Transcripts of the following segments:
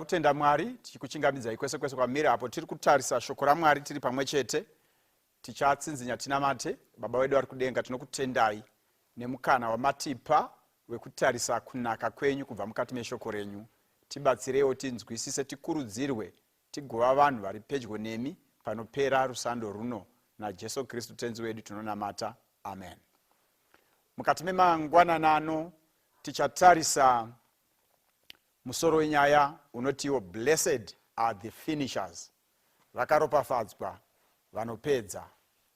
Tenda Mwari tichikuchingamidza kwese kwese kwamire apo tiri kutarisa shoko raMwari tiri pamwe chete tichatsinzinya tinamate. Baba wedu ari kudenga, tinokutendai nemukana wamatipa wekutarisa kunaka kwenyu kubva mukati meshoko renyu. Tibatsirewo tinzwisise, tikurudzirwe, tigova vanhu vari pedyo nemi panopera rusando runo. naJesu Kristu tenzi wedu tinonamata. Amen. Mukati memangwanana ano tichatarisa musoro wenyaya unotiwo blessed are the finishers. Vakaropafadzwa vanopedza.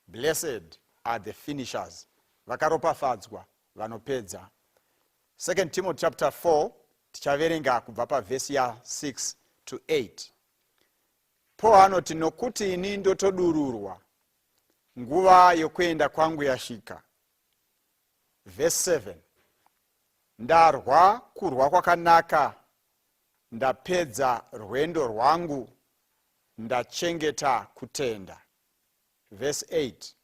Blessed are the finishers. Vakaropafadzwa vanopedza. 2 Timothy chapter 4 tichaverenga kubva pavhesi ya 6 to 8. Paul anoti, nokuti ini ndotodururwa, nguva yokuenda kwangu yasvika. Verse 7. Ndarwa kurwa kwakanaka, ndapedza rwendo rwangu, ndachengeta kutenda. Verse 8.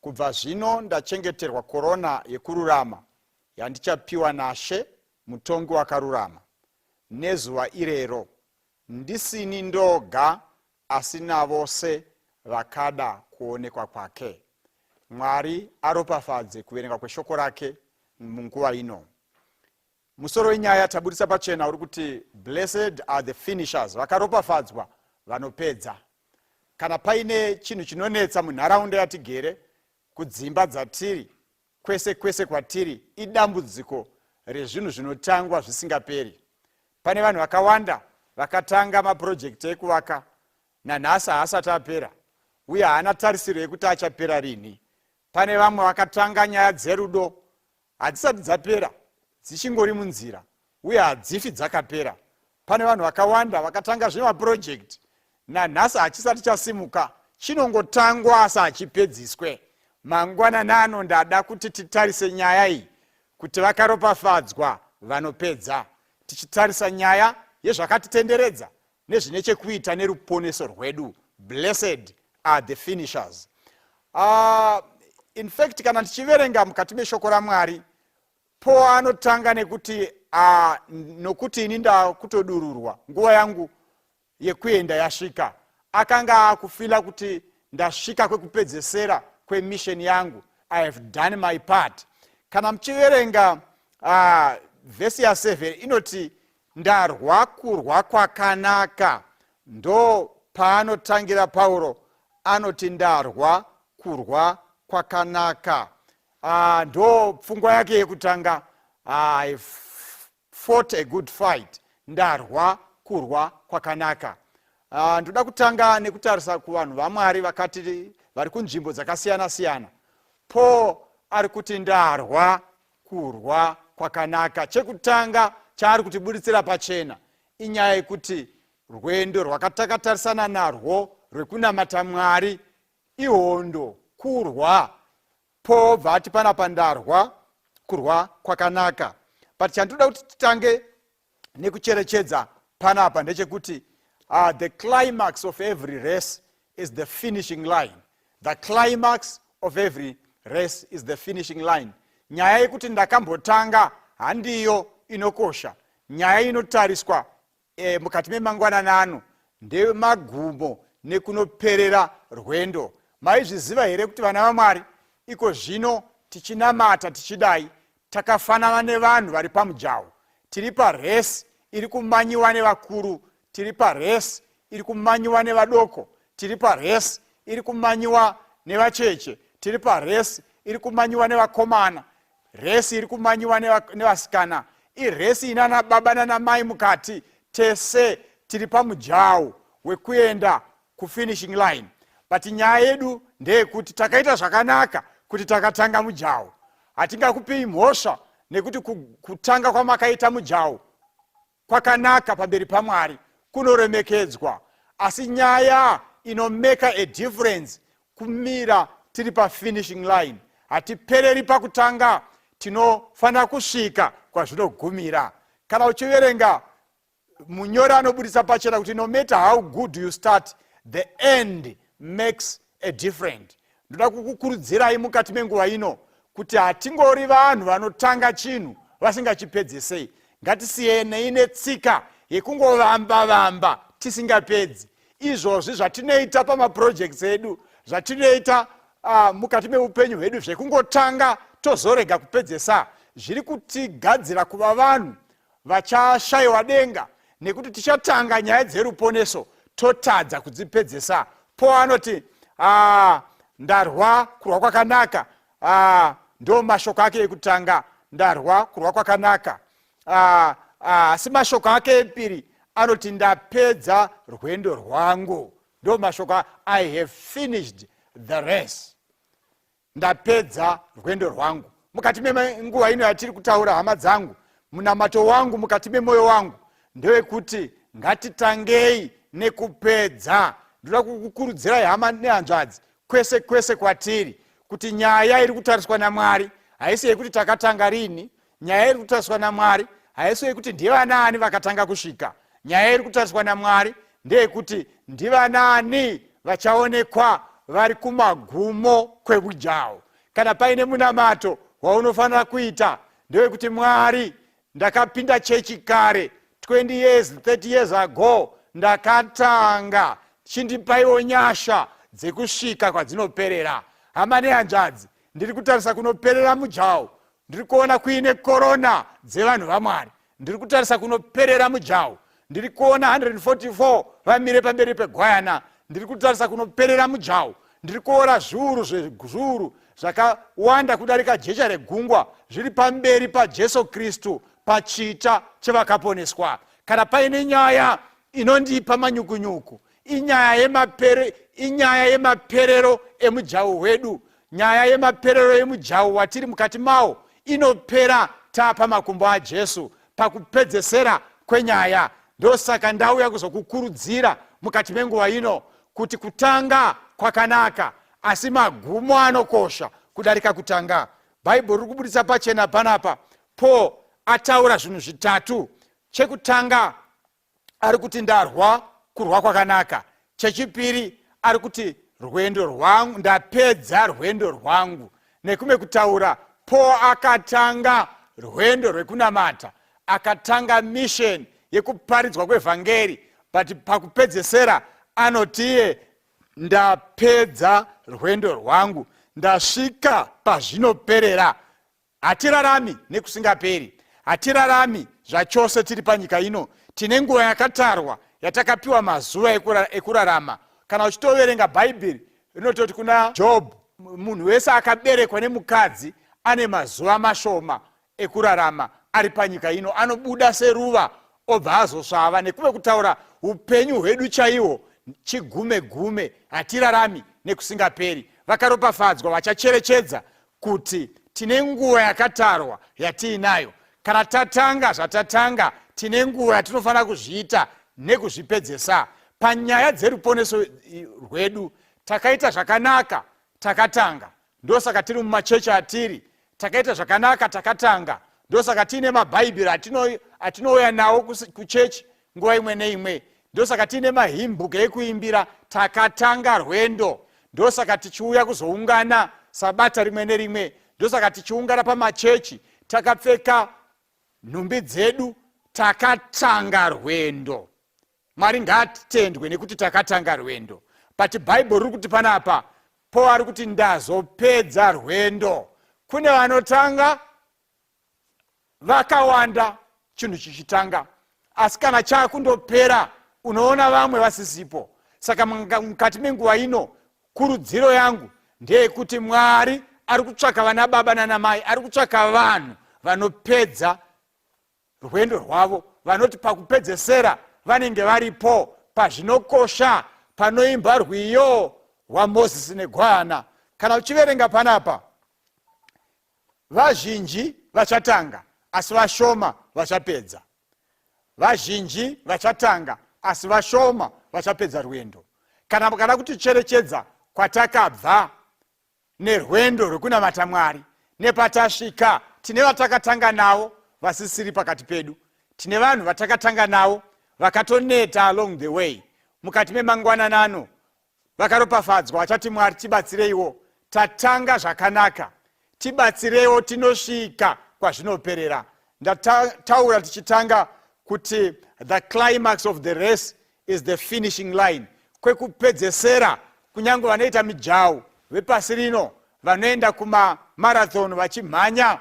Kubva zvino ndachengeterwa korona yekururama, yandichapiwa naShe mutongi wakarurama. Nezuva irero, ndisini ndoga, asi navose vakada kuonekwa kwake. Mwari aropafadze kuverenga kweshoko rake munguva ino. Musoro wenyaya taburisa pachena uri kuti blessed are the finishers. Vakaropafadzwa vanopedza. Kana paine chinhu chinonetsa munharaunda yatigere, kudzimba dzatiri, kwese kwese kwatiri, idambudziko rezvinhu zvinotangwa zvisingaperi. Pane vanhu vakawanda vakatanga maprojekti ekuvaka, nanhasi haasati apera, uye haana tarisiro yekuti achapera rini. Pane vamwe vakatanga nyaya dzerudo, hadzisati dzapera, dzichingori munzira, uye hadzifi dzakapera. Pane vanhu vakawanda vakatanga zvemaprojekti, nanhasi hachisati chasimuka, chinongotangwa asi hachipedziswe. Mangwanana ano ndada kuti titarise nyaya iyi, kuti vakaropafadzwa vanopedza. Tichitarisa nyaya yezvakatitenderedza nezvine chekuita neruponeso rwedu. Blessed are the finishers. In fact, kana tichiverenga mukati meshoko raMwari, Paul anotanga nekuti nokuti ini ndakutodururwa, nguva yangu yekuenda yasvika. Akanga akufila kuti ndasvika kwekupedzesera kwemission yangu. I have done my part. Kana mchiverenga vhesi ya 7 inoti, ndarwa kurwa kwakanaka. Ndo paanotangira Pauro anoti ndarwa kurwa kwakanaka. Ndo pfungwa yake yekutanga, I fought a good fight. Ndarwa kurwa kwakanaka. Ndoda kutanga nekutarisa kuvanhu vaMwari vakati vari kunzvimbo dzakasiyana siyana. Paul ari kuti ndarwa kurwa kwakanaka. Chekutanga chaari kutibuditsira pachena inyaya yekuti rwendo rwakatatarisana narwo rwekunamata Mwari ihondo kurwa. Paul bva ati panapa ndarwa kurwa kwakanaka. But chandoda kuti titange nekucherechedza panapa ndechekuti the climax of every race is the finishing line. The climax of every race is the finishing line. Nyaya yekuti ndakambotanga handiyo inokosha. Nyaya inotariswa mukati memangwanana ano ndemagumo nekunoperera rwendo. Maizviziva here kuti vana vaMwari iko zvino tichinamata tichidai takafanana nevanhu vari pamujaho. Tiri paresi iri kumanyiwa nevakuru, tiri paresi iri kumanyiwa nevadoko, tiri paresi iri kumanyiwa nevacheche, tiri paresi iri kumanyiwa nevakomana, resi iri kumanyiwa nevasikana, iresi inana baba nana mai mukati. Tese tiri pamujaho wekuenda kufinishing line. But nyaya yedu ndeyekuti takaita zvakanaka kuti takatanga mujaho. Hatingakupi mhosva nekuti kutanga kwamakaita mujaho kwakanaka pamberi paMwari kunoremekedzwa. Asi nyaya inomeka a difference kumira tiri pa finishing line. Hatipereri pakutanga, tinofanira kusvika kwazvinogumira. Kana uchiverenga munyori anobudisa pachena kuti no matter how good you start, the end makes a difference. Ndoda kukukurudzirai mukati menguva ino kuti hatingori vanhu vanotanga chinhu vasingachipedzesei. Ngatisiyene ine tsika yekungovamba tisingapedzi. Izvozvi zvatinoita pamaprojects edu, zvatinoita mukati meupenyu hwedu zvekungotanga tozorega kupedzesa, zviri kutigadzira kuva vanhu vachashayiwa denga nekuti tichatanga nyaya dzeruponeso totadza kudzipedzesa. Paul anoti ndarwa kurwa kwakanaka. Ndo mashoko ake ekutanga, ndarwa kurwa kwakanaka. Asi mashoko ake epiri anoti ndapedza rwendo rwangu. Ndo mashoko I have finished the race. Ndapedza rwendo rwangu. Mukati menguva ino yatiri kutaura hama dzangu, munamato wangu mukati memoyo wangu ndewekuti ngatitangei nekupedza. Ndoda kukurudzirai hama nehanzvadzi kwese kwese kwatiri kuti nyaya iri kutariswa naMwari haisi yekuti takatanga rini. Nyaya iri kutariswa naMwari haisi yekuti ndivanaani vakatanga kusvika. Nyaya iri kutariswa naMwari ndeyekuti ndivanaani vachaonekwa vari kumagumo kwemujaho. Kana paine munamato waunofanira kuita ndewekuti Mwari, ndakapinda chechi kare 20 years 30 years ago, ndakatanga, chindipaiwo nyasha dzekusvika kwadzinoperera. Hama nehanzvadzi, ndiri kutarisa kunoperera mujaho. Ndiri kuona kuine korona dzevanhu vaMwari. Ndiri kutarisa kunoperera mujaho. Ndiri kuona 144 vamire pamberi pegwayana. Ndiri kutarisa kunoperera mujaho. Ndiri kuona zviuru zvezviuru zvakawanda kudarika jecha regungwa zviri pamberi paJesu Kristu pachita chevakaponeswa. Kana paine nyaya inondipa manyukunyuku, inyaya yemaperero emujaho hwedu. Nyaya yemaperero emujaho watiri mukati mawo inopera tapa makumbo aJesu pakupedzesera kwenyaya. Ndosaka ndauya kuzokukurudzira mukati menguva ino kuti kutanga kwakanaka, asi magumo anokosha kudarika kutanga. Bhaibheri riri kubudisa pachena panapa. Paul ataura zvinhu zvitatu. Chekutanga ari kuti ndarwa kurwa kwakanaka. Chechipiri ari kuti rwendo rwangu, ndapedza rwendo rwangu. Nekume kutaura, Paul akatanga rwendo rwekunamata, akatanga mission yekuparidzwa kwevhangeri, but pakupedzesera anotiye ndapedza rwendo rwangu, ndasvika pazvinoperera. Hatirarami nekusingaperi, hatirarami zvachose tiri panyika ino. Tine nguva yakatarwa yatakapiwa mazuva ekurarama. Kana uchitoverenga Bhaibheri rinototi kuna Job, munhu wese akaberekwa nemukadzi ane mazuva mashoma ekurarama ari panyika ino. Anobuda seruva obva azosvava nekuve kutaura upenyu hwedu chaiwo chigume gume, hatirarami nekusingaperi. Vakaropafadzwa vachacherechedza kuti tine nguva yakatarwa yatiinayo. Kana tatanga zvatatanga, tine nguva yatinofanira kuzviita nekuzvipedzesa. Panyaya dzeruponeso rwedu takaita zvakanaka, takatanga. Ndosaka tiri mumachechi atiri, takaita zvakanaka, takatanga. Ndosaka tiine mabhaibheri atinouya nawo kuchechi nguva imwe neimwe. Ndosaka tiine mahimbuku ekuimbira, takatanga rwendo. Ndosaka tichiuya kuzoungana sabata rimwe nerimwe. Ndosaka tichiungana pamachechi takapfeka nhumbi dzedu, takatanga rwendo. Mwari ngaatitendwe nekuti takatanga rwendo. But Bible riri kuti panapa Paul ari kuti ndazopedza rwendo. Kune vanotanga vakawanda chinhu chichitanga, asi kana chakundopera unoona vamwe vasisipo. Saka mukati menguva ino kurudziro yangu ndeyekuti Mwari ari kutsvaka vana baba nana mai, ari kutsvaka vanhu vanopedza rwendo rwavo, vanoti pakupedzesera vanenge varipo pazvinokosha, panoimba rwiyo rwaMozisi negwayana. Kana uchiverenga panapa, vazhinji vachatanga asi vashoma vachapedza. Vazhinji vachatanga asi vashoma vachapedza rwendo. Kana mukada kuticherechedza kwatakabva nerwendo rwekunamata Mwari, nepatasvika tine vatakatanga navo vasisiri pakati pedu. Tine vanhu vatakatanga navo vakatoneta along the way. Mukati memangwananano vakaropafadzwa vachati Mwari tibatsireiwo, tatanga zvakanaka, tibatsireiwo tinosvika kwazvinoperera. Ndataura tichitanga kuti the climax of the race is the finishing line. Kwekupedzesera, kunyange vanoita mijawu vepasi rino vanoenda kumamarathon vachimhanya,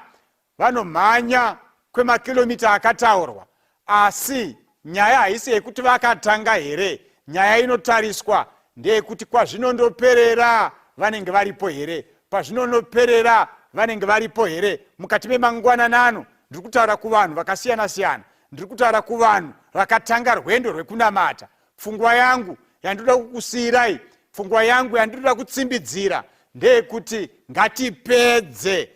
vanomhanya kwemakilomita akataurwa, asi nyaya haisi yekuti vakatanga here. Nyaya inotariswa ndeyekuti kwazvinondoperera vanenge varipo here, pazvinondoperera vanenge varipo here. Mukati memangwananano ndiri kutaura kuvanhu vakasiyana siyana, ndiri kutaura kuvanhu vakatanga rwendo rwekunamata. Pfungwa yangu yandoda kukusiyirai, pfungwa yangu yandoda kutsimbidzira ndeyekuti ngatipedze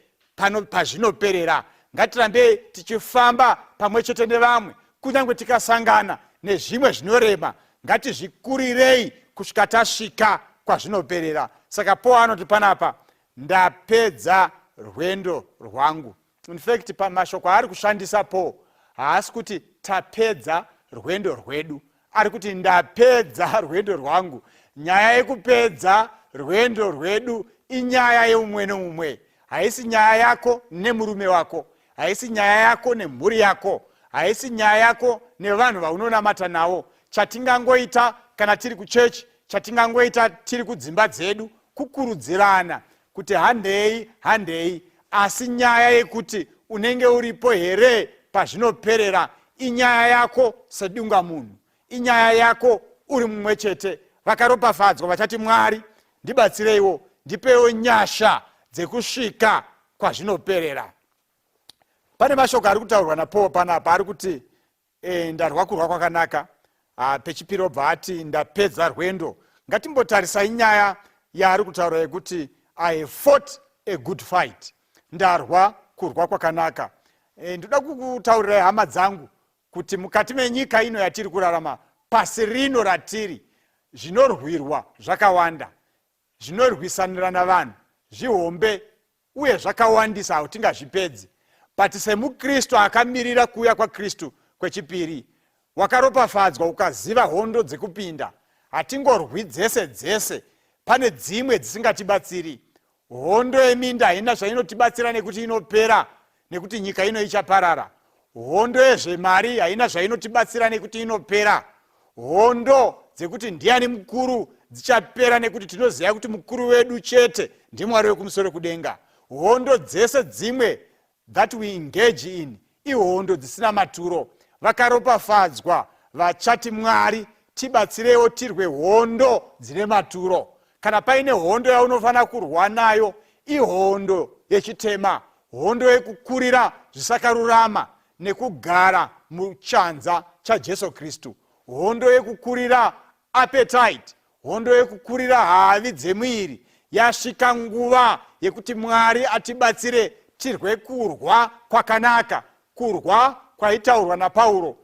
pazvinoperera. Ngatirambe tichifamba pamwe chete nevamwe, kunyange tikasangana nezvimwe zvinorema, ngatizvikurirei kusvika tasvika kwazvinoperera. Saka Paul anoti panapa, ndapedza rwendo rwangu. In fact, pamashoko ari kushandisa Paul haasi kuti tapedza rwendo rwedu, ari kuti ndapedza rwendo rwangu. Nyaya yekupedza rwendo rwedu inyaya yeumwe neumwe. Haisi nyaya yako nemurume wako, haisi nyaya yako nemhuri yako, haisi nyaya yako nevanhu vaunonamata navo. Chatingangoita kana tiri kuchechi, chatingangoita tiri kudzimba dzedu, kukurudzirana kuti handei, asi nyaya yekuti unenge uripo here pazvinoperera inyaya yako sedunga munhu, inyaya yako uri mumwe chete. Vakaropafadzwa vachati Mwari ndibatsireiwo, ndipewo nyasha dzekusvika kwazvinoperera. Pane mashoko ari kutaurwa naPaul panapa, ari kuti ndarwa kurwa kwakanaka. Pechipiri obva ati ndapedza rwendo. Ngatimbotarisai nyaya yaari kutaura yekuti I fought a good fight, ndarwa kurwa kwakanaka. Ndoda kukutaurirai hama dzangu kuti mukati menyika ino yatiri kurarama, pasi rino ratiri, zvinorwirwa zvakawanda, zvinorwisanirana vanhu zvihombe uye zvakawandisa hautingazvipedzi. But semuKristu akamirira kuuya kwaKristu kwechipiri, wakaropafadzwa ukaziva hondo dzekupinda. Hatingorwi dzese dzese, pane dzimwe dzisingatibatsiri. Hondo yeminda haina zvainotibatsira nekuti inopera, nekuti nyika ino ichaparara. Hondo yezvemari haina zvainotibatsira nekuti inopera. Hondo dzekuti ndiani mukuru dzichapera nekuti tinoziva kuti mukuru wedu chete ndiMwari wekumusoro kudenga. Hondo dzese dzimwe that we engage in ihondo dzisina maturo. Vakaropafadzwa vachati Mwari tibatsireiwo tirwe hondo dzine maturo. Kana paine hondo yaunofanira kurwa nayo, ihondo yechitema, hondo yekukurira zvisakarurama nekugara muchanza chajesu kristu, hondo yekukurira appetite, hondo yekukurira havi dzemwiri. Yasvika nguva yekuti Mwari atibatsire tirwe kurwa kwakanaka, kurwa kwaitaurwa naPauro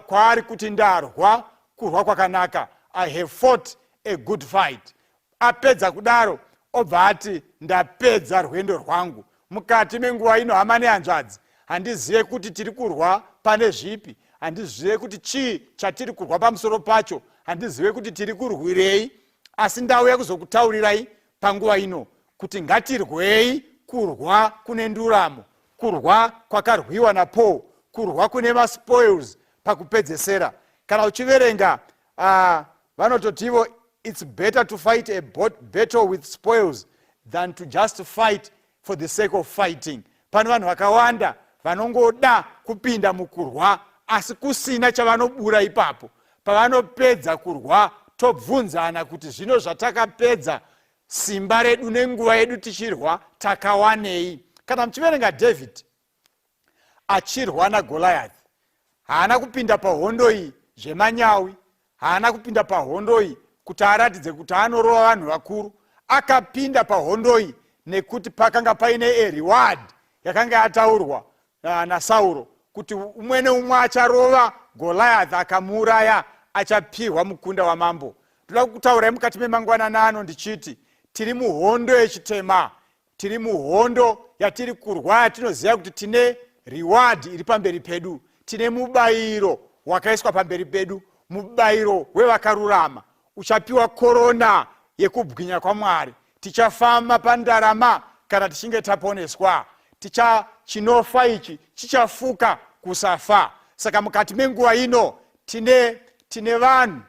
kwaari kuti ndarwa kurwa kwakanaka. I have fought a good fight. Apedza kudaro obva ati ndapedza rwendo rwangu. Mukati menguva ino hama nehanzvadzi, handizive kuti tiri kurwa pane zvipi, handizive kuti chii chatiri kurwa pamusoro pacho, handizive kuti tiri kurwirei, asi ndauya kuzokutaurirai panguva ino kuti ngatirwei kurwa kune nduramo, kurwa kwakarwiwa naPaul, kurwa kune maspoils pakupedzesera. Kana uchiverenga vanototivo it's better to fight a battle with spoils than to just fight for the sake of fighting. Pano vanhu vakawanda vanongoda kupinda mukurwa asi kusina chavanobura ipapo. Pavanopedza kurwa tobvunzana kuti zvino zvatakapedza simba redu nenguva yedu tichirwa takawanei. Kana muchiverenga David achirwa naGoliath, haana kupinda pahondo iyi zvemanyawi, haana kupinda pahondo iyi kuti aratidze kuti anorova vanhu vakuru. Akapinda pahondo iyi nekuti pakanga paine reward yakanga yataurwa naSauro kuti umwe neumwe acharova Goliath akamuuraya achapiwa mukunda wamambo. Ndoda kutaura mukati memangwanana ano ndichiti tiri muhondo yechitema, tiri muhondo yatiri kurwa, yatinoziva kuti tine reward iri pamberi pedu, tine mubayiro wakaiswa pamberi pedu, mubayiro wevakarurama. Uchapiwa korona yekubwinya kwaMwari. Tichafamba pandarama kana tichinge taponeswa. Chinofa ichi chichafuka kusafa. Saka mukati menguva ino tine vanhu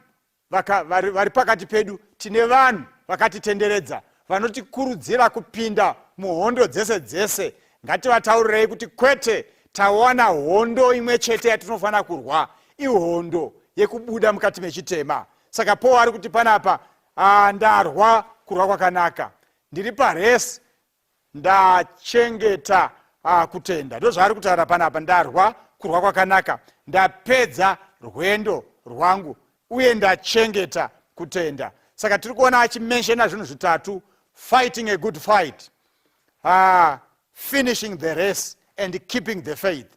vari pakati pedu, tine vanhu vakatitenderedza vanotikurudzira kupinda muhondo dzese dzese. Ngativataurirai kuti kwete, tawana hondo imwe chete yatinofanira kurwa, ihondo yekubuda mukati mechitema. Saka Paul ari kuti panapa ndarwa kurwa kwakanaka, ndiri paresi, ndachengeta kutenda. Ndozvaari kutaura panapa, ndarwa kurwa kwakanaka, ndapedza rwendo rwangu uye ndachengeta kutenda. Saka tiri kuona achimenshena zvinhu zvitatu: fighting a good fight, finishing the race and keeping the faith.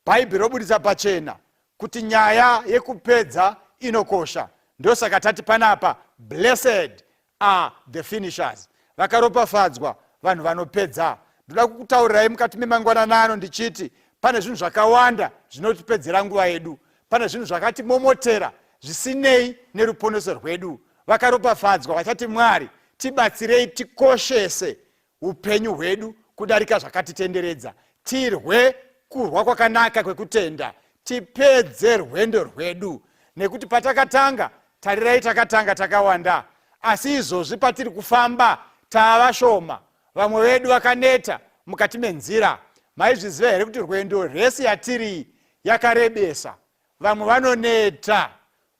Bhaibheri robudisa pachena kuti nyaya yekupedza inokosha. Ndosaka tati panapa, blessed are the finishers. Vakaropafadzwa vanhu vanopedza. Ndoda kukutaurirai mukati memangwanana ano ndichiti pane zvinhu zvakawanda zvinotipedzera nguva yedu, pane zvinhu zvakatimomotera zvisinei neruponeso rwedu. Vakaropafadzwa vachati Mwari tibatsirei tikoshese upenyu hwedu kudarika zvakatitenderedza, tirwe kurwa kwakanaka kwekutenda, tipedze rwendo rwedu. Nekuti patakatanga, tarirai takatanga takawanda, asi izvozvi patiri kufamba taavashoma. Vamwe vedu vakaneta mukati menzira. Maizviziva here kuti rwendo resi yatiri yakarebesa? Vamwe vanoneta,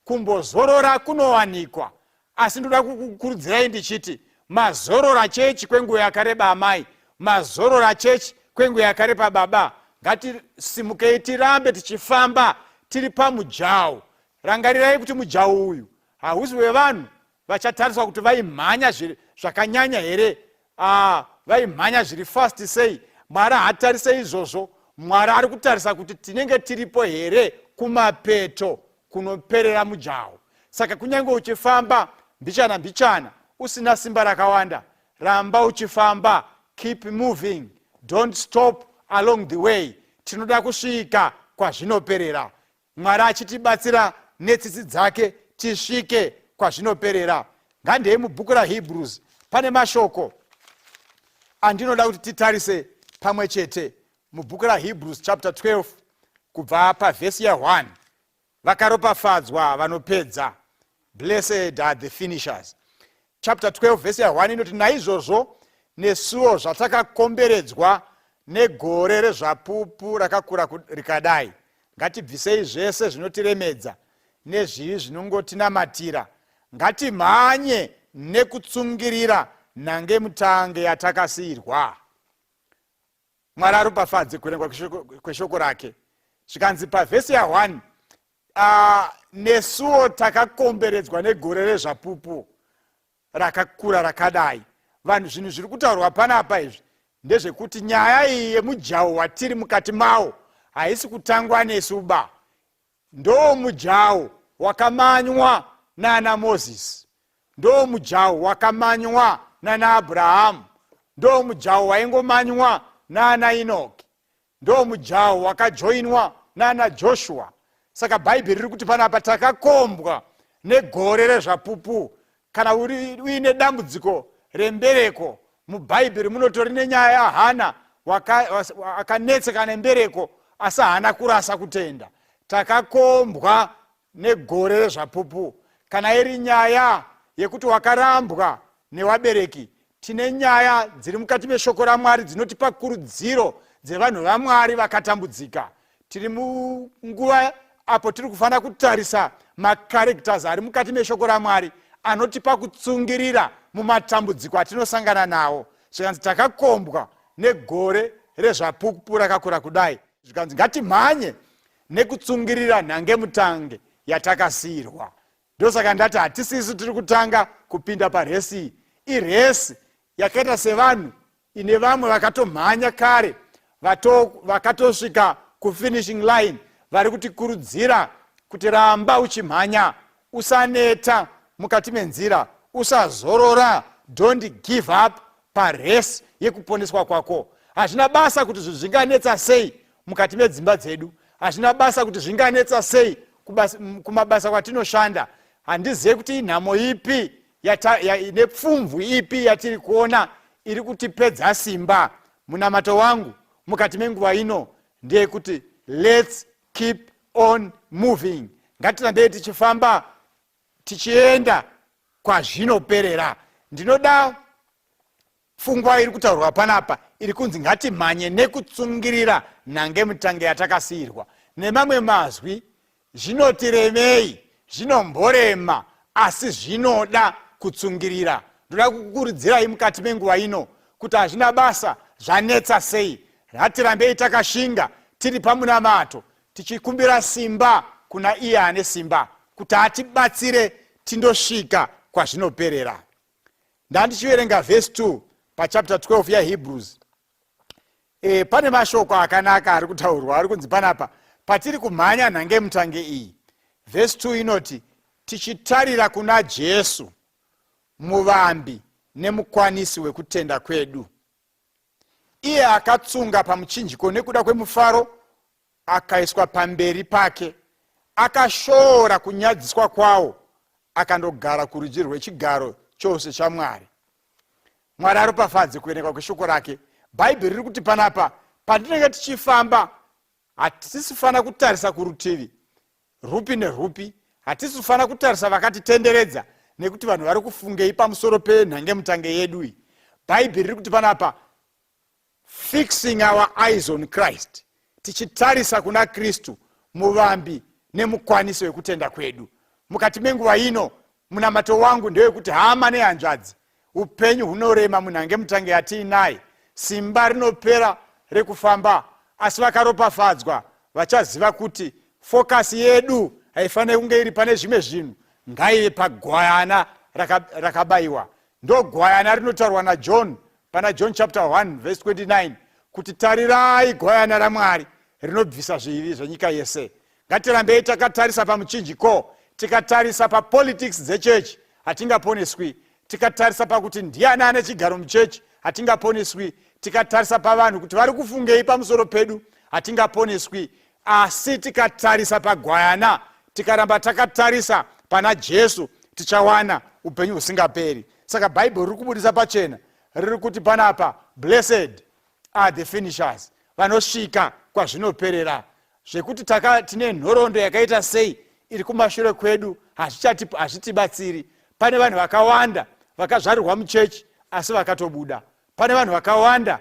kumbozorora kunowanikwa. Asi ndoda kukurudzirai ndichiti mazorora chechi kwenguva yakareba amai, mazorora chechi kwenguva yakareba baba. Ngatisimukei tirambe tichifamba tiri pamujawu. Rangarirai kuti mujawu uyu hausi wevanhu vachatariswa kuti vaimhanya zvakanyanya here, vaimhanya zviri fast sei. Mwari haatarise izvozvo. Mwari ari kutarisa kuti tinenge tiripo here kumapeto kunoperera mujawu. Saka kunyange uchifamba mbichana mbichana usina simba rakawanda, ramba uchifamba, keep moving, don't stop along the way. Tinoda kusvika kwazvinoperera. Mwari achitibatsira netsitsi dzake tisvike kwazvinoperera. Ngandei mubhuku raHebrews pane mashoko andinoda kuti titarise pamwe chete. Mubhuku raHebrews chapter 12 kubva pavhesi ya1, vakaropafadzwa vanopedza, blessed are the finishers. Chapter 12 vhesi ya1 inoti, naizvozvo nesuwo zvatakakomberedzwa negore rezvapupu rakakura rikadai, ngatibvisei zvese zvinotiremedza nezvivi zvinongotinamatira, ngatimhanye nekutsungirira nhange mutange yatakasiyirwa. Mwari aropafadze kuverengwa kweshoko rake. Zvikanzi pavhesi ya1, nesuo takakomberedzwa negore rezvapupu rakakura rakadai. Vanhu zvinhu zviri kutaurwa panapa izvi ndezvekuti nyaya iyi yemujaho watiri mukati mawo haisi kutangwa nesuba. Ndo mujaho wakamanywa nana Moses, ndo mujaho wakamanywa nana Abraham, ndo mujaho waingomanywa nana Enoch, ndo mujaho wakajoinwa nana Joshua. Saka Bhaibheri riri kuti panapa takakombwa negore rezvapupu. Kana uine dambudziko rembereko, mubhaibheri munotori nenyaya yaHana akanetseka nembereko asi haana kurasa kutenda. Takakombwa negore rezvapupu. Kana iri nyaya yekuti wakarambwa newabereki, tine nyaya dziri mukati meshoko raMwari dzinotipa kurudziro dzevanhu vaMwari vakatambudzika. Tiri munguva apo tiri kufanira kutarisa macharacters ari mukati meshoko raMwari anotipa kutsungirira mumatambudziko atinosangana nawo. Zvikanzi takakombwa negore rezvapupu rakakura kudai. Zvikanzi ngatimhanye nekutsungirira nhange mutange yatakasiyirwa. Ndosaka ndati hatisisi tiri kutanga kupinda paresi. Iresi yakaita sevanhu ine vamwe vakatomhanya kare, vakatosvika kufinishing line, vari kutikurudzira kuti ramba uchimhanya, usaneta mukati menzira, usazorora, don't give up paresi yekuponeswa kwako. Hazvina basa kuti zvinganetsa sei mukati medzimba dzedu, hazvina basa kuti zvinganetsa sei kumabasa kwatinoshanda. Handizivi kuti inhamo ipi nepfumvu ipi yatiri kuona iri kutipedza simba. Munamato wangu mukati menguva ino ndeyekuti let's keep on moving. Ngatirambei tichifamba tichienda kwazvinoperera. Ndinoda pfungwa iri kutaurwa panapa iri kunzi ngatimhanye nekutsungirira nhange mutange yatakasiyirwa. Nemamwe mazwi zvinotiremei, zvinomborema, asi zvinoda kutsungirira. Ndoda kukurudzirai mukati menguva ino kuti hazvina basa zvanetsa sei, ngatirambei takashinga tiri pamunamato tichikumbira simba kuna iye ane simba kuti atibatsire tindosvika kwazvinoperera. Ndandichiverenga verse 2 pachapter 12 yaHebrews. Pane mashoko akanaka ari kutaurwa, ari kunzi panapa patiri kumhanya nhange mutange iyi. Verse 2 inoti tichitarira kuna Jesu, muvambi nemukwanisi wekutenda kwedu. Iye akatsunga pamuchinjiko nekuda kwemufaro, akaiswa pamberi pake, akashora kunyadziswa kwawo, akandogara kurudyi rwechigaro chose chaMwari. Mwari aropafadze kuverenga kweshoko rake. Bhaibheri riri kuti panapa patinenge tichifamba hatisifana kutarisa kurutivi rupi nerupi, hatisifana kutarisa vakatitenderedza nekuti vanhu vari kufungei pamusoro penhange mutange yedu iyi. Bhaibheri riri kuti panapa fixing our eyes on Christ, tichitarisa kuna Kristu, muvambi nemukwanisi wekutenda kwedu. Mukati menguva ino munamato wangu ndewekuti hama nehanzvadzi, upenyu hunorema munhange mutange yatiinaye, simba rinopera rekufamba, asi vakaropafadzwa vachaziva kuti focus yedu haifaniri kunge iri pane zvimwe zvinhu, ngaive pagwayana rakabayiwa. Ndo gwayana rinotaurwa naJohn pana John chapter 1 verse 29 kuti tarirai gwayana raMwari rinobvisa zvivi zvenyika yese. Ngatirambei takatarisa pamuchinjiko, tikatarisa papolitics dzechechi hatingaponeswi, tikatarisa pakuti ndiani ane chigaro muchechi hatingaponeswi, tikatarisa pavanhu kuti vari kufungei pamusoro pedu hatingaponeswi. Asi tikatarisa pagwayana, tikaramba takatarisa pana Jesu, tichawana upenyu husingaperi. Saka Bhaibheri riri kubudisa pachena, riri kuti panapa blessed are the finishers, vanosvika kwazvinoperera. Zvekuti tine nhoroondo yakaita sei iri kumashure kwedu hazvitibatsiri. Pane vanhu vakawanda vakazvarirwa muchechi asi vakatobuda. Pane vanhu vakawanda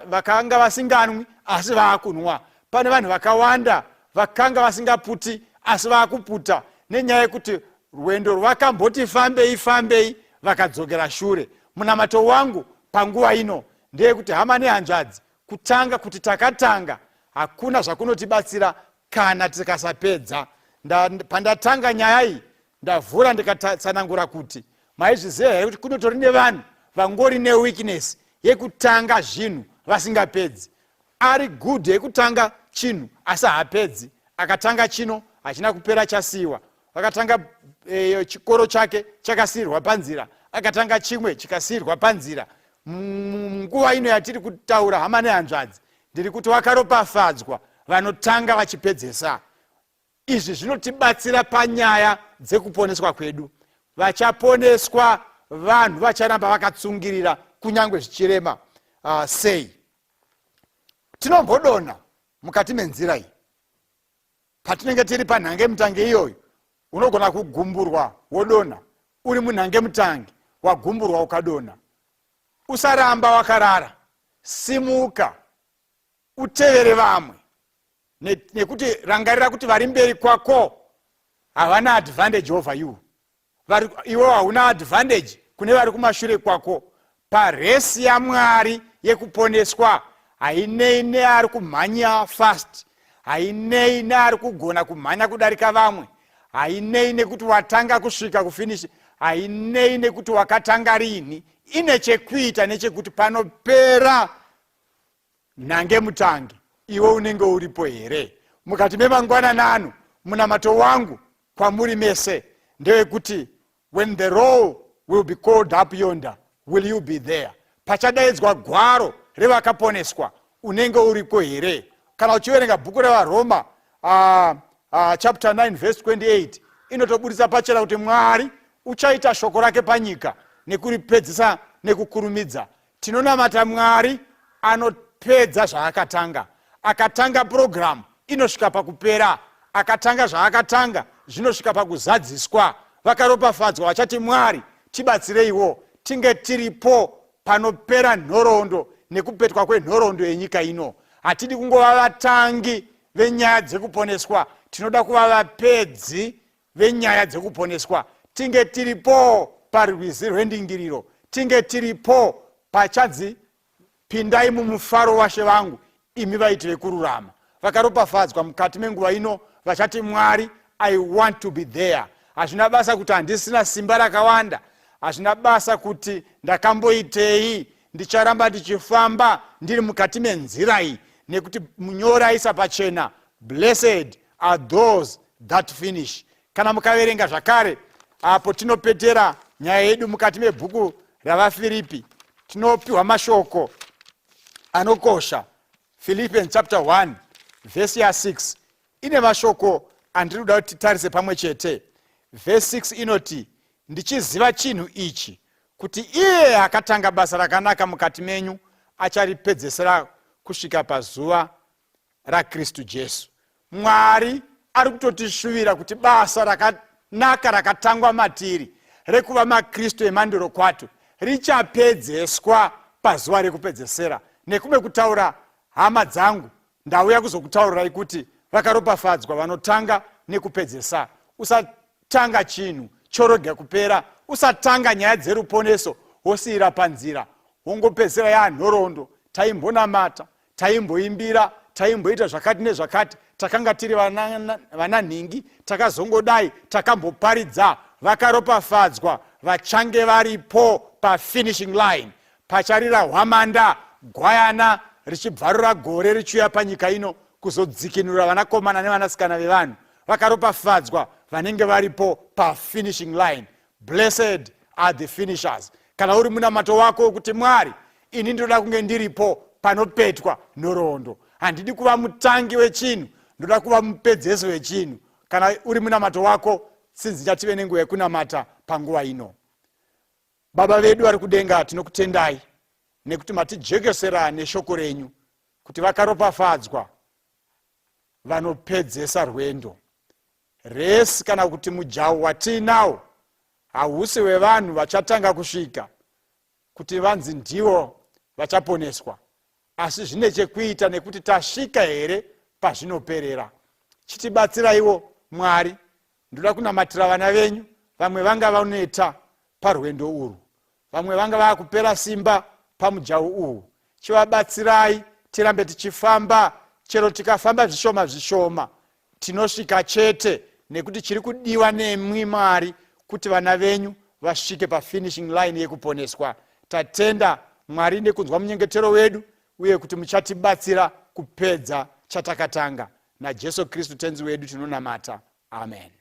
vakanga vasinganwi asi vaakunwa. Pane vanhu vakawanda vakanga vasingaputi asi vaakuputa, nenyaya yekuti rwendo rwakamboti fambei vakadzokera shure. Munamato wangu panguva ino ndeyekuti hama nehanzvadzi, kutanga kuti takatanga hakuna zvakunotibatsira kana tikasapedza. pandatanga nyaya iyi ndavhura ndikatsanangura kuti maizviziva here kuti kunotori nevanhu vangori neweakness yekutanga zvinhu vasingapedzi. Ari good yekutanga chinhu asi haapedzi. Akatanga chino hachina kupera chasiyiwa. Akatanga chikoro chake chakasiyirwa panzira, akatanga chimwe chikasiyirwa panzira. Munguva ino yatiri kutaura hama nehanzvadzi, ndiri kuti vakaropafadzwa vanotanga vachipedzesa. Izvi zvinotibatsira panyaya dzekuponeswa kwedu. Vachaponeswa vanhu vacharamba vakatsungirira kunyange zvichirema sei. Tinombodona mukati menzira iyi. Patinenge tiri panhange mutange iyoyo, unogona kugumburwa wodona. Uri munhange mutange wagumburwa ukadona. Usaramba wakarara. Simuka. Utevere vamwe. Nekuti rangarira kuti vari mberi kwako havana advantage over you. Iwo hauna advantage kune vari kumashure kwako. Paresi yaMwari yekuponeswa hainei neari kumhanya fast, hainei neari kugona kumhanya kudarika vamwe, hainei nekuti watanga kusvika kufinishi, hainei nekuti wakatanga rini. Ine chekuita nechekuti panopera nhange mutange iwe unenge uripo here. Mukati memangwananano munamato wangu kwamuri mese ndewekuti when the roll will be called up yonder, will you be there? Pachadaidzwa gwaro revakaponeswa, unenge uriko here? Kana uchiverenga bhuku revaRoma chapter 9 verse 28, inotobudisa pachena kuti Mwari uchaita shoko rake panyika nekuripedzisa nekukurumidza. Tinonamata Mwari anopedza zvaakatanga. Akatanga program inosvika pakupera. Akatanga zvaakatanga zvinosvika pakuzadziswa. Vakaropafadzwa vachati Mwari tibatsireiwo tinge tiripo panopera nhoroondo nekupetwa kwenhoroondo yenyika ino. Hatidi kungova vatangi venyaya dzekuponeswa, tinoda kuva vapedzi venyaya dzekuponeswa. Tinge tiripo parwizi rwendingiriro, tinge tiripo pachanzi pindai mumufaro washe vangu imi vaiti vekururama. Vakaropafadzwa mukati menguva ino vachati Mwari I want to be there. Hazvina basa kuti handisina simba rakawanda, hazvina basa kuti ndakamboitei, ndicharamba ndichifamba ndiri mukati menzira iyi, nekuti munyoro aisa pachena blessed are those that finish. Kana mukaverenga zvakare apo tinopetera nyaya yedu mukati mebhuku ravaFiripi, tinopiwa mashoko anokosha. Philippians chapter 1 verse 6 ine mashoko andiri kuda kuti titarise pamwe chete. Verse 6 inoti, ndichiziva chinhu ichi, kuti iye akatanga basa rakanaka mukati menyu acharipedzesera kusvika pazuva raKristu Jesu. Mwari ari kutotishuvira kuti basa rakanaka rakatangwa matiri rekuva maKristu emandoro kwatu richapedzeswa pazuva rekupedzesera. Nekume kutaura hama dzangu, ndauya kuzokutaurirai kuti vakaropafadzwa vanotanga nekupedzesa. Usatanga chinhu choroga kupera, usatanga nyaya dzeruponeso wosiyira panzira, wongopedzera yanhoroondo. Taimbonamata, taimboimbira, taimboita zvakati nezvakati, takanga tiri vananhingi, takazongodai, takamboparidza. Vakaropafadzwa vachange varipo pafinishing line, pacharira hwamanda gwayana richibvarura gore richiuya panyika ino kuzodzikinura vanakomana nevanasikana vevanhu. Vakaropafadzwa vanenge varipo pafinishing line. Blessed are the finishers. Kana uri munamato wako kuti Mwari ini ndoda kunge ndiripo panopetwa nhoroondo, handidi kuva mutangi wechinhu, ndoda kuva mupedzesi wechinhu. Kana uri munamato wako, sinzi chative nenguva yekunamata panguva ino. Baba vedu vari kudenga, tinokutendai nekuti matijekesera neshoko renyu kuti vakaropafadzwa vanopedzesa rwendo. Resi kana kuti mujawu watinawo hausi wevanhu vachatanga kusvika kuti vanzi ndivo vachaponeswa, asi zvine chekuita nekuti tasvika here pazvinoperera. Chitibatsiraiwo Mwari. Ndoda kunamatira vana venyu, vamwe vanga vaneta parwendo urwu, vamwe vanga vakupera simba pamujawu uhu. Chivabatsirai tirambe tichifamba, chero tikafamba zvishoma zvishoma tinosvika chete nekuti chiri kudiwa nemwi Mwari kuti vana venyu vasvike pafinishing line yekuponeswa. Tatenda Mwari nekunzwa munyengetero wedu uye kuti muchatibatsira kupedza chatakatanga. NaJesu Kristu tenzi wedu tinonamata. Amen.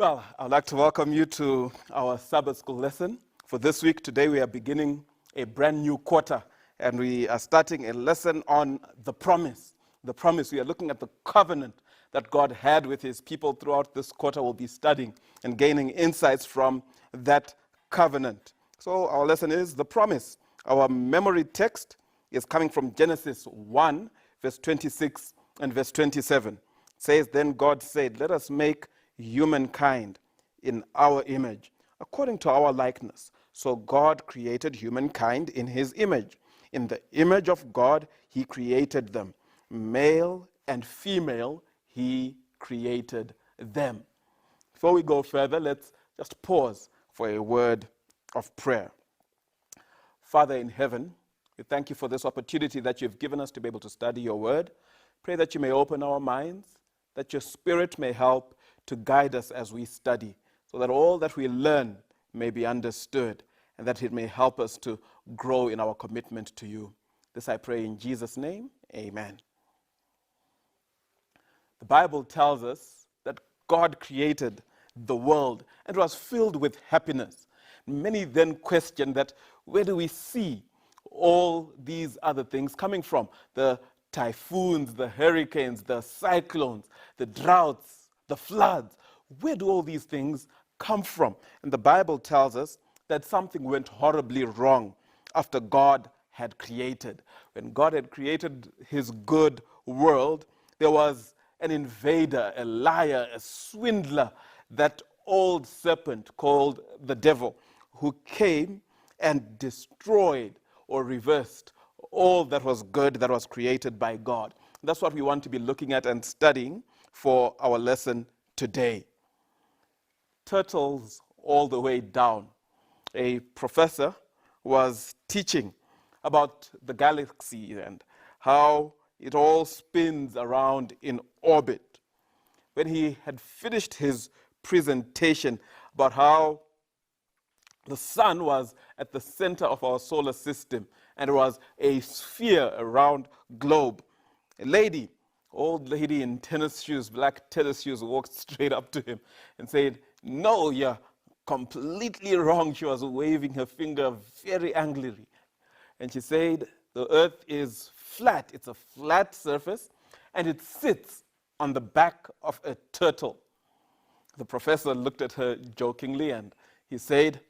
Well, I'd like to welcome you to our Sabbath school lesson. For this week, today we are beginning a brand new quarter, and we are starting a lesson on the promise. The promise, we are looking at the covenant that God had with his people throughout this quarter. We'll be studying and gaining insights from that covenant. So our lesson is the promise. Our memory text is coming from Genesis 1, verse 26 and verse 27. It says, "Then God said, let us make humankind in our image, according to our likeness. So God created humankind in his image. In the image of God, he created them. Male and female, he created them." Before we go further, let's just pause for a word of prayer. Father in heaven, we thank you for this opportunity that you've given us to be able to study your word. Pray that you may open our minds, that your Spirit may help to guide us as we study, so that all that we learn may be understood, and that it may help us to grow in our commitment to you. This I pray in Jesus' name, amen. The Bible tells us that God created the world and was filled with happiness. Many then question that, where do we see all these other things coming from? The typhoons, the hurricanes, the cyclones, the droughts, the floods. Where do all these things come from? And the Bible tells us that something went horribly wrong after God had created. When God had created his good world, there was an invader, a liar, a swindler, that old serpent called the devil, who came and destroyed or reversed all that was good that was created by God. That's what we want to be looking at and studying for our lesson today. Turtles all the way down. A professor was teaching about the galaxy and how it all spins around in orbit. When he had finished his presentation about how the sun was at the center of our solar system and it was a sphere around globe, a lady, old lady in tennis shoes, black tennis shoes, walked straight up to him and said, "No, you're completely wrong." She was waving her finger very angrily. And she said, the earth is flat. It's a flat surface, and it sits on the back of a turtle. The professor looked at her jokingly, and he said,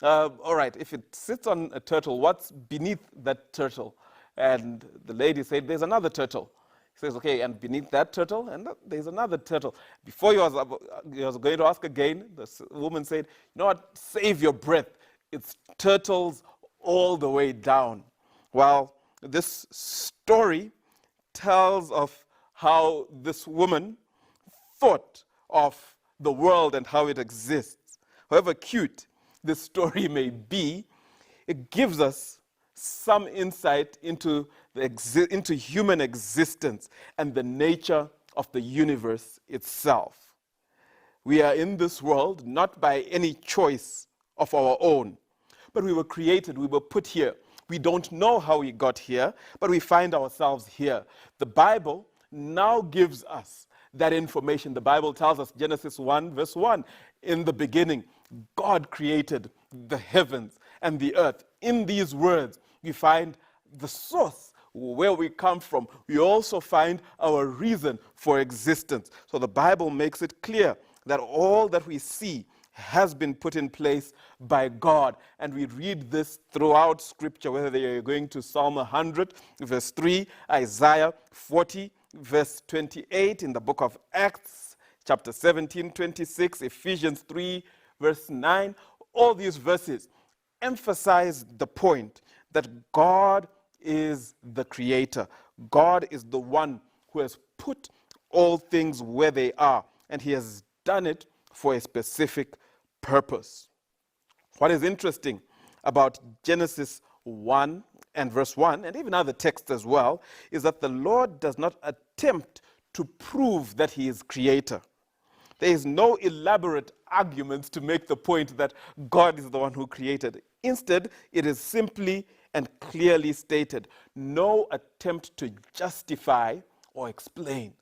all right, if it sits on a turtle, what's beneath that turtle? And the lady said, there's another turtle. He says, okay, and beneath that turtle, and there's another turtle. Before he was going to ask again, the woman said, you know what, save your breath. It's turtles all the way down. Well, this story tells of how this woman thought of the world and how it exists. However cute this story may be, it gives us some insight into human existence and the nature of the universe itself. We are in this world not by any choice of our own, but we were created, we were put here. We don't know how we got here, but we find ourselves here. The Bible now gives us that information. The Bible tells us, Genesis 1, verse 1, in the beginning, God created the heavens and the earth. In these words, we find the source, where we come from. We also find our reason for existence. So the Bible makes it clear that all that we see has been put in place by God. And we read this throughout Scripture, whether you're going to Psalm 100, verse 3, Isaiah 40, verse 28, in the book of Acts, chapter 17, 26, Ephesians 3, verse 9. All these verses emphasize the point that God is the creator. God is the one who has put all things where they are, and he has done it for a specific purpose. What is interesting about Genesis 1 and verse 1, and even other texts as well, is that the Lord does not attempt to prove that he is creator. There is no elaborate arguments to make the point that God is the one who created. Instead, it is simply and clearly stated. No attempt to justify or explain.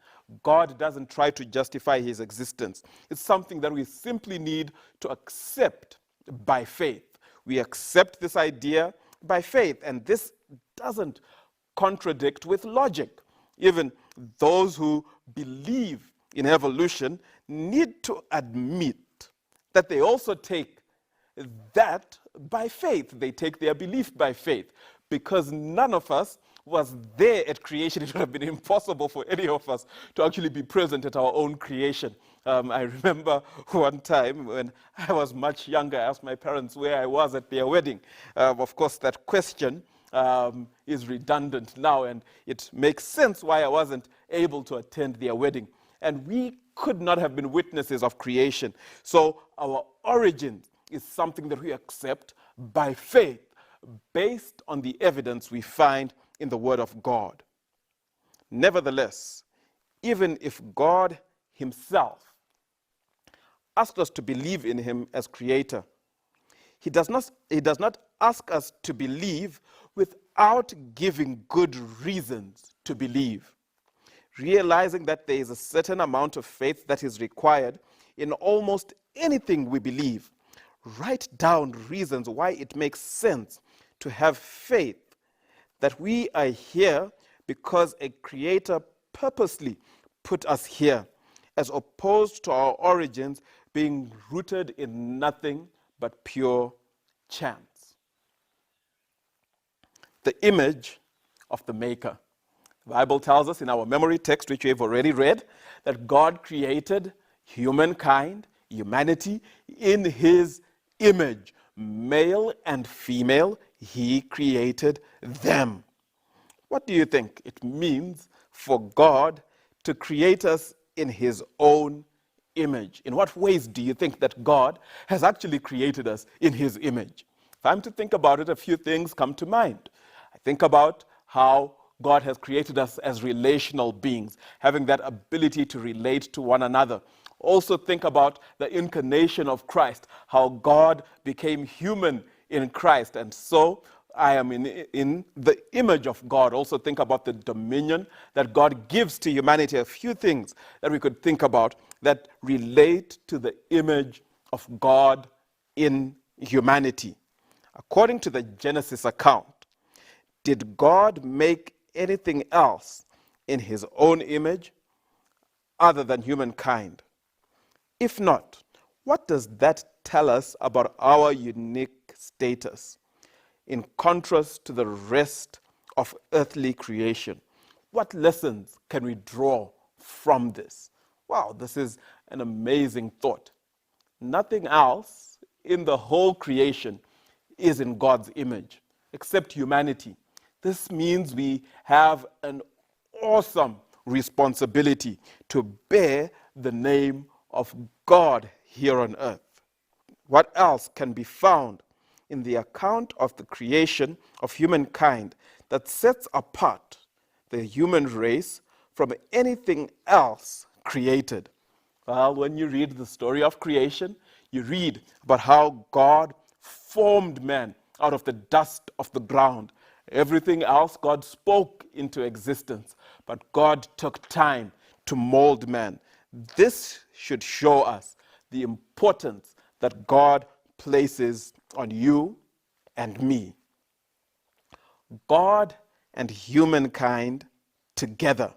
God doesn't try to justify his existence. It's something that we simply need to accept by faith. We accept this idea by faith, and this doesn't contradict with logic. Even those who believe in evolution need to admit that they also take that by faith. They take their belief by faith, because none of us was there at creation. It would have been impossible for any of us to actually be present at our own creation. I remember one time when I was much younger, I asked my parents where I was at their wedding. Of course, that question is redundant now, and it makes sense why I wasn't able to attend their wedding. And we could not have been witnesses of creation. So our origin is something that we accept by faith, based on the evidence we find in the Word of God. Nevertheless, even if God himself asked us to believe in him as creator, he does not ask us to believe without giving good reasons to believe. Realizing that there is a certain amount of faith that is required in almost anything we believe, write down reasons why it makes sense to have faith that we are here because a creator purposely put us here, as opposed to our origins being rooted in nothing but pure chance. The image of the Maker. The Bible tells us in our memory text, which we have already read, that God created humankind, humanity, in his image. Male and female, he created them. What do you think it means for God to create us in his own image? In what ways do you think that God has actually created us in his image? If I'm to think about it, a few things come to mind. I think about how God has created us as relational beings, having that ability to relate to one another. Also think about the incarnation of Christ, how God became human in Christ, and so I am in the image of God. Also think about the dominion that God gives to humanity. A few things that we could think about that relate to the image of God in humanity. According to the Genesis account, did God make anything else in his own image other than humankind? If not, what does that tell us about our unique status in contrast to the rest of earthly creation? What lessons can we draw from this? Wow, this is an amazing thought. Nothing else in the whole creation is in God's image except humanity. This means we have an awesome responsibility to bear the name of God here on earth. What else can be found in the account of the creation of humankind that sets apart the human race from anything else created? Well, when you read the story of creation, you read about how God formed man out of the dust of the ground. Everything else God spoke into existence, but God took time to mold man. This should show us the importance that God places on you and me. God and humankind together.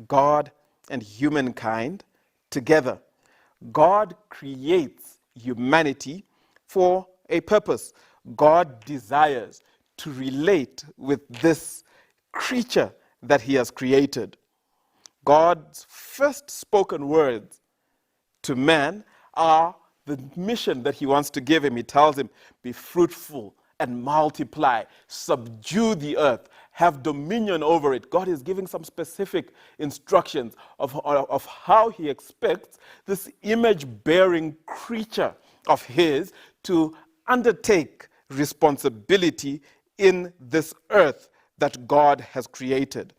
God and humankind together. God creates humanity for a purpose. God desires to relate with this creature that he has created. God's first spoken words to man are the mission that he wants to give him. He tells him, be fruitful and multiply, subdue the earth, have dominion over it. God is giving some specific instructions of how he expects this image-bearing creature of his to undertake responsibility in this earth that God has created.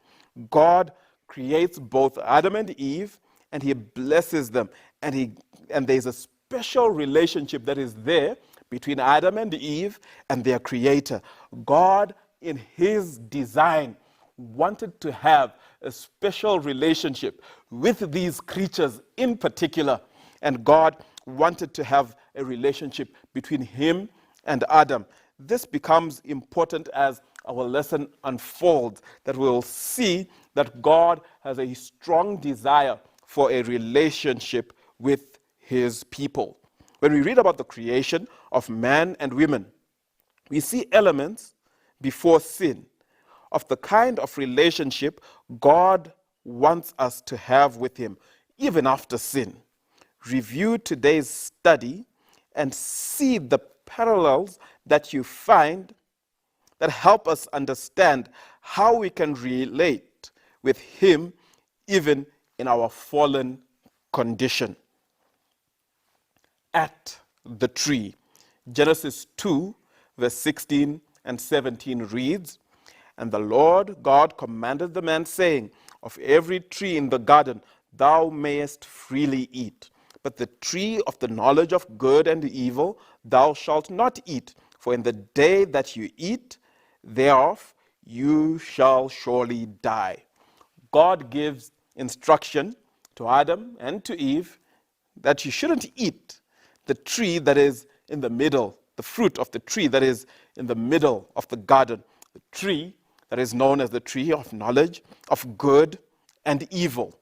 God creates both Adam and Eve, and he blesses them, and there's a special relationship that is there between Adam and Eve and their creator. God, in his design, wanted to have a special relationship with these creatures in particular, and God wanted to have a relationship between him and Adam. This becomes important as our lesson unfolds, that we'll see that God has a strong desire for a relationship with his people. When we read about the creation of man and women, we see elements before sin of the kind of relationship God wants us to have with him, even after sin. Review today's study and see the parallels that you find that help us understand how we can relate with him even in our fallen condition. At the tree. Genesis 2, verse 16 and 17 reads, and the Lord God commanded the man, saying, of every tree in the garden thou mayest freely eat. But the tree of the knowledge of good and evil thou shalt not eat, for in the day that you eat thereof you shall surely die. God gives instruction to Adam and to Eve that you shouldn't eat the tree that is in the middle, the fruit of the tree that is in the middle of the garden, the tree that is known as the tree of knowledge of good and evil.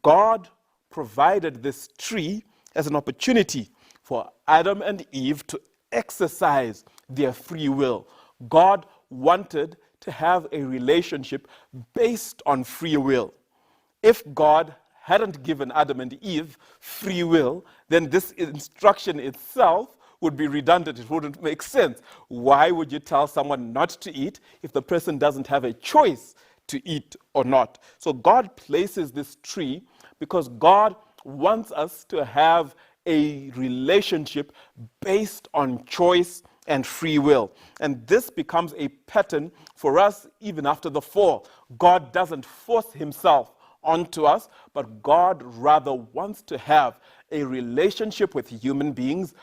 God provided this tree as an opportunity for Adam and Eve to exercise their free will. God wanted to have a relationship based on free will. If God hadn't given Adam and Eve free will, then this instruction itself would be redundant. It wouldn't make sense. Why would you tell someone not to eat if the person doesn't have a choice to eat or not? So God places this tree because God wants us to have a relationship based on choice and free will. And this becomes a pattern for us even after the fall. God doesn't force himself onto us, but God rather wants to have a relationship with human beings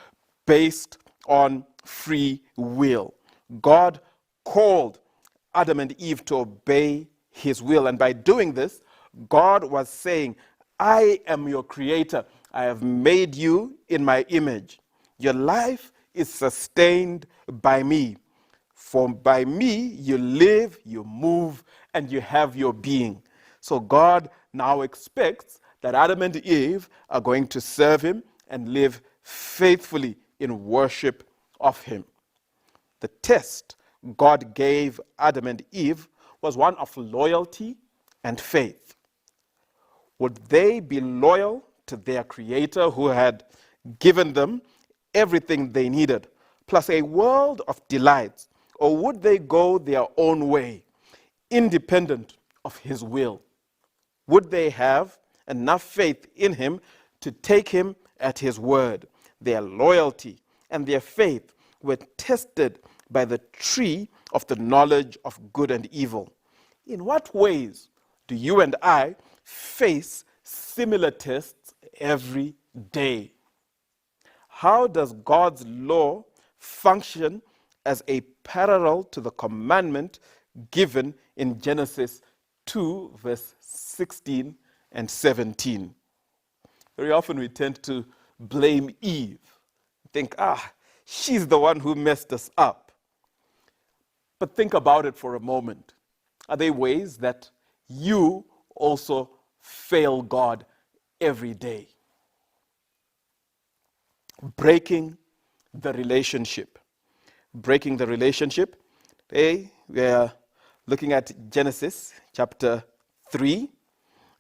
based on free will. God called Adam and Eve to obey his will, and by doing this, God was saying, I am your creator. I have made you in my image. Your life is sustained by me. For by me you live, you move, and you have your being. So God now expects that Adam and Eve are going to serve him and live faithfully in worship of him. The test God gave Adam and Eve was one of loyalty and faith. Would they be loyal to their Creator who had given them everything they needed, plus a world of delights, or would they go their own way, independent of his will? Would they have enough faith in him to take him at his word? Their loyalty and their faith were tested by the tree of the knowledge of good and evil. In what ways do you and I face similar tests every day? How does God's law function as a parallel to the commandment given in Genesis 2, verse 16 and 17? Very often we tend to blame Eve. Think, she's the one who messed us up. But think about it for a moment. Are there ways that you also fail God every day? Breaking the relationship. Breaking the relationship. Today we are looking at Genesis chapter 3,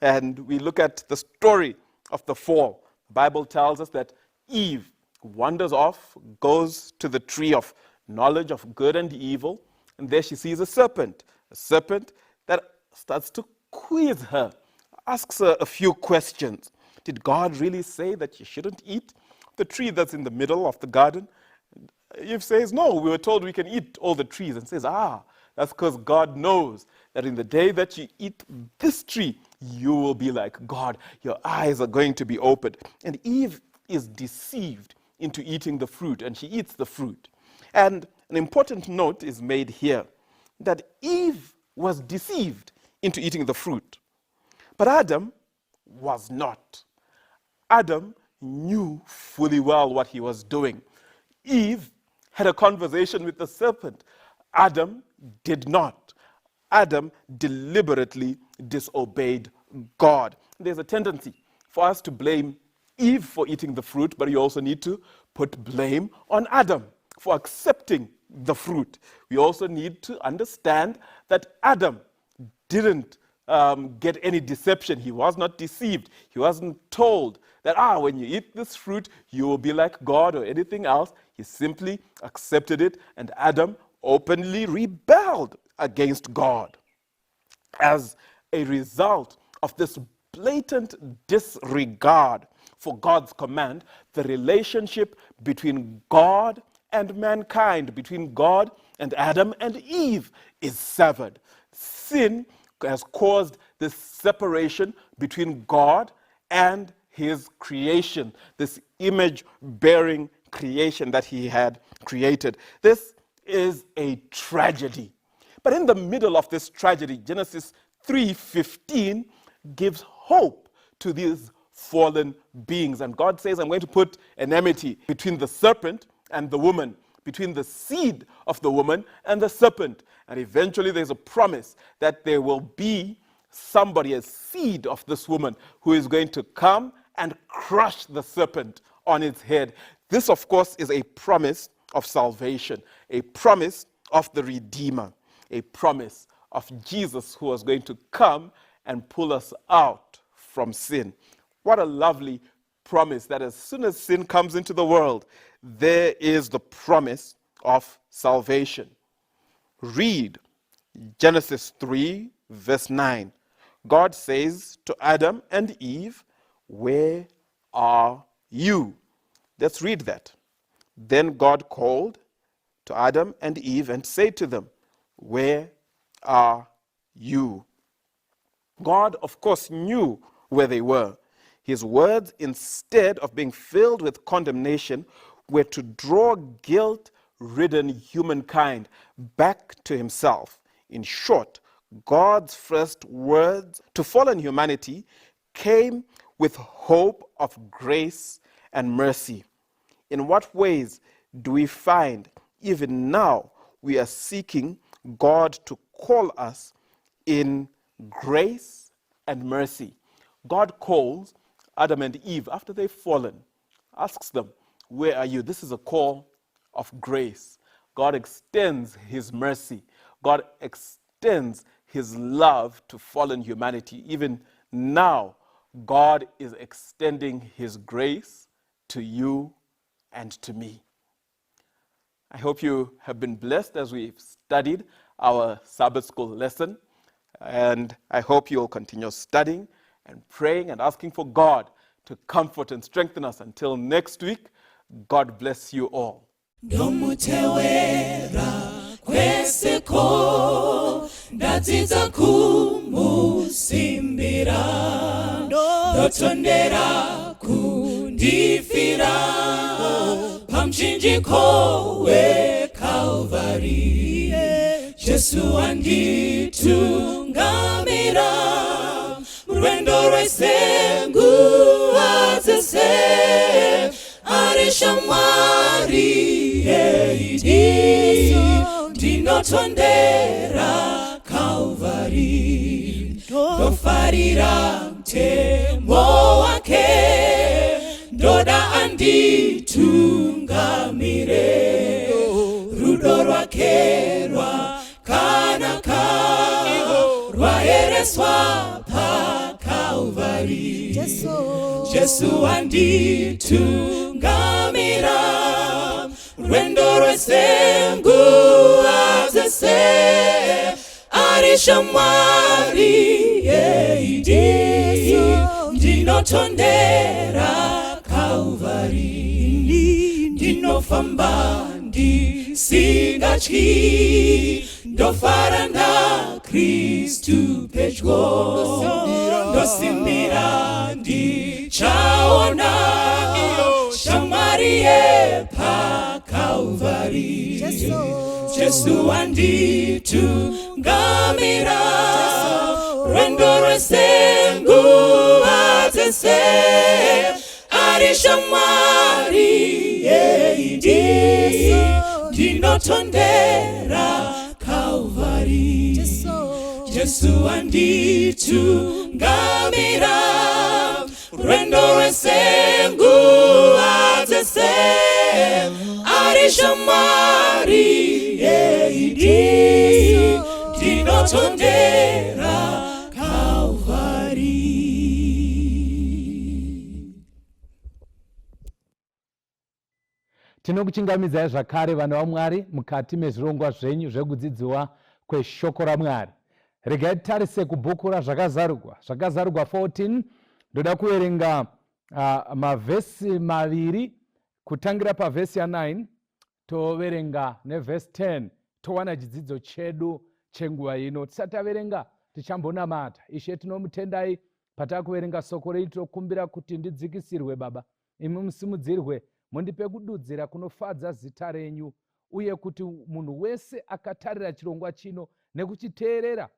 and we look at the story of the fall. The Bible tells us that Eve wanders off, goes to the tree of knowledge of good and evil, and there she sees a serpent that starts to quiz her, asks her a few questions. Did God really say that you shouldn't eat the tree that's in the middle of the garden? Eve says, no, we were told we can eat all the trees. And says, that's because God knows that in the day that you eat this tree, you will be like God. Your eyes are going to be opened. And Eve is deceived into eating the fruit, and she eats the fruit. And an important note is made here, that Eve was deceived into eating the fruit. But Adam was not. Adam knew fully well what he was doing. Eve had a conversation with the serpent. Adam did not. Adam deliberately disobeyed God. There's a tendency for us to blame Eve for eating the fruit, but you also need to put blame on Adam for accepting the fruit. We also need to understand that Adam didn't get any deception. He was not deceived. He wasn't told that, when you eat this fruit, you will be like God or anything else. He simply accepted it, and Adam openly rebelled against God. As a result of this blatant disregard for God's command, the relationship between God and mankind, between God and Adam and Eve, is severed. Sin has caused this separation between God and his creation, this image-bearing creation that he had created. This is a tragedy. But in the middle of this tragedy, Genesis 3:15 gives hope to these fallen beings. And God says, I'm going to put enmity between the serpent and the woman, between the seed of the woman and the serpent. And eventually there's a promise that there will be somebody, a seed of this woman, who is going to come and crush the serpent on its head. This, of course, is a promise of salvation, a promise of the Redeemer, a promise of Jesus who was going to come and pull us out from sin. What a lovely promise that as soon as sin comes into the world, there is the promise of salvation. Read Genesis 3, verse 9. God says to Adam and Eve, where are you? Let's read that. Then God called to Adam and Eve and said to them, where are you? God, of course, knew where they were. His words, instead of being filled with condemnation, were to draw guilt-ridden humankind back to himself. In short, God's first words to fallen humanity came with hope of grace and mercy. In what ways do we find even now we are seeking God to call us in grace and mercy? God calls Adam and Eve after they've fallen, asks them, where are you? This is a call of grace. God extends his mercy. God extends his love to fallen humanity. Even now, God is extending his grace to you and to me. I hope you have been blessed as we've studied our Sabbath school lesson. And I hope you'll continue studying and praying and asking for God to comfort and strengthen us. Until next week, God bless you all. Kweseko ndadzidza kumusimbira ndotondera kundifira pamchinjiko weKalvari Jesu anditungamira rwendo rwese nguva dzese ari shamwari yeidi ndinotondera Kalvari ndofarira mtemo wake ndoda anditungamire rudo rwake rwakanaka rwaereswa paKalvari Jesu anditungamira rwendo rwese nguva dzese ari shamwari yeidi ndinotondera Kalvari ndinofamba ndisingatyi ndofara naKristu pedyo ndosimbira ndichaona shamwari yepaKalvari Jesu anditungamira rwendo rwese nguva dzese ari shamwari yeidi ndinotondera Kalvari Jesu anditungamira rwendo rwese nguva dzese ari shamwari yeidi ndinotondera Kalvari. Tinokuchingamidzai zvakare vana vaMwari mukati mezvirongwa zvenyu zvekudzidziwa kweshoko raMwari. Regai tarise kubhuku razvakazarurwa 14. Ndoda kuverenga mavhesi maviri kutangira pavhesi ya9 toverenga nevhesi 10 towana chidzidzo chedu chenguva ino. Tisati taverenga tichambonamata. Ishe tinomutendai patakuverenga soko renyu, tinokumbira kuti ndidzikisirwe Baba, imi musimudzirwe, mundipe kududzira kunofadza zita renyu, uye kuti munhu wese akatarira chirongwa chino nekuchiteerera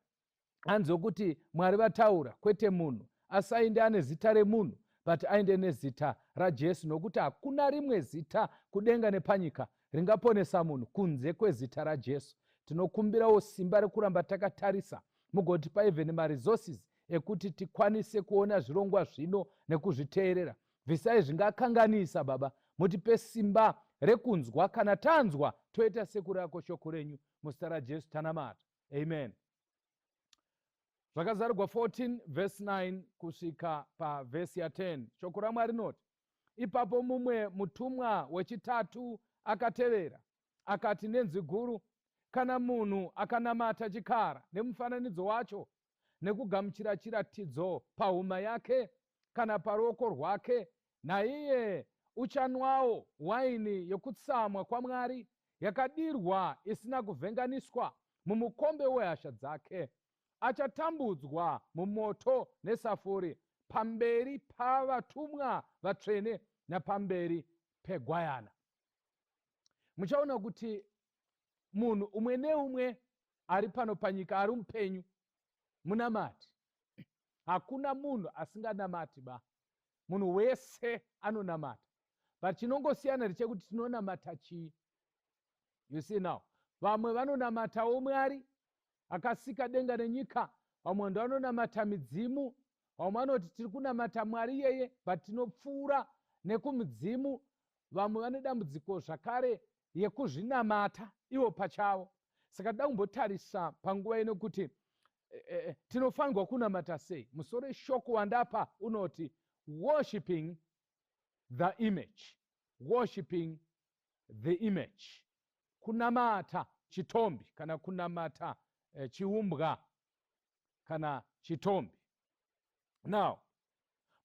anzwe kuti Mwari vataura, kwete munhu, asi ainde ane zita remunhu, but ainde nezita raJesu, nokuti hakuna rimwe zita kudenga nepanyika ringaponesa munhu kunze kwezita raJesu. Tinokumbirawo simba rekuramba takatarisa, mugotipa even maresources ekuti tikwanise kuona zvirongwa zvino nekuzviteerera. Visai zvingakanganisa Baba, mutipe simba rekunzwa, kana tanzwa toita sekurako shoko renyu, muzita raJesu tanamata, amen. Zvakazarugwa 14 verse 9 kusvika pavhesi ya10. Shoko raMwari rinoti, ipapo mumwe mutumwa wechitatu akatevera, akati nenzwi guru, kana munhu akanamata chikara nemufananidzo wacho nekugamuchira chiratidzo pahuma yake kana paruoko rwake, naiye uchanwawo waini yokutsamwa kwaMwari yakadirwa isina kuvhenganiswa mumukombe wehasha dzake, achatambudzwa mumoto nesafuri pamberi pavatumwa vatsvene napamberi pegwayana. Muchaona kuti munhu umwe neumwe ari pano panyika ari mupenyu munamati. Hakuna munhu asinganamati ba, munhu wese anonamata, but chinongosiyana ndechekuti tinonamata chii. You see now, vamwe vanonamatawo Mwari akasika denga nenyika, vamwe ndo vanonamata midzimu, vamwe vanoti tiri kunamata Mwari iyeye but tinopfuura nekumudzimu. Vamwe vane dambudziko zvakare yekuzvinamata ivo pachavo. Saka da kumbotarisa panguva ino kuti tinofanirwa kunamata sei. Musoro shoko wandapa unoti worshiping the image, worshiping the image, kunamata chitombi kana kunamata chiumbwa kana chitombi. Now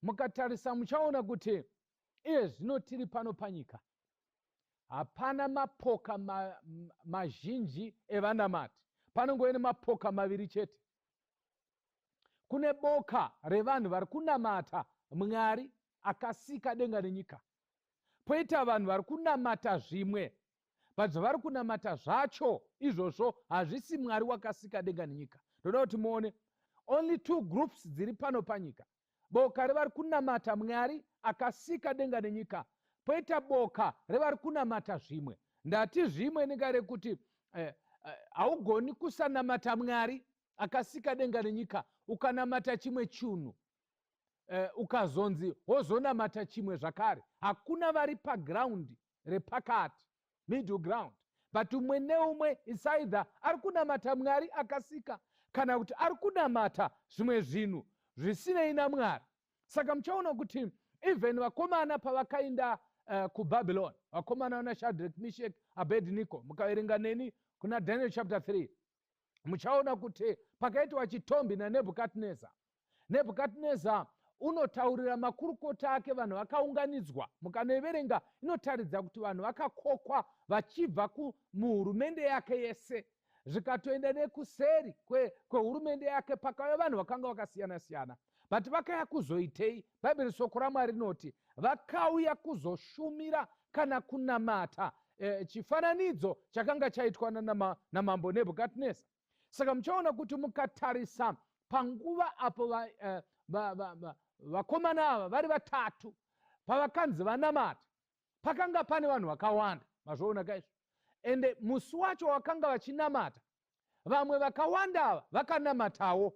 mukatarisa muchaona kuti iye zvino tiri pano panyika hapana mapoka mazhinji evanamati, panongove nemapoka maviri chete. Kune boka revanhu vari kunamata Mwari akasika denga nenyika, poita vanhu vari kunamata zvimwe, but zvavari kunamata zvacho izvozvo hazvisi Mwari wakasika denga nenyika. Ndoda kuti muone only two groups dziri pano panyika: boka revari kunamata Mwari akasika denga nenyika, poita boka revari kunamata zvimwe. Ndati zvimwe negarekuti haugoni kusanamata Mwari akasika denga nenyika ukanamata chimwe chinhu ukazonzi wozonamata chimwe zvakare. Hakuna vari pagraundi repakati, middle ground, but umwe neumwe is either ari kunamata Mwari akasika kana kuti ari kunamata zvimwe zvinhu zvisinei naMwari. Saka muchaona kuti even vakomana pavakaenda kuBhabhironi, vakomana vana Shadrach, Meshach, Abednego, mukaverenga neni kuna Daniel chapter 3, muchaona kuti pakaitwa chitombi naNebhukadhineza. Nebhukadhineza unotaurira makurukota ake vanhu vakaunganidzwa. Mukanoverenga inotaridza kuti vanhu vakakokwa vachibva muhurumende yake yese zvikatoenda nekuseri kwehurumende yake. Pakauya vanhu vakanga vakasiyana siyana, but vakauya kuzoitei? Bhaibheri soko raMwari rinoti vakauya kuzoshumira kana kunamata chifananidzo chakanga chaitwa namambo Nebhukadhineza. Saka muchaona kuti mukatarisa panguva apo vakomana ava vari vatatu pavakanzi vanamata, pakanga pane vanhu vakawanda. Mazvoona kaizvo? Ende musi wacho vakanga vachinamata, vamwe vakawanda ava vakanamatawo,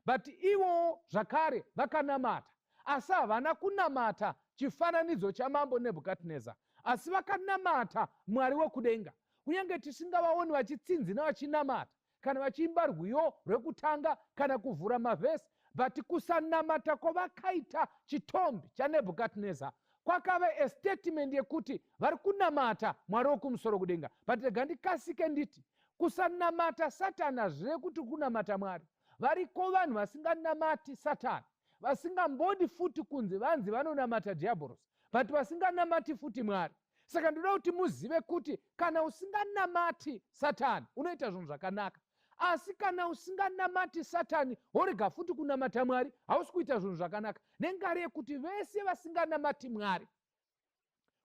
but ivo zvakare vakanamata, asi havana kunamata chifananidzo chamambo Nebhukadhineza, asi vakanamata Mwari wekudenga. Kunyange tisingavaoni vachitsinzina vachinamata kana vachiimba rwiyo rwekutanga kana kuvhura mavhesi, but kusanamata kwavakaita chitombi chaNebhukadhineza kwakava estatement yekuti vari kunamata Mwari wokumusoro kudenga. But rega ndikasike nditi kusanamata Satani hazvirevi kuti kunamata Mwari. Variko vanhu vasinganamati Satani, vasingambodi futi kunzi vanzi vanonamata Diabolos, but vasinganamati futi Mwari. Saka ndoda kuti muzive kuti kana usinganamati Satani unoita zvinhu zvakanaka, asi kana usinganamati Satani worega futi kunamata Mwari, hausi kuita zvinhu zvakanaka. Nengari yekuti vese vasinganamati Mwari,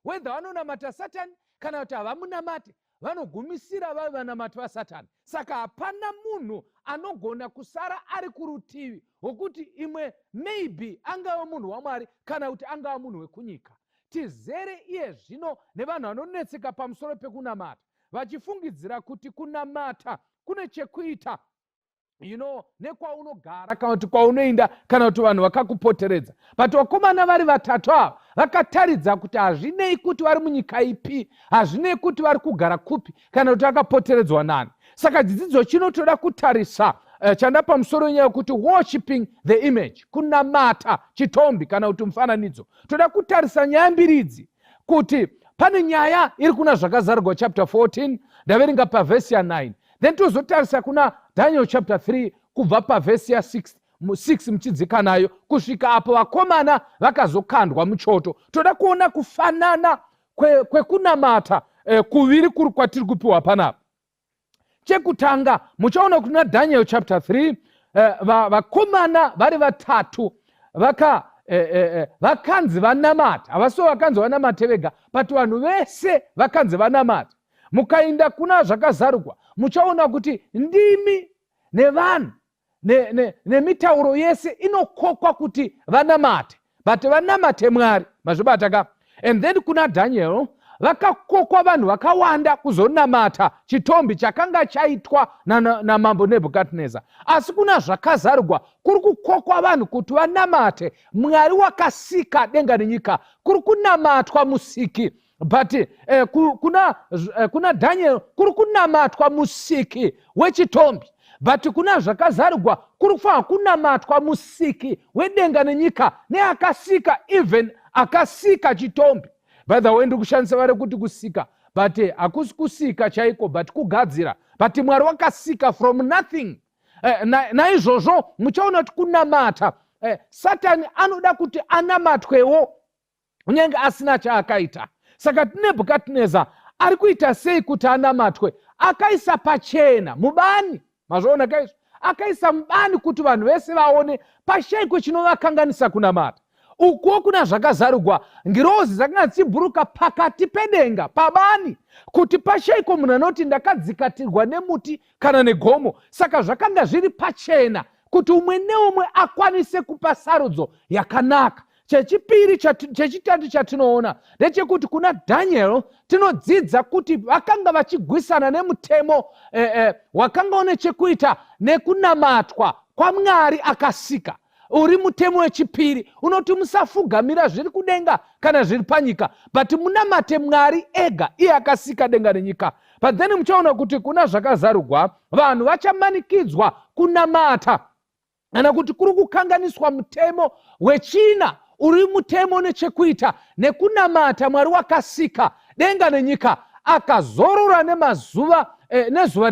whether vanonamata Satani kana kuti havamunamati, vanogumisira vavi vanamati vaSatani. Saka hapana munhu anogona kusara ari kurutivi wokuti imwe maybe angava munhu waMwari kana kuti angava munhu wekunyika. Tizere iye zvino nevanhu vanonetseka pamusoro pekunamata, vachifungidzira kuti kunamata kune chekuita nekwaunogara kana kuti kwaunoenda kana kuti vanhu vakakupoteredza. But vakomana vari vatatu ava vakataridza kuti hazvinei kuti vari munyika ipi, hazvinei kuti vari kugara kupi kana kuti vakapoteredzwa nani. Saka dzidziso chinotoda kutarisa chanda pamusoro nyaya yokuti worshiping the image, kunamata chitombi kana kuti mufananidzo. Toda kutarisa nyaya mbiri idzi, kuti pane nyaya iri kuna zvakazarurwa chapter 14 ndaverenga pavhesi ya9, then tozotarisa kuna Daniel chapter 3 kubva pavhesi ya6 muchidzika nayo kusvika apo vakomana vakazokandwa muchoto. Toda kuona kufanana kwekunamata kuviri kuri kwatiri kupiwa panapa. Chekutanga muchaona kuna Daniel chapter 3 vakomana vari vatatu vakanzi vanamata, havasiwo vakanzi vanamate vega, but vanhu vese vakanzi vanamata. Mukaenda kuna zvakazarurwa muchaona kuti ndimi nevanhu nemitauro yese inokokwa kuti vanamate, but vanamate Mwari. Mazvibata ka? And then kuna Daniel vakakokwa vanhu vakawanda kuzonamata chitombi chakanga chaitwa namambo Nebhukadhineza. Asi kuna zvakazarurwa kuri kukokwa vanhu kuti vanamate Mwari wakasika denga nenyika, kuri kunamatwa musiki. But kuna Daniel kuri kunamatwa musiki wechitombi. But kuna zvakazarurwa kuri kufanira kunamatwa musiki wedenga nenyika neakasika, even akasika chitombi. By the way, ndikushandisa vari kuti kusika, but hakusi kusika chaiko, but kugadzira. But Mwari wakasika from nothing. Naizvozvo muchaona kuti kunamata, Satani anoda kuti anamatwewo kunyange asina chaakaita. Saka Nebhukadhineza ari kuita sei kuti anamatwe? Akaisa pachena mubani, mazvoona kaizvo, akaisa mubani kuti vanhu vese vaone pashaiko chinovakanganisa kunamata. Uko kuna zvakazarurwa ngirozi dzakanga dzichibhuruka pakati pedenga pabani kuti pashaiko munhu anoti ndakadzikatirwa nemuti kana negomo. Saka zvakanga zviri pachena kuti umwe neumwe akwanise kupa sarudzo yakanaka. Chechipiri chechitatu chatinoona ndechekuti kuna Daniel tinodzidza kuti vakanga vachigwisana nemutemo wakanga une chekuita nekunamatwa kwaMwari akasika. Uri mutemo wechipiri unoti musafugamira zviri kudenga kana zviri panyika, but munamate Mwari ega, iye akasika denga nenyika. But then muchaona kuti kuna zvakazarurwa vanhu vachamanikidzwa kunamata kana kuti kuri kukanganiswa mutemo wechina uri mutemo nechekuita nekunamata Mwari wakasika denga nenyika, akazorora nemazuva nezuva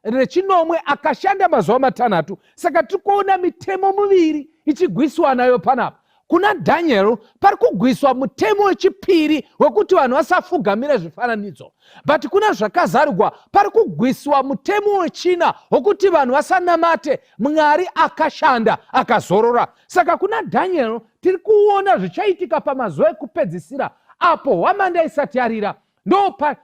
rechinomwe akashanda mazuva matanhatu. Saka tikuona mitemo miviri ichigwiswa nayo panapa. Kuna Daniel pari kugwiswa mutemo wechipiri wekuti vanhu vasafugamira zvifananidzo, but kuna zvakazarurwa pari kugwiswa mutemo wechina wekuti vanhu vasanamate Mwari akashanda akazorora. Saka kuna Daniel tiri kuona zvichaitika pamazuva ekupedzisira apo hwamanda isati yarira.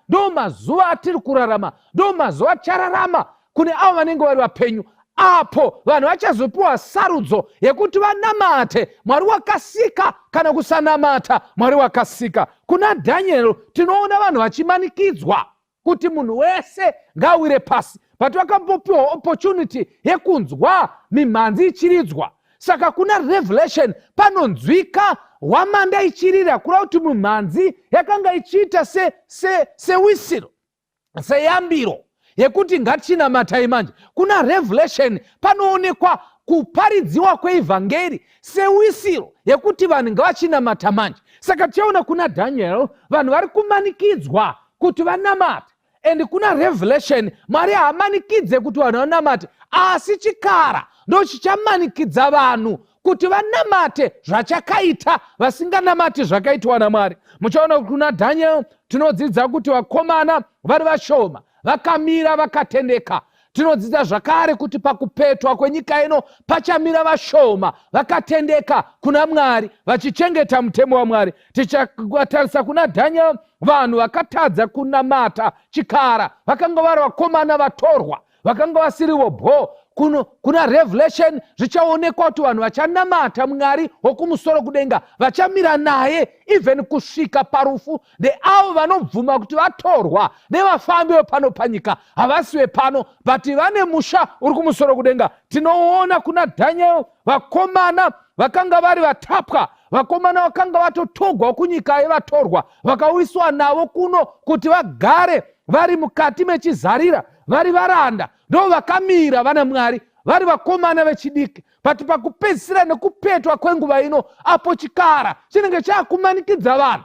Ndo mazuva atiri kurarama, ndo mazuva achararama kune avo vanenge vari vapenyu, apo vanhu vachazopiwa sarudzo yekuti vanamate Mwari wakasika kana kusanamata Mwari wakasika. Kuna Daniel tinoona vanhu vachimanikidzwa kuti munhu wese ngawire pasi, but vakambopiwa opportunity yekunzwa mimhanzi ichiridzwa. Saka kuna Revelation panonzwika hwamanda ichirira, kureva kuti mimhanzi yakanga ichiita sewisiro, seyambiro yekuti ngatichinamatai manje. Kuna Revelation panoonekwa kuparidziwa kweivhangeri sewisiro yekuti vanhu ngavachinamata manje. Saka tichaona kuna Daniel vanhu vari kumanikidzwa kuti vanamate, and kuna Revelation Mwari haamanikidze kuti vanhu vanamate, asi chikara ndo chichamanikidza vanhu kuti vanamate zvachakaita vasinganamati zvakaitwa naMwari. Muchaona kuna Daniel tinodzidza kuti vakomana vari vashoma vakamira vakatendeka. Tinodzidza zvakare kuti pakupetwa kwenyika ino pachamira vashoma vakatendeka kuna Mwari vachichengeta mutemo waMwari. Tichatarisa kuna Daniel, vanhu vakatadza kunamata chikara, vakanga vari vakomana vatorwa, vakanga vasirivo bho. Kuna Revelation zvichaonekwa kuti vanhu vachanamata Mwari wokumusoro kudenga vachamira naye even kusvika parufu. Neavo vanobvuma kuti vatorwa nevafambi vepano panyika havasiwe pano, but vane musha uri kumusoro kudenga. Tinoona kuna Daniel vakomana vakanga vari vatapwa, vakomana vakanga vatotogwa kunyika yevatorwa, vakauyiswa navo kuno kuti vagare vari mukati mechizarira, vari varanda, ndo vakamira vana Mwari, vari vakomana vechidiki. But pakupedzisira nekupetwa kwenguva ino, apo chikara chinenge chakumanikidza vanhu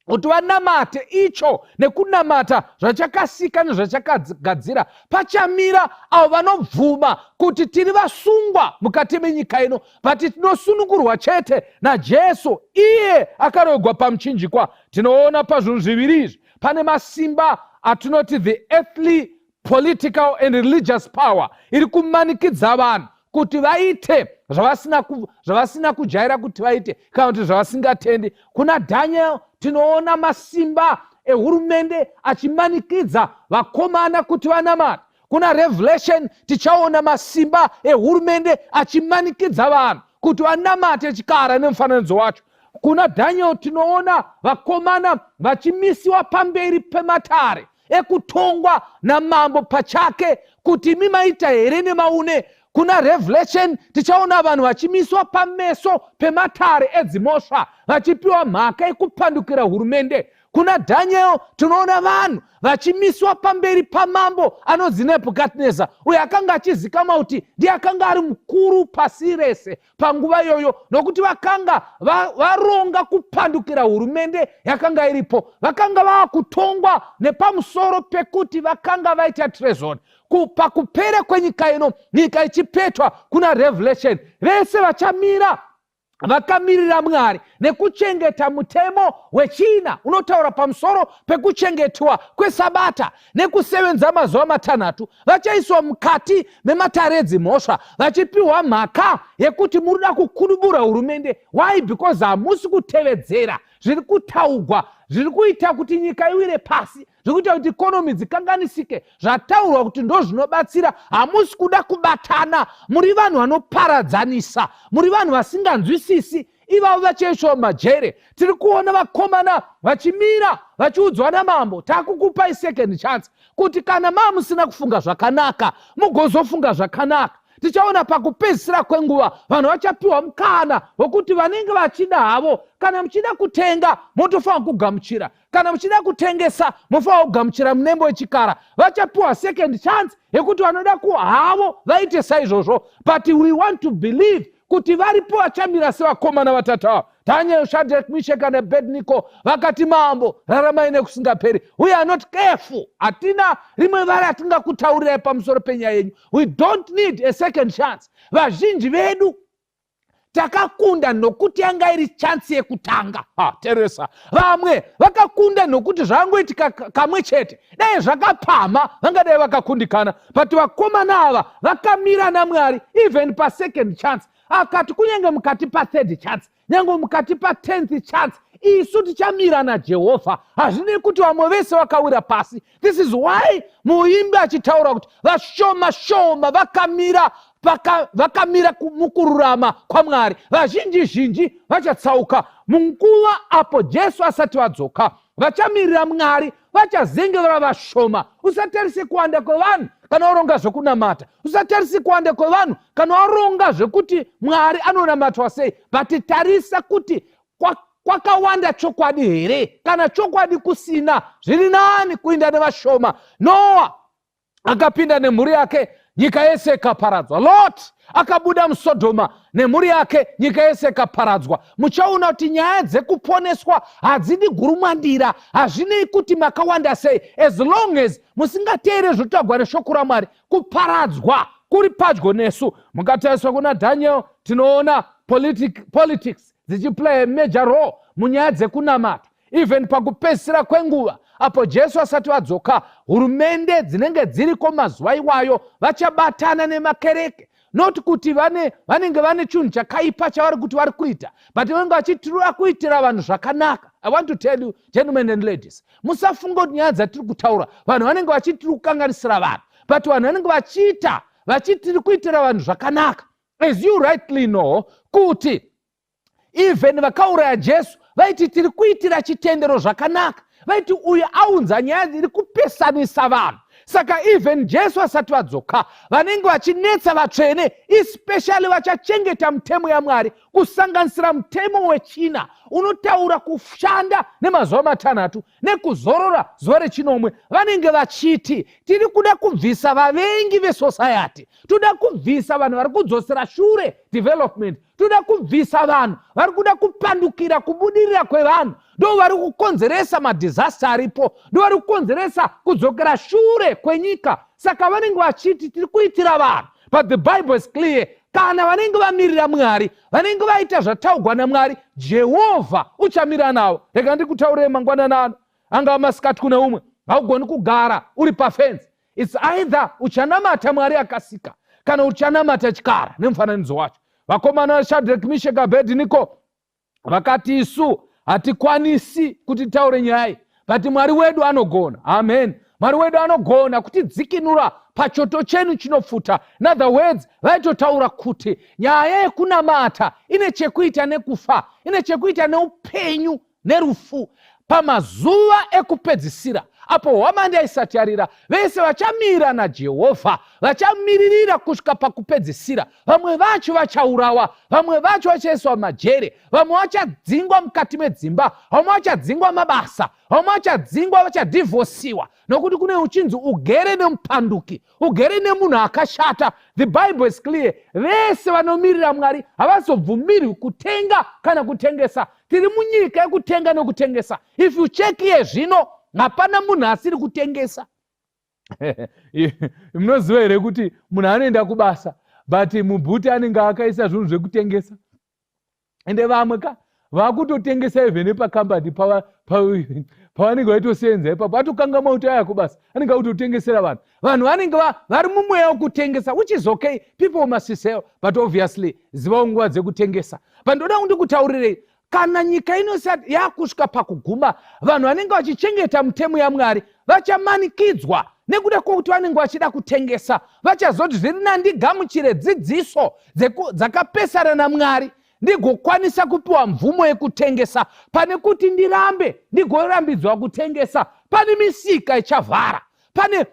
kuti vanamate icho nekunamata zvachakasika nezvachakagadzira. Pachamira avo vanobvuma kuti tiri vasungwa mukati menyika ino, but tinosunungurwa chete naJesu, iye akarogwa pamuchinjikwa. Tinoona pazvinhu zviviri izvi pane masimba atinoti the earthly, political and religious power iri kumanikidza vanhu kuti vaite zvavasina kujaira kuti vaite kana kuti zvavasingatendi. Kuna Daniel tinoona masimba ehurumende achimanikidza vakomana kuti vanamata. Kuna Revelation tichaona masimba ehurumende achimanikidza vanhu kuti vanamate chikara nemufananidzo wacho. Kuna Daniel tinoona vakomana vachimisiwa pamberi pematare ekutongwa namambo pachake kuti mimaita here nemaune. Kuna Revelation tichaona vanhu vachimiswa pameso pematare edzimosva vachipiwa mhaka yekupandukira hurumende. Kuna Daniel tinoona vanhu vachimiswa pamberi pamambo anonzi Nebhukadhineza, uyo akanga achizikama kuti ndiye akanga ari mukuru pasi rese panguva iyoyo, nokuti vakanga varonga kupandukira hurumende yakanga iripo. Vakanga vava kutongwa nepamusoro pekuti vakanga vaita treason. Pakupera kwenyika ino, nyika ichipetwa, kuna Revelation vese vachamira vakamirira Mwari nekuchengeta mutemo wechina unotaura pamusoro pekuchengetwa kwesabata nekusevenza mazuva matanhatu. Vachaiswa mukati mematare edzimhosva vachipiwa mhaka yekuti murida kukudubura hurumende. Why? Because hamusi kutevedzera zviri kutaurwa, zviri kuita kuti nyika iwire pasi, zviri kuita kuti ikonomi dzikanganisike, zvataurwa kuti ndo zvinobatsira. Hamusi kuda kubatana, muri vanhu vanoparadzanisa, muri vanhu vasinganzwisisi, ivavo vachaiswa majere. Tiri kuona vakomana vachimira vachiudzwa namambo, takukupai second chance kuti kana musina kufunga zvakanaka mugozofunga zvakanaka. Tichaona pakupedzisira kwenguva vanhu vachapiwa mukana wokuti vanenge vachida havo, kana muchida kutenga motofanira kugamuchira, kana muchida kutengesa mofanira kugamuchira munembo wechikara. Vachapiwa second chance yekuti vanoda kuhavo vaite saizvozvo. But we want to believe kuti varipo vachamira sevakomana vatatu ava, Daniel, Shadrach, Meshach and Abednego, vakati mambo raramai nekusingaperi. We are not careful. Hatina rimwe vari atingakutaurirai pamusoro penyaya yenyu. We don't need a second chance. Vazhinji vedu takakunda nokuti yanga iri chance yekutanga. Teresa, vamwe vakakunda nokuti zvangoitika kamwe chete, dai zvakapama vangadai vakakundikana. But vakomana ava vakamira naMwari even pa second chance. Akati kunyange mukati pa third chance, nyange mukati pa 10th chance, isu tichamira naJehovha. Hazvine kuti vamwe vese vakawira pasi. This is why muimbi achitaura kuti vashoma shoma vakamira mukururama kwaMwari. Vazhinji zhinji vachatsauka munguva apo Jesu asati vadzoka. Vachamirira Mwari vachazengera vashoma. Usatarise kuwanda kwevanhu kana waronga zvekunamata, usatarise kuwanda kwevanhu kana waronga zvekuti Mwari anonamatwa sei, but tarisa kuti kwakawanda chokwadi here kana chokwadi kusina. Zviri nani kuinda nevashoma. Noa akapinda nemhuri yake, nyika yese ikaparadzwa. Lot akabuda muSodhoma nemhuri yake, nyika yese ikaparadzwa. Muchaona kuti nyaya dzekuponeswa hadzidi gurumwandira, hazvinei kuti makawanda sei. As long as musingateere zvotagwa neshoko raMwari, kuparadzwa kuri padyo nesu. Mukatariswa kuna Daniel tinoona politics dzichiplay a major role munyaya dzekunamata. Even pakupedzisira kwenguva apo Jesu asati vadzoka, hurumende dzinenge dziriko mazuva iwayo vachabatana nemakereke, not kuti vanenge vane chinhu chakaipa chavari kuti vari kuita, but vanenge vachitirwa kuitira vanhu zvakanaka. I want to tell you, gentlemen and ladies, musafunga kuti nyaya dzatiri kutaura vanhu vanenge vachitiri kukanganisira vanhu, but vanhu vanenge vachiita vachitiri kuitira vanhu zvakanaka. As you rightly know, kuti even vakauraya Jesu vaiti tiri kuitira chitendero zvakanaka, vaiti uyu aunza nyaya dziri kupesanisa vanhu. Saka even Jesu asati vadzoka, vanenge vachinetsa vatsvene, especially vachachengeta mutemo yaMwari, kusanganisira mutemo wechina unotaura kushanda nemazuva matanhatu nekuzorora zuva rechinomwe, vanenge vachiti tiri kuda kubvisa vavengi vesociety, toda kubvisa vanhu vari kudzosera shure development, toda kubvisa vanhu vari kuda kupandukira kubudirira kwevanhu, ndo vari kukonzeresa madhisaster aripo, ndo vari kukonzeresa kudzokera shure kwenyika. Saka vanenge vachiti tiri kuitira vanhu, but the Bible is clear. Kana vanenge vamirira Mwari, vanenge vaita zvataurwa naMwari, Jehovha uchamira navo. Rega ndikutaurire mangwanani ano, angava masikati kuna umwe, haugoni kugara uri pafenzi. It's either uchanamata Mwari akasika, kana uchanamata chikara nemufananidzo wacho. Vakomana Shadrach, Meshach, Abednego vakati isu hatikwanisi kuti taure nyaya, but Mwari wedu anogona. Amen. Mwari wedu anogona kutidzikinura pachoto chenu chinopfuta. In other words, vaitotaura kuti nyaya yekunamata ine chekuita nekufa, ine chekuita neupenyu nerufu. Pamazuva ekupedzisira, apo hwamanda isati yarira, vese vachamira naJehovha, vachamiririra kusvika pakupedzisira. Vamwe vacho vachaurawa, vamwe vacho vachaiswa majere, vamwe vachadzingwa mukati medzimba, vamwe vachadzingwa mabasa, vamwe vachadzingwa, vachadhivhosiwa, nokuti kune uchinzi ugere nemupanduki, ugere nemunhu akashata. The Bible is clear. Vese vanomirira Mwari havazobvumirwi kutenga kana kutengesa. Tiri munyika yekutenga nokutengesa. If you check here zvino, hapana munhu asiri kutengesa. Munoziva here kuti munhu anoenda kubasa, but mubhuti anenge akaisa zvinhu zvekutengesa. Ende vamwe ka vakutotengesa even nepakambani pavanenge vaitosenza ipapo, atokanga mauto aya kubasa, anenge akutotengesera vanhu. Vanhu vanenge vari mumweya wekutengesa, which is okay. People must sell, but obviously zivawo nguva dzekutengesa. But ndoda kundikutaurirei, kana nyika inosati yakusvika pakuguma, vanhu vanenge vachichengeta mutemo yaMwari vachamanikidzwa nekuda kwokuti vanenge vachida kutengesa. Vachazoti zviri nandigamuchire dzidziso dzakapesana naMwari ndigokwanisa kupiwa mvumo yekutengesa, pane kuti ndirambe ndigorambidzwa kutengesa. Pane misika ichavhara,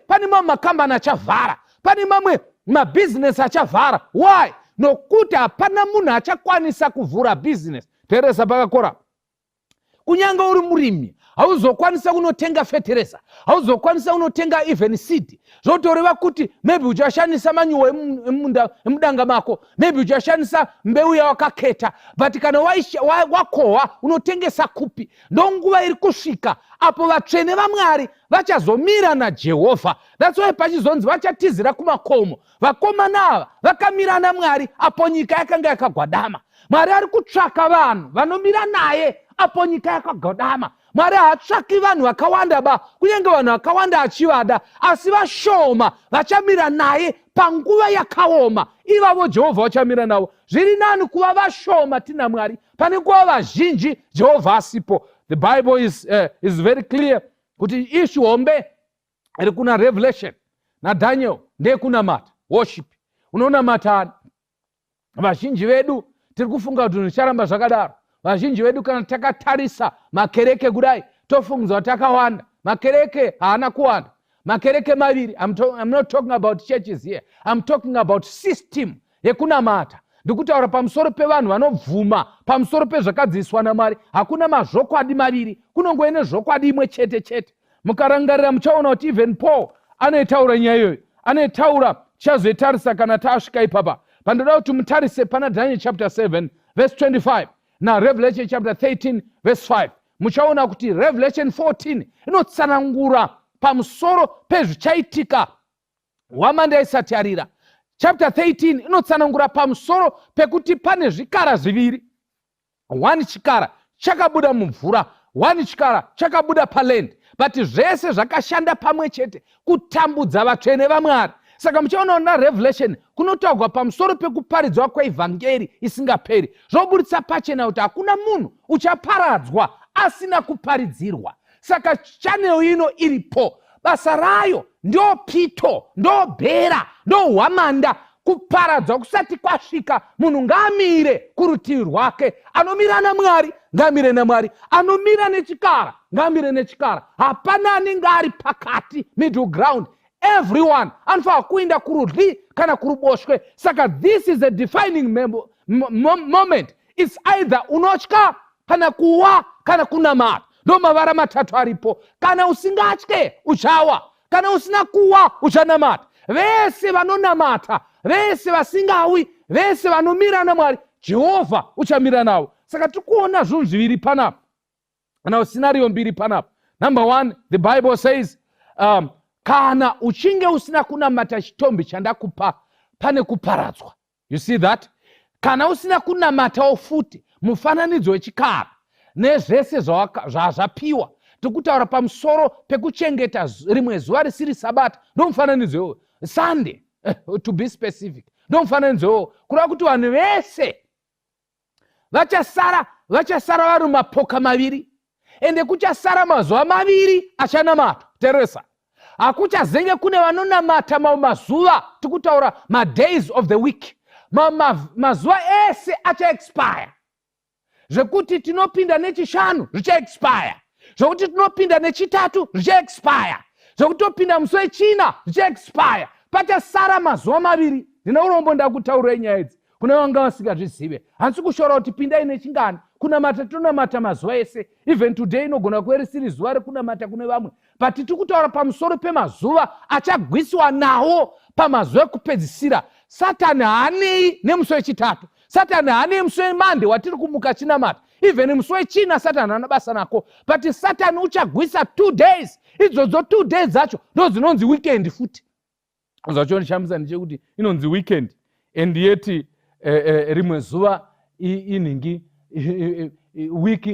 pane mamwe makambani achavhara, pane mamwe mabhizinesi achavhara. Why? Nokuti hapana munhu achakwanisa kuvhura bhizinesi. Teresa pakakora, kunyange uri murimi hauzokwanisa kunotenga fertilizer, hauzokwanisa kunotenga even seed. Zvotoreva kuti maybe uchashandisa manyuwa emudanga mako, maybe uchashandisa mbeu yawakaketa, but kana wakohwa unotengesa kupi? Ndonguva iri kusvika apo vatsvene vaMwari vachazomira naJehovha. That's why pachizonzi vachatizira kumakomo. Vakomana ava vakamira naMwari apo nyika yakanga yakagwadama. Mwari ari kutsvaka vanhu vanomira naye apo nyika yakagwadama. Mwari haatsvaki vanhu vakawanda ba, kunyange vanhu vakawanda achivada, asi vashoma vachamira naye panguva yakaoma, ivavo Jehovha vachamira navo. Zviri nani kuva vashoma tina Mwari pane kuva vazhinji Jehovha asipo. The Bible is very clear kuti ishu hombe iri kuna Revelation naDaniel ndekunamata, worship. Unonamatani? Vazhinji vedu tiri kufunga kuti zvicharamba zvakadaro. Vazhinji vedu kana takatarisa makereke kudai tofunga kuti takawanda. Makereke haana kuwanda. Makereke maviri. I'm not talking about churches here. I'm talking about system yekunamata. Ndikutaura pamusoro pevanhu vanobvuma pamusoro pezvakadziswa naMwari. Hakuna mazvokwadi maviri, kunongoene zvokwadi imwe chete chete. Mukarangarira muchaona kuti even Paul anotaura nyaya iyoyo, anotaura chazoitarisa kana tasvika ipapa. Pandoda kuti mutarise pana Daniel chapter 7 verse 25 na Revelation chapter 13 verse 5. Muchaona kuti Revelation 14 inotsanangura pamusoro pezvichaitika hwamanda isati yarira. Chapter 13 inotsanangura pamusoro pekuti pane zvikara zviviri. One chikara chakabuda mumvura, 1 chikara chakabuda paland, but zvese zvakashanda pamwe chete kutambudza vatsvene vaMwari. Saka muchaona na Revelation kunotaurwa pamusoro pekuparidzwa kweevhangeri isingaperi. Zvoburitsa pachena kuti hakuna munhu uchaparadzwa asina kuparidzirwa. Saka channel ino iripo, basa rayo ndo pito, ndo bhera, ndo hwamanda. Kuparadzwa kusati kwasvika, munhu ngaamire kurutivi rwake. Anomira naMwari ngaamire naMwari, anomira nechikara ngaamire nechikara. Hapana anenge ari pakati, middle ground. Everyone anofanira kuenda kurudyi kana kuruboshwe. Saka this is a defining moment. It's either unotya kana kuwa kana kunamata. Ndo mavara matatu aripo. Kana usingatye uchawa, kana usina kuwa uchanamata. Vese vanonamata, vese vasingawi, vese vanomira naMwari, Jehovha uchamira navo. Saka tikuona zvinhu zviviri panapa, kana scenario mbiri panapa. Number 1, the Bible says, kana uchinge usina kunamata chitombi chandakupa, pane kuparadzwa. You see that? Kana usina kunamatawo futi mufananidzo wechikara nezvese zvazvapiwa. Tikutaura pamusoro pekuchengeta rimwe zuva risiri Sabbath, ndo mufananidzo Sunday, to be specific. Ndo mufananidzo kureva kuti vanhu vese vachasara vari mapoka maviri, ende kuchasara mazuva maviri achanamata. Teresa, hakuchazenge kune vanonamata mazuva, tikutaura days of the week. Mazuva ese acha-expire. Zvekuti tinopinda nechishanu zvicha-expire. Zvekuti tinopinda nechitatu zvicha-expire. Zvekuti topinda musi wechina zvicha-expire. Pachasara mazuva maviri. Ndine urombo ndakutaurirai nyaya idzi kune vanga vasingazvizive. Handisi kushora kuti pindai nechingani. Kunamata tonamata mazuva ese. Even today inogona kuve risiri zuva rekunamata kune vamwe. But tikutaura pamusoro pemazuva achagwisiwa nawo pamazuva ekupedzisira. Satani haanei nemusi wechitatu. Satani haanei musi weMonday watiri kumuka chinamata. Even musi wechina Satani hana basa nako. But Satani uchagwisa 2 days. Idzodzo 2 days dzacho ndo dzinonzi weekend futi. Zvacho ndichamisa ndechekuti inonzi weekend. And yet rimwe zuva inhingi week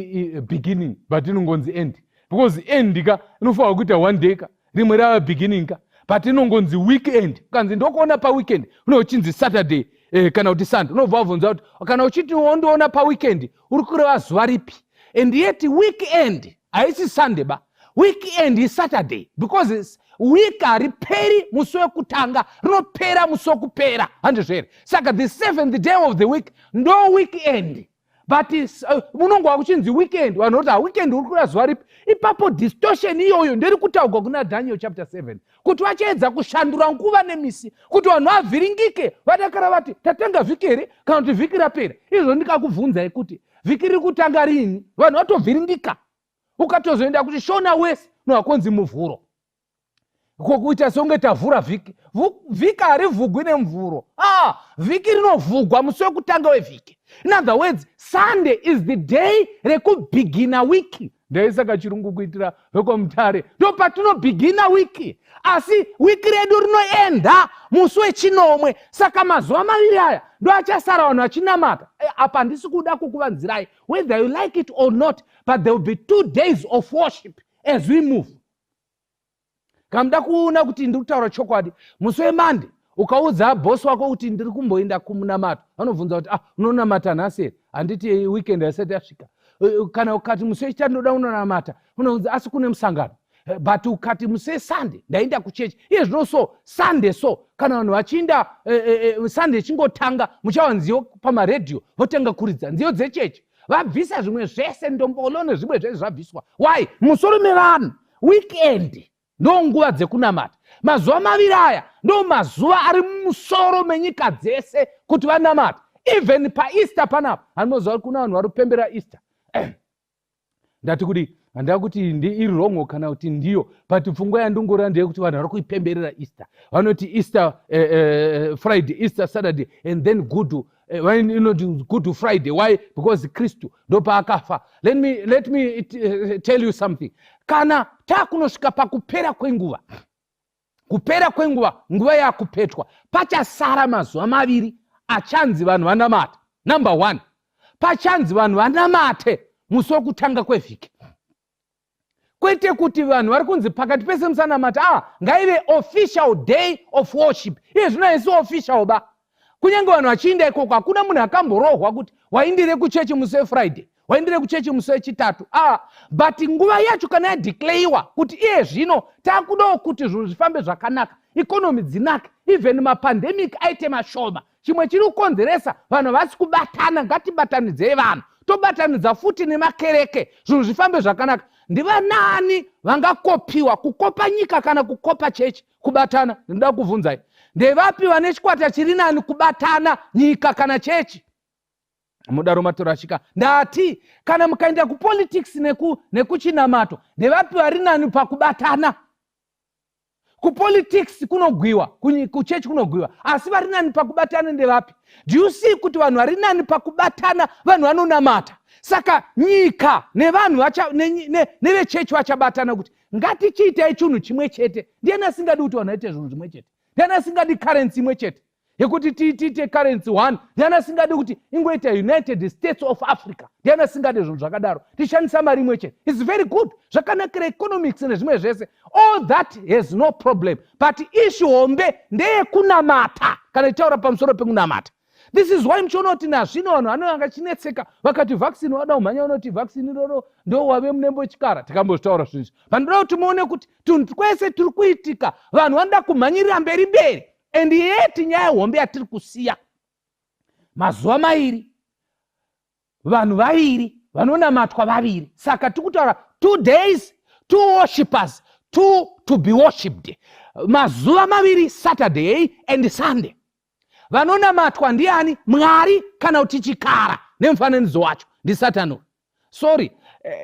beginning, but inongonzi end. Because end ka inofanira kuita 1 day ka, rimwe rava beginning ka, but inongonzi weekend. Kanzi ndokuona pa weekend unochinzi Saturday kana kuti Sunday. Unobva wabvunza kuti kana uchiti wondoona pa weekend uri kureva zuva ripi. And yet weekend haisi Sunday ba, weekend is Saturday, because week hariperi musi wekutanga, rinopera musi wekupera. Handizvere. Saka the 7th day of the week ndo weekend. But unongwa kuchinzi weekend, vanhu voti weekend uri kureva zuva ripi. Ipapo distortion iyoyo ndiri kutaurwa kuna Daniel chapter 7. Kuti vachaedza kushandura nguva nemisi, kuti vanhu vavhiringike, vadakara vati tatenga vhiki here kana kuti vhiki rapera. Izvo ndikakubvunzai kuti vhiki riri kutanga rini? Vanhu vatovhiringika. Ukatozoenda kuti Shona West nohakonzi muvhuro. Kuita songe tavhura vhiki. Vhiki harivhugwi nemuvhuro. Vhiki rinovhugwa musi wekutanga wevhiki. In other words, Sunday is the day rekubhigina wiki. Ndaisaka chirungu kuitira vekomutare. Ndo patinobhigina wiki. Asi wiki redu rinoenda musi wechinomwe. Saka mazuva maviri aya ndo achasara vanhu vachinamata. Apa handisi kuda kukuvanzirai, whether you like it or not, but there will be 2 days of worship as we move. Kamuda kuona kuti ndiri kutaura chokwadi, musi weMonday ukaudza bosi wako kuti ndiri kumboenda kumunamato, vanobvunza kuti unonamata nhasi here? Handiti weekend haisati yasvika. Kana ukati musi wechitatu ndoda unonamata, unobvunza asi kune musangano. But ukati musi weSunday ndaenda kuchechi. Iye zvino so Sunday so kana vanhu vachiinda Sunday chingotanga muchawa nziyo pamaredhiyo votenga kuridza nziyo dzechechi. Vabvisa zvimwe zvese, ndombolo nezvimwe zvese zvabviswa. Why? Musoro mevanhu weekend ndo nguva dzekunamata. Mazuva maviri aya ndo mazuva ari mumusoro menyika dzese kuti vanamata. Even paEaster panapa, anoziva kuna vanhu vari kupembera Easter. Ndati kuti handava kuti iri wrong kana kuti ndiyo, but pfungwa yandongora ndeyekuti vanhu vari kuipemberera Easter. Vanoti Easter Friday, Easter Saturday, and then Good Friday. Why? Because Kristu ndo paakafa. Let me tell you something. Kana takunosvika pakupera kwenguva, kupera kwenguva, nguva yakupetwa, pachasara mazuva maviri achanzi vanhu vanamata. Number 1, pachanzi vanhu vanamate musi wekutanga kwevhiki. kwete kuti vanhu vari kunzi pakati pese musanamata ngaive official day of worship. Iye zvino haisi official ba. Kunyange vanhu vachiinda ikoko hakuna munhu akamborohwa kuti waindire kuchechi musi weFriday, waindire kuchechi musi wechitatu. But nguva yacho kana yadeclayiwa kuti iye zvino taakudawo kuti zvinhu zvifambe zvakanaka, ikonomi dzinake, even mapandemic aite mashoma. Chimwe chiri kukonzeresa vanhu vasi kubatana, ngatibatanidzei vanhu, tobatanidza futi nemakereke, zvinhu zvifambe zvakanaka. Ndivanani vangakopiwa kukopa nyika kana kukopa chechi kubatana? Ndinoda kuvunzai, ndevapi vane chikwata chiri nani kubatana nyika kana chechi? Mudaro matorashika ndati kana mukaenda kupolitics nekuchinamato, ndevapi vari nani pakubatana? Kupolitics kunogwiwa, kuchechi kunogwiwa, asi vari nani pakubatana ndevapi? Do you see kuti vanhu vari nani pakubatana vanhu vanonamata? Saka nyika nevanhu nevechechi vachabatana kuti ngatichiitai chinhu chimwe chete. Ndiani asingadi kuti vanhu vaite zvinhu zvimwe chete? Ndiani asingadi currency imwe chete yekuti tiite currency one? Ndiani asingadi kuti ingoita United States of Africa? Ndiani asingadi zvinhu zvakadaro? Tishandisa mari imwe chete. It's very good. Zvakanakira economics nezvimwe zvese. All that has no problem. But issue hombe ndeyekunamata kana tichitaura pamusoro pekunamata. This is why muchiona kuti nazvino vanhu vanenge vachinetseka vakati vaccine wada umhanya unoti vaccine iroro ndo wave munembo chikara. Takambozvitaura zvinhu. Vanoda kuti muone kuti tunhu twese turi kuitika, vanhu vanoda kumhanyirira mberi. And yeti nyaya hombe yatiri kusiya. Mazuva mairi, vanhu vaviri, vanonamatwa vaviri. Saka tikutaura 2 days, 2 worshippers, 2 to be worshipped. Mazuva maviri, Saturday and Sunday. Vanonamatwa ndiani? Mwari kana kuti chikara nemufananidzo wacho ndi Satani. Sorry,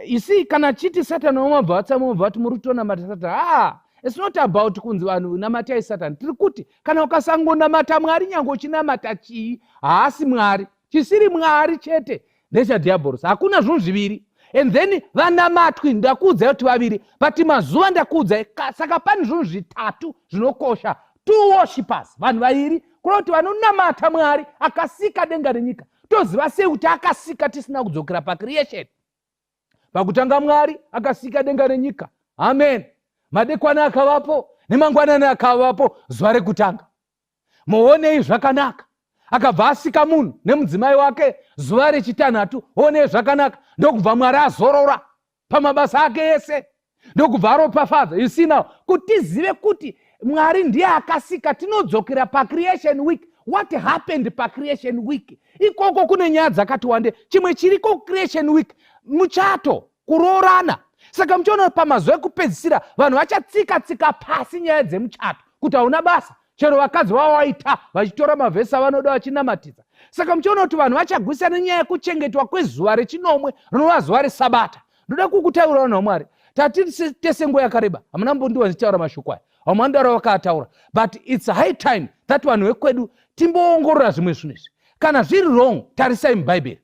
you see, kana chiti Satani wamabva vatsamobva kuti muri kutonamata Satani. It's not about kunzi vanhu namatai Satani. Tiri kuti kana ukasangonamata Mwari nyange uchinamata chii, haasi Mwari. Chisiri Mwari chete ndechadiabolos. Hakuna zvinhu zviviri. And then vanamatwi ndakuudza kuti vaviri, but mazuva ndakuudza. Saka pane zvinhu zvitatu zvinokosha. 2 worshippers, vanhu vaviri, kuti vanonamata Mwari akasika denga nenyika. Toziva sei kuti akasika tisina kudzokera pacreation? Pakutanga Mwari akasika denga nenyika. Amen. Madekwana akavapo, nemangwanani akavapo, zuva rekutanga. Muonei zvakanaka. Akabva asika munhu nemudzimai wake zuva rechitanhatu, onei zvakanaka. Ndokubva Mwari azorora pamabasa ake ese. Ndokubva aropafadza. You see now, kuti tizive kuti Mwari ndiye akasika, tinodzokera pacreation week. What happened pacreation week? Ikoko kune nyaya dzakati wande. Chimwe chiriko creation week, muchato, kuroorana. Saka muchiona pamazuva ekupedzisira vanhu vachatsika pasi nyaya dzemuchato kuti hauna basa, chero vakadzi vavo vaita vachitora mavhesi avanoda vachinamatidza. Saka muchiona kuti vanhu vachagwisana nyaya yekuchengetwa kwezuva rechinomwe rinova zuva resabata. Ndoda kukutaura vanhu vaMwari, tatiri tese nguva yakareba hamuna mbondiwa ndichitaura mashoko aya, Mandara vakataura, but it's high time that vanhu vekwedu timboongorora zvimwe zvinhu izvi. Kana zviri wrong, tarisai mubhaibheri.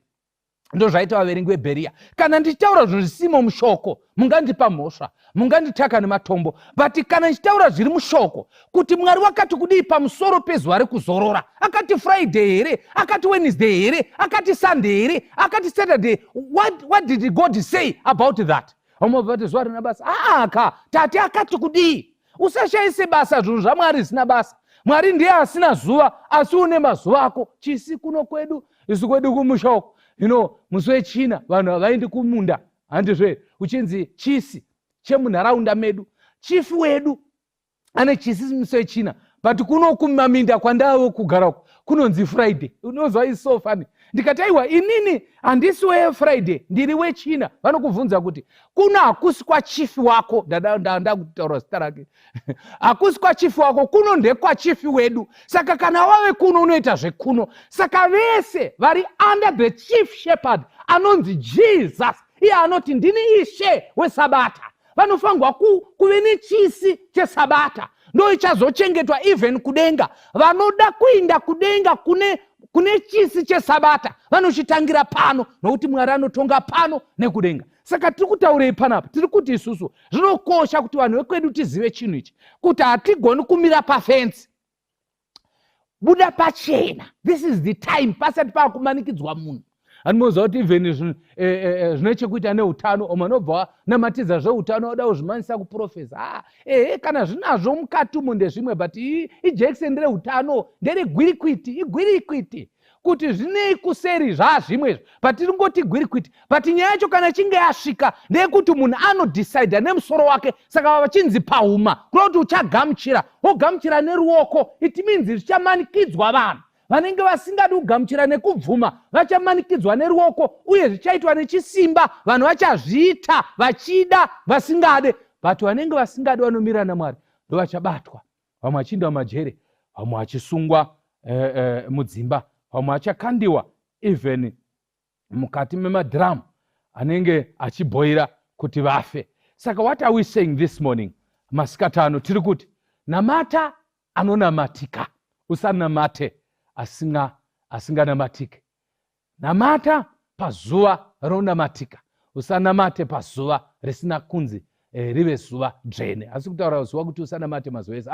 Ndo zvaita vaverengi veBerea. Kana ndichitaura zvinhu zvisimo mushoko, mungandipa mhosva, munganditaka nematombo. But kana ndichitaura zviri mushoko, kuti Mwari wakati kudii pamusoro pezuva rekuzorora, akati Friday here, akati Wednesday here, akati Sunday here, akati Saturday. What did God say about that? Omobvati zuva rina basa. Tati akati kudii. Usashayise basa zvinhu zvaMwari zvisina basa. Mwari ndiye asina zuva, asi une mazuva ako. Chisi kuno kwedu, isu kwedu kumushoko. Musi wechina vanhu havaendi kumunda, handizve uchinzi chisi chemunharaunda medu. Chifu wedu ane chisi musi wechina, but kuno kumaminda kwandavo kugara kunonzi Friday. Unozwa is so funny. Ndikati aiwa inini handisi weFriday, ndiri wechina. Vanokubvunza kuti kuna hakusi kwachifi wako, ndanda kutaura zita rake. Hakusi kwachifi wako, kuno ndekwachifi wedu. Saka kana wave kuno unoita zvekuno. Saka vese vari under the chief shepherd anonzi Jesus. Iye anoti ndini ishe weSabata. Vanofangwa kuve nechisi chesabata. Ndo ichazochengetwa even kudenga. Vanoda kuinda kudenga kune chisi chesabata vanochitangira pano, nokuti Mwari anotonga pano nekudenga. Saka tiri kutaurei panapa, tiri kuti isusu zvinokosha kuti vanhu vekwedu tizive chinhu ichi, kuti hatigoni kumira pafensi. Buda pachena. This is the time pasati paakumanikidzwa munhu. Anomuudza kuti even zvine chekuita neutano, umanobva namatidza zveutano wada kuzvimanisa kuprofesa. Kana zvinazvo mukati umu ndezvimwe, but ijekiseni reutano igwirikwiti. Kuti zvinei kuseri zvazvimwe, but ringoti gwirikwiti. But nyaya yacho kana chinge yasvika ndeyekuti munhu anodecide nemusoro wake. Saka vachinzi pahuma kuda kuti uchagamuchira, wogamuchira neruoko. It means zvichamanikidzwa vanhu vanenge vasingadi kugamuchira nekubvuma, vachamanikidzwa neruoko, uye zvichaitwa nechisimba. Vanhu vachazviita vachida vasingade, but vanenge vasingadi vanomira naMwari ndo vachabatwa. Vamwe vachienda mumajere, vamwe vachisungwa mudzimba, vamwe vachakandiwa even mukati memadhiramu anenge achibhoira kuti vafe. Saka what are we saying this morning? Masikati ano tiri kuti namata anonamatika, usanamate asinganamatike. Namata pazuva ronamatika, usanamate pazuva risina kunzi rive zuva dzvene. Asi kutaura zuva kuti usanamate mazuva ese,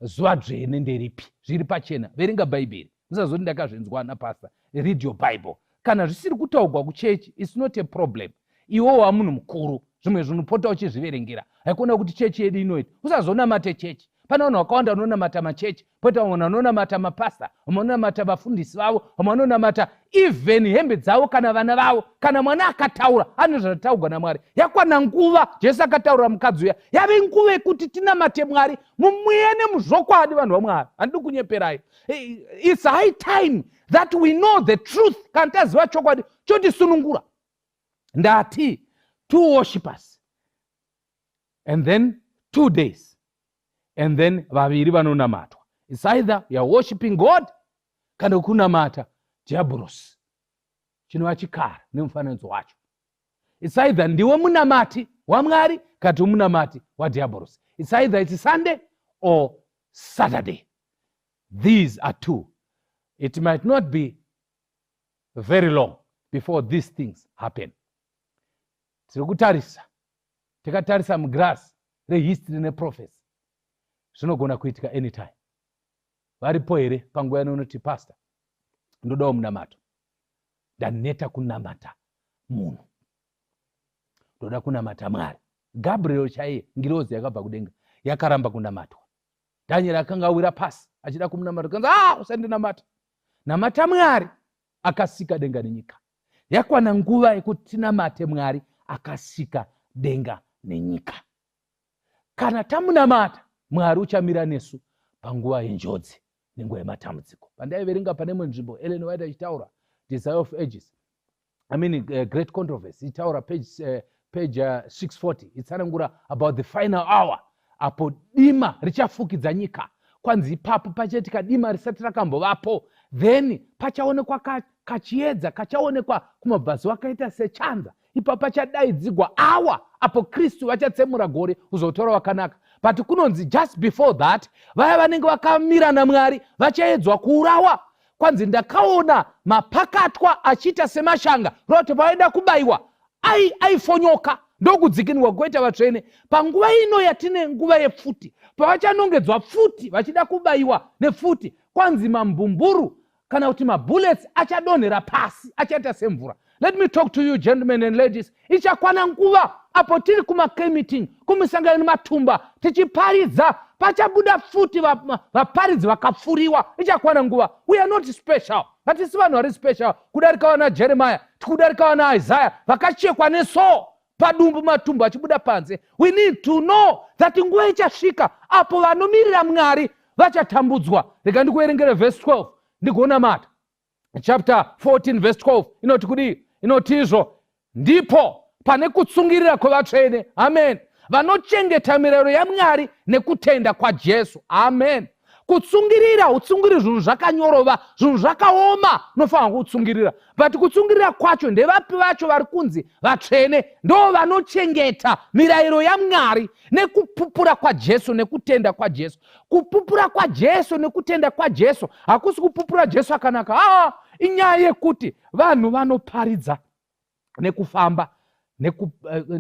zuva dzvene nderipi? Zviri pachena, verenga bhaibheri. Musazoti ndakazvenzwa napasta, read your Bible. Kana zvisiri kutaurwa kuchechi, it's not a problem. Iwo wa munhu mukuru, zvimwe zvinopota uchizviverengera. Haikona kuti chechi yedu inoita. Usazonamate chechi. Pana vanhu vakawanda vanonamata machechi, poita vamwe vanonamata mapasta, vamwe vanonamata vafundisi vavo, vamwe vanonamata even hembe dzavo kana vana vavo. Kana mwana akataura, ane zvataurwa naMwari. Yakwana nguva Jesu akataura mukadzi uya, yave nguva yekuti tinamate Mwari mumwene muzvokwadi vanhu vaMwari. Handidi kunyeperai. It's high time that we know the truth. Kana taziva chokwadi chotisunungura. Ndati 2 worshippers and then 2 days. And then vaviri vanonamatwa. It's either you are worshiping God kana kunamata diabolos, chinova chikara nemufananidzo wacho. It's either ndiwe munamati waMwari kana munamati wadiabolos. It's either it's Sunday or Saturday. These are two. It might not be very long before these things happen. Tiri kutarisa, tikatarisa mugrasi rehistory neprophecy, zvinogona kuitika anytime. Varipo here panguva inonoti pastor, ndodawo munamato, ndaneta kunamata munhu, ndoda kunamata Mwari. Gabriel chaiye, ngirozi yakabva kudenga, yakaramba kunamatwa. Daniel akanga awira pasi achida kumunamata, kanzi usandinamata. Namata Mwari akasika denga nenyika. Yakwana nguva yekuti tinamate Mwari akasika denga nenyika. Kana tamunamata Mwari uchamira nesu panguva yenjodzi nenguva yematambudziko. Pandaiverenga pane imwe nzvimbo Ellen White achitaura Desire of Ages, Great Controversy, itaura page 640, itsanangura about the final hour, apo dima richafukidza nyika. Kwanzi ipapo pachatika dima risati rakambovapo, then pachaonekwa kachiedza kachaonekwa kumabvazu akaita sechanza. Ipapo pachadaidzigwa awa apo Kristu vachatsemura gore kuzotora wakanaka. But kunonzi just before that, vaya vanenge vakamira naMwari vachaedzwa kuurawa. Kwanzi ndakaona mapakatwa achita semashanga, roti vaida kubayiwa aifonyoka ndokudzikinwa kuita vatsvene. Panguva ino yatine nguva yefuti, pavachanongedzwa futi vachida kubayiwa nefuti, kwanzi mambumburu kana kuti mabullets achadonhera pasi achaita semvura. Let me talk to you gentlemen and ladies. Ichakwana nguva apo tiri kumakemeeting, kumisangano matumba, tichiparidza pachabuda futi vaparidzi vakafuriwa. Ichakwana nguva. We are not special. Hatisi vanhu vari special kudarika wana Jeremiah, tikudarika wana Isaiah vakachekwa neso padumbu matumbu achibuda panze. We need to know that nguva ichasvika apo vanomirira Mwari vachatambudzwa. Rega ndikuverengere verse 12 ndigona mata. Chapter 14 verse 12 inoti kudi, inotizvo ndipo pane kutsungirira kwavatsvene. Amen. Vanochengeta mirayiro yaMwari nekutenda kwa Jesu. Amen. Kutsungirira, utsungiri zvinhu zvakanyorova, zvinhu zvakaoma unofanira kutsungirira. But kutsungirira kwacho ndevapi vacho vari kunzi vatsvene, ndo vanochengeta mirayiro yaMwari nekupupura kwa Jesu nekutenda kwa Jesu. Kupupura kwa Jesu nekutenda kwa Jesu hakusi kupupura Jesu akanaka. Inyaya yekuti vanhu vanoparidza nekufamba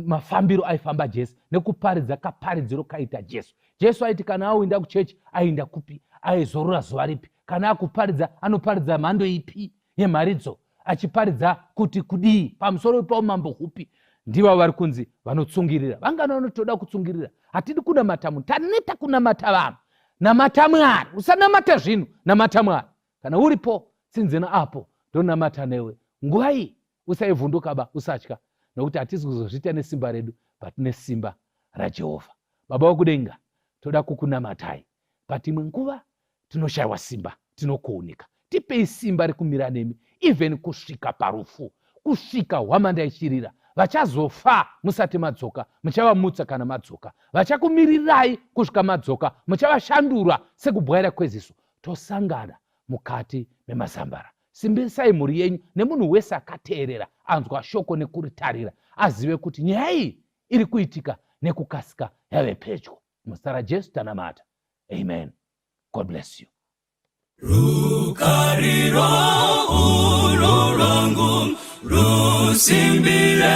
mafambiro aifamba Jesu, nekuparidza kaparidziro kaita Jesu. Jesu aiti kana auenda kuchechi aenda kupi, aizorora zuva ripi, kana akuparidza anoparidza mhando ipi yemharidzo, achiparidza kuti kudii pamusoro paumambo hupi. Ndivo vari kunzi vanotsungirira. Vangana vanotoda kutsungirira. Hatidi kunamata munhu, taneta kunamata vanhu. Namata Mwari, usanamata zvinhu, namata Mwari. Kana uripo tsinzina apo ndonamata newe. Nguva iyi usaivhundukaba, usatya, nokuti hatisi kuzozviita nesimba redu, but nesimba raJehovha. Baba wokudenga, toda kukunamatai. But imwe nguva tinoshayiwa simba, tinokuunika. Tipei simba rekumira nemi, even kusvika parufu, kusvika hwamanda ichirira. Vachazofa musati madzoka, muchavamutsa kana madzoka. Vachakumirirai kusvika madzoka, muchavashandura sekubwaira kweziso. Tosangana mukati memazambara. Simbisai mhuri yenyu nemunhu wese akateerera, anzwa shoko nekuritarira, azive kuti nyaya iyi iri kuitika nekukasika yave pedyo. Muzita raJesu tanamata. Amen. God bless you. Rukariro ulo lwangu rusimbire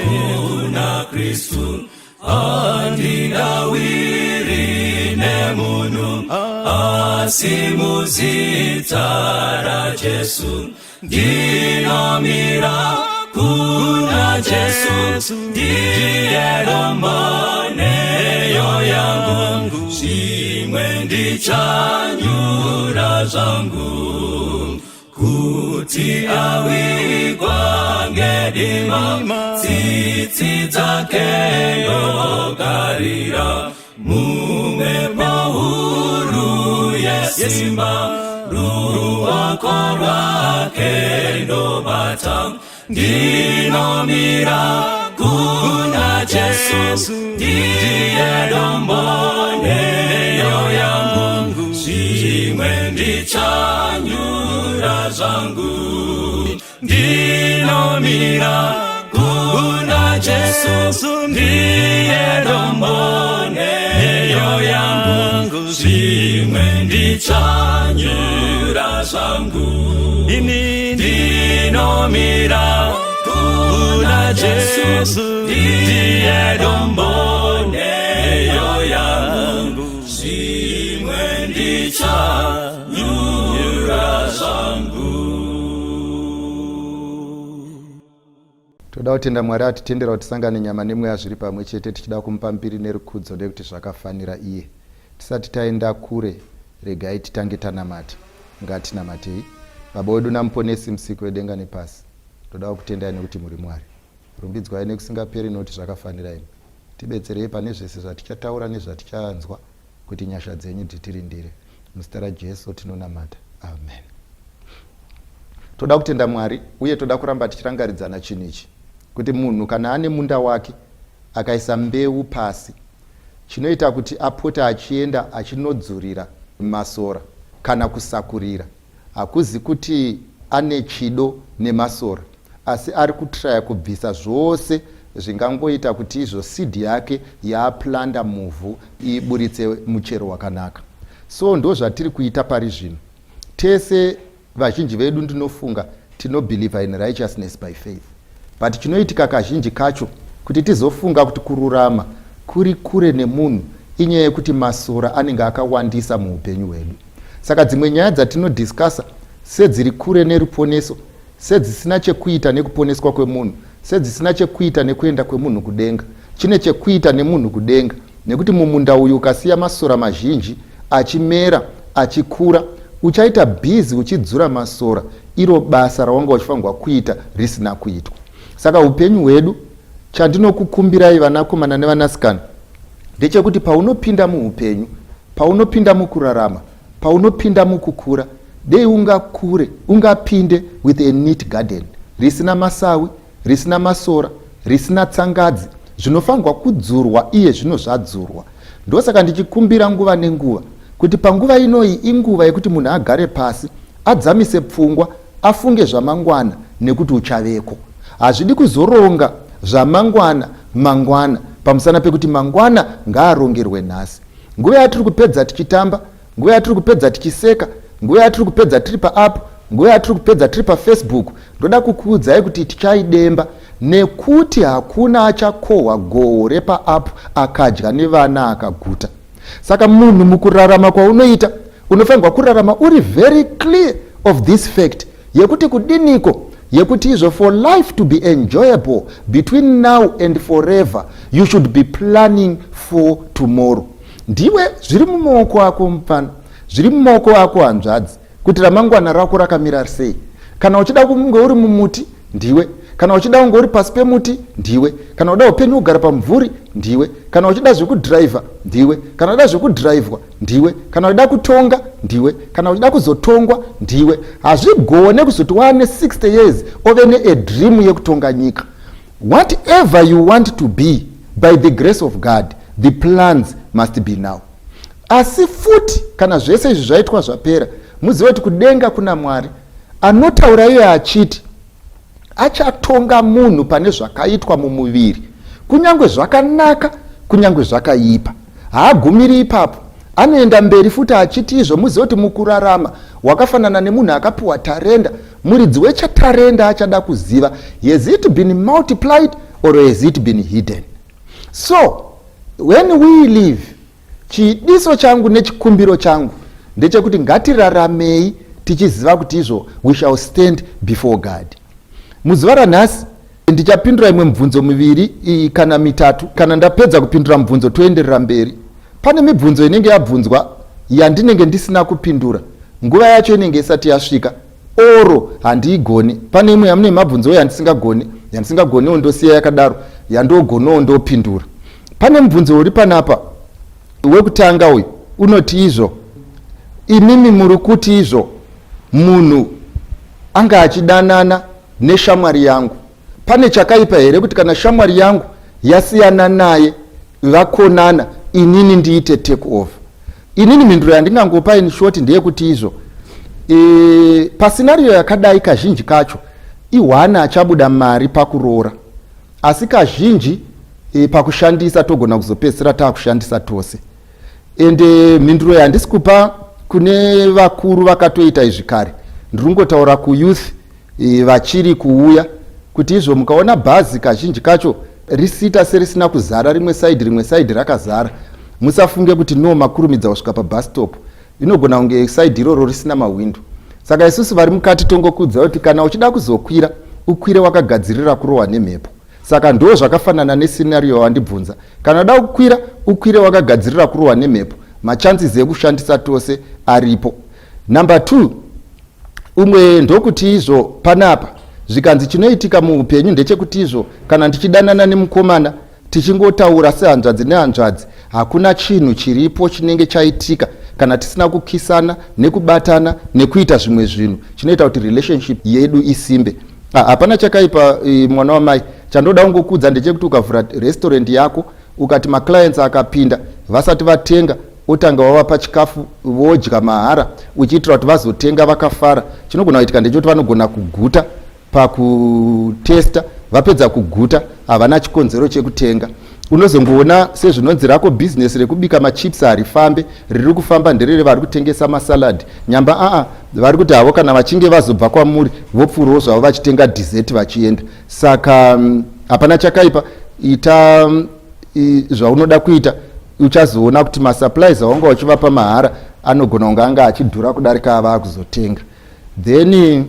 kuna Kristu, andinawiri nemunu asimuzita raJesu, ndinomira kuna Jesu, ndiye romaneyo yangu, shimwe ndichanyura zangu, kuti awigwa ngedima, tsitsi dzake ndogarira, mumwepo huru yesimba, ruoko rwake ndobata, ndinomira kuna Jesu, ndiye romaneyo yangu, shimwe ndichanyura zangu, ndinomira kuna Jesu, ndiye romaneyo yangu, shimwe ndichanyura zangu, ndinomira kuna Jesu, ndiye romaneyo yangu, shimwe ndichanyura zangu. Toda kutenda Mwari atitendera kuti tisangane nyama nemweya zviri pamwe chete, tichida kumupa mbiri nerukudzo nekuti zvakafanira iye. Tisati taenda kure, regai titange tanamata. Ngatinamatei. Baba wedu namuponesi musiki wedenga nepasi, toda kutendai nekuti muri Mwari. Rumbidzwai nekusingaperi nokuti zvakafanira imi. Tibetserei pane zvese zvatichataura nezvatichanzwa, kuti nyasha dzenyu dzitirindire. Muzita raJesu tinonamata. Amen. Toda kutenda Mwari uye toda kuramba tichirangaridzana chinhu ichi, kuti munhu kana ane munda wake akaisa mbeu pasi, chinoita kuti apota achienda achinodzurira masora kana kusakurira, hakuzi kuti ane chido nemasora, asi ari kutraya kubvisa zvose zvingangoita kuti izvo seed yake yaaplanda muvhu iburitse muchero wakanaka. So ndo zvatiri kuita pari zvino. Tese vazhinji vedu ndinofunga tinobelieve in righteousness by faith, but chinoitika kazhinji kacho kuti tizofunga kuti kururama kuri kure nemunhu inyaya yekuti masora anenge akawandisa muupenyu hwedu. Saka dzimwe nyaya dzatinodiscussa sedziri kure neruponeso, sedzisina chekuita nekuponeswa kwemunhu, sedzisina chekuita nekuenda kwemunhu kudenga, chine chekuita nemunhu kudenga, nekuti mumunda uyu ukasiya masora mazhinji achimera achikura, uchaita bhizi uchidzura masora, iro basa rawanga uchifanirwa kuita risina kuitwa. Saka upenyu hwedu, chandinokukumbirai vanakomana nevanasikana, ndechekuti paunopinda muupenyu, paunopinda mukurarama, paunopinda mukukura, dei ungapinde with a neat garden, risina masawi, risina masora, risina tsangadzi, zvinofanirwa kudzurwa iye zvino zvadzurwa. Ndosaka ndichikumbira nguva nenguva kuti panguva inoi inguva yekuti munhu agare pasi, adzamise pfungwa, afunge zvamangwana nekuti uchaveko. Hazvidi kuzoronga mangwana pamusana pekuti mangwana ngaarongerwe nhasi. Nguva yatiri kupedza tichitamba, nguva yatiri kupedza tichiseka, nguva yatiri kupedza tiri paapp, nguva yatiri kupedza tiri paFacebook, ndoda kukuudzai kuti tichaidemba, nekuti hakuna achakohwa goho repaapp akadya nevana akaguta. Saka munhu mukurarama kwaunoita, unofanirwa kurarama uri very clear of this fact, yekuti kudiniko yekuti izvo for life to be enjoyable between now and forever you should be planning for tomorrow. Ndiwe zviri mumaoko ako mupana, zviri mumaoko ako hanzvadzi, kuti ramangwana rako rakamira sei. Kana uchida kunge uri mumuti ndiwe, kana uchida kunge uri pasi pemuti ndiwe, kana uda upenyu kugara pamvuri ndiwe, kana uchida zvekudhiraivha ndiwe, kana uda zvekudhiraivhwa ndiwe, kana uda kutonga ndiwe, kana uchida kuzotongwa ndiwe. Hazvigone kuzoti wane 60 years ove needream yekutonga nyika. Whatever you want to be by the grace of God, the plans must be now. Asi futi kana zvese izvi zvaitwa zvapera, muzive kuti kudenga kuna Mwari anotaura iye achiti achatonga munhu pane zvakaitwa mumuviri, kunyange zvakanaka kunyange zvakaipa. Haagumiri ipapo, anoenda mberi futi achiti izvo. Muzive kuti mukurarama wakafanana nemunhu akapiwa tarenda, muridzi wechatarenda achada kuziva, has it been multiplied or has it been hidden? So when we live, chidiso changu nechikumbiro changu ndechekuti ngatiraramei tichiziva kuti izvo we shall stand before God. Muzuva ranhasi ndichapindura imwe mibvunzo miviri kana mitatu. Kana ndapedza kupindura mibvunzo toenderera mberi. Pane mibvunzo inenge yabvunzwa yandinenge ndisina kupindura, nguva yacho inenge isati yasvika, oro handiigoni. Pane imwe yamune mabvunzo yandisingagoni ndosiya yakadaro, yandogonawo ndopindura. Pane mibvunzo uri panapa wekutanga uyu unoti izvo, imimi muri kuti izvo munhu anga achidanana neshamwari yangu, pane chakaipa here kuti kana shamwari yangu yasiyana naye vakonana inini ndiite take over? Inini mhinduro yandingangopa in short ndeyekuti izvo pasinario yakadai kazhinji kacho ihwana achabuda mari pakuroora, asi kazhinji pakushandisa togona kuzopedzisira taakushandisa tose. Ende mhinduro yandisi kupa kune vakuru vakatoita izvi kare, ndiringotaura kuyouth vachiri kuuya, kuti izvo mukaona bhazi kazhinji kacho risita serisina kuzara rimwe side rakazara, musafunge kuti no makurumidza kusvika pabus stop, inogona kunge side iroro risina mawindo. Saka isusu vari mukati tongokudza kuti kana uchida kuzokwira ukwire wakagadzirira kurohwa nemhepo. Saka ndo zvakafanana nescenario wandibvunza, kana uda kukwira ukwire wakagadzirira kurohwa nemhepo, machances ekushandisa tose aripo. Number 2, umwe ndokuti izvo panapa zvikanzi chinoitika muupenyu ndechekuti izvo kana ndichidanana nemukomana tichingotaura sehanzvadzi nehanzvadzi, hakuna chinhu chiripo chinenge chaitika kana tisina kukisana nekubatana nekuita zvimwe zvinhu chinoita kuti relationship yedu isimbe. Hapana chakaipa mwana wamai. Chandoda kungokudza ndechekuti ukavhura restaurant yako ukati maclients akapinda vasati vatenga otanga wavapa chikafu vodya mahara uchiitira kuti vazotenga vakafara, chinogona kuitika ndechekuti vanogona kuguta pakutesta, vapedza kuguta havana chikonzero chekutenga. Unozongoona sezvinonzi rako business rekubika machips harifambe, riri kufamba nderere vari kutengesa masalad. Nyamba vari kuti havo kana vachinge vazobva kwamuri vopfuurawo zvavo vachitenga dessert vachienda. Saka hapana chakaipa, ita zvaunoda kuita, uchazoona kuti masupplies aunga uchivapa mahara anogona kunge anga achidhura kudarika ava kuzotenga. Then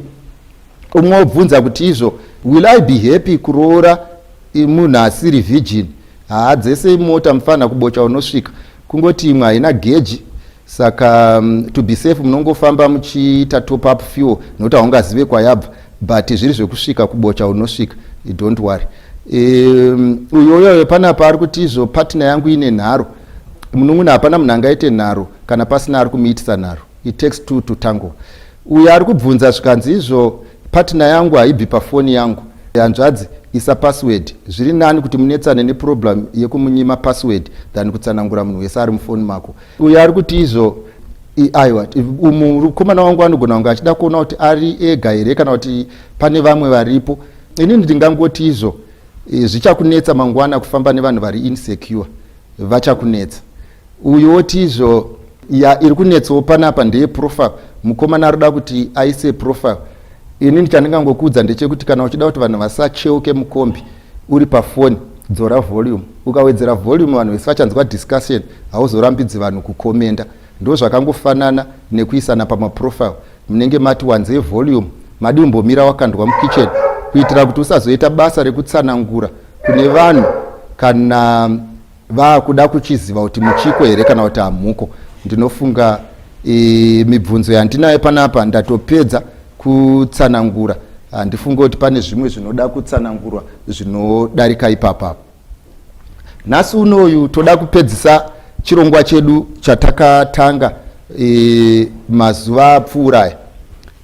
umwe obvunza kuti izvo will I be happy kuroora munhu asiri virgin? Dzese mota mufana kubocha unosvika kungoti imwe haina geji, saka to be safe munongofamba muchiita top up fuel nokuti haungazive kwayabva, but zviri zvekusvika kubocha unosvika, don't worry. Uyoyo panapa ari kuti izvo partner yangu ine nharo, munhu hapana munhu angaite nharo kana pasina ari kumuitisa nharo. It takes two to tango. Uyo ari kubvunza zvikanzi izvo partner yangu haibvi pafoni yangu, hanzvadzi isa password, zviri nani kuti munetsane neproblem yekumunyima password than kutsanangura munhu wese ari mufoni mako. Uyo ari kuti izvo aiwa mukomana wangu anogona kunge achida kuona kuti ari ega here kana kuti pane vamwe varipo. Inini ndingangoti izvo zvichakunetsa mangwana kufamba nevanhu vari insecure, vachakunetsa. Uyo oti izvo iri kunetsawo panapa ndeye profile, mukomana arida kuti aise profile. Inini chandingangokudza ndechekuti kana uchida kuti vanhu vasacheuke mukombi uri pafoni, dzora volume. Ukawedzera volume vanhu vese vachanzwa discussion, hauzorambidzi vanhu kukomenda. Ndo zvakangofanana nekuisana pamaprofile, munenge mati wanzei volume madi umbomira wakandwa mukicheni kuitira kuti usazoita basa rekutsanangura kune vanhu kana vakuda kuchiziva kuti muchiko here kana kuti hamuko. Ndinofunga mibvunzo yandinayo panapa ndatopedza kutsanangura. Ndifunga kuti pane zvimwe zvinoda kutsanangurwa zvinodarika ipapapo. Nhasi unoyu toda kupedzisa chirongwa chedu chatakatanga mazuva apfuuraya.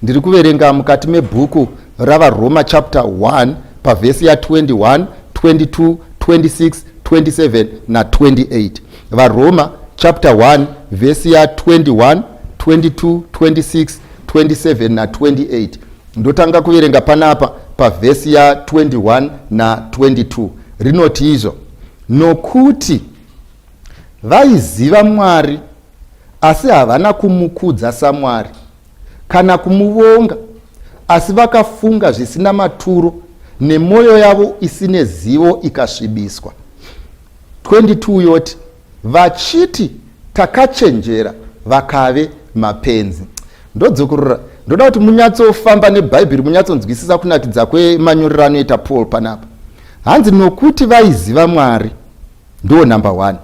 Ndiri kuverenga mukati mebhuku ravaroma chapter 1 pavhesi ya 21, 22, 26, 27 na 28. Varoma chapter 1 vhesi ya 21, 22, 26, 27 na 28. Ndotanga kuverenga panapa pavhesi ya 21 na 22. Rinoti izvo: nokuti vaiziva Mwari asi havana kumukudza saMwari kana kumuvonga, asi vakafunga zvisina maturo nemwoyo yavo isine zivo ikasvibiswa. 22 yoti vachiti takachenjera vakave mapenzi. Ndodzokorora, ndoda kuti munyatsofamba nebhaibheri munyatsonzwisisa kunakidza kwemanyorero anoita Paul panapa. Hanzi nokuti vaiziva Mwari ndo number 1,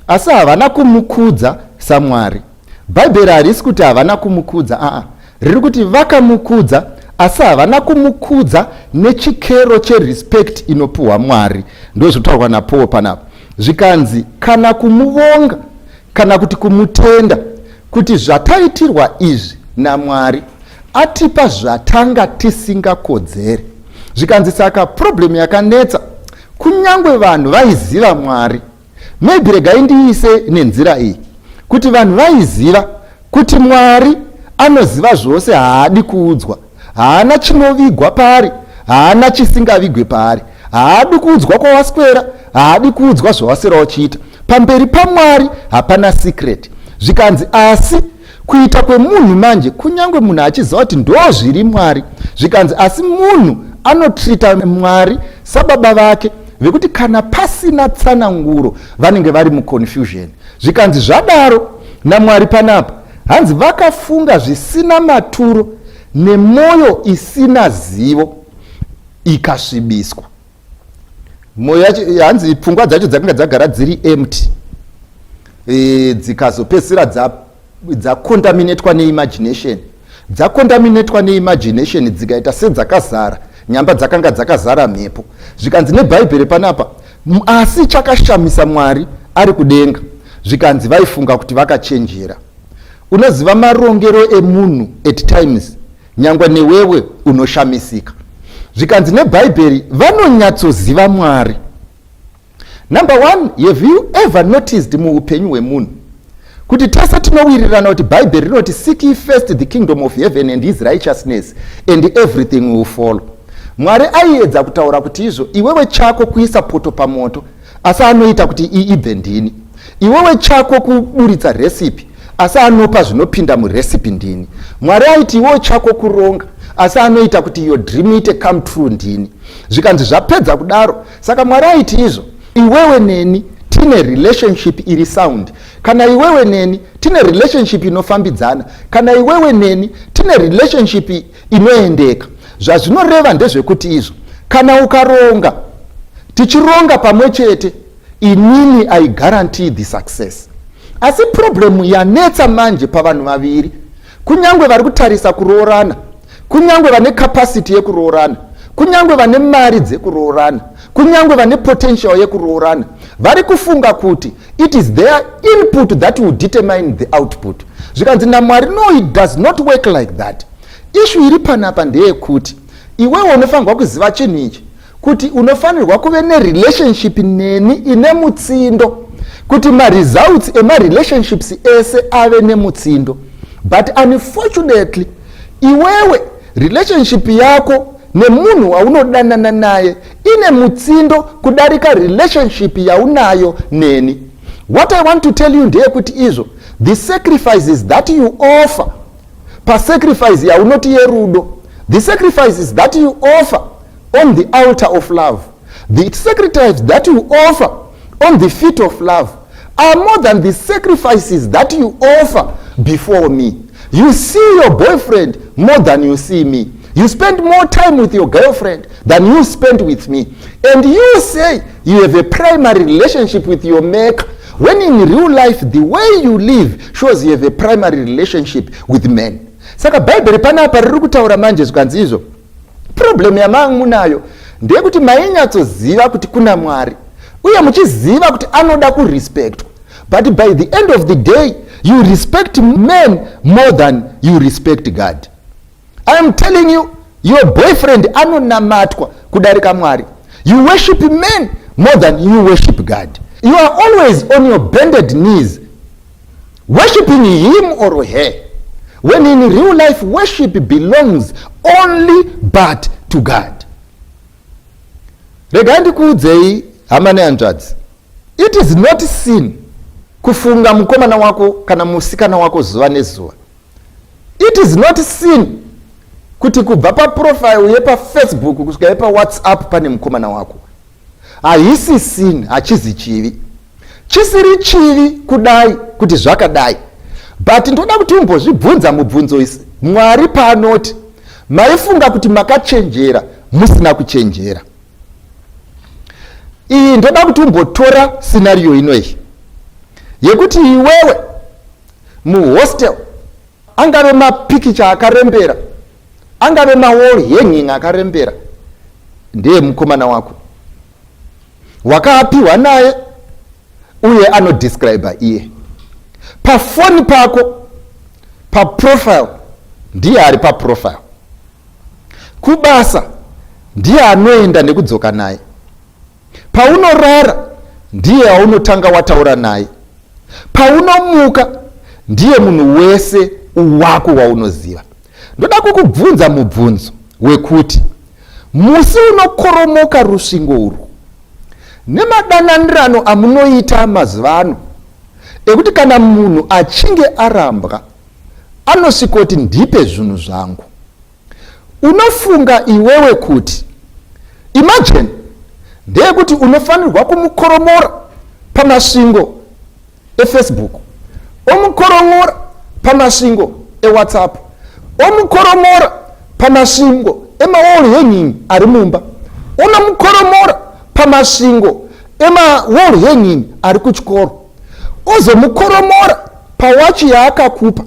asi havana kumukudza saMwari. Bhaibheri harisi kuti havana kumukudza, riri kuti vakamukudza asi havana kumukudza nechikero cherespect inopuhwa Mwari. Ndozvotaurwa naPaul panapa. Zvikanzi kana kumuvonga kana kuti kumutenda kuti zvataitirwa izvi naMwari atipa zvatanga tisingakodzere. Zvikanzi saka problem yakanetsa kunyangwe vanhu vaiziva Mwari. Maybe regai ndiise nenzira iyi kuti vanhu vaiziva kuti Mwari anoziva zvose, haadi kuudzwa, haana chinovigwa pari, haana chisingavigwe pari, haadi kuudzwa kwawaswera, haadi kuudzwa zvawaswera uchiita. Pamberi paMwari hapana secret. Zvikanzi asi kuita kwemunhu manje, kunyangwe munhu achiziva kuti ndo zviri Mwari, zvikanzi asi munhu anotrita Mwari sababa vake vekuti kana pasina tsananguro vanenge vari muconfusion. Zvikanzi zvadaro naMwari panapa, hanzi vakafunga zvisina maturo nemwoyo isina zivo ikasvibiswa. Mwoyo yacho, hanzi pfungwa dzacho dzakanga dzagara dziri empty, dzikazopedzisira dzakondaminetwa neimagination, dzakondaminetwa neimagination dzikaita sedzakazara, nyamba dzakanga dzakazara mhepo. Zvikanzi nebhaibheri panapa, asi chakashamisa Mwari ari kudenga. Zvikanzi vaifunga kuti vakachenjera. Unoziva marongero emunhu at times, nyangwa newewe unoshamisika. Zvikanzi nebhaibheri vanonyatsoziva Mwari. Number 1, have you ever noticed muupenyu hwemunhu kuti tese tinowirirana kuti bhaibheri rinoti seek ye first the kingdom of heaven and his righteousness and everything will follow. Mwari aiedza kutaura kuti izvo iwewe chako kuisa poto pamoto asi anoita kuti iibve ndini, iwewe chako kuburitsa recipe asi anopa zvinopinda murecipe ndini. Mwari aiti iwewe chako kuronga asi anoita kuti your dream ite come true ndini. Zvikanzi zvapedza kudaro, saka Mwari aiti izvo iwewe neni tine relationship iri sound, kana iwewe neni tine relationship inofambidzana, kana iwewe neni tine relationship inoendeka. Zvazvinoreva ndezvekuti izvo kana ukaronga, tichironga pamwe chete, inini I guarantee the success. Asi problemu yanetsa manje pavanhu vaviri, kunyangwe vari kutarisa kuroorana, kunyangwe vane capacity yekuroorana, kunyangwe vane mari dzekuroorana, kunyangwe vane potential yekuroorana, vari kufunga kuti it is their input that will determine the output. Zvikanzi naMwari, no, it does not work like that. Issue iri panapa ndeyekuti iwewe unofanirwa kuziva chinhu ichi, kuti unofanirwa kuve nerelationship neni ine mutsindo, kuti maresults emarelationships ese ave nemutsindo. But unfortunately iwewe relationship yako nemunhu waunodanana naye ine mutsindo kudarika relationship yaunayo neni. What I want to tell you ndeyekuti izvo the sacrifices that you offer pasacrifice yaunoti yerudo, the sacrifices that you offer on the altar of love, the sacrifices that you offer on the feet of love are more than the sacrifices that you offer before me. You see your boyfriend more than you see me. You spend more time with your girlfriend than you spend with me. And you say you have a primary relationship with your maker, when in real life the way you live shows you have a primary relationship with men. Saka Bible panapa riri kutaura manje zvikanzi izvo. Problem yamangu munayo ndeyekuti mainyatsoziva kuti kuna Mwari uye muchiziva kuti anoda kurespectwa. But by the end of the day, you respect men more than you respect God. I am telling you, your boyfriend anonamatwa kudarika Mwari. You worship men more than you worship God. You are always on your bended knees, worshiping him or her, when in real life worship belongs only but to God. Regandi kudzei hamane hanzvadzi. It is not sin kufunga mukomana wako kana musikana wako zuva nezuva. It is not sin kuti kubva pa profile yepa Facebook kusvika yepa WhatsApp pane mukomana wako. Haisi sin, hachizi chivi. Chisiri chivi kudai kuti zvakadai. But ndoda kuti umbozvibvunza mubvunzo isi. Mwari paanoti maifunga kuti makachenjera musina kuchenjera. Iyi ndoda kuti umbotora scenario inoyi yekuti iwewe muhostel angave mapikicha akarembera, angave mawall hanging akarembera, ndiye mukomana wako wakaapiwa naye uye anodescribe iye. Pafoni pako pa profile ndiye ari pa profile, kubasa ndiye anoenda nekudzoka naye, paunorara ndiye aunotanga wataura naye, paunomuka ndiye munhu wese wako waunoziva. Ndoda kukubvunza mubvunzo wekuti musi unokoromoka rusvingo urwu nemadanandirano amunoita mazuva ano ekuti kana munhu achinge arambwa anosvika kuti ndipe zvinhu zvangu, unofunga iwewe kuti imagine ndeyekuti unofanirwa kumukoromora pamasvingo eFacebook, omukoromora pamasvingo eWhatsApp, omukoromora pamasvingo emawall hanging ari mumba, unomukoromora pamasvingo emawall hanging ari kuchikoro, ozomukoromora pawachi yaakakupa.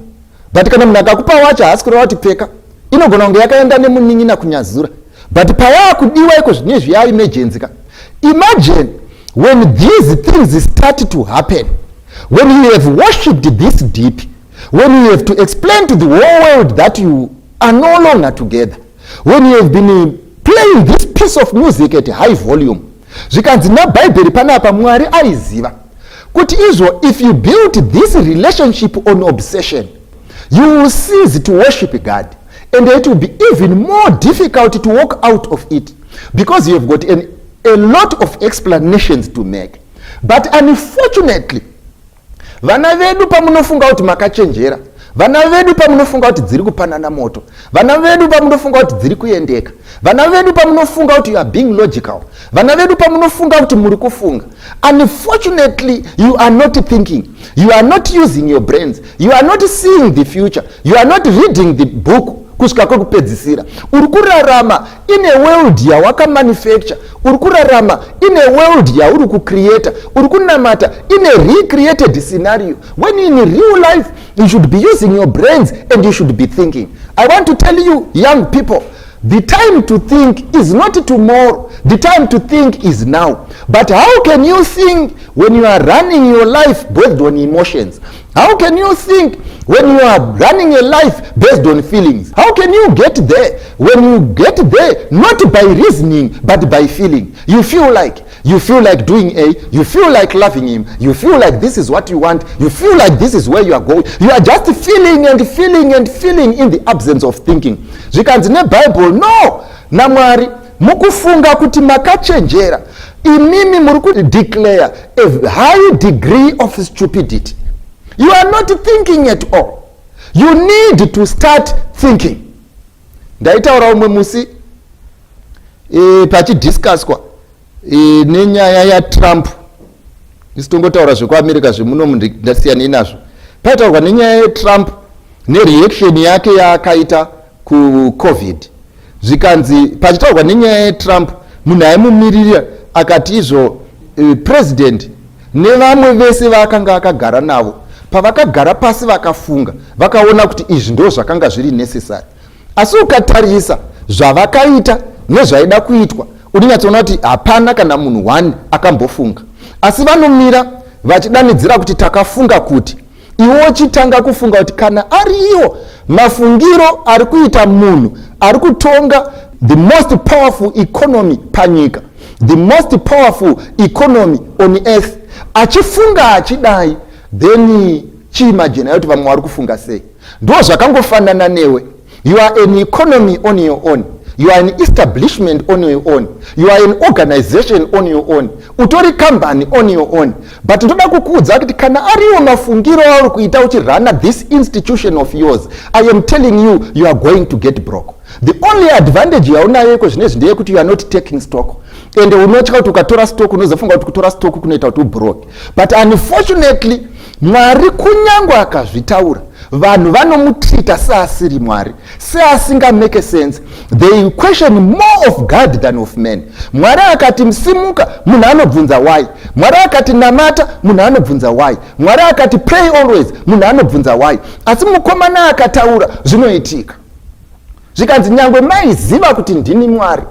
But kana munhu akakupa wachi haasi kureva kuti pfeka, inogona kunge yakaenda nemunin'ina kunyazura, but payaakudiwa iko zvinezvi ya emergency ka. Imagine when these things start to happen, when you have worshipped this deep, when you have to explain to the whole world that you are no longer together, when you have been playing this piece of music at high volume, zvikanzi naBhaibheri panapa Mwari aiziva kuti izvo, if you build this relationship on obsession, you will cease to worship God, and it will be even more difficult to walk out of it because you have got a lot of explanations to make. But unfortunately, vana vedu pamunofunga kuti makachenjera, vana vedu pamunofunga kuti dziri kupanana moto, vana vedu pamunofunga kuti dziri kuendeka, vana vedu pamunofunga kuti you are being logical, vana vedu pamunofunga kuti muri kufunga, unfortunately you are not thinking, you are not using your brains, you are not seeing the future, you are not reading the book kusvika kwekupedzisira. Uri kurarama in a world yawakamanufacture, uri kurarama in a world yauri kucreata, uri kunamata in a recreated scenario, when in real life you should be using your brains and you should be thinking. I want to tell you, young people, the time to think is not tomorrow, the time to think is now. But how can you think when you are running your life based on emotions? How can you think when you are running a life based on feelings? How can you get there when you get there not by reasoning but by feeling? You feel like doing A, you feel like loving him, you feel like this is what you want, you feel like this is where you are going. You are just feeling and feeling and feeling in the absence of thinking. Zvikanzi neBible, no, naMwari mukufunga kuti makachenjera, imimi muri kudeclare a high degree of stupidity. You are not thinking at all. You need to start thinking. Ndaitaura umwe musi pachidiscusswa nenyaya yaTrump. Isitongotaura zvekuAmerica zvemunomu ndasiyana inazvo. Paitaurwa nenyaya yaTrump nereaction yake yaakaita kuCovid. zvikanzi pachitaurwa nenyaya yetrump munhu aimumirira akati izvo president nevamwe vese vakanga akagara navo pavakagara pasi vakafunga vakaona kuti izvi ndo zvakanga zviri necessary. Asi ukatarisa zvavakaita nezvaida kuitwa uningatsoona kuti hapana kana munhu one akambofunga, asi vanomira vachidanidzira kuti takafunga kuti. Iwo chitanga kufunga kuti kana ariyo mafungiro ari kuita munhu ari kutonga the most powerful economy panyika, the most powerful economy on earth, achifunga achidai, then chiimagine kuti vamwe vari kufunga sei. Ndo zvakangofanana newe. You are an economy on your own. You are an establishment on your own. You are an organization on your own. Utori company on your own. But ndoda kukuudza kuti kana ariwo mafungiro ari kuita uchirana this institution of yours, I am telling you, you are going to get broke. The only advantage yaunayo zvinezvi ndeyekuti you are not taking stock. And unotya kuti ukatora stock unozofunga kuti kutora stock kunoita kuti ubroke. But unfortunately Mwari kunyange akazvitaura vanhu vanomutrita seasiri Mwari, seasinga make sense. They question more of God than of men. Mwari akati msimuka munhu anobvunza why. Mwari akati namata munhu anobvunza why. Mwari akati pray always munhu anobvunza why. Asi mukomana akataura zvinoitika. Zvikanzi nyangwe maiziva kuti ndini Mwari,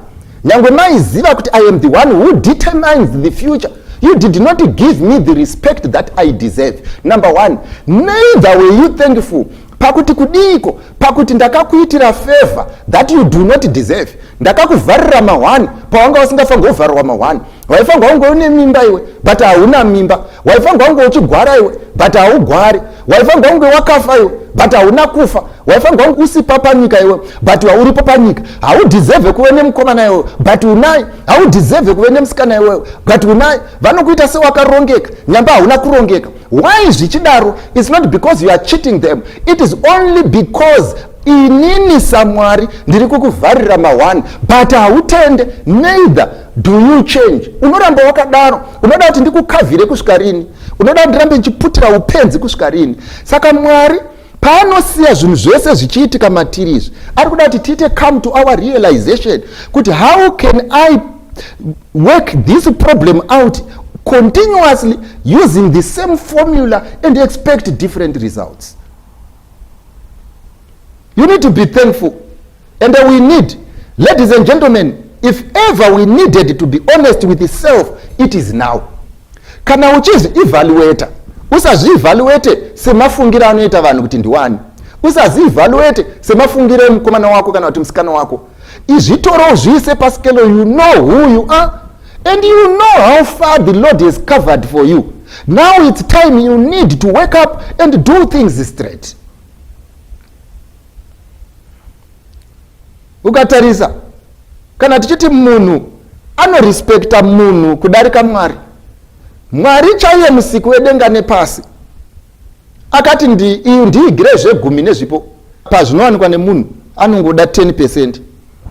nyangwe maiziva kuti I am the one who determines the future, you did not give me the respect that I deserve. Number one, neither were you thankful pakuti kudiko pakuti ndakakuitira favor that you do not deserve. Ndakakuvharira ma1 pawanga usingafanga kuvharirwa ma1. Waifanga unge une mimba iwe but hauna mimba. Waifanga unge uchigwara iwe but haugwari. Waifanga unge wakafa iwe but hauna kufa. Waifanga unge usipa panyika iwe but uripo panyika. Haudeserve kuve nemukomana iwe but unaye. Haudeserve kuve nemusikana iwe but unaye. Vanokuita sewakarongeka nyamba hauna kurongeka. Why zvichidaro? It's not because you are cheating them. It is only because inini saMwari ndiri kukuvharira ma1 but hautende, neither do you change. Unoramba wakadaro, unoda kuti ndikukavhire kusvika rini? Unoda ndirambe nchiputira upenzi kusvika rini? Saka Mwari paanosiya zvinhu zvese zvichiitika matiri izvi ari kuda kuti tiite come to our realization kuti how can I work this problem out continuously using the same formula and expect different results. You need to be thankful. And we need, ladies and gentlemen, if ever we needed to be honest with yourself, it is now. Kana uchizvi-evaluator, usazvi-evaluate semafungiro anoita vanhu kuti ndiwani. Usazvi-evaluate semafungiro emukomana wako kana kuti musikana wako. Izvitoro zvise paskelo, you know who you are. And you know how far the Lord has covered for you. Now it's time you need to wake up and do things straight. Ukatarisa kana tichiti munhu anorespekta munhu kudarika Mwari. Mwari chaiye musiku wedenga nepasi akati iyi ndiigire zvegumi nezvipo pazvinowanikwa nemunhu anongoda 10%.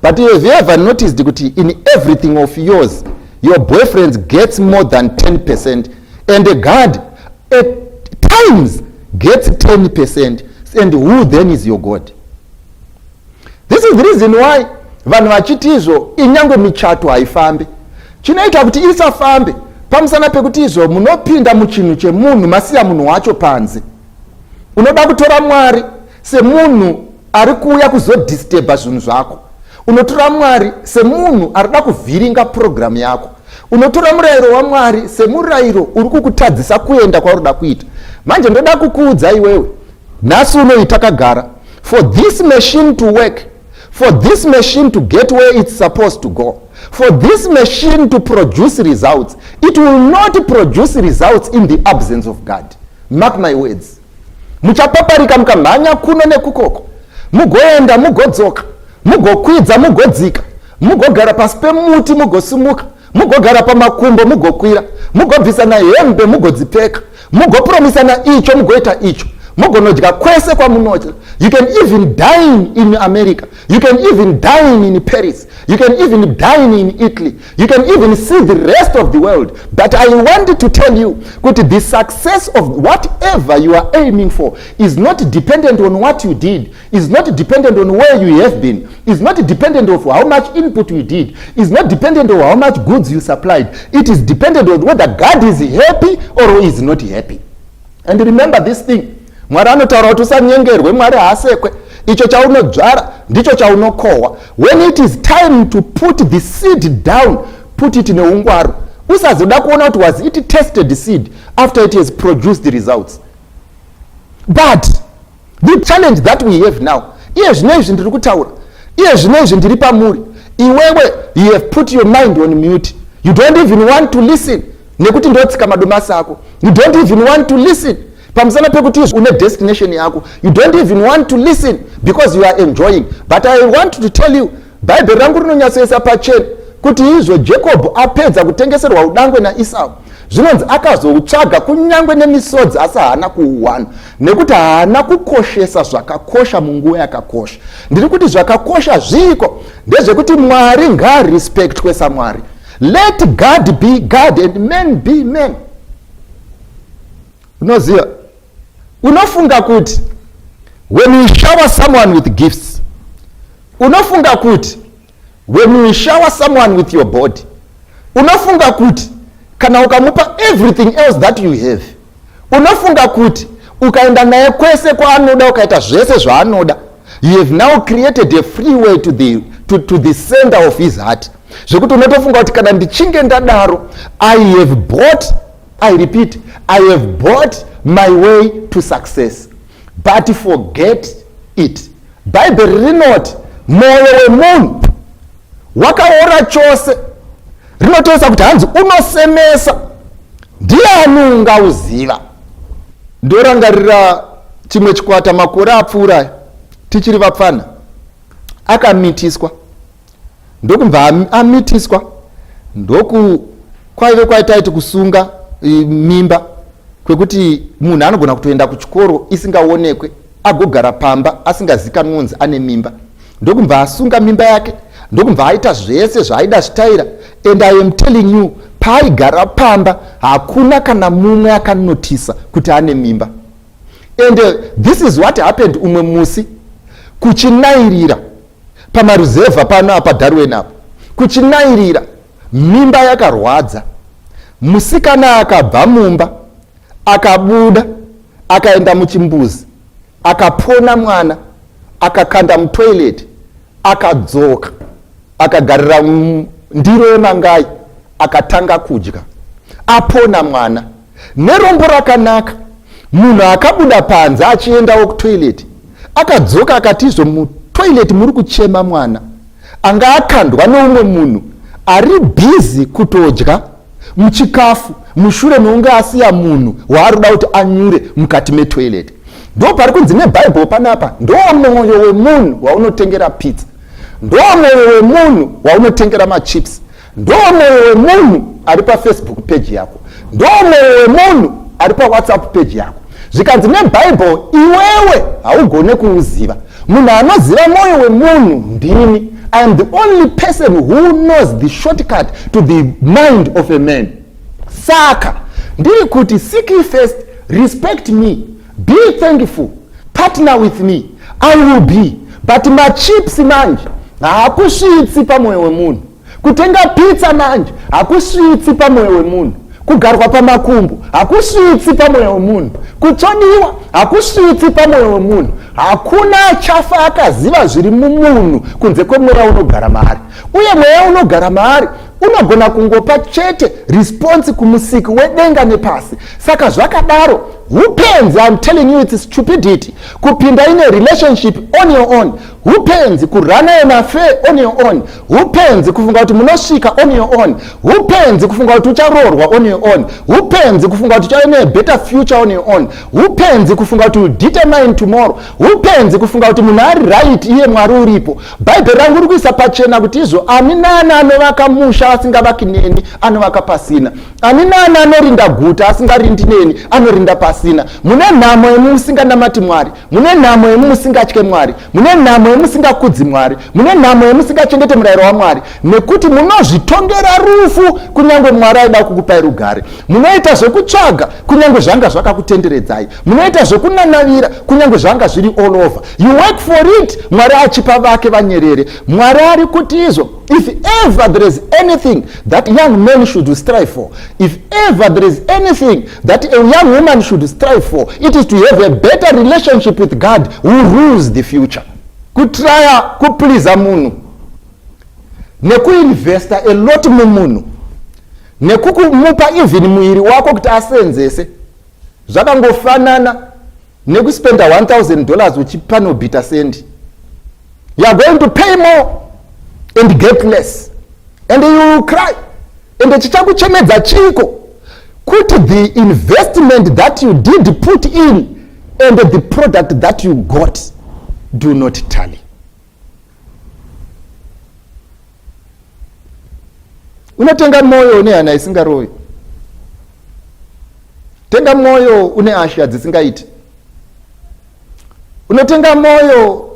But have you ever noticed kuti in everything of yours your boyfriend gets more than 10% and God at times gets 10%, and who then is your God? This is the reason why vanhu vachiti izvo inyangwe michato haifambi. Chinoita kuti isafambe pamusana pekuti izvo munopinda muchinhu chemunhu masiya munhu wacho panze. Unoda kutora Mwari semunhu ari kuuya kuzodisturba zvinhu zvako. Unotora Mwari semunhu arida kuvhiringa program yako. Unotora murayiro waMwari semurayiro uri kukutadzisa kuenda kwaurida kuita. Manje ndoda kukuudza iwewe, nhasi unoita kagara, for this machine to work, for this machine to get where it's supposed to go, for this machine to produce results, it will not produce results in the absence of God. Mark my words. Muchapaparika mukamhanya kuno nekukoko, mugoenda mugodzoka, mugokwidza mugodzika, mugogara pasi pemuti mugosimuka, mugogara pamakumbo mugokwira, mugobvisana hembe mugodzipfeka, mugopromisana icho mugoita icho, mugonodya kwese kwamunodya. You can even dine in America, you can even dine in Paris, You can even dine in Italy. You can even see the rest of the world. But I wanted to tell you that the success of whatever you are aiming for is not dependent on what you did, is not dependent on where you have been, is not dependent on how much input you did, is not dependent on how much goods you supplied. It is dependent on whether God is happy or is not happy. And remember this thing. Mwari anotaura kuti usanyengerwe, Mwari haasekwe. Icho chaunodzvara ndicho chaunokohwa. When it is time to put the seed down, put it neungwaru. Usazoda kuona kuti was it tested seed after it has produced the results. But the challenge that we have now, iye zvinezvi ndiri kutaura, iye zvinezvi ndiri pamuri, iwewe you have put your mind on mute. You don't even want to listen. Nekuti ndotsika madomasi ako. You don't even want to listen. Pamusana pekuti une destination yako. You don't even want to listen because you are enjoying. But I want to tell you, Bible rangu rinonyatsoisa pachena kuti izvo Jacob apedza kutengeserwa udangwe naEsau. Zvinonzi akazoutsvaga kunyangwe nemisodzi asi haana kuuwana nekuti haana kukoshesa zvakakosha munguva yakakosha. Ndiri kuti zvakakosha zviko ndezvekuti Mwari ngaarespectwe saMwari. Let God be God and men be men. Unoziva, unofunga kuti when you shower someone with gifts, unofunga kuti when you shower someone with your body, unofunga kuti kana ukamupa everything else that you have, unofunga kuti ukaenda naye kwese kwaanoda ukaita zvese zvaanoda, you have now created a free way to the center of his heart. Zvekuti unotofunga kuti kana ndichinge ndadaro, I have bought my way to success. But forget it. Bible rinoti moyo wemunhu wakaora chose. Rinotoesa kuti hanzi unosemesa ndiani ungauziva. Ndorangarira chimwe chikwata makore apfuura tichiri vapfana, akamitiswa. Ndokubva amitiswa kwaive kwaitaiti kusunga mimba kwekuti munhu anogona kutoenda kuchikoro isingaonekwe agogara pamba asingazikanwi kunzi ane mimba. Ndokubva asunga mimba yake, ndokubva aita zvese zvaaida zvitaira. And I am telling you, paaigara pamba hakuna kana mumwe akanotisa kuti ane mimba. And this is what happened umwe musi kuchinairira pamaruzevha pano apa Darwin apa, kuchinairira mimba yakarwadza. Musikana akabva mumba akabuda akaenda muchimbuzi akapona mwana akakanda mutoilet akadzoka akagarira ndiro yemangai akatanga kudya apona mwana nerombo rakanaka. Munhu akabuda panze achiendawo kutoilet akadzoka akati izvo mutoilet muri kuchema mwana, anga akandwa neumwe munhu ari bhizi kutodya muchikafu mushure meunge asiya munhu waaroda kuti anyure mukati metoilet. Ndo pari kunzi neBhayibheri panapa, ndo mwoyo wemunhu waunotengera pizza, ndo mwoyo wemunhu waunotengera machips, ndo mwoyo wemunhu ari paFacebook page yako, ndo mwoyo wemunhu ari paWhatsApp page yako. Zvikanzi neBhayibheri iwewe haugone kuuziva. Munhu anoziva mwoyo wemunhu ndini. I am the only person who knows the shortcut to the mind of a man. Saka ndiri kuti seek ye first, respect me, be thankful, partner with me, I will be. But machips manje hakusvitsi pamwoyo wemunhu. Kutenga pizza manje hakusvitsi pamwoyo wemunhu. Kugarwa pamakumbo hakusvitsi pamwoyo wemunhu. Kutsvodiwa hakusvitsi pamwoyo wemunhu. Hakuna achafa akaziva zviri mumunhu kunze kwemweya unogara maari. Uye mweya unogara maari unogona kungopa chete response kumusiki wedenga nepasi. Saka zvakadaro, hupenzi, I'm telling you it's stupidity, kupinda in a relationship on your own. Hupenzi kurana an affair on your own. Hupenzi kufunga kuti munosvika on your own. Hupenzi kufunga kuti ucharorwa on your own. Hupenzi kufunga kuti uchave ne better future on your own. Hupenzi kufunga kuti you determine tomorrow. Hupenzi kufunga kuti munhu ari right iye Mwari uripo. Bhaibheri rangu riri kuisa pachena kuti izvo ani nani anovaka musha guta asingavaki neni anovaka pasina. Ani nani anorinda guta asingarindi neni anorinda pasina. Mune nhamo yemu musinganamati Mwari, mune nhamo yemu musingatye Mwari, mune nhamo yemu musingakudzi Mwari, mune nhamo yemu musingachengete murayiro waMwari, nekuti munozvitongera rufu kunyange Mwari aida kukupai rugare. Munoita zvekutsvaga kunyange zvanga zvakakutenderedzai, munoita zvekunanavira kunyange zvanga zviri all over. You work for it, Mwari achipa vake vanyerere. Mwari ari kuti izvo, if ever there is anything that young men should strive for, if ever there is anything that a young woman should strive for, it is to have a better relationship with God who rules the future. Kutraya kupleasa munhu, nekuinvesta a lot mumunhu, nekukumupa even muiri wako kuti asenzese, zvakangofanana nekuspenda $1,000 uchipa nobita sendi. You are going to pay more and get less, and you will cry. And chichakuchemedza chiko kuti the investment that you did put in and the product that you got do not tally. Unotenga moyo une hana isingaroyi, tenga moyo une asha dzisingaiti, unotenga moyo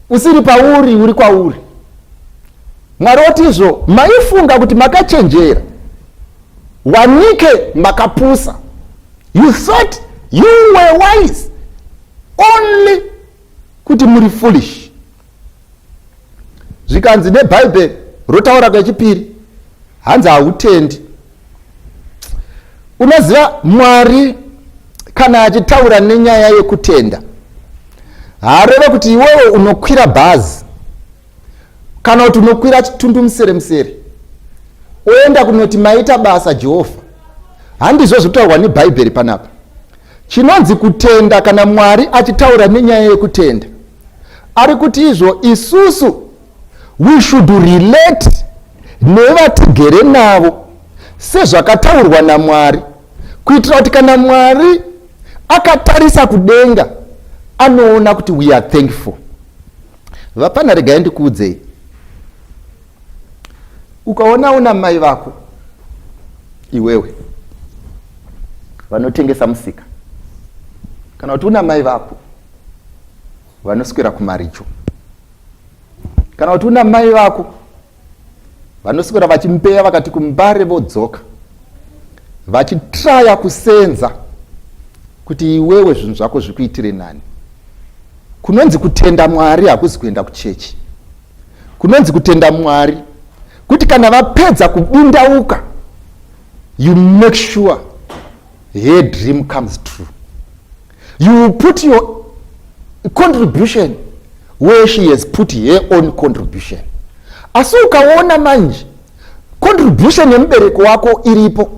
usiri pauri uri kwauri. Mwari otizvo maifunga kuti makachenjera, wanike makapusa. You thought you were wise, only kuti muri foolish. Zvikanzi neBhaibheri rotaura kwechipiri, hanzi hautendi. Unoziva Mwari kana achitaura nenyaya yekutenda, haareve kuti iwewe unokwira bhazi kana kuti unokwira chitundu musere oenda kunoti maita basa Jehovha. Handizvo zvinotaurwa neBhaibheri panapa. Chinonzi kutenda, kana Mwari achitaura nenyaya yekutenda, ari kuti izvo isusu we should relate nevatigere navo sezvakataurwa naMwari, kuitira kuti kana Mwari akatarisa kudenga anoona kuti we are thankful. Vapana, regai ndikuudzei, ukaona una mai vako iwewe vanotengesa musika, kana kuti una mai vako vanoswera kumaricho, kana kuti una mai vako vanoswera vachimpeya vakati kumbare vodzoka, vachitraya kusenza kuti iwewe zvinhu zvako zvikuitire nani. Kunonzi kutenda Mwari hakuzi kuenda kuchechi. Kunonzi kutenda Mwari kuti kana vapedza kubindauka, you make sure her dream comes true. You put your contribution where she has put her own contribution. Asi ukaona manje contribution yemubereki wako iripo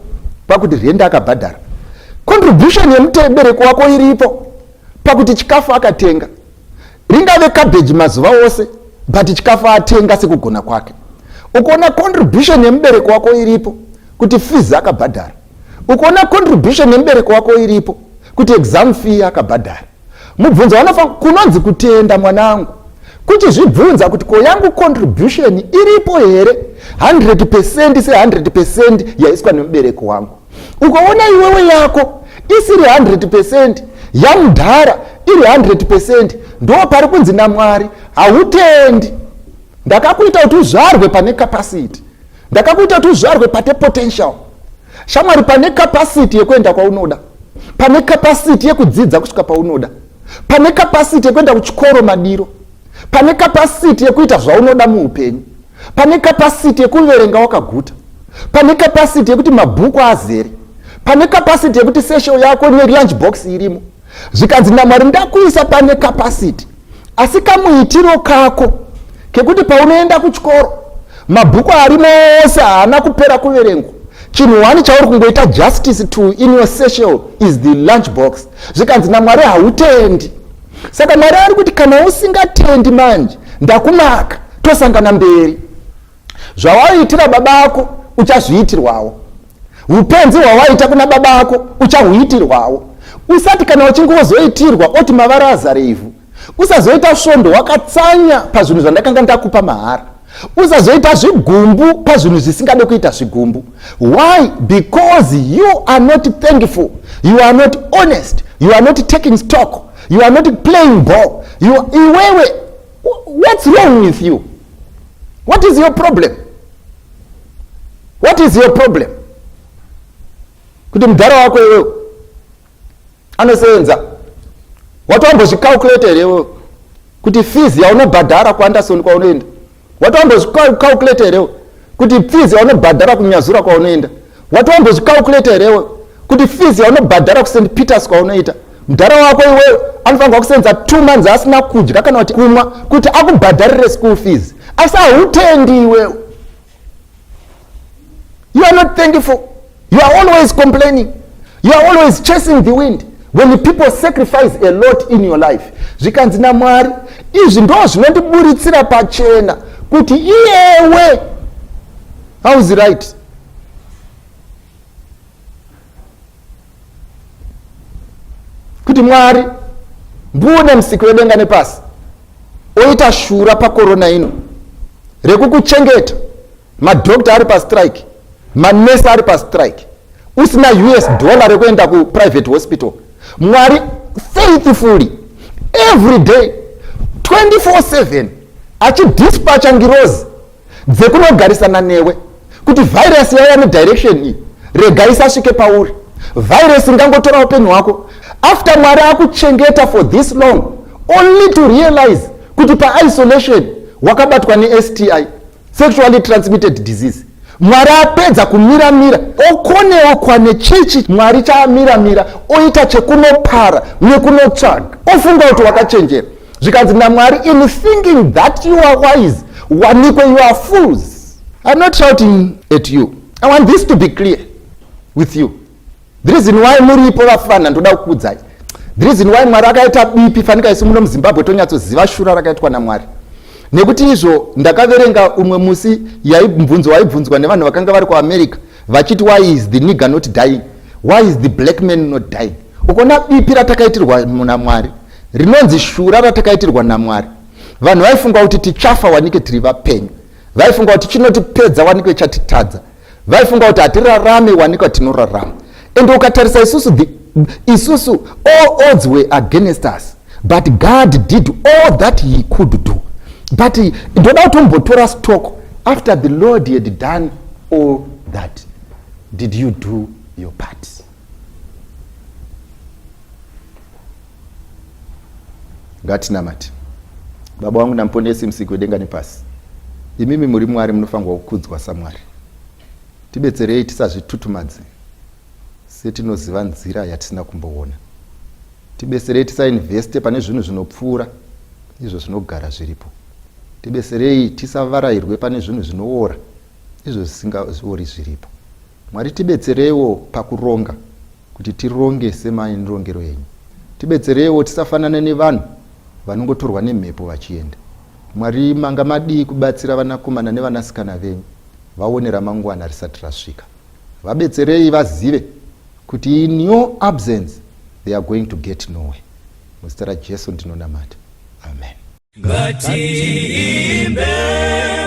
pakuti rende akabhadhara, contribution yemubereki wako iripo pakuti chikafu akatenga, ringave cabbage mazuva ose but chikafu atenga sekugona kwake. Ukaona contribution yemubereki wako iripo kuti fees akabhadhara, ukaona contribution yemubereki wako iripo kuti exam fee akabhadhara. Mubvunzo wanofa kunonzi kutenda mwanangu, kuti zvibvunza kuti ko yangu contribution iripo here 100% se 100% yaiswa nemubereki wangu. Ukaona iwewe yako isiri 100%, yamudhara iri 100%, ndo pari kunzi naMwari hautendi. Ndakakuita kuti uzvarwe pane capacity, ndakakuita kuti uzvarwe pate potential. Shamwari, pane capacity yekuenda kwaunoda, pane capacity yekudzidza kusvika paunoda, pane capacity yekuenda kuchikoro madiro, pane capacity yekuita zvaunoda muupenyu, pane capacity yekuverenga wakaguta, pane capacity yekuti mabhuku azere, pane capacity yekuti session yako nelunch box irimo. Zvikanzi naMwari ndakuisa pane capacity, asi kamuitiro kako kekuti paunoenda kuchikoro mabhuku arimo ose haana kupera kuverengwa, chinhu wani chauri kungoita justice to in your session is the lunch box. Zvikanzi naMwari hautendi. Saka Mwari ari kuti kana usingatendi manje ndakumaka, tosangana mberi. Zvawaitira baba ako uchazviitirwawo, upenzi hwawaita kuna baba ako uchahuitirwawo. Usati kana uchingozoitirwa oti mavara azare ivhu, usazoita svondo wakatsanya pazvinhu zvandakanga ndakupa mahara. Usazoita zvigumbu pazvinhu zvisingade kuita zvigumbu. Why? Because you are not thankful. You are not honest. You are not taking stock. You are not playing ball. What's wrong with you? What is your problem? What is your problem? Kuti mudhara wako iwewe anosenza. Watambozvicalculate iwewe kuti fees yaunobhadhara kuAnderson kwaunoenda. Watambozvicalculate iwewe kuti fees yaunobhadhara kunyazura kwaunoenda. Watambozvicalculate iwewe kuti fees yaunobhadhara kuSt Peters kwaunoita. Mudhara wako iwewe anofanirwa kusenza 2 months asina kudya kana kuti kumwa kuti akubhadharire school fees. Asi hutendi iwewe. You are not thankful. You are always complaining. You are always chasing the wind. When people sacrifice a lot in your life, zvikanzi naMwari, izvi ndo zvinondiburitsira pachena kuti iyewe. How is it right? Kuti Mwari mbune musiki wedenga nepasi oita shura pakorona ino rekukuchengeta, madhokta ari pastrike, manesi ari pastrike, usina US dollar rekuenda kuprivate hospital. Mwari faithfully every day 24/7 achidispatcha ngirozi dzekunogarisana newe kuti virus yauya nedirection iyi rega isasvike pauri. Virus ingangotora upenyu hwako. After Mwari akuchengeta for this long, only to realize kuti pa-isolation wakabatwa ne-STI, sexually transmitted disease. Mwari apedza kumira-mira, okonewa kwane chichi. Mwari chaamira-mira, oita chekunopara nekunotsvaga, ofunga kuti wakachenjera. Zvikanzi naMwari, in thinking that you are wise, wanikwe you are fools. I'm not shouting at you. I want this to be clear with you. The reason why muripo vafana ndoda kukudzai. The reason why Mwari akaita bipi fanika isi muno muZimbabwe tonyatsoziva shura rakaitwa naMwari. Nekuti izvo ndakaverenga umwe musi waibvunzwa nevanhu vakanga vari kuAmerica vachiti, why is the nigger not dying? Why is the black man not dying? Ukona bipi ratakaitirwa naMwari, rinonzi shura ratakaitirwa naMwari. Vanhu vaifunga kuti tichafa wanike tiri vapenyu, vaifunga kuti chinotipedza wanike chatitadza, vaifunga kuti hatirarame wanike tinorarama. And ukatarisa isusu all odds were against us, but God did all that he could do. But ndoda kuti umbotora stock after the Lord had done all that. Did you do your part? Ngatinamati. Baba wangu namponesi musiki wedenga nepasi, imimi muri Mwari munofanirwa kukudzwa saMwari. Tibetserei tisazvitutumadze setinoziva nzira yatisina kumboona. Tibetserei tisainveste pane zvinhu zvinopfuura izvo zvinogara zviripo. Tibetserei tisavarairwe pane zvinhu zvinoora izvo zvisingaori zviripo. Mwari tibetsereiwo pakuronga kuti tironge semainirongero yenyu. Tibetsereiwo tisafanana nevanhu vanongotorwa nemhepo vachienda. Mwari manga madii kubatsira vanakomana nevanasikana venyu vaone ramangwana risati rasvika. Vabetserei vazive kuti in your absence they are going to get nowhere. Muzita raJesu ndinonamata. Amen. Ngatiimbe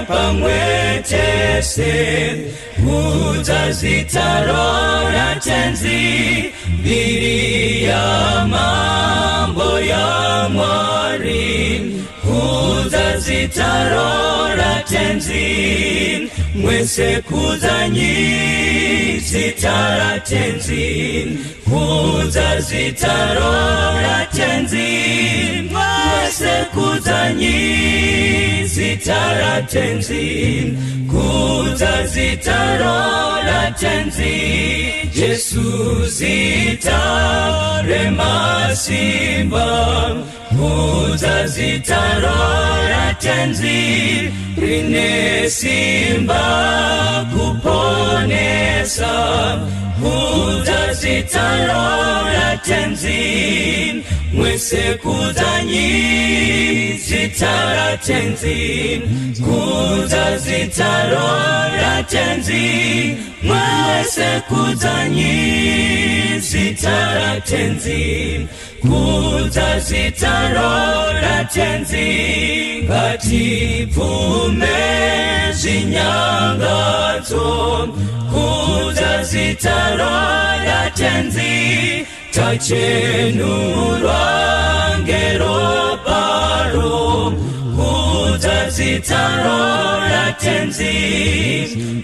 pamwe tese, kudza zita ra tenzi, mbiri ya mambo ya Mwari. Kudza zita ra tenzi, mwese kudzanyi zita ra tenzi. Kudza zita ra tenzi, mwese kudzanyi zita ra tenzi. Kudza zita ra tenzi, Jesu zita remasimba. Kudza zita ra tenzi, rine simba kuponesa. Kudza zita ra tenzi, mwese kudzanyi zita ra tenzi. Kudza zita ra tenzi, mwese kudzanyi zita ra tenzi. kudza zita ratenzi ngatibvume zvinyangadzo kudza zita ratenzi tachenurwa ngeroparo kudza zita ratenzi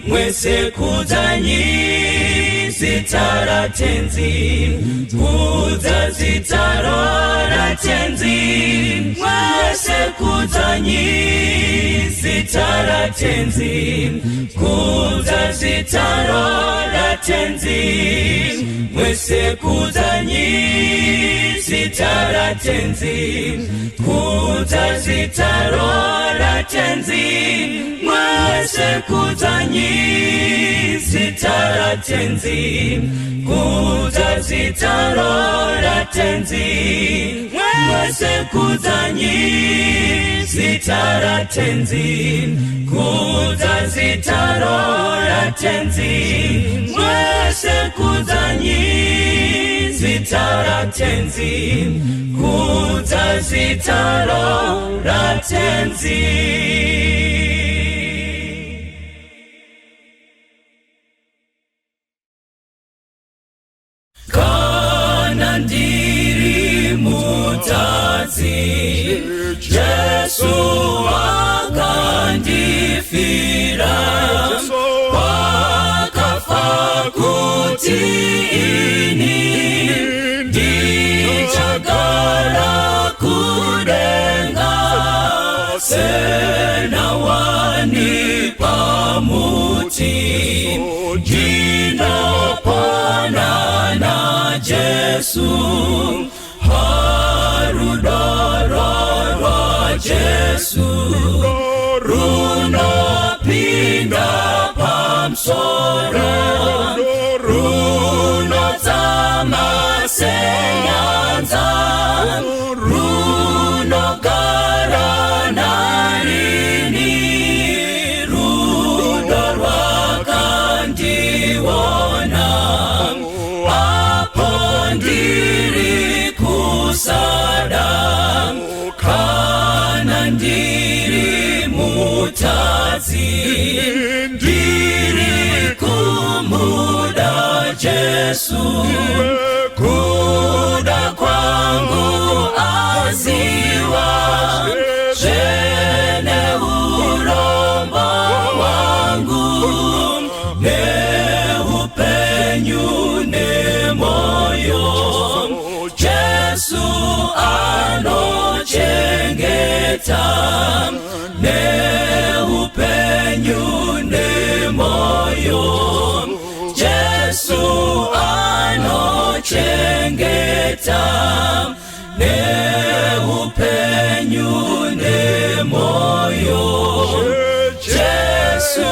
mwese kudzanyi zita ratenzi kudza zita ratenzi mwese kudzanyi zita ratenzi kudza zita ratenzi mwese kudzanyi zita ratenzi kudza zita ratenzi mwese kudzanyi zita ratenzi kudza zita ratenzi mwese kudzanyi zita ratenzi kudza zita ratenzi mwese kudzanyi zita ratenzi kudza zita ratenzi. Kana ndiri mutadzi Jesu akandifira wakafa kuti ini ndichagara kudenga sena wani pamuti ndinopona na Jesu harudoro rwa Jesu runopinda pamsoro runozama senyanza runogara narini rudo rwakandiona apo ndiri kusada kana ndiri mutadzi ndiri kumuda Jesu kuda kwangu aziwa zvene urombo wangu neupenyu nemoyo Jesu anochengeta neupenyu nemoyo Jesu anochengeta neupenyu nemoyo Jesu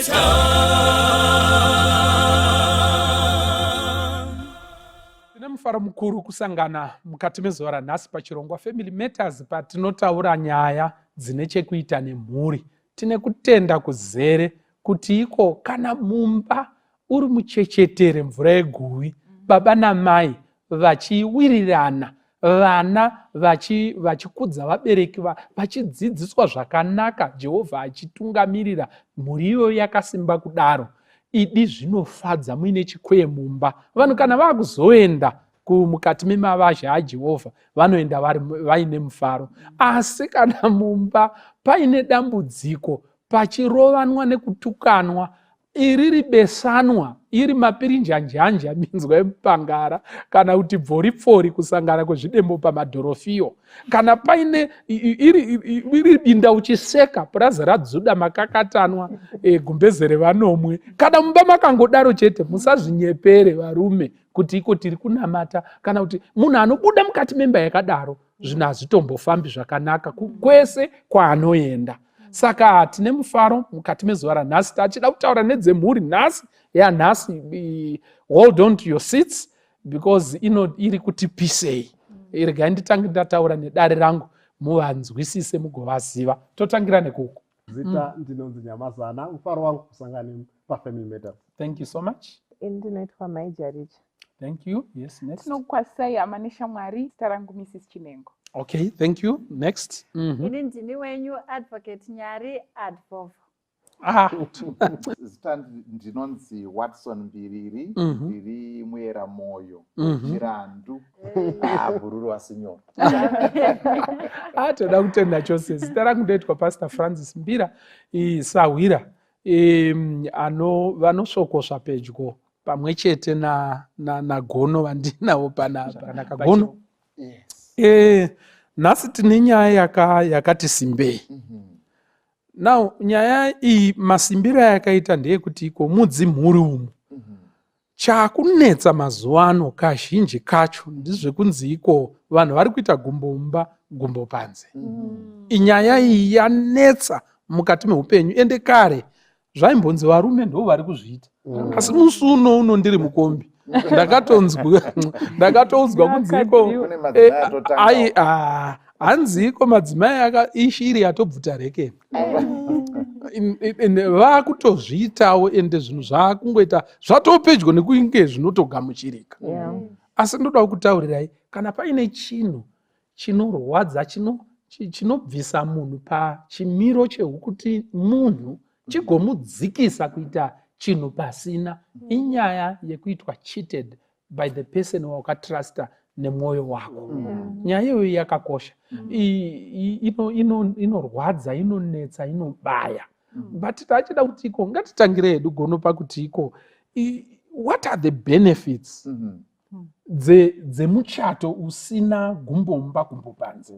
anochengeta. Mufaro mukuru kusangana mukati mezuva ranhasi pachirongwa Family Matters patinotaura nyaya dzine chekuita nemhuri. Tine kutenda kuzere kuti iko kana mumba uri muchechetere mvura yeguvi, baba namai vachiwirirana, vana vachikudza vabereki vachidzidziswa zvakanaka, Jehovha achitungamirira mhuri iyoyo yakasimba kudaro, idi zvinofadza muine chikweye mumba. Vanhu kana vakuzoenda mukati memavazha aJehovha vanoenda vaine mufaro. Asi kana mumba paine dambudziko, pachirovanwa nekutukanwa, iriri besanwa, iri mapirinjanjanja minzwa emupangara, kana kuti bvoripfori kusangana kwezvidembo pamadhorofiyo, kana paine iri binda uchiseka purazi radzuda makakatanwa gumbeze revanomwe, kana mumba makangodaro chete, musazvinyepere varume kuti iko tiri kunamata, kana kuti munhu anobuda mukati memba yakadaro, zvinhu hazvitombofambi zvakanaka kwese kwaanoenda. Saka tine mufaro mukati mezuva ranhasi, tachida kutaura nedzemhuri nhasi yanhasi. Hold on to your seats because iri kuti pisei. Regai nditange ndataura nedare rangu muvanzwisise mugovaziva. Totangira nekuko. Zita ndinonzi Nyamazana, mufaro wangu kusangana paFamily Matters. Thank you so much. Ndinoitwa Maijaricha. Thank you. Yes, next. Tinokwasai hama neshamwari, zita rangu Mrs. Chinengo. Okay, thank you. Next. Ini ndini wenyu Advocate Nyari Advov. Zita ndinonzi Watson Mbiriri, ndiri Mwera Moyo, Chirandu, Bururu Wasinyoro. Toda kutenda chose. Zita rangu ndoitwa Pastor Francis Mbira, Sawira, vanosokosva pedyo pamwe chete na gono vandinawo panapa. Gono? Yes. Nhasi tine nyaya yakati simbei. Now, nyaya iyi masimbiro yakaita ndeyekuti iko mudzimhuri umu chakunetsa mazuva ano kazhinji kacho ndizvekunzi iko vanhu vari kuita gumbomba gumbo panze. Inyaya iyi yanetsa mukati meupenyu, ende kare zvaimbonzi varume ndo vari kuzviita. Asi musi uno ndiri mukombi ndakatoudzwa kunzi iko hanzi iko madzimai ishiri yatobvuta rekeni. Vakutozviitawo ende zvinhu zvakungoita zvatopedyo nekunge zvinotogamuchirika. Asi ndoda kutaurirai, kana paine chinhu chinorwadza chinobvisa munhu pachimiro chekuti munhu chigomudzikisa kuita chinhu pasina, inyaya yekuitwa cheated by the person wakatrasta nemwoyo wako. Nyaya iyoyo yakakosha. Inorwadza, inonetsa, inobaya. But tachida kuti iko ngatitangire hedu gono pakuti iko what are the benefits dzemuchato usina gumbomba panze.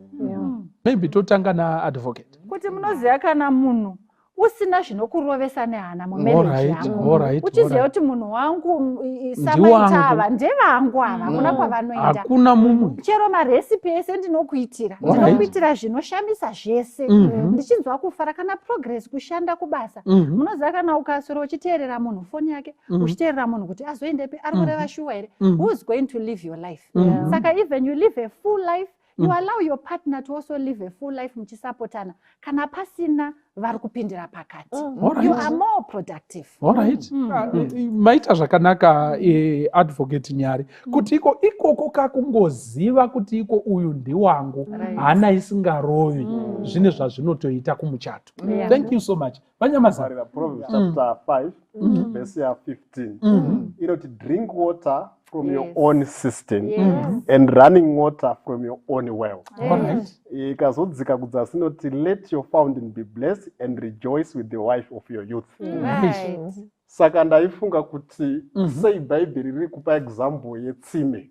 Maybe totanga na Advocate. Kuti munoziva kana munhu usina zvinokurovesa nehana mumarriage yangu. Uchiziva kuti munhu wangu samaita ava ndevangu ava, hakuna kwavanoenda. Hakuna mumwe. Chero marecipe ese ndinokuitira. Ndinokuitira zvinoshamisa zvese. Ndichinzwa kufara kana progress kushanda kubasa. Munoziva kana ukasoro uchiteerera munhu foni yake, uchiteerera munhu kuti azoendepi, ari kureva shuwa here. Who is going to live your life? Saka even you live a full life, you allow your partner to also live a full life muchisapotana. Kana pasina vari kupindira pakati. You are more productive. Alright. Maita zvakanaka Advocate Nyari. Kuti ikoko kakungoziva kuti iko uyu ndiwangu, hana isingarovi, zvine zvazvinotoita kumuchato. Thank you so much. Vanyamazari. Proverbs chapter 5, verse 15. Inoti drink water from your own cistern and running water from your own well. Ikazodzika kudzasi inoti let your fountain be blessed and rejoice with the wife of your youth. Saka ndaifunga kuti sei bhaibheri riri kupa example yetsime.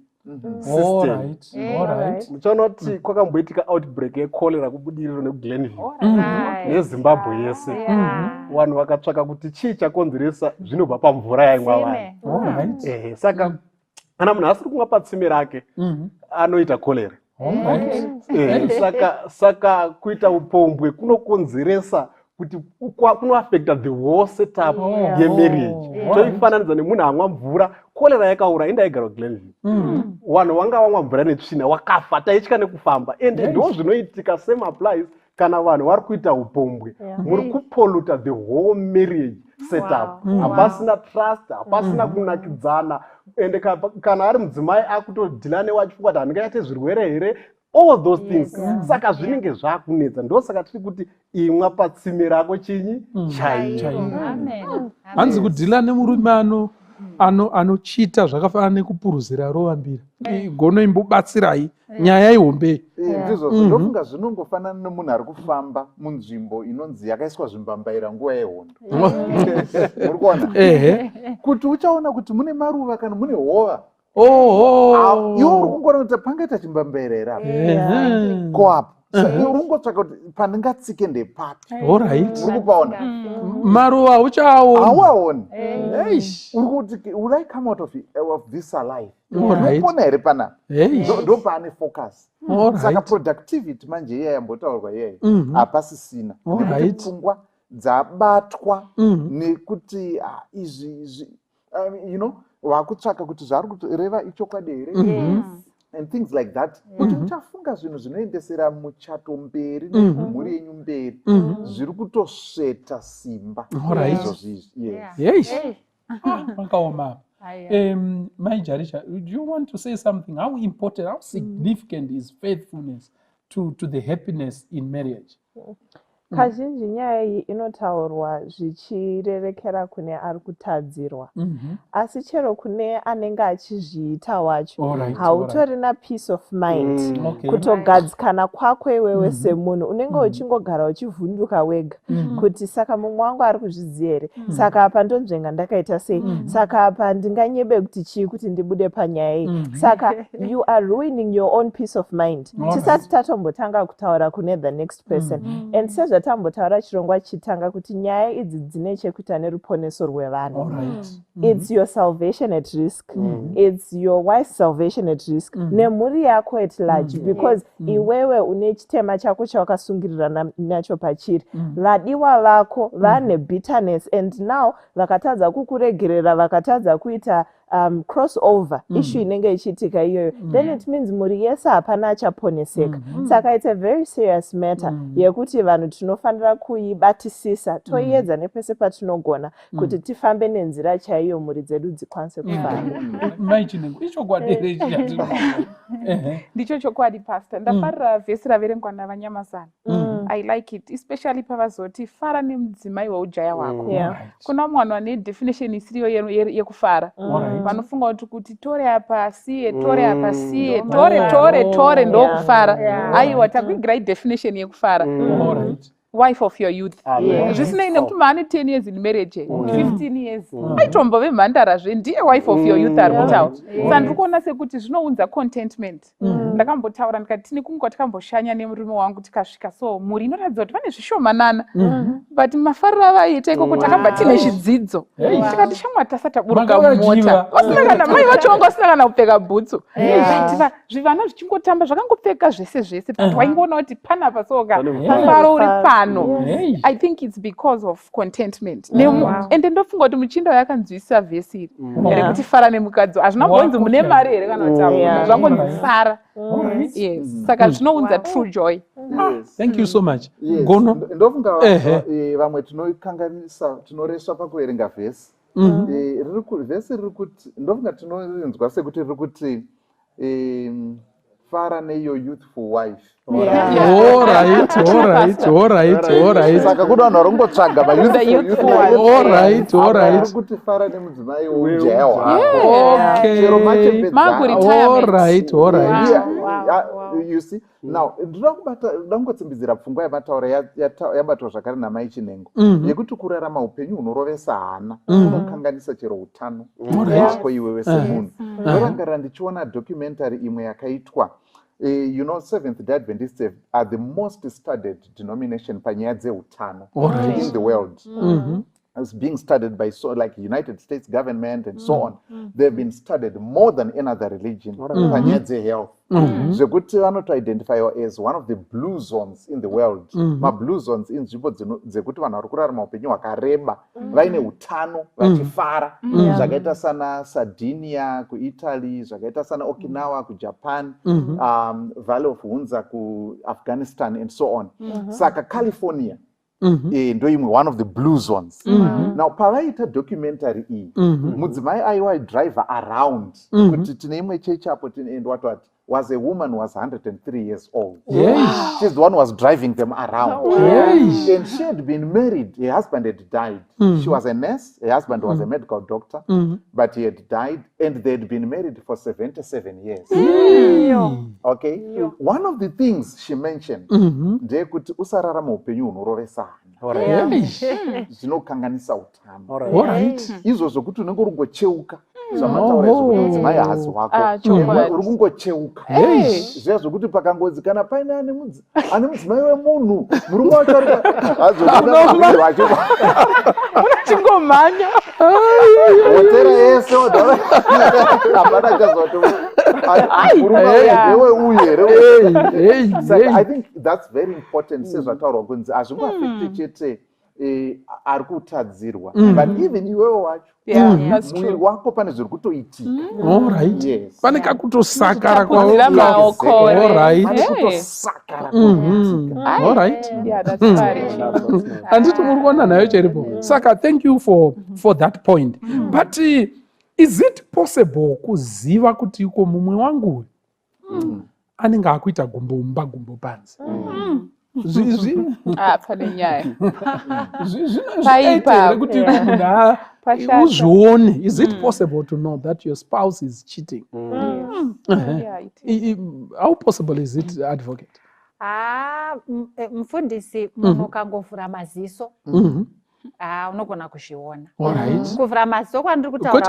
Muchaona kuti kwakamboitika outbreak yekolera kubudiriro neGlenville neZimbabwe yese. Vanhu vakatsvaka kuti chii chakonzeresa zvinobva pamvura yaimwa vanhu. Saka kana munhu asiri kumwa patsime rake anoita kolera. Saka kuita upombwe kunokonzeresa kuti kunoaffecta the whole setup yemarriage. Toifananidza nemunhu amwa mvura, kolera yakaura inda igara Glenville. Vanhu vanga vamwa mvura netsvina wakafa, taitya nekufamba. Ende ndo zvinoitika, same applies kana vanhu vari kuita upombwe. Muri kupolluta the whole marriage setup. Hapasina trust, hapasina kunakidzana. Ende kana ari mudzimai akutodhila newachifunga kuti handingaite zvirwere here, all those things. Saka zvinenge zvakunetsa. Ndo saka tiri kuti imwa patsime rako chinyi chaiyo. Hanzi kudhila nemurume anochita zvakafanana nekupuruzira rova mbiri. Gono imbobatsirai nyaya ihombe. Ndizvo ndofunga zvinongofanana nemunhu ari kufamba munzvimbo inonzi yakaiswa zvimbambaira nguva yehondo. Muri kuona? Kuti uchaona kuti mune maruva kana mune hova. Iwo uri kungona kuti pangaita chimbambaira here apo. Koapo. Urungotsvaka kuti pandingatsike ndepapi. Uri kupaona? Maruva uchaona. Hauaoni. Uri kuti will I come out of this alive? Unopona here panapa? Ndo paane focus. Saka productivity manje iya yambotaurwa iyeyo hapasisina. Nekuti pfungwa dzabatwa nekuti izvi wakutsvaka kuti zvari kureva ichokwadi here. And things like that. Kuti uchafunga zvinhu zvinoendesera muchato mberi nemhuri yenyu mberi zviri kutosveta simba. Vakaoma. Maijarisha, do you want to say something? How important, how significant is faithfulness to the happiness in marriage? Kazhinji nyaya iyi inotaurwa zvichirerekera kune ari kutadzirwa, asi chero kune anenge achizviita wacho hautorina peace of mind. Kutogadzikana kwako iwewe semunhu unenge uchingogara uchivhunduka wega kuti saka mumwe wangu ari kuzviziva here, saka apa ndonzvenga ndakaita sei, saka apa ndinganyebe kuti chii kuti ndibude panyaya iyi, saka you are ruining your own peace of mind tisati tatombotanga kutaura kune the next person. And tambotaura chirongwa chitanga kuti nyaya idzi dzine chekuita neruponeso rwevanhu. It's your salvation at risk, it's your wife's salvation at risk, nemhuri yako at large, because iwewe une chitema chako chawakasungirira nacho pachiri, vadiwa vako vane bitterness, and now vakatadza kukuregerera, vakatadza kuita crossover issue inenge ichiitika iyoyo, then it means mhuri yese hapana achaponeseka. Saka it's a very serious matter yekuti vanhu tinofanira kuibatisisa, toiedza nepese patinogona kuti tifambe nenzira chaiyo mhuri dzedu dzikwanise kufara. Ndicho chokwadi pastor. Ndafarira vhesi raverengwa navanyamazana. I like it, especially pavazoti fara nemudzimai weujaya wako. Kuna mwana ane definition isiriyo yekufara. Vanofunga kuti tore apa siye, tore apa siye, tore ndokufara. Aiwa takuigirai definition yekufara. Wife of your youth. Zvisinei nekuti maane 10 years in marriage, 15 years. Aitombove Mandara zve ndiye wife of your youth ari kutaura. Saka ndiri kuona sekuti zvinounza contentment. Ndakambotaura ndikati tine kunge takamboshanya nemurume wangu tikasvika, so muri inoratidza kuti vane zvishomanana, but mafariro avaiita ikoko takabva tine zvidzidzo. Tikati shamwa tasati taburuka mumota, vasina kana mai vacho vanga vasina kana kupfeka bhutsu. Zvivana zvichingotamba zvakangopfeka zvese, but waingoona kuti panapa soka mufaro uri pano. I think it's because of contentment. And ndofunga kuti muchinda yakanzwisa vhesi iri rekuti fara nemukadzi hazvinambonzi mune mari here kana kuti zvangonzi fara. Yes, saka zvinounza true joy. Thank you so much. Gono ndofunga vamwe tinokanganisa, tinoreswa pakuverenga vhesi. Vhesi riri kuti ndofunga tinorinzwa sekuti riri kuti fara neyo youthful wife. All right. Saka kuna vanhu varongotsvaga all right. Kuti fara nemudzimai weujaya hwako. You see, now ndakungotsimbidzira pfungwa yamataura yabatwa zvakare namai Chinengo yekuti kurarama upenyu hunorovesa hana unokanganisa chero utano hwako iwewe semunhu. Ndorangarira ndichiona documentary imwe yakaitwa. You know, Seventh-day Adventists are the most studied denomination panyaya dzeutano in the world. As being studied by like United States government and so on. They've been studied more than any other religion panyaya dzehealth. Zvekuti vanoto identify as one of the blue zones in the world. Blue zones inzvimbo dzekuti vanhu vari kurarama upenyu hwakareba vaine utano vachifara. Zvakaita sana Sardinia kuItaly, zvakaita sana Okinawa kuJapan, Valley of Hunza kuAfghanistan and so on. Saka California ndo imwe one of the blue zones. Now pavaita documentary iyi mudzimai aiwa driver around kuti tine imwe chechi apo and what was a woman who was 103 years old. She's the one who was driving them around. And she had been married, her husband had died. She was a nurse, her husband was a medical doctor, but he had died, and they had been married for 77 years. Okay? One of the things she mentioned, ndekuti usararama upenyu hunorovesa hana. Zvinokanganisa utano. Izvo zvokuti unenge uri kungocheuka. Zvamataura izvo mudzimai hazi wako. Uri kungocheuka. Zviya zvokuti pakangodzi kana paine ane mudzimai wemunhu murume wacho unachingomhanya hotera yese hapana chazoti murume wewe uye. I think that's very important. Sezvataurwa kunzi hazvingoafekti chete ari kutadzirwa, but even iwewe wacho mwiri wako pane zviri kutoitika. Pane kakutosakara handiti muri kuona nayo cheripo. Saka thank you for that point. But is it possible kuziva kuti iko mumwe wangu anenge akuita gumbo panze? Pane nyaya. Zvinoita kuti munhu uzvione. Is it possible to know that your spouse is cheating? Yeah, it is. How possible is it, advocate? Mfundisi, munhu ukangovhura maziso unogona kuzviona. Kuvhura maziso kwandiri kutaura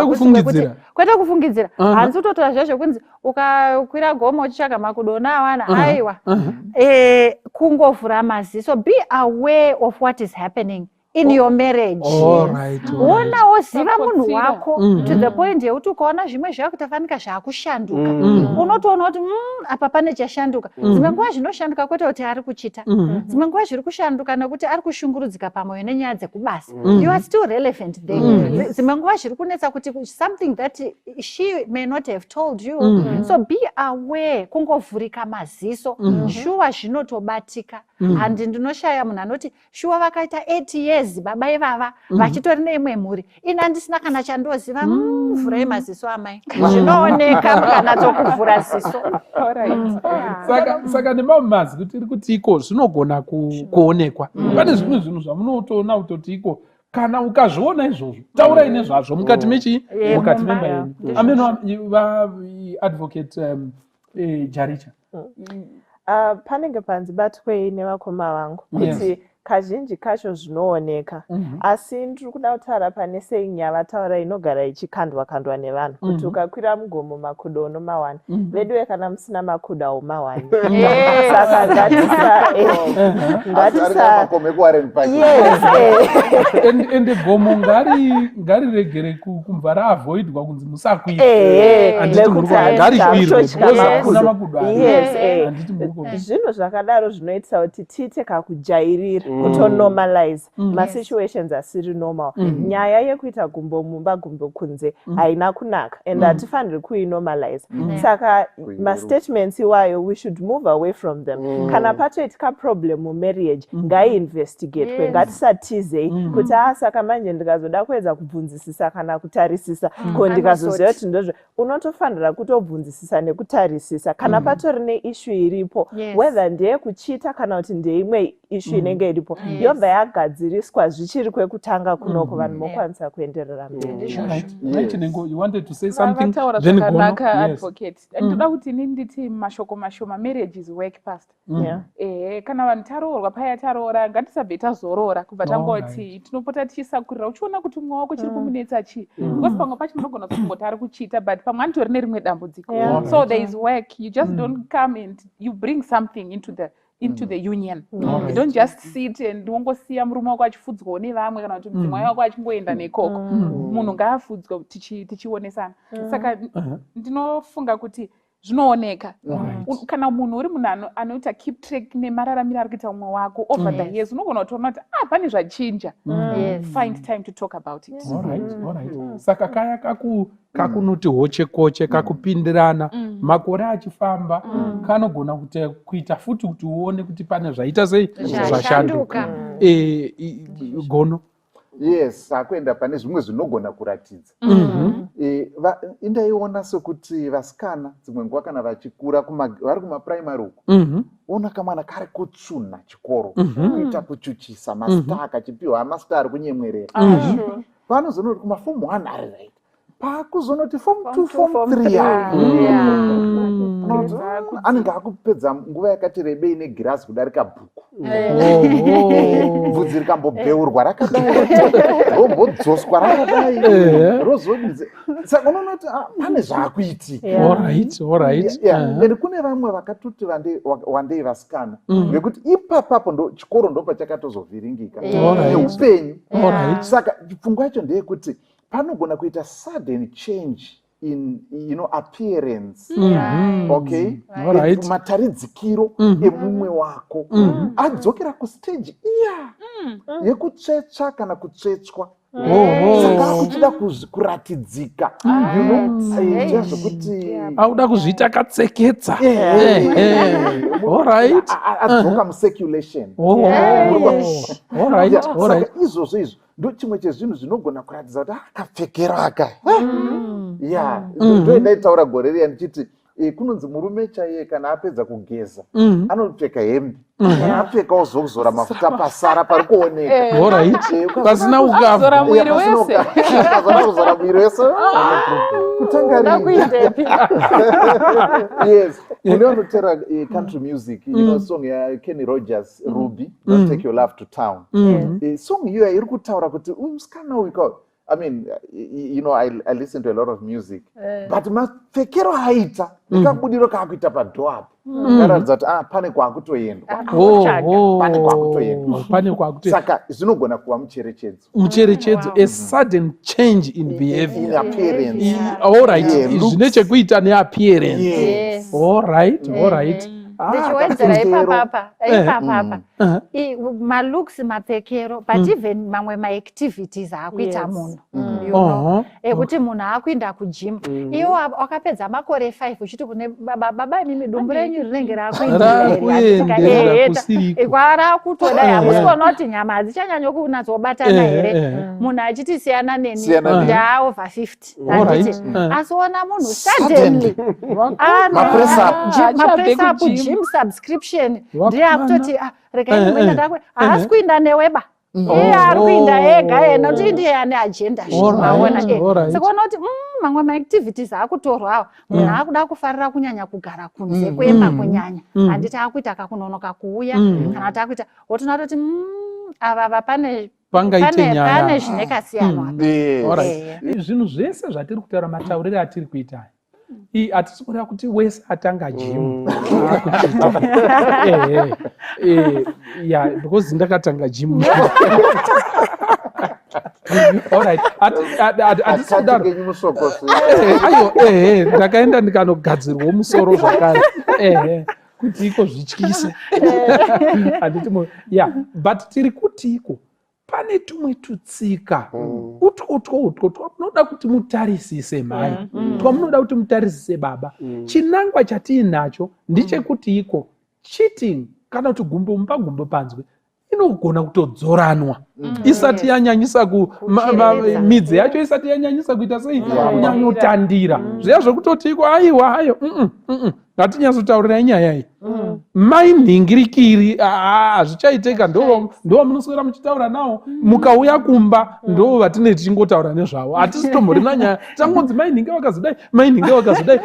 kwete kufungidzira. Hanzi utotora zvazvo kunzi ukakwira gomo uchitsvaga makudo awana aiwa. Kungovhura maziso, be aware of what is happening in your marriage. Wona woziva munhu wako to the point yekuti ukaona zvimwe zvakutafanika zvakushanduka unotoona kuti apa pane chashanduka. Dzimwe nguva zvinoshanduka kwete kuti ari kuchita, dzimwe nguva zviri kushanduka nekuti ari kushungurudzika pamwoyo nenyaya dzekubasa. You are still relevant there. Dzimwe nguva zviri kunetsa kuti something that she may not have told you. So be aware. Kungovhurika maziso shuwa zvinotobatika. Handi ndinoshaya munhu anoti shuwa vakaita 8 years baba ivava vachitori neimwe mhuri ina handisina kana chandoziva. Vhurai maziso amai, zvinooneka mukanatokuvhura ziso. Saka nemamazi kuti iri kuti iko zvinogona kuonekwa. Pane zvimwe zvinhu zvamunotoona kutoti iko kana ukazviona izvozvo taurai nezvazvo mukati mukati memba yenyu. Ameno advocate Jaricha. Panenge panzibatwei nevakoma vangu kuti kazhinji kacho zvinooneka, asi ndiri kuda kutaura pane senyaya taura inogara ichikandwa nevanhu kuti ukakwira mugomo makudo unomawana, vedu kana musina makudo aumawani. Saka ngatisa ende gomo ngariregere kubva raavoidwa kunzi musakwira. Zvinhu zvakadaro zvinoitisa kuti tiite kakujairira kutonormalize masituations asiri normal. Nyaya yekuita gumbo mumba gumbo kunze haina kunaka and hatifaniri kuinormalize. Saka mastatements iwayo we should move away from them. Kana patoitika problem mumarriage ngaiinvestigate, ngatisatizei kuti saka manje ndikazoda kuedza kubvunzisisa kana kutarisisa ko ndikazoziva kuti ndozvo. Unotofanira kutobvunzisisa nekutarisisa kana patori neissue iripo, whether ndeye kuchita kana kuti ndeimwe issue inenge iripo, yobva yagadziriswa zvichiri kwekutanga kunoko vanhu mokwanisa kuenderera mberi. You wanted to say something? Then advocate. Ndoda kuti nditi mashoko mashoma marriage is work past. Kana vanhu taroorwa paya taroora ngatisabve tazorora kubva tangoti tinopota tichisakurira uchiona kuti mumwe wako chiri kumunetsa chii. Because pamwe pacho munogona kungoti ari kuchita but pamwe anitori nerimwe dambudziko. So there is work. You just don't come and you bring something into the union. You don't just sit and wongosiya murume wako achifudzwawo nevamwe kana kuti mudzimai wako achingoenda nekoko. Munhu ngaafudzwe tichionesana. Saka ndinofunga kuti zvinooneka. Kana munhu uri munhu anoita keep track nemararamiro ari kuita umwe wako over the years, unogona kutoona kuti pane zvachinja. Find time to talk about it. Alright. Saka kaya kakunoti hoche koche kakupindirana makore achifamba kanogona kuita futi kuti uone kuti pane zvaita sei zvashanduka. Gono. Yes, akuenda pane zvimwe zvinogona kuratidza. Indaiona sekuti vasikana dzimwe nguva kana vachikura vari kumapuraimari uko, ona kamwana kari kutsuna chikoro kuita kuchuchisa masita akachipiwa amasita ari kunyemwerera. Vanozonoti kumafomu 1 ari right, pakuzonoti form 2 form 3 anenge akupedza nguva yakati rebei negirazi kudarika bhuku. Bvudzi rikambobeurwa rakadaiombodzoswa rakadai rozodzi. Saka unonoti pane zvaakuitika. And kune vamwe vakatoti wandei vasikana vekuti ipapapo chikoro ndopachakatozovhiringika neupenyu. Saka pfungwa yacho ndeyekuti panogona kuita sudden change in appearance. Okay, mataridzikiro emumwe wako adzokera kustage yekutsvetsva kana kutsvetswa. Saka akuchida kuratidzika, zvekuti auda kuzviita katseketsa. Adzoka mucirculation. Saka izvozvo ndo chimwe chezvinhu zvinogona kuratidza kuti akapfekera aka ndoendaitaura gore riya ndichiti kunonzi murume chaiye kana apedza kugeza anopfeka hembe kana apfeka ozokuzora mafuta pasara pari kuoneka pasina ukazora mwiri wese kuzora mwiri wese kutanga yes uneonotera country music song yaKenny Rogers Ruby Don't Take Your Love to Town song iyoya iri kutaura kuti umusikana uyu I mean, I listen to a lot of music, but mapfekero haita ndikabudiro kakuita padhoo karatidza kuti pane kwakutoenda saka zvinogona kuva mucherechedzo a sudden change in behavior, all right, zvine chekuita neappearance, all right. ndichiwedzera ipapapa malooks mapfekero but even mamwe maactivities akuita munhu ekuti munhu akuenda kujim iwo wakapedza makore 5 uchiti kune baba imimi dumbu renyu rinenge rakuenderaa kutodai hamusikuona kuti nyama hadzichanyanya kunatsobatana here munhu achiti siyana neni ndaa over 50 asiona munhu suddenly mapress up gym subscription ndiye akutoti regai mwenda ndakwe haasi kuinda neweba iye ari kuinda ega ena kuti ndiye ane agenda maona sekuona kuti mamwe maactivities akutorwa munhu akuda kufarira kunyanya kugara kunze kwemba kunyanya handiti akuita kakunonoka kuuya kana kuti akuita wotona kuti ava pane zvinekasiyanwa zvinhu zvese zvatiri kutaura matauriro atiri kuita hatisi kureva kuti wese atanga gym because ndakatanga gym ndakaenda ndikanogadzirwa musoro zvakare kuti iko zvityise but tiri kuti iko pane tumwe tutsika utwo twamunoda kuti mutarisise mai twamunoda kuti mutarisise baba chinangwa chatiinacho ndechekuti iko cheating kana kuti gumbo panzwe inogona kutodzoranwa isati yanyanyisa midzi yacho isati yanyanyisa kuita sei kunyanyotandira zviya zvekutoti iko aiwa hayo ngatinyazotaurira inyaya iyi mainhingirikiri hazvichaiteka ndo munoswera muchitaura nawo mukauya kumba ndo vatine tichingotaura nezvavo hatisi tomborina nyaya tangonzi mainhinge wakazodai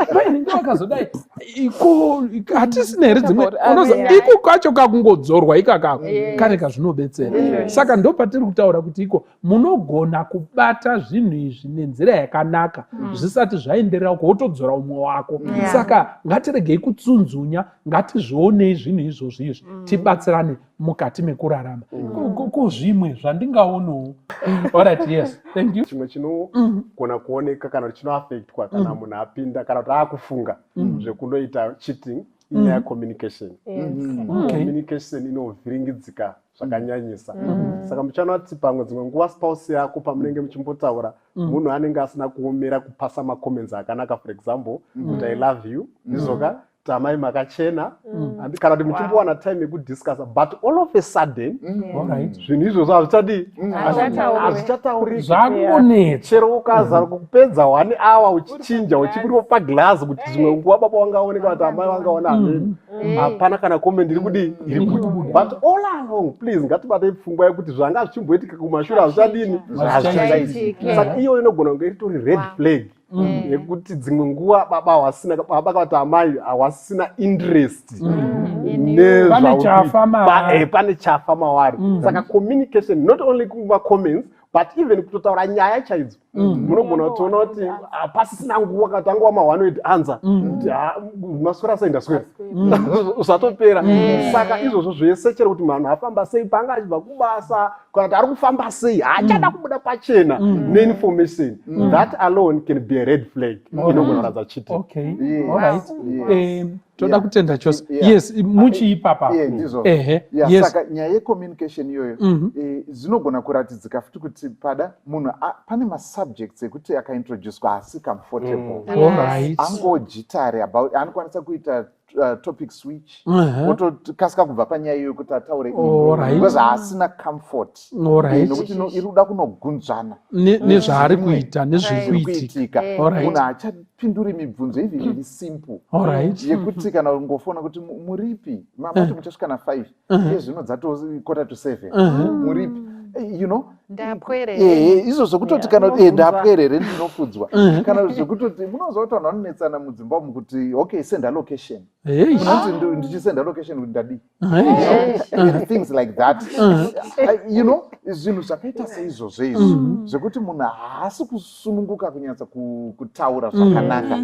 iko hatisina here dzimwe unoza iko kacho kakungodzorwa ikakako kane kazvinobetsera saka ndo patiri kutaura kuti iko munogona kubata zvinhu izvi nenzira yakanaka zvisati zvaenderera kuwotodzora umwe wako saka ngatiregei kutsunzunya ngatizvionei zvinhu izvozvo tibatsirane mukati mekurarama zvimwe zvandingaonawo. Alright, yes, thank you. Chimwe chinogona kuoneka kana chinoaffectwa kana munhu apinda kana kuti akufunga zvekunoita cheating inyaya yecommunication. Communication inovhiringidzika zvakanyanyisa. Saka muchanoti pamwe dzimwe nguva spouse yako pamunenge muchimbotaura munhu anenge asina kuomera kupasa macomments akanaka, for example kuti I love you ndizoka tamai makachena kana kuti muchimbowana time yekudiscussa but all of a sudden zvinhu izvozvo hazvichatauriki zvakunetsa chero ukazara kupedza 1 hour uchichinja uchipiripo paglass kuti zvimwe nguva baba wangaoneka kuti amai vangaona ameni hapana kana comment iri kudi iri kuti but all along please ngatibatei pfungwa yekuti zvanga zvichimboitika kumashure hazvichadini hazvichaitiki. Saka iyo inogona kunge itori red flag yekuti dzimwe nguva baba hawasina baba kana kuti amai hawasina interest pane chafa mavari. Saka communication not only kuma comments but even kutotaura nyaya chaidzo munogona kutoona kuti pasisina nguva kana tanguva ma1 answer maswera sei ndaswera usatopera. Saka izvozvo zvese chero kuti munhu afamba sei panga achibva kubasa kana kuti ari kufamba sei haachada kubuda pachena neinformation that alone can be a red flag inogona kuratidza cheating. Okay, all right. Toda kutenda chose. Yes, muchiipapa. Yes. Saka nyaya yecommunication iyoyo zinogona kuratidzika futi kuti pada munhu pane masubjects ekuti akaintroduced asi comfortable. All right. Angojitare about anokwanisa kuita topic switch otokasika kubva panyaya iyoyo kuti ataure Alright. haasina comfort Alright. nokuti irikuda kunogunzvana nezvaari kuita nezviri kuitika munhu haachapinduri mibvunzo even iri simple yekuti kana ungofona kuti muripi mamati muchasvika na5 zvino dzato 6:45 muripi you know izvo zvekutoti kana ndapwerere ndinofudzwa kana zvekutoti munozwa kuti vanhu vanonetsana mudzimba umu kuti okay send a location unoti ndichisenda location kuti ndadi things like that you know zvinhu zvakaita seizvozvo izvo zvekuti munhu haasi kusununguka kunyatsa kutaura zvakanaka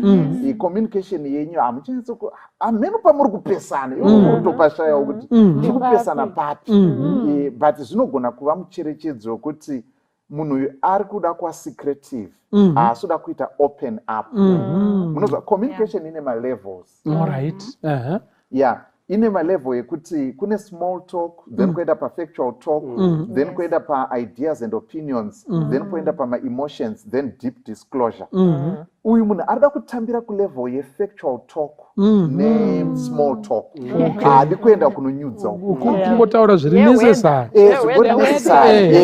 communication yenyu hamuchanyatsa hameno pamuri kupesana utopashayawo kuti tiri kupesana papi but zvinogona kuva mucherechedzo wekuti munhu uyu ari kuda kuva secretive haasi kuda kuita open up munozva communication ine malevels ine malevel yekuti kune small talk then kuenda pafactual talk then kuenda paideas and opinions then kuenda pama-emotions then deep disclosure uyu munhu arida kutambira kulevel yefactual talk nesmall talk haadi kuenda kunonyudza kungotaura zviri necessary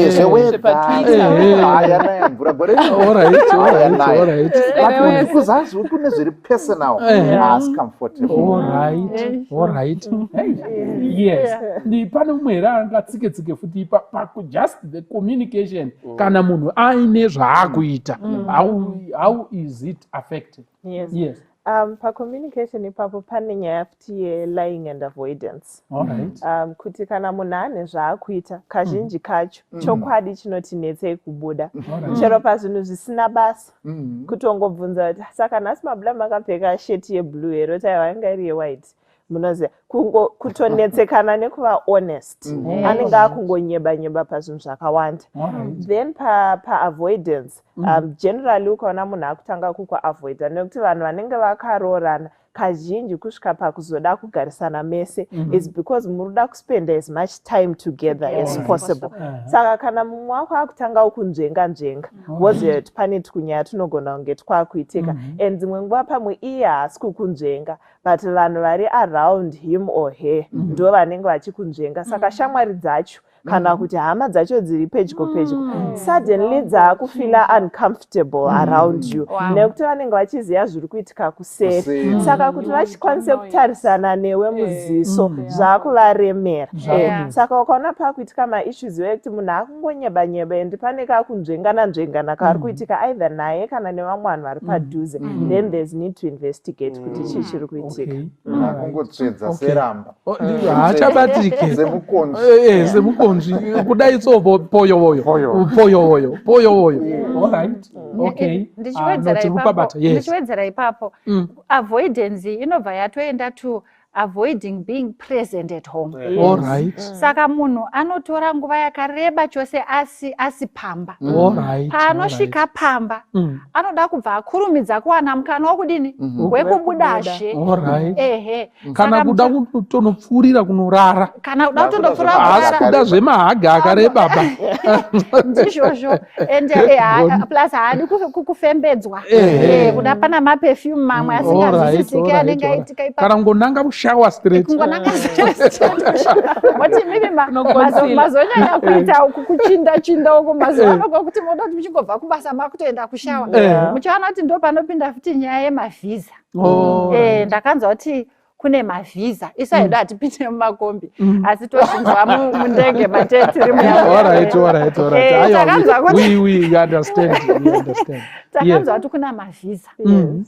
zveweayanaya mvura gorekuzazi kune zviri personal haasi comfortable yes pane mumwe here angatsike futi just the communication kana munhu aine zvaakuita how is it affected? Yes. Pacommunication ipapo pane nyaya futi ye-lying and avoidance. Kuti kana munhu ane zvaakuita kazhinji kacho chokwadi chinotinetsei kubuda chero pazvinhu zvisina basa kutongobvunza kuti saka nhasi mabula makapfeka sheti yeblue here oti aiwa yanga iri yewhite munoziva kutonetsekana nekuva honest anenge akungonyeba pazvinhu zvakawanda then paavoidance generally ukaona munhu akutanga kukuavoida nekuti vanhu vanenge vakaroorana kazhinji kusvika pakuzoda kugarisana mese is because muruda kuspenda as much time together as possible saka kana mumwe wako akutanga ukunzvenga woziva kuti pane tukunyaya tunogona kunge twakuitika and dzimwe nguva pamwe iye haasi kukunzvenga but vanhu vari around him or her ndo vanenge vachikunzvenga saka shamwari dzacho kana kuti hama dzacho dziri pedyo suddenly dzaakufila uncomfortable around you nekuti vanenge vachiziva zviri kuitika kuseri saka kuti vachikwanise kutarisana newe muziso zvaakuvaremera saka ukaona pakuitika maissues wekuti munhu akungonyeba endi pane kakunzvengana kari kuitika either naye kana nevamwe vanhu vari padhuze then there's need to investigate kuti chii chiri kuitika kungotsvedza seramba haachabatike semukonzi kudai tsovo poyovoyo alright okay ndichiwedzera ipapo avoidance inobva yatoenda to avoiding being present at home. Saka munhu anotora nguva yakareba chose asi pamba. Paanosvika pamba anoda kubva akurumidza kuwana mukana wokudini wekubudazve. Kana kuda kutonopfurira kunorara. Kana kuda kutonopfurira kunorara. Kuda zvemahaga akareba ba. Ndizvozvo ende plus haadi kufembedzwa. Kuda pana maperfume mamwe asingazvisisike anenge aitika ipapo. Kana ngonanga shower straight. Wati mimi mazonyanya kuita kuchinda uko mazuva kuti moda kuti muchingobva kubasa makutoenda kushawa. Muchaona kuti ndo panopinda futi nyaya yemavhiza. Ndakanzwa kuti kune mavhiza isaida atipinde mumakombi asi toshinzwa mundege matetiri alright we understand takanzwa kuti kuna mavhiza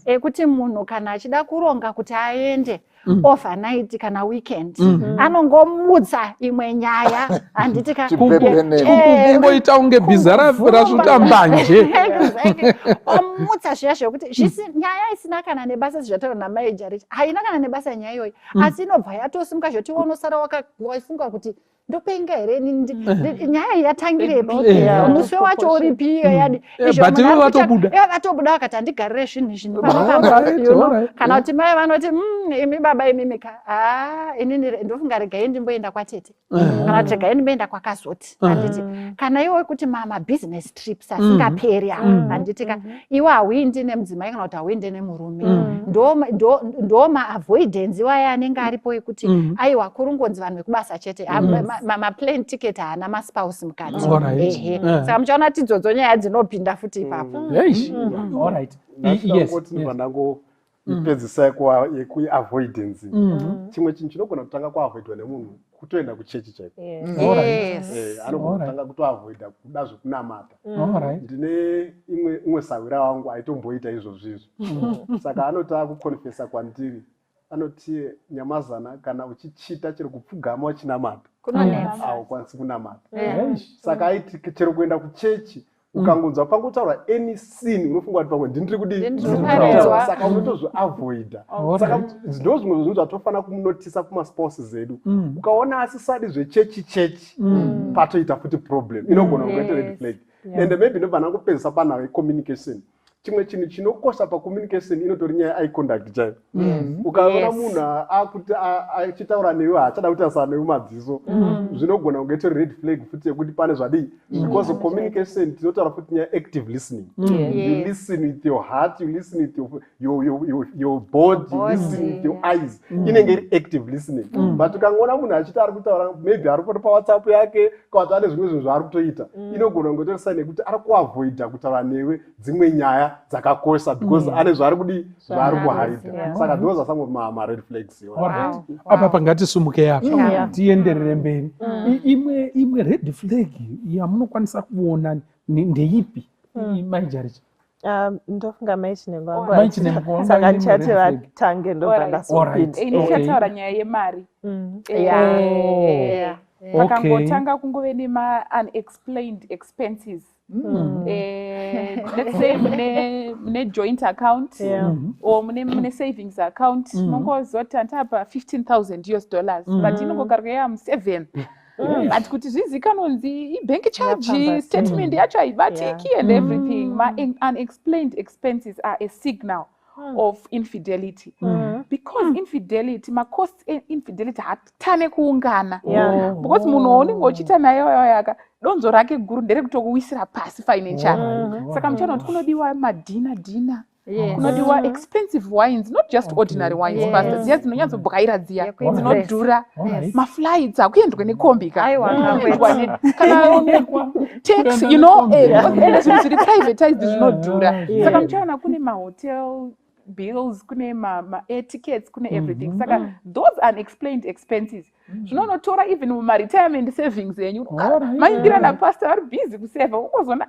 ekuti munhu kana achida kuronga kuti aende overnight kana weekend anongomutsa imwe nyaya handiti kungoita unge bhiza rasvuta mbanje omutsa zviya zvekuti nyaya isina kana nebasa zvataura namaija rich haina kana nebasa nyaya iyoyi asi inobva yatosimuka zvoti unosara wafunga kuti ndopenga here nyaya yatangirepi muswe wacho uripi yadi vatobuda vakati handigarire zvinhu izvi kana kuti mai vanoti imi baba imimika inini ndofunga regai ndimboenda kwatete kana kuti regai ndimboenda kwakazoti handiti kana iwe kuti mabusiness trips asingaperi handitika iwe hauindi nemudzimai kana kuti hauindi nemurume ndo maavoidance waya anenge aripo ekuti aiwa kurungonzi vanhu vekubasa chete maplane ticket haana maspouse mukati. Saka muchaona kuti idzodzo nyaya dzinopinda futi ipapo. Vandango ipedzisa yekuavoidance. Chimwe chinhu chinogona kutanga kuavoidwa nemunhu kutoenda kuchechi chaiko. Anogona kutanga kutoavoida kuda zvekunamata. Ndine imwe sawira wangu aitomboita izvozvo. Saka anotaka kukonfesa kwandiri. Anoti nyamazana kana uchichita chero kupfugama wachinamata. Haukwanisi kunamata. Saka aiti chero kuenda kuchechi ukangonzwa pangotaura any sin unofunga kuti pamwe ndiri kudii. Saka unotozviavoida. Saka ndo zvimwe zvinhu zvatofana kumunotisa kumaspouses edu. Ukaona asisadi zvechechi patoita futi problem inogona kungoita red flag. And maybe ndobva kupedzisa panhau communication. Chimwe chinhu chinokosha pacommunication inotori nyaya eye contact chaiyo. Ukaona munhu akuti achitaura newe haachada kutarisana newe madziso, zvinogona kunge red flag futi yekuti pane zvadii. Because communication tinotaura futi nyaya active listening. You listen with your heart, you listen with your body, you listen with your eyes. Inenge iri active listening. But ukaona munhu achita ari kutaura maybe ari pa WhatsApp yake kana ane zvimwe zvinhu zvaari kutoita, inogona kunge sign yekuti ari kuavoida kutaura newe dzimwe nyaya dzakakosha because ane zvari kudi zvari kuhaida. Saka those are some of my red flags. Apa pangatisumuke apa tienderere mberi. Imwe red flag yamunokwanisa kuona ndeipi maijaricha? Ndofunga maichinengwa saka ndichati vatange ndobva ndasopinda. Ndichataura nyaya yemari. Pakangotanga kungove nema-unexplained expenses. Let's say mune joint account or mune savings account mongozoti ndapa $15,000 but inongokarika mu7 but kuti zvizikanonzi bank charge statement yacho haibatiki and everything. My unexplained expenses are a signal of infidelity because infidelity costs infidelity hatane kuungana because munhu unenge uchita naye yaka donzo rake guru nderekutokuwisira pasi financial. Saka muchaona kuti kunodiwa madina kunodiwa expensive wines, not just ordinary wines, pastor. Ziya dzinonyadzobhukaira dziya dzinodhura, maflights akuendwa nekombi kana tax, you know, zviri privatized zvinodhura. Saka muchaona kune mahotel bills, kune air tickets, kune everything. Saka those unexplained expenses zvinonotora even muma-retirement savings yenyu. Maimbira napastor vari busy kuseva, ukozona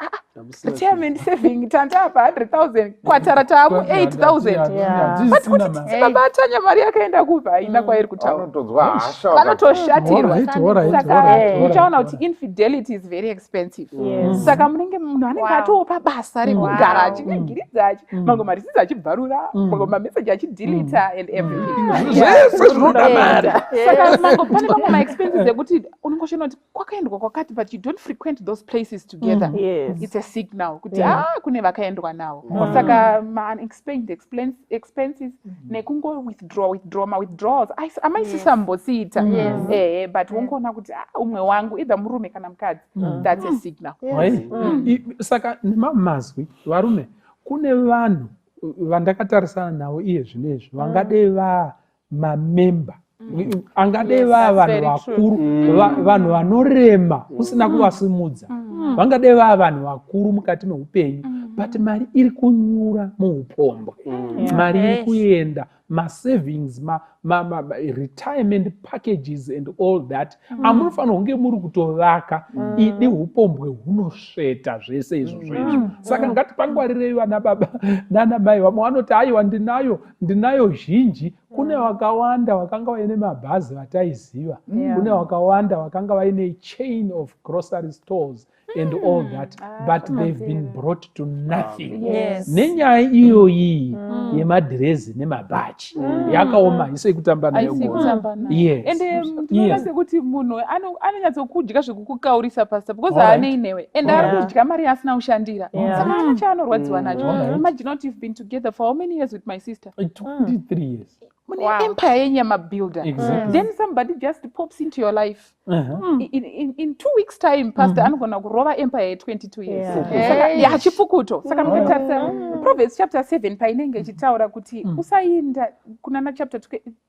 retirement saving tandapa 100,000 kwatara taamu 8,000 but kuti titibabatanya mari yakaenda kupa haina kwairi kutaura vanotoshatirwa. Saka muchaona kuti infidelity is very expensive. Saka munhu anenge atopa basa rekugara achingiridza mango mari sizi achibvarura mango mameseji achidilita and everything. Saka mango pane mamwe ma-expenses ekuti unongoshona kuti kwakaendwa kwakati but you don't frequent those places together. It's a signal kuti kune vakaendwa nawo. Saka ma-unexplained expenses nekungo withdrawals amaisisambosiita but wongoona kuti umwe wangu either murume kana mukadzi, that's a signal. Saka nemamazwi varume kune vanhu vandakatarisana navo iye zvinezvi vangade mamemba angade vanhu vakuru, vanhu vanorema usina kuvasimudza, vangade vanhu vakuru mukati meupenyu but mari iri kunyura muupombwe, mari iri kuenda savings, retirement packages and all that. Amunofanira kunge muri kutovaka idi upombwe hunosveta zvese izvozvo. Saka ngatipangwarirei vana baba nana mai vamwe vanoti aiwa ndinayo zhinji. Kune vakawanda vakanga vaine mabhazi vataiziva, kune vakawanda vakanga vaine chain of grocery stores and all that, but they've been brought to nothing. Nenyaya iyoyi yemadhirezi nemabhachi yakaoma isei kutamba nayo. Ende ndinoona sekuti munhu anonyatsokudya zvekukukaurisa pastor because haanei newe and ari kudya mari asina kushandira. Saka hana chaanorwadziwa nacho. Imagine not you've been together for how many years with my sister? 23 years. mune empire yenyama builder. Then somebody just pops into your life. In 2 weeks time, Pastor anogona kurova empire 22 years. Saka yachipukuto. Saka mukatarisa Proverbs chapter 7 painenge ichitaura kuti usainda kunana chapter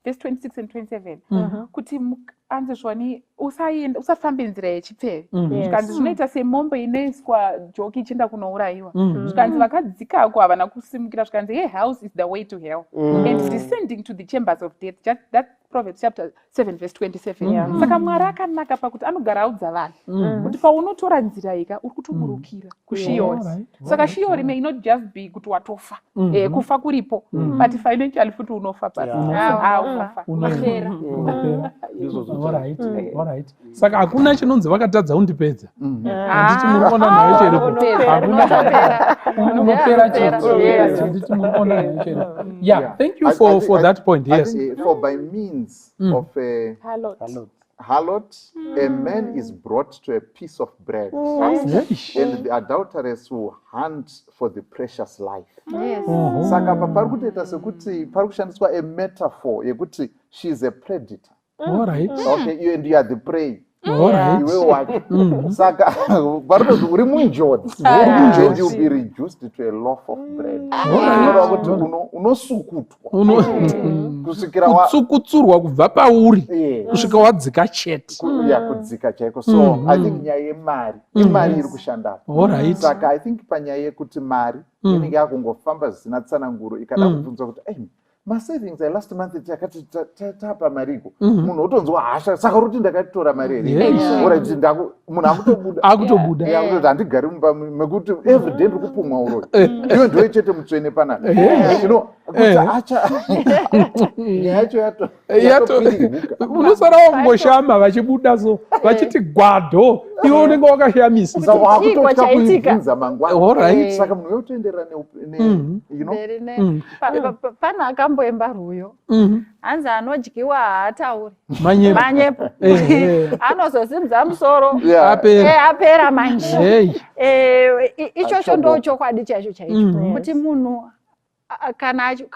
verse 26 and 27 kuti anzezvani usainda usafamba nzira yechipfeve. Zvikanzi zvinoita semombe inoiswa joki ichienda kunourayiwa. Zvikanzi vakadzikako havana kusimukira. Zvikanzi hey, house is the way to hell and descending to the chambers of death. Just that Proverbs chapter 7 verse 27. Saka Mwari akanaka pakuti anogara audza vanhu kuti paunotora nzira ika uri kutoburukira kuSheol. Saka Sheol may not just be kuti watofa kufa kuripo but financially futi unofa pasi. Unopera. Alright. Saka hakuna chinonzi vakatadza undipedza. Handiti munoona nayo chero. Hakuna unopera chero. Handiti munoona nayo chero. Yeah, thank you for that point. Yes. For by means of a harlot, a man is brought to a piece of bread, and the adulteress will hunt for the precious life. Saka pari kutoita sekuti pari kushandiswa a metaphor yekuti she is a predator. Okay, and you are the prey. Iwe wacho. Saka pari uri munjodzi. And you will be reduced to a loaf of bread. Kuti unosukutwa. Kutsukutsurwa kubva pauri kusvika wadzika chete. Kudzika chaiko. So I think nyaya yemari imari iri kushanda. Saka I think panyaya yekuti mari inenge yakungofamba zvisina tsananguro ikada kubvunza kuti savings last month takati tapa mariko munhu otonzwa hasha saka ruti ndakatora mari ere kuti munhu akutobuda yakuti handigari mumba mekuti everyday ndikupumwa urori iwe ndiwe chete mutsvene panapa kuti acha yacho yato unosara wangoshama vachibuda so vachiti gwado iwe unenge wakashamisa saka wakutotya kuibvunza mangwana saka munhu yotoenderana pana akamboemba rwuyo hanzi anodyiwa haatauri manyepo anozosimudza musoro apera manje ichocho ndo chokwadi chaicho chaicho kuti munhu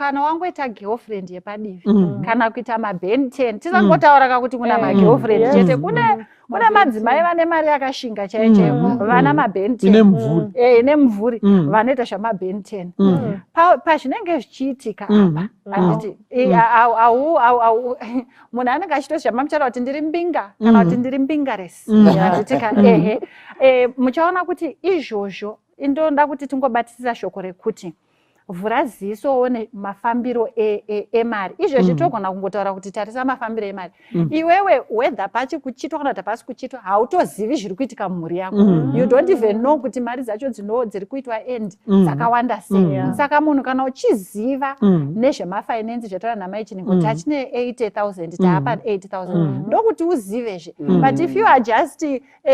kana wangoita girlfriend yepadivi kana kuita maband 10 tisangotaura kuti kuna magirlfriend chete kune madzimai vane mari yakashinga chaicho vana maband 10 ine mvuri vanoita zvamaband 10 pazvinenge zvichiitika apa anditi munhu anenge achitozvama muchara kuti ndiri mbinga kana kuti ndiri mbingaresi anditika muchaona kuti izvozvo indonda kuti tingobatisisa shoko rekuti vhura ziso one mafambiro emari izvozvi togona kungotaura kuti tarisa mafambiro emari iwewe whether pachi kuchitwa kana kuti hapasi kuchitwa hautozivi zviri kuitika mumhuri yako you don't even know kuti mari dzacho dziri kuitwa end dzakawanda sei saka munhu kana uchiziva nezvemafinance zvataura namai chiningo tachine 80,000 taapa 8,000 ndokuti uzivezve but if you are just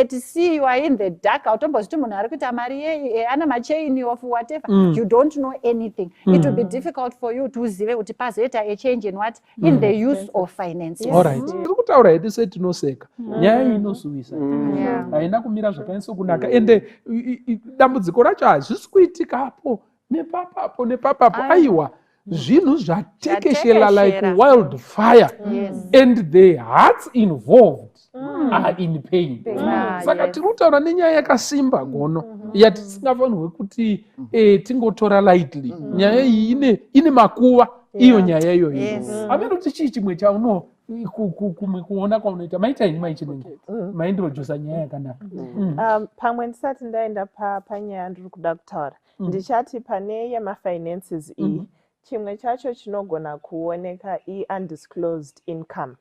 to see you are in the dark hautombozviti munhu ari kuita mari ana machain of whatever you don't know anything. It will be difficult for you to uzive kuti pazoita a change in what in the use of finances. Alright. Kutaura hedu setinoseka. Nyaya inosuwisa. Haina kumira zvakanyasa kunaka ende dambudziko racho hazvisi kuitikapo nepapapo aiwa zvinhu zvatekeshela like wildfire and the hearts involved are in pain. Saka tirutaura nenyaya yakasimba gono yatisingafanirwe kuti tingotora lightly. Nyaya iyi ine makuva iyo nyaya iyoyo. Amene kuti chii chimwe chauno kuona kwaunoita maita ini maichinenge maintrodusa nyaya yakanaka. Pamwe ndisati ndaenda panyaya ndiri kuda kutaura ndichati pane yemafinances iyi chimwe chacho chinogona kuoneka undisclosed income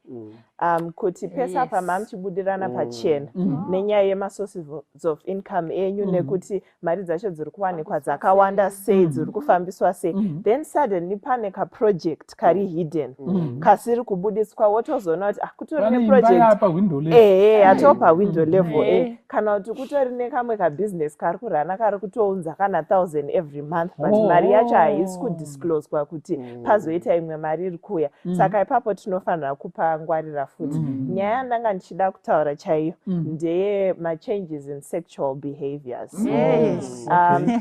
kuti pesa pamamuchibudirana pachena nenyaya yemasources of income enyu nekuti mari dzacho dziri kuwanikwa dzakawanda sei dziri kufambiswa sei then suddenly pane kaproject kari hidden kasiri kubudiswa wotozoona kuti kutori neproject atoo pawindow level kana kuti kutori nekamwe kabusiness kari kurana kari kutounza kana 1,000 every month but mari yacho haisi kudiscloswa kuti pazoita imwe mari iri kuya saka ipapo tinofanira kupa ngwarira kutaura futi nyaya yandanga ndichida kutaura chaiyo ndeye machanges in sexual behaviors.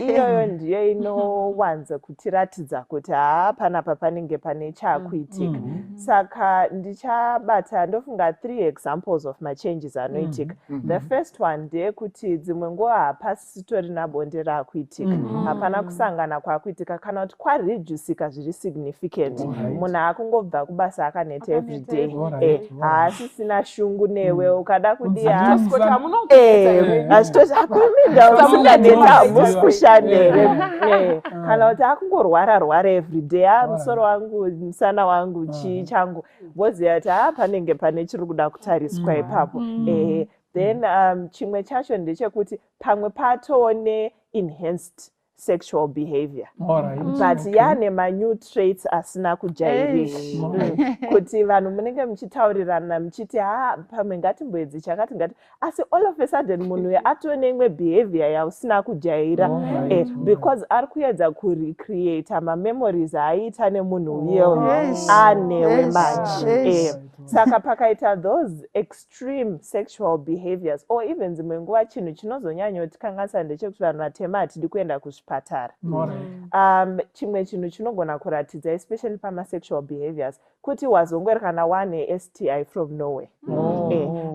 Iyoyo ndiyo inowanza kutiratidza kuti panapa panenge pane chaakuitika. Saka ndichabata ndofunga 3 examples of machanges anoitika. The first one ndeyekuti dzimwe nguva hapasitorina bonde raakuitika, hapana kusangana kwaakuitika kana kuti kwarijusika zviri significant. Munhu akungobva kubasa akaneta everyday, haasisina shungu newe, ukada kudii achitoti akuminda usinganeta hamuskushandere, kana kuti akungorwara everyday, musoro wangu, musana wangu, chii changu, voziva kuti panenge pane chiri kuda kutariswa ipapo. Then chimwe chacho ndechekuti pamwe patone enhanced sexual behavior, but yane new traits asina kujairika, kuti vanhu munenge muchitaurirana muchiti pamwe ngatimboedzi chakati ngati, asi all of a sudden munhu uyu atone imwe behavior yausina kujaira, because ari kuedza kurecreate mamemories aiita nemunhu uyewo anewe manje. Saka pakaita those extreme sexual behaviors, or even dzimwe nguva chinhu chinozonyanyotikanganisa ndechekuti vanhu vatema hatidi kuenda kuzvipatara. Chimwe chinhu chinogona kuratidza especially pamasexual behaviors kuti wazongwera kana wane STI from nowhere,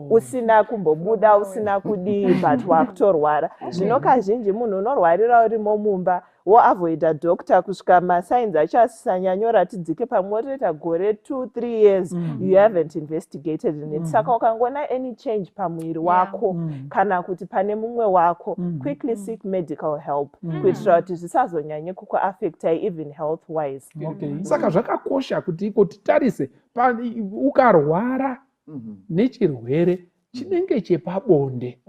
usina kumbobuda, usina kudii, but wakutorwara. Zvino kazhinji munhu unorwarira urimo mumba woavoida doctor kusvika masigns acho asisanyanyoratidzike, pamwe wotoita gore 2-3 years you haven't investigated in it. Saka ukangona any change pamwiri wako kana kuti pane mumwe wako, quickly seek medical help kuitira kuti zvisazonyanye kukuaffectai even health wise. Saka zvakakosha kuti iko titarise ukarwara nechirwere chinenge chepabonde,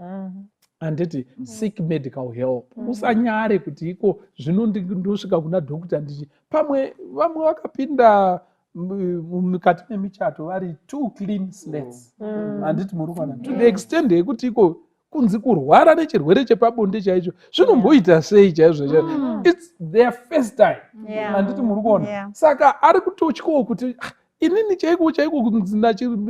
anditi seek medical help. Usanyare kuti iko zvino ndosvika kuna dhokota ndichi. Pamwe vamwe vakapinda mukati memichato vari 2 clean slates, anditi muri kuona, to the extent yekuti iko kunzi kurwara nechirwere chepabonde chaicho zvinomboita sei chaizvo. It's their first time, anditi muri kuona. Saka ari kutotyawo kuti inini chaiko kunzi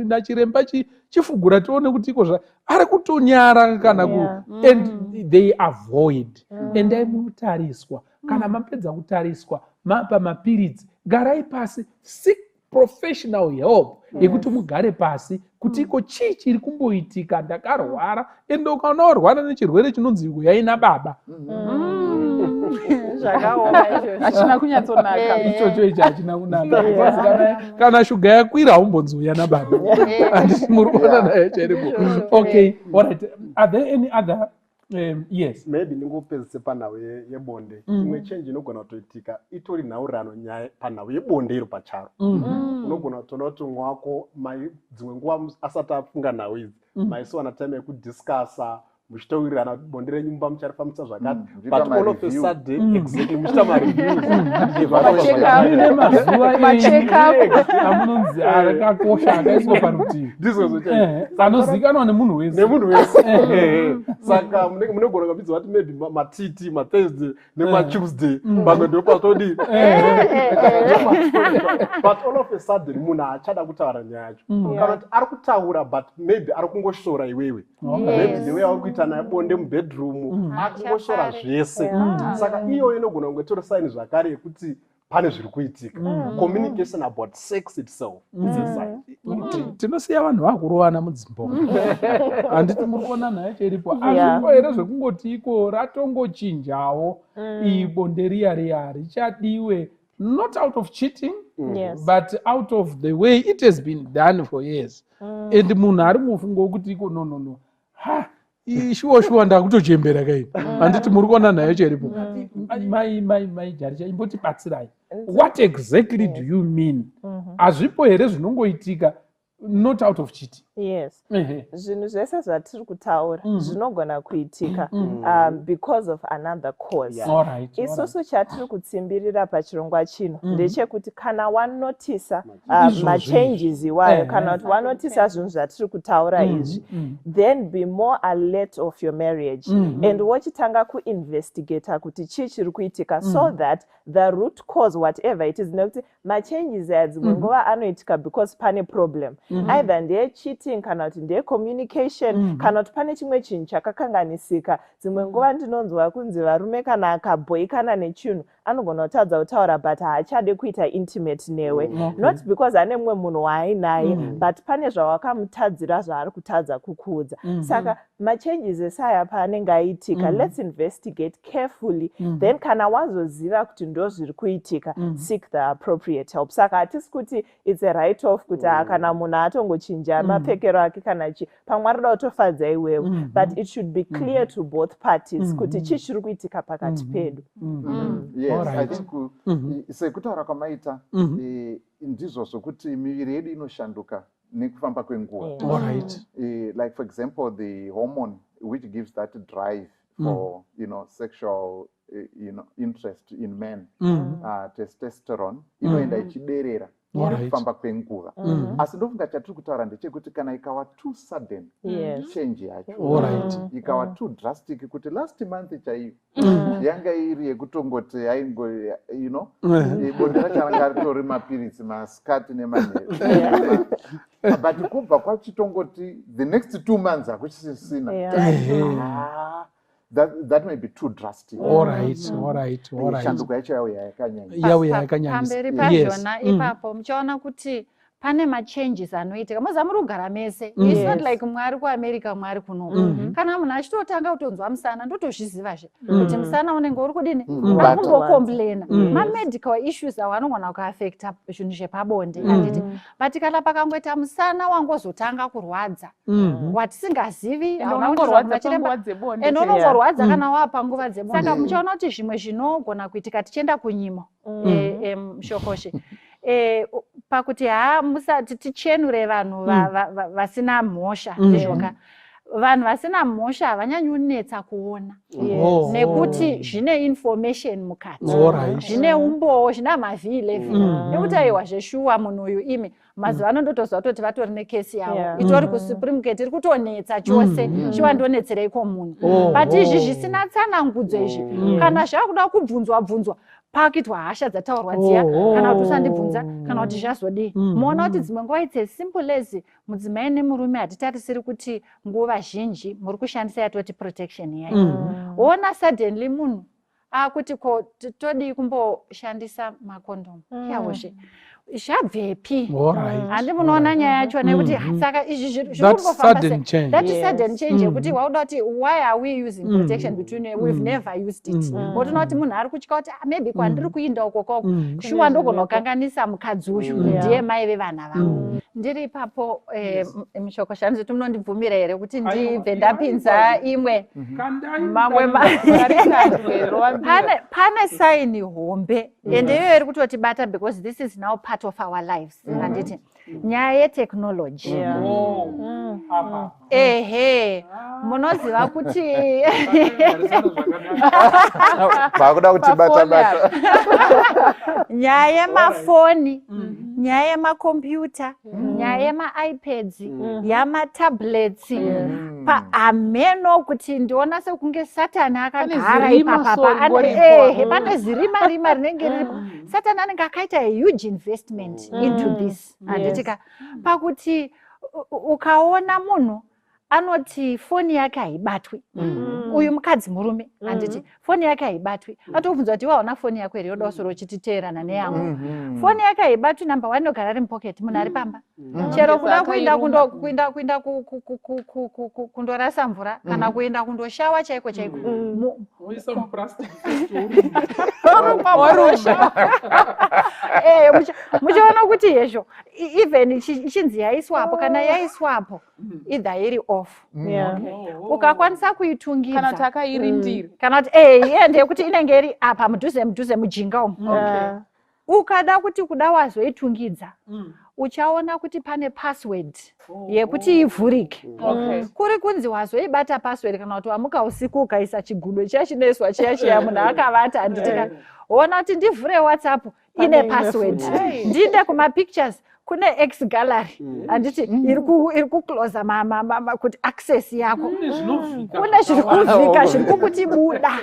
nachiremba chifugura tione kuti iko ari kutonyara kana and they avoid. Endai munotariswa, kana mapedza kutariswa mapa mapiritsi, garai pasi, seek professional help yekuti mugare pasi kuti iko chii chiri kumboitika, ndakarwara, ende ukaona warwara nechirwere chinonzi yaina baba, achina kunyatsonaka, ichocho ichi achina kunaka. Kana shuga yakwira haumbonzi uyana baba, anditi muri kuona naye chiripo. Okay, all right. Are there any other yes, maybe ndingopedzise panhau yebonde. Imwe change inogona kutoitika itori nhaurano nyaya panhau yebonde iro pacharo. Unogona kutoona kuti mumwe wako dzimwe nguva asati afunga nhau idzi, maisiwana time yekudhiskasa, muchitaurirana kuti bonde renyu mumba mucharifambisa zvakati, but all of a sudden exactly muchita mareviews amunonzi akakosha akaiswa parutivi, anozikanwa nemunhu wese. Saka munogona kapidza kuti maybe matiti, mathursday nematuesday pamwe ndo patodii, but all of a sudden munhu achada kutaura nyaya yacho, kana kuti ari kutaura but maybe ari kungoshora iwewe, maybe newe ari kuita naye bonde mubedroom, akungoshora zvese. Saka iyo inogona kungetori sign zvakare yekuti pane zviri kuitika. Communication about sex itself is a sign. Tinosiya vanhu vakurovana mudzimba, handiti muri kuona naye chiripo. Azvipo here zvekungoti iko ratongochinjawo ibonde riya richadiwe, not out of cheating, but out of the way it has been done for years. And munhu ari mufungo wekuti iko no shuwa ndakutochembera kai, handiti muri kuona naye chiripo. Mai jaricha imbotibatsirai, what exactly do you mean? Azvipo here zvinongoitika not out of cheating? Yes. Zvinhu zvese zvatiri kutaura zvinogona kuitika because of another cause. Isusu chatiri kutsimbirira pachirongwa chino ndechekuti kana wanotisa machanges iwayo, kana kuti wanotisa zvinhu zvatiri kutaura izvi, then be more alert of your marriage and wochitanga kuinvestigata kuti chii chiri kuitika, so that the root cause whatever it is, nekuti machanges aya dzimwe nguva anoitika because pane problem, either ndeye cheating kana kuti ndeye communication kana kuti pane chimwe chinhu chakakanganisika. Dzimwe nguva ndinonzwa kunzi varume kana akabhoikana nechinhu anogona kutadza kutaura but haachade kuita intimate newe, not because ane mumwe munhu waainaye but pane zvawakamutadzira zvaari kutadza kukuudza. Saka machanges esaya paanenge aitika, let's investigate carefully, then kana wazoziva kuti ndo zviri kuitika, seek the appropriate help. Saka hatisi kuti it's a right off kuti kana munhu atongochinja mapfekero ake kana chi pamwe arida kutofadza iwewe, but it should be clear to both parties kuti chii chiri kuitika pakati pedu. Yes, I think sekutaura kwamaita ndizvo zvokuti miviri yedu inoshanduka nekufamba kwenguva. Like for example the hormone which gives that drive for sexual interest in men, testosterone, inoenda ichiderera nekufamba kwenguva. Asi ndofunga chatiri kutaura ndechekuti kana ikawa too sudden change yacho, ikawa too drastic kuti last month chaiyo yanga iri yekutongoti aingo bonde racho anga ritori mapirisi maskati nemanheru, but kubva kwachitongoti the next 2 months hakuchisisina, that may be too drastic. Shanduka yacho yauya yakanyanyisa. Pamberi pazvona ipapo muchaona kuti pane machanges anoitika. Muzamuri kugara mese. It's not like mwari kuAmerica mwari kunoku. Kana munhu achitotanga kutonzwa musana ndotozvizivazve kuti musana unenge uri kudini, uri kumbokomplaina mamedical issues awanogona kuaffecta zvinhu zvepabonde handiti, but kana pakangoita musana wangozotanga kurwadza watisingazivi, unongorwadza kana wapanguva dzebonde. Saka muchaona kuti zvimwe zvinogona kuitika tichienda kunyimo mushokoshe pakuti musati tichenure vanhu vasina mhosva nezvoka. Vanhu vasina mhosva havanyanyi kunetsa kuona nekuti zvine information mukati, zvine umboo, zvina mavhi11 nekuti aiwa zveshuwa munhu uyu imi mazuva ano ndotozwa kuti vatori nekesi yavo itori kusupreme court iri kutonetsa chose, chiwandonetsereiko munhu, but izvi zvisina tsanangudzo izvi kana zvakuda kubvunzwa pakitwa hasha dzataurwa dziya kana kuti usandibvunza kana kuti zvazodii. Muona kuti dzimwe nguva it's as simple as mudzimai nemurume hatitarisiri kuti nguva zhinji muri kushandisa yatoti protection yayo. Ona suddenly munhu akuti ko todi kumboshandisa makondomu yawozve zvabvepi, handi munoona nyaya yacho nekuti saka izvi zviri kungofamba sei, that is sudden change yekuti wauda kuti why are we using protection between we've never used it. Wotona kuti munhu ari kutya kuti maybe kwandiri kuinda ukoko shuwa ndogona kukanganisa mukadzi uyu ndiye mai vevana vangu. Ndiri ipapo mishoko shanzi munondibvumira here kuti ndibve ndapinza imwe mamwe pane saini hombe ende iyoyo iri kutotibata because this is now part of our lives. Handiti nyaya yetechnology munoziva kuti vakuda kutibata nyaya yemafoni, nyaya yemakombiyuta, nyaya yemaipads, yamatablets, paameno kuti ndiona sekunge Satani akagara ipapapa, pane zirima rinenge riripo. Satani anenge akaita a huge investment into this. Handitika pakuti ukaona munhu anoti foni yake haibatwi, uyu mukadzi murume handiti foni yake haibatwi, atobvunza kuti waona foni yako here yoda kusoro chititeerana neyangu, foni yake haibatwi, number 1 inogara iri mupocket, munhu ari pamba chero kuda kuenda kundorasa mvura kana kuenda kundoshawa chaiko muchiona kuti hezvo even ichinzi yaiswapo kana yaiswapo either iri off, ukakwanisa kuitungidza kana takairindira kana kuti ndeye kuti inenge iri apa mudhuze mujinga umu, ukada kuti kuda wazoitungidza uchaona kuti pane password yekuti ivhurike. Kuri kunzi wazoibata password kana kuti wamuka usiku ukaisa chigudo chiya chinoiswa chiya munhu akavata, handitika ona kuti ndivhure WhatsApp ine password, ndinde kumapictures kune X gallery anditi iri kuclose kuti access yako kune zviri kuvhika zviri kukuti buda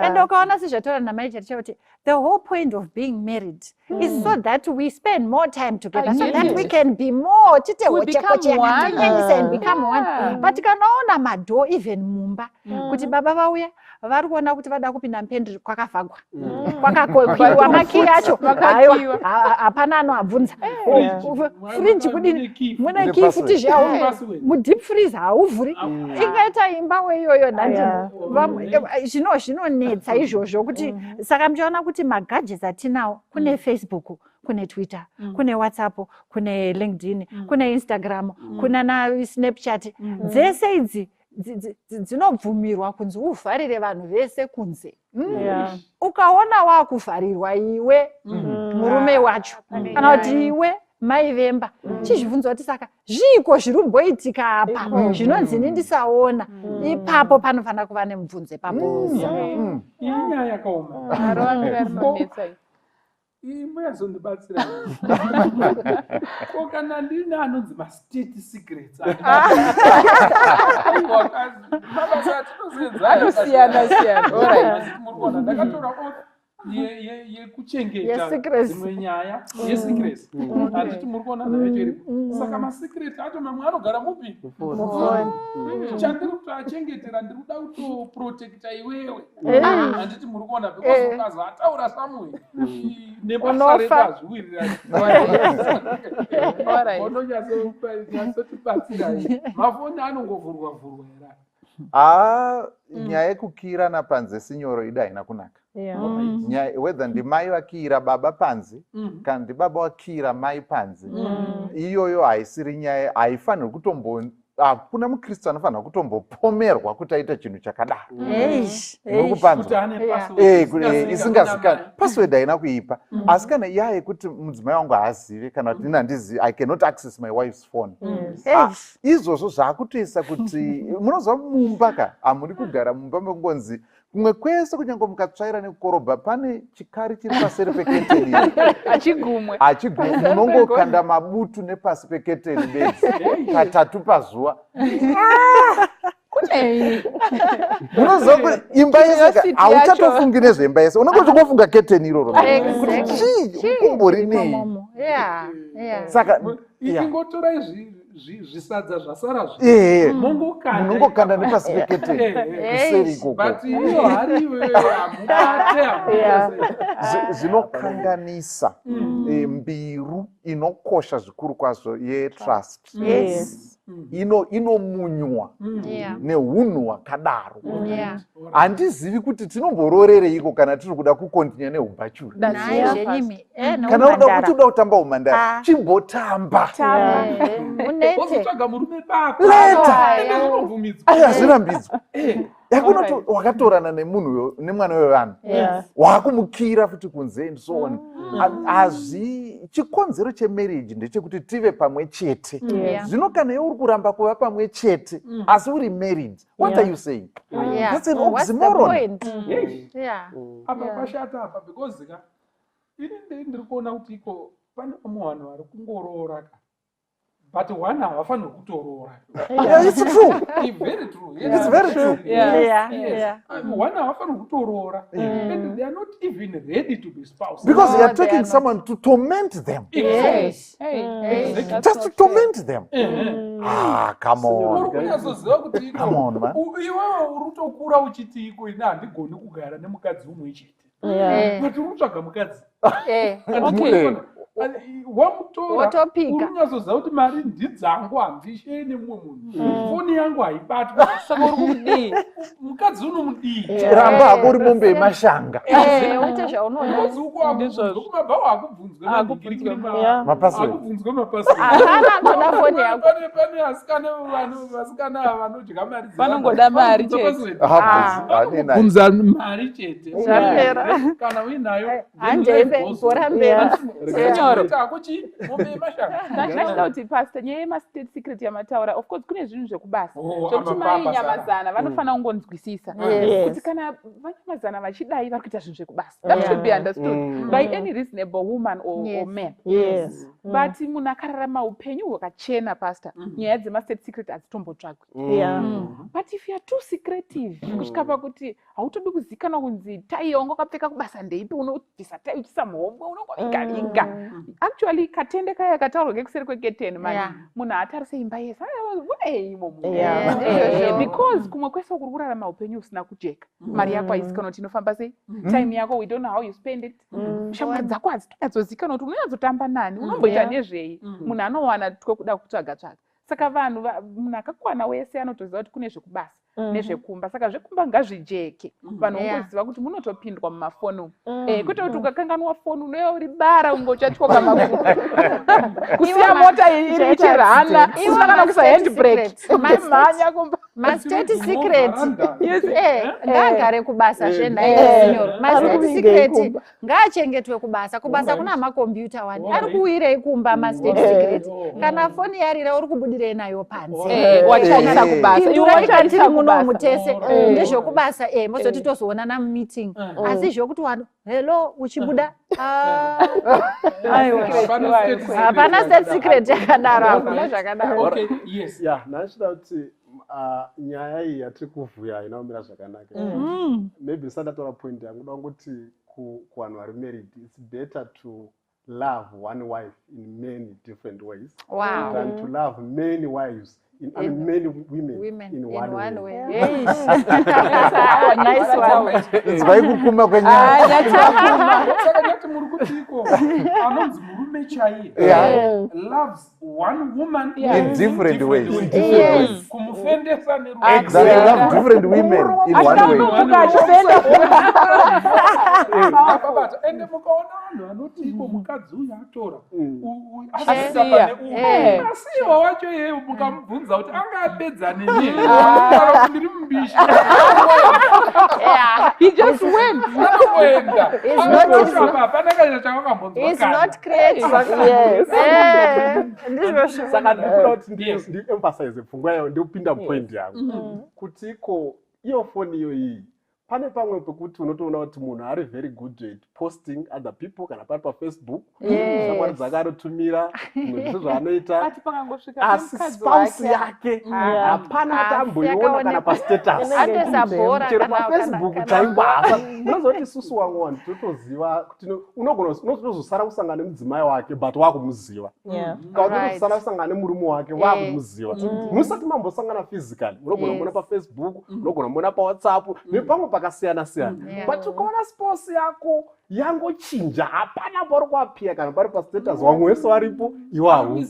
and ukaona sezvataura namai chete chekuti the whole point of being married is so that we spend more time together so that we can be more chitehochekochekatinyanyisa and become one but kanaona madhoo even mumba kuti baba vauya vari kuona kuti vada kupinda mupendri kwakavhagwa kwakakokiwa makiyi acho hapana anoabvunza fridge kudini mune kiyi futi zvao mudeep freeze hauvhuri ingaita imba weiyoyo zvinonetsa izvozvo kuti saka muchiona kuti magadgets atinawo kune Facebook kune Twitter kune WhatsApp kune LinkedIn kune Instagram kuna na Snapchat dzese idzi dzinobvumirwa kunzi uvharire vanhu vese kunze ukaona wakuvharirwa iwe murume wacho kana kuti iwe mai vemba chizvibvunza kuti saka zviko zviri kumboitika apa zvinonzi ndisaona ipapo panofanira kuva nemubvunze paboza inyaya yakaoma imwe yazondibatsira kana ndine anonzi mastate secrets mabasa atinozenzaanosiyana ndakatora yekuchengeta dzimwe nyaya yesecrets handiti muri kuona navecheri saka masecret acho mamwe anogara mupi chandiri kuti achengetera ndiri kuda kutoprotecta iwewe handiti muri kuona because ukazi ataura Samuel nepasarendazviwirira ononyatsotibatsirai mafoni anongovhurwa era nyaya yekukirana panze sinyoro ida haina kunaka whether ndimai vakira baba panze kana ndibaba vakira mai panze iyoyo haisiri nyaya haifanirwi kutombo hakuna mukristu anofanira kutombopomerwa kuti aita chinhu chakadaro isingazikani password haina kuipa asi kana iya yekuti mudzimai wangu haazive kana kuti ini handizivi I cannot access my wife's phone izvozvo zvaakutoisa kuti munozva mumba ka hamuri kugara mumba mekungonzi kumwe kwese kunyange mukatsvaira nekukorobha pane chikari chiri paseri peketeni achigumwe munongokanda mabutu nepasi peketeni bedzi katatu pazuva munoziva imba yese hauchatofungi nezveimba yese unongotofunga keteni iroro kuti chii kumborinei saka ikingotora zvisadza zvasara munongokanda nepasi peketeni kuseri ikoko zvinokanganisa mbiru inokosha zvikuru kwazvo yetrust inomunywa neunhu hwakadaro handizivi kuti tinombororereiko kana tiri kuda kukontinya neubachura kana uda kuti uda kutamba umandara chimbotamba hazvina mbidzo yakunoti wakatorana nemunhu nemwana wevanhu wakumukira futi kunze and so on chikonzero chemarriage ndechekuti tive pamwe chete zvino kana iwe uri kuramba kuva pamwe chete asi uri married what are you saying that's an oxymoron apa pashata apa because ini ndiri kuona kuti iko pane vamwe vanhu vari kungoroora but one havafaniri kutorora. It's true. Very true. It's very true. One havafaniri kutorora. And they are not even ready to be spouses. Because they are taking someone to torment them. Yes. Just to torment them. Come on. Come on, man. Iwewe urutokura uchiti iko ina handigoni kugara nemukadzi umwe chete. Kuti urutsvaga mukadzi. Okay. Watopika unyazoziva kuti mari ndidzangu handishe nemumwe munhu foni yangu haibatwa saka uri kumudii mukadzi unomudii ramba hako uri mombe yemashanga uite zvaunokumabva wakubvunzwe mapaswedakubvunzwe mapaswedanoda foni yako pane vasikana vanodya mari vanongoda mari chete kubvunza mari chete kana uinayo handembe bhora mbera ndachida kuti pastor nyaya yemastate secret yamataura of course kune zvinhu zvekubasa zvokuti mainyamazana vanofanira kungonzwisisa kuti kana vanyamazana vachidai vari kuita zvinhu zvekubasa that should be understood by any reasonable woman or man but munhu akararama upenyu hwakachena pastor nyaya dzema-state secret hadzitombotsvakwi. But if youare too secretive kusvika pakuti hautodi kuzikanwa kunzi tai yaunga wakapfeka kubasa ndeipi, unobvisa tai uchisa muhombwe, unongoviga actually katende kaya kataurwa ngekuseri kweketeni mani munhu haatarise imba yese because kumwe kwese kuri kurarama upenyu usina kujeka. Mari yako haizikanwa kuti inofamba sei, time yako we don't know how you spend it, shamwari dzako hadzitonyatsozikanwa kuti unonyatsotamba nani, unomboita nezvei. Munhu anowana twekuda kutsvaga-tsvaga. Saka munhu akakwana wese anotoziva kuti kune zvekubasa nezvekumba. Saka zvekumba ngazvijeke, vanhu vangoziva kuti munotopindwa mumafoni kwete kuti ukakanganwa foni unoya uri bara ungochatyoka makuku kusiya mota iri ichirana usina kana kuisa handbrake manya kumba. Ma-state secret ngaagare kubasa zvenhaisinyor. Ma-state secret ngaachengetwe kubasa. Kubasa kuna makombiyuta wani ari kuwirei kumba. Ma-state secret kana foni yarira uri kubudirei nayo panze wacharisa kubasa. Iwe munomutese ndezvokubasa mozoti tozoonana mumeeting asi zvokuti vanhu hello uchibuda hapana state secret yakadaro, hakuna zvakadaro. Nachida kuti nyaya iyi yatiri kuvhuya inaomira zvakanaka. Maybe sandataura point yangu da kuti kuvanhu vari married it's better to love one wife in many different ways than to love many wives many women in one way. Nice one. Zvaikukuma kwenyaya. Sakanyati muri kutiko anonzi murume chaiye loves one woman in different ways. Kumufendesa Exactly, love different women in one way. Ende mukaona vanhu vanotiko mukadzi uyu atora asiwa wacho yeye mukamubvunza kuti anga apedza neni kuti ndiri mumbishi he just went. He's not creative. Saka ndikuda kuti ndi-emphasize pfungwa yayo ndiupinda point yangu kuti iko iyo foni iyo iyi pane pamwe pekuti unotoona kuti munhu ari very good at posting other people kana pari pafacebook shamwari dzakarotumira zvimwe zvaanoita asi spouse yake hapana atamboiona kana pastatus chero pafacebook chaibasa. Unozoti isusu wamwe vanhu totoziva kuti unotozosara kusangana nemudzimai wake but wakumuziva kana kutosara kusangana nemurume wake wakumuziva musati mambosangana physically. Unogona kuona pafacebook, unogona kuona pawhatsapp nepamwe pakasiyana-siyana but ukaona spouse yako yangochinja hapana pari kwapia kana pari pastatus wamwe wese varipo iwe haupo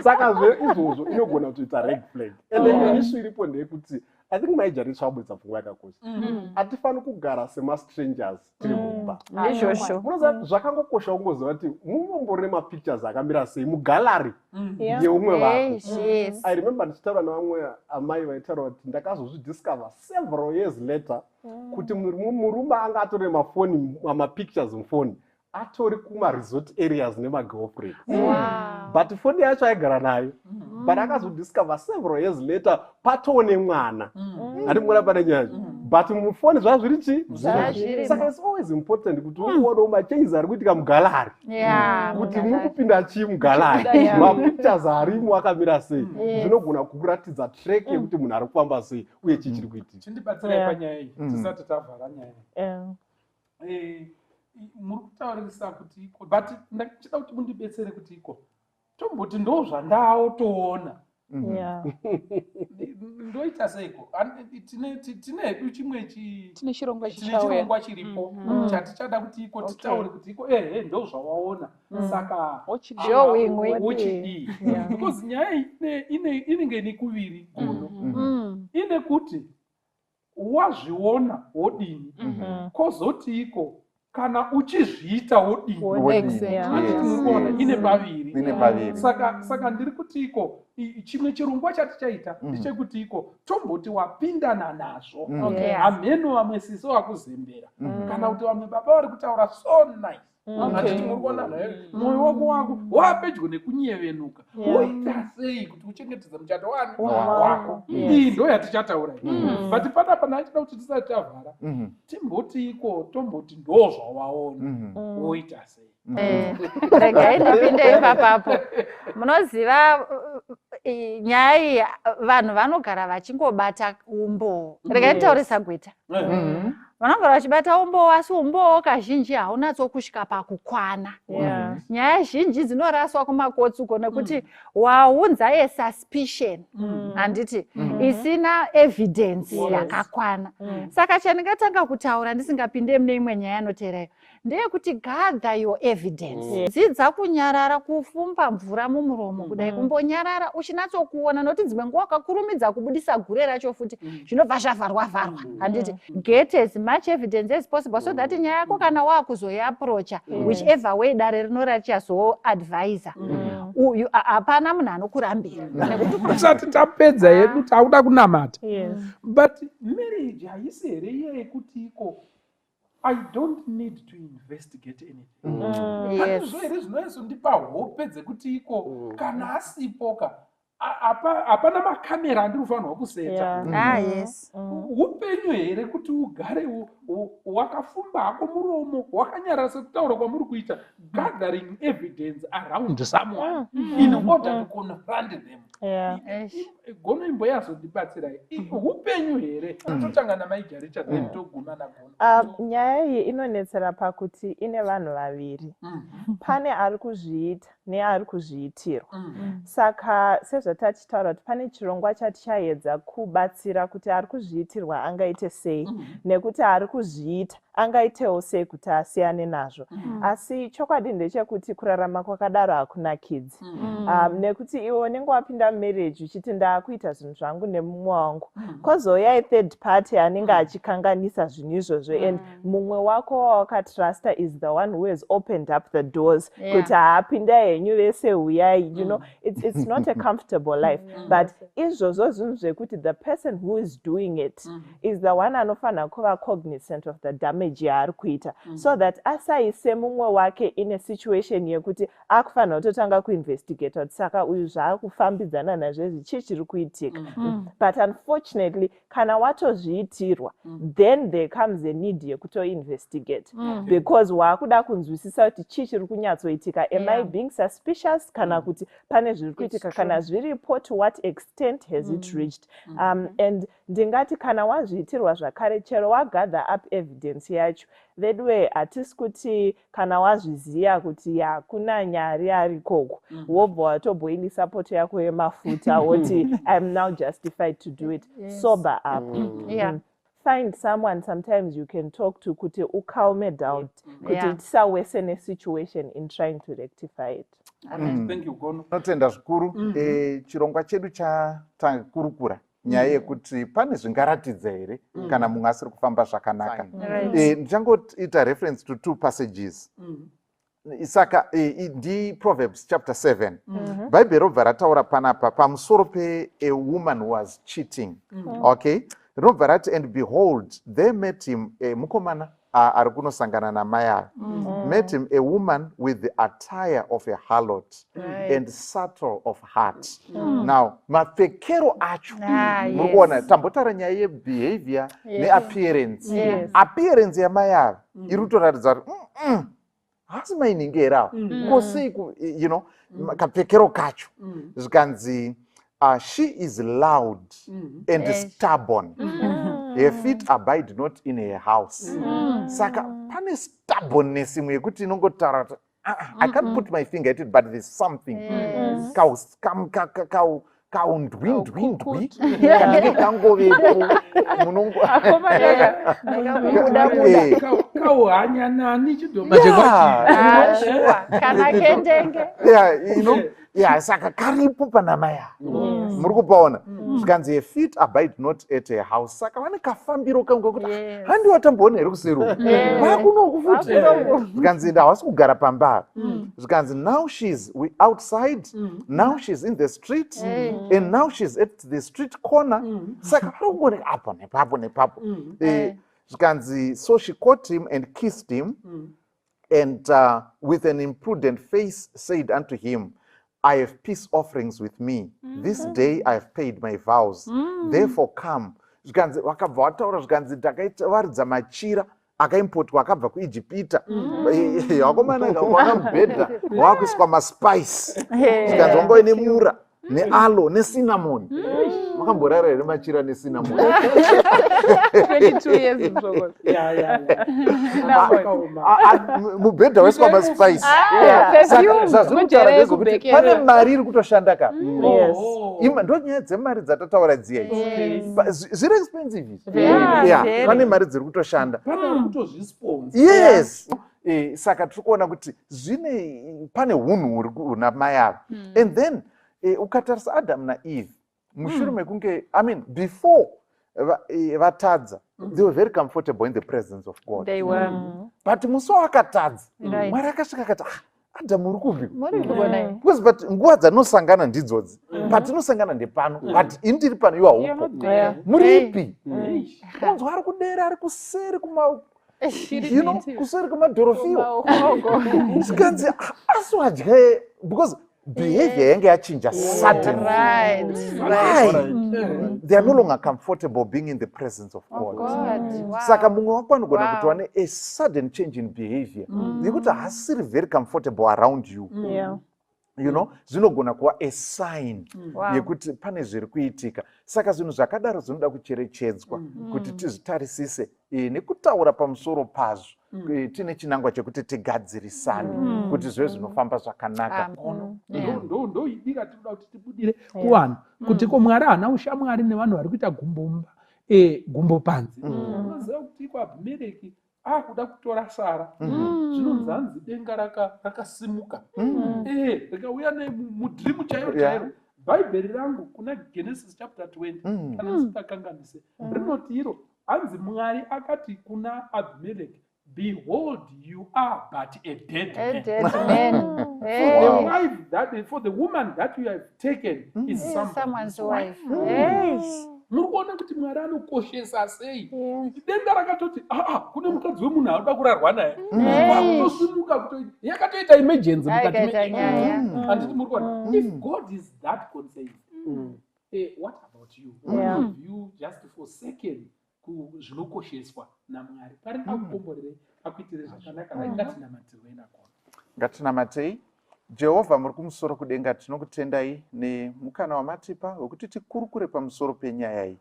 saka izvozvo inogona kutoita red flag. And isu iripo ndeyekuti I think maijari tsvabudza pfungwa yakakosha. Hatifani kugara sema-strangers tiri mumba. Unoziva zvakangokosha kungoziva kuti mumbori nemapictures akamira sei mugallery yeumwe vako. I remember ndichitaura nevamwe amai vaitaura kuti ndakazozvidiscover several years later kuti murume anga atori nemafoni mapictures mufoni atori kuma-resort areas nemagirlfriend but foni yacho aigara nayo but akazodiscover several years later patone mwana hatimuna pane nyaya but mufoni zvazviri chi. Saka it's always important kuti uonewo machanges ari kuitika mugalari kuti muri kupinda chii mugalari mapictures arimo akamira sei zvinogona kukuratidza track yekuti munhu ari kufamba sei uye chii chiri kuitika. Chindibatsirai panyaya iyi tisati tavhara nyaya muri kutaurisa kuti iko but ndachida kuti mundibetsere kuti iko tomboti ndo zvandaotoona ndoita seiko tine hedu chimwe tine chirongwa chiripo chatichada kuti iko titaure kuti iko ndo zvawaona saka wochidii because nyaya inenge ni kuviri kuno ine kuti wazviona wodini kozoti iko kana uchizviita wodini ine paviri ine paviri. Saka ndiri kutiko chimwe chirongwa chatichaita ndechekutiko tomboti wapindana nazvo ameno vamwe siso wakuzembera kana kuti vamwe baba vari kutaura so nice hatiti murikuonana here mwoyo wako wako wapedyo nekunyevenuka woita sei kuti uchengetedze muchato wako iyi ndo yatichataurai but panapa ndachida kuti tisati tavhara timbotiko tomboti ndo zvawaona woita sei. Regai ndipinde ipapapo. Munoziva nyaya iyi vanhu vanogara vachingobata umbo. Regai nditaurisa Gweta. Vanogara vachibata umbo asi umbo kazhinji haunatsokusvika pakukwana. Nyaya zhinji dzinoraswa kumakotsi uko nekuti waunza suspicion handiti isina evidence yakakwana. Saka chandingatanga kutaura ndisingapinde mune imwe nyaya inoteerayo ndeyekuti gather your evidence. Dzidza kunyarara kufumba mvura mumuromo kudai kumbonyarara uchinatsokuona nokuti dzimwe nguva wakakurumidza kubudisa gure racho futi zvinobva zvavharwa handiti get as much evidence as possible so that nyaya yako kana wakuzoiaprocha whichever way dare rinorichazoadvisa hapana munhu anokurambira kusati tapedza yedu tauda kunamata but marriage haisi here iye yekuti iko I don't need to investigate anything. Yes. Here zvinondipa hope dzekuti iko kana asipoka hapana makamera andinofanirwa kuseta. Yes. Upenyu here kuti ugare wakafumba hako muromo wakanyara sekutaura kwamuri kuita gathering evidence around someone in order to confront them. Gono imbo yazondibatsirai upenyu here totanga namaigaricha then toguma nagona. Nyaya iyi inonetsera pakuti ine vanhu vaviri pane ari kuzviita neari kuzviitirwa. Saka sezvatachitaura kuti pane chirongwa chatichaedza kubatsira kuti ari kuzviitirwa angaite sei nekuti ari kuzviita angaitewo sei kuti asiyane nazvo. Asi chokwadi ndechekuti kurarama kwakadaro hakunakidzi. Nekuti iwe unenge wapinda mumarriage uchiti ndaakuita zvinhu zvangu nemumwe wangu kwozouya third party anenge achikanganisa zvinhu izvozvo and mumwe wako wawakatrusta is the one who has opened up the doors kuti haapinda henyu vese uyai, you know, it's not a comfortable life. But izvozvo zvinhu zvekuti the person who is doing it is the one anofanira kuva cognizant of the damage yaari kuita so that asaise mumwe wake in a situation yekuti akufanira kutotanga kuinvestigate kuti saka uyu zvaakufambidzana nazvo zvichii chiri kuitika. But unfortunately kana watozviitirwa then there comes a need yekutoinvestigate because waakuda kunzwisisa kuti chii chiri kunyatsoitika. Am I being suspicious kana kuti pane zviri kuitika kana zviripo to what extent has it reached. And ndingati kana wazviitirwa zvakare chero wagather up evidence yacho that way hatisi kuti kana wazviziva kuti hakuna nyari arikoko wobva watoboilisa poto yako yemafuta woti I'm now justified to do it. Sober up. Find someone sometimes you can talk to kuti ucalme down kuti tisawese a situation in trying to rectify it. Thank you Gono. Notenda zvikuru. Chirongwa chedu chatanga kurukura nyaya yekuti pane zvingaratidza here kana munhu asiri kufamba zvakanaka. Ndichangoita reference to two passages. Saka ndi Proverbs chapter 7. Bible robva rataura panapa pamusoro pe a woman who was cheating. Okay? Robva rati and behold they met him mukomana ari kunosangana namai avo met him a woman with the attire of a harlot and subtle of heart. Now mapfekero acho muri kuona tambotaura nyaya yebehavior neappearance. Appearance yamai avo iri kutoratidza kuti hasi maininge herawo kosei, you know, kapfekero kacho zvikanzi she is loud and stubborn. Her feet abide not in her house. Saka pane stubbornness imwe yekuti inongotaura kuti I can't put my finger at it but there's something. Kaundwindwindwi kanenge kangovepo kauhanyanani chidomba kana kendenge saka karipo pana maya muri kupaona zvikanzi a feet abide not at a house, saka vane kafambiro kangu kuti handiwa tamboona here kusero vakunoku futi zvikanzi enda havasi kugara pamba zvikanzi now she's outside, now she's in the street, and now she's at the street corner. Saka vari kungooneka apo nepapo nepapo. Zvikanzi so she caught him and kissed him, and with an imprudent face said unto him, I have peace offerings with me. This day I have paid my vows. Therefore come. Zvikanzi vakabva vataura zvikanzi takawaridza machira akaimportwa akabva kuIjipita. Wakomana wana mubhedha wakuiswa maspice. Zvikanzi wangove nemura nealo necinamon. Makamborara here machira necinamon. 22 years mshokoto. Mubhedha waiswa maspice. Zvazvinotaura pane mari iri kutoshanda ka. Ndo nyaya dzemari dzatataura dziya idzi. Zviri expensive. Pane mari dziri kutoshanda. Yes. Saka tiri kuona kuti pane hunhu huna mai ava. And then ukatarisa Adam naEve mushure mekunge, before vatadza, they were very comfortable in the presence of God. They were. But musi wakatadza Mwari akasvika akati Adam uri kupi? Because but nguva dzanosangana ndidzodzi, patinosangana ndepano, but indiri pano iwa hupo. Muripi? Unzwa ari kudera ari kuseri kuseri kumadhorofiyo. Zvikanzi asi wadye, because behavior yange yachinja suddenly. They are no longer comfortable being in the presence of God. Saka mumwe wako anogona kuti wane a sudden change in behavior nekuti hasiri very comfortable around you. Zvinogona kuva a sign yekuti pane zviri kuitika. Saka zvinhu zvakadaro zvinoda kucherechedzwa kuti tizvitarisise nekutaura pamusoro pazvo. Tine chinangwa chekuti tigadzirisane kuti zvive zvinofamba zvakanaka. Ndoidira tinoda kuti tibudire kuvanhu kuti ko Mwari haana ushamwari nevanhu vari kuita gumbo panze. Unoziva kuti kwaAbhimereki akuda kutora Sara, zvinonzi hanzi denga rakasimuka, rikauya mudhirimu chairo. Bhaibheri rangu kuna Genesis chapter 20 kana sitakanganise rinoti iro hanzi Mwari akati kuna Abhimereki, behold, you are but a dead man. For the woman that you have taken is someone's wife. Muri kuona kuti Mwari anokoshesa sei. Denga rakatoti kune mukadzi wemunhu anoda kurarwa naye. Wakutosimuka kuti yakatoita emergency mukati menyaya. Anditi muri kuona, if God is that concerned, what about you? Have you just forsaken zvinokosheswa naMwari? Pari akukomborere akuitire zvakanaka ngatinamatirwe nakona. Ngatinamatei. Jehovha muri kumusoro kudenga, tinokutendai nemukana wamatipa wekuti tikurukure pamusoro penyaya iyi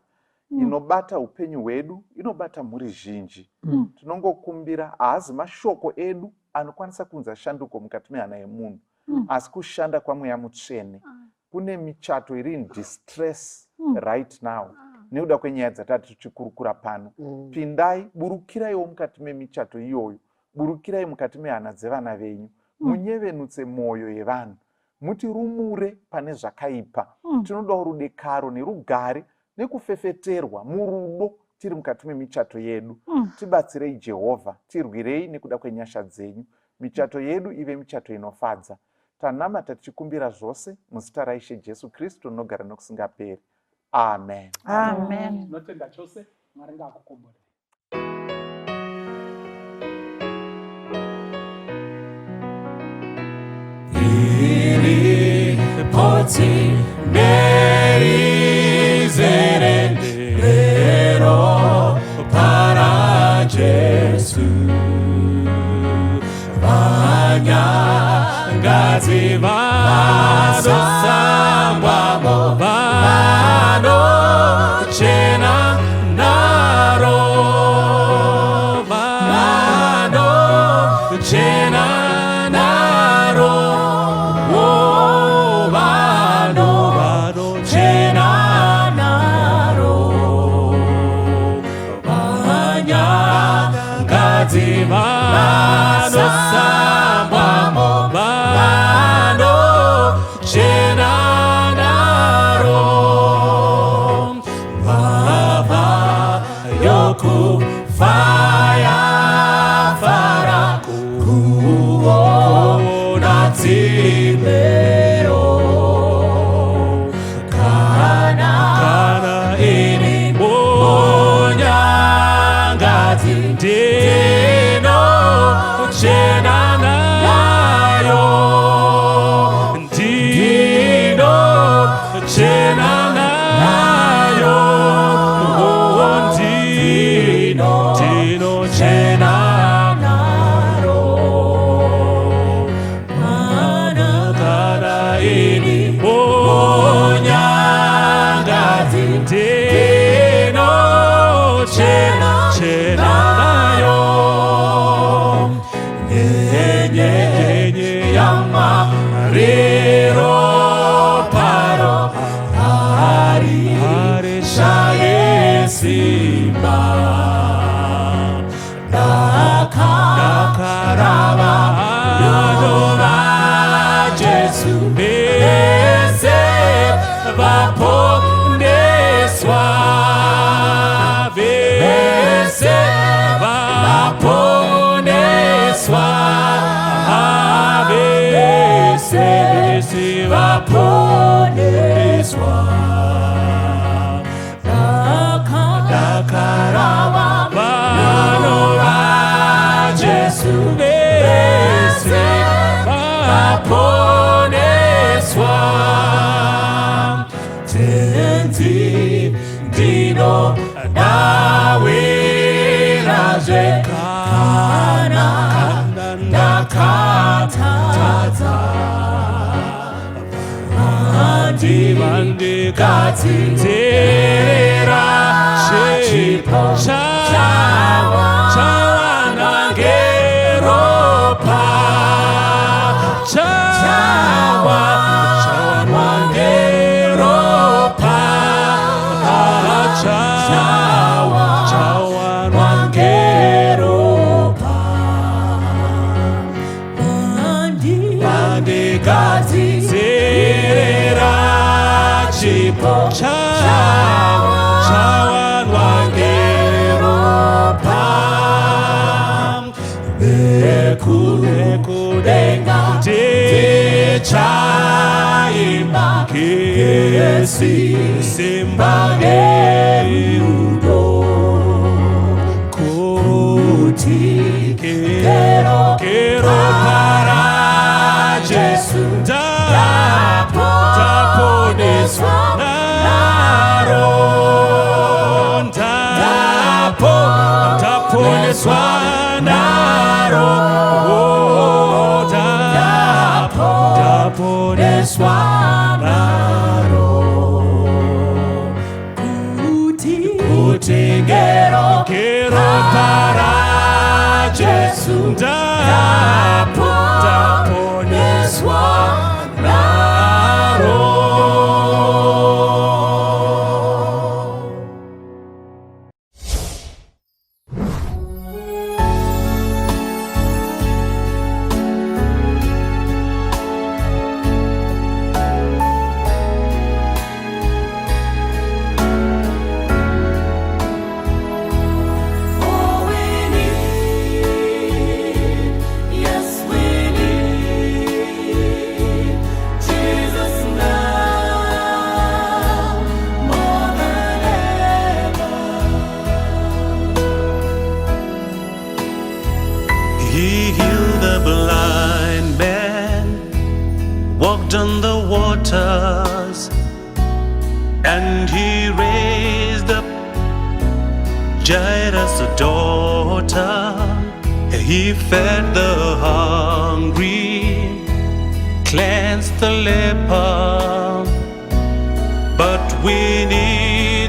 inobata upenyu hwedu, inobata mhuri zhinji. Tinongokumbira haazi mashoko edu anokwanisa kunza shanduko mukati mehana yemunhu, asi kushanda kwaMweya Mutsvene. Kune michato iri in distress right now nekuda kwenyaya dzatati tichikurukura pano. Pindai, burukiraiwo mukati memichato iyoyo, burukirai mukati mehana dzevana venyu, munyevenutse mwoyo yevanhu, mutirumure pane zvakaipa. Tinodawo rudekaro nerugare nekufefeterwa murudo tiri mukati memichato yedu. Tibatsirei Jehovha, tirwirei nekuda kwenyasha dzenyu, michato yedu ive michato inofadza. Tanamata tichikumbira zvose muzita raIshe Jesu Kristu rinogara nokusingaperi. Amen. Amen. Tinotenda chose, Mwari ngaakukombore. Poti merizere rero para Jesu vanyangazi vanosangwamo vanochena naro vanochena naro. Chena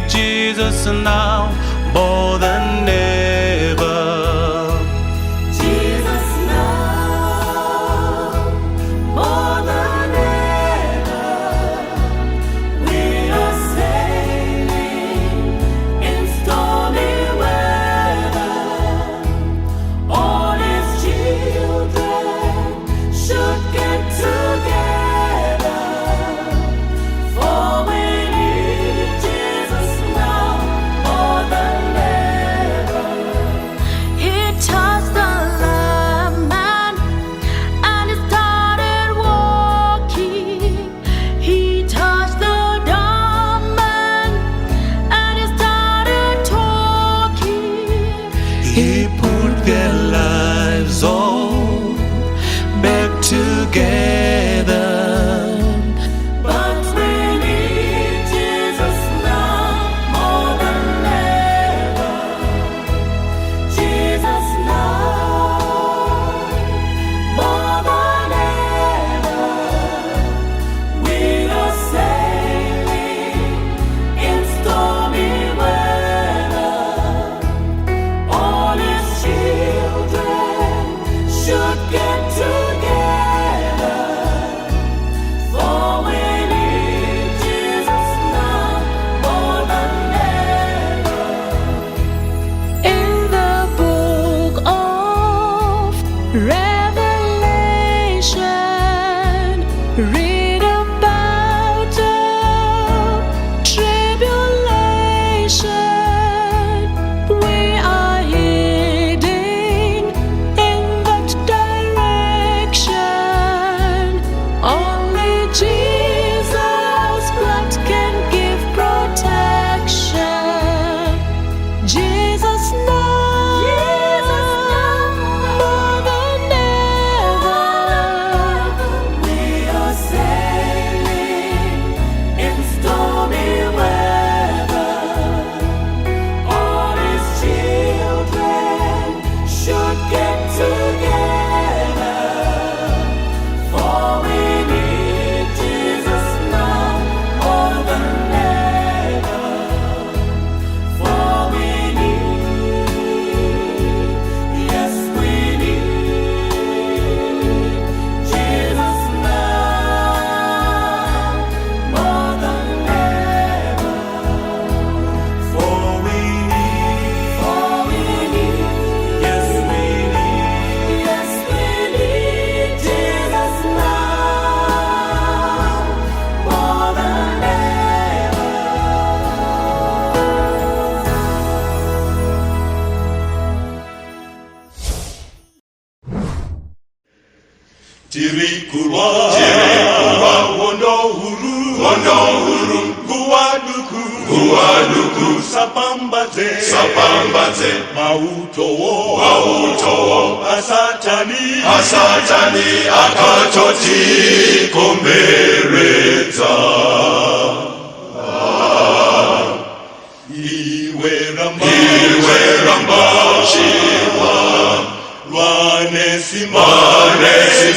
Jesus now more than ever. tiri kurwa wondo huru kuwa duku sapambaze mautowo asatani akatoti komberedza iwe ramba shiva rwane simba rese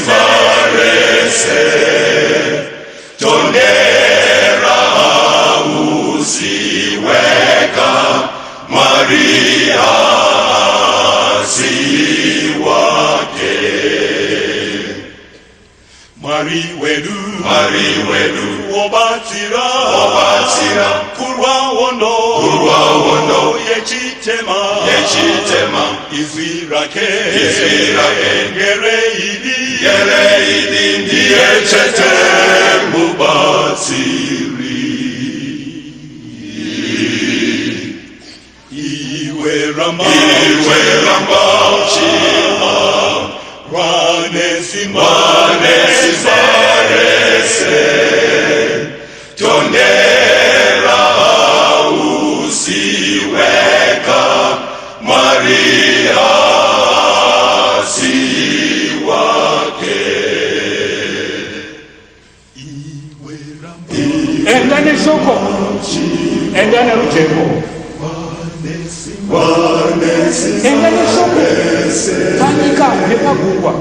tondera usiweka Maria si wake Mari wedu obatira kurwa wondo yechitema izirake gereidi ndiye chete mubatsiri iwe ramba chima rwane simbarese tondera usiweka Maria si wake endane soko endane ruteko endane soko panyika nepagungwa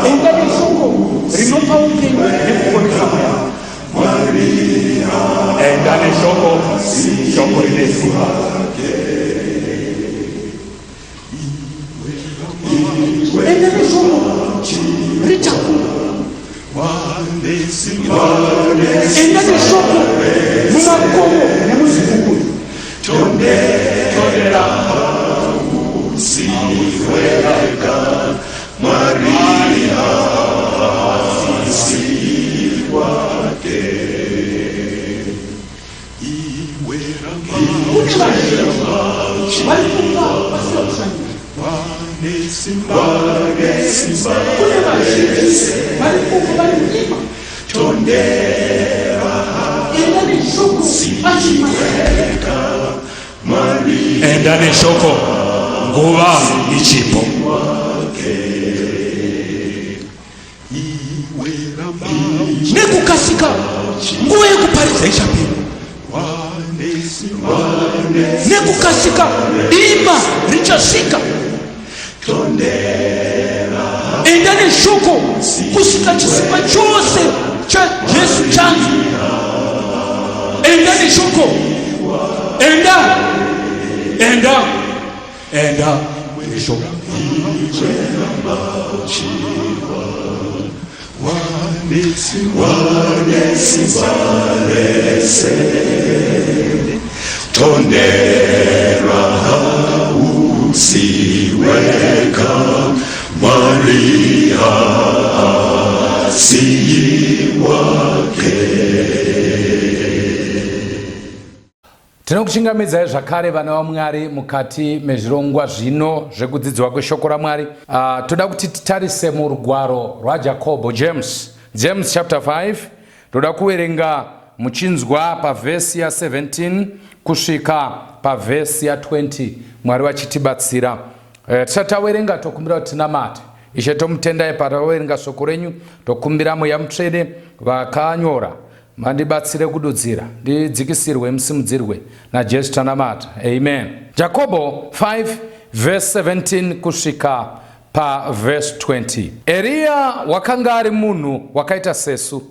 endane soko rinopa upenyu nekuponesa mweya endane soko rine simba endane soko ritakura endane soko mumakomo nemuzvukuru tondera usiweka Maria si wake iwe ramba simba tondera usiweka Maria endane shoko nguva ichipo nekukasika nguva yekuparidza ichapera nekukasika dima richasvika enda neshoko kusvika chisimba chose chajesu changu enda neshoko enda neshoko wanesibarese tondera usiweka Maria si wake. Tinokuchingamidzai zvakare vana vaMwari mukati mezvirongwa zvino zvekudzidzwa kweshoko raMwari. Toda kuti titarise murugwaro rwaJakobho James chapter 5. Toda kuverenga muchinzwa pavhesi ya 17 kusvika pavhesi ya 20. Mwari vachitibatsira. Tisataverenga tokumbira kuti tinamate. Ishe tomutendai pataverenga shoko renyu, tokumbira mweya mutsvene vakanyora mandibatsire kududzira ndidzikisirwe musimudzirwe naJesu tanamata. Amen. Jakobho 5 verse 17 kusvika pa verse 20. Eriya wakanga ari munhu wakaita sesu,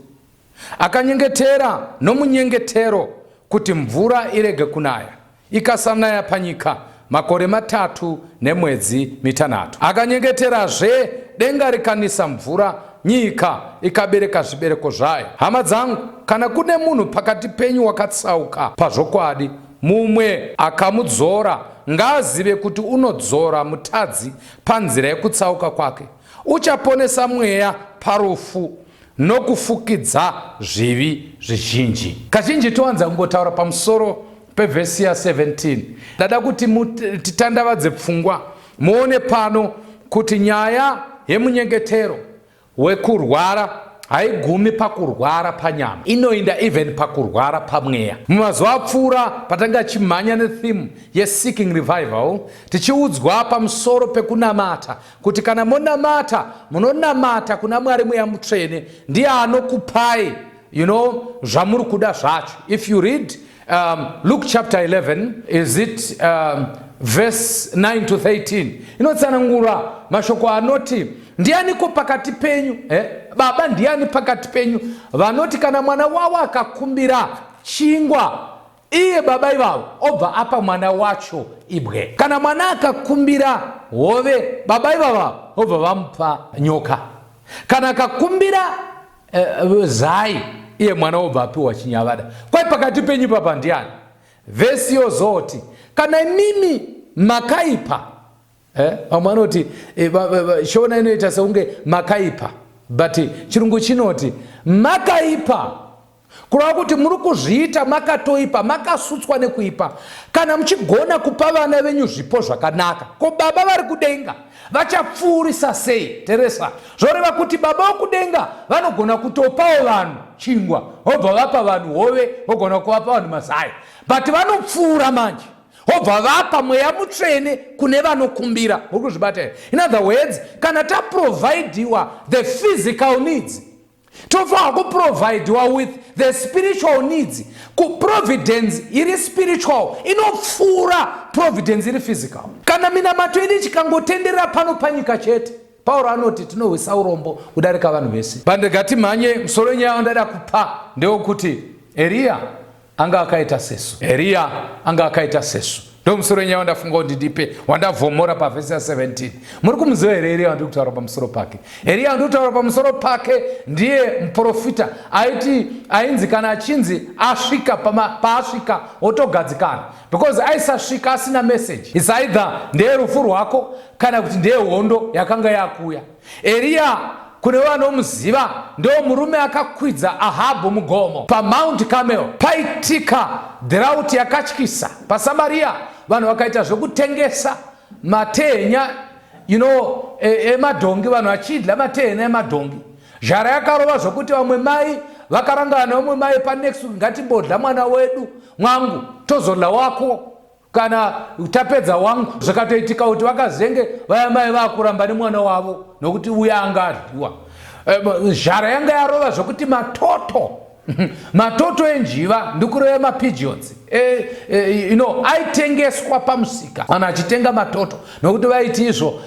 akanyengetera nomunyengetero kuti mvura irege kunaya, ikasanaya panyika makore 3 nemwedzi 6. Akanyengeterazve denga rikanisa mvura, nyika ikabereka zvibereko zvayo. Hama dzangu, kana kune munhu pakati penyu wakatsauka pazvokwadi, mumwe akamudzora, ngaazive kuti unodzora mutadzi panzira yekutsauka kwake. Uchaponesa mweya parufu nokufukidza zvivi zvizhinji. Kazhinji towanza kungotaura pamusoro pevhesi ya 17. Dada kuti titandavadze pfungwa muone pano kuti nyaya yemunyengetero wekurwara haigumi pakurwara panyama, inoenda even pakurwara pamweya. Mumazuva apfuura patanga chimhanya netheme yeseeking revival, tichiudzwa pamusoro pekunamata, kuti kana monamata munonamata kuna Mwari mweya mutsvene, ndiye anokupai zvamuri kuda zvacho. If you read Luke chapter 11, is it verse 9 to 13, inotsanangura mashoko anoti ndianiko pakati penyu, baba ndiani pakati penyu vanoti kana mwana wavo akakumbira chingwa, iye baba ivavo obva apa mwana wacho ibwe. Kana mwana akakumbira hove, baba ivavo obva vamupa nyoka. Kana akakumbira zai, iye mwana obva apiwa chinyavada. Kwai pakati penyu papa ndiani? Vesi yozoti kana mimi makaipa, vamwe vanoti shona inoita seunge makaipa, but chirungu chinoti makaipa, kureva kuti muri kuzviita makatoipa, makasutswa nekuipa. Kana muchigona kupa vana venyu zvipo zvakanaka, ko baba vari kudenga vachapfuurisa sei? Teresa, zvoreva kuti baba vokudenga vanogona kutopawo vanhu chingwa, vobva vapa vanhu hove, vogona kuvapa vanhu mazai, but vanopfuura manje, vobva vapa mweya mutsvene kune vanokumbira. Muri kuzvibata here? In other words, kana taprovidiwa the physical needs, tofanira kuprovidiwa with the spiritual needs. Providence iri spiritual inopfuura providence iri physical. Kana minamato yedu chikangotenderera pano panyika chete, Pauro anoti tinorwisa urombo kudarika vanhu vese. Pandegati mhanye musoro nyaya yandada kupa ndewokuti Eriya anga akaita sesu. Eriya anga akaita sesu. Ndo musoro nyaya wandafunga kuti ndipe wandavhomora pavhesi ya 17. Muri kumuziva here Eriya wandiri kutaura pamusoro pake? Eriya wandiri kutaura pamusoro pake ndiye muprofita ainzi kana achinzi asvika paasvika otogadzikana, because aisasvika asina message. It's either ndeye rufu rwako kana kuti ndeye hondo yakanga yakuya. Eriya kune vanomuziva ndo murume akakwidza Ahabhu mugomo paMount Carmel. Paitika drought yakatyisa paSamaria, vanhu vakaita zvokutengesa matenya emadhongi, vanhu vachidya matenya emadhongi. Zhara yakarova zvokuti vamwe mai vakarangana nevamwe mai panext week, ngatimbodla mwana wedu mwangu tozodla wako kana utapedza wangu. Zvakatoitika kuti vakazenge vaya mai vakuramba nemwana wavo nokuti uya angadliwa. Zhara yanga yarova zvokuti matoto enjiva ndikureva mapigeons aitengeswa pamusika, vanhu achitenga matoto nokuti vaiti izvo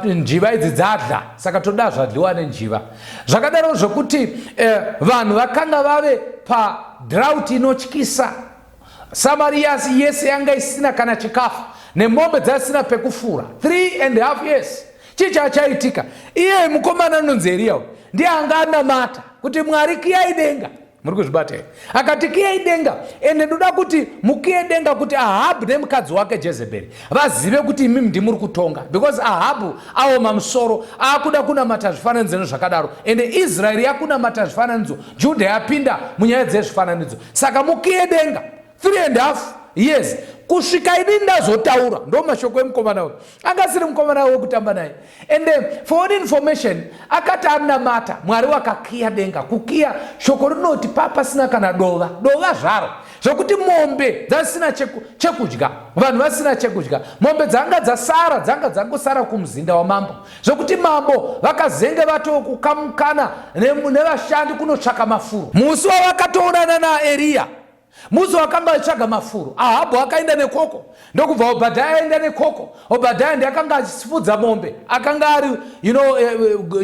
njiva idzi dzadla, saka toda zvadliwa nenjiva. Zvakadaro zvokuti vanhu vakanga vave padrought inotyisa. Samaria yese yanga isina kana chikafu, nemombe dzasina pekufura 3.5 years. Chicha chaitika, iye mukomana anonzi Eriya ndiye anga anamata kuti Mwari kiyai denga. Muri kuzvibata here? Akati kiyai denga, ende ndoda kuti mukiye denga kuti Ahabhu nemukadzi wake Jezebheri vazive kuti imimi ndimuri kutonga, because Ahabhu aoma musoro akuda kunamata zvifananidzo zvakadaro, ende Israeri yakunamata zvifananidzo, Judha yapinda munyaya dzezvifananidzo. Saka mukiye denga 3.5 years kusvika ini ndazotaura. Ndo mashoko emukomana uyu, anga siri mukomana wekutamba naye. Ende for information, akati anamata Mwari wakakiya denga. Kukiya shoko rinoti papasina kana dova zvaro, zvokuti mombe dzasina chekudya, vanhu vasina chekudya. Mombe dzanga dzangosara kumuzinda wamambo, zvokuti mambo vakazenge vatokukamukana nevashandi kunotsvaka mafuro. Musi wavakatoonana naEriya, musi wakanga achitsvaga mafuro, Ahabhu akaenda nekoko, ndokubva Obhadhaya aenda nekoko. Obhadhaya ndiye akanga achifudza mombe, akanga ari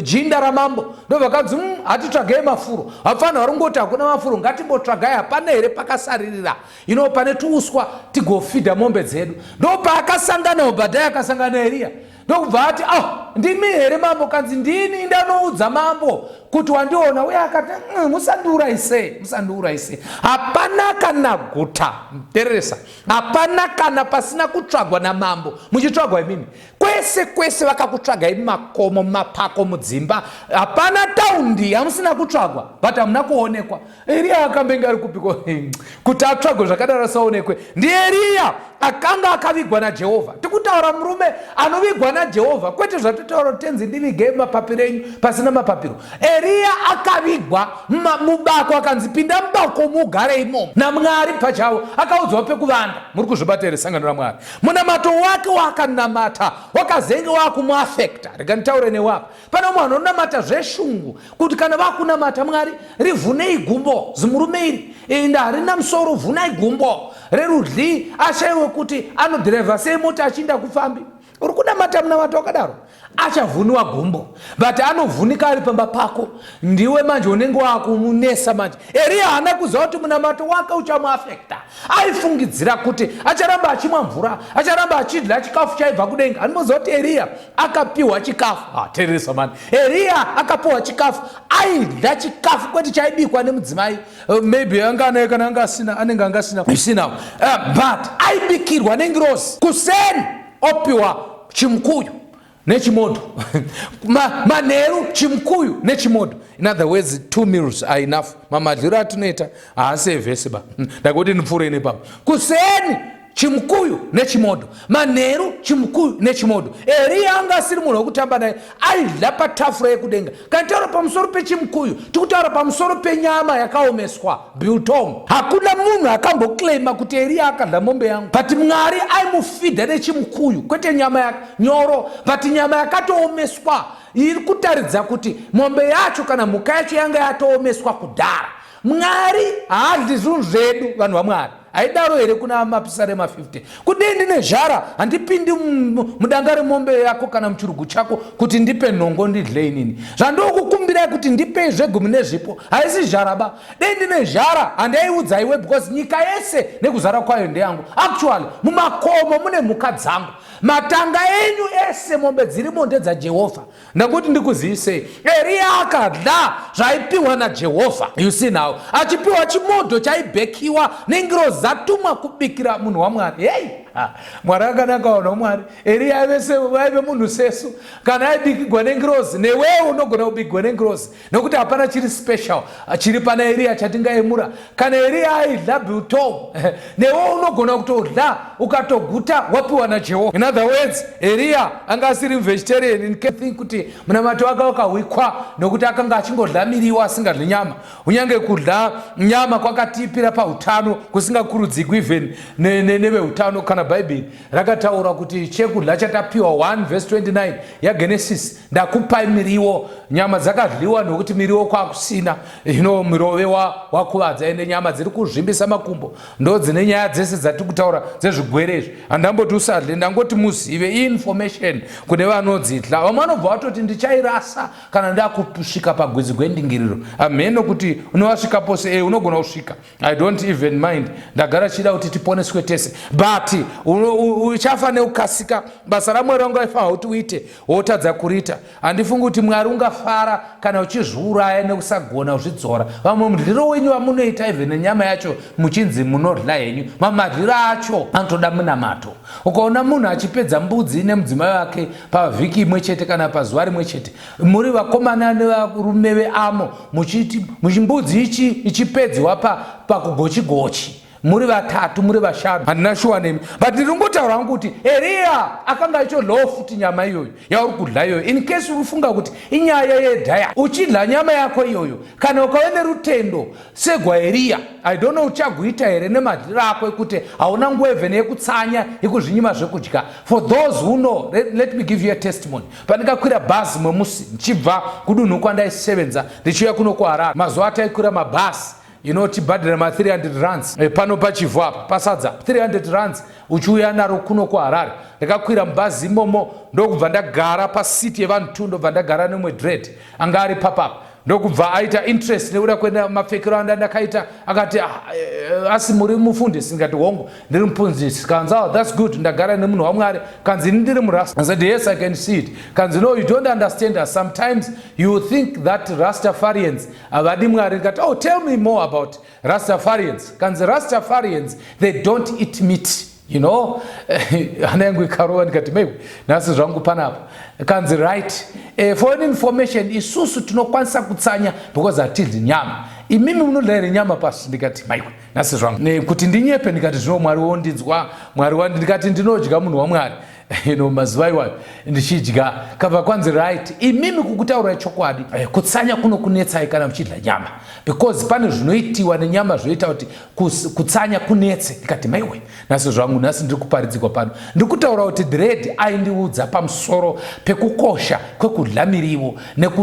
jinda ramambo. Ndovakadzi hatitsvagei mafuro, hapana varongoti hakuna mafuro, ngatimbotsvagai hapana here pakasaririra pane tuuswa tigofidha mombe dzedu. Ndopaakasangana Obhadhaya akasangana naEriya, ndokubva ati ndimi here mambo? Kanzi ndini ndanoudza mambo kuti wandiona. Uye akati musandiuraise, hapana kana guta, teresa, hapana kana pasina kutsvagwa namambo muchitsvagwa imimi. Kwe kwese vakakutsvagai mumakomo, mumapako, mudzimba. Hapana taundi hamusina kutsvagwa, but hamuna kuonekwa. Eriya akambenga ari kupiko kuti atsvagwe zvakadaro asaonekwe. Ndieriya akanga akavigwa naJehovha. Tikutaura murume anovigwa naJehovha, kwete zvatotaura tenzi ndivigei mumapapiro enyu pasina mapapiro. Eriya akavigwa mubako, akanzi pinda mubako mugare imomo naMwari pachavo. Akaudzwa pekuvanda. Muri kuzvibata here sangano raMwari? Munamato wake wakanamata wakazenge wakumuafekta. Rega nditaure newako. Pana munhu anonamata zveshungu kuti kana vakunamata Mwari rivhunei gumbo zimurume iri enda harina musoro, vhunai gumbo rerudyi ashayiwe kuti anodhirevha sei mota achinda kufambi. Uri kunamata munamato wakadaro achavhuniwa gumbo, but anovhunika ari pamba pako. Ndiwe manje unenge wakumunesa manje. Eriya haana kuziva kuti munamato wake uchamuafekta. Aifungidzira kuti acharamba achimwa mvura, acharamba achidya chikafu chaibva kudenga. Anoziva kuti Eriya akapiwa chikafu. Teresa mani. Eriya akapiwa chikafu, aidya chikafu kwete chaibikwa nemudzimai. Maybe anganaye kana anenge angasina. But aibikirwa nengirozi. Kuseni opiwa chimkuyu nechimodo. Manheru chimkuyu nechimodo. In other words, 2 meals are enough. Mamadhiro atinoita haasi evhesi ba. Ndakuti ndipfuure nepapo. Kuseni chimkuyu nechimodo, manheru chimkuyu nechimodo. Eriya anga asiri munhu wokutamba naye, aidya patafura yekudenga. Kana taura pamusoro pechimkuyu, tikutaura pamusoro penyama yakaomeswa, biltong. Hakuna munhu akamboclaima kuti Eriya akadya mombe yangu, but Mwari aimufidha nechimkuyu, kwete nyama nyoro, but nyama yakatoomeswa. Iri kutaridza kuti mombe yacho kana mhuka yacho yanga yatoomeswa kudhara. Mwari haadyi zvinhu zvedu, vanhu vaMwari. Aidaro here kuna mapisarema 50. Kudii ndine zhara, handipindi mudanga remombe yako kana muchirugu chako kuti ndipe nhongo ndidye inini. Zvandokukumbirai kuti ndipe zvegumi nezvipo, haisi zhara ba. Dei ndine zhara, handaiudzaiwe because nyika yese nekuzara kwayo ndeyangu. Actually, mumakomo mune mhuka dzangu. Matanga enyu ese mombe dzirimo ndedzaJehovha. Ndakuti ndikuzivisei. Eriya akadya zvaipiwa naJehovha. You see now, achipiwa chimodo chaibhekiwa nengirozi zatumwa kubikira munhu waMwari. Hey! Mwari akanakaona Mwari. Eriya aive munhu sesu. Kana aibikirwa nengirozi, newewo unogona kubikirwa nengirozi. Nokuti hapana chiri special chiri pana Eriya chatingaemura. Kana Eriya aidya biltong, newewo unogona kutodya ukatoguta wapiwa naJehovha. In other words, Eriya anga asiri vegetarian in think kuti munamato wake wakawikwa nokuti akanga achingodya miriwo asingadyi nyama. Unyange kudya nyama kwakatipira pautano kusingakurudzirwi even neveutano. Kana Bible rakataura kuti chekudya chatapiwa 1 verse 29 yaGenesis, ndakupai miriwo. Nyama dzakadliwa nokuti miriwo kwakusina. Mirove wakuvadza ende nyama dziri kuzvimbisa makumbo. Ndo dzine nyaya dzese dzatikutaura dzezvigwere izvi. Handamboti usadle, ndangoti muzive information kune vanodzidla. Vamwe vanobva vatoti ndichairasa kana ndakusvika pagwedzi gwendingiriro. Ameno kuti unovasvika pose, unogona kusvika. I don't even mind. Ndagara chida kuti tiponeswe tese. But uchafa neukasika. Basa raMwari ungaifanira kuti uite wotadza kuriita. Handifungi kuti Mwari ungafara kana uchizviuraya nekusagona kuzvidzora. Vamwe mudliro wenyu vamunoita even nenyama yacho muchinzi munodya henyu, mamadliro acho anotoda munamato. Ukaona munhu achipedza mbudzi nemudzimai wake pavhiki imwe chete kana pazuva rimwe chete, muri vakomana nevarume veAmo, muchiti mbudzi ichipedzwa pakugochi-gochi, muri vatatu, muri vashanu, handina shuwa nemi. But ndiringotaura hangu kuti Eriya akanga ichodlawo futi nyama iyoyo yauri kudya iyoyo. In case ufunga kuti inyaya yedhaya, uchidya nyama yako iyoyo, kana ukave nerutendo segwaEriya, I don't know uchaguita here nemadliro ako ekuti hauna nguva even yekutsanya yekuzvinyima zvekudya. For those who know, let me give you a testimony. Pandikakwira bhazi mwemusi ndichibva kudunhu kwandaisevenza ndichiuya kuno kuHarare, mazuva ataikwira mabhazi tibhadhira ma 300 rands pano pachivhu apa pasadza 300 rands uchiuya naro kuno kuHarare. Ndakakwira mubhazi imomo ndokubva ndagara pasiti yevanhu 2, ndobva ndagara nemwe dread anga ari papapa. Ndokubva aita interest nekuda kwenda mapfekero andakaita, akati asi muri mufundisi? Ndikati hongu ndiri mupunzisi. Kanzi that's good, ndagara nemunhu waMwari. Kanzi ndiri murasta. I said yes, I can see it. Kanzi no, you don't understand us. Sometimes you think that Rastafarians avadi Mwari. Ndikati tell me more about Rastafarians. Kanzi Rastafarians, they don't eat meat. you know. Hana yangu ikaroa ndikati mewe nasi zvangu panapa kanzi right, for an information isusu tinokwanisa kutsanya because atidzi nyama, imimi munodlaire nyama pasi. Ndikati maiwe nasi zvangu kuti ndinyepe, ndikati zvino Mwari wondinzwa, Mwari wandi, ndikati ndinodya munhu waMwari mazuva iwayo ndichidya. Kabva kwanzi right, imimi kukutaura chokwadi, kutsanya kuno kunetsai kana muchidya nyama, because pane zvinoitiwa nenyama zvoita kuti kutsanya kunetse. Ndikati maiwe nasi zvangu, nasi ndiri kuparidzikwa pano, ndikutaura kuti dread aindiudza pamusoro pekukosha kwekudya miriwo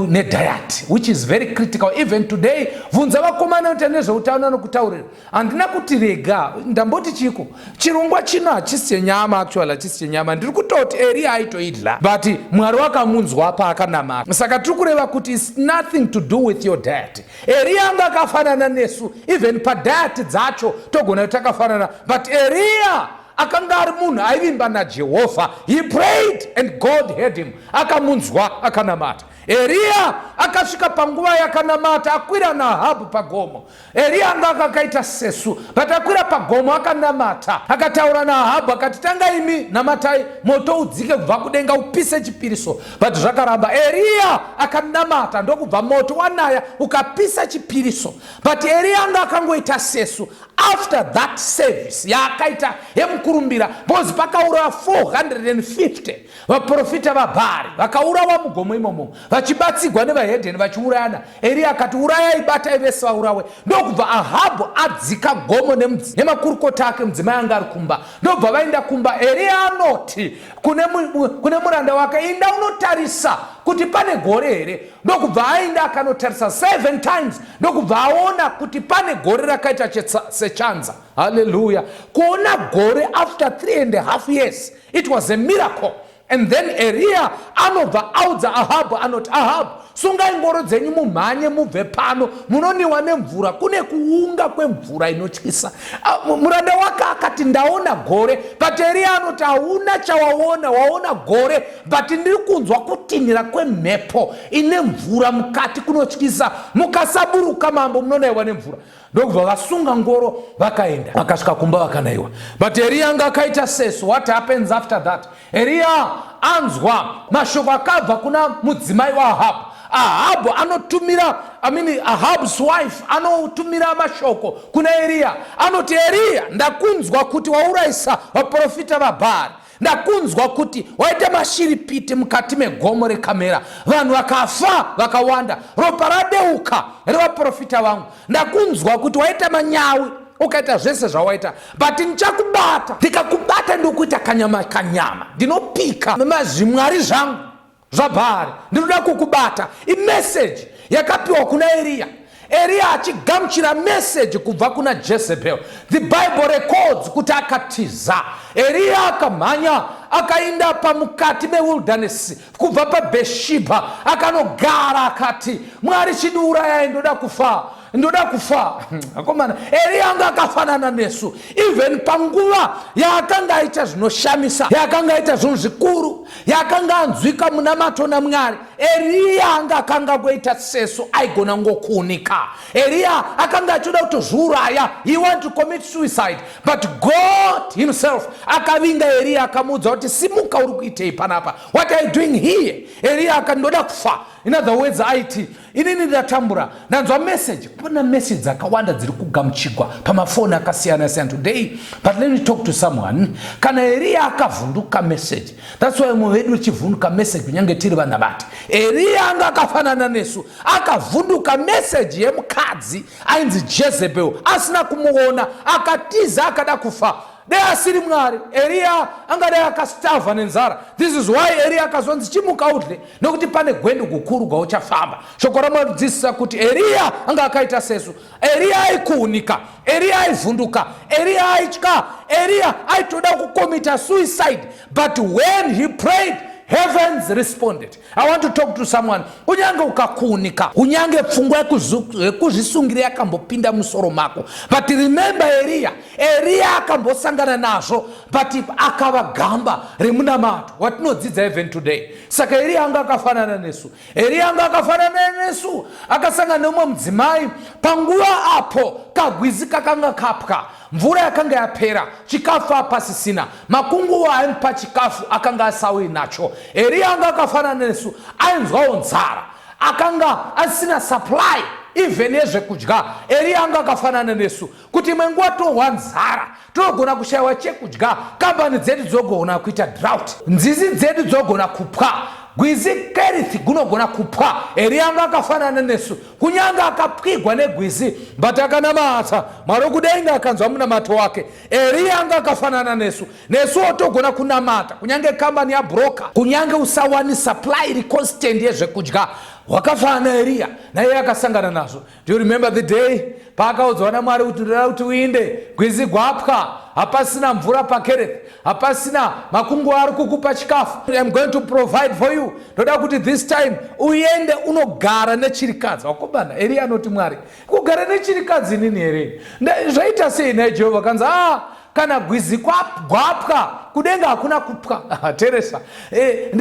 nediet, which is very critical even today. Bvunza vakomana kuti nezveutano anokutaurira. Handina kuti rega, ndamboti chiko chirongwa chino hachisi chenyama, actually hachisi chenyama, ndiri kutoti Eriya aitoidla, but Mwari wakamunzwa paakanamata. Saka tiri kureva kuti it's nothing to do with your diet. Eriya anga akafanana nesu, even padiet dzacho togona kuti akafanana, but Eriya akanga ari munhu aivimba naJehovha. He prayed and God heard him, akamunzwa akanamata. Eriya akasvika panguva yakanamata, akwira naAhabhu pagomo. Eriya anga akakaita sesu, but akwira pagomo akanamata, akataura naAhabhu akati, tanga imi namatai, moto udzike kubva kudenga upise chipiriso, but zvakaramba. Eriya akanamata, ndokubva moto wanaya ukapisa chipiriso, but Eriya anga akangoita sesu. After that service yaakaita yemukurumbira, because pakaurawa 450 vaprofita vaBhaari vakaurawa mugomo imomo, vachibatsigwa nevahedheni vachiurayana. Eriya akati, urayai batai vese vaurawe. Ndokubva Ahabhu adzika gomo nemakurukota ake, mudzimai anga ari kumba. Ndobva vaenda kumba. Eriya anoti kune muranda wake, inda unotarisa kuti pane gore here. Ndokubva aenda akanotarisa 7 times, ndokubva aona kuti pane gore rakaita sechanza. Hallelujah. Kuona gore after 3.5 years, it was a miracle. And then Eriya anobva audza Ahabhu anoti, Ahabhu, sungai ngoro dzenyu mumhanye mubve pano, munoniwa nemvura, kune kuunga kwemvura inotyisa. Muranda wake akati, ndaona gore, but Eriya anoti, hauna chawaona, waona gore, but ndiri kunzwa kutinhira kwemhepo ine mvura mukati kunotyisa, mukasaburuka mambo munonaiwa nemvura. Ndokubva vasunga ngoro vakaenda, vakasvika kumba vakanayiwa. But Eriya anga akaita sesu. What happens after that? Eriya anzwa mashoko akabva kuna mudzimai waAhabhu. Ahabhu anotumira, Ahab's wife anotumira mashoko kuna Eriya, anoti, Eriya, ndakunzwa kuti waurayisa vaprofita vaBhaari, ndakunzwa kuti waita mashiripiti mukati megomo rekamera, vanhu vakafa vakawanda, ropa radeuka revaprofita vangu. Ndakunzwa kuti waita manyawi, ukaita zvese zvawaita, but ndichakubata, ndikakubata ndokuita kanyama, ndinopika mazvimwari zvangu zvaBhaari, ndinoda kukubata. Imessage yakapiwa kuna Eriya. Eriya achigamuchira message kubva kuna Jezebel. The Bible records kuti akatiza. Eriya akamhanya akaenda pamukati mewilderness, kubva paBheshibha akanogara akati, Mwari chidiurayai, ndoda kufa. Akomana, Eriya anga akafanana nesu. Even panguva yaakanga aita zvinoshamisa, yaakanga aita zvinhu zvikuru, yaakanga anzwika munamato naMwari, Eriya anga akanga kuita sesu aigona ngokuunika. Eriya akanga achida kutozviuraya, he wanted to commit suicide, but God himself akavinga Eriya akamuudza kuti, simuka, uri kuitei panapa? What are you doing here? Eriya akandoda kufa. In other words, aiti, inini ndatambura, ndanzwa message. Kuna message dzakawanda dziri kugamuchigwa pamafoni akasiyana siyana today. But let me talk to someone. Kana Eriya akavhunduka message. That's why muvedu chivhunduka message kunyange tiri vana vati. Eriya anga akafanana nesu, akavhunduka message yemukadzi ainzi Jezebel, asina kumuona, akatiza akada kufa. Dei asiri Mwari. Eriya anga dei akastarva nenzara. This is why Eriya akazonzi chimuka udle, nokuti pane gwendu gukuru gauchafamba. Shoko rinodzidzisa kuti Eriya anga akaita sesu. Eriya aikuunika, Eriya aivhunduka, Eriya aitya, Eriya aitoda kukomita suicide, but when he prayed, Heavens responded. I want to talk to someone. Unyange ukakunika, unyange pfungwa yekuzvisungira yakambopinda musoro mako. But remember Eriya akambosangana nazvo, but akavagamba remunamato. Watinodzidza even today. Saka Eriya anga akafanana nesu. Eriya anga akafanana nesu. Akasangana nomwe mudzimai panguva apo kagwizi kakanga kapwa. Mvura yakanga yapera, chikafu apasisina, makungu aimpa chikafu akanga asawi nacho. Eriya anga akafanana nesu, ainzwawo nzara, akanga asina supply even yezvekudya. Eriya anga akafanana nesu, kuti mwenguva tohwa nzara, tinogona kushayiwa chekudya, kambani dzedu dzogona kuita drought, nzizi dzedu dzogona kupwa, gwizi kerithi gunogona kupwa. Eriya anga akafanana nesu, kunyanga akapwigwa negwizi but akanamata Mwari kudenga akanzwa munamato wake. Eriya anga akafanana nesu otogona kunamata kunyange kambani yabroka, kunyange usawani supply iri constant yezvekudya. Wakafanana Eriya naye akasangana nazvo. Do you remember the day paakaudzwa naMwari kuti ndoda kuti uinde, gwizi gwapwa, hapasina mvura pakereti, hapasina makungu ari kukupa chikafu. I'm going to provide for you. Ndoda kuti this time uende unogara nechirikadzi. Wakobana Eriya anoti Mwari, kugara nechirikadzi nini here? Zvaita sei naJehovha? Kanzi kana gwizi gwapwa kudenga hakuna kupwa. Teresa,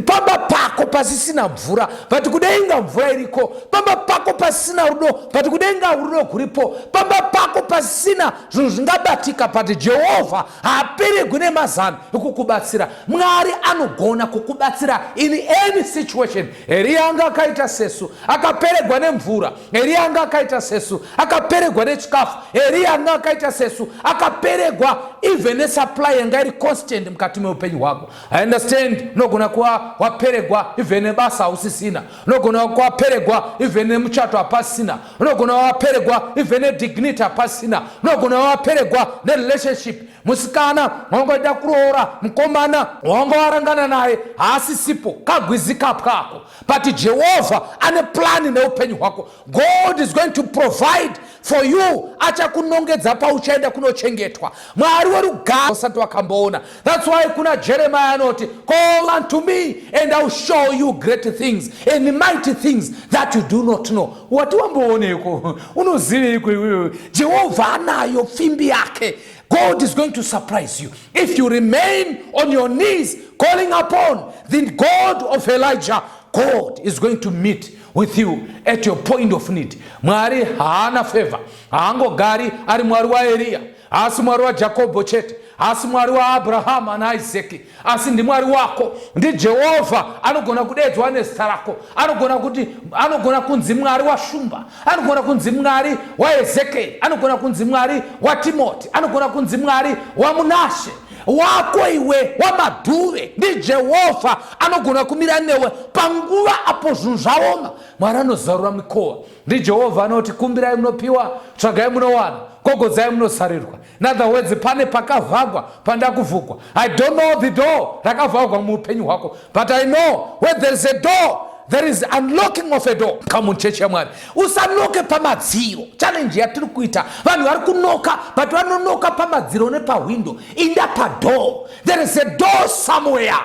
pamba pako pasisina mvura but kudenga mvura iriko. Pamba pako pasisina rudo but kudenga rudo kuripo. Pamba pako pasisina zvinhu zvingabatika but Jehovha hapererwi nemazano ekukubatsira. Mwari anogona kukubatsira in any situation. Eriya anga akaita sesu akapererwa nemvura. Eriya anga akaita sesu akapererwa nechikafu. Eriya anga akaita sesu akapererwa even nesupply yanga iri constant mukati meupenyu hwako. I understand unogona kuwa wapererwa even nebasa usisina, unogona kuwa wapererwa even nemuchato hapasina, unogona wapererwa even nedignity hapasina, unogona wapererwa nerelationship. Musikana wangoda kuroora, mukomana wangowarangana naye haasisipo, kagwizi kapwako. But Jehovah ane plan neupenyu hwako. God is going to provide for you. Achakunongedza pauchaenda kunochengetwa. Mwari werugare usati wakamboona. That's why kuna Jeremiah anoti, call unto me and I will show you great things and mighty things that you do not know. Wati wambooneko unoziveiko iwewe? Jehovah anayo fimbi yake. God is going to surprise you if you remain on your knees calling upon the God of Elijah. God is going to meet with you at your point of need. Mwari haana favor. Haangogari ari Mwari wa Eriya, asi Mwari wa Jacobo chete, asi Mwari wa Abraham na Isaac, asi ndi Mwari wako. Ndi Jehovah anogona kudedzwa nezita rako. Anogona kunzi Mwari wa Shumba, anogona kunzi Mwari wa Ezekiel, anogona kunzi Mwari wa Timothy, anogona kunzi Mwari wa Munashe. Wako iwe wamadhuve. Ndi Jehovah anogona kumira newe panguva apo zvinhu zvaoma. Mwari anozarura mikowa. Ndi Jehovah anoti kumbirai munopiwa, tsvagai munowana, gogodzai munosarirwa. In other words, pane pakavhagwa panda kuvhugwa. I don't know the door rakavhagwa muupenyu hwako, but I know where there is a door, there is unlocking of a door. Come on, church yaMwari. Usanoke pamadziro. Challenge yatiri kuita. Vanhu vari kunoka, but vanonoka pamadziro nepawindow. Inda padoor. There is a door somewhere.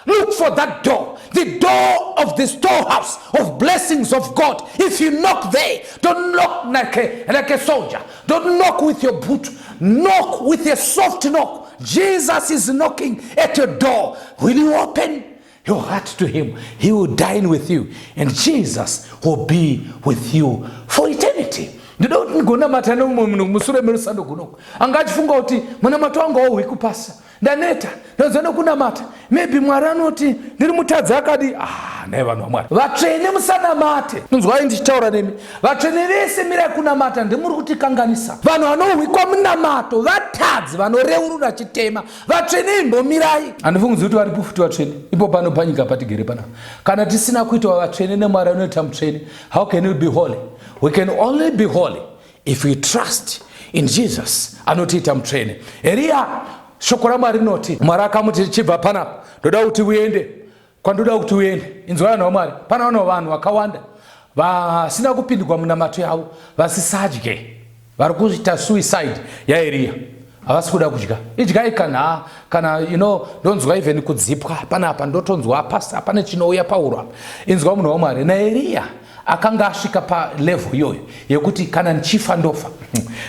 Look for that door. The door of the storehouse of blessings of God. If you knock there, don't knock like a soldier. Don't knock with your boot. Knock with a soft knock. Jesus is knocking at your door. Will you open your heart to him? He will dine with you, and Jesus will be with you for eternity. Ndinoda kuti ngonamata nomunhu musure merusando gunoko angachifunga kuti munamato wangu wauhwi kupasa, ndaneta ndazana kunamata. Maybe Mwari anoti ndiri mutadzi akadi naye vanhu vaMwari vatsvene musanamate. Munzwai ndichitaura nemi, vatsvene vese mirai kunamata. Ndimuri kutikanganisa. Vanhu vanohwi kwamunamato vatadzi vanoreurura chitema. Vatsvene imbomirai. Handifungidzi kuti varipo futi vatsvene ipo pano panyika patigere panapa. Kana tisina kuitawo vatsvene neMwari anoita mutsvene, how can we be holy? We can only be holy if we trust in Jesus anotiita mutsvene. Eriya shoko raMwari rinoti, Mwari akamuti chibva panapa ndoda kuti uende kwandoda kuti uende. Inzwai vanhu vaMwari, pana vanhu vakawanda vasina kupindirwa munamato yavo, vasisadye, vari kuita suicide yaEriya. havasi kuda kudya. Idyai kana ndonzwa even kudzipwa panapa ndotonzwa pastor pane chinouya pauro apa. Inzwa munhu waMwari naEriya akanga asvika palevel iyoyo yekuti kana ndichifa ndofa.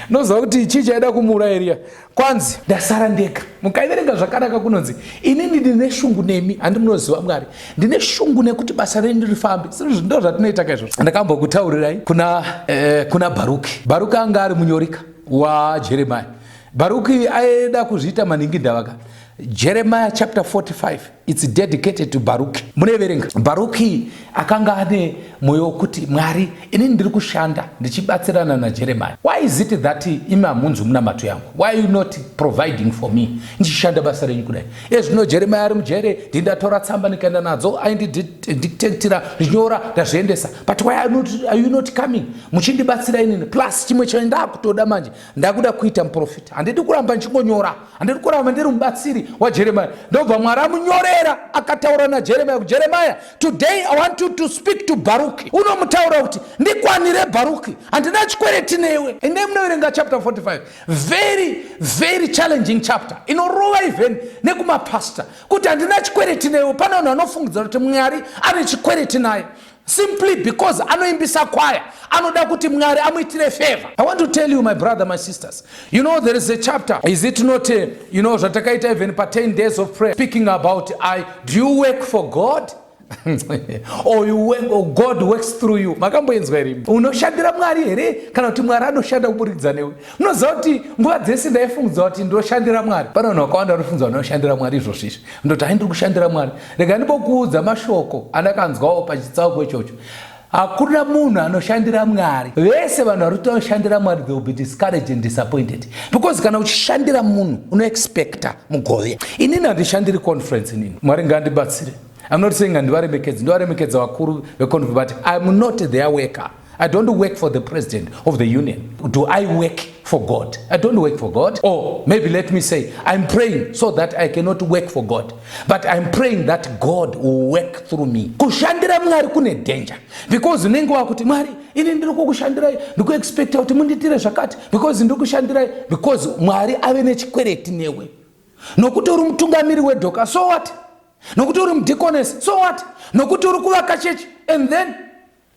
Ndoziva kuti chii chaida kumuura Eriya. Kwanzi ndasara ndega. Mukaiverenga zvakanaka kunonzi inini ndine shungu nemi, handi munoziva Mwari, ndine shungu nekuti basa renyu rifambe. Ndo zvatinoita kaizvozvo. Ndakambokutaurirai kuna Bharuki. Bharuki anga ari munyorika waJeremiah. Bharuki aida kuzviita maningi ndavaka. Jeremiah chapter 45, it's dedicated to Baruki. Muneverenga. Baruki akanga ane moyo kuti Mwari inini ndiri kushanda ndichibatsirana naJeremiah. Why is it that imi hamunzwi munamato yangu? Why are you not providing for me? Ndichishanda basa renyu kudai. Zvino Jeremiah ari mujere, ndindatora tsamba ndikaenda nadzo, aindidictatira zvinyora ndazviendesa. But why are you not coming? Muchindibatsira inini. Plus chimwe chandakutoda manje, ndakuda kuita muprofita. Handidi kuramba ndichingonyora, handidi kuramba ndiri mubatsiri waJeremiah. Ndobva Mwari amunyorera akataura naJeremiah. Jeremiah, today I want you to speak to Baruki. Unomutaura kuti ndikwanire Baruki, handina chikwereti newe. Ende munoverenga chapter 45. Very very challenging chapter. Inorova even nekumapastor kuti handina chikwereti newe. Pana vanhu vanofungidza kuti Mwari ane chikwereti naye simply because anoimbisa kwaya, anoda kuti Mwari amuitire favor. I want to tell you, my brother, my sisters, there is a chapter, is it not zvatakaita even pa 10 days of prayer, speaking about do you work for God? Or God works through you. Makamboenzwa iri. Unoshandira Mwari here kana kuti Mwari anoshanda kuburikidza newe. Munoziva kuti nguva dzese ndaifungidzwa kuti ndoshandira Mwari. Pana vanhu vakawanda vanofungidzwa vanoshandira Mwari izvozvizvi. Ndoti handiri kushandira Mwari. Rega ndipokuudza mashoko andakanzwawo pachitsauko ichocho. Hakuna munhu anoshandira Mwari. Vese vanhu vari kutoshandira Mwari, they will be discouraged and disappointed. Because kana uchishandira munhu unoexpecta mugove. Inini handishandiri conference inini. Mwari ngaandibatsire. I'm not saying ndivaremekedza vakuru veconference, but I'm not their worker. I don't work for the president of the union. Do I work for God? I don't work for God. Or maybe let me say, I'm praying so that I cannot work for God. But I'm praying that God will work through me. Kushandira Mwari kune danger. Because unenge wakuti Mwari, ini ndiri kukushandirai, ndikuexpecta kuti munditire zvakati. Because ndiri kushandirai, because Mwari ave nechikwereti newe. Nokuti uri mutungamiri wedhoka, so what? Nokuti uri mudeaconess, so what? Nokuti uri kuvaka chechi, and then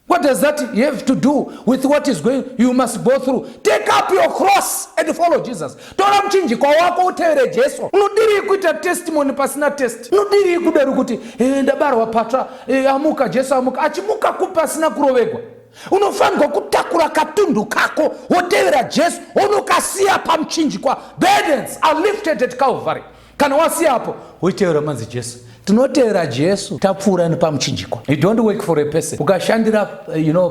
what does that have to do with what is going you must go through? Take up your cross and follow Jesus. Tora mchinjikwa wako utevere Jesu. Unodiri kuita testimony pasina test. Unodiri kudari kuti ndabarwa patra amuka Jesu amuka achimuka kupasina kurovegwa. Unofanirwa kutakura katundu kako wotevera Jesu unokasiya pamchinjikwa. Burdens are lifted at Calvary. Kana wasiya hapo wotevera manzi Jesu. Tinotevera Jesu tapfuura nepamuchinjikwa. You don't work for a person. Ukashandira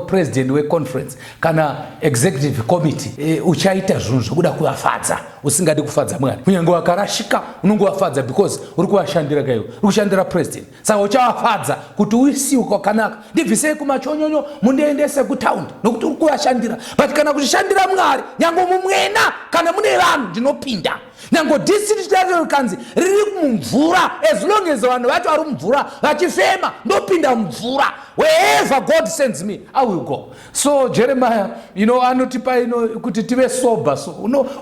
president weconference kana executive committee uchaita zvinhu zvokuda kuvafadza usingadi kufadza Mwari. Kunyange wakarashika unongowafadza because uri kuvashandira kaiwo, uri kushandira president. Saka uchavafadza kuti uisiwe kwakanaka. Ndibvisei kumachonyonyo mundiendese kutaundi nokuti uri kuvashandira. But kana kuchishandira Mwari nyange mumwena kana mune vanhu ndinopinda. Nyango district kanzi riri kumvura, as long as vanhu vacho vari mumvura vachifema ndopinda mumvura. Wherever God sends me, I will go. So Jeremiah, anotipa kuti tive sober. So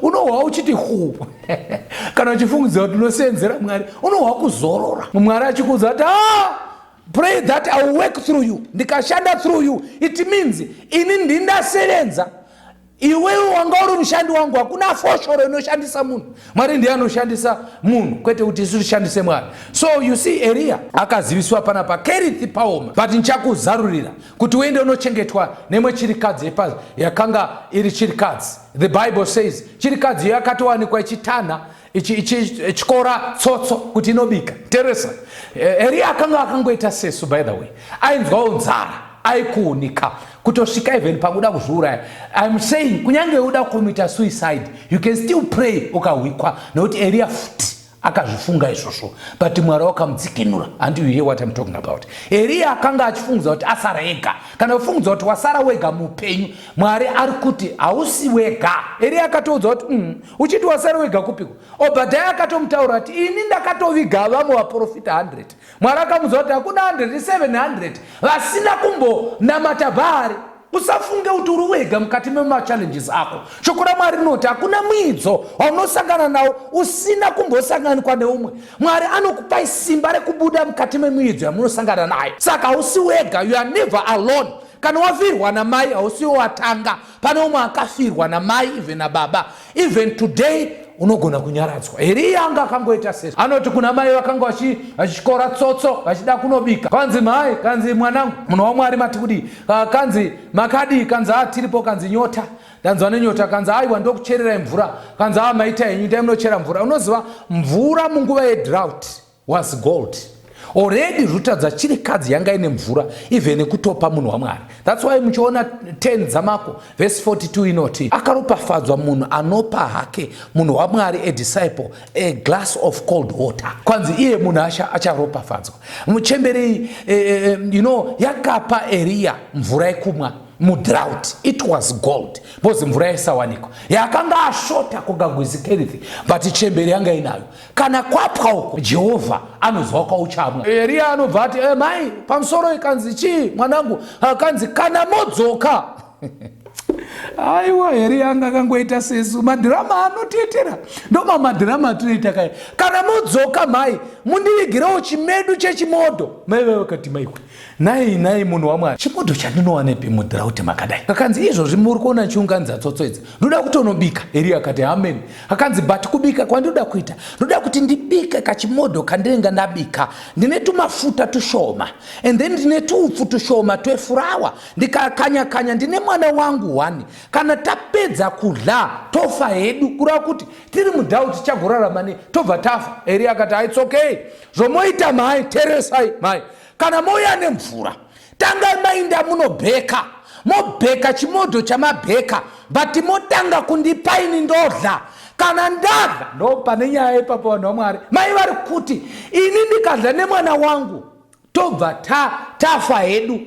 unohwa uchiti hu. Kana uchifungidza kuti unosenzera Mwari, unohwa kuzorora. Mwari achikuudza kuti pray that I will work through you. Ndikashanda through you. It means ini ndindasevenza. Iwewe wanga uri mushandi wangu, hakuna foshoro inoshandisa munhu. Mwari ndiye anoshandisa munhu, kwete kuti isu tishandise Mwari. So you see Eriya akaziviswa panapa Kerithi paoma, but ndichakuzarurira kuti uende unochengetwa nemwe chirikadzi yakanga iri chirikadzi. The Bible says chirikadzi yakatowanikwa ichitana ichikora tsotso kuti inobika. Teresa Eriya akanga akangoita sesu, by the way, ainzwawo nzara, aikuunika kutosvika even pakuda kuzviuraya. I'm saying kunyange uda kumita suicide, you can still pray ukawikwa, nokuti Eriya futi akazvifunga izvozvo, but Mwari wakamudzikinura. And you hear what I'm talking about. Eriya akanga achifungudza kuti asara ega. Kana kufungudza kuti wasara wega muupenyu, Mwari ari kuti hausi wega. Eriya akatoudzwa kuti uchiti wasara wega kupiko. Obhadhaya akatomutaura kuti ini ndakatoviga vamwe vaprofita 100. Mwari akamuudza kuti hakuna 100, 700 vasina kumbonamata Bhaari. usafunge kuti uri wega mukati memachallenges ako. Shoko raMwari rinoti hakuna mwidzo waunosangana nawo usina kumbosanganikwa neumwe. Mwari anokupai simba rekubuda mukati memwidzo yamunosangana nayo. Saka hausi wega, you are never alone. Kana wafirwa na mai hausiwo watanga, pane umwe akafirwa na mai even na baba. Even today unogona kunyaradzwa. Eriya anga akangoita seso. Anoti kuna mai vakanga vachikora tsotso vachida kunobika. Kanzi mai, kanzi mwanangu, munhu waMwari mati kudi, kanzi makadi, kanzi tiripo, kanzi nyota. Danzwa nenyota, kanzi aiwa ndokucherera mvura. Kanzi maita yenyu ndai munochera mvura. Unoziva mvura munguva yedrought was gold. Already rutadza chirikadzi yanga ine mvura even kutopa munhu waMwari. That's why muchiona 10 dzamako verse 42 inoti akaropafadzwa munhu anopa hake munhu waMwari a disciple a glass of cold water. Kwanzi iye munhu acharopafadzwa. Muchemberi yakapa Eriya mvura yekumwa mudrought. It was gold because mvura yaisawanikwa yakanga ashota kugagwizika anything, but chemberi yanga inayo. Kana kwapwa uko Jehovha anozwa kwauchamwa. Eriya anobva ati mai pamusoro ikanzi chii mwanangu, kanzi kana modzoka. Aiwa, Eriya anga kangoita sesu. Madhirama anotiitira ndoma madhirama atinoita kai. Kana modzoka mai mundivigirewo chimedu chechimodo. Mai vakati mai nai munhu waMwari, chimodo chandinowanepi mudhirauti makadai? Akanzi izvozvi muri kuona chiunganidza tsotso idzi, ndoda kutonobika. Eriya akati amen. Akanzi but kubika kwandoda kuita, ndoda kuti ndibike kachimodo kandinenge ndabika. Ndine tumafuta tushoma and then ndine tuupfu tushoma twefurawa, ndikakanya ndine mwana wangu 1. Kana tapedza kudla tofa hedu, kureva kuti tiri mudhauti tichagorarama nei, tobva tafa. Eriya akati it's okay, zvomoita mai teresai mai. Kana moya nemvura tanga mainda munobheka, mobheka chimodo chamabheka, but motanga kundipaini ndodla. Kana ndadla ndo pane nyaya ipapo vanhu vaMwari mai vari kuti ini ndikadla nemwana wangu tobva tafa hedu.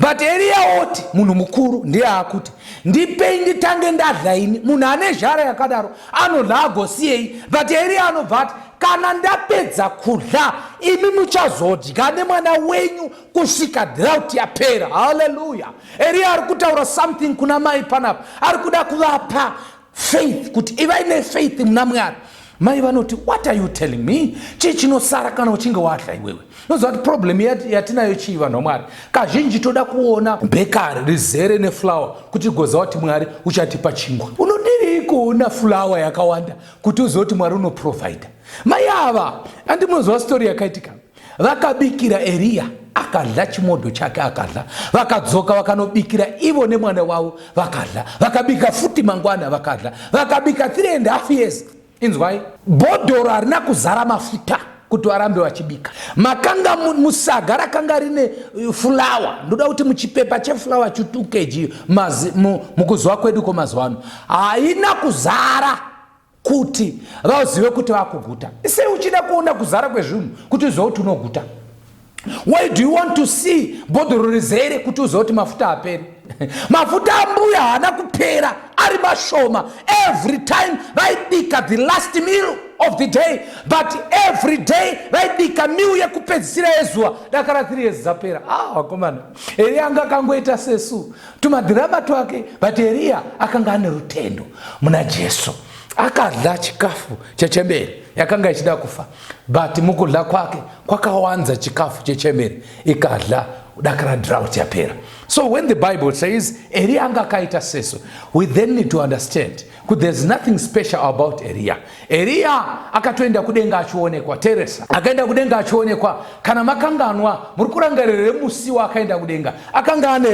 But Eriya oti munhu mukuru ndiye akuti ndipei nditange ndadla ini. Munhu ane zhara yakadaro anodla agosiyei, but Eriya anobva ati kana ndapedza kudla imi muchazodya nemwana wenyu kusvika drought yapera. Hallelujah. Eriya ari kutaura something kuna mai panapa, ari kuda kuvapa faith kuti ivaine faith muna Mwari. Mai vanoti what are you telling me? Chii chinosara kana uchinge wadla iwewe? Noziva kuti problem yatinayo chii vanhu vaMwari? Kazhinji toda kuona bhekari rizere neflower kuti goza kuti Mwari uchatipa chingwa. Unodii kuona flower yakawanda kuti uzoti Mwari unoprovide? Mai ava andimunoziva story yakaitika. Vakabikira Eriya akadla chimodo chake akadla, vakadzoka vakanobikira ivo nemwana wavo vakadla, vakabika futi mangwana vakadla, vakabika 3.5 years. Inzwai, bhodhoro harina kuzara mafuta kuti varambe vachibika. Makanga musaga rakanga rine fulawa, ndoda kuti muchipepa chefulawa 2 kg mukuzwa kwedu kwemazuva ano haina kuzara kuti vazive kuti vakuguta. Sei uchida kuona kuzara kwezvinhu kuti uzive kuti unoguta? Why do you want to see bhodhoro rizere kuti uzive kuti mafuta aperi? Mafuta ambuya haana kupera, ari mashoma. Every time vaibika the last meal of the day, but every day vaibika meal yekupedzisira yezuva dakara 3 years zapera. Wakomana, Eriya anga akangoita sesu tumadhirama twake, but Eriya akanga ane rutendo muna Jesu. Akadla chikafu chechemberi yakanga ichida kufa, but mukudla kwake kwakawanza chikafu chechemberi ikadla dakara drought yapera. So when the Bible says Eriya anga akaita seso, we then need to understand because there's nothing special about Eriya. Eriya akatoenda kudenga achionekwa Teresa, akaenda kudenga achionekwa kana makanganwa murikurangarire musiwa akaenda kudenga akanga ane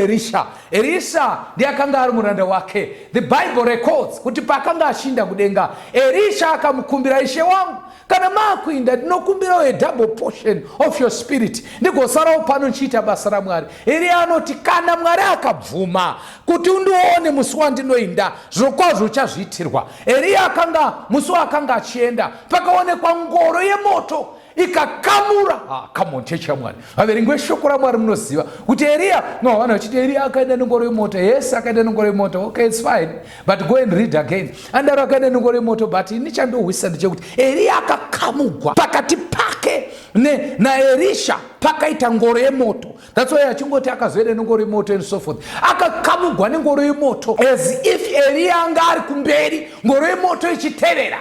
Elisha ndiye akanga ari muranda wake. The Bible records kuti pakanga achinda kudenga Elisha akamukumbira ishe wangu kana makuinda ndinokumbira a double portion of your spirit ndigosarawo pano nchiita basa raMwari. Eriya anoti kana Mwari akabvuma kuti undione musi wandinoinda zvirokwazvo uchazviitirwa. Eriya akanga musi waakanga achienda pakaonekwa ngoro yemoto ikakamura. Come on, church yaMwari, vaverengi veshoko raMwari munoziva kuti Eriya vanhu vachiti Eriya akaenda nengoro yemoto. Yes, akaenda nengoro yemoto. Okay, it's fine, but go and read again. Andaro akaenda nengoro yemoto, but ini chandowisa ndechekuti Eriya akakamugwa pakati pake naElisha pakaita ngoro yemoto. That's why achingoti akazoenda nengoro yemoto and so forth. Akakamugwa nengoro yemoto as if Eriya anga ari kumberi ngoro yemoto ichiterera.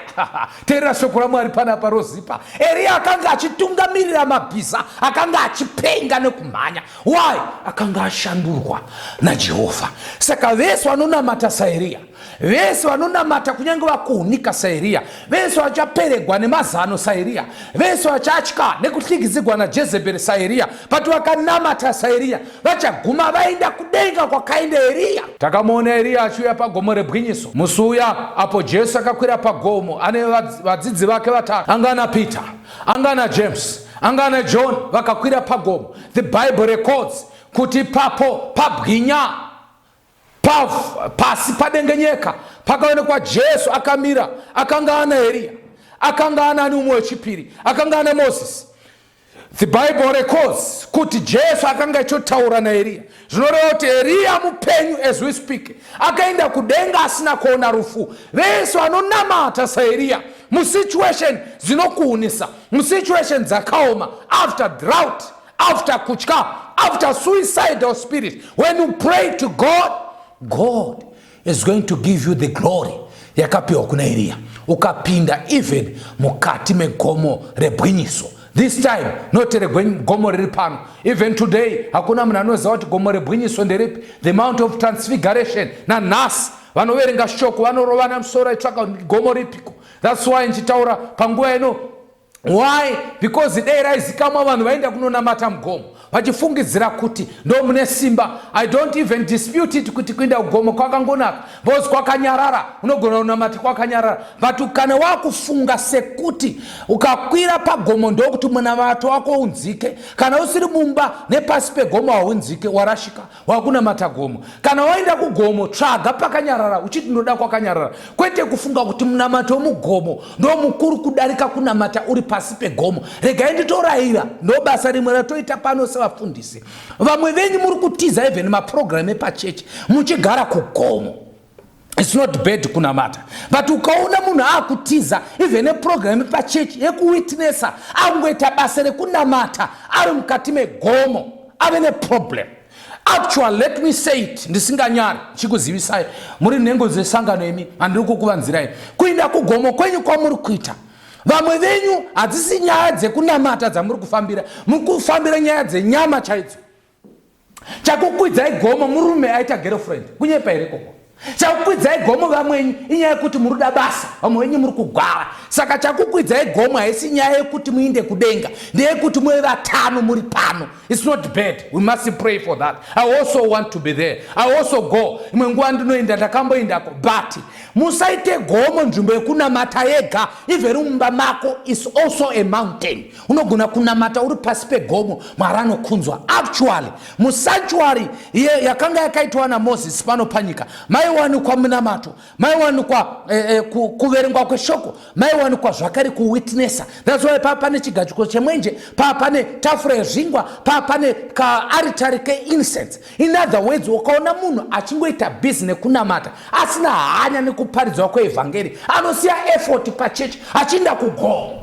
Terera shoko raMwari panapa rozipa. Eriya akanga achitungamirira mabhiza, akanga achipenga nekumhanya. Why? Akanga ashandurwa naJehovha. Saka vese vanonamata saEriya, vese vanonamata kunyange vakuunika saEriya, vese vachaperegwa nemazano saEriya, vese vachatya nekuhlingizigwa naJezebheri saEriya, but vakanamata saEriya vachaguma vaenda kudenga kwakaenda Eriya. Takamuona Eriya achiuya pagomo rebwinyiso. Musi uya apo Jesu akakwira pagomo ane vadzidzi vake vatatu, angana Peter, angana James, angana John, vakakwira pagomo. The Bible records kuti papo pabwinya pasi padengenyeka pakaonekwa Jesu akamira, akanga ana Eriya, akanga ana umwe wechipiri, akanga ana Moses. The Bible records kuti Jesu akanga achotaura naEriya. Zvinoreva kuti Eriya mupenyu as we speak, akaenda kudenga asina kuona rufu. Vese vanonamata saEriya musituation dzinokuunisa, musituation dzakaoma, after drought, after kutya, after suicidal spirit, when you pray to God, God is going to give you the glory yakapiwa kuna Eriya. Ukapinda even mukati megomo rebwinyiso. This time not gomo riri pano. Even today hakuna munhu anoziva kuti gomo rebwinyiso nderipi. The mount of transfiguration nanhasi vanoverenga shoko vanorovana musoro itsvaka gomo ripiko. That's why nchitaura panguva ino. Why? Because dei raizikamwa vanhu vaenda kunonamata mugomo vachifungidzira kuti ndo mune simba. I don't even dispute it kuti kuenda kugomo kwakangonaka, because kwakanyarara, unogona kunamata kwakanyarara. But kana wakufunga sekuti ukakwira pagomo ndokuti munamato wako unzike, kana usiri mumba nepasi pegomo haunzike, warashika, wakunamata gomo. Kana waenda kugomo tsvaga pakanyarara uchiti ndoda kwakanyarara, kwete kufunga kuti munamato mugomo ndo mukuru kudarika kunamata uri pasi pegomo. Regai nditorayira, ndo basa rimwe ratoita pano sevafundisi. Vamwe venyu muri kutiza even maprogram epachechi muchigara kugomo. It's not bad kunamata, but ukaona munhu akutiza even eprogram epachechi yekuwitnessa angoita basa rekunamata ari mukati megomo, ave neproblem. Actually, let me say it, ndisinganyari chikuzivisai muri nhengo dzesangano imi handiri kukuvanzirai kuenda kugomo kwenyu kwamuri kuita. Vamwe venyu hadzisi nyaya dzekunamata dzamuri kufambira, muri kufambira nyaya dzenyama chaidzo. Chakukwidzai gomo murume aita girlfriend kunyepa here koko. Chakukwidzai gomo vamwenyu inyaya yekuti muri kuda basa, vamwe venyu muri kugwara. Saka chakukwidzai gomo haisi nyaya yekuti muinde kudenga, ndeyekuti muve vatano muri pano. It's not bad. We must pray for that. I also want to be there. I also go. Imwe nguva ndinoenda ndakamboendako, but musaite gomo nzvimbo yekunamata yega. Even mumba mako is also a mountain. Unogona kunamata uri pasi pegomo Mwari anokunzwa. Actually musanctuary yakanga yakaitwa naMoses pano panyika, maiwanikwa munamato, maiwanikwa kuverengwa kweshoko, maiwanikwa zvakare kuwitnessa. That's why papa pane chigadziko chemwenje, papa pane tafura yezvingwa, papa pane kaaritari keincense. In other words, ukaona munhu achingoita busy nekunamata asina hanya nekuparidzwa kweevhangeri, anosiya effort pachechi achinda kugomo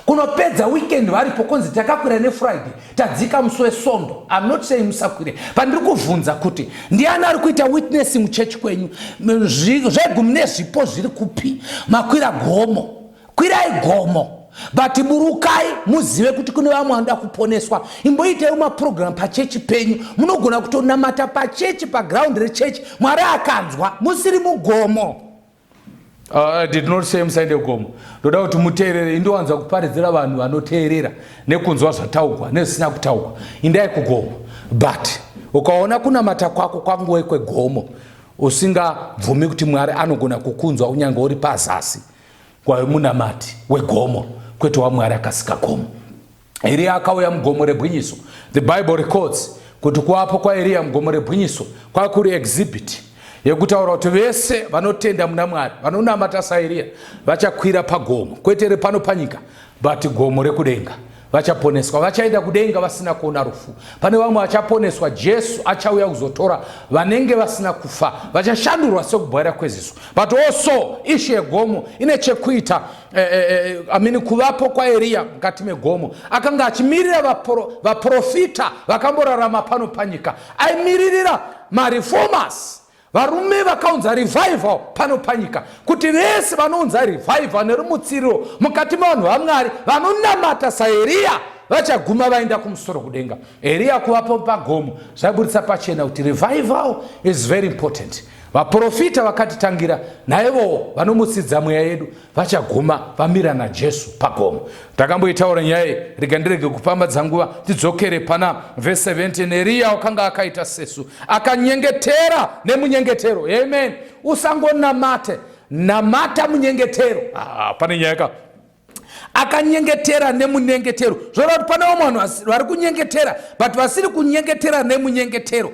kunopedza weekend varipo konzi takakwira neFriday tadzika musi weSondo. I'm not saying musakwire, but ndiri kuvhunza kuti ndiani ari kuita witnessing muchechi kwenyu, zvegumi nezvipo zviri kupi, makwira gomo, kwirai gomo. But burukai muzive kuti kune vamwe vanoda kuponeswa. Imboitai maprogram pachechi penyu, munogona kutonamata pachechi paground rechechi, Mwari akanzwa, musiri mugomo. I did not say musaende kugomo. Ndoda kuti muteerere, indowanza kuparidzira vanhu vanoteerera nekunzwa zvataurwa nezvisina kutaurwa. Indai kugomo. But ukaona kunamata kwako kwanguve kwegomo, usingabvumi kuti Mwari anogona kukunzwa unyange uri pazasi kwamunamati wegomo, kwete waMwari akasika gomo. Eriya akauya mugomo rebwinyiso. The Bible records kuti kuvapo kwaEriya mugomo rebwinyiso kwakuri exhibit yekutaura kuti vese vanotenda muna Mwari, vanonamata saEriya vachakwira pagomo, kwete repano panyika, but gomo rekudenga. vachaponeswa, vachaenda kudenga vasina kuona rufu. Pane vamwe vachaponeswa, Jesu achauya kuzotora vanenge vasina kufa, vachashandurwa sekubwira kweziso. But also ishu yegomo ine chekuita kuvapo kwa Eriya mukati megomo. Akanga achimirira vaprofita vakamborarama pano panyika, aimiririra mareformers, varume vakaunza revival pano panyika, kuti vese vanounza revival nerumutsiro mukati mevanhu vaMwari vanonamata saEriya vachaguma vaenda kumusoro kudenga. Eriya kuvapo pagomo zvaiburitsa pachena kuti revival is very important. Vaprofita vakatitangira naivo vanomutsidza mweya yedu vachaguma vamira naJesu pagomo. Takamboitaura nyaya rigandirege kupamba dzanguva, tidzokere pana verse 17. Eriya wakanga akaita sesu, akanyengetera nemunyengetero. Amen. Usangonamate, namata munyengetero. Pane nyaya akanyengetera nemunyengetero. Zvora kuti pane vamwe vanhu vari kunyengetera but vasiri kunyengetera nemunyengetero.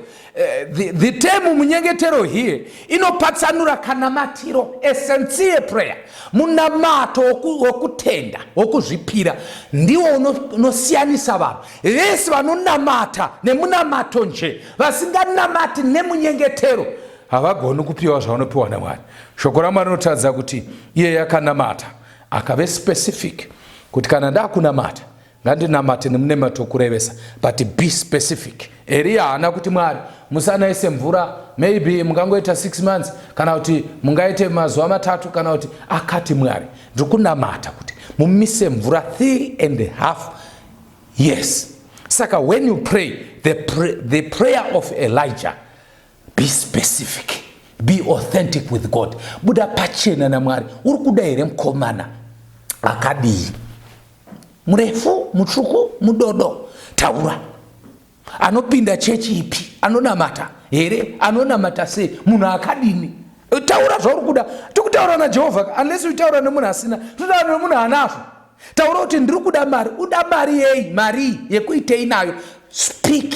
The term munyengetero here inopatsanura kanamatiro, essence yeprayer. Munamato wokutenda, wokuzvipira ndiwo unosiyanisa vanhu. Vese vanonamata nemunamato nje, vasinganamati nemunyengetero havagoni kupiwa zvavanopiwa naMwari. Shoko raMwari rinotaridza kuti iye yakanamata akave specific kuti kana ndakunamata ngandinamate nemunamato kurevesa, but be specific. Eriya haana kuti Mwari musanaise mvura, maybe mungangoita 6 months kana kuti mungaite mazuva 3 kana kuti, akati Mwari ndikunamata kuti mumise mvura 3.5 years. Saka when you pray the prayer of Elijah, be specific, be authentic with God. Buda pachena na Mwari, uri kuda here mukomana akadii, murefu, mutsvuku, mudodo, taura. Anopinda chechi ipi, anonamata here, anonamata sei, munhu akadini, taura zvauri kuda. Tikutaura naJehovha, unless utaura nemunhu asina, totaura nemunhu anafa. Taura kuti ndiri kuda mari, uda mari yei, mari yekuitei nayo. Speak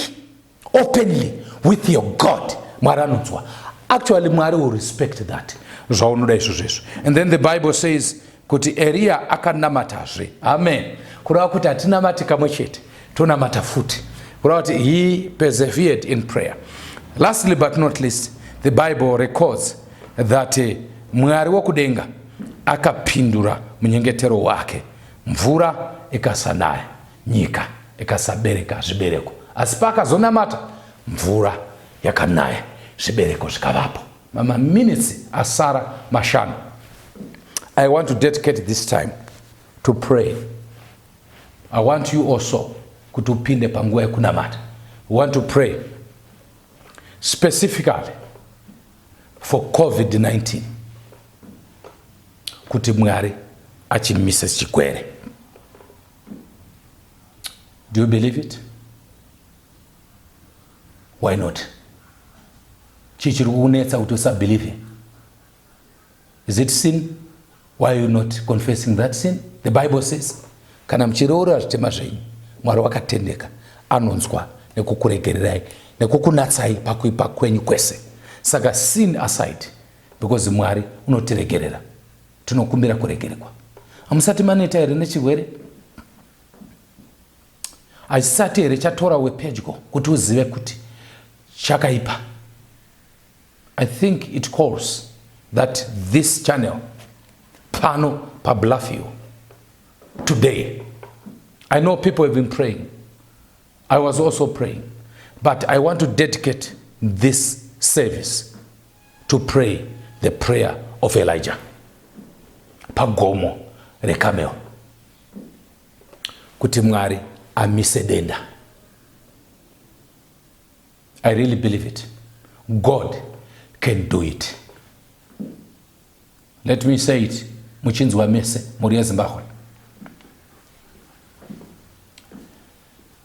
openly with your God. Mwari anonzwa. Actually Mwari will respect that. Zvaunoda izvozvo. And then the Bible says kuti Eriya akanamatazve. Amen. Kureva kuti hatinamati kamwe chete, tonamata futi. Kureva kuti he persevered in prayer. Lastly but not least, the Bible records that Mwari wokudenga akapindura munyengetero wake. Mvura ikasanaya, nyika ikasabereka zvibereko. Asi pakazonamata, mvura yakanaya, zvibereko zvikavapo. Mama minutes asara mashanu. I want to dedicate this time to pray. I want you also kutupinde panguwa kunamata. We want to pray specifically for COVID-19. Kuti Mwari achimise chikwere. Do you believe it? Why not? Chichiri kunetsa kuti usabelieve. Is it sin? Why are you not confessing that sin? The Bible says, kana mchiroora zvitema zvenyu, Mwari wakatendeka, anonzwa nekukuregererai, nekukunatsai pakuipa kwenyu kwese. Saka sin aside, because Mwari unotiregerera. Tinokumbira kuregerekwa. Amusati maneta here nechirwere? Asati here chatora wepedyo kuti uzive kuti chakaipa. I think it calls that this channel pano pabluffio today. I know people have been praying. I was also praying. But I want to dedicate this service to pray the prayer of Elijah. Pagomo rekameo. Kuti Mwari amise denda. I really believe it. God can do it. Let me say it. Muchinzi wa mese muri yeZimbabwe.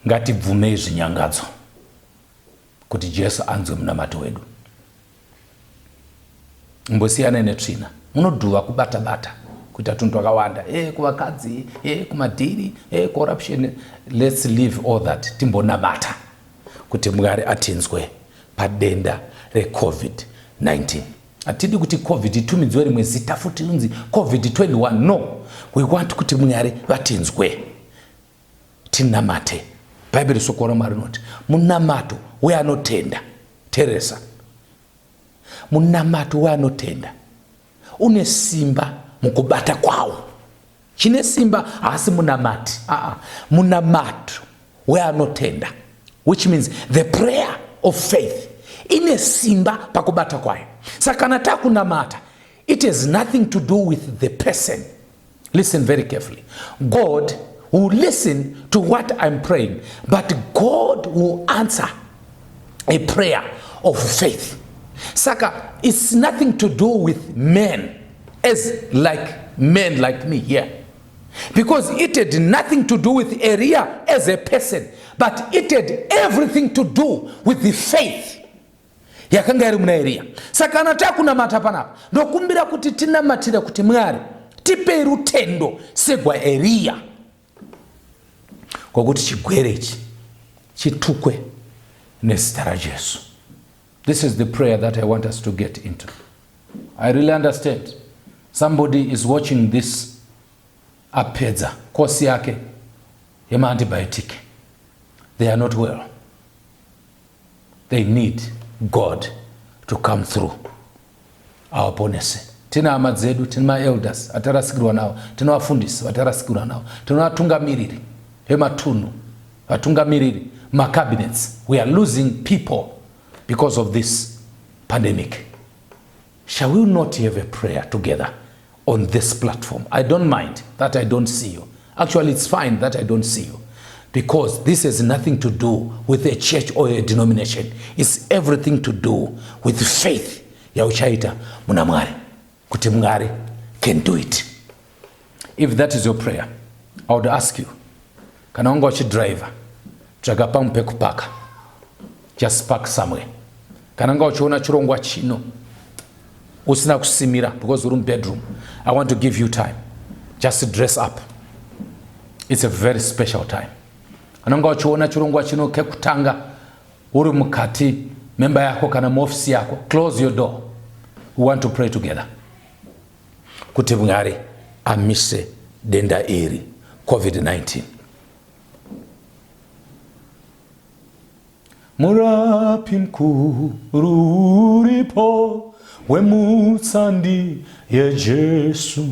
Ngatibvume zvinyangadzo kuti Jesu anzwe munamato wedu. Mbosiyana netsvina. Munodhuva kubata-bata kuita tuntu twakawanda, kuvakadzi, kumadhiri, corruption. Let's leave all that. Timbonamata kuti Mwari atinzwe padenda re-COVID-19. Atidi kuti COVID itumidzwe rimwe zita futi unzi COVID-21. No. We want kuti Mwari vatinzwe. tinamate. Bible soko raMwari rinoti munamato weanotenda. Teresa, munamato weanotenda une simba mukubata kwawo. Chine simba asi munamati. Munamato weanotenda, which means the prayer of faith ine simba pakubata kwayo. Saka nataka kunamata, it has nothing to do with the person. Listen very carefully. God will listen to what I'm praying, but God will answer a prayer of faith. Saka, it's nothing to do with men like me here. Because it had nothing to do with Eriya as a person, but it had everything to do with the faith yakanga iri muna Eriya. Saka anataka kunamata panapa ndokumbira kuti tinamatira kuti Mwari tipe rutendo segwa Eriya, kwakuti chigwere ichi chitukwe nezita raJesu. This is the prayer that I want us to get into. I really understand somebody is watching this apedza kosi yake yema antibiotic. They are not well. They need God to come through. Awaponese. Tina amadzedu, tina elders atarasikirwa nawo, tina wafundisi atarasikirwa nawo, tina watungamiriri ematunu, watungamiriri macabinets. We are losing people because of this pandemic. Shall we not have a prayer together on this platform? I don't mind that I don't see you. Actually, it's fine that I don't see you, because this has nothing to do with a church or a denomination. It's everything to do with faith ya uchaita muna Mwari, kuti Mwari can do it. If that is your prayer, I would ask you, kana wanga wachi driver chakapa mpeku paka, just park somewhere. Kana wanga wachiona chirongwa chino usina kusimira because uri bedroom, I want to give you time. Just dress up. It's a very special time. Ananga wachiona chirongwa chino kekutanga uri mukati member yako kana office yako, close your door. We want to pray together kuti Mwari amise denda iri COVID-19. Murapi mkuru uripo wemutsandi ye Jesu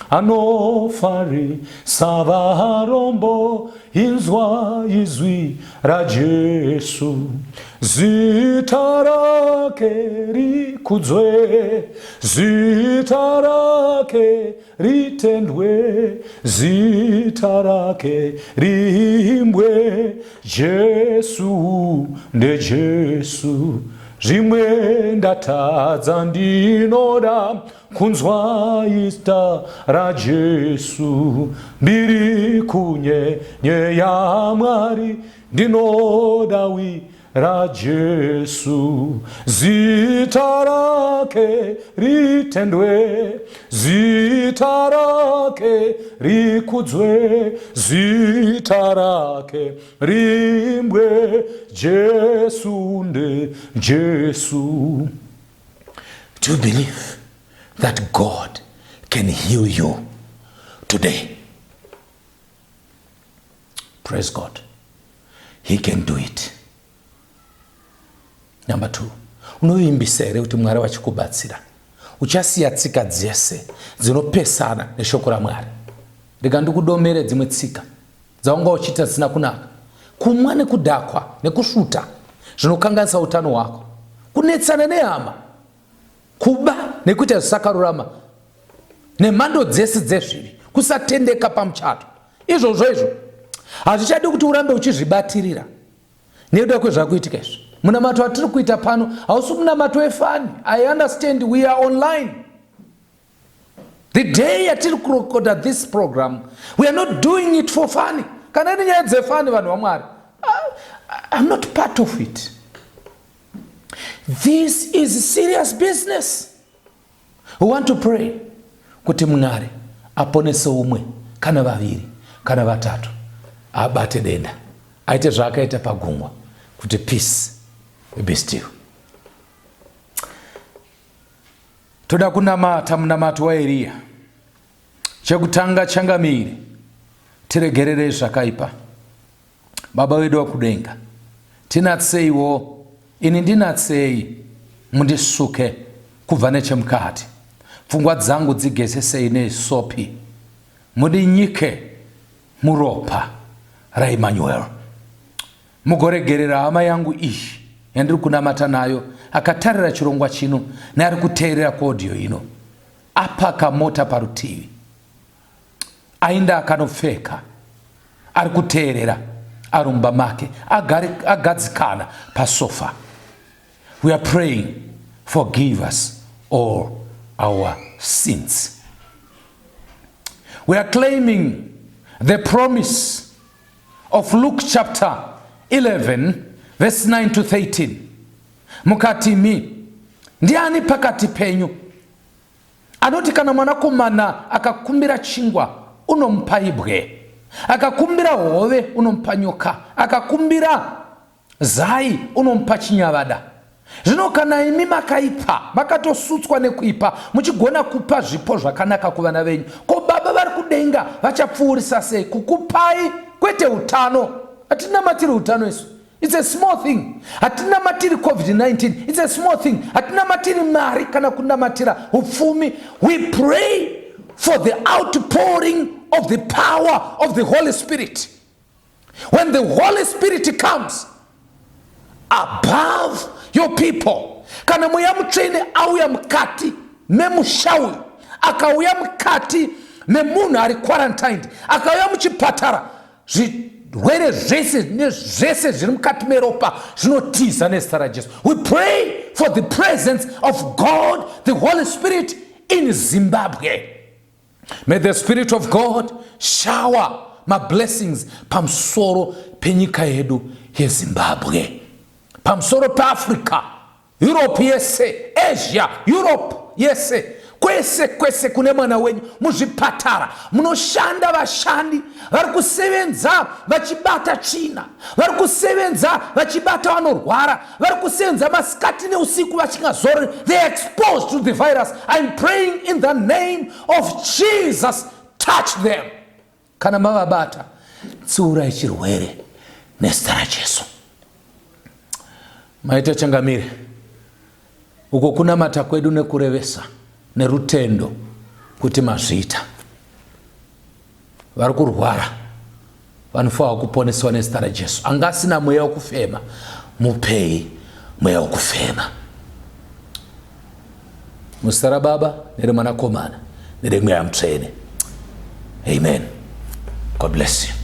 anofari savarombo inzwa izwi ra Jesu zita rake rikudzwe zita rake ritendwe zita rake riimbwe Jesu nde Jesu zvimwe ndatadza ndinoda kunzwa zita ra Jesu mbiri kunyenye ya Mwari ndinoda ra Jesu zita rake ritendwe zita rake rikudzwe zita rake riimbwe Jesu nde Jesu. Do you believe that God can heal you today? Praise God. He can do it. Number 2, unoimbisere kuti Mwari wachikubatsira. Uchasiya tsika dzese dzinopesana neshoko raMwari. Rega ndikudomere dzimwe tsika dzaunga uchita zina kunaka. Kumwa nekudhakwa nekusvuta zvinokanganisa utano hwako. Kunetsana nehama. Kuba nekuita zvisakarurama. Nemhando dzese dzezvivi. Kusatendeka pamuchato. Izvozvo hazvichadi kuti urambe uchizvibatirira nekuda kwezvakuitika izvi. Munamato atiri kuita pano hausi munamato wefani. I understand we are online. The day atiri kurecorda this program, we are not doing it for fun. Kana nyaya dzefani vanhu vaMwari, I'm not part of it. This is serious business. We want to pray kuti Mwari aponese umwe kana vaviri kana vatatu abate denda aite zvakaita pagungwa kuti peace be still. Toda kunamata munamato wa Eriya. Chekutanga changamire tiregerere zvakaipa Baba wedu wakudenga, tinatseiwo, ini ndinatsei, mundisuke kubva nechemukati. Pfungwa dzangu dzigezesei nesopi, mundinyike muropa raEmmanuel. Mugoregerera hama yangu iyi yandiri kunamata nayo, akatarira chirongwa chino neari kuteerera audio ino. Apaka mota parutivi, ainda akanopfeka, ari kuteerera arumba make, agadzikana pasofa. We are praying, forgive us all our sins. We are claiming the promise of Luke chapter 11 verse 9 to 13. Mukati mi, ndiani pakati penyu anoti kana mwanakomana akakumbira chingwa unompa ibwe, akakumbira hove unompa nyoka, akakumbira zai unompa chinyavada? Zvino kana imi makaipa, makatosutswa nekuipa, muchigona kupa zvipo zvakanaka kuvana venyu, ko baba vari kudenga vachapfuurisa sei kukupai kwete utano? Hatina matiri utano isu, it's a small thing. Hatina matiri COVID-19, it's a small thing. Hatina matiri mari kana kuna matira upfumi. We pray for the outpouring of the power of the Holy Spirit. When the Holy Spirit comes above your people, kana muya mtrene auya mkati memushawi, akauya mkati memuna ari quarantined, akauya mchipatara, zvirwere zvese zviri mukati meropa zvinotiza nezita raJesu. We pray for the presence of God, the Holy Spirit in Zimbabwe. May the Spirit of God shower my blessings pamsoro penyika yedu yeZimbabwe, pamsoro pa Africa, Europe yese, Asia, Europe yese, kwese kune mwana wenyu muzvipatara munoshanda vashandi vari kusevenza vachibata China, vari kusevenza vachibata vanorwara, vari kusevenza masikati neusiku vachingazorori. They are exposed to the virus. I'm praying in the name of Jesus, touch them. Kana mavabata, tsiurai chirwere nezita raJesu. Maite changamire, uko kunamata kwedu nekurevesa nerutendo kuti mazvita. Vari kurwara vanofanira kuponeswa nezita raJesu. Angasina mweya wokufema, mupei mweya wokufema. Muzita raBaba nereMwanakomana nereMweya Mutsvene. Amen. God bless you.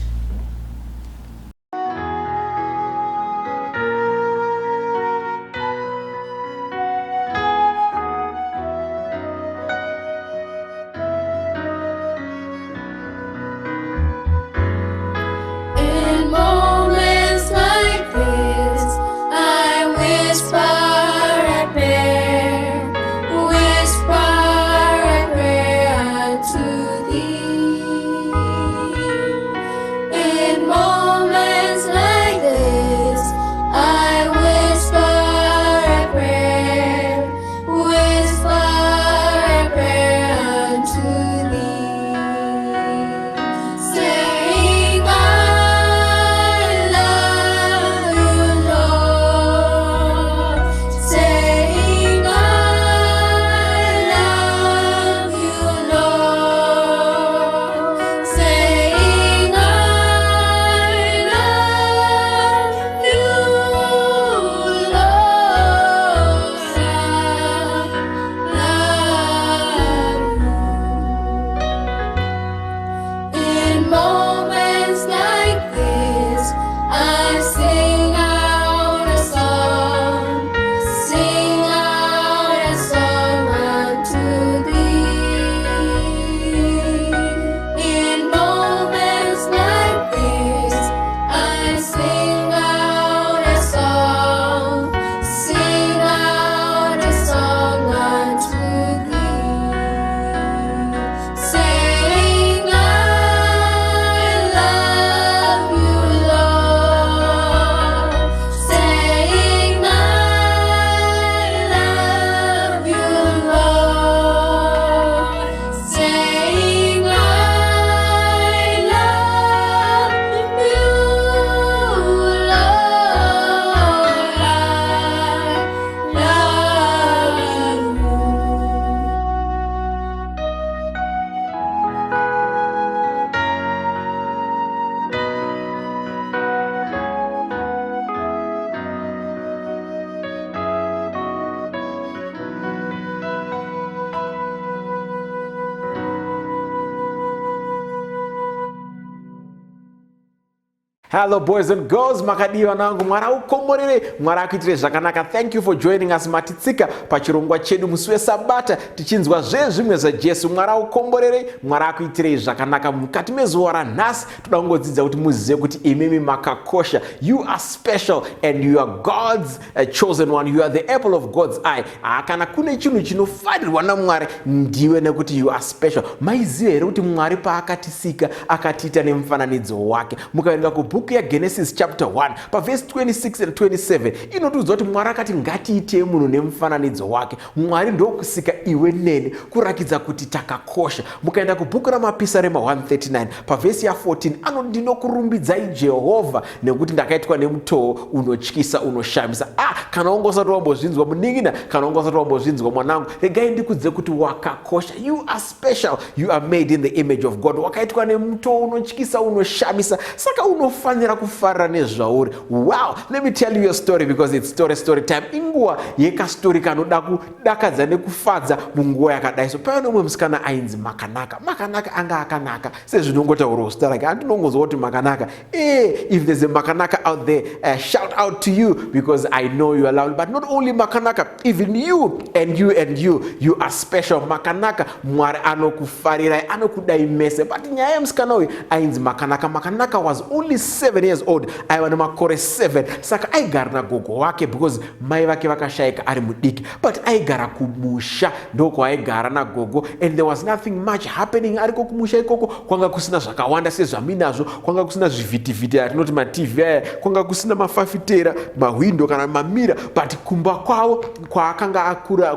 Hello boys and girls, makadiwa nangu mwara ukomborere, mwara kuitire zvakanaka. Thank you for joining us matitsika pachirongwa chedu musi weSabata tichinzwa zvezvimwe zvaJesu. Mwara ukomborere, mwara kuitire zvakanaka. Mukati mezuva ranhasi toda kungodzidza kuti muzive kuti imimi makakosha. You are special and you are God's chosen one. You are the apple of God's eye. Kana kune chinhu chinofanirwa naMwari ndiwe nekuti you are special. Maiziva here kuti Mwari paakatisika akatiita nemufananidzo wake. Mukaenda kubook ya Genesis chapter 1 pa verse 26 and 27 inotudzwa kuti Mwari akati ngatiite munhu nemufananidzo wake. Mwari ndokusika iwe nene kurakidza kuti takakosha. Mukaenda kubook raMapisarema 139 pa verse ya 14 ndinokurumbidzai Jehovha nekuti ndakaitwa nemutoo unotyisa unoshamisa. Kana ungosati wambozvinzwa muningina, kana ungosati wambozvinzwa mwanangu, regai ndikudze kuti wakakosha. You are special. You are made in the image of God. Wakaitwa nemutoo unotyisa unoshamisa. Saka unofanira kufarira nezvauri. Wow, let me tell you a story because it's story time. Inguwa yeka story kanoda kudakadza nekufadza munguwa yakadai. So pano umwe musikana ainzi Makanaka. Makanaka anga akanaka. Sezvinongotaura zita rake. Andinongozwa kuti Makanaka. If there's a Makanaka out there, shout out to you because I know you are lovely. But not only Makanaka, even you and you are special. Makanaka Mwari anokufarira, anokudai mese. But nyaya musikana uyu ainzi Makanaka. Makanaka was only 7 years old. Aiva nemakore 7. Saka aigara nagogo wake because mai vake vakashaika ari mudiki. But aigara kumusha ndoko aigara nagogo and there was nothing much happening ariko kumusha ikoko. Kwanga kusina zvakawanda sezvaminazvo, kwanga kusina zvivhitivhiti atinoti maTV aya, kwanga kusina mafafitera, mahwindo kana mamira. But kumba kwawo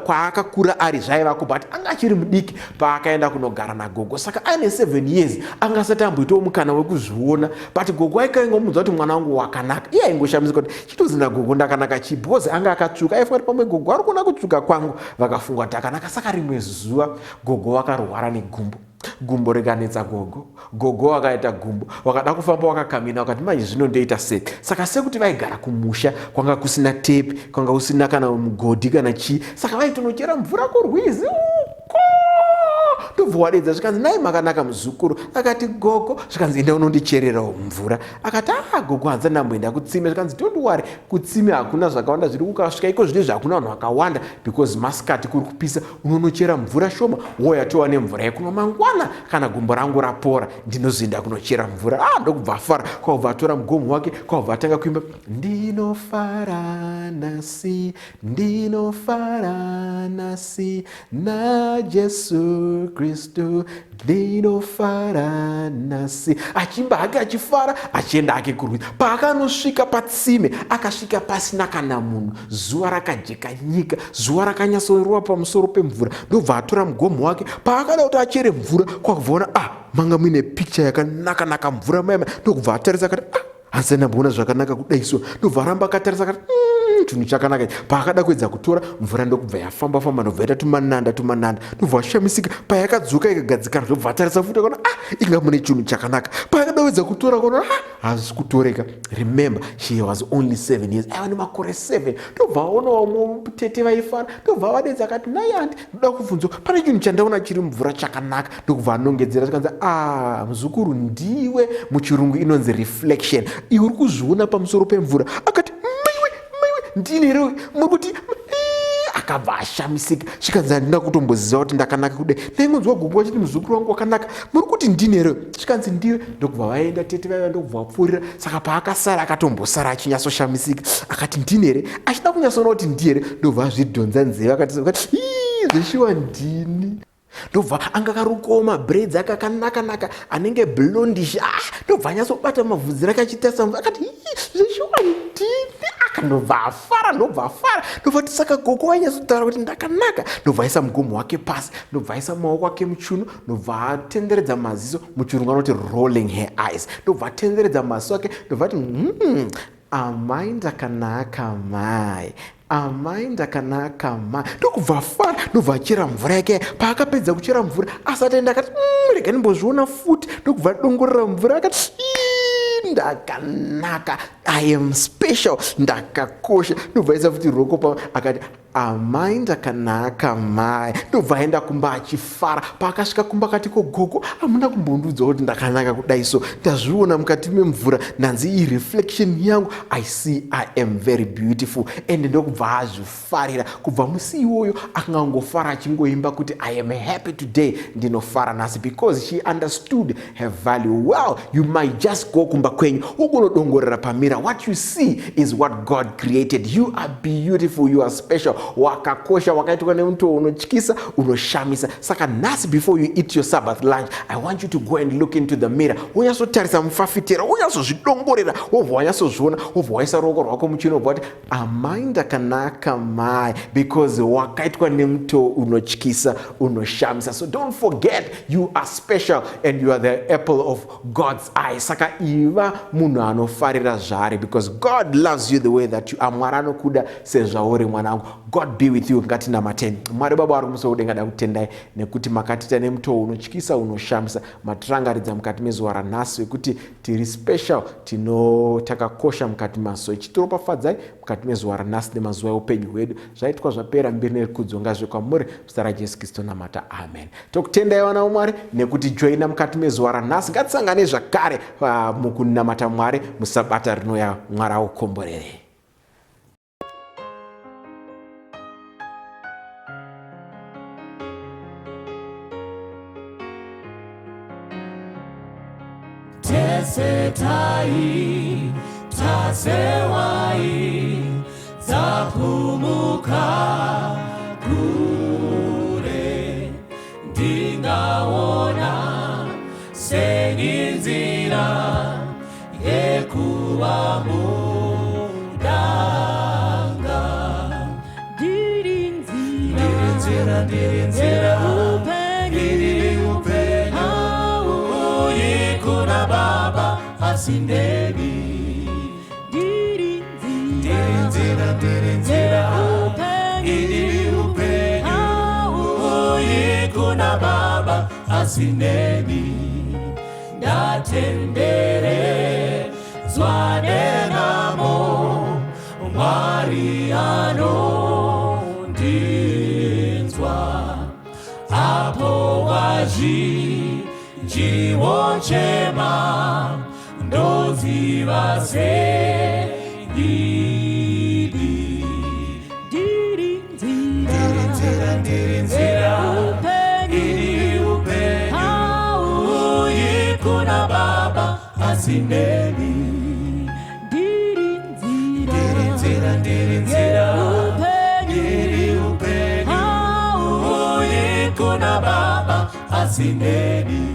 kwaakakura ari zvaivako, but anga achiri mudiki paakaenda kunogara nagogo. Saka aine 7 years angasati amboitawo mukana wekuzviona. But gogo akaingomudza kuti mwana wangu wakanaka. Iye aingoshamisa kuti chitozi nagogo ndakanaka chi because anga akatsvuka. Aifa kuti pamwe gogo ari kuona kutsvuka kwangu vakafunga kuti akanaka. Saka rimwe zuva gogo wakarwara negumbo. Gumbo rikanetsa gogo wakaita gumbo, wakada kufamba wakakamina, wakati manje zvinondoita sei. Saka sekuti vaigara kumusha kwanga kusina tape, kwanga kusina kana mugodhi kana chi. Saka vaitonochera mvura kurwizi uko. Ndobva wadedza zvikanzi nai Makanaka muzukuru. Akati gogo, zvikanzi enda unondichererawo mvura. Akati gogo hanza ndamboenda kutsime. Zvikanzi don't worry, kutsime hakuna zvakawanda zviri kukasvika iko zvine zvakuna vanhu vakawanda because masikati kuri kupisa, unonochera mvura shoma woya towa nemvura yekunwa mangwana kana gumbo rangu rapora ndinozoenda kunochera mvura. Ndokubva afara, kwabva atora mugomo wake, kwabva atanga kuimba ndinofara nasi na Jesu Kristu ndinofara nasi. Achimba hake achifara achienda hake kurwisa. Paakanosvika patsime akasvika pasina kana munhu. Zuva rakajeka nyika, zuva rakanyatsorova pamusoro pemvura. Ndobva atora mugomo wake, paakada kuti achere mvura kwakubvaona manga muine picture yakanaka mvura maima. Ndokubva atarisa akati hanzi ndamboona zvakanaka kudaiso. Ndobva aramba akatarisa akati chinhu chakanaka. Paakada kuedza kutora mvura ndokubva yafamba ndobva yaita tumananda. Ndobva ashamisika payakadzoka ikagadzikana. Ndobva atarisa futi akaona inga mune chinhu chakanaka. Paakada kuedza kutora akaona hazvisi kutoreka. Remember, she was only 7 years. Aiva nemakore 7. Ndobva aona vamwe mutete vaifara. Ndobva avadedza akati nai anti ndoda kubvunza pane chinhu chandaona chiri mvura chakanaka. Ndokubva anongedzera zvikanzi muzukuru ndiwe, muchirungu inonzi reflection. Iwe uri kuzviona pamusoro pemvura. Akati ndini here mukuti akabva ashamisika. Zvikanzi handina kutomboziva kuti ndakanaka kudai. Ndaingonzwa gogo achiti muzukuru wangu wakanaka. Muri kuti ndini here? Zvikanzi ndiwe. Ndokubva vaenda tete vaiva ndokubva vapfuurira. Saka paakasara akatombosara achinyasoshamisika. Akati ndini here? Achida kunyatsoona kuti ndi here. Ndobva azvidhonza nzeve akati zveshiwa ndini. Ndobva anga karukoma braids akakanaka anenge blondish. Ndobva anyatsobata mavhudzi rake achitarisa akati zveshiwa ndini. Ndobva afara. Ndobva saka gogo wainyatsotaura kuti ndakanaka. Ndobva aisa mugomo wake pasi, ndobva aisa maoko ake muchiuno, ndobva atenderedza maziso. Muchirungu anoti rolling her eyes. Ndobva atenderedza maziso ake, ndobva ati amai ndakanaka mai. Ndokubva afara. Ndobva achera mvura yake. Paakapedza kuchera mvura asati aenda akati rega ndimbozviona futi. Ndokubva adongorera mvura akati ndakanaka. I am special, ndakakosha. Ndobvaisa futi ruoko pa akati amai ndakanaka mai. Ndobva aenda kumba achifara. Paakasvika kumba akati gogo hamuna kumbondudza kuti ndakanaka kudai so. Ndazviona mukati memvura nanzi iyi reflection yangu. I see I am very beautiful. And ndokubva azvifarira. Kubva musi iwoyo akangofara achingoimba kuti I am happy today. Ndinofara nasi because she understood her value. Well, you might just go kumba kwenyu ugonodongorera pamira. What you see is what God created. You are beautiful, you are special. Wakakosha, wakaitwa nemuntu unochikisa, unoshamisa. Saka nasi before you eat your Sabbath lunch, I want you to go and look into the mirror. Unyaso tarisa mfafitira, unyaso zvidongorera, unyaso zhona, waisa roko rwako muchino but amai ndakanaka mai because wakaitwa nemuntu unochikisa, unoshamisa. So don't forget you are special and you are the apple of God's eye. Saka iva munhu anofarira zvari because God loves you the way that you are. Mwari anokuda sezvauri mwanangu. God be with you. Ngati namateni. Mwari baba vari kumusoro kudenga ndakutendai nekuti makatita nemutoo unotyisa unoshamisa. Matirangaridza mukati mezuva ranhasi wekuti tiri special, takakosha mukati maso. Chitiropafadzai mukati mezuva ranhasi nemazuva eupenyu hwedu. Zvaitwa zvapera mbiri nerikudzo ngazvive kwamuri muzita raJesu Kristu namata. Amen. Tokutendai vana vaMwari nekuti joina mukati mezuva ranhasi. Ngatisangane zvakare mukunamata Mwari musabata rinouya. Mwari aukomborere. Tesetai, tasewai, zapumuka kure, ndingaona seninzira yekuva mudanga. Ndirinzira, ndirinzira, ndiri upenyu, uyi kuna Baba asindeni. Ndirinzira, ndirinzira, ndiri upenyu, uyi kuna Baba asindeni. Ndatenderedzwa nenamo Mwari anondinzwa. Apo wazhinji wochema ndoziva sendidi. Ndirinzira, ndirinzira, ndiri upenyu, uyi kuna Baba asindeni. Ndirinzira, ndirinzira, ndiri upenyu, uyi kuna Baba asindeni.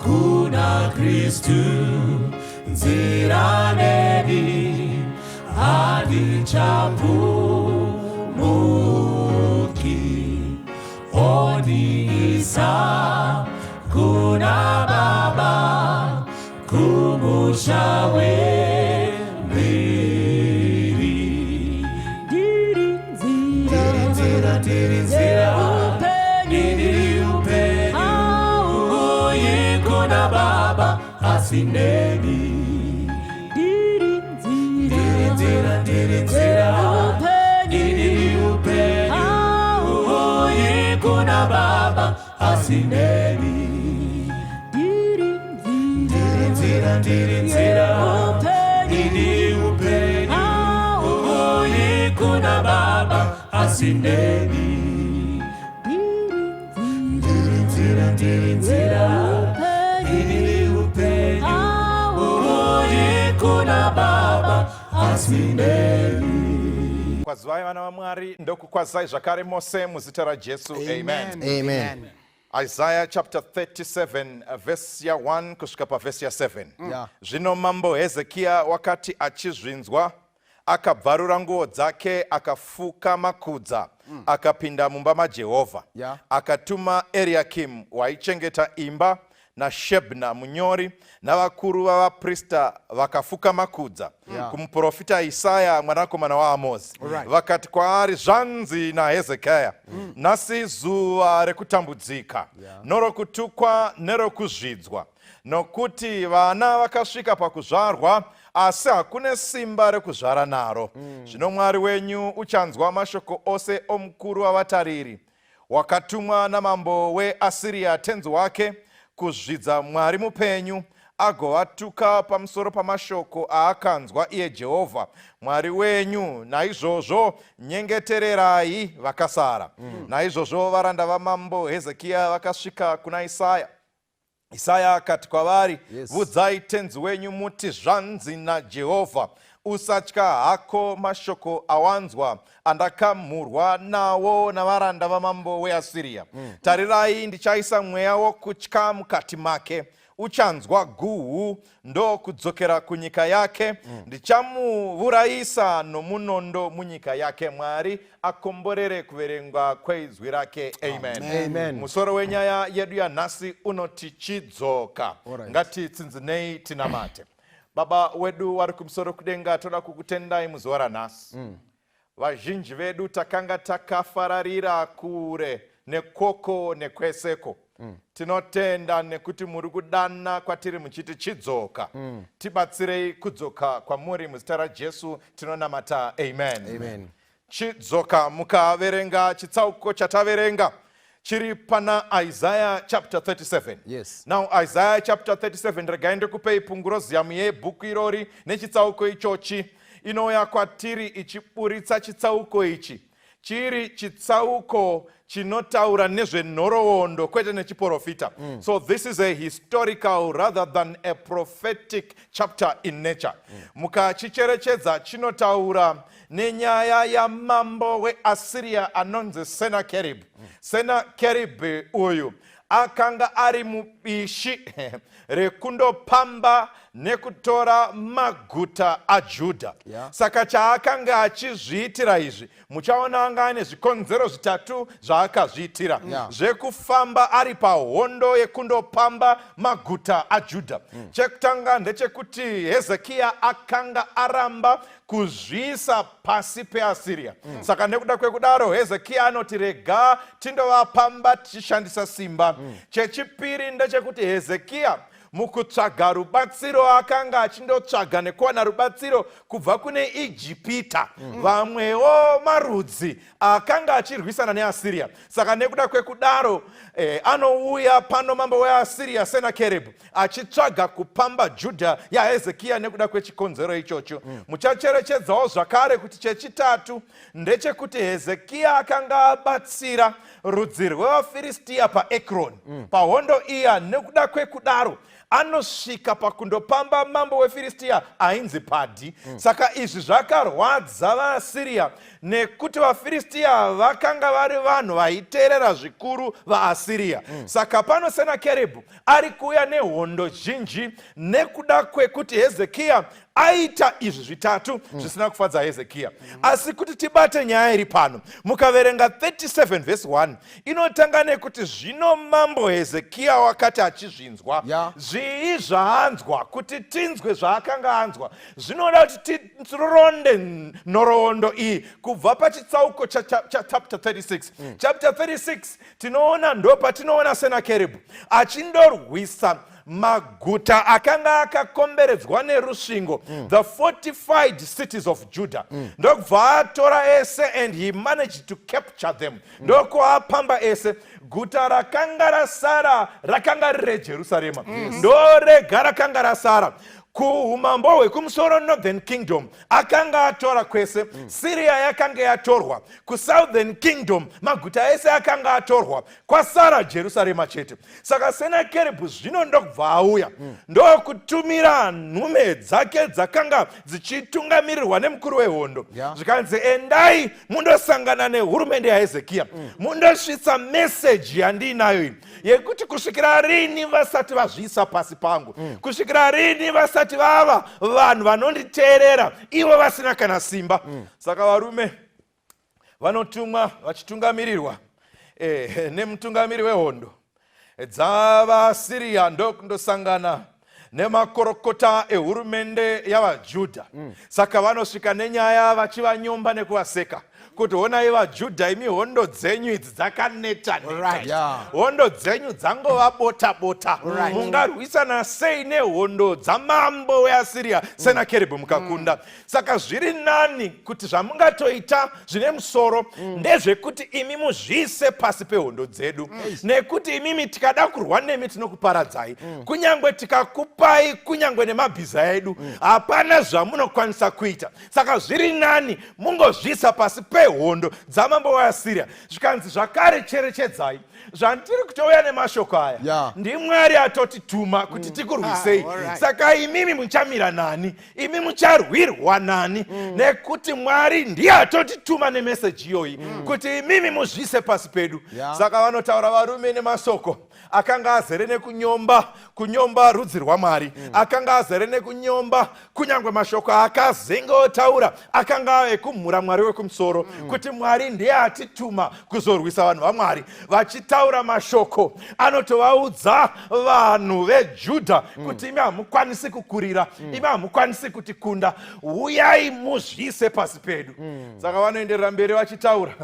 Kuna Kristu nzira neni, handichapumuki. Oniisa kuna Baba kumusha wembiri. Ndirinzira, ndirinzira, ndiri upenyu, uyi kuna Baba asindeni. Ndirinzira, ndirinzira, ndiri upenyu, uyi kuna Baba asindeni. Ndirinzira, ndirinzira, ndiri upenyu, uyi kuna Baba asindeni. Ndirinzira, ndirinzira, ndiri upenyu, uyi kuna Baba asindeni. Kwazivai vana vaMwari, ndokukwazai zvakare mose muzita raJesu. Amen. Amen. Isaiah chapter 37 verse ya 1 kusvika pavhesi ya 7. Zvino mambo Hezekia wakati achizvinzwa akabvarura nguo dzake akafuka makudza akapinda mumba maJehovha. Akatuma Eliakim waichengeta imba naShebna munyori navakuru vavaprista vakafuka makudza kumuprofita Isaya mwanakomana waAmozi. Vakati kwaari, zvanzi naHezekia, nhasi zuva rekutambudzika, norokutukwa nerokuzvidzwa, nokuti vana vakasvika pakuzvarwa asi hakune simba rekuzvara naro. Zvino Mwari wenyu uchanzwa mashoko ose omukuru wavatariri, wakatumwa namambo weAsiria tenzi wake, kuzvidza Mwari mupenyu, agovatuka pamusoro pamashoko aakanzwa iye Jehovha Mwari wenyu. Naizvozvo nyengetererai vakasara. Naizvozvo varanda vamambo Hezekia vakasvika kuna Isaya. Isaya akati kwavari, vudzai tenzi wenyu muti, zvanzi naJehovha, usatya hako mashoko awanzwa andakamhurwa nawo navaranda vamambo weAsiria. Tarirai, ndichaisa mweya wokutya mukati make, uchanzwa guhu ndokudzokera kunyika yake. Ndichamuvurayisa nomunondo munyika yake. Mwari akomborere kuverengwa kwezwi rake. Amen. Musoro wenyaya yedu yanhasi unoti chidzoka. Ngatitsinzinei tinamate. Baba wedu vari kumusoro kudenga, toda kukutendai muzuva ranhasi. Vazhinji vedu takanga takafararira kure nekoko nekweseko. Tinotenda nekuti muri kudana kwatiri muchiti chidzoka. Tibatsirei kudzoka kwamuri muzita raJesu tinonamata. Amen. Chidzoka, mukaverenga chitsauko chataverenga chiri pana Isaiah chapter 37. Now Isaiah chapter 37, regai ndikupei punguroziyamu yebhuku irori nechitsauko ichochi. Inouya kwatiri ichiburitsa chitsauko ichi chiri chitsauko chinotaura nezvenhoroondo kwete nechiprofita. So this is a historical rather than a prophetic chapter in nature. Mukachicherechedza chinotaura nenyaya yamambo weAsiria anonzi Senakerib. Senakerib uyu akanga ari mubishi rekundopamba nekutora maguta aJudha. Saka chaakanga achizviitira izvi, muchaona anga ane zvikonzero zvitatu zvaakazviitira. Zvekufamba ari pahondo yekundopamba maguta aJudha. Chekutanga ndechekuti Hezekia akanga aramba kuzviisa pasi peAsiria. Saka nekuda kwekudaro Hezekia anoti rega tindovapamba tichishandisa simba. Chechipiri ndechekuti Hezekia mukutsvaga rubatsiro akanga achindotsvaga nekuwana rubatsiro kubva kune Ijipita, vamwewo marudzi akanga achirwisana neAsiria. Saka nekuda kwekudaro anouya pano mambo weAsiria Senakerib achitsvaga kupamba Judha yaHezekia nekuda kwechikonzero ichocho. Muchacherechedzawo zvakare kuti chechitatu ndechekuti Hezekia akanga abatsira rudzi rwevaFiristia paEkroni pahondo iya. Nekuda kwekudaro anosvika pakundopamba mambo weFiristia ainzi Padhi. Saka izvi zvakarwadza vaAsiria nekuti vaFiristia vakanga vari vanhu vaiteerera zvikuru vaAsiria. Saka pano Senakerib ari kuuya nehondo zhinji nekuda kwekuti Hezekia aita izvi zvitatu zvisina kufadza Hezekia. Asi kuti tibate nyaya iri pano, mukaverenga 37 verse 1 inotanga nekuti zvino mambo Hezekia wakati achizvinzwa zvii zvaanzwa, kuti tinzwe zvaakanga anzwa, zvinoda kuti tironde nhoroondo iyi kubva pachitsauko chapter 36. Chapter 36 tinoona ndopatinoona Senakerib achindorwisa maguta akanga akakomberedzwa nerusvingo, the fortified cities of Judah. Ndokubva atora ese and he managed to capture them. Ndokuapamba ese. Guta rakanga rasara rakanga riri Jerusalema. Ndorega rakanga rasara kuumambo hwekumusoro Northern Kingdom akanga atora kwese. Syria yakanga yatorwa. Southern Kingdom maguta ese akanga atorwa. Kwasara Jerusalema chete. Saka Senakerib zvino ndokubva auya ndokutumira nhume dzake dzakanga dzichitungamirirwa nemukuru wehondo. Zvikanzi endai mundosangana nehurumende yaHezekia, mundosvitsa meseji yandinayo iyi yekuti kusvikira rini vasati vazviisa pasi pangu, kusvikira rini vasati vava vanhu vanonditeerera ivo vasina kana simba. Saka varume vanotumwa vachitungamirirwa nemutungamiri wehondo dzavaAsiria ndokundosangana nemakorokota ehurumende yavaJudha. Saka vanosvika nenyaya vachivanyomba nekuvaseka kuti honai vaJudha imi hondo dzenyu idzi dzakaneta neta, hondo dzenyu dzangova bota mungarwisana sei nehondo dzamambo weAsiria Senakeribhi mukakunda. Saka zviri nani kuti zvamungatoita zvine musoro ndezvekuti imi muzviise pasi pehondo dzedu, nekuti imimi tikada kurwa nemi tinokuparadzai, kunyangwe tikakupai kunyangwe nemabhiza edu hapana zvamunokwanisa kuita. Saka zviri nani mungozviisa pasi pehondo dzamambo weAsiria. Zvikanzi zvakare cherechedzai, zvandiri kutouya nemashoko aya ndiMwari atotituma kuti tikurwisei. Saka imimi muchamira nani, imi mucharwirwa nani, nekuti Mwari ndiye atotituma nemeseji iyoyi kuti imimi muzviise pasi pedu. Saka vanotaura varume nemasoko akanga azere nekunyomba rudzi rwaMwari, akanga azere nekunyomba kunyangwe mashoko akazengotaura akanga ave kumhura Mwari wekumusoro, kuti Mwari ndiye atituma kuzorwisa vanhu vaMwari, vachitaura mashoko anotovaudza vanhu veJudha kuti imi hamukwanisi kukurira, imi hamukwanisi kutikunda, uyai muzviise pasi pedu. Saka vanoenderera mberi vachitaura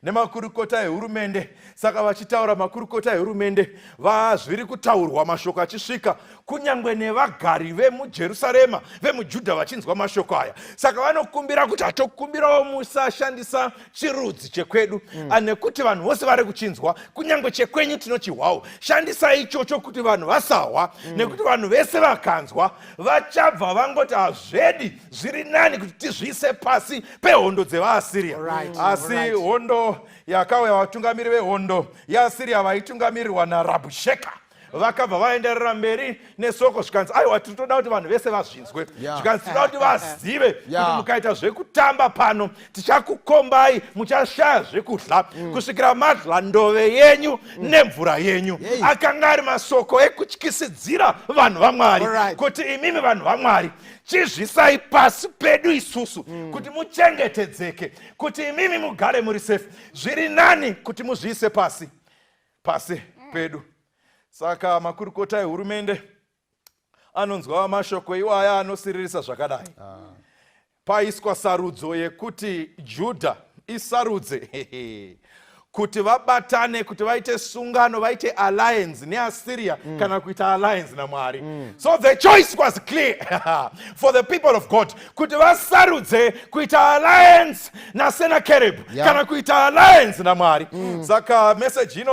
nemakurukota ehurumende. Saka vachitaura makurukota ehurumende, zviri kutaurwa mashoko achisvika kunyangwe nevagari vemuJerusarema vemuJudha vachinzwa mashoko aya. Saka vanokumbira kuti hatokumbirawo musashandisa chirudzi chekwedu, nekuti vanhu vose vari kuchinzwa, kunyangwe chekwenyu tinochihwawo, shandisai ichocho kuti vanhu vasahwa, nekuti vanhu vese vakanzwa vachabva vangoti hazvedi, zviri nani kuti tizviise pasi pehondo dzevaAsiria. Asi hondo yakauya vatungamiri vehondo yaAsiria vaitungamirirwa naRabhusheka vakabva vaenderera mberi nesoko, zvikanzi aiwa tinotoda kuti vanhu vese vazvinzwe, zvikanzi tinoda kuti vazive kuti mukaita zvekutamba pano tichakukombai muchashaya zvekudya kusvikira madla ndove yenyu nemvura yenyu. Akanga ari masoko ekutyisidzira vanhu vaMwari kuti imimi vanhu vaMwari chizvisai pasi pedu isusu kuti muchengetedzeke, kuti imimi mugare muri safe. Zviri nani kuti muzviise pasi pedu. Saka makurukota ehurumende anonzwa mashoko iwaya anosiririsa zvakadai. Paiswa sarudzo yekuti Judha isarudze kuti vabatane, kuti vaite sungano, vaite alliance neAsiria kana kuita alliance naMwari. So the choice was clear for the people of God, kuti vasarudze kuita alliance naSenakeribhi kana kuita alliance naMwari. Saka message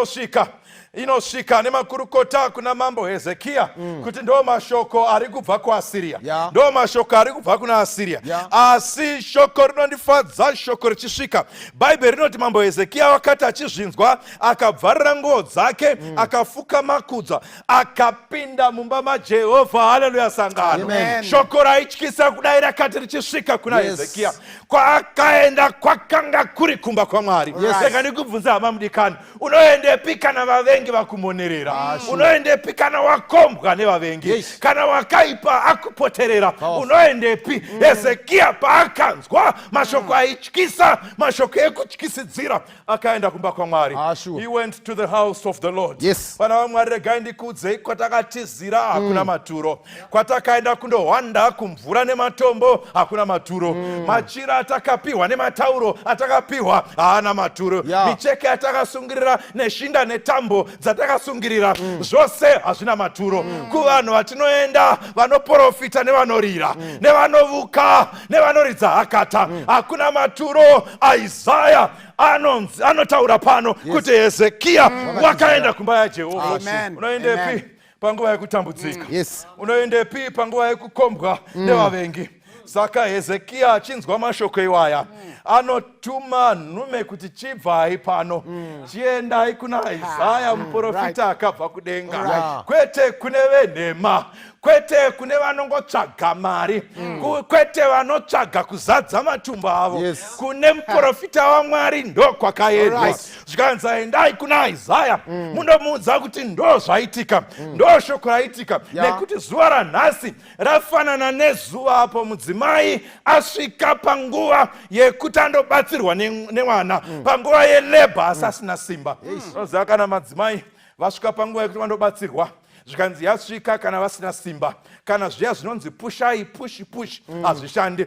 inosvika nemakurukota kuna mambo Hezekia kuti ndo mashoko ari kubva kuAsiria, ndo mashoko ari kubva kuna Asiria. Asi shoko rinondifadza shoko richisvika. Bhaibheri rinoti mambo Hezekia wakati achizvinzwa akabvarira nguo dzake, akafuka makudza, akapinda mumba maJehovha. Haleluya sangano. Shoko raityisa kudai rakati richisvika kuna Hezekia, kwaakaenda kwakanga kuri kumba kwaMwari. Rega ndikubvunza hama mudikani, unoendepi kana vavengi vakumonerera? Unoendepi kana wakombwa nevavengi? Kana wakaipa akupoterera, unoendepi? Hezekia paakanzwa mashoko aityisa, mashoko ekutyisidzira, akaenda kumba kwaMwari. He went to the house of the Lord. Vana vaMwari, regai ndikuudzei, kwatakatizira hakuna maturo, kwatakaenda kundohwanda kumvura nematombo hakuna maturo, machira atakapiwa nematauro atakapiwa haana maturo, micheke atakasungirira neshinda netambo dzatakasungirira zvose hazvina maturo. Kuvanhu vatinoenda vanoprofita nevanorira nevanovuka nevanoridza hakata hakuna maturo. Isaya anotaura pano kuti Hezekia wakaenda kumba yaJehovha. Unoendepi panguva yekutambudzika? Unoendepi panguva yekukombwa nevavengi? Saka Hezekia achinzwa mashoko iwaya anotuma nhume kuti chibvai pano, chiendai kuna Isaya muprofita akabva kudenga, kwete kune venhema, kwete kune vanongotsvaga mari, kwete vanotsvaga kuzadza matumba avo, kune muprofita waMwari ndo kwakaendwa. Zvikanzi endai kuna Isaya mundomuudza kuti ndo zvaitika, ndo shoko raitika, nekuti zuva ranhasi rafanana nezuva apo mudzimai asvika panguva yekuti andobatsirwa nemwana, panguva yelebha asi asina simba. Oziva kana madzimai vasvika panguva yekuti vandobatsirwa, zvikanzi yasvika kana vasina simba, kana zviya zvinonzi pushai push hazvishandi.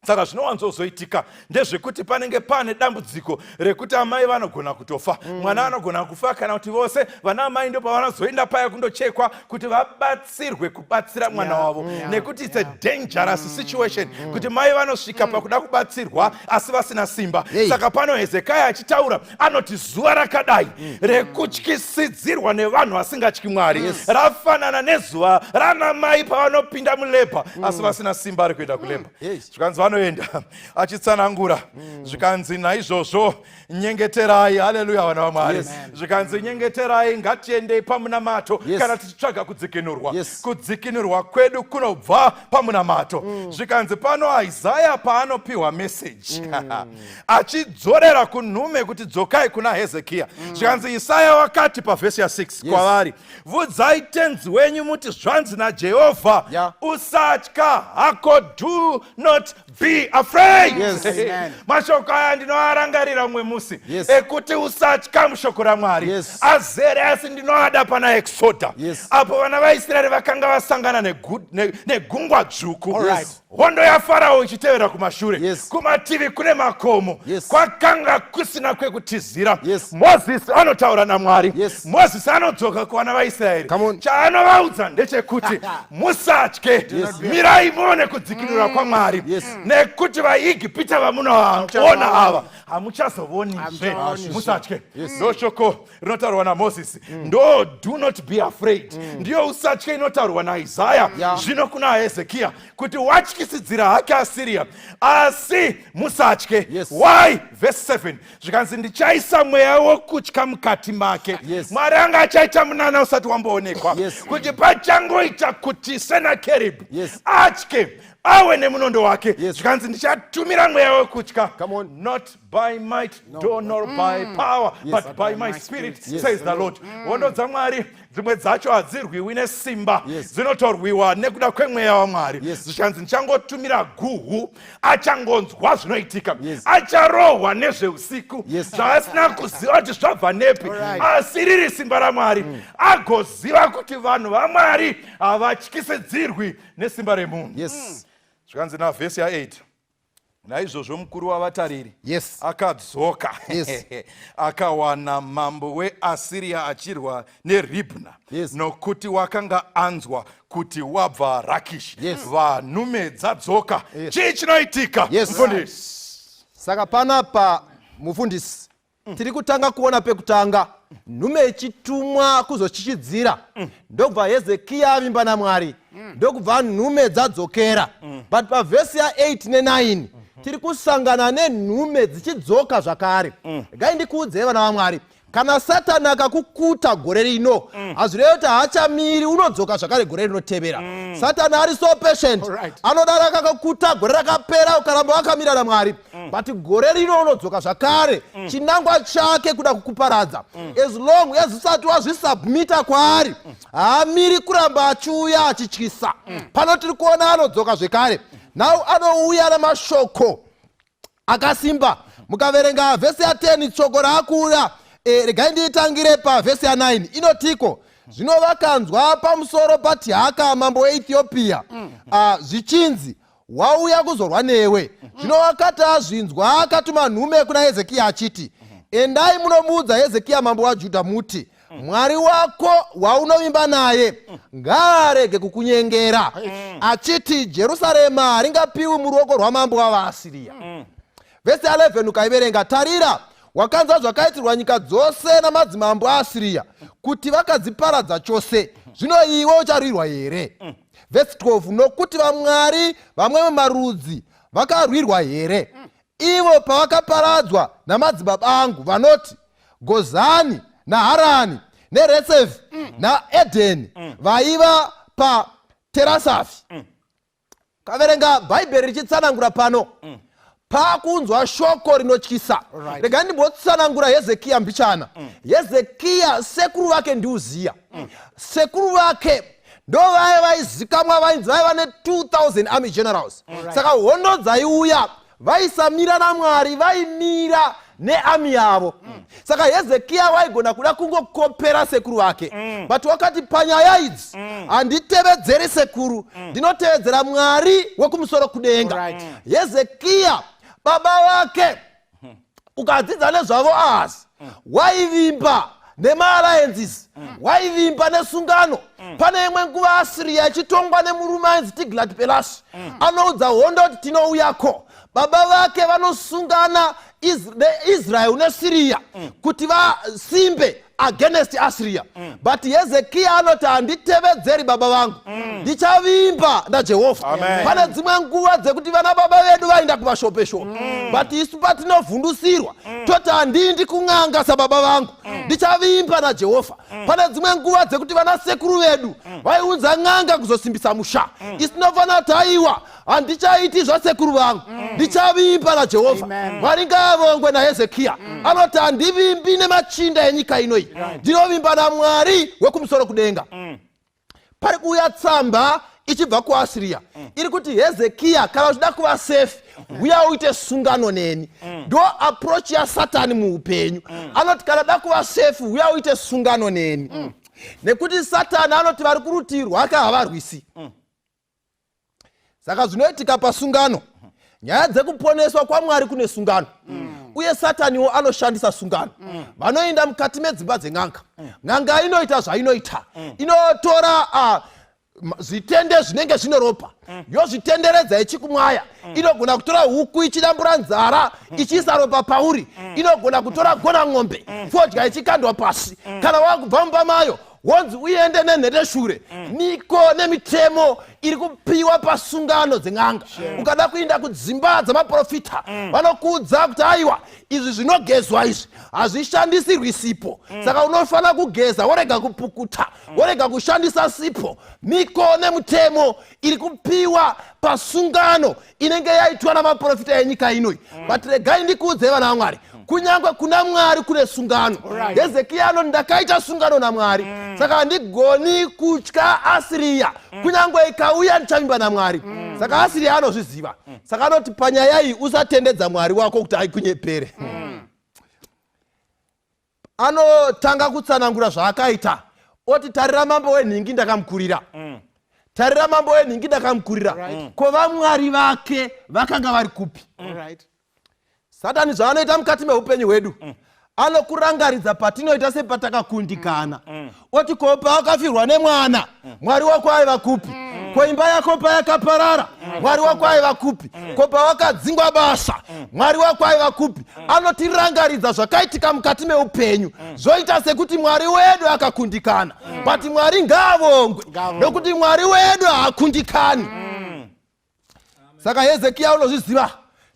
saka zvinowanzozoitika ndezvekuti panenge pane dambudziko rekuti amai vanogona kutofa, mwana anogona kufa, kana kuti vose vana amai ndo pavanozoenda paya kundochekwa kuti vabatsirwe kubatsira mwana wavo, nekuti it's a dangerous situation kuti mai vanosvika pakuda kubatsirwa asi vasina simba. Saka pano Hezekaya achitaura anoti zuva rakadai rekutyisidzirwa nevanhu vasingatyi Mwari rafanana nezuva rana mai pavanopinda mulebha asi vasina simba rekuenda kulebha. Zvikanzi vanoenda achitsanangura zvikanzi naizvozvo nyengeterai, haleluya vana vaMwari, zvikanzi nyengeterai ngatiendei pamunamato kana tichitsvaga kudzikinurwa. Kudzikinurwa kwedu kunobva pamunamato. Zvikanzi pano Isaya paanopiwa message achidzorera kunhume kuti dzokai kuna Hezekia. Zvikanzi Isaya wakati pavhesi ya6 kwavari, vudzai tenzi wenyu muti zvanzi naJehovha, usatya hako, do not be afraid. Mashoko aya ndinoarangarira umwe musi ekuti usatya mushoko raMwari azere asi ndinoada pana Exoda apo vana vaIsraeri vakanga vasangana negungwa dzvuku, hondo yaFarao ichitevera kumashure, kumativi kune makomo, kwakanga kusina kwekutizira. Mozisi anotaura naMwari, Mozisi anodzoka kuvana vaIsraeri, chaanovaudza ndechekuti musatye, mirai muone kudzikinura kwaMwari, nekuti vaIgipita vamunoona ava hamuchazovonizve, musatye. Ndo shoko rinotaurwa naMozisi, ndo do not be afraid, ndiyo usatye inotaurwa naIsaya zvino kuna Hezekia kuti watyisidzira hake Assyria asi musatye. Why? Verse 7 zvikanzi ndichaisa mweya wokutya mukati make. Mwari anga achaita munana usati wamboonekwa kuti pachangoita kuti Senakeribu atye awe nemunondo wake. Zvikanzi ndichatumira mweya wokutya, not by might nor by power but by my spirit says the Lord. Hondo dzaMwari dzimwe dzacho hadzirwiwi nesimba, dzinotorwiwa nekuda kwemweya waMwari. Zvikanzi ndichangotumira guhu, achangonzwa zvinoitika, acharohwa nezveusiku zvaasina kuziva kuti zvabva nepi, asi riri simba raMwari, agoziva kuti vanhu vaMwari havatyisidzirwi nesimba remunhu. Zvikanzi navhesi ya8, naizvozvo mukuru wavatariri akadzoka akawana mambo weAsiria achirwa neRibhna, nokuti wakanga anzwa kuti wabva Rakishi. Vanhume dzadzoka. Chii chinoitika mufundisi? Saka panapa mufundisi tiri kutanga kuona pekutanga nhume ichitumwa kuzochichidzira, ndokubva Hezekia avimba naMwari, ndokubva nhume dzadzokera. But pavhesi ya8 ne9 tiri kusangana nenhume dzichidzoka zvakare. Regai ndikuudzei vana vaMwari, kana Satani akakukuta gore rino hazvirevi kuti haachamiri, unodzoka zvakare gore rinotevera. Satani ari so patient, anodaro akakukuta gore rakapera ukaramba wakamira naMwari, but gore rino unodzoka zvakare chinangwa chake kuda kukuparadza. As long as usati wazvisubmita kwaari haamiri kuramba achiuya achityisa. Pano tiri kuona anodzoka zvekare, now anouya namashoko akasimba. Mukaverenga vhesi ya10 tsoko raakura, regai ndiitangire pavhesi ya9 inotiko, zvino vakanzwa pamusoro paTihaka mambo weEthiopia zvichinzi wauya kuzorwa newe. Zvino vakati azvinzwa akatuma nhume kuna Hezekia achiti, endai munomuudza Hezekia mambo waJudha muti, Mwari wako waunovimba naye ngaarege kukunyengera achiti Jerusarema haringapiwi muruoko rwamambo wavaAsiria. Vhesi ya11 ukaiverenga, tarira wakanzwa zvakaitirwa nyika dzose namadzimambo aAsiria kuti vakadziparadza chose, zvino iwe ucharwirwa here? Vhesi 12 nokuti vaMwari vamwe vemarudzi vakarwirwa here, ivo pavakaparadzwa namadzibaba angu vanoti Gozani naHarani neRetsefi naEdheni vaiva paTerasafi. Kaverenga Bhaibheri richitsanangura pano pakunzwa shoko rinotyisa. Regai ndimbotsanangura Hezekia mbichana. Hezekia sekuru vake ndiuziya. Sekuru vake ndo vaya vaizikamwa vainzi vaiva ne2000 army generals. Saka hondo dzaiuya vaisamira naMwari, vaimira neami yavo. Saka Hezekia waigona kuda kungokopera sekuru wake. But wakati panyaya idzi handitevedzeri sekuru, ndinotevedzera Mwari wekumusoro kudenga. Hezekia baba wake ukadzidza nezvavo asi waivimba nemaalliances, waivimba nesungano. Pane imwe nguva Asiriya ichitongwa nemurume ainzi Tiglat-Pilesi anoudza hondo kuti tinouyako. Baba vake vanosungana Israel neSiriya kuti vasimbe against Assyria. But Hezekia anoti handitevedzeri baba vangu, ndichavimba naJehovha. Pane dzimwe nguva dzekuti vana baba vedu vaenda kuvashopeshopa, but isu patinovhundusirwa toti handindi kung'anga sababa vangu, ndichavimba naJehovha. Pane dzimwe nguva dzekuti vana sekuru vedu vaiunza ng'anga kuzosimbisa musha, isu tinofana kuti haiwa handichaiti zvasekuru vangu, ndichavimba naJehovha. Mwari ngaavongwe naHezekia anoti handivimbi nemachinda enyika inoi, ndinovimba naMwari wekumusoro kudenga. Pari kuuya tsamba ichibva kuAsiriya iri kuti Hezekia kana uchida kuva safe uya uite sungano neni. Ndo approach ya Satani muupenyu. Anoti kana da kuva safe uya uite sungano neni. Nekuti Satani anoti vari kurutivi rwake havarwisi. Saka zvinoitika pasungano, nyaya dzekuponeswa kwaMwari kune sungano. Uye Sataniwo anoshandisa sungano. Vanoenda mukati medzimba dzeng'anga. Ng'anga inoita zvainoita. Inotora zvitende zvinenge zvine ropa, yozvitenderedza ichikumwaya. Inogona kutora huku ichidambura nzara ichiisa ropa pauri. Inogona kutora gona ng'ombe fodya ichikandwa pasi. Kana wakubva mumba mayo wonzi uende nenhete shure. Niko nemitemo iri kupiwa pasungano dzeng'anga. Ukada kuenda kudzimba dzamaprofita vanokuudza kuti aiwa izvi zvinogezwa izvi hazvishandisirwi sipo, saka unofana kugeza worega kupukuta, worega kushandisa sipo. Miko nemitemo iri kupiwa pasungano inenge yaitwa namaprofita enyika inoi. But regai ndikuudze vana vaMwari, kunyangwe kuna Mwari kune sungano. Hezekia anoti ndakaita sungano naMwari, saka handigoni kutya Asiriya, kunyangwe ikauya ndichavimba naMwari. Saka Asiriya anozviziva, saka anoti panyaya iyi usatendedza Mwari wako kuti aikunyepere. Anotanga kutsanangura zvaakaita, oti tarira mambo wenhingi ndakamukurira. Tarira mambo wenhingi ndakamukurira. Ko vaMwari vake vakanga vari kupi? Satani zvaanoita mukati meupenyu hwedu, anokurangaridza patinoita sepatakakundikana. Oti ko pawakafirwa nemwana, Mwari wako aiva kupi? Ko imba yako payakaparara, Mwari wako aiva kupi? Ko pawakadzingwa basa, Mwari wako aiva kupi? Anotirangaridza zvakaitika mukati meupenyu, zvoita sekuti Mwari wedu akakundikana. But Mwari ngaavongwe nokuti Mwari wedu haakundikani. Saka Hezekia unozviziva,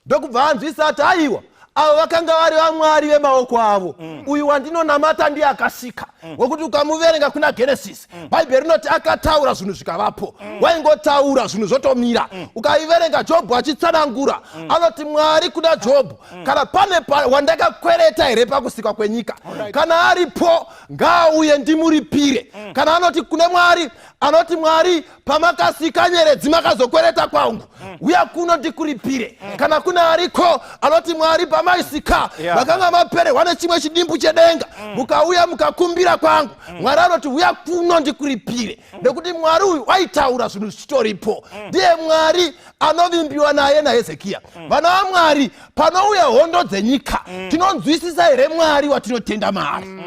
ndokubva anzwisa ati aiwa avo vakanga vari vaMwari vemaoko avo. Uyu wandinonamata ndiye akasika, wekuti ukamuverenga kuna Genesis Bhaibheri rinoti akataura zvinhu zvikavapo. Waingotaura zvinhu zvotomira. Ukaiverenga Jobho achitsanangura, anoti Mwari kuna Jobho, kana pane wandakakwereta here pakusika kwenyika, kana aripo ngaauye ndimuripire. Kana anoti kune Mwari, anoti Mwari pamakasika nyeredzi makazokwereta kwangu, uya kuno ndikuripire. Kana kuna ariko anoti Mwari pamaisika makanga maperehwa nechimwe chidimbu chedenga, mukauya mukakumbira kwangu, Mwari anoti uya kuno ndikuripire. Nekuti Mwari uyu waitaura zvinhu zvitoripo. Ndiye Mwari anovimbiwa naye naHezekia. Vana vaMwari, panouya hondo dzenyika, tinonzwisisa here Mwari watinotenda maari?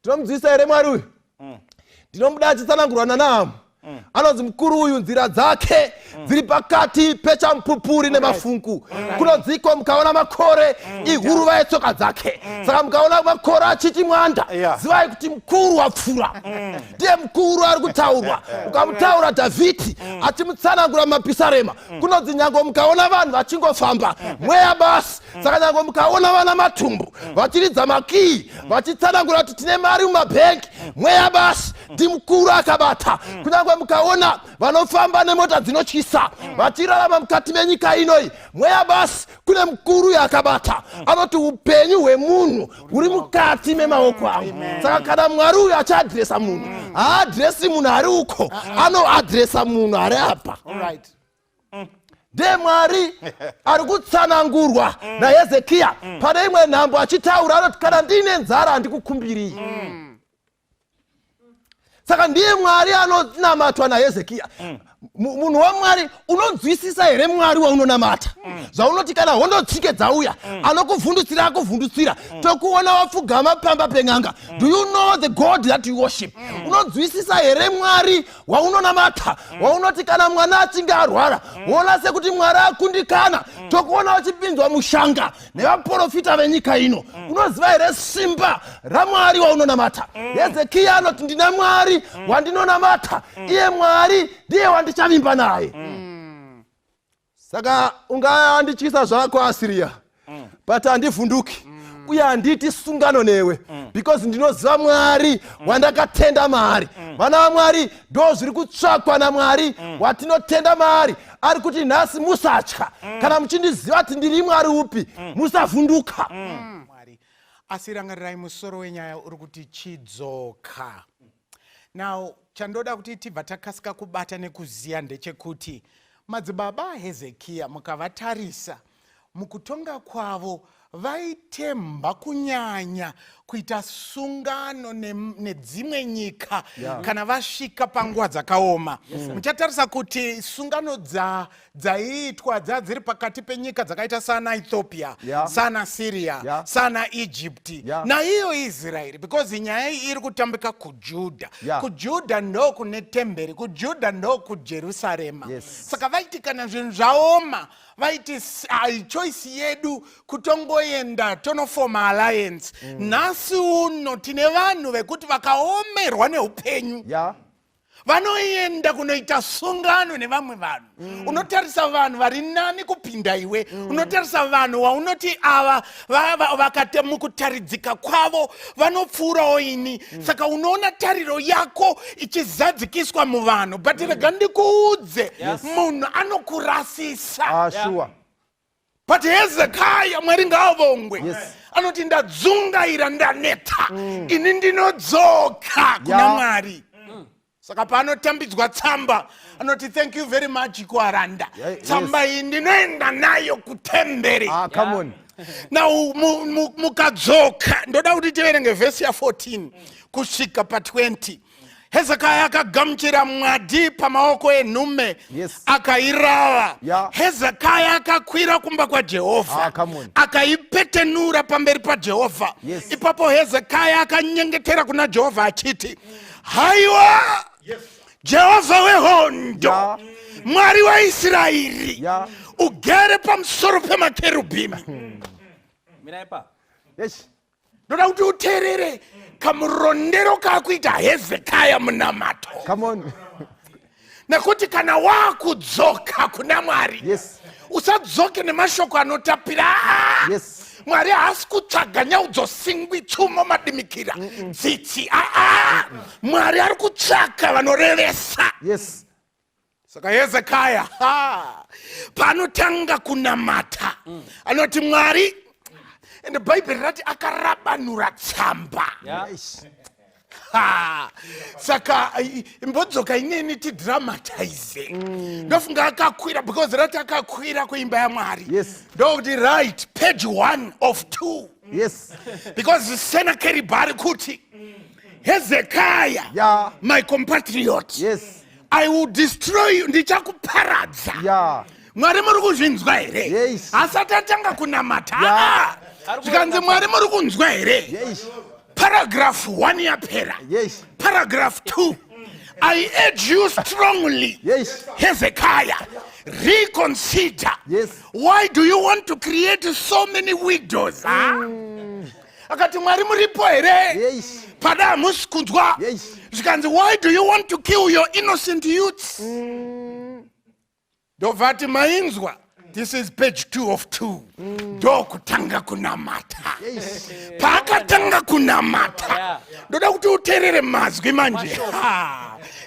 Tinomuzwisisa here Mwari uyu? Ndinomuda achitsanangurwa naAmu. Anonzi mukuru uyu nzira dzake dziri pakati pechamupupuri nemafungu. Kunodziko mukaona makore ihuruva yetsoka dzake. Saka mukaona makore achiti mwanda, zivai kuti mukuru wapfura. Ndiye mukuru ari kutaurwa. Ukamutaura Dhavhidhi achimutsanangura mumapisarema, kunonzi nyango mukaona vanhu vachingofamba mweya basi. Saka nyango mukaona vana matumbu vachiridza makii vachitsanangura kuti tine mari mumabhengi, mweya basi, ndimukuru akabata. Kunyangwe mukaona vanofamba nemota dzinotyisa vachirarama mukati menyika inoi, mweya basi, kune mukuru yakabata. Anoti upenyu hwemunhu huri mukati memaoko angu. Saka kana Mwari uyu achiadhiresa munhu, haadhiresi munhu ari uko, anoadhiresa munhu ari apa. ndiye Mwari ari kutsanangurwa naHezekiya pane imwe nhambo achitaura anoti kana ndine nzara handikukumbiri. Saka ndiye Mwari anonamatwa naHezekiya. Munhu waMwari unonzwisisa here Mwari waunonamata. Zvaunoti kana hondo tsike dzauya anokuvhundutsira akuvhundutsira tokuona wapfugama pamba pen'anga. Do you know the God that you worship? Unonzwisisa here Mwari waunonamata. Waunoti kana mwana achinge arwara wona sekuti Mwari akundikana tokuona wachipinzwa mushanga nevaprofita venyika ino. Unoziva here simba raMwari waunonamata. Hezekiya anoti ndina Mwari wandinonamata. Iye Mwari ndiye wandichavimba naye. Saka ungaandichisa zvako Asiriya but handivhunduki uye handiti sungano newe because ndinoziva Mwari wandakatenda maari. Vana vaMwari ndo zviri kutsvakwa naMwari watinotenda maari. Ari kuti nhasi musatya kana muchindiziva kuti ndiri Mwari upi musavhunduka. Mwari asirangarirai musoro wenyaya uri kuti chidzoka. Now chandoda kuti tibva takasika kubata nekuziya ndechekuti madzibaba aHezekiya mukavatarisa mukutonga kwavo vaitemba kunyanya kuita sungano nedzimwe nyika kana vasvika panguva dzakaoma. Muchatarisa kuti sungano dzaiitwa dziri pakati penyika dzakaita sana Ethiopia, sana Syria, sana Egypt, naiyo Israeli, because nyaya iyi iri kutambika kuJudha. KuJudha ndo kune temberi, kuJudha ndo kuJerusarema. Saka vaiti kana zvinhu zvaoma vaiti choice yedu kutongoenda tonofoma alliance. Nasi uno tine vanhu vekuti vakaomerwa neupenyu vanoenda kunoita sungano nevamwe vanhu. Unotarisa vanhu vari nani kupinda iwe. Unotarisa vanhu waunoti ava vakate mukutaridzika kwavo vanopfuurawo ini. Saka unoona tariro yako ichizadzikiswa muvanhu. But rega ndikuudze munhu anokurasisa. But Hezekiya Mwari ngaavongwe anoti ndadzungaira ndaneta ini ndinodzoka kuna Mwari. Saka panotambidzwa tsamba anoti thank you very much kuaranda. Tsamba iyi ndinoenda nayo kutemberi. Now mukadzoka ndoda kuti tiverenge vhesi ya14 kusvika pa20. Hezekiya akagamuchira mwadi pamaoko enhume akairava. Hezekiya akakwira kumba kwaJehovha akaipetenura pamberi paJehovha. Ipapo Hezekiya akanyengetera kuna Jehovha achiti haiwa Jehovha wehondo Mwari waIsraeri ugere pamusoro pemakerubhimi. Ndoda kuti uteerere kamurondero kakuita Hezekiya munamato. Nekuti kana wakudzoka kuna Mwari usadzoke nemashoko anotapira. Mwari haasi kutsvaga nyaudzosingwi tsumo madimikira tsitsi. Mwari ari kutsvaka vanorevesa. Saka Hezekiya panotanga kunamata anoti Mwari, and Bible rati akarabanura tsamba. Saka imbodzoka ineni tidramatize. Ndofunga akakwira because rati akakwira kuimba yaMwari. Ndokuti right page 1 of 2. Because Sennacherib ari kuti Hezekiya my compatriot, I will destroy you, ndichakuparadza. Mwari muri kuzvinzwa here? Asati atanga kunamata. Zvikanzi Mwari muri kunzwa here? Paragraph 1 yapera. Paragraph 2. I urge you strongly, Hezekiah, reconsider. Why do you want to create so many widows? Akati Mwari muripo here? Pada muskunzwa. Zvikanzi why do you want to kill your innocent youths? Dovati mainzwa. This is page 2 of 2. Do kutanga kunamata. Pakatanga kunamata. Doda kuti uterere mazwi manje.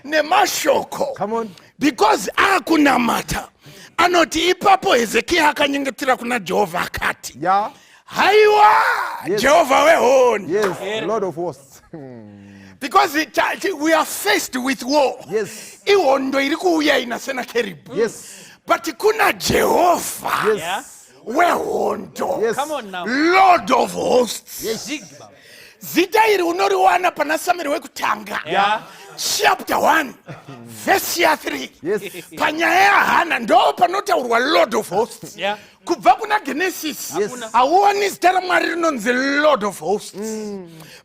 Ne mashoko. Come on. Because akunamata. Anoti ipapo Hezekiya akanyengetera kuna Jehovha akati. Haiwa Jehovha wehondo. Yes, Lord of hosts. Because we are faced with war. Ihondo iri kuuya ina Sennacherib. but kuna Jehovah wehondo, Lord of hosts. Zita iri unoriwana pana Samuel wekutanga chapter 1 verse 3 panyaya ya Hana ndo panotaurwa Lord of hosts. Kubva kuna Genesis hauoni zita raMwari rinonzi Lord of hosts.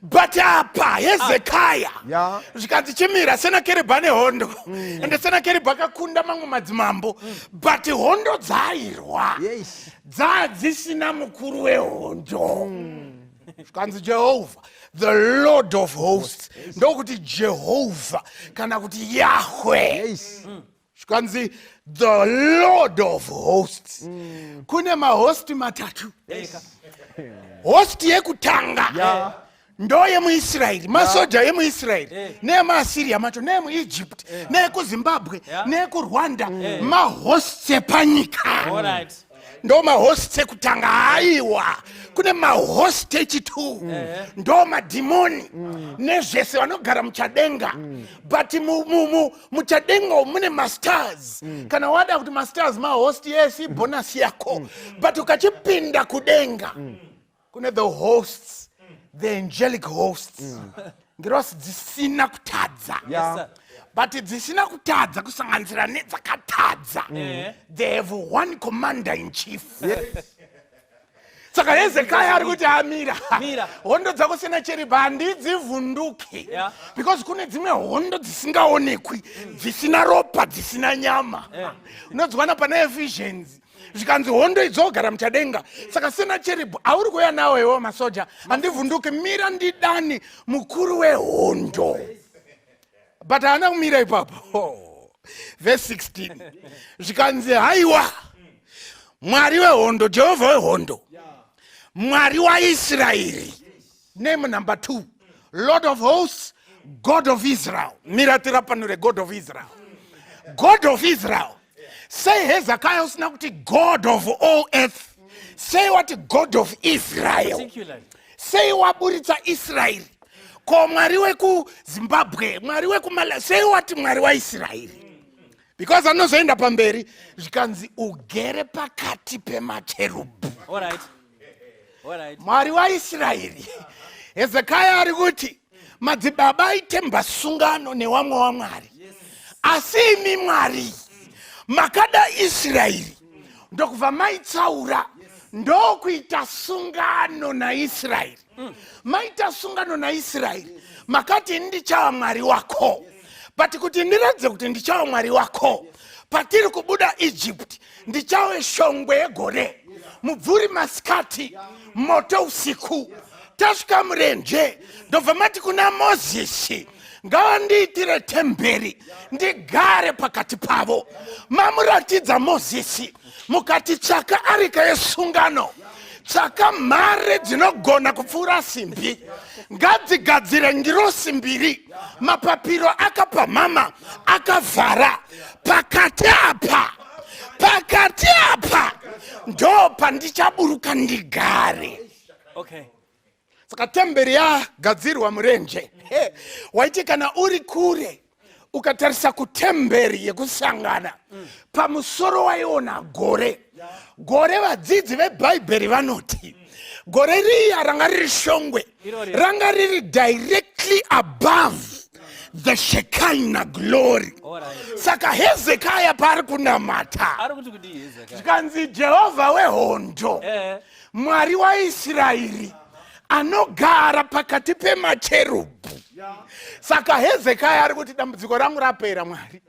But apa Hezekiah zvikanzi chimira Senakeribu ane hondo ende Senakeribu akakunda mamwe madzimambo, but hondo dzairwa dzadzisina mukuru wehondo. Zvikanzi Jehovah the Lord of hosts, ndokuti Jehovah kana kuti Yahweh. Zvikanzi the Lord of hosts. Kune mahosti matatu. Hosti yekutanga ndo yemuIsraeri, masoja yemuIsraeri, neyemuAsiria macho, neyemuEgypt, neyekuZimbabwe, neyekuRwanda, mahosti epanyika. Ndo mahosti ekutanga. Haiwa kune mahosti echitu ndo madhimoni nezvese vanogara muchadenga. But muchadenga mune masters. Kana wada kuti masters mahosti yesi bonus yako, but ukachipinda kudenga kune the hosts, the angelic hosts. Ngirosi dzisina kutadza. But dzisina kutadza kusanganisira nedzakatadza. They have one commander in chief. Saka Hezekiah ari kuti amira hondo dzako Senakeribu handidzivhunduki, because kune dzimwe hondo dzisingaonekwi, dzisina ropa, dzisina nyama. Unodzwana pana Ephesians zvikanzi hondo idzogara muchadenga. Saka Senakeribu auri kuuya nawo iwo masoja, handivhunduki, mira ndidani mukuru wehondo. But haana kumira ipapo. Verse 16 zvikanzi haiwa Mwari wehondo, Jehovah wehondo, Mwari waIsraeri. Name number 2, Lord of hosts, God of Israel. Mira tirapanure God of Israel. God of Israel. Say Hezekiah usina kuti God of all earth. Say what? God of Israel. Say waburitsa Israel. Ko Mwari weku Zimbabwe, Mwari weku Malawi. Say what? Mwari waIsraeri. Because anozoenda pamberi zvikanzi ugere pakati pemacherubhu. Mwari waIsraeri. Hezekiah ari kuti madzibaba aitemba sungano newamwe waMwari, asi imi Mwari makada Israeri ndokubva maitsaura ndokuita sungano naIsraeri. Maita sungano naIsraeri makati ndichava Mwari wako. But kuti ndiradze kuti ndichava Mwari wako, patiri kubuda Egypt ndichave shongwe yegore, mubvuri masikati, moto usiku. Tasvika murenje ndobva mati kuna Mozisi ngavandiitire temberi ndigare pakati pavo. Mamuratidza Mozisi mukati tsvaka arika yesungano, tsvaka mhare dzinogona kupfuura simbi, ngadzigadzire ngirosi mbiri, mapapiro akapamhama akavhara. Pakati apa ndo pandichaburuka ndigare. Saka temberi yagadzirwa murenje. Waiti kana uri kure ukatarisa kutemberi yekusangana, pamusoro waiona gore. Gore vadzidzi veBhaibheri vanoti gore riya ranga riri shongwe, ranga riri directly above the Shekinah glory. Saka Hezekiah pari kunamata zvikanzi Jehovah wehondo, Mwari waIsraeri anogara pakati pemacherubhu. Saka Hezekiah ari kuti dambudziko rangu rapera Mwari,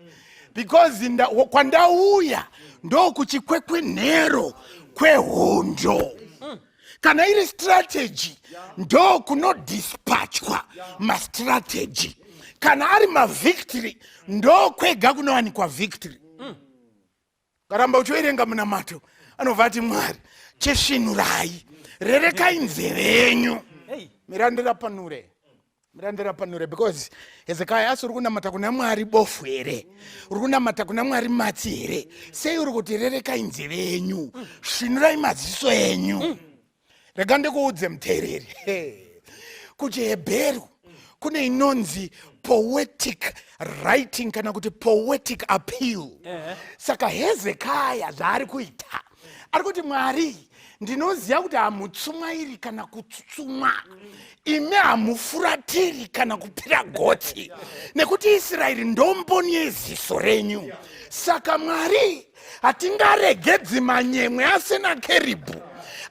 because kwandauya ndo kuchikwekwenhero kwehondo. Kana iri strategy ndo kunodispatchwa mastrategy. Kana ari mavictory ndo kwega kunowanikwa victory. Karamba uchiverenga munamato anobva ati Mwari chesvinurai, rerekai nzeve yenyu. Mirandira panure, because Hezekiah asi uri kunamata kuna Mwari bofu here, uri kunamata kuna Mwari matsi here. Sei uri kuti rerekai nzeve yenyu, svinurai maziso enyu. Rega ndikuudze muteereri, kuchiHebheru kune inonzi poetic writing kana kuti poetic appeal. Saka Hezekiah zvaari kuita ari kuti Mwari ndinoziva kuti hamutsumairi kana kutsutsumwa, imi hamufuratiri kana kupira gotsi, nekuti Israeri ndomboni yeziso renyu. Saka Mwari hatingaregedzi manyemwe aSenakeribhu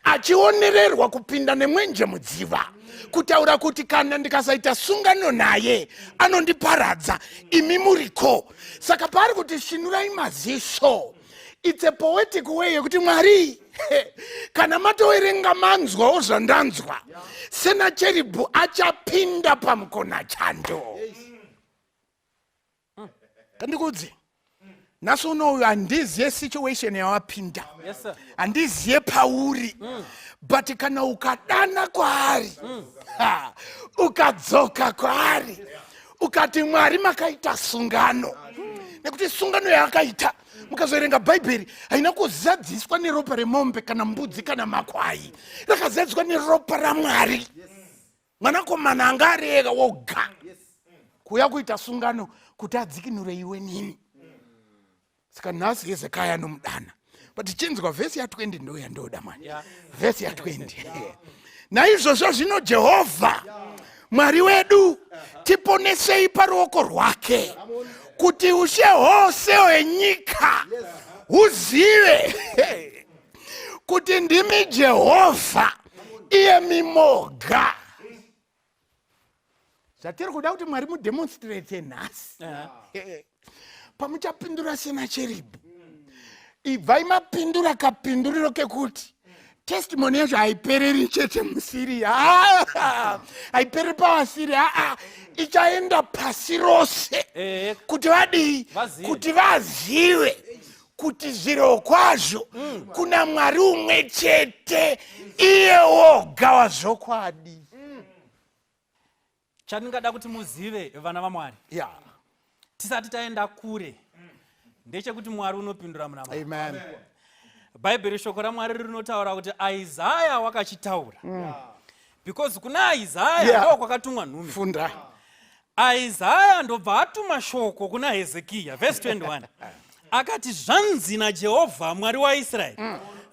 achionererwa kupinda nemwenje mudziva, kutaura kuti kana ndikasaita sungano naye anondiparadza, imi muriko. Saka pari kuti shinurai maziso. It's a poetic way yekuti Mwari kana matowerenga manzwawo zvandanzwa, Senakeribhu achapinda pamukona chando. Kandikudze naso unoyu handiziye situation yawapinda, handiziye pauri, but kana ukadana kwaari, ukadzoka kwaari, ukati Mwari makaita sungano, nekuti sungano yakaita mukazoerenga bhaibheri haina kuzadziswa neropa remombe kana mbudzi kana makwai, rakazadziswa neropa raMwari. Mwanakomana anga ari ega woga kuuya kuita sungano kuti adzikinure iwe nini. Saka nhasi Hezekiah anomudana, but chinzwa vhesi ya20 ndo yandoda manje, vhesi ya20. Naizvozvo zvino Jehovha Mwari wedu tiponesei paruoko rwake, kuti ushe hwose hwenyika huzive kuti ndimi Jehovha iye mimoga. Zvatiri kuda kuti Mwari mudemonstrate nhasi. Pamuchapindura Senakeribhu, ibvai mapindura kapinduriro kekuti testimony yacho haipereri chete muSiria, haipereri pavaSiria, ichaenda pasi rose kuti vadii, kuti vazive kuti zviro kwazvo kuna Mwari umwe chete, iye woga wazvokwadi. Chandingada kuti muzive vana vaMwari, tisati taenda kure, ndechekuti Mwari unopindura muna Mwari. Amen. Bhaibheri shoko raMwari rinotaura kuti Isaiah wakachitaura, because kuna Isaiah ndo kwakatumwa nhume. Funda. Isaiah ndobva atuma shoko kuna Hezekiah, verse 21. Akati zvanzi naJehovha Mwari waIsraeri,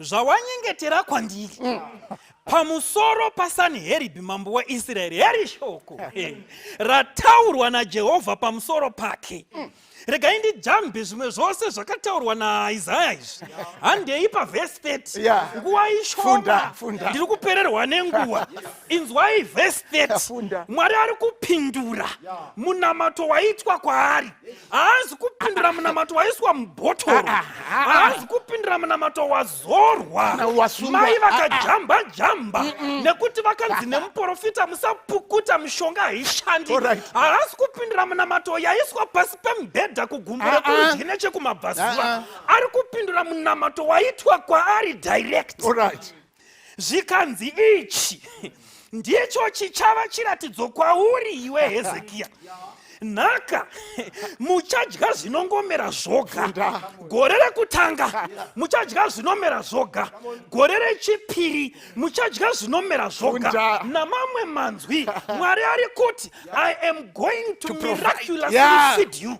zvawanyengetera kwandiri pamusoro paSaneribhi mambo waIsraeri, heri shoko rataurwa naJehovha pamusoro pake. Regai ndijambe zvimwe zvose zvakataurwa naIsaiah izvi, handei pavhesi 30. Nguva ishoma, ndiri kupererwa nenguva. Inzwai vhesi 30. Mwari ari kupindura munamato waitwa kwaari. Haazi kupindura munamato waiswa mubhotoro, haazi kupindura munamato wazorwa mai vakajamba jamba nekuti vakanzi nemuprofita musapukuta mishonga haishandi. Haazi kupindura munamato yaiswa pasi pemubhedha kugumbura kurudyi nechekumabvazuva. Ari kupindura munamato waitwa kwaari direct. Zvikanzi ichi ndicho chichava chiratidzo kwauri iwe Hezekiah. Nhaka muchadya zvinongomera zvoga gore rekutanga, muchadya zvinomera zvoga gore rechipiri, muchadya zvinomera zvoga. Namamwe manzwi Mwari ari kuti I am going to miraculously feed you.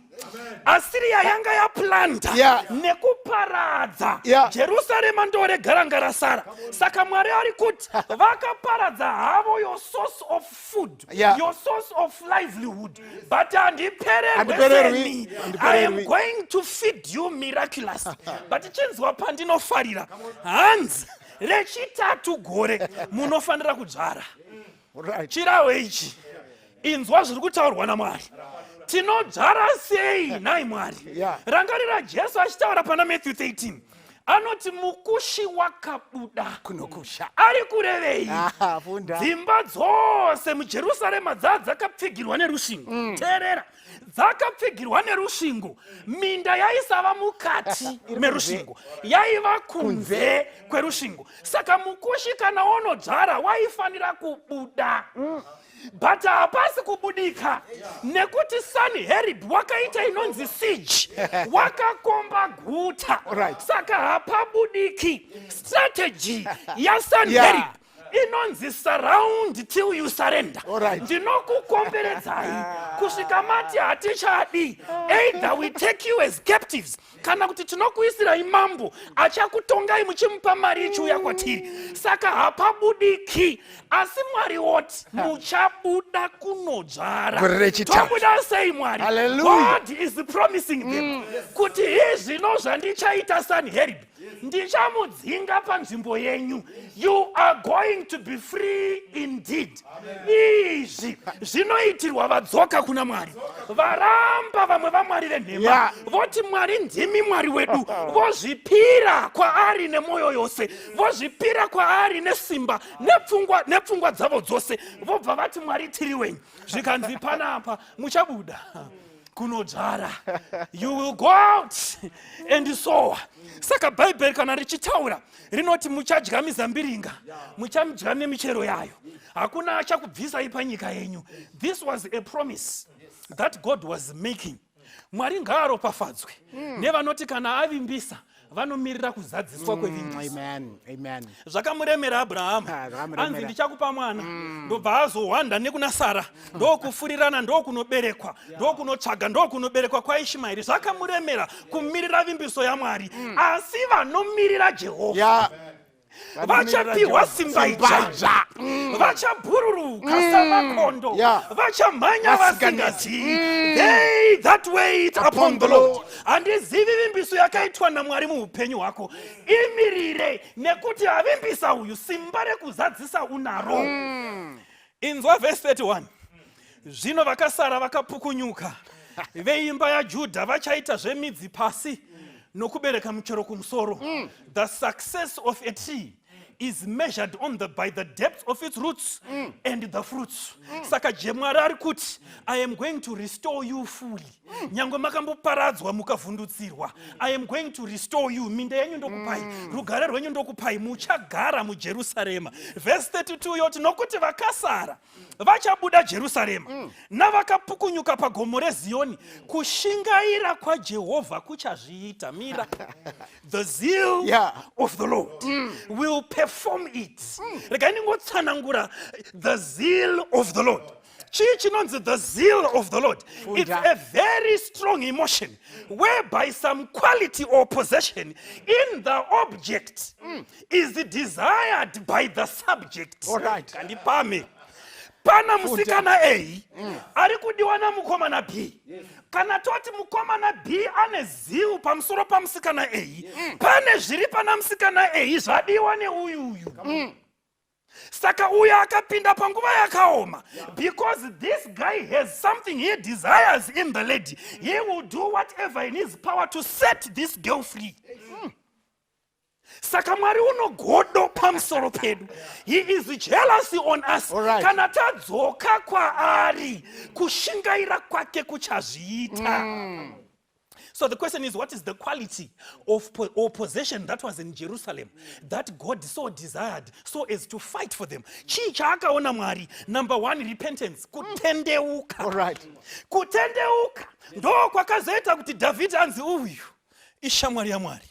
Asiria yanga yaplanta nekuparadza Jerusalema ndoregara ngarasara. Saka Mwari ari kuti vakaparadza havo your source of food, your source of livelihood, but handipererwi. I am going to feed you miraculously. But chinzwa pandinofarira, hanzi rechitatu gore munofanira kudzvara. Chirawe ichi, inzwa zviri kutaurwa naMwari. Tinodzvara sei nhai Mwari? Rangarira Jesu achitaura pana Matthew 13. Anoti mukushi wakabuda kunokusha. Ari kurevei? Dzimba dzose muJerusarema dzakapfigirwa nerusvingo. Teerera. Dzakapfigirwa nerusvingo. Minda yaisava mukati merusvingo, yaiva kunze kwerusvingo. Saka mukushi kana unodzvara waifanira kubuda. But hapasi kubudika nekuti Saneribhi wakaita inonzi siege, wakakomba guta. Saka hapabudiki. Strategy yaSaneribhi inonzi surround till you surrender. Ndinokukomberedzai kusvika mati hatichadi. Either we take you as captives kana kuti tinokuisirai mambo achakutongai muchimupa mari ichiuya kwatiri. Saka hapabudiki asi Mwari woti muchabuda kunodzvara. Tobuda sei Mwari? God is promising them kuti izvino zvandichaita Sanherib ndichamudzinga panzvimbo yenyu. You are going to be free indeed. Izvi zvinoitirwa vadzoka kuna Mwari. Varamba vamwe vaMwari venhema voti Mwari ndimi Mwari wedu. Vozvipira kwaari nemoyo yose, vozvipira kwaari nesimba nepfungwa dzavo dzose, vobva vati Mwari tiri wenyu. Zvikanzi panapa muchabuda kunodzvara. You will go out and sow. Saka Bhaibheri kana richitaura rinoti muchadya mizambiringa, muchadya nemichero yayo, hakuna achakubvisai panyika yenyu. This was a promise that God was making. Mwari ngaaropafadzwe nevanoti kana avimbisa vanomirira kuzadziswa kwevimbisa. Zvakamuremera Abrahamu anzi ndichakupa mwana, ndobva azohwanda nekuna Sara, ndokufurirana, ndokunoberekwa, ndokunotsvaga, ndokunoberekwa kwaIshimaeri. Zvakamuremera kumirira vimbiso yaMwari, asi vanomirira Jehovha vachapiwa simba idzva, vachabhururuka samakondo, vachamhanya vasingazivi. They that wait upon the Lord. Handizivi vimbiso yakaitwa naMwari muupenyu hwako. Imirire nekuti avimbisa uyu simba rekuzadzisa unaro. Inzwa verse 31. Zvino vakasara vakapukunyuka, veimba yaJudha vachaita zvemidzi pasi nokubereka michero kumusoro. The success of a tree is measured by the depth of its roots and the fruits. Saka Mwari ari kuti, I am going to restore you fully. Nyangwe makamboparadzwa mukavhundutsirwa, I am going to restore you. Minda yenyu ndokupai, rugare rwenyu ndokupai, muchagara muJerusarema. Verse 32 yoti nokuti vakasara vachabuda Jerusarema navakapukunyuka pagomo reZioni, kushingaira kwaJehovha kuchazviita. Mira, the zeal of the Lord will perform it. Regai ngotsanangura the zeal of the Lord. The zeal of the Lord. It's a very strong emotion whereby some quality or possession in the object is desired by the subject. Kandipame. Pana musikana A ari kudiwa na mukomana B. Kana toti mukomana B ane zeal pamusoro pamusikana A, pane zviri pana musikana A zvadiwa neuyu. Saka uya akapinda panguva yakaoma, because this guy has something he desires in the lady. He will do whatever in his power to set this girl free. Saka Mwari unogodo pamusoro pedu. He is jealous on us. Kana tadzoka kwaari, kushingaira kwake kuchazviita. So the question is, what is the quality of possession that was in Jerusalem that God so desired so as to fight for them? Chichaakaona Mwari. Number one, repentance. Kutendeuka. Kutendeuka. Ndo kwakazoita kuti David anzi uyu ishamwari ya Mwari.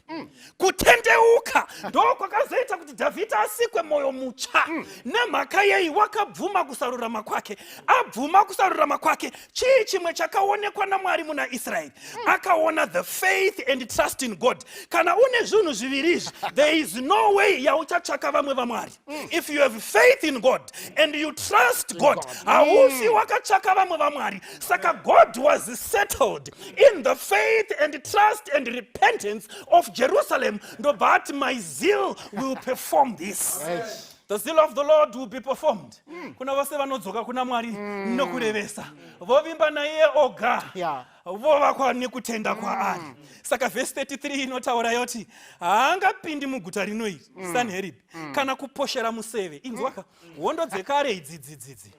Kutendeuka ndo kwakazoita kuti David asikwe moyo mutsva. Nemhaka yei wakabvuma kusarurama kwake. Abvuma kusarurama kwake, chii chimwe chakaonekwa naMwari muna Israeli. Akaona the faith and trust in God. Kana une zvinhu zviviri izvi, there is no way yauchatsvaka vamwe vaMwari. If you have faith in God and you trust God, haufi wakatsvaka vamwe vaMwari. Saka God was settled in the faith and trust and repentance of Jerusalem, but my zeal will perform this. The zeal of the Lord will be performed. Kuna vose vanodzoka kuna Mwari nokurevesa. Vovimba naye oga. Vovakwa nekutenda kwaari. Saka verse 33 inotaura yoti haangapindi muguta rino iri Sanherib kana kuposhera museve. Inzwaka hondo dzekare idzi.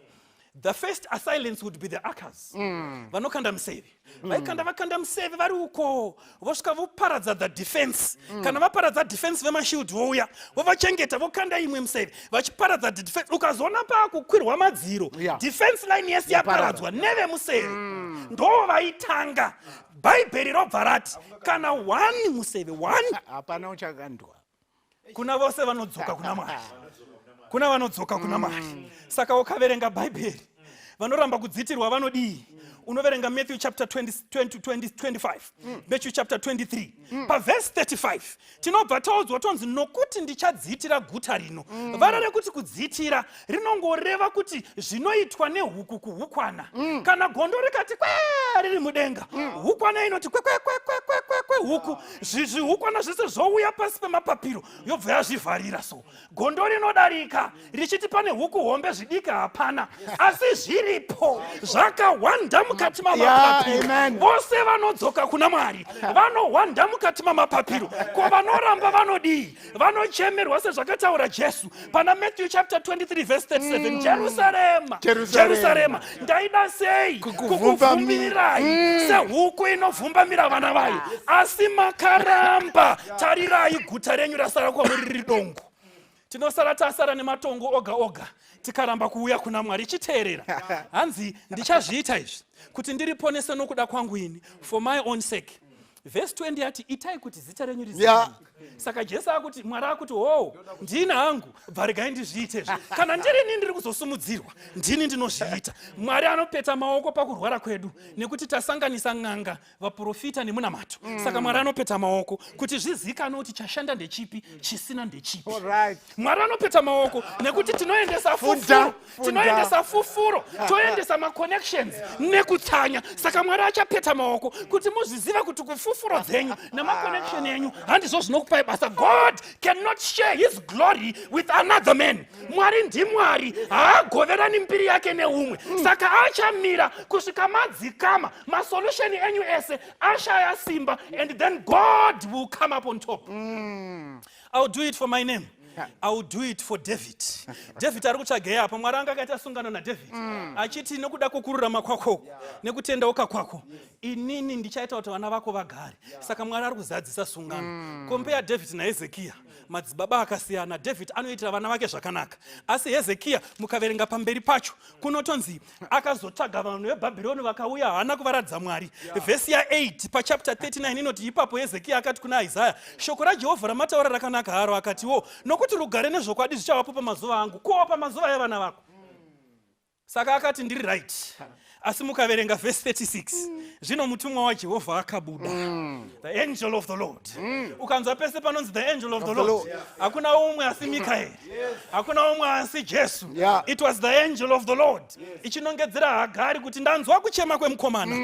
The first assailants would be the archers. Vanokanda museve. Vakanda museve vari uko. Vosvika voparadza the defense. Kana vaparadza defense vemashield vouya. Vovachengeta vokanda imwe museve. Vachiparadza defense. Ukazoona pakukwirwa madziro. Defense line yese yaparadzwa neve museve. Ndo vaitanga. Bhaibheri robva rati kana 1 museve 1 hapana uchakandwa. Kuna vose vanodzoka kuna Mwari. kuna vanodzoka kuna Mwari. Saka ukaverenga Bhaibheri, vanoramba kudzitirwa vanodii? Unoverenga Matthew chapter 25, Matthew chapter 23, verse 35. Tinobva taudzwa tonzi nokuti ndichadzitira guta rino. Vara rekuti kudzitira rinongoreva kuti zvinoitwa nehuku kuhukwana. Kana gondo rikati kwe riri mudenga, hukwana inoti kwe kwe kwe kwe kwe kwe kwe huku. Zvihukwana zvese zvouya pasi pemapapiro yobva yazvivharira. So gondo rinodarika richiti pane huku hombe zvidiki hapana, asi zviripo zvakawanda mukati mamapapiro. Vose vanodzoka kuna Mwari vanowanda mukati mamapapiro. Ko vanoramba vanodii? Vanochemerwa sezvakataura Jesu pana Matthew chapter 23 verse 37. Jerusalema, Jerusalema, ndaida sei kukuvhumbirai sehuku inovhumbamira vana vayo, asi makaramba. Tarirai guta renyu rasara kwamuri riri dongo. Tinosara tasara nematongo oga oga tikaramba kuuya kuna Mwari chiteerera. Hanzi ndichazviita izvi kuti ndiriponese nokuda kwangu ini, for my own sake. Verse 20 ati itai kuti zita renyu rizivikanwe. Saka Jesu akuti, Mwari akuti, oh, ndini hangu, bvarigai ndizviite izvi. Kana ndirini ndiri kuzosumudzirwa, ndini ndinozviita. Mwari anopeta maoko pakurwara kwedu nekuti tasanganisa n'anga, vaprofita nemunamato. Saka Mwari anopeta maoko kuti zvizikanwe kuti chashanda ndechipi, chisina ndechipi. Mwari anopeta maoko nekuti tinoendesa fufuro, tinoendesa fufuro, toendesa ma-connections nekutsanya. Saka Mwari achapeta maoko kuti muzvizive kuti kufufuro dzenyu nema-connection enyu handizvo zvinokupai basa. God cannot share his glory with another man. Mwari ndimwari, haagoverani mbiri yake neumwe. Saka achamira kusvika madzikama masolution enyu ese ashaya simba, and then God will come up on top. I'll do it for my name. I will do it for David. David ari kutsvageya apa. Mwari anga akaita sungano naDavid achiti nokuda kwokururama kwako nekutendeuka kwako inini ndichaita kuti vana vako vagare. Saka Mwari ari kuzadzisa sungano. Compare David naHezekiya. Madzibaba akasiyana. David anoitira vana vake zvakanaka, asi Hezekiya mukaverenga pamberi pacho kunotonzi akazotsvaga vanhu veBhabhironi vakauya haana kuvaradza Mwari. Vhesi ya8 pachapter 39 inoti ipapo Hezekiya akati kuna Isaya, shoko raJehovha ramataura rakanaka haro, akatiwo nokuti rugare nezvokwadi zvichavapo pamazuva angu, kowa pamazuva evana vako. Saka akati ndiri right. Asi mukaverenga verse 36, zvino mutumwa waJehovha akabuda, the angel of the Lord. Ukanzwa pese panonzi the angel of the Lord, hakuna umwe asi Mikaeri, hakuna umwe asi Jesu. It was the angel of the Lord. Ichinongedzera Hagari kuti ndanzwa kuchema kwemukomana,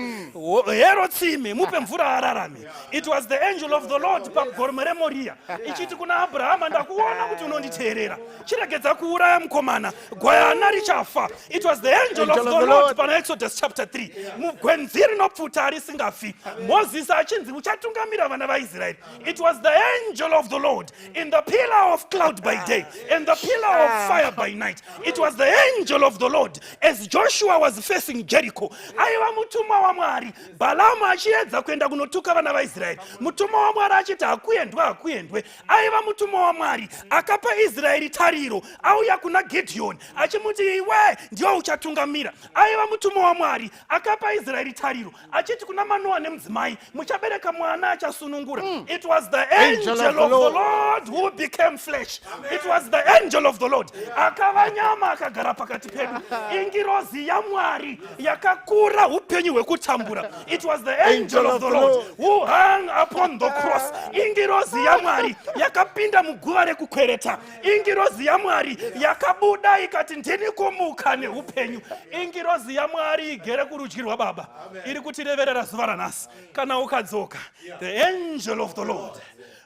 hero tsime mupe mvura ararame. It was the angel of the Lord pagomo reMoria ichiti kuna Abrahama, ndakuona kuti unonditeerera, chiregedza kuuraya mukomana, gwayana richafa. It was the angel of the Lord pana Exodus chapter 3. Mugwenzi rinopfuta risingafi, Moses achinzi uchatungamira vana vaIsraeri. It was the angel of the Lord in the pillar of cloud by day and the pillar of fire by night. It was the angel of the Lord as Joshua was facing Jericho. Aiva mutumwa wa Mwari. Balamu achiedza kuenda kunotuka vana vaIsraeri, mutumwa wa Mwari achiti hakuendwe. Aiva mutumwa wa Mwari akapa Israeri tariro. Auya kuna Gideon achimuti iwe ndio uchatungamira. Aiva mutumwa wa Mwari akapa Israeri tariro achiti kuna Manoa nemudzimai muchabereka mwana achasunungura. It was the angel of the Lord who became flesh. It was the angel of the Lord akava nyama akagara pakati pedu. Ingirozi ya Mwari yakakura upenyu hwekutambura. It was the angel of the Lord who hung upon the cross. Ingirozi ya Mwari yakapinda muguva rekukwereta. Ingirozi ya Mwari yakabuda ikati ndini kumuka neupenyu. Ingirozi ya Mwari igere kurudyi rwaBaba iri kutireverera zuva ranhasi. Kana ukadzoka, the angel of the Lord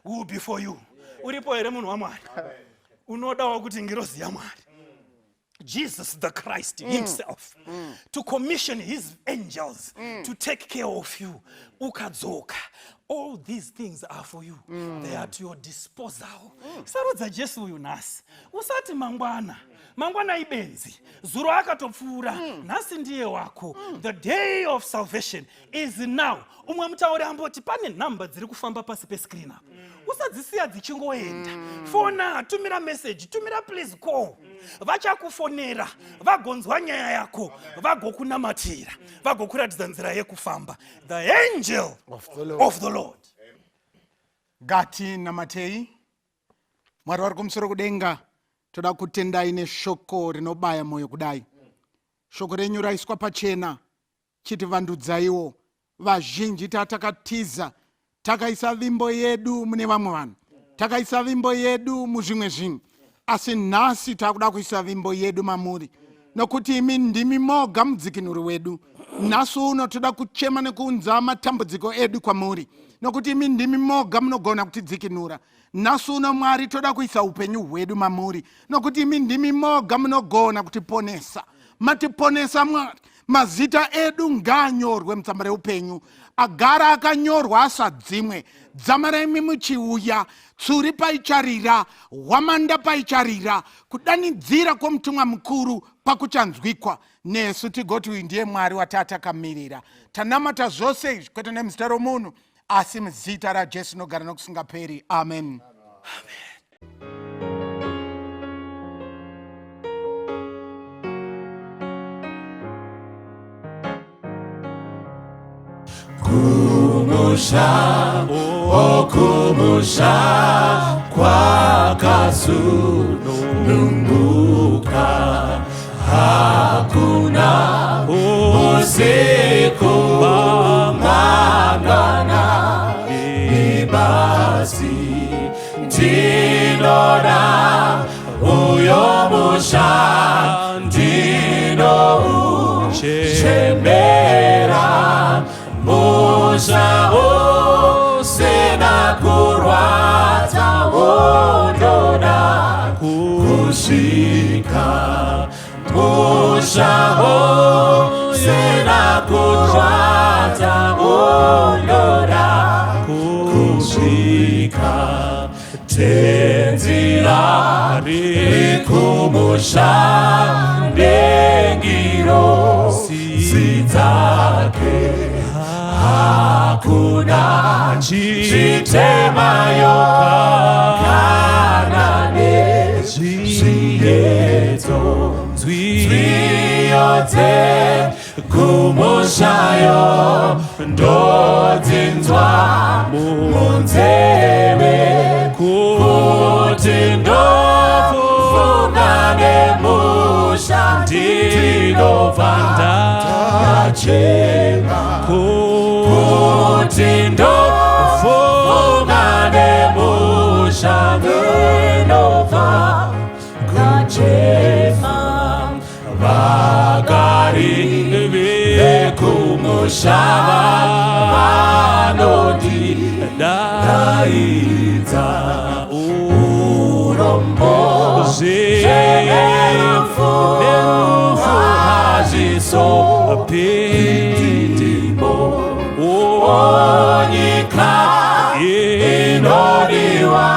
will be for you. Uripo here munhu waMwari unodawo kuti ngirozi yaMwari, Jesus the Christ himself, to commission his angels to take care of you. Ukadzoka, all these things are for you. They are to your disposal. Sarudza Jesu uyu nhasi, usati mangwana ibenzi, zuro akatopfuura, nhasi ndiye wako. The day of salvation is now. Umwe mutauri amboti pane nhamba dziri kufamba pasi pescreen apa. Usadzisiya dzichingoenda. Fona, tumira message, tumira please call. Vachakufonera, vagonzwa nyaya yako, vagokunamatira, vagokuratidza nzira yekufamba. The angel of the Lord. Ngati namatei Mwari vari kumusoro kudenga toda kutendai neshoko rinobaya moyo kudai. Shoko renyu raiswa pachena chitivandudzaiwo. Vazhinji tatakatiza takaisa vimbo yedu mune vamwe vanhu, takaisa vimbo yedu muzvimwe zvinhu, asi nhasi takuda kuisa vimbo yedu mamuri, nokuti imi ndimi moga mudzikinuri wedu. Nhasi uno toda kuchema nekuunza matambudziko edu kwamuri, nokuti imi ndimi moga munogona kutidzikinura. Nhasi uno Mwari toda kuisa upenyu hwedu mamuri, nokuti imi ndimi moga munogona kutiponesa. Matiponesa Mwari. Mazita edu ngaanyorwe mutsamba reupenyu, agara akanyorwa asadzimwe. Dzama remi muchiuya, tsuri paicharira, hwamanda paicharira, kudanidzira kwomutumwa mukuru pakuchanzwikwa. Nesu tigoti uyu ndiye Mwari watatamirira. Tanamata zvose izvi kwete nemuzita romunhu, asi muzita raJesu nogara nokusingaperi. Amen. Kumusha, oh kumusha, kwakasununguka, hakuna usiku mangana, ibasi ndinoda uyo musha, ndino uchembera. Musha usina kurwadza wondoda kusvika. Musha usina kurwadza wondoda kusvika. Tenzira rikumusha ndengiro zidzake. Hakuna chitemayo kana nezviedzo zviyodze kumushayo ndodzinzwa munzeve kuti ndofunga nemusha ndinobva ndachena kuti ndofunga nemusha ndinobva ndachena. Vagari vekumusha vanondidaidza urombo zverufu hazvisopindimo. Onyika inodiwa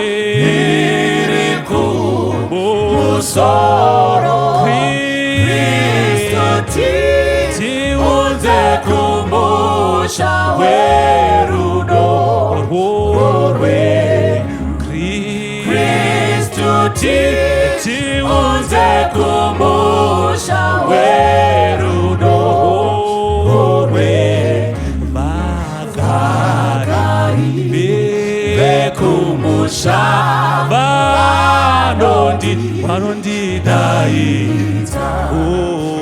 iri kumusoro. Kristu tiunze kumusha werudo rwe. Kristu tiunze kumusha werudo rwe. Vekumusha vanondidaidza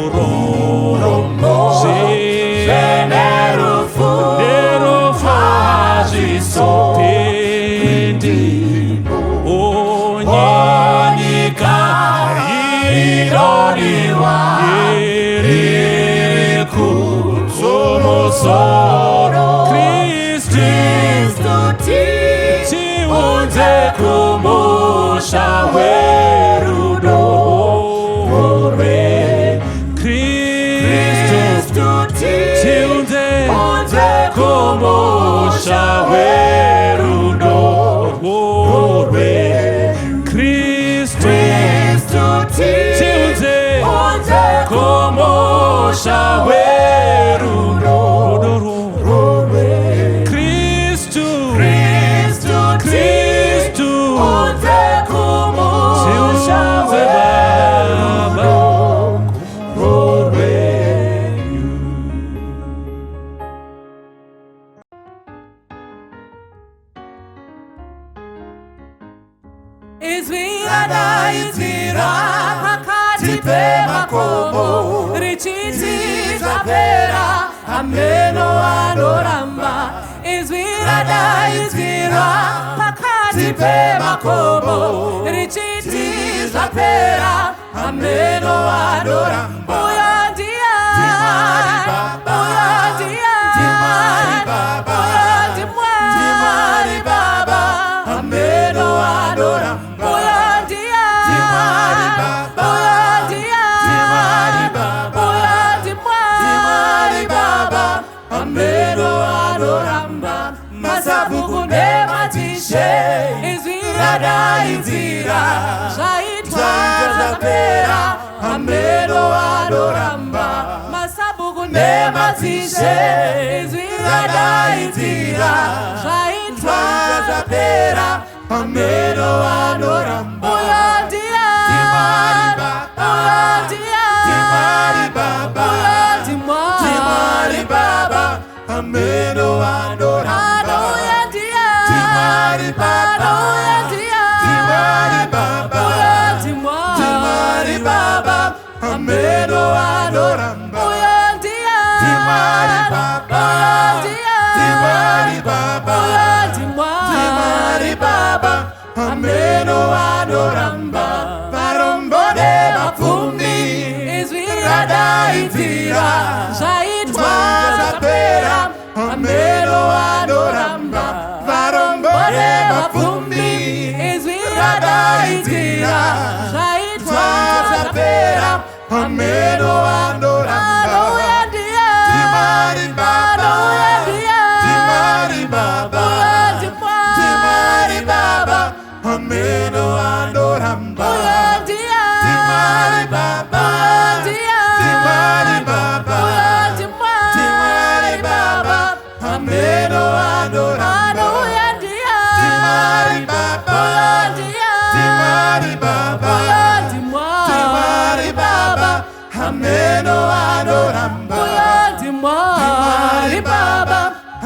urombo zvenerufu hazvisopindimo. Onyika inodiwa iri kumusoro. Kristu tiunze kumusha werudo rwe. Kristu tiunze kumusha werudo rwe. Kristu tiunze kumusha werudo rwe. Kristu tiunze kumusha werudo rwe. izwi radaidzira pakati pemakomo richiti zvapera hameno anoramba izwi radaidzira pakati pemakomo richiti zvapera hameno anoramba uya ndiya Mwari Baba hameno anoramba uya ndiya Mwari Baba hameno anoramba masabuku nematishe izwi radaidzira zvaitwa zvapera hameno anoramba masabuku nematishe izwi radaidzira zvaitwa zvapera hameno anoramba uya ndiya Mwari Baba hameno anoramba uya ndiya Mwari Baba hameno anoramba uya ndiya Mwari Baba hameno anoramba varombo nevapfumi izwi radaidzira zvaitwa zvapera hameno anoramba varombo nevapfumi izwi radaidzira zvaitwa zvapera hameno anoramba uya ndiya Mwari Baba hameno anoramba uya ndiya Mwari Baba hameno anoramba uya ndiya Mwari Baba hameno anoramba uya Mwari Baba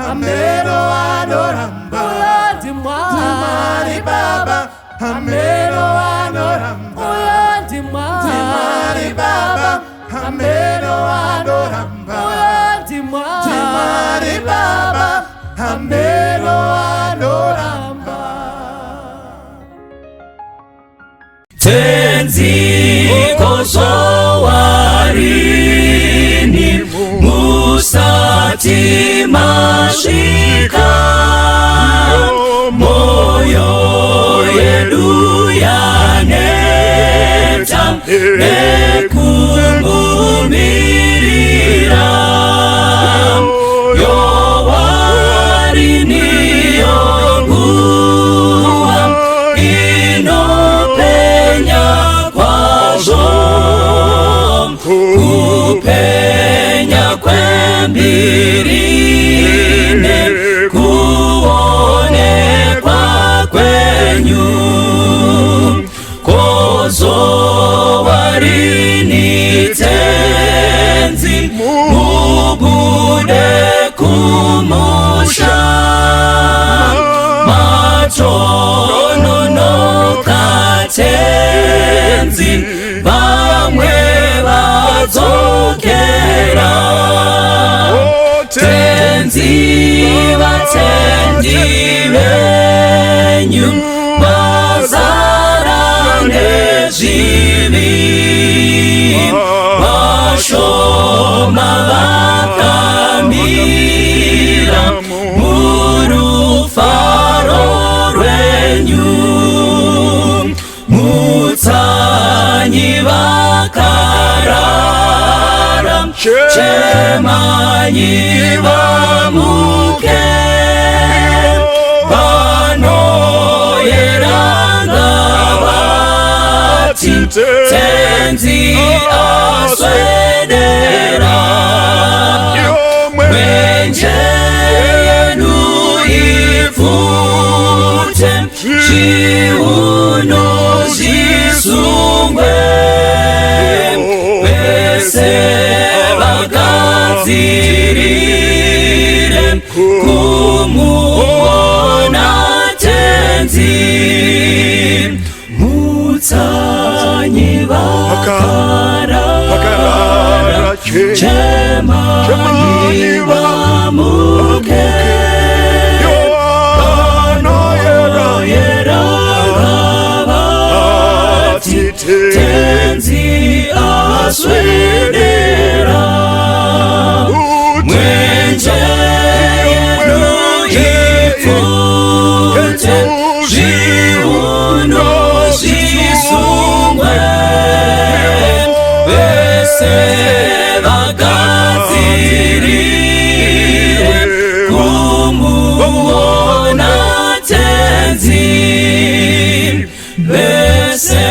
hameno anoramba uya Mwari Baba hameno anoramba uya Mwari Baba hameno anoramba uya Mwari Baba hameno anoramba tenziko zowarini musati masvika moyo yedu yaneta nekungumirira yowarini yonguwa inopenya kwazvo kupenya kwembiri nekuonekwa kwenyu kozowarini tenzi mubude kumusha matononoka tenzi vamwe vadzokera tenzi vatendi venyu vazara nezvivi vashoma vakamira murufaro rwenyu mutsanyi vakarara chemanyi vamuke vanoyeranga vati tenzi aswedera mwenje yenu ifute chiuno zvisungwe vese vagadzirire kumuona tenzi batsanyi bakarara chemanyi bamuke yera gavati tenzi aswedera mwenje yenu ifute zviuno zvisungwe vese vagadzirire kumuona tenzi vese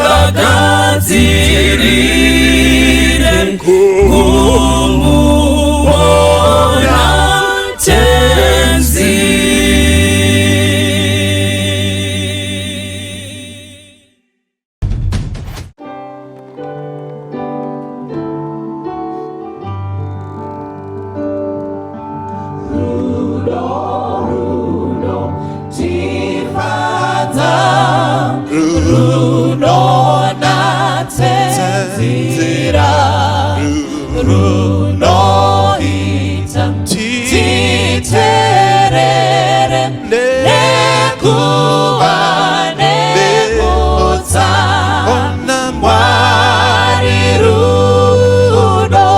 vagadzirire kumuona tenzi. Runoita titerere nekuva nemutsa Mwari rudo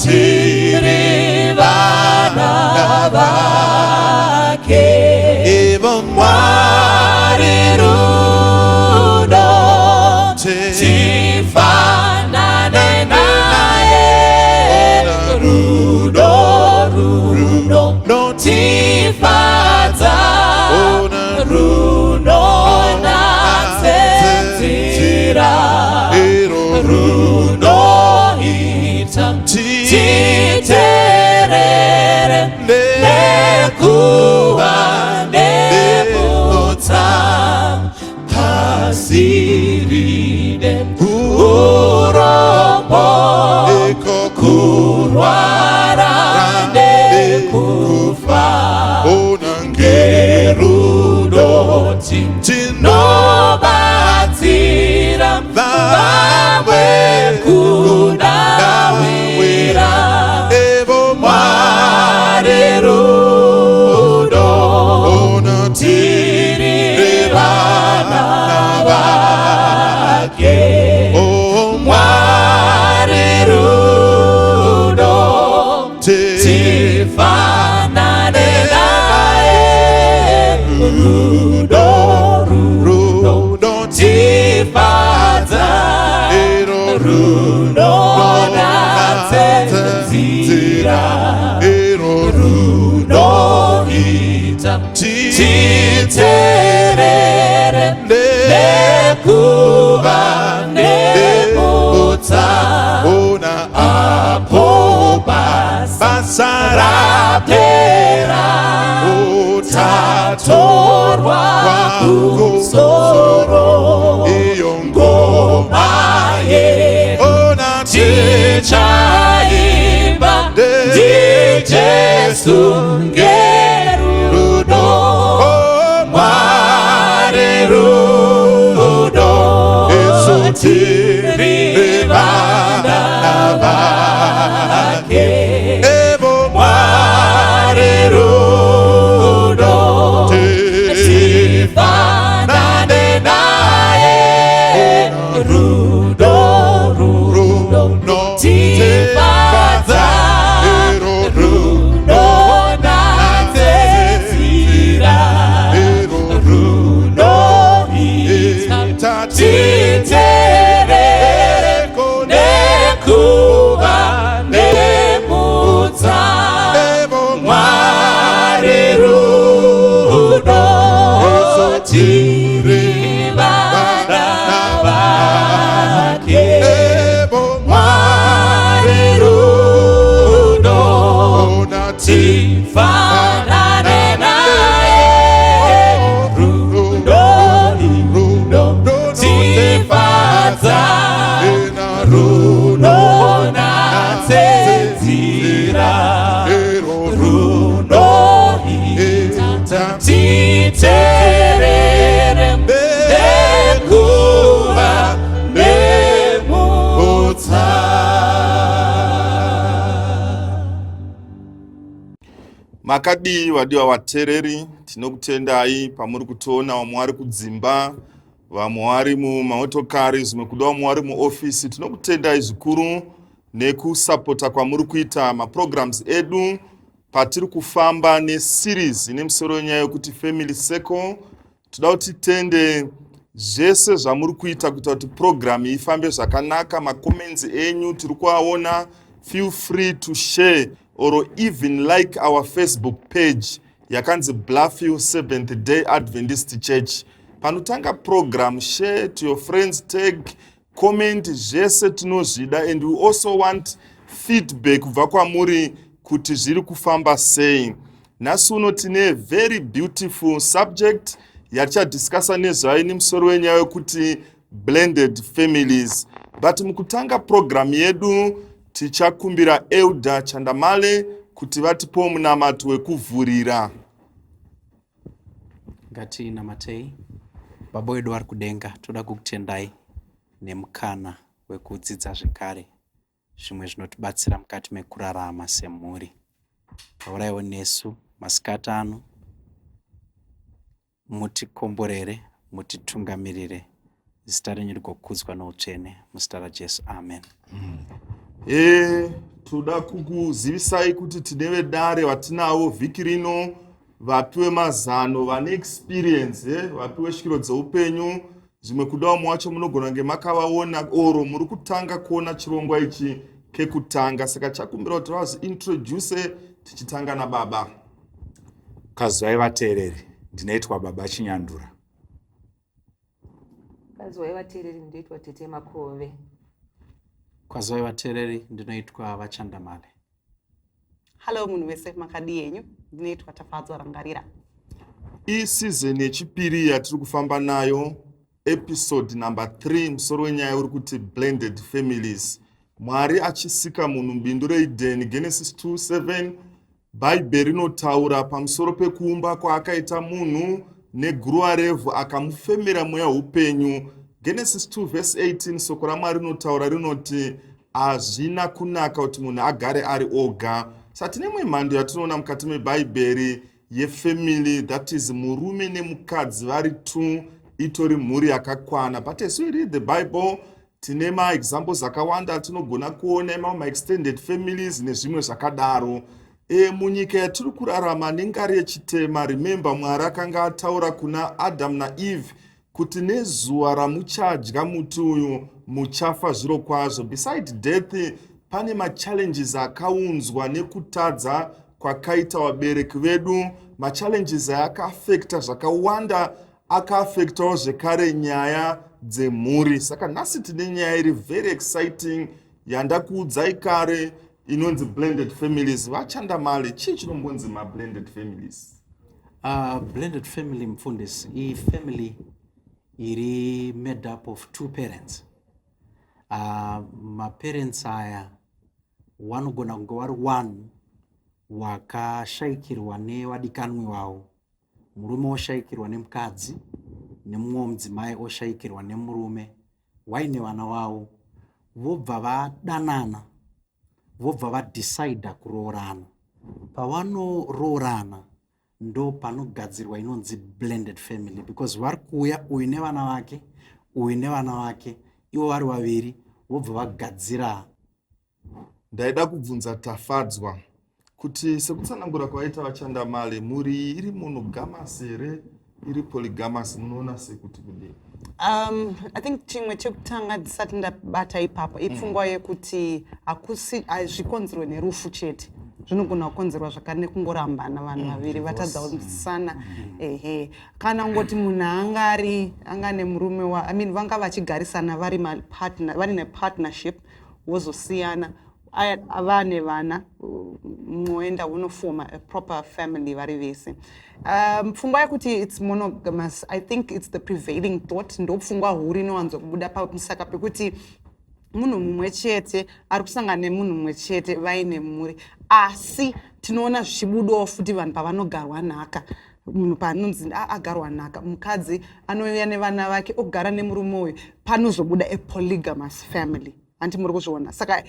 tiri vana vake Mwari rudo tifanane naye rudo tifadza rudo natsenzira rudo ita titerere nekuva nemutsa pasiride urombo kurwara nekufa ngerudo tinobatsira vamwe kudawira Mwari rudo tiri vana vake Mwari rudo tifanane naye rudo tifadza rudo natsenzira rudo ita titerere nekuva nemutsa apo basa rapera tatorwa kusoro ngoma yedu tichaimba ndijesu ngerudo Mwari rudo tiri vana vake Mwari rudo tifanane naye rudo tifadza rudo natsenzira rudo ita titerere nekuva nemutsa Mwari rudo tiri vana vake Mwari rudo tifanane naye rudo tifadza rudo natsenzira rudo ita titerere Makadi wadiwa watereri, tinokutendai pamuri kutona wa mwari kudzimba, wa mwari mu maotokari, zimekuda wa mwari mu ofisi, tinokutendai zikuru nekusapota kwa muri kuita ma-programs edu, patiri kufamba ne series ine msoro nyayo kuti Family Circle. Tudauti tende zvese zvamuri kuita kuti program ifambe zvakanaka. Ma-comments enyu tiri kuaona, feel free to share or even like our Facebook page yakanzi Bluffview Seventh Day Adventist Church. Panotanga program, share to your friends, tag, comment zvese tinozvida, and we also want feedback kubva kwamuri kuti zviri kufamba sei. Nhasi uno tine very beautiful subject yatichadiscussa nezvayo nemusoro wenyaya yekuti blended families. But mukutanga program yedu tichakumbira Elder Chandamale kuti vatipo munamato wekuvhurira. Ngati namatei. Baba wedu vari kudenga, toda kukutendai nemukana wekudzidza zvekare zvimwe zvinotibatsira mukati mekurarama semhuri. Tauraiwo nesu masikati ano, mutikomborere, mutitungamirire, zita renyu rigokudzwa noutsvene, muzita raJesu, amen. Toda kukuzivisai kuti tine dare vatinavo vhiki rino vapiwe mazano, vane experience, vapiwe shikiro dzeupenyu. Zvimwe kudawo mwacho munogona kunge makavaona oro muri kutanga kuona chirongwa ichi kekutanga. Saka chakumbira kuti vazintroduce tichitanga nababa. Kazwai vateereri, ndinoitwa Baba Chinyandura. Kazwai vateereri, ndinoitwa Tete Makove. Kwazwai vateereri, ndinoitwa Vachandamale. Hello munhu wese makadi yenyu, ndinoitwa Tafadzwa Rangarira. Iyi season yechipiri yatiri kufamba nayo, episode number 3, musoro wenyaya uri kuti blended families. Mwari achisika munhu mbindu reEden, Genesis 2:7. Bhaibheri rinotaura pamusoro pekuumba kwaakaita munhu neguruva revhu akamufemera mweya upenyu. Genesis 2:18, soko raMwari rinotaura rinoti hazvina kunaka kuti munhu agare ari oga. Satine imwe mhando yatinoona mukati mebhaibheri yefamily, that is murume nemukadzi vari two, itori mhuri yakakwana. But as we read the Bible, tine ma-examples akawanda tinogona kuona ma-extended families nezvimwe zvakadaro. Munyika yatiri kurarama nengari yechitema, remember Mwari akanga ataura kuna Adam naEve kuti nezuva ramuchadya muti uyu muchafa zviro kwazvo. Beside death, pane ma-challenges akaunzwa nekutadza kwakaita vabereki vedu. Ma-challenges akaafekta zvakawanda, akaafektawo zvekare nyaya dzemhuri. Saka nhasi tine nyaya iri very exciting yandakuudzai kare inonzi blended families. Vachandamale, chii chinombonzi ma-blended families? Blended family mfundisi, iyi family iri made up of two parents. Ma-parents aya vanogona kunge vari one wakashayikirwa nevadikanwi wavo. Murume oshayikirwa nemukadzi, nemumwe mudzimai oshayikirwa nemurume, waine vana vavo, vobva vadanana, vobva vadecida kuroorana. Pavanoroorana ndo panogadzirwa inonzi blended family, because vari kuuya uyu nevana vake, uyu nevana vake, ivo vari vaviri, vobva vagadzira. Ndaida kubvunza Tafadzwa kuti sekutsanangura kwaita Vachandamale, muri iri monogamous here, iri polygamous, munoona sekuti kudini? I think chimwe chekutanga ndisati ndabata ipapo ipfungwa yekuti hazvikonzerwe nerufu chete, zvinogona kukonzerwa zvakare nekungorambana vanhu vaviri vatadza kunzwisana. Kana ngoti munhu anga nemurume vanga vachigarisana vari nepartnership, vozosiyana, vane vana, mwoenda unofoma a proper family vari vese. Pfungwa yekuti it's monogamous, I think it's the prevailing thought. Ndopfungwa huru inowanzokubuda pamusaka pekuti munhu mumwe chete ari kusangana nemunhu mumwe chete vaine mhuri, asi tinoona zvichibudawo futi vanhu pavanogarwa nhaka. Munhu panonzi agarwa nhaka, mukadzi anouya nevana vake ogara nemurume uyu, panozobuda a polygamous family. hanti muri kuzviona. Saka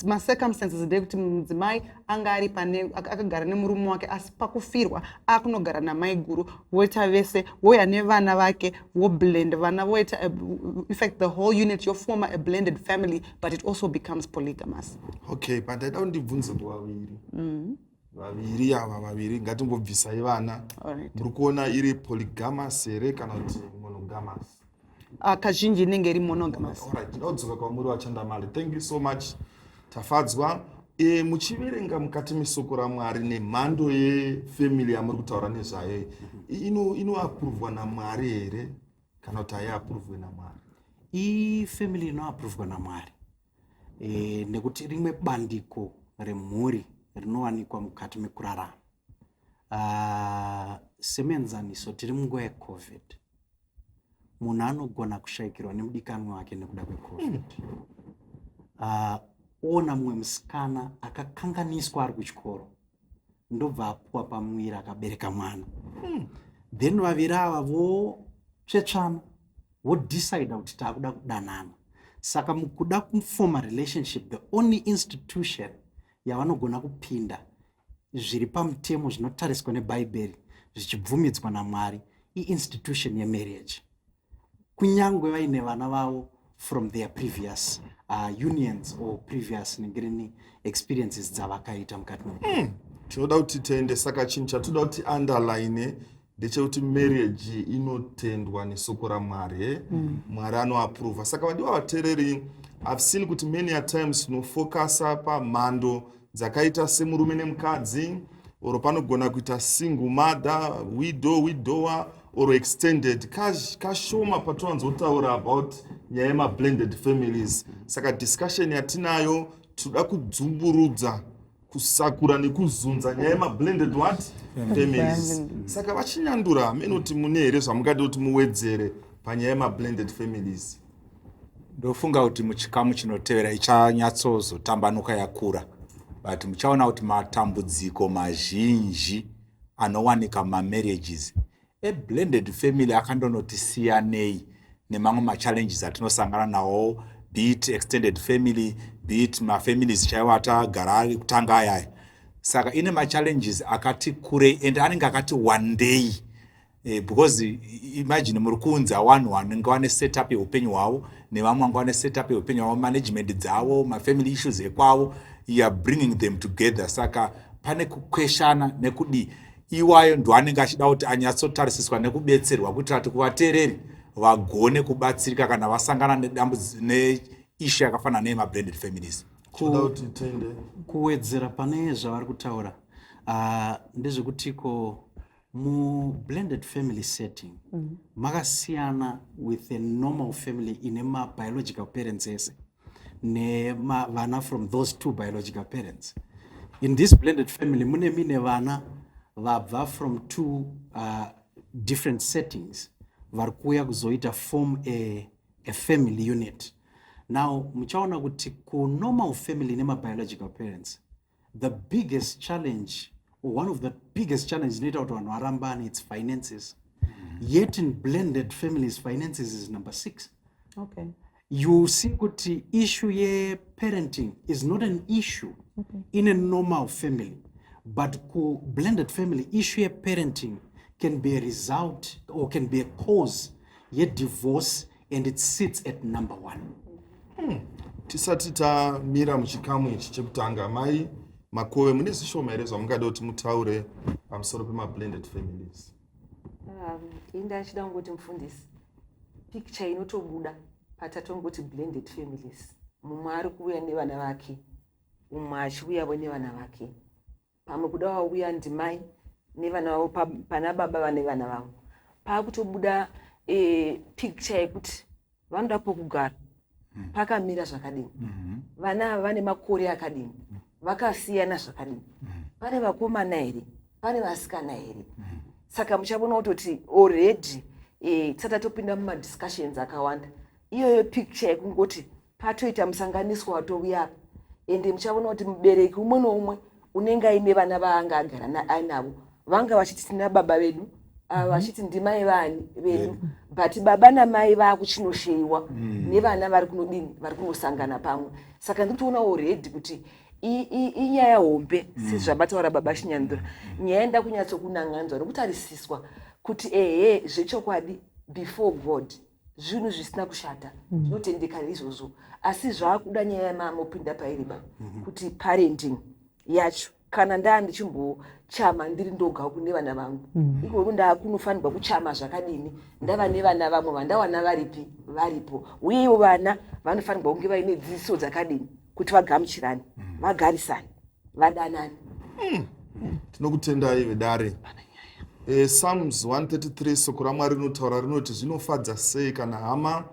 macircumstances ndekuti mudzimai anga ari pane akagara nemurume wake asi pakufirwa akunogara namai guru voita vese voya nevana vake voblend vana voita in fact the whole unit yoforma a blended family but it also becomes polygamous. Okay, but I don't ndibvunze kuvaviri. Vaviri ava vaviri ngatimbobvisai vana. Muri kuona iri polygamous here kana kuti monogamous? Kazhinji inenge iri monogamous. Alright, ndodzoka kwamuri vachandamali. Thank you so much. Tafadzwa. Muchiverenga mukati mesoko raMwari nemhando yefamily yamuri kutaura nezvayo inoapuruvwa naMwari here kana kuti haiapuruvwe naMwari? Family inoapuruvwa naMwari nekuti rimwe bandiko remhuri rinowanikwa mukati mekurarama. Semenzaniso tiri munguva yeCovid, munhu anogona kushayikirwa nemudikanwa wake nekuda kweCovid. Ona mumwe musikana akakanganiswa ari kuchikoro ndobva apuwa pamwiri akabereka mwana. Then vaviri ava votsvetsvana vodecide kuti taakuda kudanana. Saka mukuda kufoma relationship, the only institution yavanogona kupinda zviri pamutemo zvinotariswa nebhaibheri zvichibvumidzwa naMwari institution yemarriage. Kunyangwe vaine vana vavo from their previous unions or previous experiences dzavakaita mukati tinoda kuti tiende. Saka chinhu chatoda kuti underline ndechekuti marriage inotendwa nesoko raMwari. Mwari anoapprova. Saka vadiwa vateereri, I've seen kuti many a times tinofocusa pamhando dzakaita semurume nemukadzi, oro panogona kuita single mother, widower or extended. Kashoma patinowanzotaura about nyaya yemablended families. Saka discussion yatinayo toda kudzumburudza, kusakura nekuzunza nyaya yemablended what? Families. Saka vachinyandura menoti mune here zvamungada kuti muwedzere panyaya yemablended families? Ndofunga kuti muchikamu chinotevera ichanyatsozotambanuka yakura, but muchaona kuti matambudziko mazhinji anowanika mumarriages blended family akandonotisiyanei nemamwe machallenges atinosangana nawo, be it extended family, be it mafamilies chaiwo atagara kutanga ayaya. Saka ine machallenges akati kure and anenge akati one day, because imagine muri kuunza vanhu vanenge vane setup yeupenyu hwavo nevamwe vanga vane setup yeupenyu hwavo, management dzavo, mafamily issues ekwavo, you are bringing them together. Saka pane kukweshana nekudi iwayo ndo anenge achida kuti anyatsotarisiswa nekubetserwa kuti ati kuvateereri vagone kubatsirika kana vasangana neishu yakafanana nemablended families. Kuwedzera pane zvavari kutaura ndezvekutiko mu-blended family setting makasiyana with a normal family ine ma-biological parents ese nevana from those two biological parents. In this blended family mine vana vabva from two different settings vari kuuya kuzoita form a family unit. Now muchaona kuti ku normal family nema-biological parents, the biggest challenge or one of the biggest challenges inoita kuti vanhu varambane, it's finances. Yet in blended families, finances is number 6. Okay. You see kuti issue ye parenting is not an issue in a normal family, but ku blended family issue ye parenting can be a result or can be a cause ye divorce, and it sits at number 1. Tisati tamira muchikamu ichi chekutanga, mai Makowe, mune zvishoma here zvamungada kuti mutaure pamusoro pema-blended families? Ndachida kungoti mufundisi, picture inotobuda patatongoti blended families, mumwe ari kuuya nevana vake, umwe achiuyawo nevana vake, pamwe kuda wauya ndimai nevana vavo, pana baba vane vana vavo, paakutobuda picture yekuti vanoda pokugara pakamira zvakadini, vana vane makore akadini, vakasiyana zvakadini, pane vakomana here, pane vasikana here. Saka muchabona kutoti already tisati topinda mumadiscussions akawanda, iyoyo picture yekungoti patoita musanganiswa watouya apa, ende muchabona kuti mubereki umwe noumwe unenge aine vana vaanga agara ainavo, vanga vachiti tina baba vedu vachiti ndimai vani vedu but baba namai vakuchinosheyiwa nevana vari kunodini vari kunosangana pamwe saka nditoona already kuti inyaya hombe sezvabataura baba Chinyandura nyaya enda kunyatsokunanganzwa nekutarisiswa kuti zvechokwadi before God zvinhu zvisina kushata zvinotendeka izvozvo asi zvaakuda nyaya yamamopinda pairiba kuti parenting yacho kana ndaa ndichimbochama ndiri ndoga kune vana vangu ikoko ndaakunofanirwa kuchama zvakadini ndava nevana vamwe vandawana varipo uyewo vana vanofanirwa kunge vaine dzidziso dzakadini kuti vagamuchirane vagarisane vadanane. Tinokutendai vedare. Psalms 133 soko raMwari rinotaura rinoti zvinofadza sei kana hama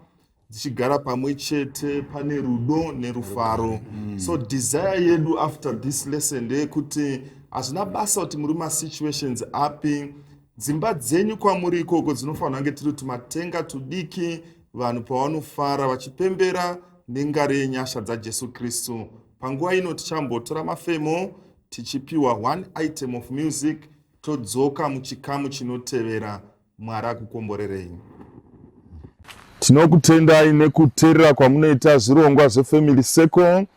dzichigara pamwe chete pane rudo nerufaro. So desire yedu after this lesson ndeyekuti hazvina basa kuti muri masituations api, dzimba dzenyu kwamuri ikoko dzinofanira kunge tiri tumatenga tudiki vanhu pavanofara vachipembera nengari yenyasha dzaJesu Kristu. Panguva ino tichambotora mafemo tichipiwa one item of music todzoka muchikamu chinotevera. Mwari akukomborerei. Tinokutendai nekuteerera kwamunoita zvirongwa zveFamily Circle.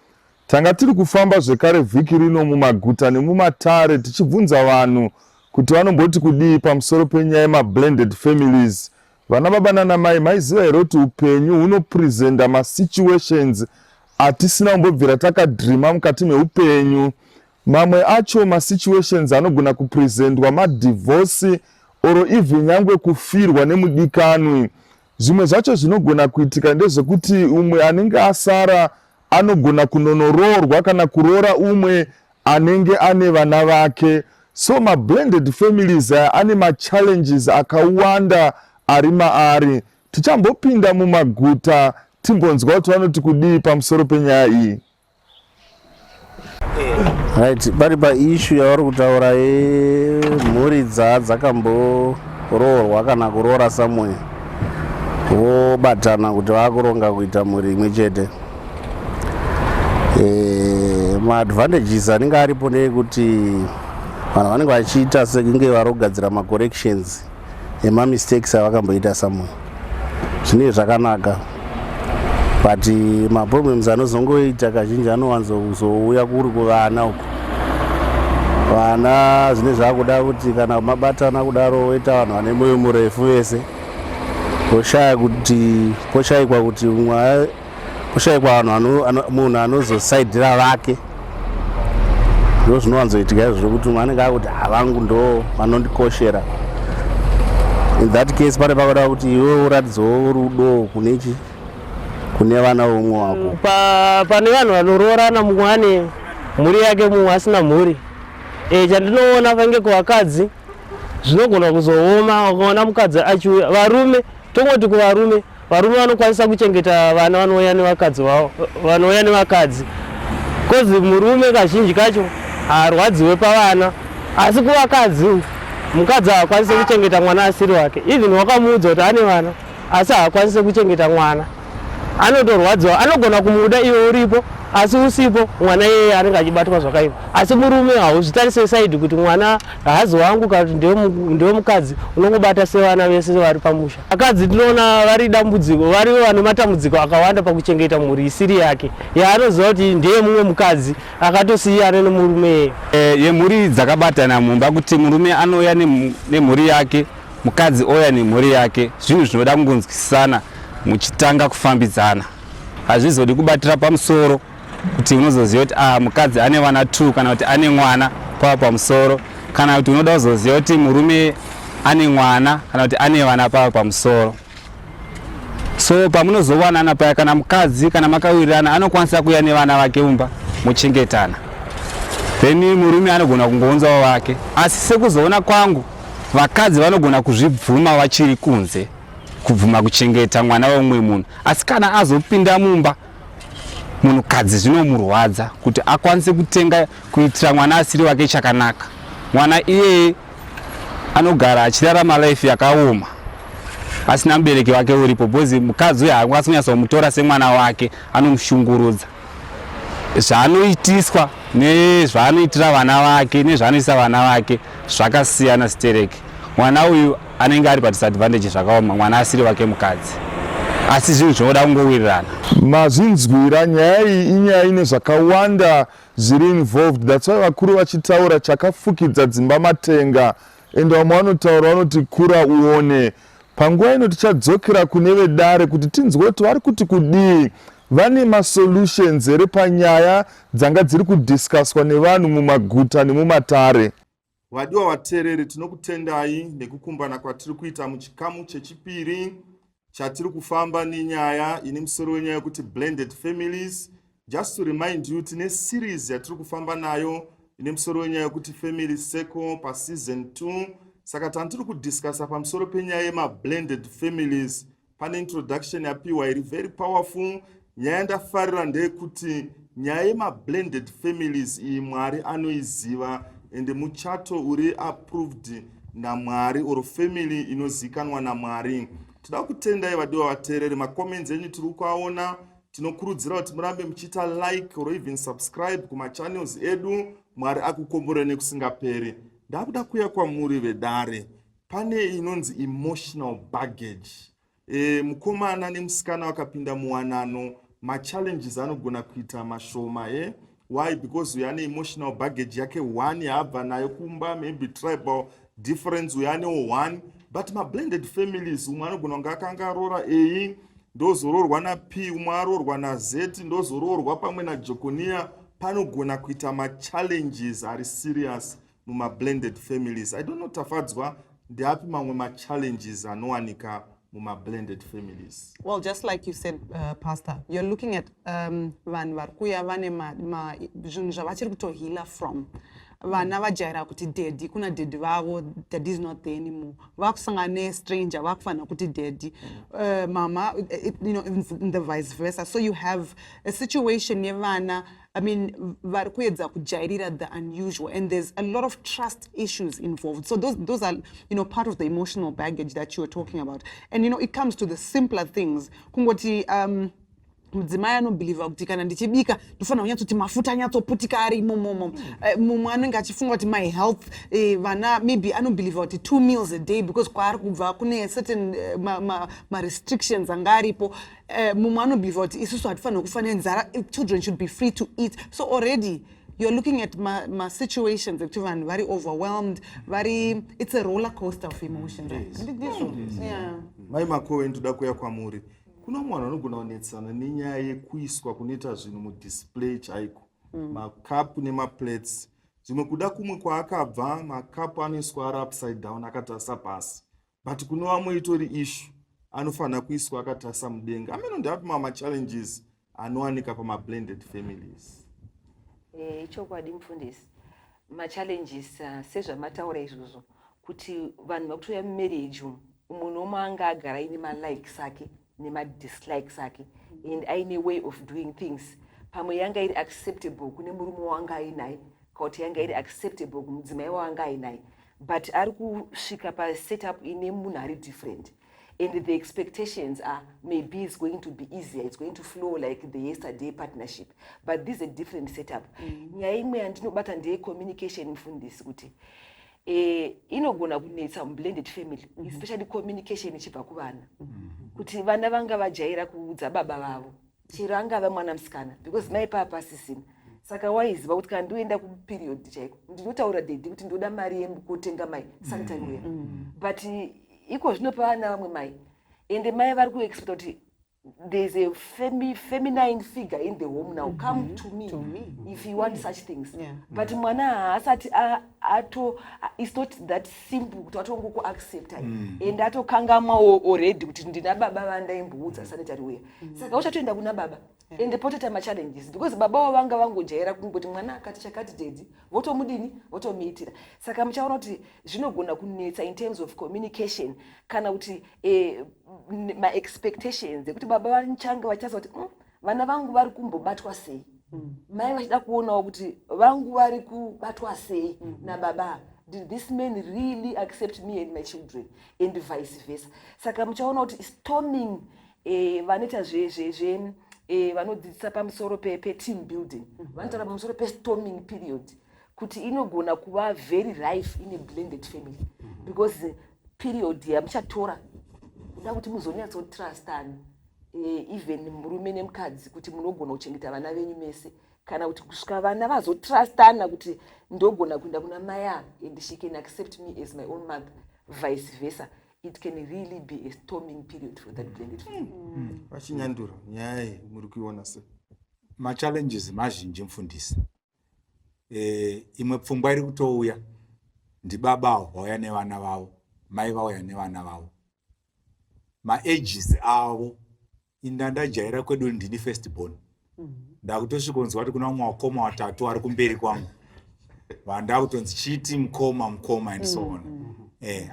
Tanga tiri kufamba zvekare vhiki rino mumaguta nemumatare tichibvunza vanhu kuti vanomboti kudii pamusoro penyaya yemablended families. Vana baba nana mai maiziva here kuti upenyu hunopresenta masituations atisina kumbobvira takadhirima mukati meupenyu. Mamwe acho masituations anogona kupresentwa madivorce oro even nyangwe kufirwa nemudikanwi. Zvimwe zvacho zvinogona kuitika ndezvekuti umwe anenge asara anogona kunonoroorwa kana kuroora umwe anenge ane vana vake. So mablended families ane machallenges akawanda ari maari. Tichambopinda mumaguta timbonzwa kuti vanoti kudii pamusoro penyaya iyi. Right, pari paissue yavari kutaura yemhuri dzakamboroorwa kana kuroora samwe vobatana kuti vakuronga kuita mhuri imwe chete. Maadvantages anenge aripo ndeyekuti vanhu vanenge vachiita sekunge vari kugadzira macorrections emamistakes avakamboita samwe. Zvinenge zvakanaka, but maproblems anozongoita kazhinji anowanzokuzouya kuri kuvana uku. Vana zvine zvakuda kuti kana mabatana kudaro woita vanhu vane mwoyo murefu vese, poshayikwa kuti poshayikwa munhu anozosaidhira vake. Ndo zvinowanzoitika izvo kuti umwe anenge akuti havangu ndo vanondikoshera. In that case pane pakuda kuti iwe uratidzewo rudo kune vana vomwe wako. Pane vanhu vanoroorana, mumwe ane mhuri yake mumwe asina mhuri. Chandinoona pange kuvakadzi zvinogona kuzooma ukaona mukadzi achiuya. Varume tongoti kuvarume vanokwanisa kuchengeta vana vanouya nevakadzi vavo, vanouya nevakadzi. Kozi murume kazhinji kacho harwadziwe pavana, asi kuvakadzi mukadzi haakwanise kuchengeta mwana asiri wake. Even wakamuudza kuti ane vana asi haakwanise kuchengeta mwana, anotorwadziwa. Anogona kumuda iwe uripo asi usipo mwana yeye anenge achibatwa zvakaipa. Asi murume hauzvitarise saidi kuti mwana hazi wangu kana ndewe mukadzi, unongobata sevana vese vari pamusha. Vakadzi tinoona vari dambudziko, vari vane matambudziko akawanda pakuchengeta mhuri isiri yake, yaanoziva kuti ndeye mumwe mukadzi akatosiyana nemurume yemhuri dzakabatana mumba, kuti murume anouya nemhuri yake, mukadzi ouya nemhuri yake. Zvinhu zvinoda kungonzwisisana muchitanga kufambidzana. Hazvizodi kubatira pamusoro kuti unozoziva kuti mukadzi ane vana 2 kana kuti ane mwana pamusoro, kana kuti unoda kuzoziva kuti murume ane mwana kana kuti ane vana pamusoro. So pamunozowanana paya, kana mukadzi kana makawirirana anokwanisa kuuya nevana vake umba muchengetana, then murume anogona kungounzawo wake. Asi sekuzoona kwangu, vakadzi vanogona kuzvibvuma vachiri kunze, kubvuma kuchengeta mwana womwe munhu. Asi kana azopinda mumba, munhukadzi zvinomurwadza kuti akwanise kutenga kuitira mwana asiri wake chakanaka. Mwana iyeye anogara achirarama life yakaoma asina mubereki wake uripo, because mukadzi uyu haakwanisi kunyatsomutora semwana wake, anomushungurudza. Zvaanoitiswa nezvaanoitira vana vake nezvaanoisa vana vake zvakasiyana stereki. Mwana uyu anenge ari padisadvantage zvakaoma mwana asiri wake mukadzi, asi zvinhu zvinoda kungowirirana. Mazvinzwira nyaya iyi inyaya ine zvakawanda zviri involved. That's why vakuru vachitaura chakafukidza dzimba matenga, ende vamwe vanotaura vanoti kura uone. Panguva ino tichadzokera kune vedare kuti tinzwe kuti vari kuti kudii, vane masolutions here panyaya dzanga dziri kudhiskaswa nevanhu mumaguta nemumatare. Vadiwa vateereri, tinokutendai nekukumbana kwatiri kuita muchikamu chechipiri chatiri kufamba nenyaya ine musoro wenyaya yekuti blended families. Just to remind you, tine series yatiri kufamba nayo ine musoro wenyaya yekuti family circle paseason 2. Saka tantiri kudhiskasa pamusoro penyaya yema-blended families. Pane introduction yapiwa iri very powerful. Nyaya ndafarira ndeyekuti nyaya yema-blended families iyi Mwari anoiziva, ende muchato uri approved naMwari, or family inozikanwa naMwari. Tinoda kutendai vadiwa vateereri, macomments enyu tiri kuaona. Tinokurudzira kuti murambe muchiita like or even subscribe kumachannels edu. Mwari akukomborei nekusingaperi. Ndakuda kuuya kwamuri vedare, pane inonzi emotional baggage. Mukomana nemusikana wakapinda muwanano, machallenges anogona kuita mashoma. Why? Because we are emotional baggage yake 1 yaabva nayo kumba, maybe tribal difference we are 1, but blended families umwe anogona kunge akanga arora A ndozororwa na P, umwe arorwa na Z ndozororwa pamwe na Jokonia. Panogona kuita machallenges ari serious muma-blended families. I don't know tafadzwa ndeapi mamwe ma-challenges anowanika muma-blended families. Well, just like you said, Pastor, you're looking at vanhu varikuya vane zvinhu zvavachiri kutoheala from. Vana vajaira kuti daddy, kuna daddy vavo, daddy is not there anymore. Vakusangana ne-stranger, vakufanira kuti daddy. Mama, you know, in the vice versa. So you have a situation yevana, I mean, varikuedza kujairira the unusual, and there's a lot of trust issues involved. So those are, you know, part of the emotional baggage that you were talking about. And, you know, it comes to the simpler things. Kungoti, mudzimai anobhilivha kuti kana ndichibika ndofanira kunyatsoti mafuta anyatsoputika ari imomomo. Mumwe anenge achifunga kuti my health, vana maybe anobhilivha kuti 2 meals a day because kwaari kubva kune certain ma-restrictions anga aripo. Mumwe anobhilivha kuti isusu hatifanira kufa nenzara, children should be free to eat. So already you're looking at my situations that are very overwhelmed, it's a roller coaster of emotions. Yeah. Mai Makowe ndoda kuya kwamuri. Kuna mwana anogona kunetsana nenyaya yekuiswa kunoita zvinhu mudisplay chaiko. Makapu nemaplates. Zvimwe kuda kumwe kwaakabva, makapu anoiswa ari upside down akatarisa pasi. But kuno vamwe itori issue, anofanira kuiswa akatarisa mudenga. Ameno ndeapi ma-challenges anowanika pama-blended families? Ichokwadi mufundisi. Ma-challenges sezvamataura izvozvo kuti vanhu vakutoya mumarriage umwe nomwe anga agara aine ma-likes ake nema-dislikes ake, and aine way of doing things. Pamwe yanga iri acceptable kune murume wanga ainaye, kuti yanga iri acceptable kumudzimai wanga ainaye, but ari kusvika pa-setup ine munhu ari different, and the expectations are maybe it's going to be easier, it's going to flow like the yesterday partnership, but this is a different setup. Nyaya imwe yandinobata ndeye-communication mufundisi kuti inogona kunetsa blended family, especially communication ichibva kuvana. Kuti vana vanga vajaira kuudza baba vavo chero angava mwana musikana because mai papa asisina. Saka waiziva kuti kana ndoenda kuperiod chaiko ndinotaura daddy kuti ndoda mari yekutenga mai sanitary wear, but iko zvino pavana vamwe mai, ende mai vari kuexpecta kuti there's a feminine figure in the home now, come to me if you want such things. But mwana haasati it's not that simple kuti watongo accept and atokangamwa already kuti ndina baba vandaimboudza sanitary wear. Saka uchatoenda kuna baba and poteta ma-challenges because baba wavo vanga vangojaira kungoti mwana akati chakati daddy votomudini votomuitira. Saka muchaona kuti zvinogona kunetsa in terms of communication kana kuti ma-expectations ekuti baba vanchanga vachaza kuti vana vangu vari kumbobatwa sei, mai vachida kuonawo kuti vangu vari kubatwa sei nababa. Did this man really accept me and my children, and vice versa? Saka muchaona kuti storming vanoita vanodzidzisa pamusoro pe-team building, vanotaura pamusoro pe-storming period, kuti inogona kuva very rife in a blended family because period yamuchatora kuda kuti muzonyatsotrustana even murume nemukadzi kuti munogona kuchengeta vana venyu mese kana kuti kusvika vana vazotrustana kuti ndogona kuenda kuna mai and she can accept me as my own mother, vice versa. It can really be a storming period for that blended family. Vachinyandura nyaya muri kuiona sei? Machallenges mazhinji mufundisi. Imwe pfungwa iri kutouya ndibaba vauya nevana vavo, mai vauya nevana vavo. Maages avo indandajaira kwedu ndini firstborn. Ndakutosvikonzwa kuti kuna mwakoma watatu vari kumberi kwangu. Vandakutonzi chiti mukoma and so on.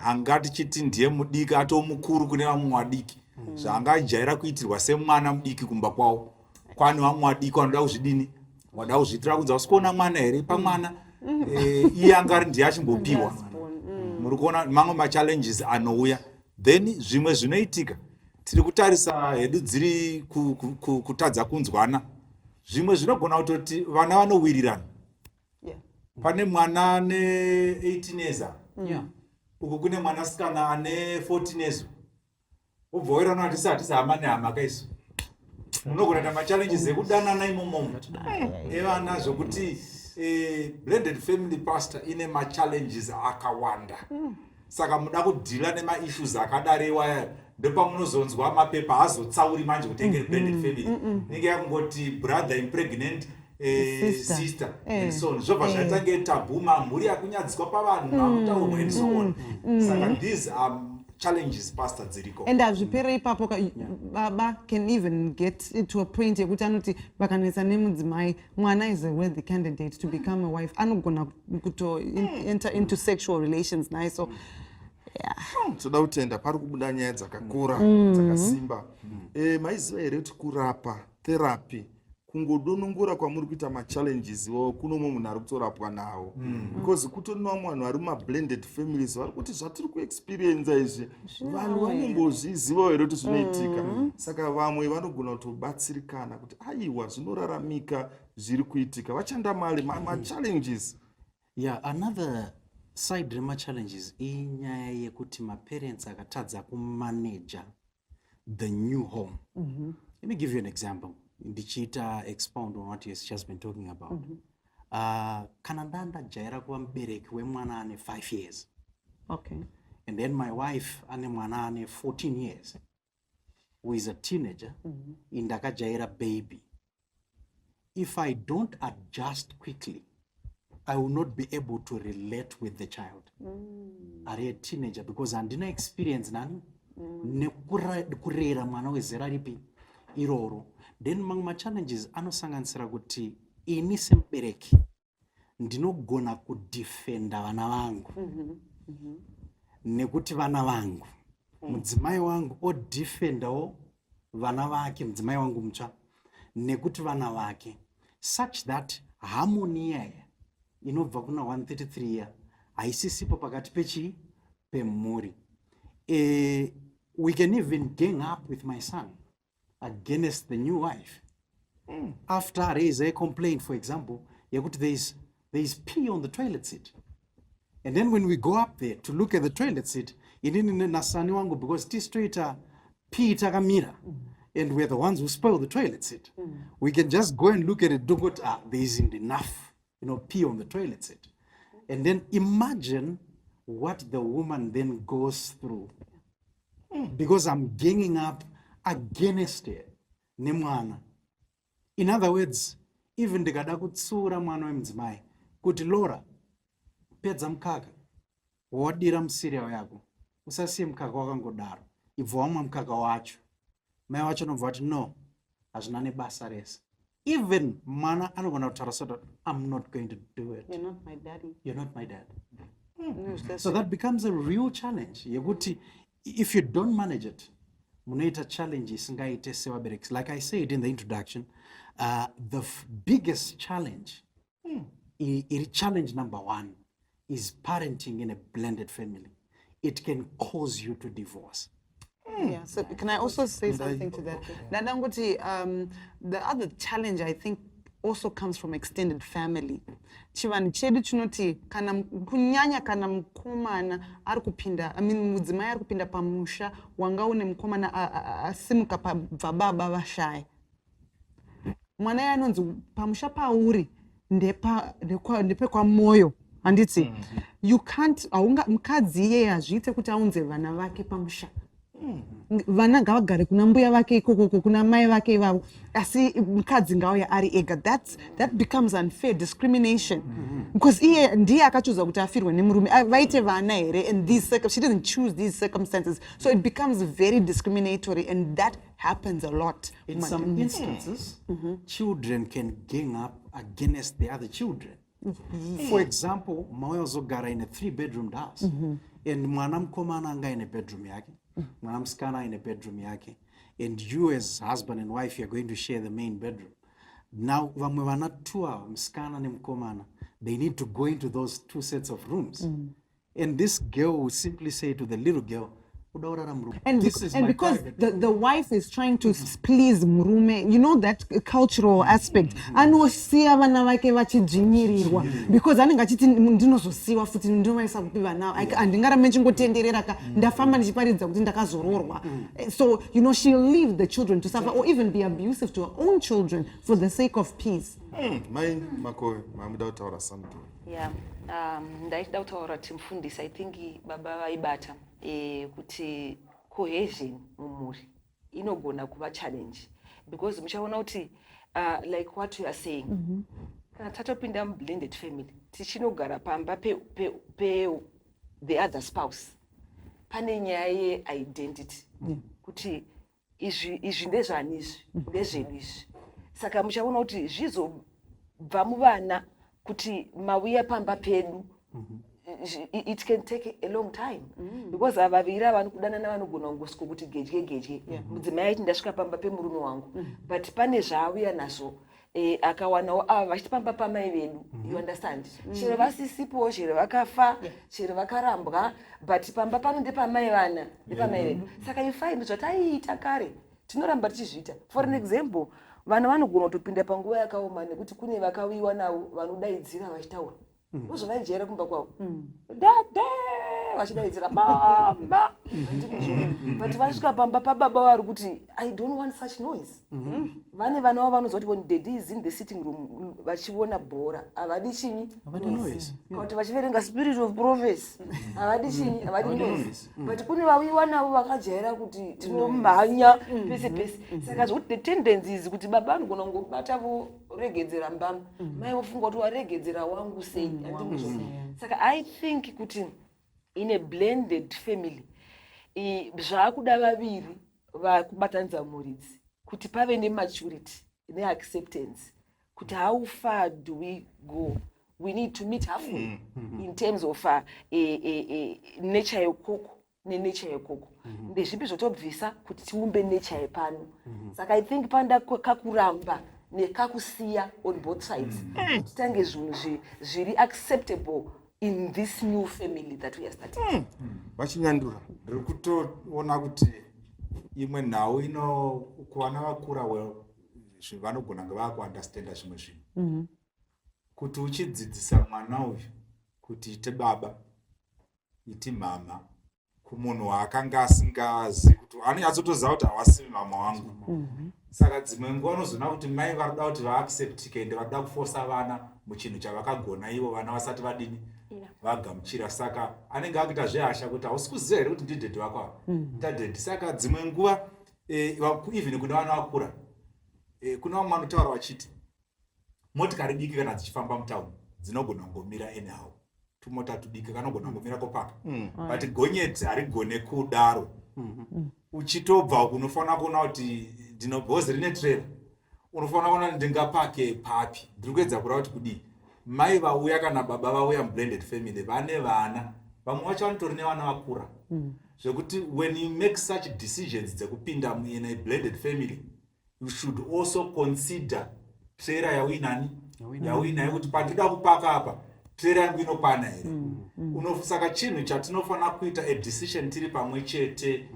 Angati chiti ndiye mudiki atomukuru kune vamwe vadiki. Zvaangajaira kuitirwa semwana mudiki kumba kwavo. Kwani vamwe vadiki vanoda kuzvidini? Vanoda kuzviitira kunzi usikuona mwana here pamwana. Iye angari ndiye achimbopiwa. Muri kuona mamwe machallenges anouya. Then zvimwe zvinoitika. Tiri kutarisa hedu dziri kutadza kunzwana. Zvimwe zvinogona kutoti vana vanowirirana. Pane mwana ane 18 years. Uku kune mwanasikana ane 14 years. Ubvoira nati sati hama nehama kaisu. Munogona kuita machallenges ekudanana imomo. Evana zvokuti blended family pastor ine machallenges akawanda. Saka muda kudhila nemaissues akadare iwaya ndopamunozonzwa mapepa hazotsauri manje kutengere blended family. Nenge yakungoti brother impregnant sister and so on. Zvobva zvatange taboo mhuri yakunyadziswa pavanhu namutaurwa and so on. Saka these are challenges pastor dziriko. And hazvipere ipapo baba can even get to a point yekuti anoti vakanetsa nemudzimai mwana is a worthy candidate to become a wife, anogona kuto enter into sexual relations naye. So toda kutenda pari kubuda nyaya dzakakura dzakasimba. Maiziva here kuti kurapa therapy kungodonongora kwamuri kuita machallenges iwo kunomo munhu ari kutorapwa nawo, because kutori nevamwe vanhu vari mumablended families vari kuti zvatiri kuexperienza izvi vanhu vanombozvizivawo here kuti zvinoitika. Saka vamwe vanogona kutobatsirikana kuti aiwa zvinoraramika zviri kuitika, vachanda mari machallenges. Yeah, another side remachallenges inyaya yekuti maparents akatadza kumanager the new home. Let me give you an example. Ndichita expound on what he's just been talking about. Kana ndandajaira kuva mubereki wemwana ane 5 years. Okay. And then my wife ane mwana ane 14 years. Who is a teenager. Indakajaira baby. If I don't adjust quickly, I will not be able to relate with the child. Are a teenager because andina experience nani nekurera mwana wezera ripi iroro. Then mamwe challenges anosanganisira kuti ini semubereki ndinogona kudefenda vana vangu nekuti vana vangu mudzimai wangu odefendawo vana vake, mudzimai wangu mutsva nekuti vana vake, such that harmony yaya inobva kuna 133 year haisisipo pakati pemhuri. We can even gang up with my son against the new wife. After I raise a complaint, for example, there is pee on the toilet seat. And then when we go up there to look at the toilet seat, because this straight pee takamira, and we're the ones who spoil the toilet seat. We can just go and look at it, there isn't enough, pee on the toilet seat. And then imagine what the woman then goes through. Because I'm ganging up against it. Nemwana. In other words, even ndikada kutsura mwana wemudzimai kuti Laura pedza mukaka wadira musirial yako usasiye mukaka wakangodaro ibva wamwa mukaka wacho, mai wacho nobva kuti no hazvina nebasa rese. Even mwana anogona kutaura sort, I'm not going to do it. You're not my daddy. You're not my dad. So that becomes a real challenge yekuti if you don't manage it, munoita challenge isingaite sevabereki. Like I said in the introduction, the biggest challenge, challenge number 1, is parenting in a blended family. It can cause you to divorce. Yeah, so can I also say something to that? Nadangoti, the other challenge I think also comes from extended family. Chivanhu chedu chinoti kunyanya kana mukomana ari kupinda, mudzimai ari kupinda pamusha wanga une mukomana asimuka pabva baba vashaya. Mwana yanonzi pamusha pauri ndepekwa moyo. Handiti you can't mukadzi iye hazviite kuti aunze vana vake pamusha. Vana ngavagare kuna mbuya vake ikoko kuna mai vake ivavo, asi mukadzi ngauya ari ega. That becomes unfair discrimination because iye ndiye akachoza kuti afirwe nemurume vaite vana here, and she didn't choose these circumstances, so it becomes very discriminatory, and that happens a lot. In some instances, children can gang up against the other children. For example, mawazogara in a 3-bedroom house, and mwana mukomana anga in a bedroom yake, mwana musikana in a bedroom yake, and you as husband and wife, you're going to share the main bedroom. Now, vamwe vana tua musikana ne mukomana, they need to go into those 2 sets of rooms. And this girl will simply say to the little girl, and because the wife is trying to please murume, you know that cultural aspect. Anosiya vana vake vachidzvinyirirwa because anenge achiti ndinozosiwa futi ndinovaisa kupi vana handingaramba ndichingotenderera ndafamba ndichiparidza kuti ndakazororwa. So you know, she'll leave the children to suffer or even be abusive to her own children for the sake of peace. Mai Makowe, mamuda kutaura something. Yeah, ndaida kutaura kuti mufundisi, I think baba vaibata kuti cohesion mumuri inogona kuva challenge because muchaona kuti like what you are saying, kana tatopinda blended family tichinogara pamba pe the other spouse, pane nyaya ye-identity kuti izvi ndezvani izvi ndezvedu izvi, saka muchaona kuti zvizobva muvana kuti mauya pamba pedu. It can take a long time because avavira vanhu kudanana vanogona kungosvika kuti gedye mudzimai aiti ndasvika pamba pemurume wangu, but pane zvaauya nazvo akawanawo ava vachiti pamba pamai vedu. You understand? Chero vasisipo, chero vakafa, chero vakarambwa, but pamba pano ndepamai vana ndepamai vedu. Saka you find zvataiita kare tinoramba tichizviita. For an example, vanhu vanogona kutopinda panguva yakaoma nekuti kune vakawiwa navo vanodaidzira vachitaura uzovajera kumba kwavo dade vachidaidzira baba, but vasvika pamba pababa vari kuti I don't want such noise. Vane vanavo vanozwa kuti daddy is in the sitting room vachiona bhora havadi chinyi noise, kuti vachiverenga spirit of prophecy havadi chinyi havadi noise, but kune vawiwa navo vakajaira kuti tinomhanya pese pese. Saka zvokuti the tendencies kuti baba anogona kungobata voregedzera mbama, mai vofunga kuti waregedzera wangu sei. Saka I think kuti in a blended family zvakuda vaviri vakubatanidza muridzi kuti pave nematurity neacceptance kuti how far do we go. We need to meet halfway in terms of nature yekoko nenature yekoko, ndezvipi zvotobvisa kuti tiumbe nature yepano. Saka I think panda kakuramba nekakusiya on both sides titange zvinhu zviri acceptable in this new family that we are starting. Vachinyandura ndiri kutoona kuti imwe nhau ino kuvana vakura vanogona kunge vakuandastenda zvimwe zvinhu, kuti uchidzidzisa mwana uyu kuti ite baba iti mama kumunhu waakanga asingazi kuti anonyatsotoziva kuti havasivi mama wangu. Saka dzimwe nguva unozoona kuti mai varikuda kuti vaacceptike ende varikuda kufosa vana muchinhu chavakagona ivo vana vasati vadini vagamuchira. Saka anenge akuita zvehasha kuti hausi kuziva here kuti ndidhedhi wako ndadhedhi. Saka dzimwe nguva even kune vana vakura kuna vamwe vanotaura vachiti motikari diki kana dzichifamba mutauni dzinogona kungomira anyhow, tumota tudiki kanogona kungomira kopaka, but gonyeti harigone kudaro. Uchitobva unofanira kuona kuti ndinobhozi rine trailer, unofanira kuona ndingapake papi. Ndiri kuedza kureva kuti kudii mai vauya kana baba vauya mublended family vane vana, vamwe vacho vanotori nevana vakura zvekuti when you make such decisions dzekupinda in a blended family you should also consider trailer yauinani yauinayo kuti pandida kupaka apa trailer yangu inokwana here. Saka chinhu chatinofanira kuita a decision tiri pamwe chete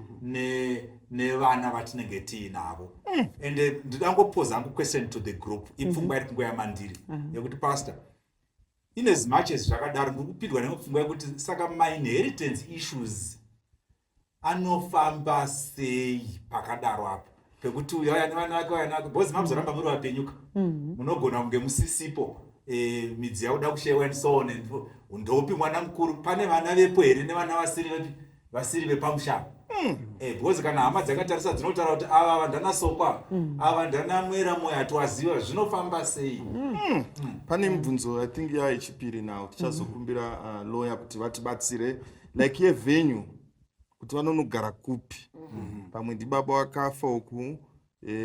nevana vatinenge tiinavo. And ndidangopoza hangu question to the group ipfungwa iri pfungwa yamandiri yekuti pastor, in as much as zvakadaro ndiri kupindwa nepfungwa yekuti saka mainheritance issues anofamba sei pakadaro apo pekuti uyauya nevana vake vaya nako bhozi mamuzoramba muri vapenyuka munogona kunge musisipo midzi yakuda kushewa and so on and ndopi mwana mukuru pane vana vepo here nevana vasiri vepamusha bhozi kana hama dzakatarisa dzinotaura kuti ava vandanasokwa ava ndanamwera moyo hatiwaziva zvinofamba sei. Pane mibvunzo I think yechipiri now tichazokumbira lawyer kuti vatibatsire like yevenue kuti vanonogara kupi pamwe ndibaba wakafa uku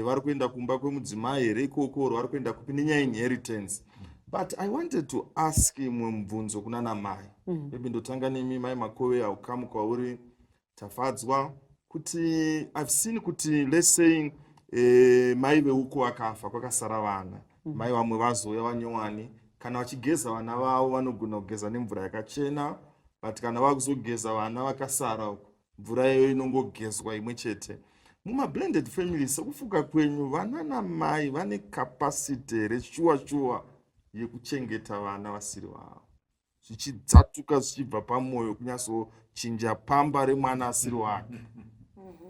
vari kuenda kumba kwemudzimai here ikoko vari kuenda kupi nenyaya inheritance. But I wanted to ask imwe mubvunzo kunana mai maybe ndotanga nemi mai Makowe aukamu kwauri tafadzwa kuti I've seen kuti let's say mai veuko vakafa kwakasara vana mai vamwe vazoya vanyowani kana vachigeza vana vavo vanogona kugeza nemvura yakachena but kana vakuzogeza vana vakasara uko mvura iyoyo inongogezwa imwe chete. Muma-blended families sekufuka kwenyu vana namai vane capacity here shuwa yekuchengeta vana vasiri vavo zvichidzatuka zvichibva pamwoyo kunyazochinja pamba remwana asiri wake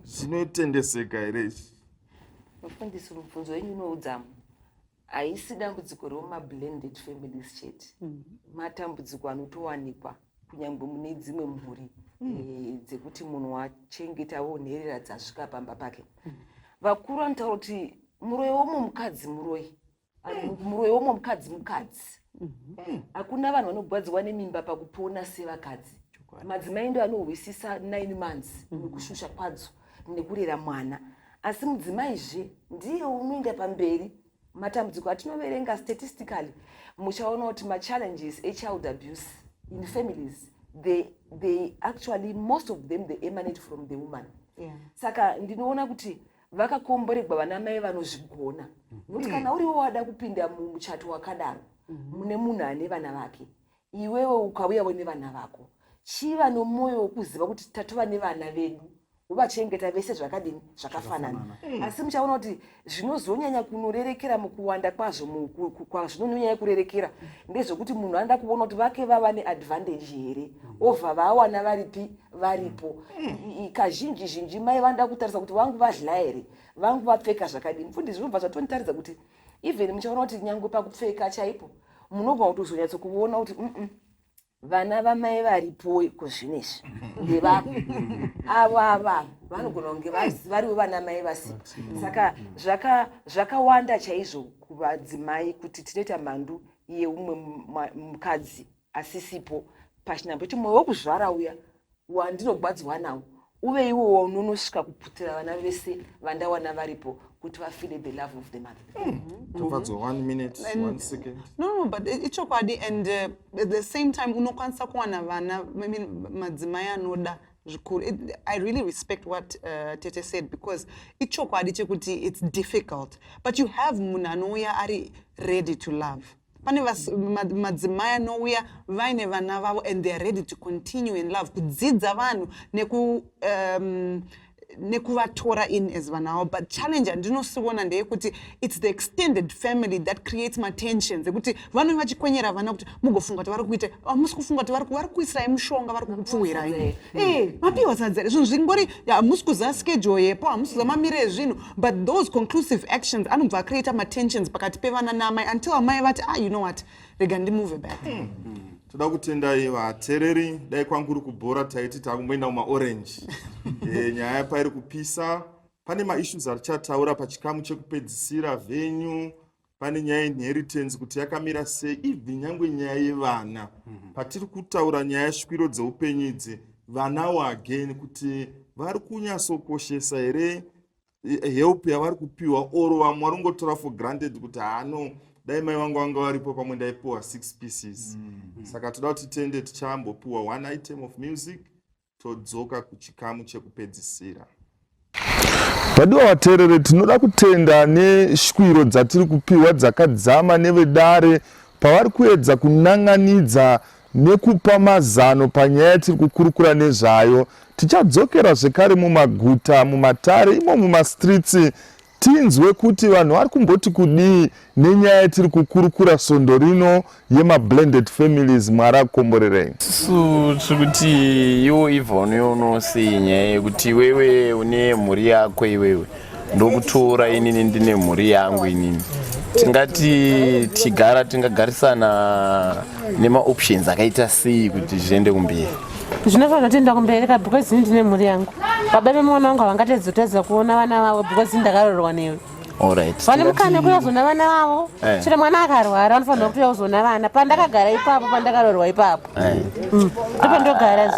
zvinotendeseka here izvi? Mufundisi, mubvunzo wenyu unoudzamu haisi dambudziko remuma-blended families chete, matambudziko anotowanikwa kunyangwe mune dzimwe mhuri dzekuti munhu wachengetawo nherera dzasvika pamba pake. Vakuru vanotaura kuti muroyi womumukadzi muroyi womumukadzi mukadzi. Hakuna vanhu vanogwadzirwa nemimba pakupona sevakadzi. Madzimai ndo anohwisisa 9 months nekushusha kwadzo nekurera mwana, asi mudzimaizve ndiye unoenda pamberi. Matambudziko atinoverenga statistically muchaona kuti machallenges echild abuse in families they actually most of them they emanate from the woman. Saka ndinoona kuti vakakomboregwa vana mai vanozvigona nokuti kana uriwo wada kupinda mumuchato wakadaro mune munhu ane vana vake iwewe ukauyawo nevana vako chiva nomwoyo wokuziva kuti tatova nevana vedu uvachengeta vese zvakadini zvakafanana. Asi muchaona kuti zvinozonyanya kunorerekera mukuwanda kwazvo zvinonyanya kurerekera ndezvokuti munhu anoda kuona kuti vake vava neadvantage here ovha vawana varipo. Kazhinji mai vanoda kutarisa kuti vangu vadla here vangu vapfeka zvakadini. Mufundisi, zvinobva zvatonitaridza kuti even muchaona kuti nyangwe pakupfeka chaipo munogona kutozonyatso kuona kuti vana vamai varipo kuzvinezvi ndevako ava vanogona kunge variwo vana mai vasipo. Saka zvakawanda chaizvo kuvadzimai kuti tinoita mhandu yeumwe mukadzi asisipo pachinhambo kuti mwoyo wokuzvara uya wandinogwadzwa nawo uve iwo unonosvika kuputira vana vese vandawana varipo kuti vafile the love of the mother. Tofadzwa 1 minute 1 second. No, but ichokwadi and at the same time unokwanisa kuwana vana madzimai anoda zvikuru. I really respect what Tete said because ichokwadi chekuti it's difficult but you have munhu anouya ari ready to love. Pane madzimai anouya vaine vana vavo and they are ready to continue in love kudzidza vanhu nekuvatora in as vanavo. But challenge andinosiona ndeyekuti it's the extended family that creates tensions ekuti vanhu vachikwenyera vana kuti mugofunga kuti vari kuita hamusi kufunga kuti vari kuisirai mushonga vari kupfuwirai mapiwa sadza zvinhu zvingori hamusi kuziva schedule yepo hamusi kuziva mamiro ezvinhu but those conclusive actions anobva acreata tensions pakati pevana namai until amai vati you know what rega ndimove back. Toda kutendai vateereri dai kwanguri kubhora taiti takumboenda mumaorange nyaya pairi kupisa. Pane maissues atichataura pachikamu chekupedzisira venue. Pane nyaya inheritance kuti yakamira sei even nyangwe nyaya yevana patiri kutaura nyaya yeshwiro dzeupenyu idzi vanawo again kuti vari kunyatsokoshesa here help yavari kupiwa oro vamwe varingotora for granted kuti no dai mai vangu vanga varipo pamwe ndaipiwa 6 pieces. Saka toda kuti tende tichambopiwa 1 item of music todzoka kuchikamu chekupedzisira. Vadiwa vateereri, tinoda kutenda neshwiro dzatiri kupiwa dzakadzama nevedare pavari kuedza kunanganidza nekupa mazano panyaya tiri kukurukura nezvayo tichadzokera zvekare mumaguta, mumatare, imo mumastreets, tinzwe kuti vanhu vari kumboti kudii nenyaya yatiri kukurukura svondo rino yemablended families mwari akomborerei. Tiri kuti iwo Irvine unosei nyaya yekuti wewe une mhuri yako iwewe ndokutora inini ndine mhuri yangu inini. Tingati tingagarisana nemaoptions akaita sei kuti zviende kumberi. Zvinofanira kuenda kumberi because ndine mhuri yangu. Baba vemwana wangu havangatedzotedza kuona vana vavo because ndakarorwa newe. Alright. Vane mukana kuyozona vana vavo. Chero mwana akarwara anofanira kuti uzona vana. Pandakagara ipapo, pandakarorwa ipapo. Ndipo ndogara.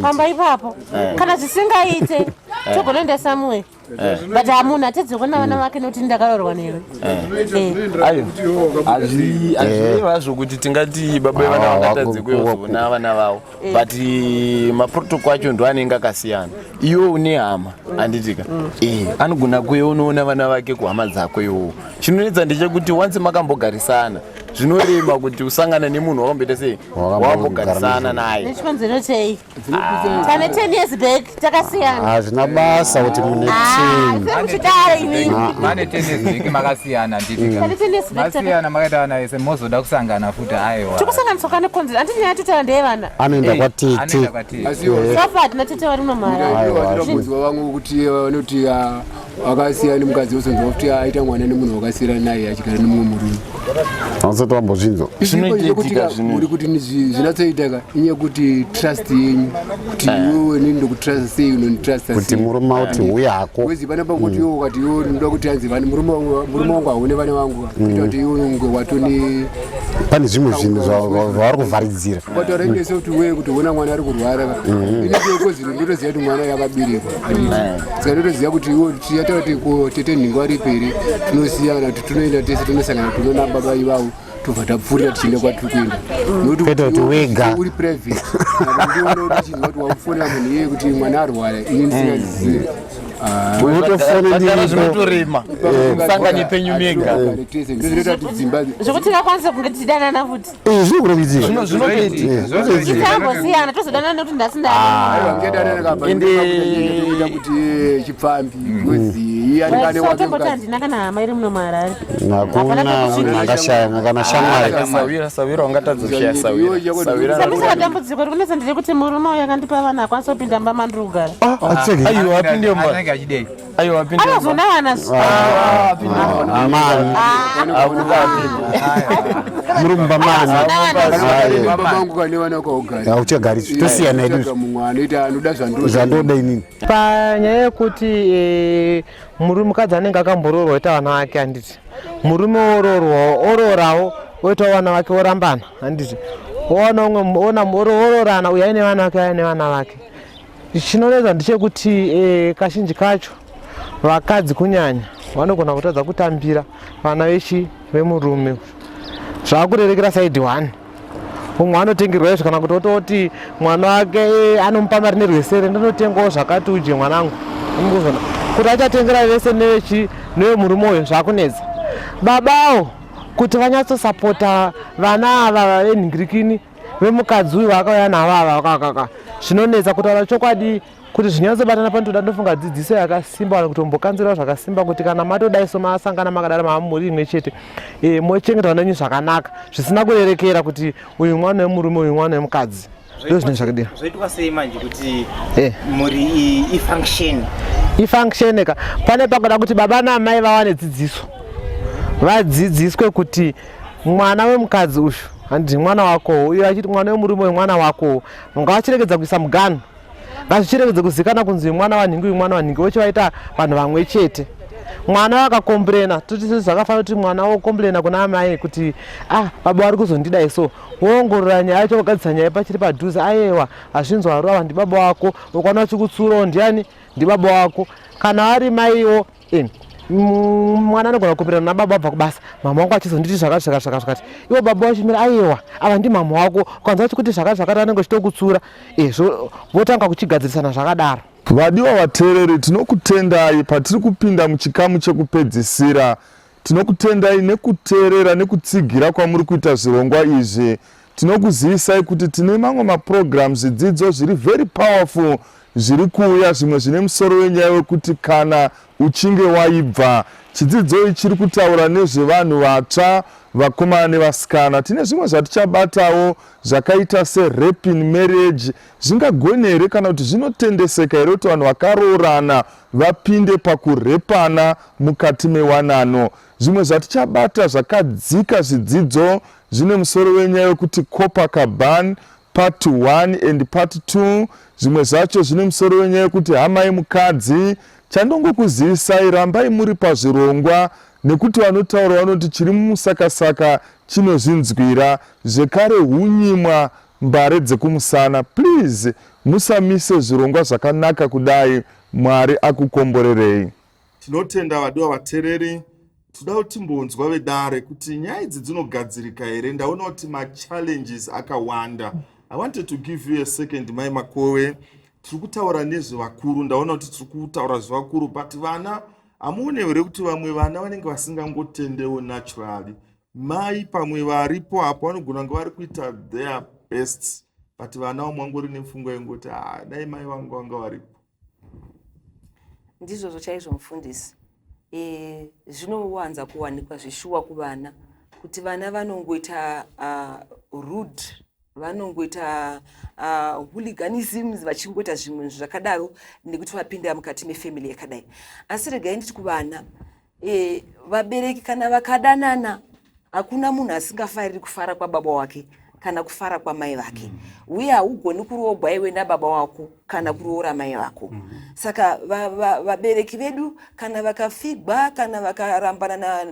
Pamba ipapo. Kana zvisingaite togonoenda samwe. But hamuna tedze kuona vana vake nokuti ndakarorwa newe. Azviva zvokuti tingati baba vevana vangatadze kuyozona vana vavo. But maprotocol acho ndo anenge akasiyana. Iwe une hama handitika. Anogona kuonaona vana vake kuhama dzako iwowo. Chinonetsa ndechekuti once makambogarisana zvinorema kuti usangana nemunhu wakamboita sei wambogarisana naye. Nechikonzero chei? Pane 10 years back takasiyana. Hazvina basa kuti mune mane 10 years back makasiyana nditika. Masiyana makaita vana vese mozoda kusangana futi aiwa. Tikusangana tsokane konzero anditi nyaya tuta ndevana. Anoenda kwatete. Sofa tina tete vari mumara. Ndinokudzwa vangu kuti vanoti wakasiyana mukadzi usonzwa kuti aita mwana nemunhu wakasiyana naye achigara nemumwe murume. Hausati wambozvinzwa. Zvinoitika muri kuti zvinatsoitaka inye kuti trust yenyu kuti iwe ndokutrust sei unonitrust kuti murume uti uyako. Wezi panapa kuti iwe ukati iwe ndoda kuti anzi vani murume wangu haune vana vangu kuita kuti iwe unge watoni pane zvimwe zvinhu zvavari kuvharidzira. Wataura ingese kuti wewe kuti uona mwana ari kurwara inenge kozino ndotoziva kuti mwana yakaberekwa. Saka ndotoziva kuti iwe tichata kuti tete nhingo ari peri tinosiyana kuti tunoenda tese tunosangana tunoona baba ivavo tobva tapfuurira tichienda kwatiri kuenda. Nokuti wega uri private. Ndiona kuti kuti wakufonera munhu iye kuti mwana arwara ini ndisingazizive. Zvinotorema kusangana penyu mega. Zvokuti ndakwanisa kunge tichidanana futi. Zvinoitambosiyana tozodanana nekuti ndasindani. Ende kuti chipfambi mwezi iyani wake ndina kana hama iri muno maharare. Hakuna akashaya kana shamwari. Sawira ungatadzoshaya Sawira. Saka dambudziko rikunetsa ndiri kuti murume uyu akandipa vanhu akwanisa kupinda mba mandiri kugara. Aiwa wapinde mba. Aiwa wapinde mba. Anozona vana. Amani. Murumba mani. Babangu kane vana kwaugara. Hauchagari tosiyana edu. Anoita anoda zvandoda inini. Panyaya yekuti mukadzi anenge akambororwa oita vana vake handiti. Murume ororawo oita vana vake orambana handiti. Ororana uyu aine vana vake aine vana vake. Chinoreva ndechekuti kazhinji kacho vakadzi kunyanya vanogona kutadza kutambira vana vemurume zvakurerekera side 1. Umwe anotengerwa izvo kana kutoti mwana wake anomupa mari nerwesere ndinotengawo zvakati uje mwanangu. Kuti achatengera vese nevemurume uyu zvakunetsa. Babawo kuti vanyatsosapota vana ava venhingirikini vemukadzi uyu vakauya navo ava zvinonetsa kutaura chokwadi kuti zvinyatsobatana panotoda ndofunga dzidziso yakasimba kana kutombokanzirawo zvakasimba kuti kana matodai so masangana makadara mamuri imwe chete mochengeta vanenyu zvakanaka zvisina kurerekera kuti uyu mwana wemurume uyu mwana wemukadzi. Ndizvo zvine zvakadira. Zvoitwa sei manje kuti muri ifunction ka pane pakuda kuti baba namai vawane dzidziso vadzidziswe kuti mwana wemukadzi uyu handiti mwana wako uyu achiti mwana wemurume uyu mwana wako ngavachirekedza kuisa muganhu ngazvichirekedze kuzikana kunzi mwana wanhingi uyu mwana wanhingi vochivaita vanhu vamwe chete. Mwana wakakomburena toti zvakafanira kuti mwana wokomburena kuna amai kuti baba vari kuzondida so woongorora nyaya yacho wogadzisa nyaya pachiri padhuze aiwa hazvinzwa warova ndi baba wako ukwana uchikutsurawo ndiani ndi baba wako kana ari maiwo mwana anogona kukomberana nababa wabva kubasa mama wangu achizonditi zvakati iwo baba wachimira aiwa ava ndi mama wako ukanza uchikuti zvakati anenge uchitokutsura votanga kuchigadzirisana zvakadaro. Vadiwa vateereri, tinokutendai patiri kupinda muchikamu chekupedzisira. Tinokutendai nekuteerera nekutsigira kwamuri kuita zvirongwa izvi. tinokuzivisa kuti tine mamwe maprograms dzidzo zviri very powerful zviri kuuya, zvimwe zvine musoro wenyaya wekuti kana uchinge waibva. Chidzidzo chiri kutaura nezvevanhu vatsva, vakomana nevasikana. Tine zvimwe zvatichabatawo zvakaita se-rape in marriage. Zvingagone here kana kuti zvinotendeseka here kuti vanhu vakaroorana vapinde pakurepana mukati mewanano. Zvimwe zvatichabata zvakadzika zvidzidzo zvine musoro wenyaya wekuti Copacabana part 1 and part 2. Zvimwe zvacho zvine musoro wenyaya wekuti hama yemukadzi. Chandongokuzivisa rambai muri pazvirongwa nekuti vanotaura vanoti chiri mumusakasaka chinozvinzwira, zvekare hunyimwa mbare dzekumusana. Please musamise zvirongwa zvakanaka kudai. Mwari akukomborerei. Tinotenda vadiwa vatereri, toda kuti mbonzwa vedare kuti nyaya idzi dzinogadzirika here. Ndaona kuti ma-challenges akawanda. I wanted to give you a second, Mai Makowe. Tiri kutaura nezvevakuru, ndaona kuti tiri kutaura zvevakuru, but vana amuone here kuti vamwe vana vanenge vasingangotendewo naturally. Mai pamwe varipo apo vanogona kunge vari kuita their best, but vana vamwangori nepfungwa yengoti dai mai vangu vanga varipo. Ndizvo chaizvo mufundisi. Zvinowanza kuwanikwa zvishuwa kuvana kuti vana vanongoita rude, vanongoita hooliganism, vachingoita zvimwe zvakadaro nekuti vapinda mukati mefamily yakadai. Asi regai nditi kuvana, vabereki kana vakadanana, hakuna munhu asingafariri kufara kwababa wake kana kufara kwamai vake. Uye haugoni kuroorwa iwe nababa wako kana kuroora mai vako. Saka vabereki vedu kana vakafigwa kana vakarambana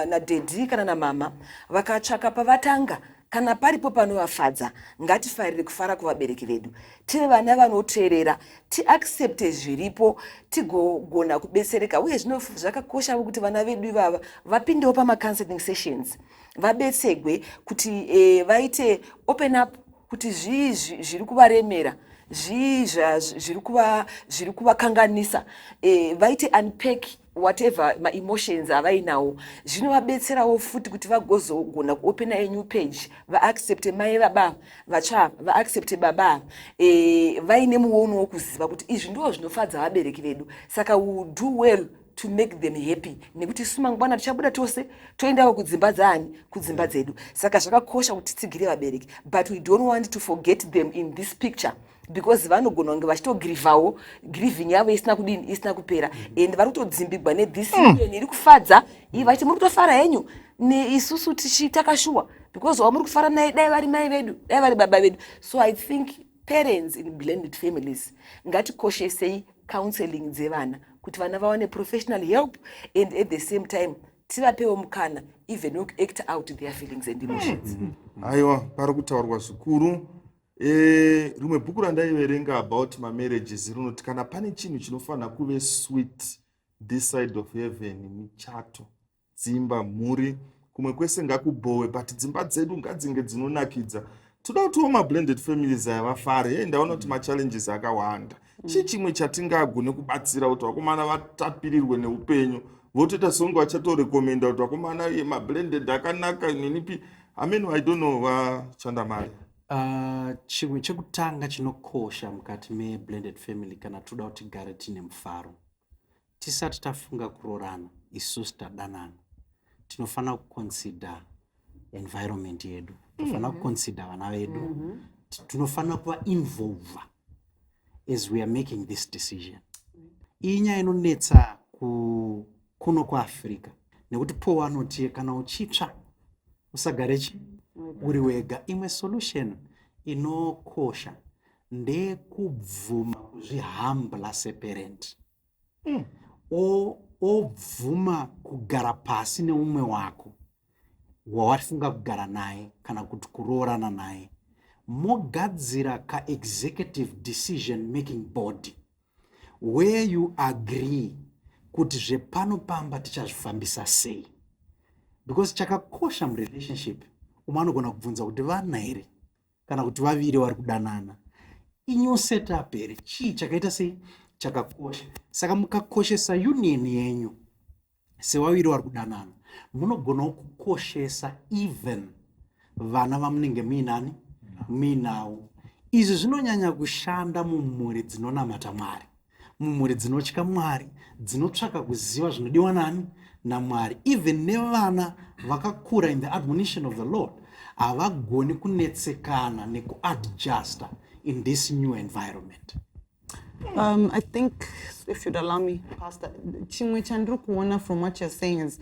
na daddy kana na mama, vakatsvaka pavatanga kana paripo panovafadza, ngatifarire kufara kuvabereki vedu. Tive vana vanoteerera, tiaccepte zviripo, tigogona kubetsereka. Uye zvakakosha kuti vana vedu ivava vapindewo pama-counseling sessions, vabetsegwe kuti vaite open up kuti zviri kuvaremera, zviri kuvakanganisa, vaite unpack whatever ma-emotions avainawo. Zvinovabetserawo futi kuti vagozogona kuopena a new page, vaaccepte mai vabava, vatsva vaaccepte baba, vaine muono wokuziva kuti izvi ndizvo zvinofadza vabereki vedu. Saka we do well to make them happy. Nekuti sumangwana tichabuda tose toendawo kudzimba dzani, kudzimba dzedu. Saka zvakakosha kuti titsigire vabereki, but we don't want to forget them in this picture. Because vanogona kunge vachitogrivawo, grieving yavo isina kudini, isina kupera, and vari kutodzimbigwa nedhisi iri kufadza, ivi vachiti muri kutofara henyu neisusu takashuwa, because wamuri kufara naye dai vari mai vedu, dai vari baba vedu. So I think parents in blended families ngatikoshesei counseling dzevana kuti vana vawane professional help, and at the same time tivapewo mukana even act out their feelings and emotions. Aiwa, pari kutaurwa zvikuru. Rumwe bhuku randaiverenga about marriages rinoti kana pane chinhu chinofanira kuve sweet this side of heaven, michato, dzimba, mhuri, kumwe kwese ngakubhowe, but dzimba dzedu ngadzinge dzinonakidza. Toda kutiwo ma-blended families aya vafare. Ndaona kuti ma-challenges akawanda. Chimwe chatingagone kubatsira kuti vakomana vatapirirwe neupenyu, votoita songe vachatorekomenda kuti vakomana ma-blended akanaka nenipi. Amen, I don't know, Chandamari. Chimwe chekutanga chinokosha mukati me-blended family kana toda kuti tigare tine mufaro. Tisati tafunga kuroorana, isusu tadanana, tinofanira kuconsider environment yedu, tinofanira kuconsider vana vedu, tinofanira kuva involve as we are making this decision. Iyi nyaya inonetsa kuno kuAfrica, nekuti po vanoti kana uchitsva usagare uri wega. Imwe solution inokosha ndekubvuma kuzvihambla separent, obvuma kugara pasi neumwe wako wawarifunga kugara naye kana kuti kuroorana naye, mogadzira ka executive decision making body where you agree kuti zvepano pamba tichazvifambisa sei. Because chakakosha murelationship, umanogona kubvunza kuti vana here kana kuti vaviri vari kudanana, inyo setup here, chii chakaita sei, chakakosha. Saka mukakoshesa union yenyu sevaviri vari kudanana, munogona kukoshesa even vana vamunenge muinani muinawo. Izvi zvinonyanya kushanda mumhuri dzinonamata Mwari, mumhuri dzinotya Mwari, dzinotsvaka kuziva zvinodiwa nani naMwari. Even nevana vakakura in the admonition of the Lord havagoni kunetsekana nekuadjusta in this new environment. I think, if you'd allow me, Pastor, chimwe chandiri kuona from what you're saying is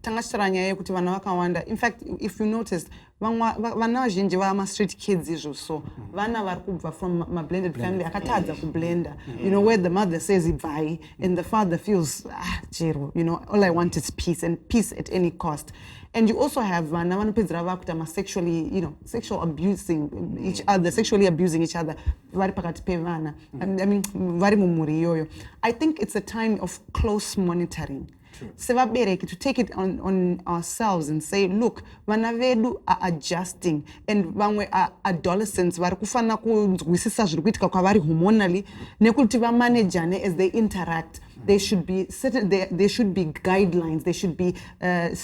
tangashitara nyaya yekuti vana vakawanda. In fact, if you noticed, vana vazhinji street kids izvo, so vana vari kubva from a blended family akatadza kublenda, you know, where the mother says ibvai and the father feels chero, you know, all I want is peace, and peace at any cost. And you also have vana vanopedzera vakuita sexually, you know, sexual abusing each other, sexually abusing each other vari pakati pevana. I mean vari mumhuri iyoyo. I think it's a time of close monitoring. Sevabereki, to take it on ourselves and say, look, vana vedu are adjusting, and vamwe adolescents vari kufanira kunzwisisa zviri kuitika kwavari hormonally nekuti vamanagane as they interact. There should be guidelines, there should be a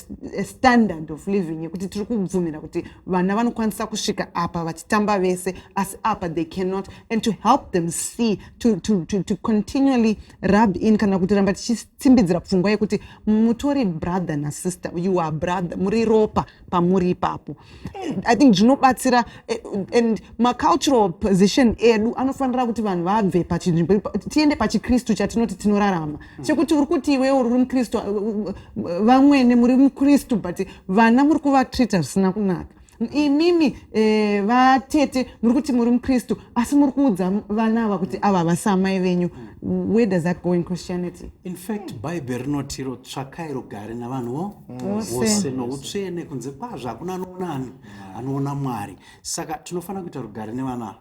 standard of living. Yekuti tiri kubvumira kuti vana vanokwanisa kusvika apa vachitamba vese asi apa they cannot, and to help them see, to continually rub in kana kuti ramba tichitsimbidzira pfungwa yekuti mutori brother na sister, you are brother, muri ropa pamuri ipapo. I think zvinobatsira, and cultural position edu anofanira kuti vanhu vabve pachinzvimbo tiende pachikristu chatinoti tinorarama. Chekuti uri kuti iwe uri mukristu vamwene muri mukristu but vana muri kuvatrita zvisina kunaka. Imimi vatete muri kuti muri mukristu asi muri kuudza vana ava kuti ava vasamai venyu. Where does that go in Christianity? In fact, Bible rinotiro tsvakai rugare navanhu vose noutsvene kunze kwazvo hakuna anoona Mwari. Saka tinofanira kuita rugare nevana,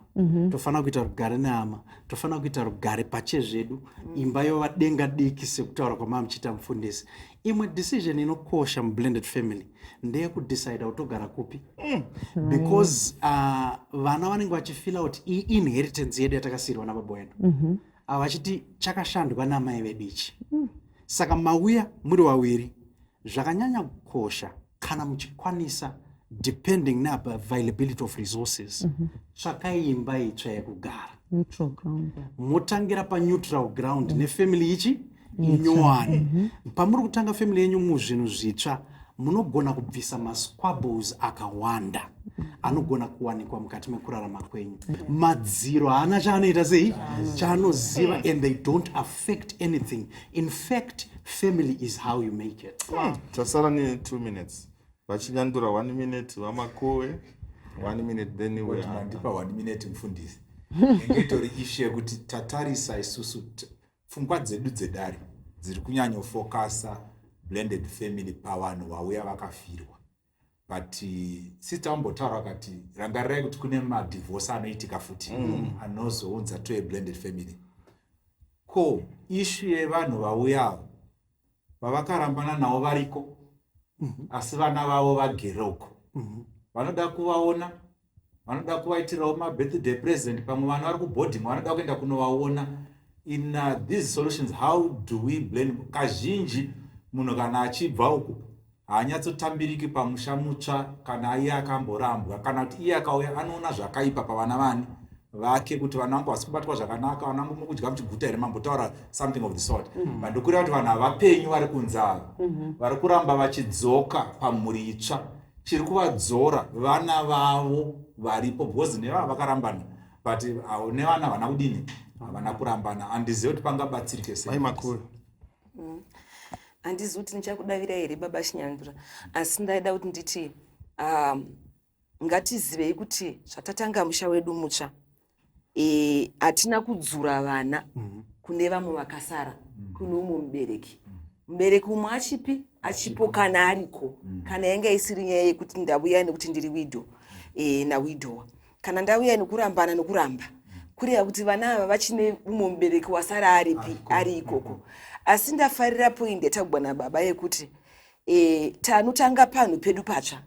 tofanira kuita rugare nehama, tofanira kuita rugare pachezvedu, imba yovadenga diki sekutaura kwamama muchiita mufundisi. Imwe decision inokosha mublended family ndeyekudecide utogara kupi, because vana vanenge vachifila kuti iyi inheritance yedu yatakasiyirwa nababa wedu, vachiti chakashandwa namai vedu ichi. Saka mauya muri vaviri zvakanyanya kukosha kana muchikwanisa, depending na availability of resources, tsvakai imba itsva yekugara, neutral ground, motangira pa neutral ground nefamily ichi inyowani. Pamuri kutanga family yenyu muzvinhu zvitsva, munogona kubvisa masquabbles akawanda anogona kuwanikwa mukati mekurarama kwenyu. Madziro haana chaanoita sei, chaanoziva, and they don't affect anything. In fact, family is how you make it. Tasara ni 2 minutes. Vachinyandura 1 minute vamakowe 1 minute then we ndipa 1 minute mfundisi. Ngetori issue kuti tatarisa isusu pfungwa dzedu dzedare dziri kunyanya kufokasa blended family pavanhu vauya vakafirwa. But sister ambotaura akati rangarirai kuti kune madivorce anoitika futi anozounza to a blended family. Ko issue yevanhu vauya vavakarambana navo variko asi vana vavo vageroko, vanoda kuvaona, vanoda kuvaitirawo mabirthday present, pamwe vanhu vari kuboarding vanoda kuenda kunovaona. In these solutions, how do we blend? Kazhinji munhu kana achibva uko haanyatsotambiriki pamusha mutsva kana iye akamborambwa, kana kuti iye akauya anoona zvakaipa pavana vani vake kuti vana vangu vasi kubatwa zvakanaka, vana vangu mukudya muchiguta here, mambotaura something of the sort. Mandokureva kuti vanhu havapenyu vari kunze ava vari kuramba vachidzoka pamhuri itsva, chiri kuvadzora vana vavo varipo, because nevava vakarambana but nevana havana kudini, havana kurambana. Handizivi kuti pangabatsirike sei. Makuru handizivi kuti ndichakudavira here baba Chinyandura, asi ndaida kuti nditi ngatizivei kuti zvatatanga musha wedu mutsva hatina kudzura vana kune vamwe vakasara, kune umwe mubereki. Mubereki umwe achipo kana ariko, kana yanga isiri nyaya yekuti ndauya nekuti ndiri widow nawidowa, kana ndauya nekurambana nokuramba, kureva kuti vana ava vachine umwe mubereki wasara ari ikoko. Asi ndafarira point yatagwana baba yekuti tanotanga panhu pedu patsva,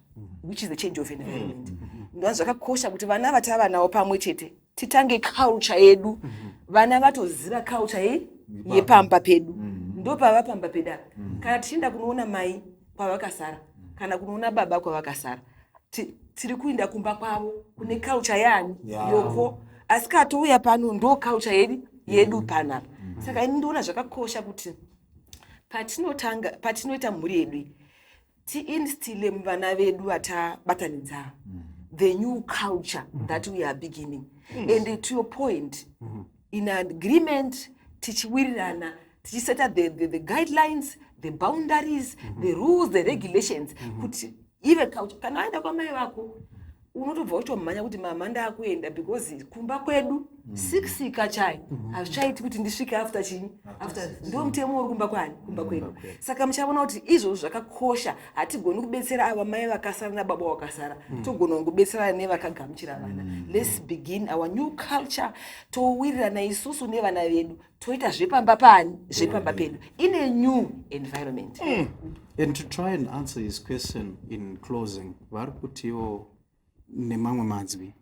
which is the change of environment. Ndozva zvakakosha kuti vana vatava navo pamwe chete titange culture yedu, vana vatoziva culture yepamba pedu, ndo pava pamba pedu. Kana tichienda kunoona mai kwavakasara kana kunoona baba kwavakasara, tiri kuinda kumba kwavo kune culture yani Yeah. yoko asi katouya pano ndo culture yedu panapa saka ini ndoona zvakakosha kuti patinoita mhuri yedu tiinstile muvana vedu vatabatanidza the new culture that we are beginning and to your point in agreement tichiwirirana tichiseta the guidelines, the boundaries, the rules, the regulations kuti ive culture kana aenda kwamai vako unotobva utomhanya kuti mama ndakuenda because kumba kwedu 6 kachai hazvichaiti kuti ndisvike after chini after ndo mutemo uri kumba kwedu saka muchaona kuti izvozvo zvakakosha hatigoni kubetsera ava mai vakasara nababa vakasara togona kubetserana nevakagamuchira vana. Let's begin our new culture towirirana isusu nevana vedu toita zvepamba pedu in a new environment. And to try and answer his question in closing, vari kutiwo nemamwe manzwi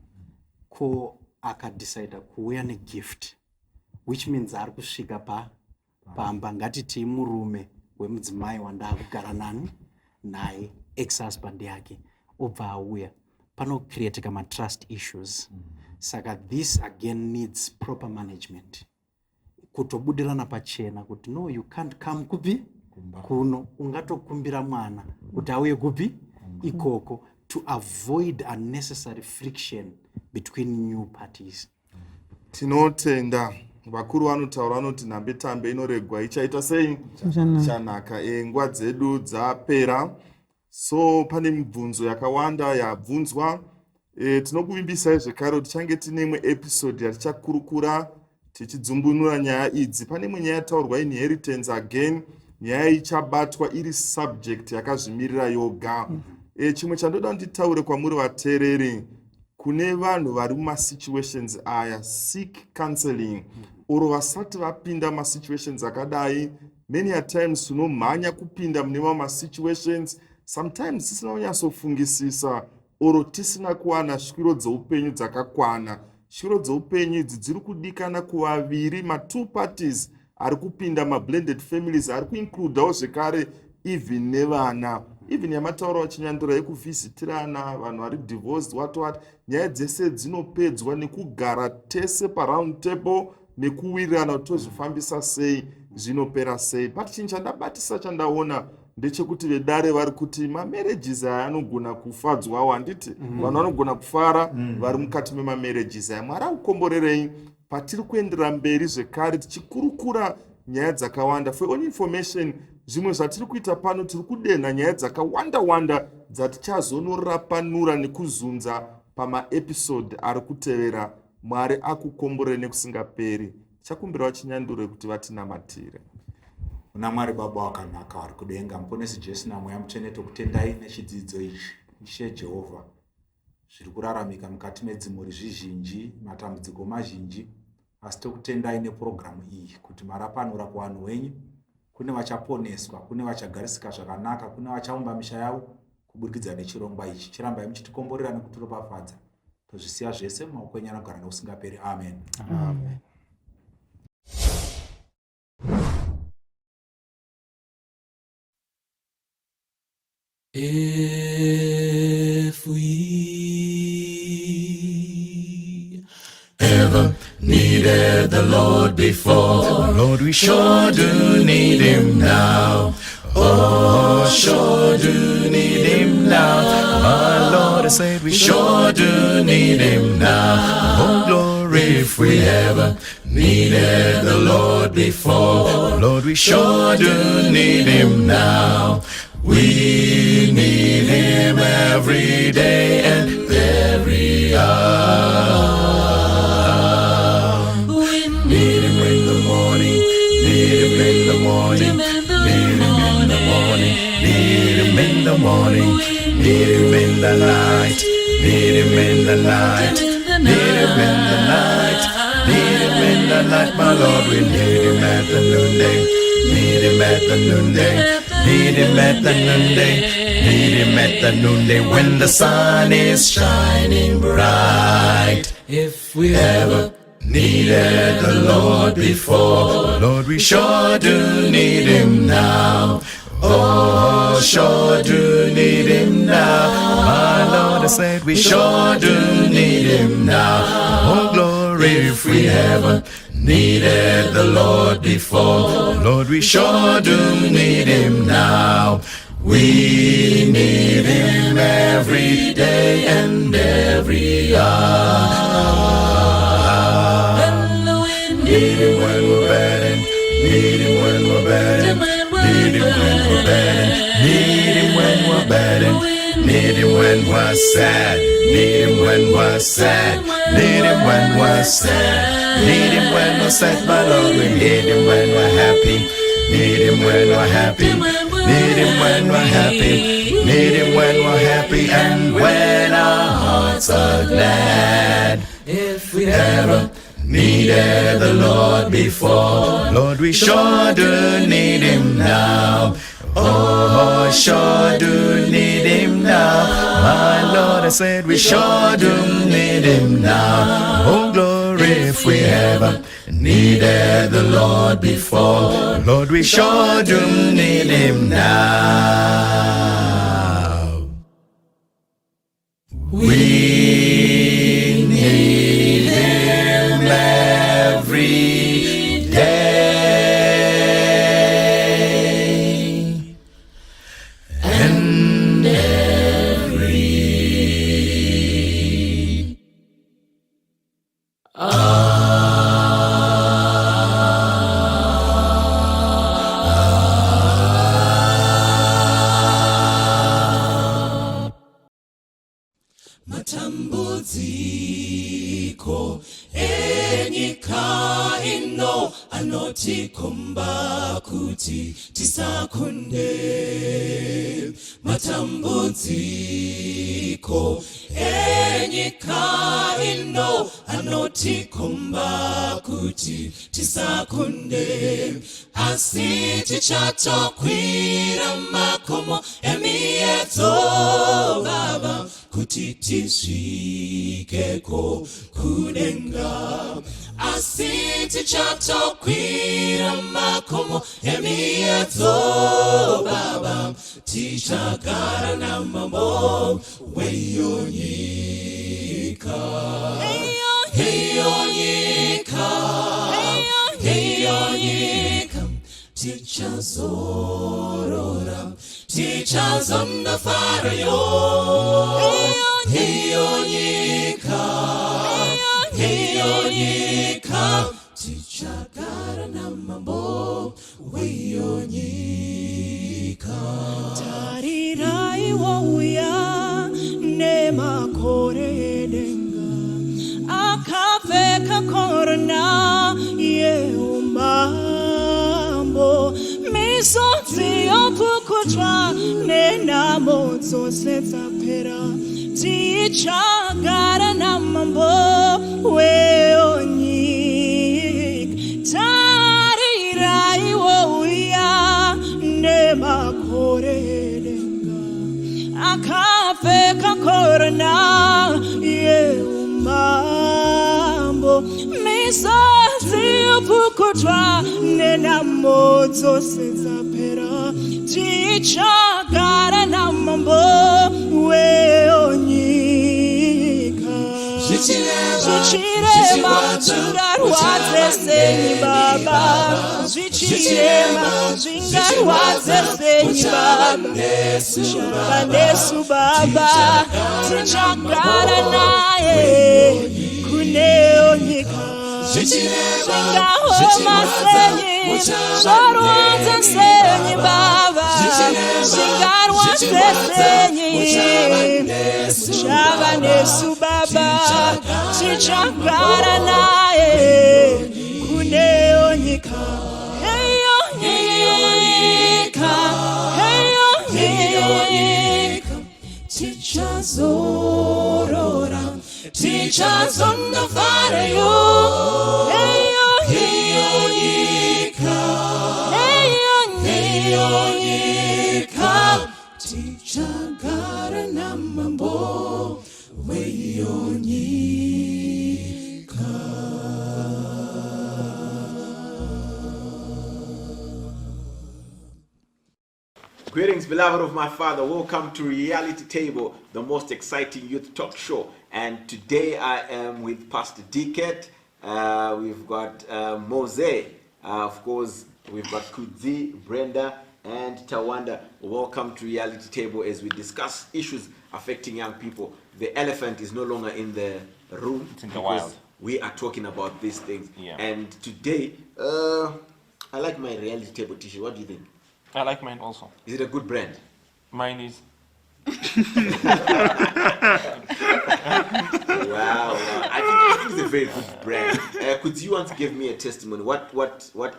ko akadecida kuuya negift, which means ari kusvika pamba ngatiti murume wemudzimai wandakugara naye ex-husband yake obva auya panocreatika matrust issues. Saka this again needs proper management, kutobudirana pachena kuti no, you can't come kupi kuno, ungatokumbira mwana kuti auye kupi ikoko, to avoid unnecessary friction between new parties. Tinotenda vakuru vanotaura vanoti nhambe-tambe inoregwa ichaita sei chanaka. Nguva dzedu dzapera, so pane mibvunzo yakawanda yabvunzwa. Tinokuvimbisai zvekare kuti tichange tine imwe episode yatichakurukura tichidzumbunura nyaya idzi. Pane imwe nyaya yataurwa inheritance again, nyaya ichabatwa iri subject yakazvimirira yoga. Chimwe chandoda nditaure kwamuri vateereri, kune vanhu vari mumasituations aya, seek counseling, oro vasati vapinda masituations akadai. Many a times tinomhanya kupinda mune mamwe masituations, sometimes tisina kunyatsofungisisa oro tisina kuwana shwiro dzeupenyu dzakakwana. Shwiro dzeupenyu idzi dziri kudikana kuvaviri, ma2 parties ari kupinda mablended families, ari kuincludawo zvekare even nevana. Even yamataura wachinyandura yekuvhisitirana, vanhu vari divorced, what. Nyaya dzese dzinopedzwa nekugara tese paround table nekuwirirana kuti tozvifambisa sei, zvinopera sei. But chinhu chandabatisa chandaona ndechekuti vedare vari kuti mamarriages aya anogona kufadzwawo, handiti vanhu vanogona kufara vari mukati memamarriages aya. Mwari akukomborerei patiri kuendera mberi zvekare tichikurukura nyaya dzakawanda. For only information, zvimwe zvatiri kuita pano tiri kudenha nyaya dzakawanda dzatichazonorapanura nekuzunza pamaepisode ari kutevera. Mwari akukomborere nekusingaperi. Chakumbirawo chinyandure kuti vatinamatire. Una Mwari Baba wakanaka vari kudenga, muponesi Jesu namweya mutsvene, tokutendai nechidzidzo ichi. Ishe Jehovha, zviri kuraramika mukati medzimhuri zvizhinji, matambudziko mazhinji, asi tokutendai nepurogiramu iyi kuti marapanura kuvanhu venyu. Kune vachaponeswa, kune vachagarisika zvakanaka, kune vachaumba misha yavo kuburikidza nechirongwa ichi. Chirambai muchitikomborera nekutiropafadza. Tozvisiya zvese mumaoko enyu anogara nokusingaperi. Amen. Amen. If we ever needed the Lord before, Lord, we sure do need Him now. Oh, sure do need Him now. My Lord, I said we sure do need Him now. Oh, glory, if we ever needed the Lord before, Lord, we sure do need Him now. We need Him every day and every hour. We need Him in the morning, need Him in the morning, need Him in the morning, need Him in the morning, need Him in the night, need Him in the night, need Him in the night, need Him in the night. My Lord, we need Him at the noonday, need Him at the noonday. Need Him at the noonday, need Him at the noonday when the sun is shining bright. If we ever needed the Lord before, Lord, we sure do need Him now. Oh, sure do need Him now. My Lord, I said we sure do need him now. Oh, glory, if we ever needed the Lord before. Lord, we sure do need him now. We need him every day and every hour. Need him when we're bad, need him when we're bad, need him when we're bad, need him when we're bad, need him when we're sad, need him when we're sad, need him when we're sad, need him when we're sad, my Lord, we need him when we're happy, need him when we're happy, need him when we're happy, need him when we're happy, and when our hearts are glad. If we ever needed the Lord before, Lord, we sure do need him now. Oh, sure do need him now. My Lord, I said we sure do need him now. Oh, glory, if we ever needed the Lord before, Lord, we sure do need him now. We need him every day and every hour. Matambudziko enyika ino anotikomba kuti tisakunde. Matambudziko enyika ino anotikomba kuti tisakunde. Asi tichatokwira makomo emiedzo Baba kuti tisvikeko kudenga. Asi tichatokwira makomo emiedzo Baba tichagara namambo weyo nyika. Heyo nyika, heyo nyika, tichazorora, tichazondafarayo. Heyo nyika, heyo nyika, tichagara namambo weyo nyika. Tarirai wauya nemakore denga, akapfeka korona yeumambo. Misodzi yopukutwa nenamo dzose dzapera, tichagara namambo weyo nyika. Tarirai wauya nemakore denga, akapfeka korona yeumambo. Misodzi yopukutwa nenamo dzose dzapera, tichagara namambo weyo nyika. Zvichirema zvingarwadze senyi Baba, zvichirema zvingarwadze senyi Baba. Shava Nesu Baba, tichagara naye kuneyo nyika. Zvingahoma senyi, zvorwadza senyi Baba, zvingarwadze senyi. Shava Nesu Baba, tichagara naye kuneyo nyika. Heyo nyika, heyo nyika, tichazorora, tichazondafarayo. Heyo nyika, heyo nyika, tichagara namambo weyo nyika. Greetings, beloved of my father. Welcome to Reality Table, the most exciting youth talk show. And today I am with Pastor Dicket. We've got Mose. Of course, we've got Kudzi, Brenda, and Tawanda. Welcome to Reality Table as we discuss issues affecting young people. The elephant is no longer in the room. It's in the wild. We are talking about these things. Yeah. And today, I like my Reality Table t-shirt. What do you think? I like mine also. Is it a good brand? Mine is. Wow. I think it's a very good brand. Could you once give me a testimony? What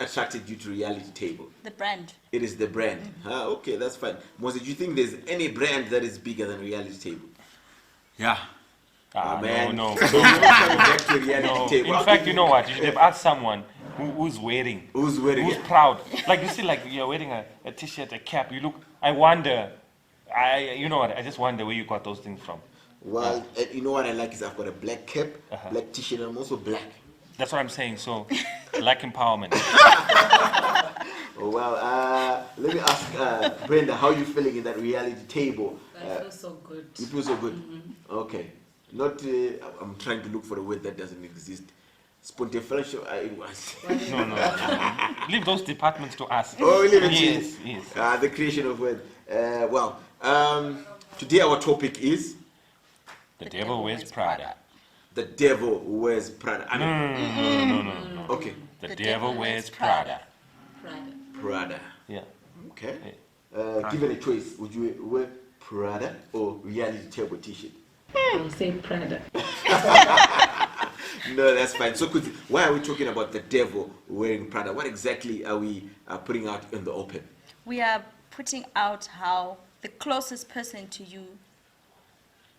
attracted you to Reality Table? The brand. It is the brand. Okay, that's fine. Moses, do you think there's any brand that is bigger than Reality Table? Yeah. Man. No. So you're not coming back to Reality Table. In fact, you know what? You should have asked someone who's wearing. Who's proud. Like you see, like you're wearing a t-shirt, a cap. You look. I wonder. You know what? I just wonder where you got those things from. Well, you know what I like is I've got a black cap, black t-shirt, and I'm also black. That's what I'm saying. So, black empowerment. Well, let me ask Brenda, how are you feeling in that Reality Table? I feel so good. You feel so good? Okay. Not. I'm trying to look for a word that doesn't exist. Spontaneous. It was. No. Leave those departments to us. Oh, leave it to Yes. The creation of word. Today our topic is The devil wears Prada. The devil wears Prada. No. Okay. The devil wears Prada. Prada. Yeah. Okay. Given a choice, would you wear Prada or Reality Table t-shirt? I'll say Prada. No, that's fine. So, why are we talking about the devil wearing Prada? What exactly are we putting out in the open? We are putting out how the closest person to you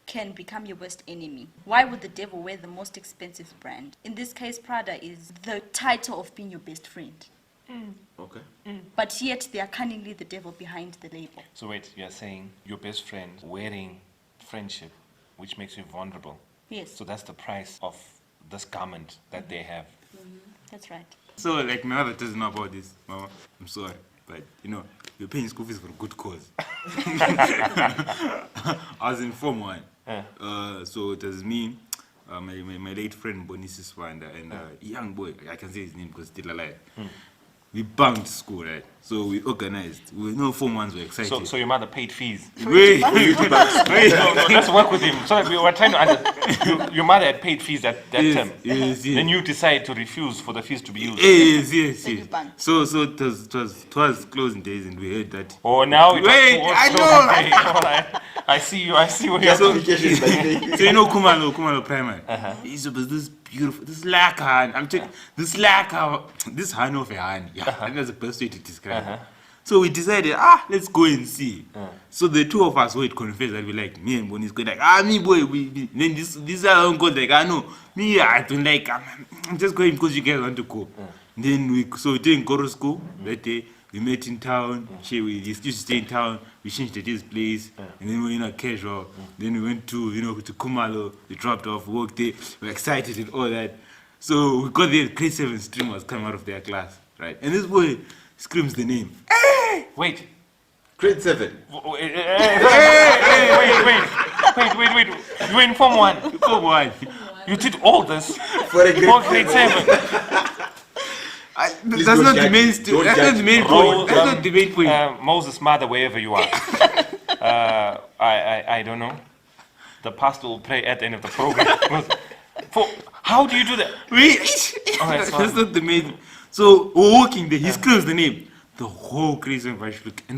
can become your worst enemy. Why would the devil wear the most expensive brand? In this case, Prada is the title of being your best friend. Okay. But yet, they are cunningly the devil behind the label. So wait, you're saying your best friend wearing friendship, which makes you vulnerable. Yes. So that's the price of this garment that they have. That's right. So, like, my mother doesn't know about this, Mama. I'm sorry. But, you know, you're paying school fees for a good cause. I was in Form 1. So, it was me, my late friend, Bonisis Wanda, and a young boy, I can say his name because he's still alive. We bunked school, right? So we organized. We know Form 1s were excited. So your mother paid fees? Wait. No, let's work with him. So we were trying to understand. Your mother had paid fees that term. Yes. Then you decide to refuse for the fees to be used. Yes. So it was closing days and we heard that. Oh, now wait, I know. I see where you're so you know Kumalo Primary. It's this beautiful, this lacquer. I'm telling this lacquer, this hand of a hand. Yeah, that's the best way to describe it. So we decided, let's go and see. So the two of us who had confessed that we like, me and Bonnie's going like, me boy, then this other one goes like, no, me, I don't like, I'm just going because you guys want to go. Then we didn't go to school that day. We met in town. We used to stay in town. We changed at his place, and then we were casual. Then we went to to Kumalo. We dropped off, walked there. We were excited and all that. So we got there. Grade 7 stream was coming out of their class, right? And this boy screams the name. Hey! Wait. Grade 7. Wait. You were in Form 1. Form 1. You did all this for a grade 7. That's not the main point. That's not the main point. Moses' mother, wherever you are. I don't know. The pastor will pray at the end of the program. How do you do that? That's not the main. So we're walking there. He screams the name. The whole crazy bunch look, and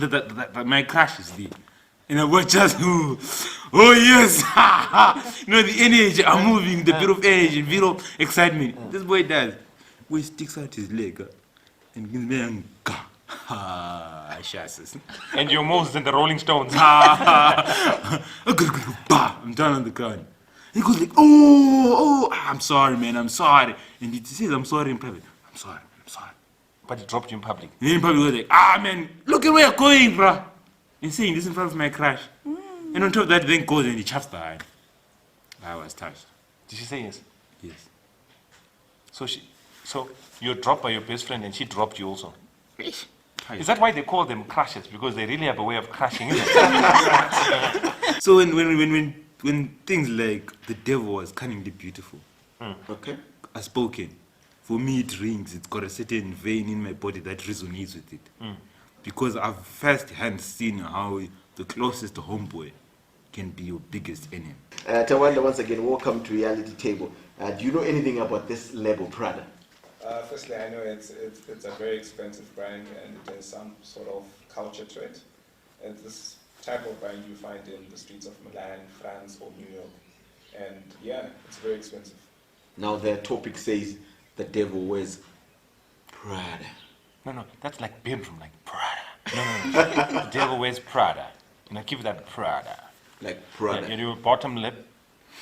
my crush is there. And I was just, yes, the energy, I'm moving, the bit of energy, bit of excitement. This boy does. He sticks out his leg and gives me and you're Moses and the Rolling Stones. I'm down on the ground. He goes like, I'm sorry, man, I'm sorry. And he says, I'm sorry in private. I'm sorry. But he dropped you in public. In public, he was like, man, look at where you're going, bro. And saying this in front of my crush. And on top of that, then goes and he chaps the eye. I was touched. Did she say yes? Yes. So you're dropped by your best friend and she dropped you also? Is that why they call them crushes? Because they really have a way of crushing, isn't it? So when things like the devil was cunningly beautiful, okay, are spoken, for me it rings. It's got a certain vein in my body that resonates with it. Because I've first-hand seen how the closest homeboy can be your biggest enemy. Tawanda, once again, welcome to Reality Table. Do you know anything about this label, Prada? Firstly, I know it's a very expensive brand and it has some sort of culture to it. And this type of brand you find in the streets of Milan, France, or New York. And yeah, it's very expensive. Now the topic says the devil wears Prada. No, that's like bedroom, like Prada. No. The devil wears Prada. Give that Prada. Like Prada. Yeah, your bottom lip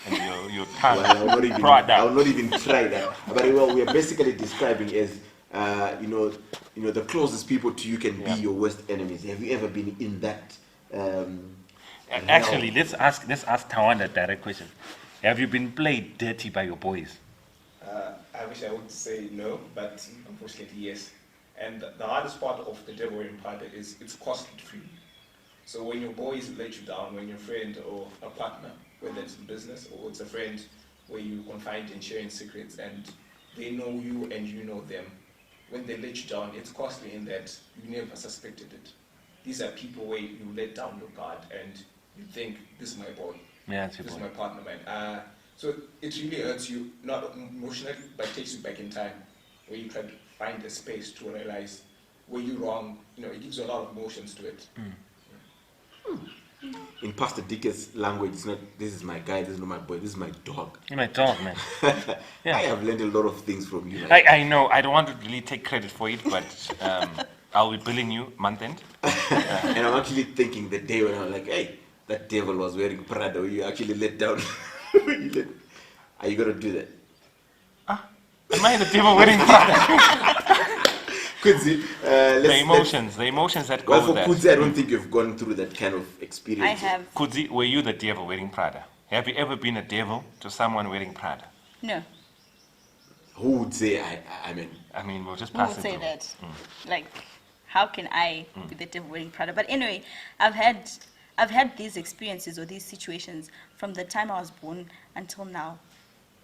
and your tongue. Well, I will not even try that. But we are basically describing as, the closest people to you can be your worst enemies. Have you ever been in that? Actually, let's ask Tawanda a direct question. Have you been played dirty by your boys? I wish I would say no, but unfortunately yes. And the hardest part of the devil wearing Prada is it's costly for you. So when your boys let you down, when your friend or a partner, whether it's in business or it's a friend where you confide in sharing secrets and they know you and you know them, when they let you down, it's costly in that you never suspected it. These are people where you let down your guard and you think, this is my boy, this is my partner, man. So it really hurts you, not emotionally, but takes you back in time, where you try to find a space to realize where you're wrong. It gives you a lot of emotions to it. In Pastor Dicker's language, it's not, this is my guy, this is not my boy, this is my dog. You're my dog, man. I have learned a lot of things from you. I know, I don't want to really take credit for it, but I'll be billing you month end. And I'm actually thinking the day when I'm like, hey, that devil was wearing Prada, you actually let down. Are you going to do that? Am I the devil wearing Prada? The emotions that go with that. For Kudzi, I don't think you've gone through that kind of experience. I have. Kudzi, were you the devil wearing Prada? Have you ever been a devil to someone wearing Prada? No. Who would say I mean, we'll just Who pass would it say through. that? Like, how can I be the devil wearing Prada? But anyway, I've had these experiences or these situations from the time I was born until now,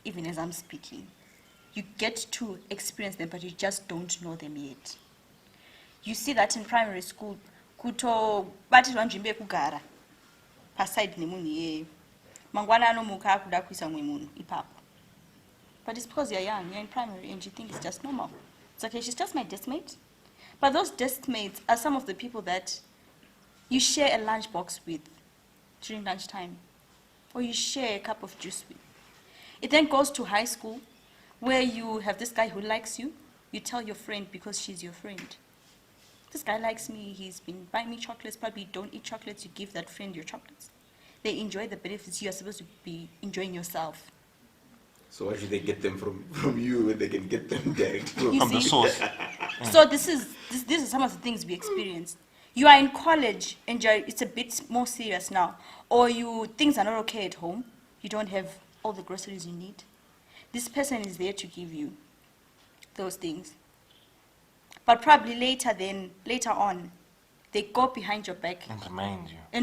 even as I'm speaking. You get to experience them, but you just don't know them yet. You see that in primary school, kuto bati wanjimbe kugara paside nemunhu ye mangwana anomuka akuda kuisa mwemunhu ipapo. But it's because you're young, you're in primary, and you think it's just normal. It's okay, she's just my deskmate. But those deskmates are some of the people that you share a lunchbox with during lunchtime, or you share a cup of juice with. It then goes to high school, where you have this guy who likes you. You tell your friend because she's your friend. This guy likes me, he's been buying me chocolates, probably don't eat chocolates, you give that friend your chocolates. They enjoy the benefits, you are supposed to be enjoying yourself. So why should they get them from you when they can get them direct from the source? So these are some of the things we experienced. You are in college, and it's a bit more serious now, or things are not okay at home, you don't have all the groceries you need. This person is there to give you those things. But probably later on, they go behind your back and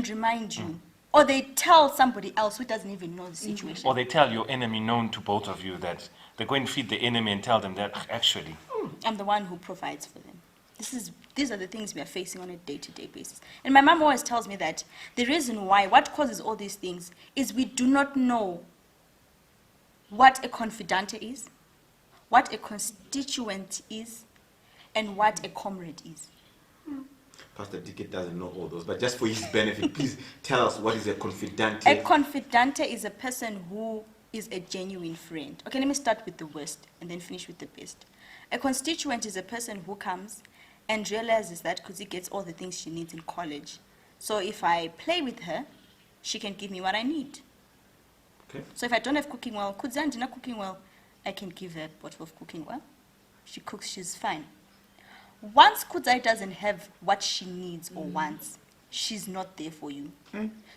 remind you. Or they tell somebody else who doesn't even know the situation. Or they tell your enemy known to both of you that they're going to feed the enemy and tell them that actually I'm the one who provides for them. These are the things we are facing on a day-to-day basis. And my mom always tells me that the reason why, what causes all these things, is we do not know what a confidante is, what a constituent is, and what a comrade is. Pastor Dickett doesn't know all those, but just for his benefit, please tell us, what is a confidante? A confidante is a person who is a genuine friend. Okay, let me start with the worst and then finish with the best. A constituent is a person who comes and realizes that Kuzi gets all the things she needs in college. So if I play with her, she can give me what I need. Okay. So if I don't have cooking well, Kudzan not cooking well, I can give her a bottle of cooking well. She cooks, she's fine. Once Kudzai doesn't have what she needs or wants, she's not there for you.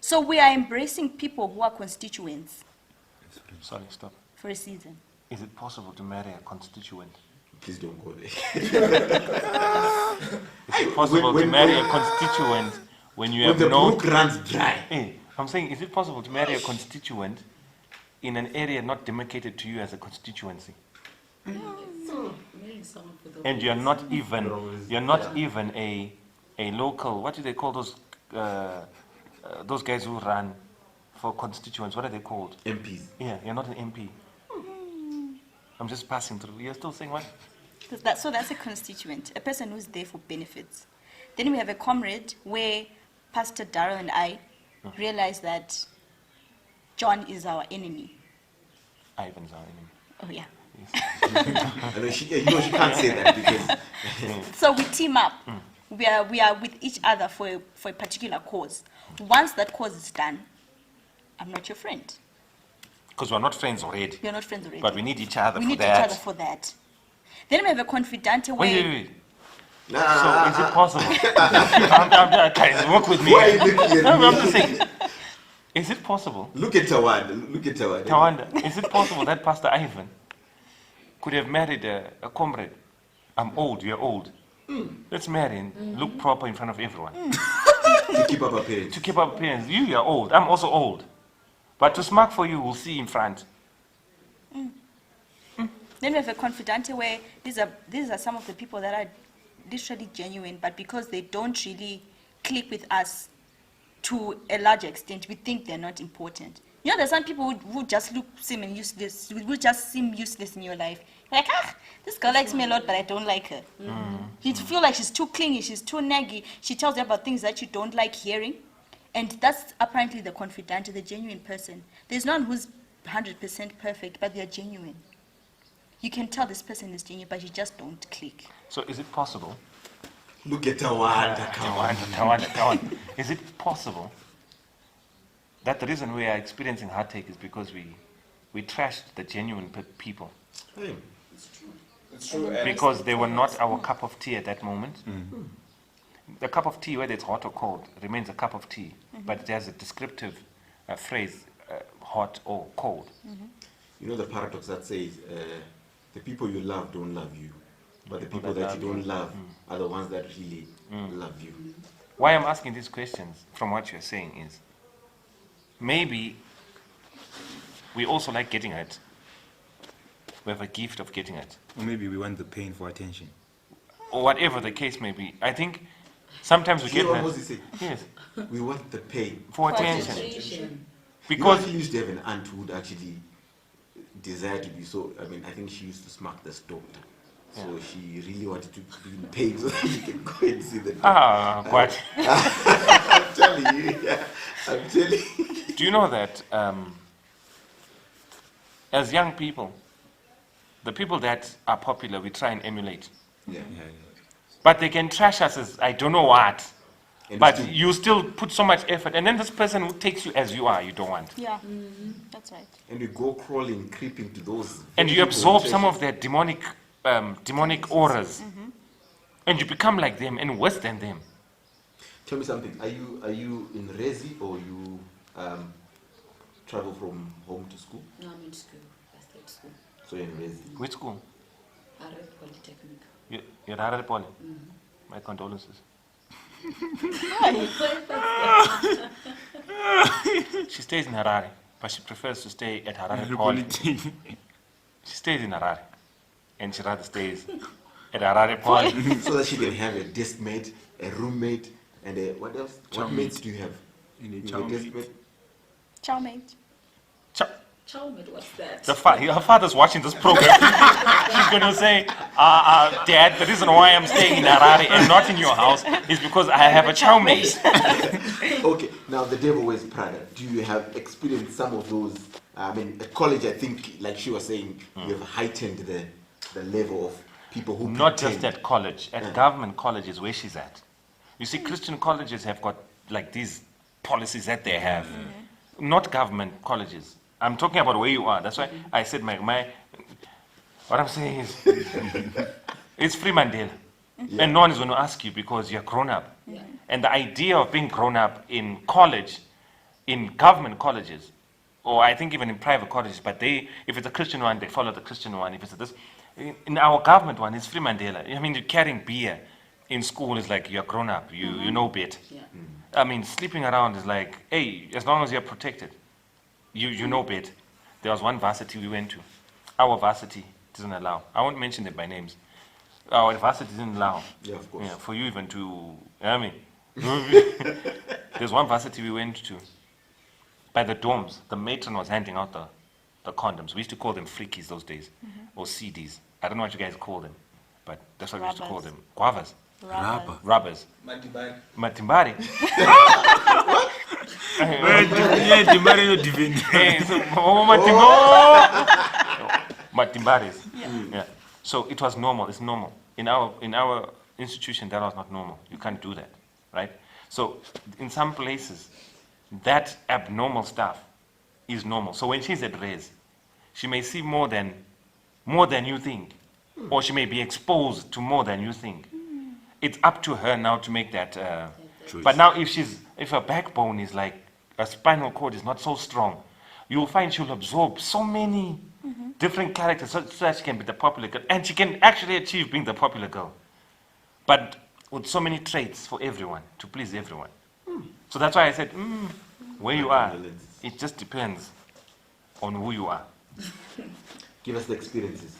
So we are embracing people who are constituents. Sorry, stop. For a season. Is it possible to marry a constituent? Please don't go there. It's it possible to marry a constituent when you have the no... brook runs dry. Hey, I'm saying, is it possible to marry a constituent in an area not demarcated to you as a constituency? And you're not even a local, what do they call those guys who run for constituents? What are they called? MPs. Yeah, you're not an MP. I'm just passing through. You're still saying what? So that's a constituent, a person who's there for benefits. Then we have a comrade where Pastor Darrell and I realized that John is our enemy. Ivan's our enemy. Oh, yeah. I know she can't say that because... So we team up. We are with each other for a particular cause. Once that cause is done, I'm not your friend. Because we're not friends already. We're not friends already. But we need each other we for need that. each other for that. Then we have a confidante where... Wait. So is it possible? Guys, work with me. Why are you looking at me? I'm just saying, is it possible? Look at Tawanda. Look at Tawanda. Tawanda, is it possible that Pastor Ivan could have married a comrade? I'm old, you're old. Let's marry and look proper in front of everyone. To keep up appearance. To keep up appearance. You're old, I'm also old. But to smack for you, we'll see in front. Then we have a confidante where these are some of the people that are literally genuine, but because they don't really click with us to a larger extent, we think they're not important. You know, there's some people who just seem useless, who just seem useless in your life. You're like, this girl likes me a lot, but I don't like her. You feel like she's too clingy, she's too naggy. She tells you about things that you don't like hearing. And that's apparently the confidante, the genuine person. There's no one who's 100% perfect, but they're genuine. You can tell this person is genuine, but you just don't click. So is it possible? Look at Tawanda. Tawanda. Is it possible that the reason we are experiencing heartache is because we trashed the genuine people? Hey. It's true. Because they were not our cup of tea at that moment. The cup of tea, whether it's hot or cold, remains a cup of tea, but it has a descriptive phrase, hot or cold. You know the paradox that says, the people you love don't love you, but the people that you don't love are the ones that really love you. Why I'm asking these questions from what you're saying is, maybe we also like getting it. We have a gift of getting it. Or maybe we want the pain for attention. Or whatever the case may be. I think sometimes we get what that. Moses said? Yes. We want the pain. For attention. Because he used to have an aunt who would actually desire to be so, I mean, I think she used to smack this doctor. So she really wanted to be in pain so that she can go and see the doctor. What? I'm telling you. Yeah, I'm telling you. Do you know that as young people, the people that are popular, we try and emulate. Yeah. But they can trash us as I don't know what. And But you still put so much effort. And then this person who takes you as you are, you don't want. Yeah, that's right. And we go crawling, creeping to those. And you absorb some of their demonic auras. And you become like them and worse than them. Tell me something. Are you in Resi or you travel from home to school? No, I'm in school. I stayed school. So you're in Resi. Which school? Harare Polytechnic. You're at Harare Poly? My condolences. She stays in Harare, but she prefers to stay at Harare Poly. She stays in Harare, and she rather stays at Harare Poly. So that she can have a desk mate, a roommate, and a, what else? What mates do you have? You have a desk mate? Chow mate. Childhood, what's that? Her father's watching this program. She's going to say, Dad, the reason why I'm staying in Harare and not in your house is because I have a chow mate. Okay, now the devil wears Prada. Do you have experienced some of those? I mean, at college, I think, like she was saying, you have heightened the level of people who Not pretend. just at college, at government colleges where she's at. You see, Christian colleges have got like these policies that they have. Not government colleges. I'm talking about where you are. That's why I said what I'm saying is, it's free Mandela. And no one is going to ask you because you're grown up. And the idea of being grown up in college, in government colleges, or I think even in private colleges, but if it's a Christian one, they follow the Christian one. If it's this, in our government one, it's free Mandela. I mean, you're carrying beer in school is like you're grown up, you know better. I mean, sleeping around is like, hey, as long as you're protected, you know better. There was one varsity we went to. Our varsity doesn't allow. I won't mention them by names. Our varsity didn't allow. Yeah, of course. Yeah, for you even to, I mean, there's one varsity we went to. By the dorms, the matron was handing out the condoms. We used to call them freakies those days, or CDs. I don't know what you guys call them, but that's what we used to call them. Guavas. Rubbers. Matimbari. Matimbaris. Yeah. So it was normal. It's normal. In our institution, that was not normal. You can't do that, right? So in some places, that abnormal stuff is normal. So when she's at res, she may see more than you think, or she may be exposed to more than you think. It's up to her now to make that choice. But now if her backbone is like, her spinal cord is not so strong, you'll find she'll absorb so many different characters so that she can be the popular girl. And she can actually achieve being the popular girl. But with so many traits for everyone, to please everyone. So that's why I said, where you are, it just depends on who you are. Give us the experiences.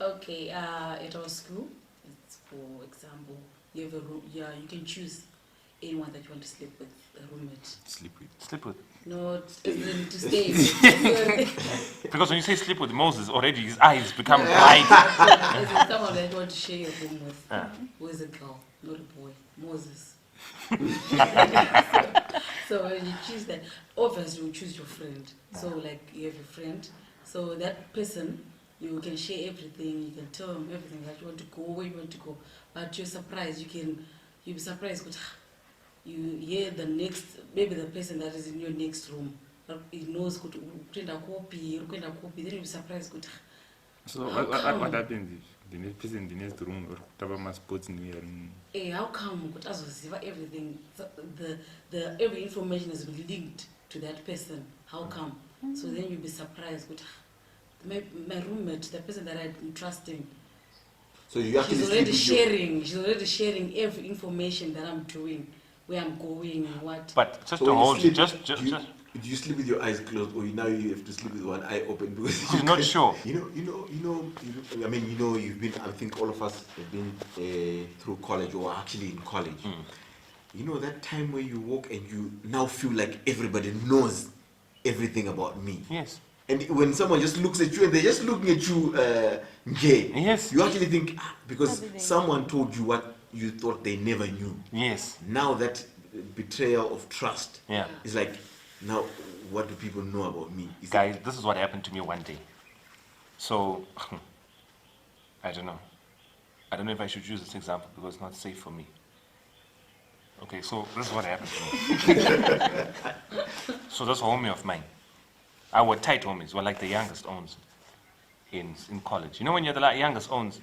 Okay, at our school, it's for example, you have a room, you can choose anyone that you want to sleep with, a roommate. Sleep with? No, to stay with. Because when you say sleep with Moses, already his eyes become bright. As in someone that you want to share your room with, who is a girl, not a boy, Moses. So when you choose that, obviously you choose your friend. So like you have a friend, so that person, you can share everything, you can tell them everything that you want to go, where you want to go. But you're surprised, you'll be surprised, but you hear the next, maybe the person that is in your next room, he knows, then you'll be surprised. So what happens if the next person in the next room or whatever sports in here? How come everything, the every information is linked to that person? How come? So then you'll be surprised. My roommate, the person that I'm trusting, so you she's already sharing every information that I'm doing, where I'm going and what. But just so to hold you, do you sleep with your eyes closed, or now you have to sleep with one eye open because she's not sure? I mean, you've been. I think all of us have been through college or actually in college. You know that time where you walk and you now feel like everybody knows everything about me. Yes. And when someone just looks at you and they're just looking at you, yes, you actually think because someone told you what you thought they never knew. Yes. Now that betrayal of trust. Yeah. Is like, now what do people know about me? Guys, this is what happened to me one day. So I don't know if I should use this example because it's not safe for me. Okay, so this is what happened to me. So this homie of mine, our tight homies were like the youngest owns in college. You know when you're the youngest owns,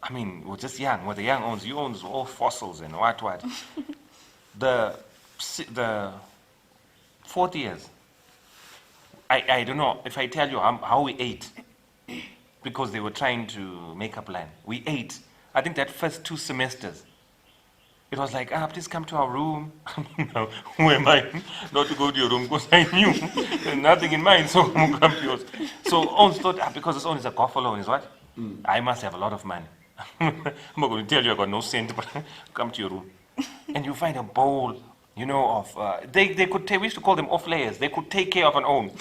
I mean, we're just young. We're the young owns. You owns all fossils and what. The 4th years, I don't know if I tell you how we ate, because they were trying to make a plan. We ate. I think that first 2 semesters, it was like, please come to our room. Who am I not to go to your room? Because I knew nothing in mind, so come to yours. So Owens thought, because this Owens is a cough alone, is what? I must have a lot of money. I'm not going to tell you I got no cent, but come to your room. And you find a bowl, of, we used to call them off layers. They could take care of an own.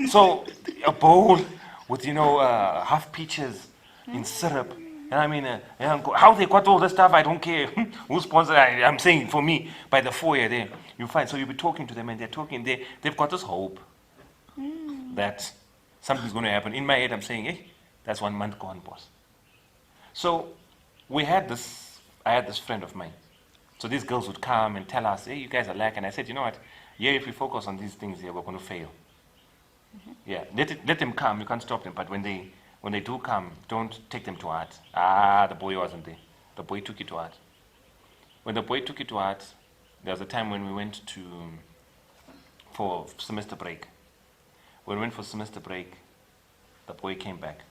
So a bowl with, half peaches in syrup. And I mean, how they got all this stuff, I don't care. Who sponsored it? I'm saying for me, by the foyer there, you find, so you'll be talking to them and they're talking, they've got this hope that something's going to happen. In my head, I'm saying, that's 1 month gone, boss. So I had this friend of mine. So these girls would come and tell us, you guys are lacking. And I said, you know what? Yeah, if we focus on these things here, we're going to fail. Yeah, let them come. You can't stop them. But when they do come, don't take them to art. The boy wasn't there. The boy took it to art. When the boy took it to art, there was a time when we went for semester break. When we went for semester break, the boy came back.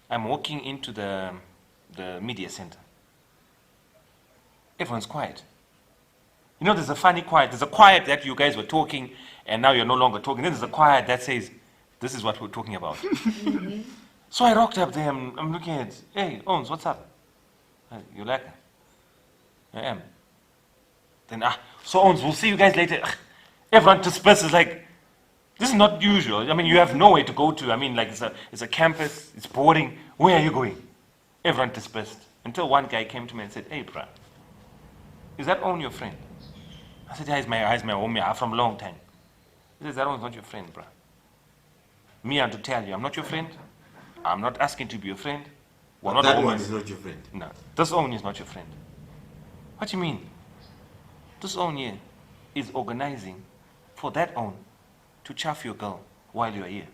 I'm walking into the the media center. Everyone's quiet. You know, there's a funny quiet. There's a quiet that you guys were talking, and now you're no longer talking. Then there's a quiet that says, this is what we're talking about. So I rocked up there. I'm looking at, hey, Owens, what's up? You like her? I am. Then, so Owens, we'll see you guys later. Everyone disperses like, this is not usual. I mean, you have nowhere to go to. I mean, like, it's a campus, it's boarding. Where are you going? Everyone dispersed. Until one guy came to me and said, hey, bruh, is that Owen your friend? I said, yeah, he's my homie from a long time. He says, that Owen's not your friend, bruh. Me, I'm to tell you, I'm not your friend. I'm not asking to be your friend. We're not that homies. one is not your friend. No, this Owen is not your friend. What do you mean? This Owen here is organizing for that Owen to chaff your girl while you're here.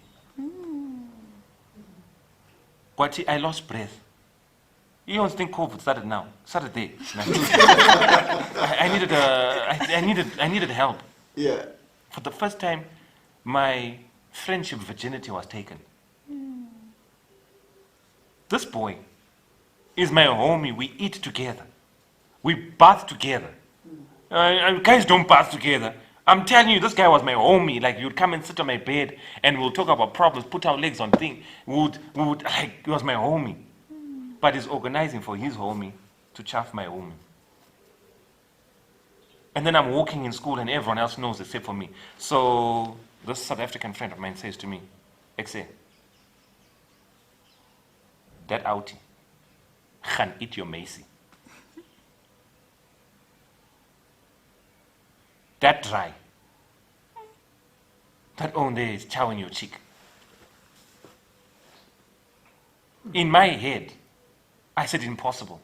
But I lost breath. You don't think COVID started now? Started there. I needed help. Yeah. For the first time, my friendship virginity was taken. This boy is my homie. We eat together. We bath together. Guys don't bath together. I'm telling you, this guy was my homie. Like, you'd come and sit on my bed and we'll talk about problems, put our legs on things. Like, he was my homie. But he's organizing for his homie to chaff my homie. And then I'm walking in school and everyone else knows except for me. So this South African friend of mine says to me, Exe, that outie can eat your Macy. That dry. That on there is chowing your cheek. In my head, I said impossible.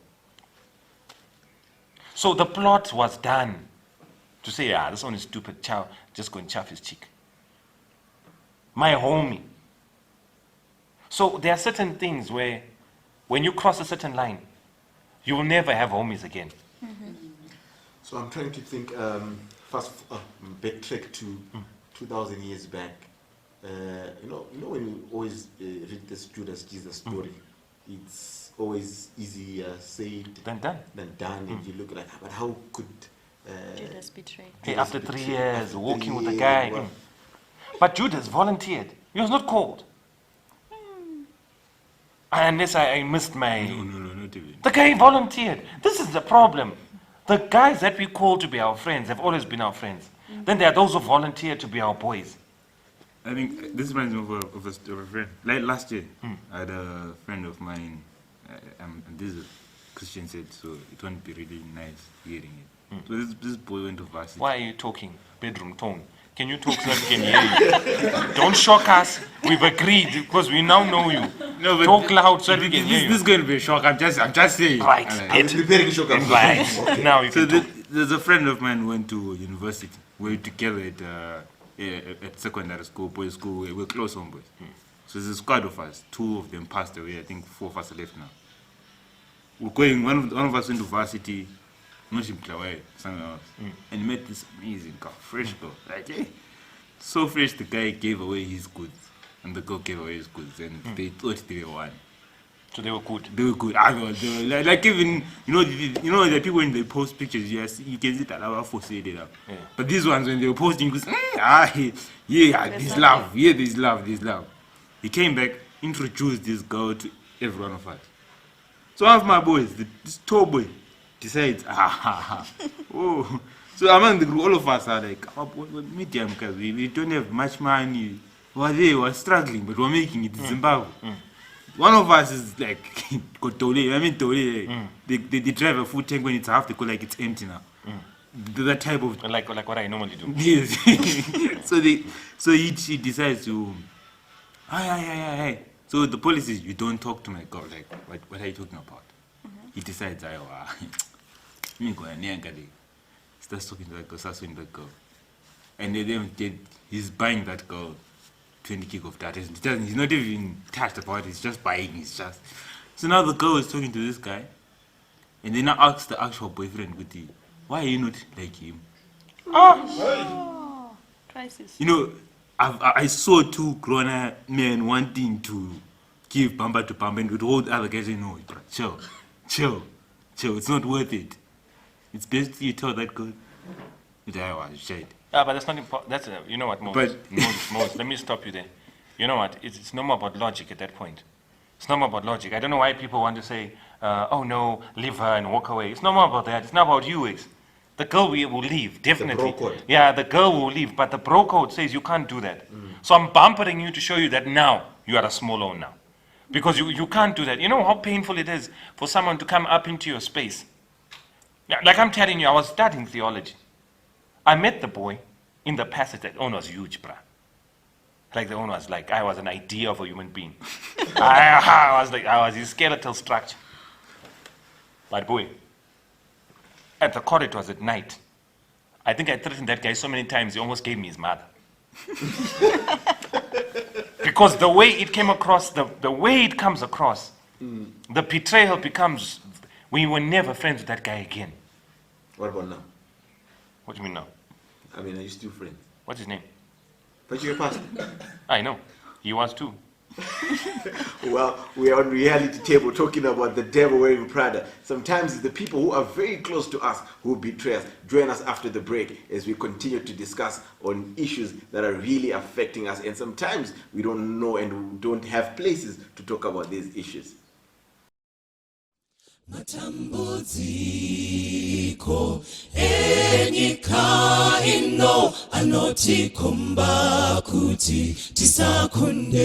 So the plot was done to say, this one is stupid, chow, just go and chaff his cheek. My homie. So there are certain things where when you cross a certain line, you will never have homies again. So I'm trying to think, backtrack to 2,000 years back. You know when you always read the Judas Jesus story, it's always easier said than done. And you look like, but how could Judas betray? Hey, after 3 years, walking with the guy. But Judas volunteered. He was not called. Unless I missed my... No, not even. The guy volunteered. This is the problem. The guys that we call to be our friends have always been our friends. Then there are those who volunteer to be our boys. I think this reminds me of a friend. Like last year, I had a friend of mine, and this is Christian said, so it won't be really nice hearing it. So this boy went to varsity. Why are you talking bedroom tone? Can you talk so that we can hear you? Don't shock us. We've agreed because we now know you. No, but talk loud so that we can hear you. This is going to be a shock. I'm just saying. Right. I'm preparing shock. Right. Now you so can there's a friend of mine who went to university. We were together at secondary school, boys' school. We were close homeboys. So there's a squad of us. 2 of them passed away. I think 4 of us are left now. We're going. One of us went to varsity. Not in Plaway, somewhere else. And met this amazing girl, fresh girl. Like, hey. So fresh, the guy gave away his goods. And the girl gave away his goods. And they thought they were one. So they were good? They were good. They were like even, you know the people when they post pictures, you can see that our force it up. Yeah. But these ones, when they were posting, goes, there's love. Yeah, there's love. He came back, introduced this girl to every one of us. So one of my boys, this tall boy, decides, oh. So among the group, all of us are like, medium, because we don't have much money. We're struggling, but we're making it in Zimbabwe. One of us is like, they drive a food tank when it's half, they go like it's empty now. That type of... Like what I normally do. Yes. so he decides to, hey. So the policy is, you don't talk to my girl. Like, what are you talking about? He decides, starts talking to that girl, starts with that girl. And then he's buying that girl 20 gig of data. He's not even touched about it, he's just buying, So now the girl is talking to this guy, and then I asked the actual boyfriend, why are you not like him? Crisis. You know, I saw 2 grown men wanting to give Bamba to Bamba and with all the other guys, chill. chill. It's not worth it. It's best you tell that girl. That was shade. But that's not important. That's you know what, Moses. Moses, let me stop you there. You know what? It's no more about logic at that point. It's not more about logic. I don't know why people want to say, "Oh no, leave her and walk away." It's not more about that. It's not about you. It's the girl will leave definitely. The bro code. Yeah, the girl will leave, but the bro code says you can't do that. So I'm bumpering you to show you that now you are a small own now, because you can't do that. You know how painful it is for someone to come up into your space. Yeah, like I'm telling you, I was studying theology. I met the boy in the passage. That own was huge, bruh. Like the own was like, I was an idea of a human being. I was his skeletal structure. But boy, at the corridors at night, I think I threatened that guy so many times, he almost gave me his mother. Because the way it came across, the way it comes across, the betrayal becomes, we were never friends with that guy again. What about now? What do you mean now? I mean, are you still friends? What's his name? But you're a pastor. I know. He was too. Well, we are on Reality Table talking about the devil wearing Prada. Sometimes it's the people who are very close to us who betray us. Join us after the break as we continue to discuss on issues that are really affecting us. And sometimes we don't know and we don't have places to talk about these issues. Matambudziko enyika ino anotikomba kuti tisakunde.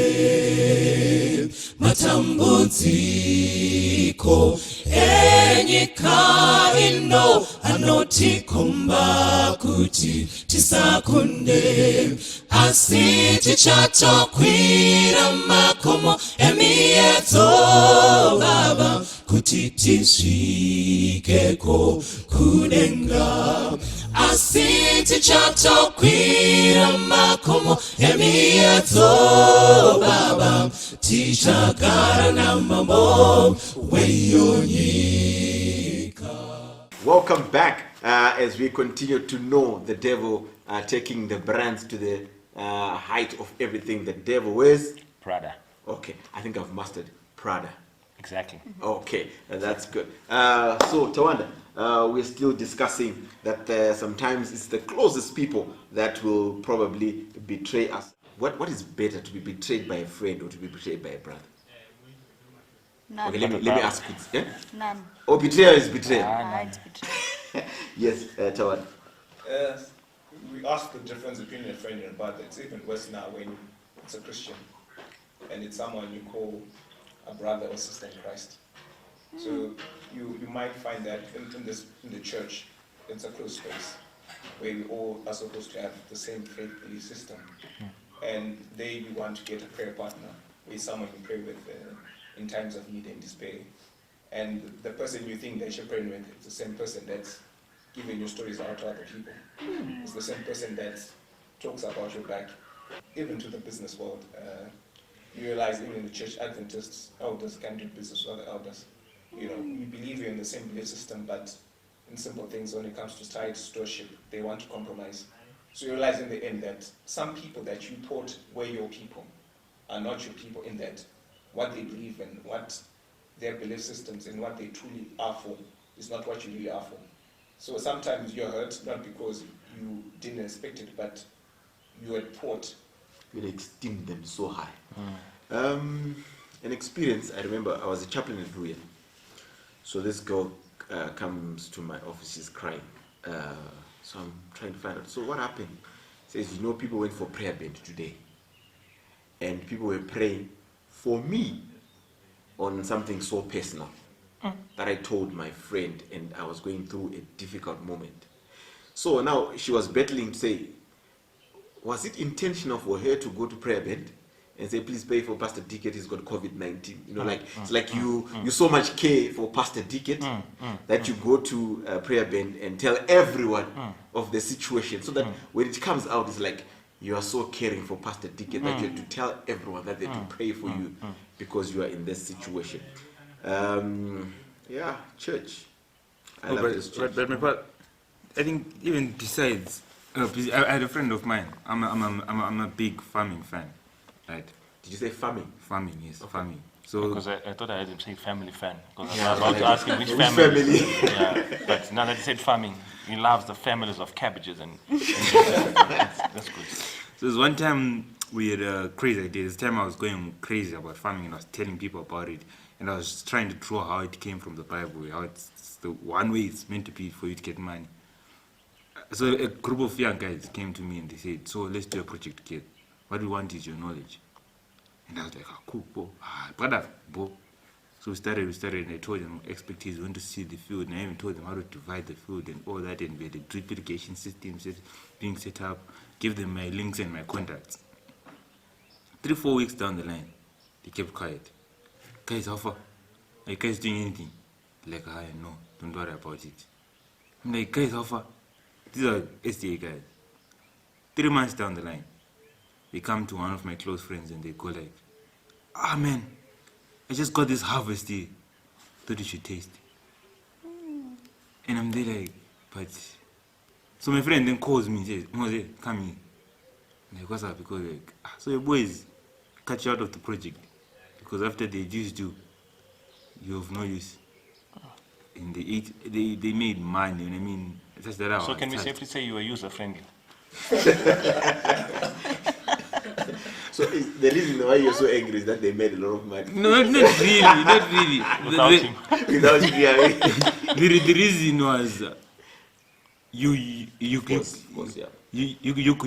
Matambudziko enyika ino anotikomba kuti tisakunde. Asi tichatokwira makomo emiedzo baba kuti tisvikeko kudenga. Asi tichatokwira makomo emiedzo baba tichagara namambo weyonyika. Welcome back as we continue to know the devil taking the brands to the height of everything. The devil wears Prada. Okay, I think I've mastered Prada. Exactly. Okay, that's good. So, Tawanda, we're still discussing that sometimes it's the closest people that will probably betray us. What is better, to be betrayed by a friend or to be betrayed by a brother? None. Okay, let me ask you. Yeah? None. Oh, betrayal is betrayal. It's betrayal. Yes, Tawanda. We ask the difference between a friend and a brother. It's even worse now when it's a Christian and it's someone you call a brother or sister in Christ. So you might find that in the church, it's a closed space where we all are supposed to have the same faith belief system. And there you want to get a prayer partner, where someone you pray with in times of need and despair. And the person you think that you're praying with is the same person that's giving your stories out to other people. It's the same person that talks about your back, even to the business world. You realize even in the church, Adventists, elders can do business with other elders. You know, we believe in the same belief system, but in simple things, when it comes to stewardship, they want to compromise. So you realize in the end that some people that you thought were your people are not your people, in that what they believe in, what their belief systems and what they truly are for is not what you really are for. So sometimes you're hurt, not because you didn't expect it, but you had thought. You esteemed them so high. An experience, I remember I was a chaplain at Ruya. So this girl comes to my office, she's crying. So I'm trying to find out, so what happened? Says, you know, people went for prayer band today. And people were praying for me on something so personal that I told my friend, and I was going through a difficult moment. So now she was battling to say, was it intentional for her to go to prayer band and say, please pray for Pastor Dickett, he's got COVID-19? You know, like it's like you so much care for Pastor Dickett that you go to a prayer band and tell everyone of the situation, so that when it comes out, it's like you are so caring for Pastor Dickett that you have to tell everyone that they have to pray for you because you are in this situation. Yeah, church. I love this church. But I think even besides, I had a friend of mine. I'm a big farming fan, right? Did you say farming? Farming, yes, Okay. farming. So because I thought I heard him say family fan. Because Yeah, I was about to ask him which Which family. family? Yeah, but now that he said farming, he loves the families of cabbages and that's good. So there's one time we had a crazy idea. This time I was going crazy about farming and I was telling people about it. And I was trying to draw how it came from the Bible, how it's the one way it's meant to be for you to get money. So a group of young guys came to me and they said, so let's do a project together. What we want is your knowledge. And I was like, cool, bo. Prada, bo. So we started, and I told them expertise, we went to see the field, and I even told them how to divide the field and all that, and we had a drip irrigation system being set up, give them my links and my contacts. 3-4 weeks down the line, they kept quiet. Guys, how far? Are you guys doing anything? Like, no, don't worry about it. I'm like, guys, how far? These are SDA guys. 3 months down the line, they come to one of my close friends and they go like, man, I just got this harvest here. Thought you should taste. And I'm there like, but... So my friend then calls me and says, Mose, come here. I'm like, what's up? Because like, so your boys cut you out of the project. Because after they used you, you have no use. And they made money, and I mean, just that. So can we safely say you were user friendly? So the reason why you're so angry is that they made a lot of money. No, not really. Without him. Without him, yeah. The reason was you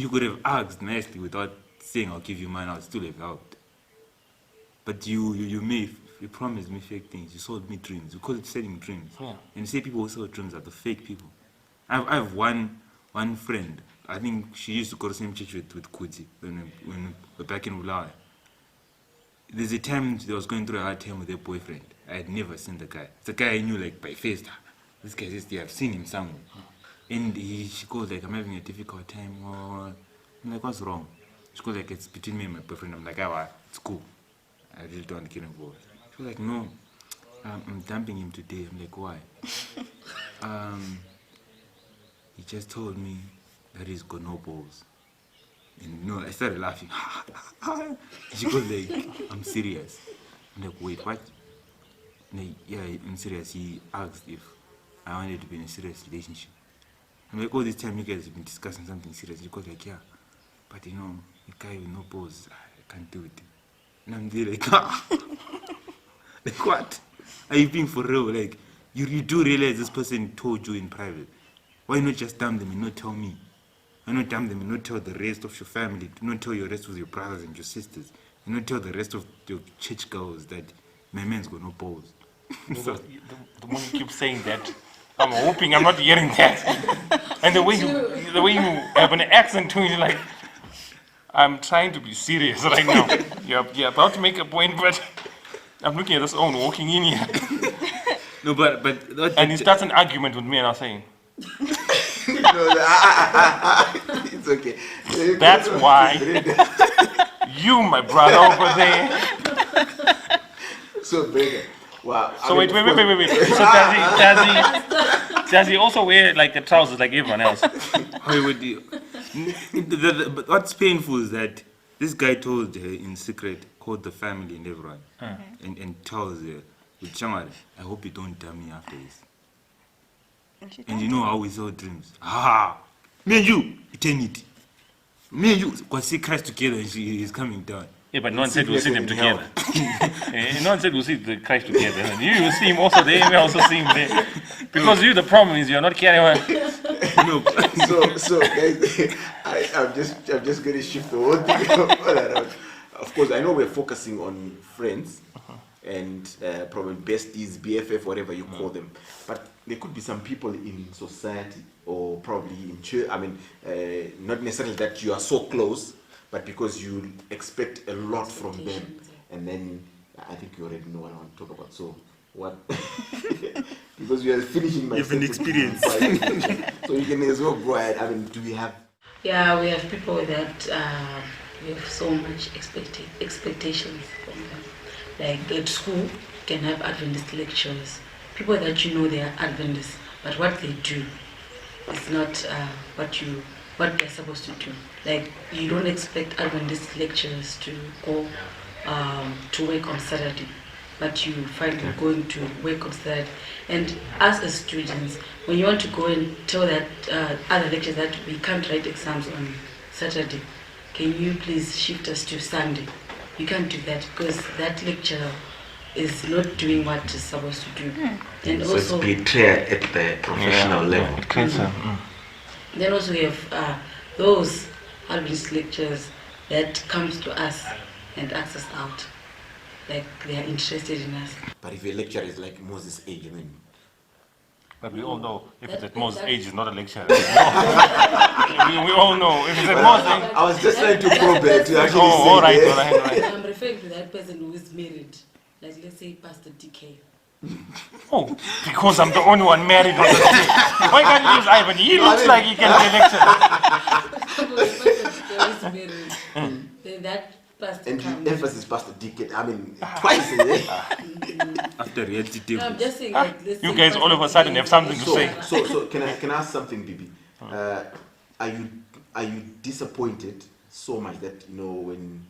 could have asked nicely without saying I'll give you money. I'll still have helped. But you promised me fake things. You sold me dreams. You call it selling dreams. Yeah. And you say people who sell dreams are the fake people. I have one friend. I think she used to go to the same church with Kuti when we were back in Bulawayo. There's a time they was going through a hard time with their boyfriend. I had never seen the guy. It's a guy I knew like by face. This guy says, I've seen him somewhere. And she goes like, I'm having a difficult time. I'm like, what's wrong? She goes like, it's between me and my boyfriend. I'm like, it's cool. I really don't want to get involved. She was like, no, I'm dumping him today. I'm like, why? He just told me that he's got no balls. And I started laughing. She goes like, I'm serious. I'm like, wait, what? And yeah, I'm serious. He asked if I wanted to be in a serious relationship. I'm like, all this time you guys have been discussing something serious. She goes like, yeah, but a guy with no balls, I can't do it. And I'm there like, like what? Are you being for real? Like, you do realize this person told you in private. Why not just dump them and not tell me? Why not dump them and not tell the rest of your family? Do not tell your rest of your brothers and your sisters. And not tell the rest of your church girls that my man's got no balls. So, the more you keep saying that, I'm hoping I'm not hearing that. And the way you have an accent to it, like, I'm trying to be serious right now. You're about to make a point, but I'm looking at this own walking in here. No, but and he starts an argument with me, and I'm saying, it's okay. That's why you, my brother over there. So big. Wow. So wait. So does he also wear like the trousers like everyone else? But what's painful is that this guy told her in secret, called the family and everyone, and tells her, with Machamire, I hope you don't tell me after this. And you know how we sell dreams. Me and you eternity. Me and you, because see Christ together and she is coming down. Yeah, but no one said we'll see them together. No one said we'll see the Christ together. You will see him also there, we also see him there. Because the problem is you're not carrying on. No. So guys, I'm just going to shift the whole thing around. Of course, I know we're focusing on friends and probably besties, BFF, whatever you call them. But there could be some people in society or probably in church. I mean, not necessarily that you are so close, but because you expect a lot from them. And then I think you already know what I want to talk about. So what? Because we are finishing my. You've been experienced. So you can as well go ahead. I mean, do we have? Yeah, we have people that we have so much expectations from them. Like at school, you can have Adventist lecturers. People that you know they are Adventists, but what they do is not what they're supposed to do. Like you don't expect Adventist lecturers to go to work on Saturday. but you find you're going to work on that. And us as students, when you want to go and tell that other lecturers that we can't write exams on Saturday, can you please shift us to Sunday? You can't do that because that lecturer is not doing what it's supposed to do. And So also, it's betrayal at the professional level. It creates a, then also we have those Adventist lecturers that comes to us and asks us out, like they are interested in us. But if a lecturer is like Moses' age, I mean, but we all know if it's at Moses' age, it's not a lecture. we all know if it's at Moses' age. I was just trying to probe it to actually Oh, say all right, that. all right, all right. I'm referring to that person who is married, like let's say Pastor Decay. Oh, because I'm the only one married on the team. Why can't you use Ivan? He looks like he can be a lecturer. Then that pastor And comes. the emphasis Pastor Dickett, I mean, twice a year. After reality TV. No, I'm just saying, like, let's You say guys Pastor all of a sudden Decay have something to So, say. so can I ask something, Bibi? Are you disappointed so much that when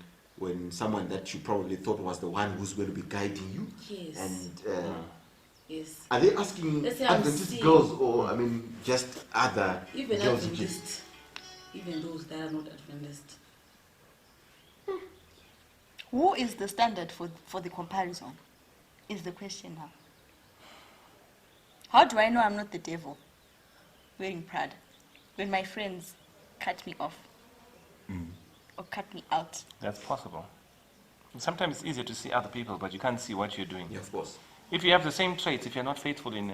someone that you probably thought was the one who's going to be guiding you, Yes. and Yes. are they asking Let's say I'm Adventist seeing- girls or I mean just other Even girls? Adventist, even those that are not Adventist. Who is the standard for the comparison? Is the question now. How do I know I'm not the devil wearing Prada when my friends cut me off or cut me out? That's possible. Sometimes it's easier to see other people, but you can't see what you're doing. Yeah, of course. If you have the same traits, if you're not faithful in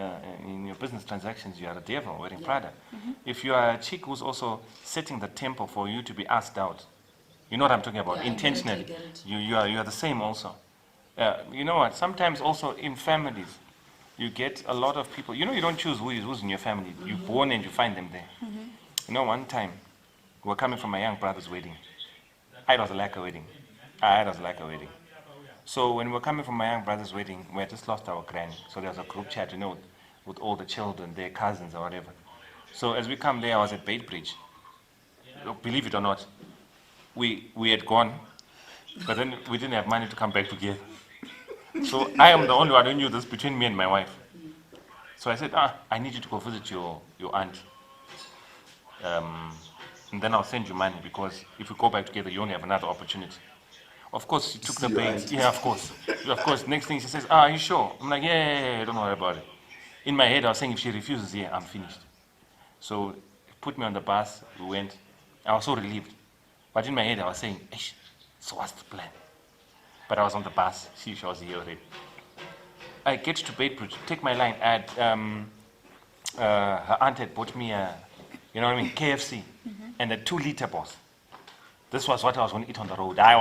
your business transactions, you are a devil wearing Prada. If you are a chick who's also setting the tempo for you to be asked out, you know what I'm talking about, Yeah, I get it, intentionally. I get it. You are the same also. You know what? Sometimes also in families, you get a lot of people. You know, you don't choose who's in your family. You're born and you find them there. You know, one time we were coming from my young brother's wedding. It was like a wedding. It was like a wedding. So when we were coming from my young brother's wedding, we had just lost our granny. So there was a group chat, you know, with all the children, their cousins or whatever. So as we come there, I was at Betrayal. Believe it or not, we had gone, but then we didn't have money to come back together. So I am the only one who knew this between me and my wife. So I said, I need you to go visit your aunt. And then I'll send you money because if we go back together, you only have another opportunity. Of course, she took the bait. Yeah, of course. Of course, next thing she says, are you sure? I'm like, yeah, don't worry about it. In my head, I was saying, if she refuses, yeah, I'm finished. So put me on the bus, we went. I was so relieved. But in my head, I was saying, so what's the plan? But I was on the bus. She was here already. I get to Beitbridge, take my line. Her aunt had bought me a, you know what I mean, KFC and a 2-liter boss. This was what I was going to eat on the road. I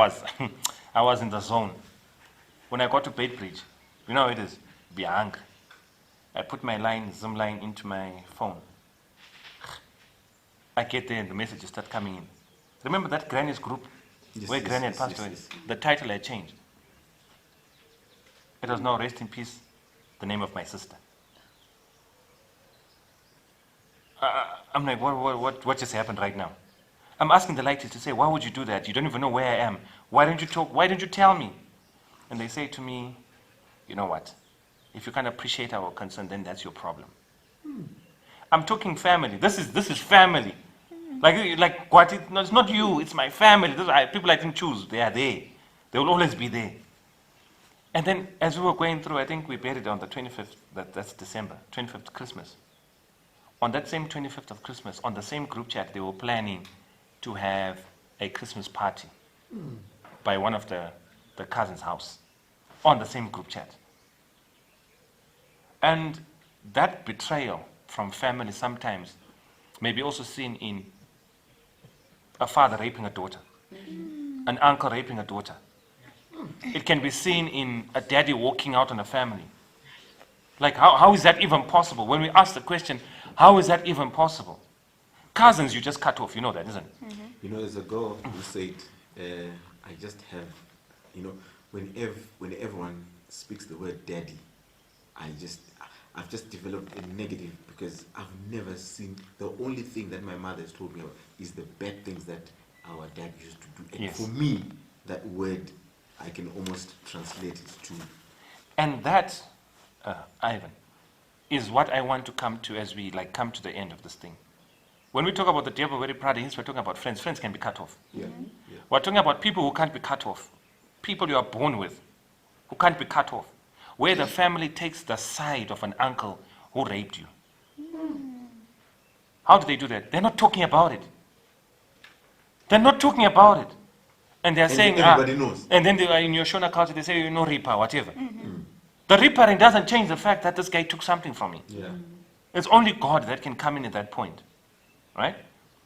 was in the zone. When I got to Beitbridge, you know how it is, be hungry. I put my Zoom line into my phone. I get there and the messages start coming in. Remember that Granny's group where Granny had passed away? The title had changed. It was now Rest in Peace, the name of my sister. I'm like, what just happened right now? I'm asking the lighties to say, why would you do that? You don't even know where I am. Why don't you talk? Why don't you tell me? And they say to me, you know what? If you can't appreciate our concern, then that's your problem. I'm talking family. This is family. Like what? No, it's not you. It's my family. People I didn't choose. They are there. They will always be there. And then as we were going through, I think we buried on the 25th. That's December, 25th Christmas. On that same 25th of Christmas, on the same group chat, they were planning to have a Christmas party by one of the cousins' house on the same group chat. And that betrayal from family sometimes may be also seen in a father raping a daughter, an uncle raping a daughter. It can be seen in a daddy walking out on a family. Like, how is that even possible? When we ask the question, how is that even possible? Cousins, you just cut off. You know that, isn't it? You know, there's a girl who said, I just have, you know, when everyone speaks the word daddy, I've just developed a negative because I've never seen, the only thing that my mother has told me about is the bad things that our dad used to do. And Yes. for me, that word, I can almost translate it to And that, Ivan, is what I want to come to as we come to the end of this thing. When we talk about the devil very proud, we're talking about friends. Friends can be cut off. We're talking about people who can't be cut off. People you are born with who can't be cut off. Where the family takes the side of an uncle who raped you. How do they do that? They're not talking about it. They're not talking about it. And they're saying, everybody knows. And then in your Shona culture, they say, no reaper, whatever. The reaping doesn't change the fact that this guy took something from me. It's only God that can come in at that point. Right?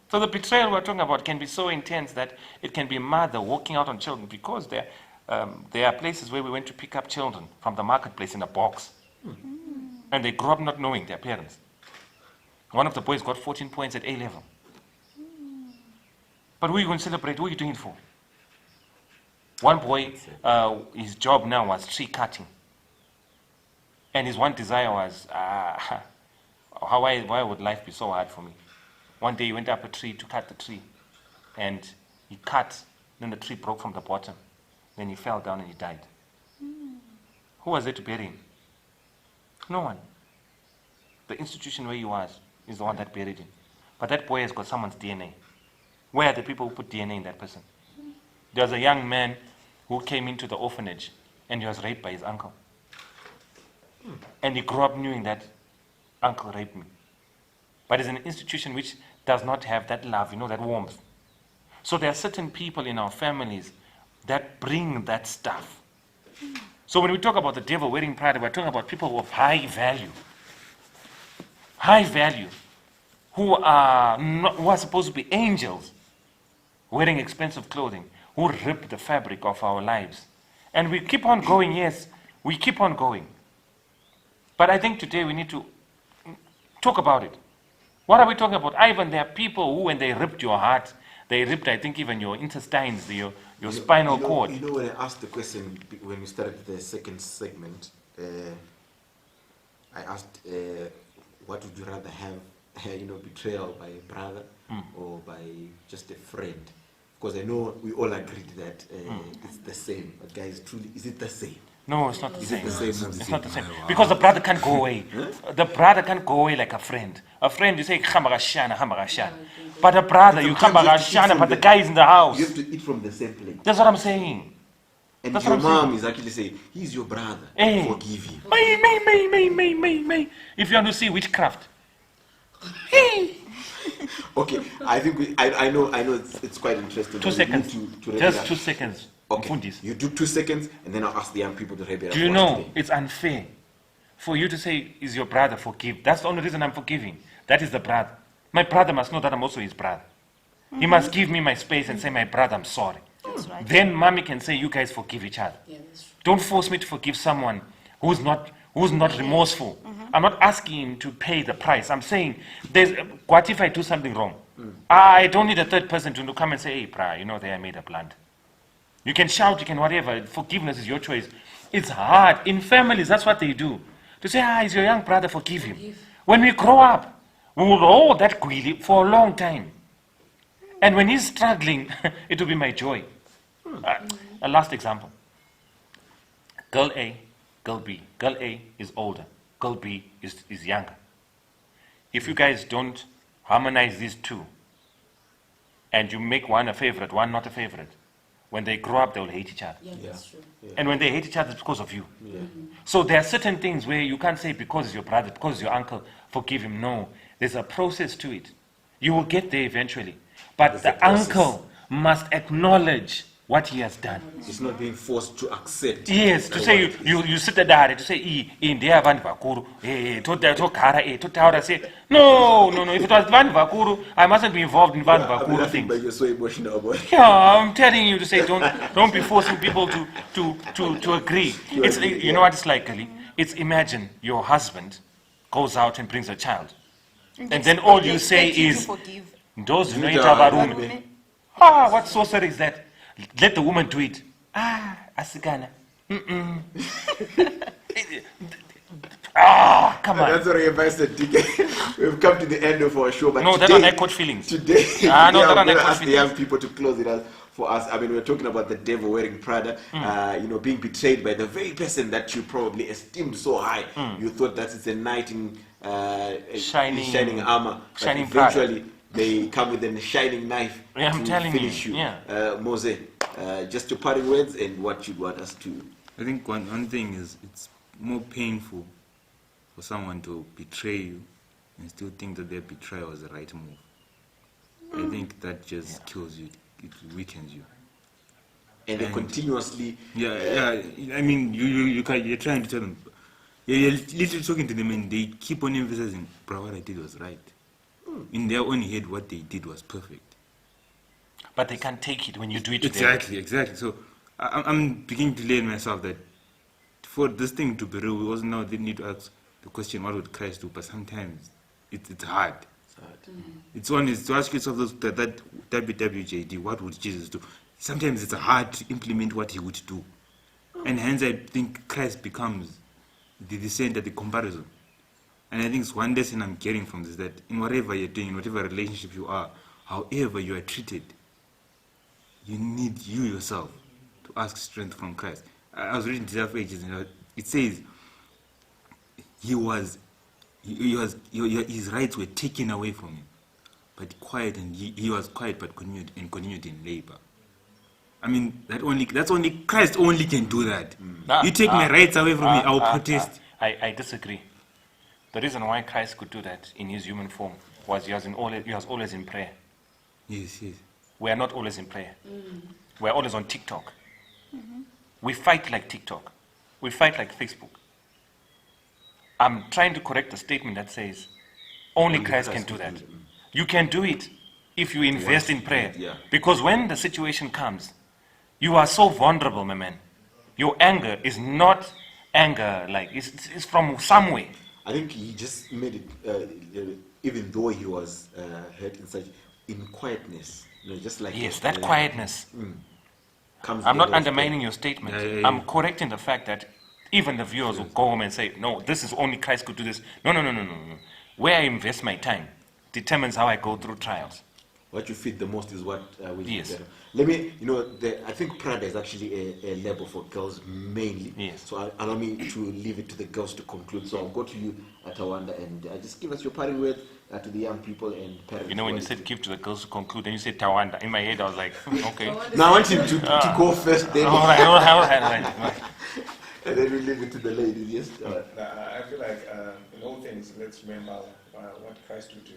So the betrayal we're talking about can be so intense that it can be mother walking out on children, because there are places where we went to pick up children from the marketplace in a box. And they grew up not knowing their parents. One of the boys got 14 points at A level. But who are you going to celebrate? Who are you doing it for? One boy, his job now was tree cutting. And his one desire was, why would life be so hard for me? One day he went up a tree to cut the tree. And he cut, then the tree broke from the bottom. Then he fell down and he died. Who was there to bury him? No one. The institution where he was is the one that buried him. But that boy has got someone's DNA. Where are the people who put DNA in that person? There was a young man who came into the orphanage and he was raped by his uncle. And he grew up knowing that uncle raped me. But it's an institution which does not have that love, that warmth. So there are certain people in our families that bring that stuff. So when we talk about the devil wearing Prada, we're talking about people of high value. High value. Who are supposed to be angels, wearing expensive clothing, who rip the fabric of our lives. And we keep on going, yes, we keep on going. But I think today we need to talk about it. What are we talking about? Ivan, there are people who, when they ripped your heart, they ripped, I think, even your intestines, your spinal cord. When I asked the question, when we started the second segment, I asked, what would you rather have? Betrayal by a brother or by just a friend? Because I know we all agreed that it's the same. But guys, truly, is it the same? No, it's not the same. It's not the same. Because the brother can't go away. The brother can't go away like a friend. A friend, you say, Hamagashana. But a brother, you Hamagashana, but the guy is in the house. You have to eat from the same plate. That's what I'm saying. And your mom is actually saying, he's your brother. Forgive him. May. If you want to see witchcraft. Okay, I think I know it's quite interesting. 2 seconds. Just 2 seconds. Okay. You do 2 seconds, and then I'll ask the young people to repeat. Do you know it's unfair for you to say, is your brother, forgive? That's the only reason I'm forgiving. That is the brother. My brother must know that I'm also his brother. He must give me my space and say, my brother, I'm sorry. That's right. Then mommy can say, you guys forgive each other. Yeah, that's true. Don't force me to forgive someone who's not remorseful. I'm not asking him to pay the price. I'm saying, what if I do something wrong? I don't need a third person to come and say, hey, brah, I made a blunder. You can shout, you can whatever. Forgiveness is your choice. It's hard. In families, that's what they do. To say, he's your young brother, forgive him. When we grow up, we will hold that gwili for a long time. And when he's struggling, it will be my joy. A last example. Girl A, girl B. Girl A is older. Girl B is younger. If you guys don't harmonize these two, and you make one a favorite, one not a favorite, when they grow up, they will hate each other. Yeah, that's true. And when they hate each other, it's because of you. So there are certain things where you can't say because it's your brother, because it's your uncle, forgive him. No, there's a process to it. You will get there eventually. But the uncle must acknowledge what he has done. It's not being forced to accept. Yes, to say you sit there to say, India Van Vakuru, say, no. If it was Van Vakuru, I mustn't be involved in Van Vakuru things. But you're so emotional about it. Yeah, I'm telling you to say, don't be forcing people to agree. It's you know what it's like, Ali? It's imagine your husband goes out and brings a child. And then all you say is, those what sorcery is that? Let the woman do it. Asigana. Come on. That's what I invested, DK. We've come to the end of our show, but No, today, that one I caught feelings. Today, No, that I'm one I going to caught ask the feelings. young people to close it out for us. I mean, we're talking about the devil wearing Prada, being betrayed by the very person that you probably esteemed so high. You thought that it's a knight in shining armor, but shining Prada. eventually they come with a shining knife Yeah, I'm to telling finish you, you. yeah. Mose, just your parting words and what you want us to. I think one thing is it's more painful for someone to betray you and still think that their betrayal was the right move. I think that just kills you. It weakens you. And they continuously. Yeah. I mean, you're trying to tell them. You're literally talking to them, and they keep on emphasizing, "Bro, what I did was right." In their own head, what they did was perfect. But they can't take it when you do it to them. Exactly. So I'm beginning to learn myself that for this thing to be real, we also now need to ask the question, what would Christ do? But sometimes it's hard. It's one is to ask yourself that WWJD, what would Jesus do? Sometimes it's hard to implement what he would do. And hence I think Christ becomes the center, the comparison. And I think it's one lesson I'm getting from this, that in whatever you're doing, in whatever relationship you are, however you are treated, you need you yourself to ask strength from Christ. I was reading Desire for Ages, and it says his rights were taken away from him, but quiet, and he was quiet but continued in labor. I mean, that's only Christ only can do that. You take my rights away from me, I will protest. I disagree. The reason why Christ could do that in his human form was he was always in prayer. Yes. We are not always in prayer. We are always on TikTok. We fight like TikTok. We fight like Facebook. I'm trying to correct the statement that says only Christ can do that. You can do it if you invest in prayer. Because when the situation comes, you are so vulnerable, my man. Your anger is not anger, like it's from somewhere. I think he just made it, even though he was hurt in quietness. Just like yes, that quietness. Comes I'm not undermining your statement. I'm correcting the fact that even the viewers will go home and say, no, this is only Christ could do this. No. Where I invest my time determines how I go through trials. What you feed the most is what will be Yes. better. Let me, I think Prada is actually a label for girls mainly. Yes. So allow me to leave it to the girls to conclude. So I'll go to you, Tawanda, and just give us your parting word to the young people and parents. When you said give to the girls to conclude, and you said Tawanda, in my head I was like, okay. No, I want him to go first. Then. All right. And then we leave it to the ladies. Yes. I feel like in all things, let's remember what Christ would do.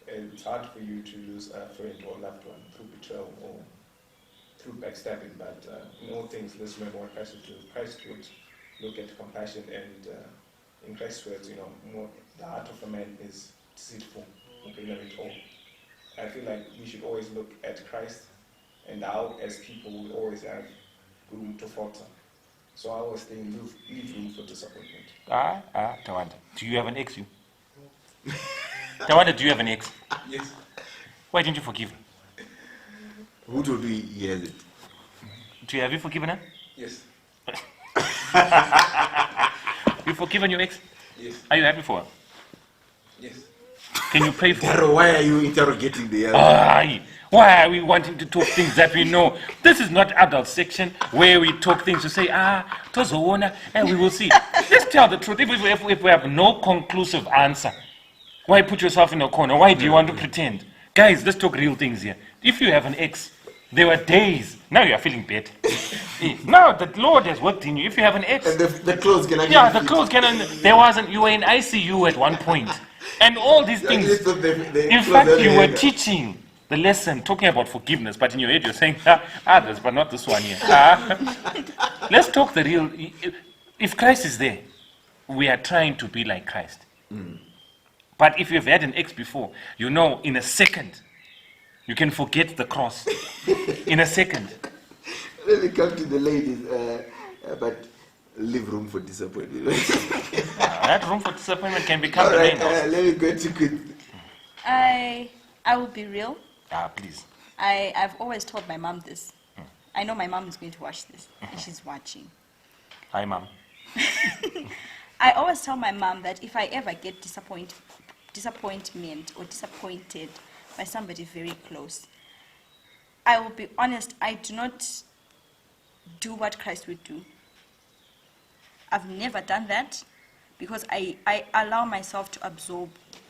It's hard for you to lose a friend or loved one through betrayal or through backstabbing, but in all things, let's remember what Christ would do. Christ would look at compassion, and in Christ's words, the heart of a man is deceitful, beginning of it all. I feel like we should always look at Christ, and how, as people, we always have room to falter. So I always think leave room for disappointment. Tawanda, do you have an ex? Tawanda, do you have an ex? Yes. Why didn't you forgive her? Who told you he has it? Have you forgiven her? Yes. You've forgiven your ex? Yes. Are you happy for her? Yes. Can you pray for her? Taro, why are you interrogating the other? Why are we wanting to talk things that we know? This is not adult section where we talk things to say, tozoona, and we will see. Let's tell the truth. If we have no conclusive answer, why put yourself in a corner? Why do you want to pretend? Guys, let's talk real things here. If you have an ex, there were days. Now you are feeling better. Now the Lord has worked in you. If you have an ex, and the clothes can. Yeah, the clothes can. There wasn't. You were in ICU at one point, and all these things. In fact, you were teaching the lesson, talking about forgiveness, but in your head you're saying others, but not this one here. Let's talk the real. If Christ is there, we are trying to be like Christ. But if you've had an ex before, in a second, you can forget the cross. In a second. Let me come to the ladies, but leave room for disappointment. That room for disappointment can become the main house. Let me go to Chris. I will be real. Please. I've always told my mom this. I know my mom is going to watch this, and she's watching. Hi, Mom. I always tell my mom that if I ever get disappointed disappointment or disappointed by somebody very close, I will be honest, I do not do what Christ would do. I've never done that because I allow myself to absorb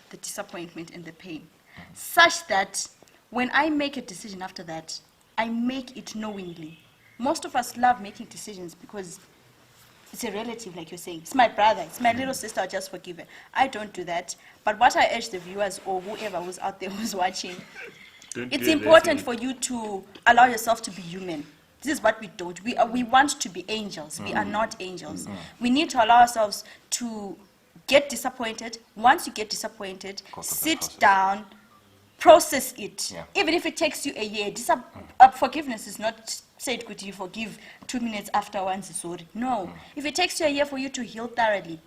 the disappointment and the pain, such that when I make a decision after that, I make it knowingly. Most of us love making decisions because it's a relative, like you're saying. It's my brother, it's my little sister, I'll just forgive her. I don't do that. But what I urge the viewers or whoever who's out there who's watching, it's important for you to allow yourself to be human. This is what we don't. We want to be angels. We are not angels. We need to allow ourselves to get disappointed. Once you get disappointed, sit down, process it. Yeah. Even if it takes you a year. Forgiveness is not said, could you forgive 2 minutes after once is sorry? No. If it takes you a year for you to heal thoroughly,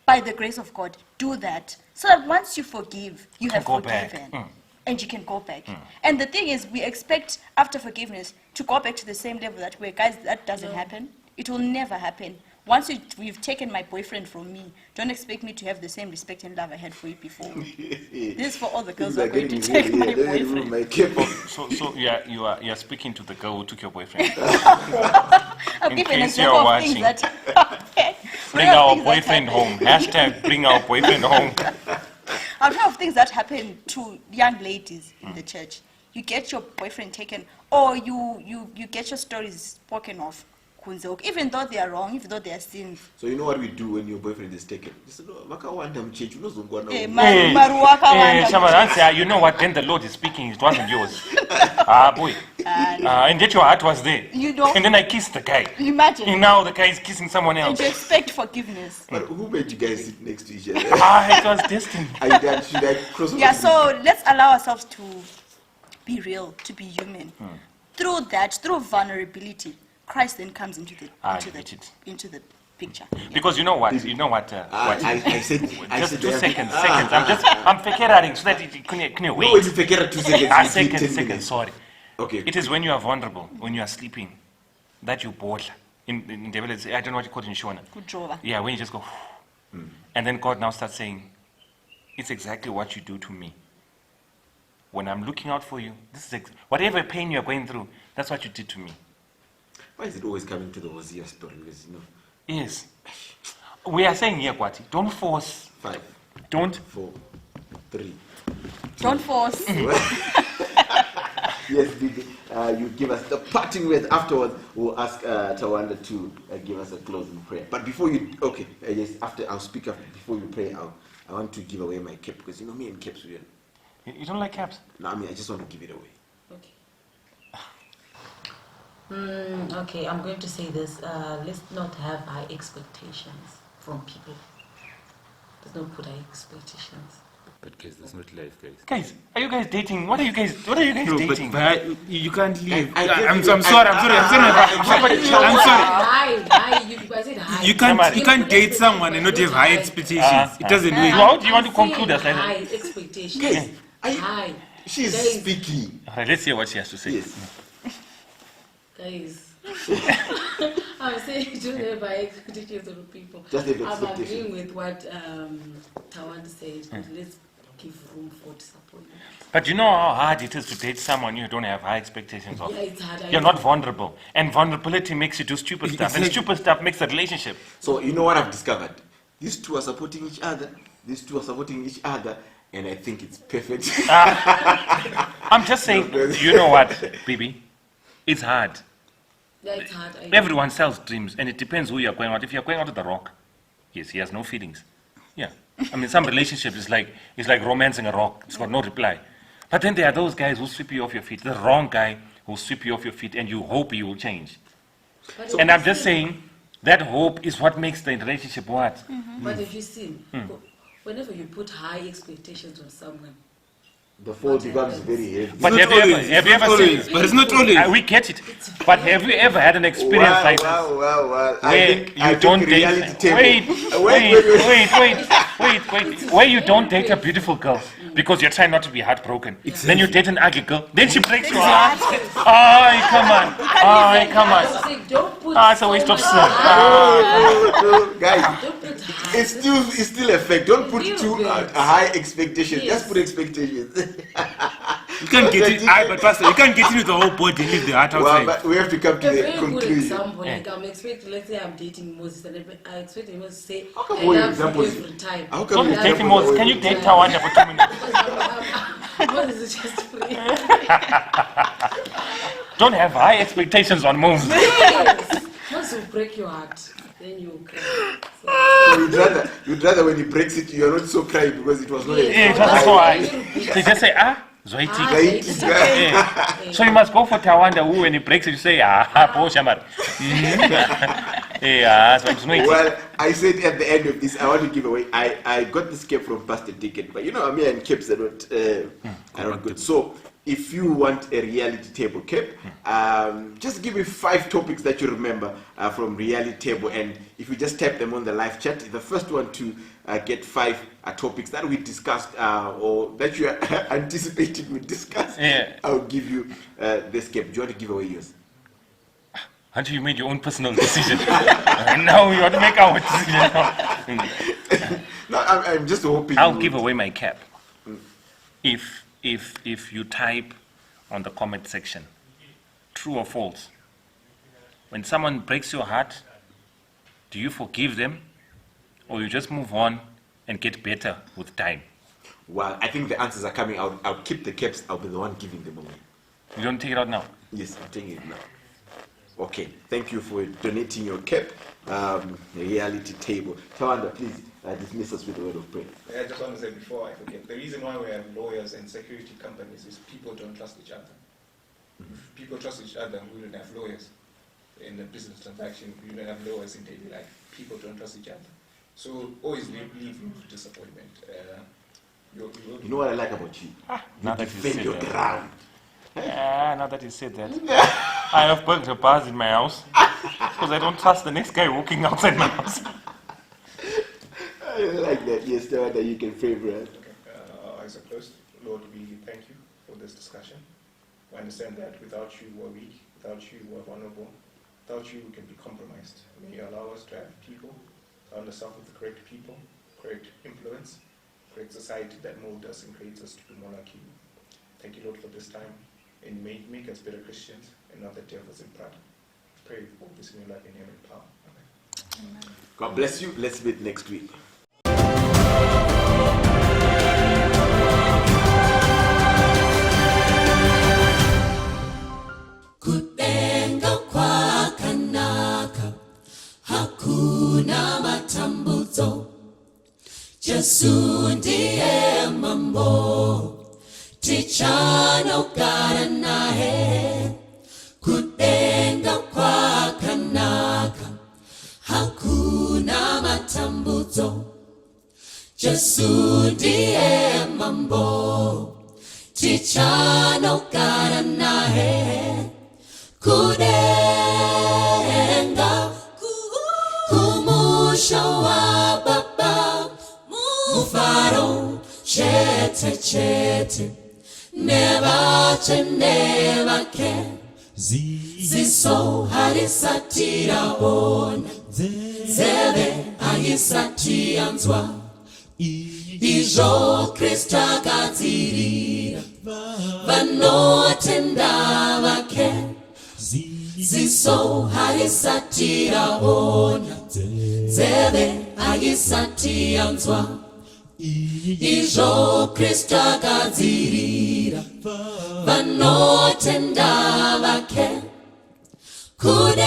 by the grace of God, do that. So that once you forgive, you have forgiven. And you can go back. And the thing is, we expect after forgiveness to go back to the same level that we're. Guys, that doesn't happen. It will never happen. Once you've taken my boyfriend from me, don't expect me to have the same respect and love I had for you before. This is for all the girls who are going to take my boyfriend. So you are speaking to the girl who took your boyfriend. I'll give an example of things that happen. Bring our boyfriend home. Hashtag bring our boyfriend home. I'll tell of things that happen to young ladies in the church. You get your boyfriend taken, or you get your stories spoken of. Even though they are wrong, even though they are sins. So you know what we do when your boyfriend is taken? You say, no, you know what? Then the Lord is speaking. It wasn't yours. Boy. And yet your heart was there. You know. And then I kissed the guy. Imagine. And now the guy is kissing someone else. And you expect forgiveness. But who made you guys sit next to each other? It was destiny. Should I cross over? Yeah, so let's allow ourselves to be real, to be human. Through that, through vulnerability, Christ then comes into the picture. Because you know what? I said just 2 seconds. I'm fekerating so that it can wait. No, it's fekera 2 seconds. Seconds, sorry. Okay. It is when you are vulnerable, when you are sleeping, that you bodla. In Devil, I don't know what you call it in Shona. Yeah, when you just go, and then God now starts saying, it's exactly what you do to me. When I'm looking out for you, this is whatever pain you are going through, that's what you did to me. Why is it always coming to the Hosea story? Yes. We are saying here, Kwati, don't force. 5. Don't. 4. 3. Don't force. Yes, Bibi. You give us the parting words. Afterwards, we'll ask Tawanda to give us a closing prayer. But before you, yes, I'll speak after. Before you pray, I want to give away my cap because me and caps, you don't like caps? No, I just want to give it away. Okay, I'm going to say this. Let's not have high expectations from people. Let's not put high expectations. But guys, that's not life, guys. Guys, are you guys dating? What are you guys dating? But you can't leave. I'm sorry. You can't date someone and not have high expectations. It doesn't work. How do you want to conclude us? High expectations. Guys, she's speaking. Let's hear what she has to say. Yes. Guys, I'm saying don't have high expectations of people. Just have I'm expectations. agreeing with what Tawan said. Let's give room for disappointment. But you know how hard it is to date someone you don't have high expectations of. Yeah, it's hard. You're not vulnerable. And vulnerability makes you do stupid stuff. And stupid stuff makes a relationship. So you know what I've discovered? These two are supporting each other. And I think it's perfect. I'm just saying, you know what, Bibi? It's hard. Yeah, it's hard. Everyone sells dreams, and it depends who you're going out. If you're going out with The Rock, yes, he has no feelings. Yeah. I mean, some relationship is like romancing a rock. It's got no reply. But then there are those guys who sweep you off your feet. The wrong guy who sweep you off your feet, and you hope he will change. And I'm just saying, that hope is what makes the relationship work. But if you see, whenever you put high expectations on someone, the fall becomes very heavy. But have you ever seen? But it's not always. We get it. But have you ever had an experience like this? Well. Where you don't date? Wait. Wait. Where you don't date a beautiful girl because you're trying not to be heartbroken. Then you date an ugly girl. Then she breaks your heart. Come on. It's a waste of sun. Guys, it's still a fact. Don't put too high expectations. Just put expectations. You can't get it. But Pastor, you can't get into the whole body and leave the heart outside. But we have to come to the Good conclusion. example, like I'm expecting, let's say I'm dating Moses, and I expect him to say, How come I all your love examples? you every time. How come Don't you be dating Moses. Can you date Tawanda for 2 minutes? Moses is just free. Don't have high expectations on Moses. Yes. Once you break your heart, then you cry. So You'd rather when he breaks it, you're not so crying because it was not It wasn't so high. They just say, Zoitika. So you must go for Tawanda who when he breaks it, you say, po shamar. Well, I said at the end of this, I want to give away. I got this cape from Pastor Dickett, but you know, me and capes are not good. So if you want a reality table cape, just give me 5 topics that you remember from reality table, and if you just type them on the live chat, the first one to get 5 topics that we discussed or that you are anticipating we discuss, I'll give you this cape. Do you want to give away yours? Until you made your own personal decision. Now you want to make our decision. No, I'm just hoping. I'll give away my cap. If you type on the comment section, true or false, when someone breaks your heart, do you forgive them or you just move on and get better with time? Well, I think the answers are coming out. I'll keep the caps. I'll be the one giving them away. You don't take it out now? Yes, I'm taking it now. Okay, thank you for donating your cap. Reality table. Tawanda, please dismiss us with a word of prayer. I just want to say before I forget, the reason why we have lawyers and security companies is people don't trust each other. If people trust each other, we don't have lawyers. In a business transaction, we don't have lawyers in daily life. People don't trust each other. So always leave with disappointment. You know what I like about you? Now You defend your ground. Now that you said that, I have burglar bars in my house because I don't trust the next guy walking outside my house. I like that. Yes, Tawanda, you can favor it. As a close, Lord, we thank you for this discussion. We understand that without you we're weak, without you we're vulnerable, without you we can be compromised. May you allow us to have people, surround ourselves with the correct people, correct influence, correct society that molds us and creates us to be more like you. Thank you, Lord, for this time, and make us better Christians and not the devils in Prada. Pray for this in your life and heaven power. Amen. God bless you. Let's meet next week. Kutenga kwakanaka, hakuna matambuzo. Jesu ndiye mambo, tichanogara naye. Kutenga kwakanaka, hakuna matambuzo. Jesu ndiye mambo, tichanogara naye. Kudenga kumusha wa baba mufaro chete chete nevache nevake ziso harisatira ona zeve harisatira nzwa izvo Kristu agadzirira vanotenda vake ziso harisatira ona zeve harisatira nzwa izvo Kristu agadzirira vanotenda vake. Kudenga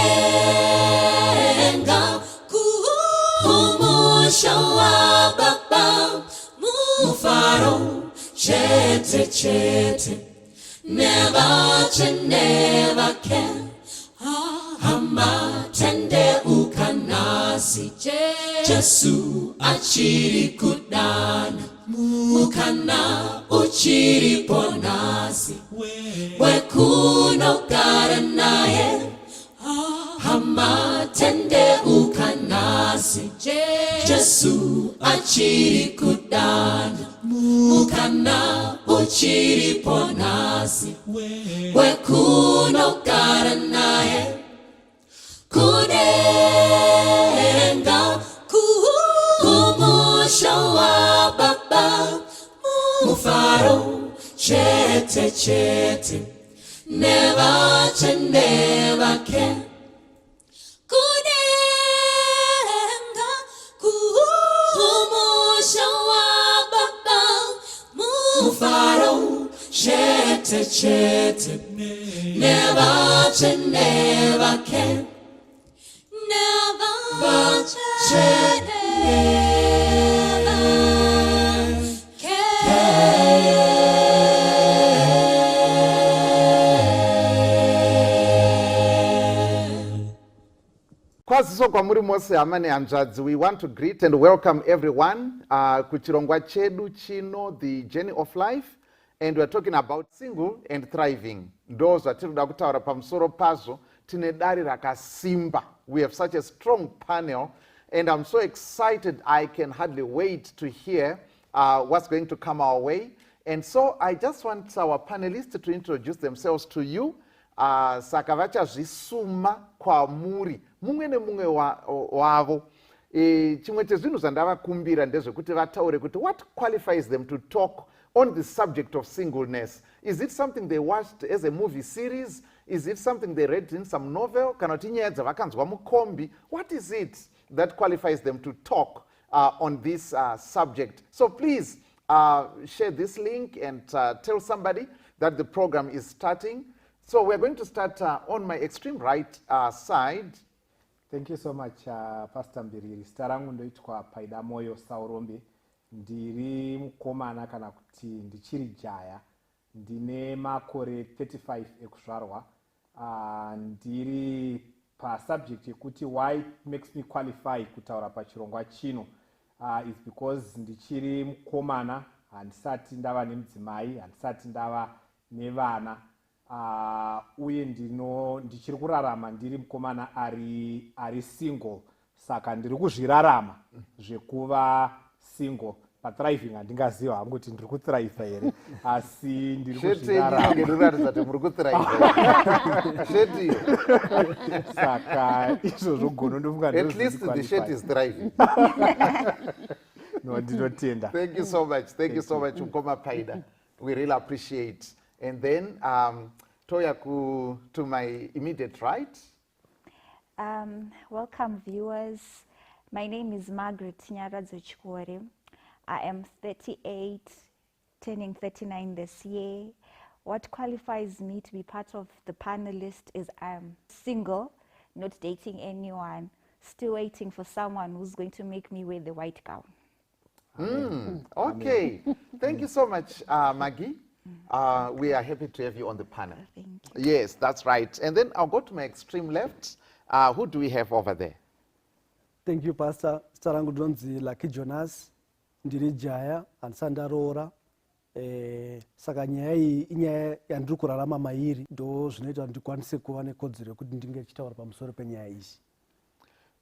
kumusha wa baba mufaro chete chete nevache nevake hamatende ukanasi Jesu achiri kudana mukana uchiri ponasi wekunogara naye hamatende ukanasi Jesu achiri kudana mukana uchiri ponasi wekunogara naye kudenga kumusha wa baba mufaro chete chete never to never can kudenga kumusha wa baba mufaro chete chete never to never can never to never Kwasiso kwa muri mose amane hanzvadzi, we want to greet and welcome everyone kuchirongwa chedu chino, the journey of life, and we're talking about single and thriving. Ndo zvatinoda kutaura pamusoro pazvo. Tine dare rakasimba. We have such a strong panel, and I'm so excited I can hardly wait to hear what's going to come our way. And so I just want our panelists to introduce themselves to you. Saka vachazvisuma kwamuri mumwe nemumwe wavo. Chimwe chezvinhu zvandavakumbira ndezvekuti vataure kuti what qualifies them to talk on the subject of singleness. Is it something they watched as a movie series? Is it something they read in some novel? Kana kuti nyaya dzavakanzwa mukombi? What is it that qualifies them to talk on this subject? So please share this link and tell somebody that the program is starting. So we're going to start on my extreme right side. Thank you so much, Pastor Mbira. Zita rangu ndoitwa Paida Moyo Saurombe. Ndiri mukomana kana kuti ndichiri jaya. Ndine makore 35 ekuzvarwa. Ndiri pa subject yekuti why it makes me qualify kutaura pachirongwa chino is because ndichiri mukomana, handisati ndava nemudzimai, handisati ndava nevana. Uye ndichiri kurarama ndiri mukomana ari single, saka ndiri kuzvirarama zvekuva single. Pathriving handingaziva hangu kuti ndiri kuthriva here, asi ndiri kuzvirarama. Saka izvozvo gono ndofunga at least the shirt is thriving. No, ndinotenda. Thank you so much. Thank you so much, Mkoma Paida. We really appreciate. And then Toya to my immediate right. Welcome viewers. My name is Margaret Nyaradzo. I am 38, turning 39 this year. What qualifies me to be part of the panelist is I'm single, not dating anyone, still waiting for someone who's going to make me wear the white gown. Okay. Thank you so much, Maggie. We are happy to have you on the panel. Thank you. Yes, that's right. And then I'll go to my extreme left. Who do we have over there? Thank you, Pastor. Starangu Donzi Lucky Jonas, ndiri jaya, ansandarora. Saka nyaya iyi inyaya yandiri kurarama mairi, ndo zvinoita ndikwanise kuva nekodzero yekuti ndinge ndichitaura pamusoro penyaya iyi.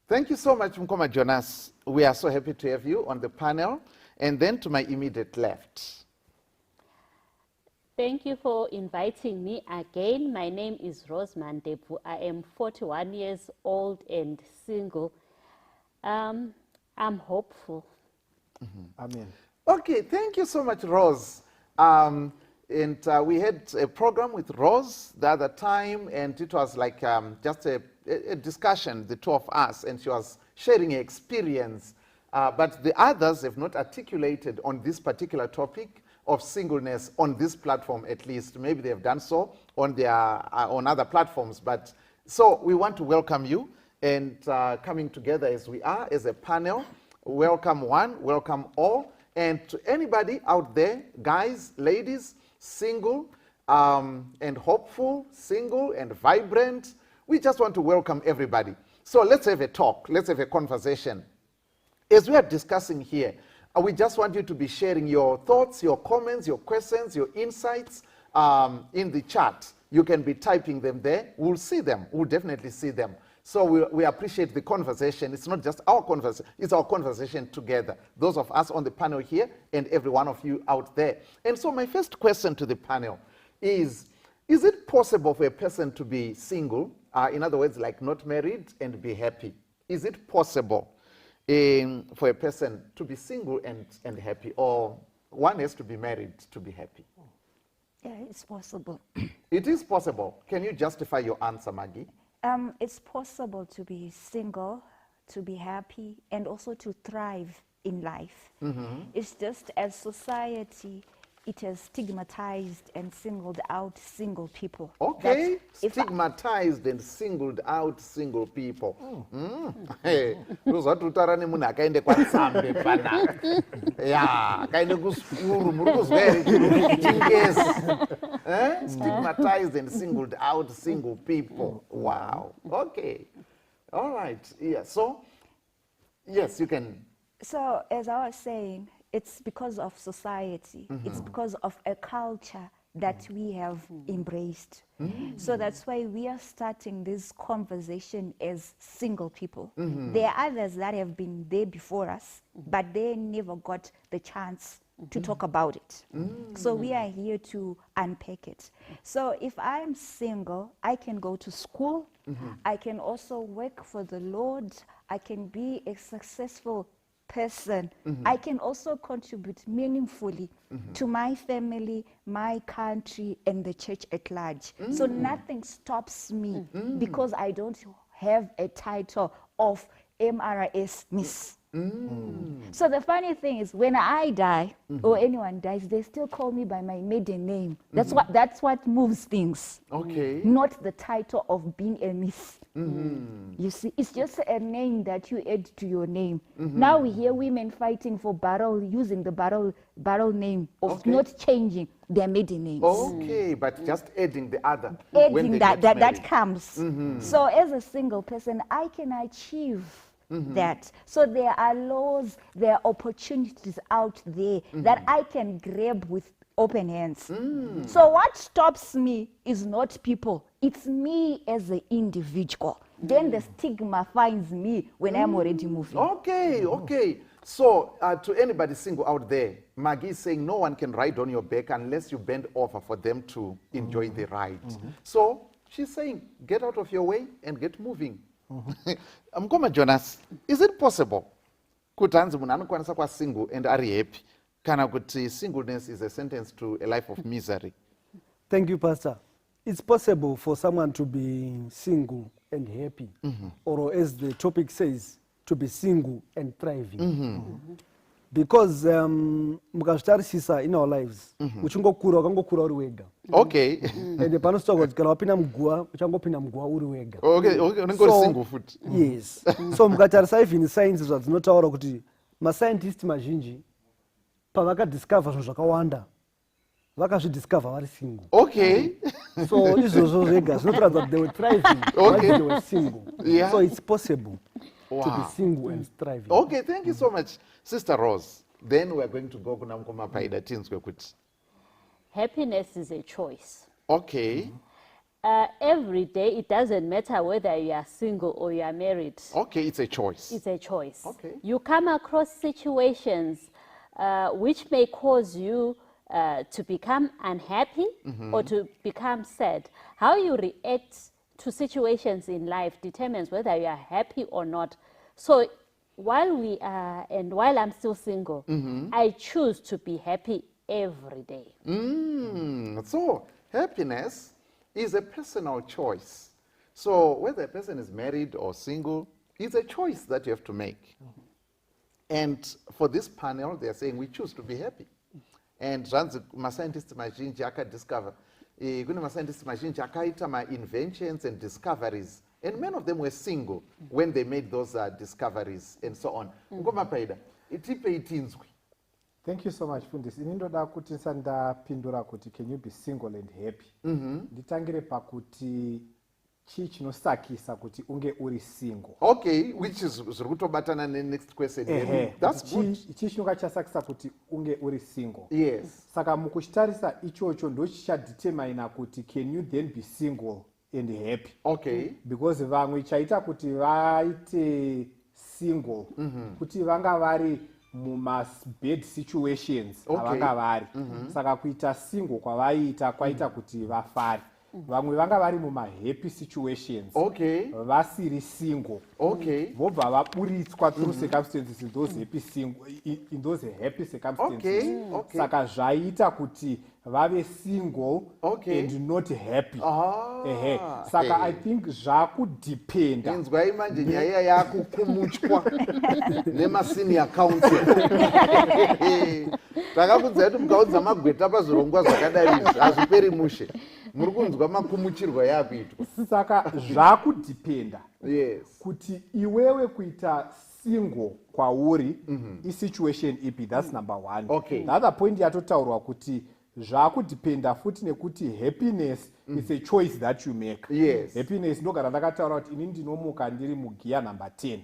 Thank you so much, Mkoma Jonas. We are so happy to have you on the panel. And then to my immediate left. Thank you for inviting me again. My name is Rose Mandepu. I am 41 years old and single. I'm hopeful. Amen. Okay, thank you so much, Rose. And we had a program with Rose the other time, and it was like just a discussion, the two of us, and she was sharing her experience. But the others have not articulated on this particular topic of singleness on this platform, at least. Maybe they have done so on their on other platforms. But so we want to welcome you and coming together as we are as a panel. Welcome one, welcome all, and to anybody out there, guys, ladies, single and hopeful, single and vibrant. We just want to welcome everybody. So let's have a talk. Let's have a conversation. As we are discussing here, we just want you to be sharing your thoughts, your comments, your questions, your insights in the chat. You can be typing them there. We'll see them. We'll definitely see them. So we appreciate the conversation. It's not just our conversation, it's our conversation together. Those of us on the panel here and every one of you out there. And so my first question to the panel is it possible for a person to be single, in other words, like not married, and be happy? Is it possible for a person to be single and happy, or one has to be married to be happy? Yeah, it's possible. It is possible. Can you justify your answer, Maggie? It's possible to be single, to be happy, and also to thrive in life. It's just as society, it has stigmatized and singled out single people. Okay, stigmatized and singled out single people. Hey, uzatutara nemunhu akaende kwaTsambe panapa. Yeah, akaende kuskuru, muri kuzwa here chingezi. Stigmatized and singled out single people. Wow. Okay. All right. Yeah. So, yes, you can. So, as I was saying, it's because of society. It's because of a culture that we have embraced. So that's why we are starting this conversation as single people. There are others that have been there before us, but they never got the chance to talk about it. So we are here to unpack it. So if I'm single, I can go to school. I can also work for the Lord. I can be a successful person. I can also contribute meaningfully to my family, my country, and the church at large. So nothing stops me because I don't have a title of MRS Miss. So the funny thing is, when I die or anyone dies, they still call me by my maiden name. That's what moves things. Okay. Not the title of being a miss. You see, it's just a name that you add to your name. Now we hear women fighting for barrel, using the barrel name of not changing their maiden names. Okay, but just adding the other. Adding that comes. So as a single person, I can achieve that. So there are laws, there are opportunities out there that I can grab with open hands. So what stops me is not people, it's me as an individual. Then the stigma finds me when I'm already moving. Okay, okay. So to anybody single out there, Maggie is saying no one can ride on your back unless you bend over for them to enjoy the ride. So she's saying get out of your way and get moving. Mkoma Jonas, is it possible kuti hanzi munhu anokwanisa kwa single and ari happy, kana kuti singleness is a sentence to a life of misery? Thank you, Pastor. It's possible for someone to be single and happy, or as the topic says, to be single and thriving. Because mukazvitarisisa in our lives, uchingokura wakangokura uri wega. Okay. And panosvika kuti kana wapinda mugwa uchangopinda mugwa uri wega. Okay, unenge uri single futi. Yes. So mukatarisa even science zvadzinotaura kuti mascientist mazhinji pavakadiscover zvinhu zvakawanda vakazvidiscover vari single. Okay. So izvozvo zvega zvinotaridza kuti they were thriving while they were single. Yeah. So it's possible to be Wow. single and thriving. Okay, thank you so much, Sister Rose. Then we're going to go kuna Mkoma Paida tinzwe kuti. Happiness is a choice. Okay. Every day, it doesn't matter whether you are single or you are married. Okay, it's a choice. It's a choice. Okay. You come across situations which may cause you to become unhappy or to become sad. How you react to situations in life determines whether you are happy or not. So while I'm still single, I choose to be happy every day. So happiness is a personal choice. So whether a person is married or single, it's a choice that you have to make. And for this panel, they are saying we choose to be happy. And zvanzi mascientists mazhinji akadiscover, kune mascientists mazhinji akaita ma-inventions and discoveries, and many of them were single when they made those discoveries and so on. Ngoma Paida, itipe itinzwi. Thank you so much, Fundis. Inindoda kuti ndapindura kuti can you be single and happy? Nditangire pakuti chii chinosakisa kuti unge uri single. Okay, which is zviri kutobatana next question. That's good. Chii chinonga chasakisa kuti unge uri single. Yes. Saka mukuchitarisa ichocho ndo chichadetermina kuti can you then be single and happy. Okay. Because vamwe chaita kuti vaite single, kuti vanga vari muma-bad situations avanga vari. Saka kuita single kwavaita kwaita kuti vafare. Vamwe vanga vari muma-happy situations. Vasiri single. Vobva vaburitswa through circumstances in those happy single, in those happy circumstances. Saka zvaita kuti vave single and not happy. Saka I think zvakudependa. Inzwai manje nyaya yakukumuchwa nemasenior council. Takakudza kuti mukaudza magweta pazvirongwa zvakadai hazviperi mushe. Muri kunzwa makumuchirwa yakuitwa. Saka zvakudependa. Kuti iwewe kuita single kwauri isituation ipi, that's number one. The other point yatotaurwa kuti zvakudependa futi nekuti happiness is a choice that you make. Happiness ndogara ndakataura kuti ini ndinomuka ndiri mugear number 10.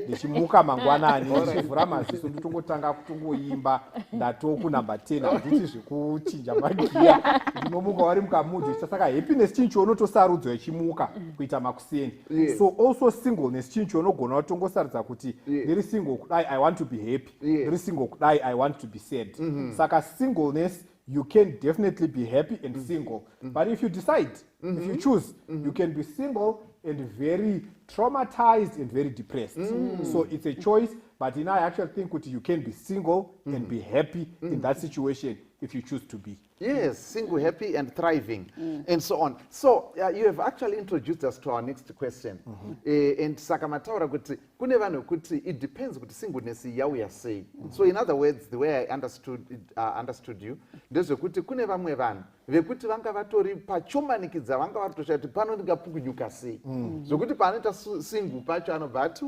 Ndichimuka mangwanani ndichivhura maziso ndotongotanga kutongoimba ndatoku number 10 handiti zvekuchinja magiya ndinomuka wari mukamudzi. Saka happiness chinhu chaunotosarudzwa ichimuka kuita makuseni. So also singleness chinhu chaunogona kutongosarudza kuti ndiri single kudai I want to be happy, ndiri single kudai I want to be sad. Saka singleness you can definitely be happy and single. But if you decide, if you choose, you can be single and very traumatized and very depressed. So it's a choice, but I actually think that you can be single and be happy in that situation if you choose to be. Yes, single, happy and thriving and so on. So you have actually introduced us to our next question. And sakamataura kuti kune vanhu kuti it depends kuti singleness yauya sei. So in other words, the way I understood you, ndezvekuti kune vamwe vanhu vekuti vanga vatori pachomanikidza vanga vatosha kuti pano ndingapukunyuka sei. Zvokuti paanoita single pacho anobva ati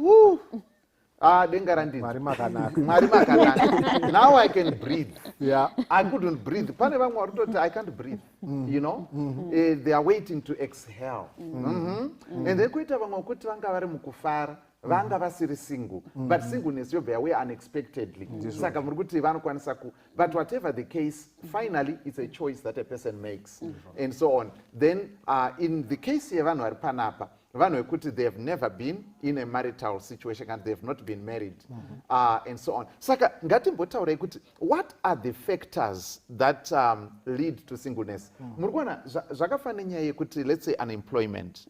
denga randini. Mwari makanaka. Now I can breathe. I couldn't breathe. Pane vamwe varutoti I can't breathe. You know? They are waiting to exhale. And then kuita vamwe kuti vanga vari mukufara. Vanga vasiri single. But singleness yobva yauya unexpectedly. Saka muri kuti vanokwanisa ku. But whatever the case, finally it's a choice that a person makes. And so on. Then in the case yevanhu vari panapa, vanhu vekuti they have never been in a marital situation and they have not been married and so on. Saka ngatimbotaurei kuti what are the factors that lead to singleness? Muri kuona zvakafanana nenyaya yekuti let's say unemployment.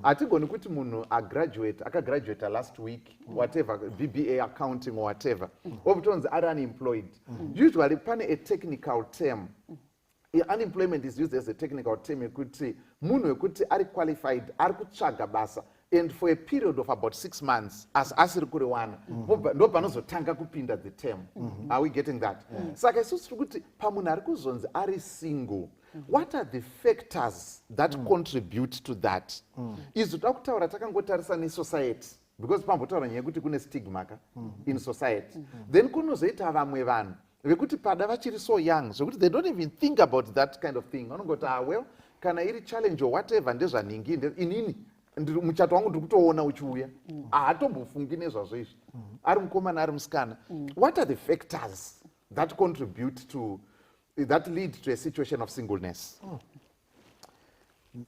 Hatigoni kuti munhu akagraduate last week, whatever, BBA accounting or whatever, obutonzi ari unemployed. Usually pane a technical term. Unemployment is used as a technical term yekuti munhu wekuti ari qualified ari kutsvaga basa and for a period of about 6 months as asiri kuriwana ndo panozotanga kupinda the term. Are we getting that? Saka isusu tiri kuti pamunhu ari kuzonzi ari single, what are the factors that contribute to that? Izvi takutaura takangotarisa nesociety because pambotaura nyaya yekuti kune stigma in society. Then kunozoita vamwe vanhu vekuti pada vachiri so young zvekuti they don't even think about that kind of thing. Vanongoti well kana iri challenge or whatever ndezvaningi inini muchato wangu ndiri kutoona uchiuya haatombofungi nezvazvo izvi ari mukomana ari musikana. What are the factors that contribute to that lead to a situation of singleness?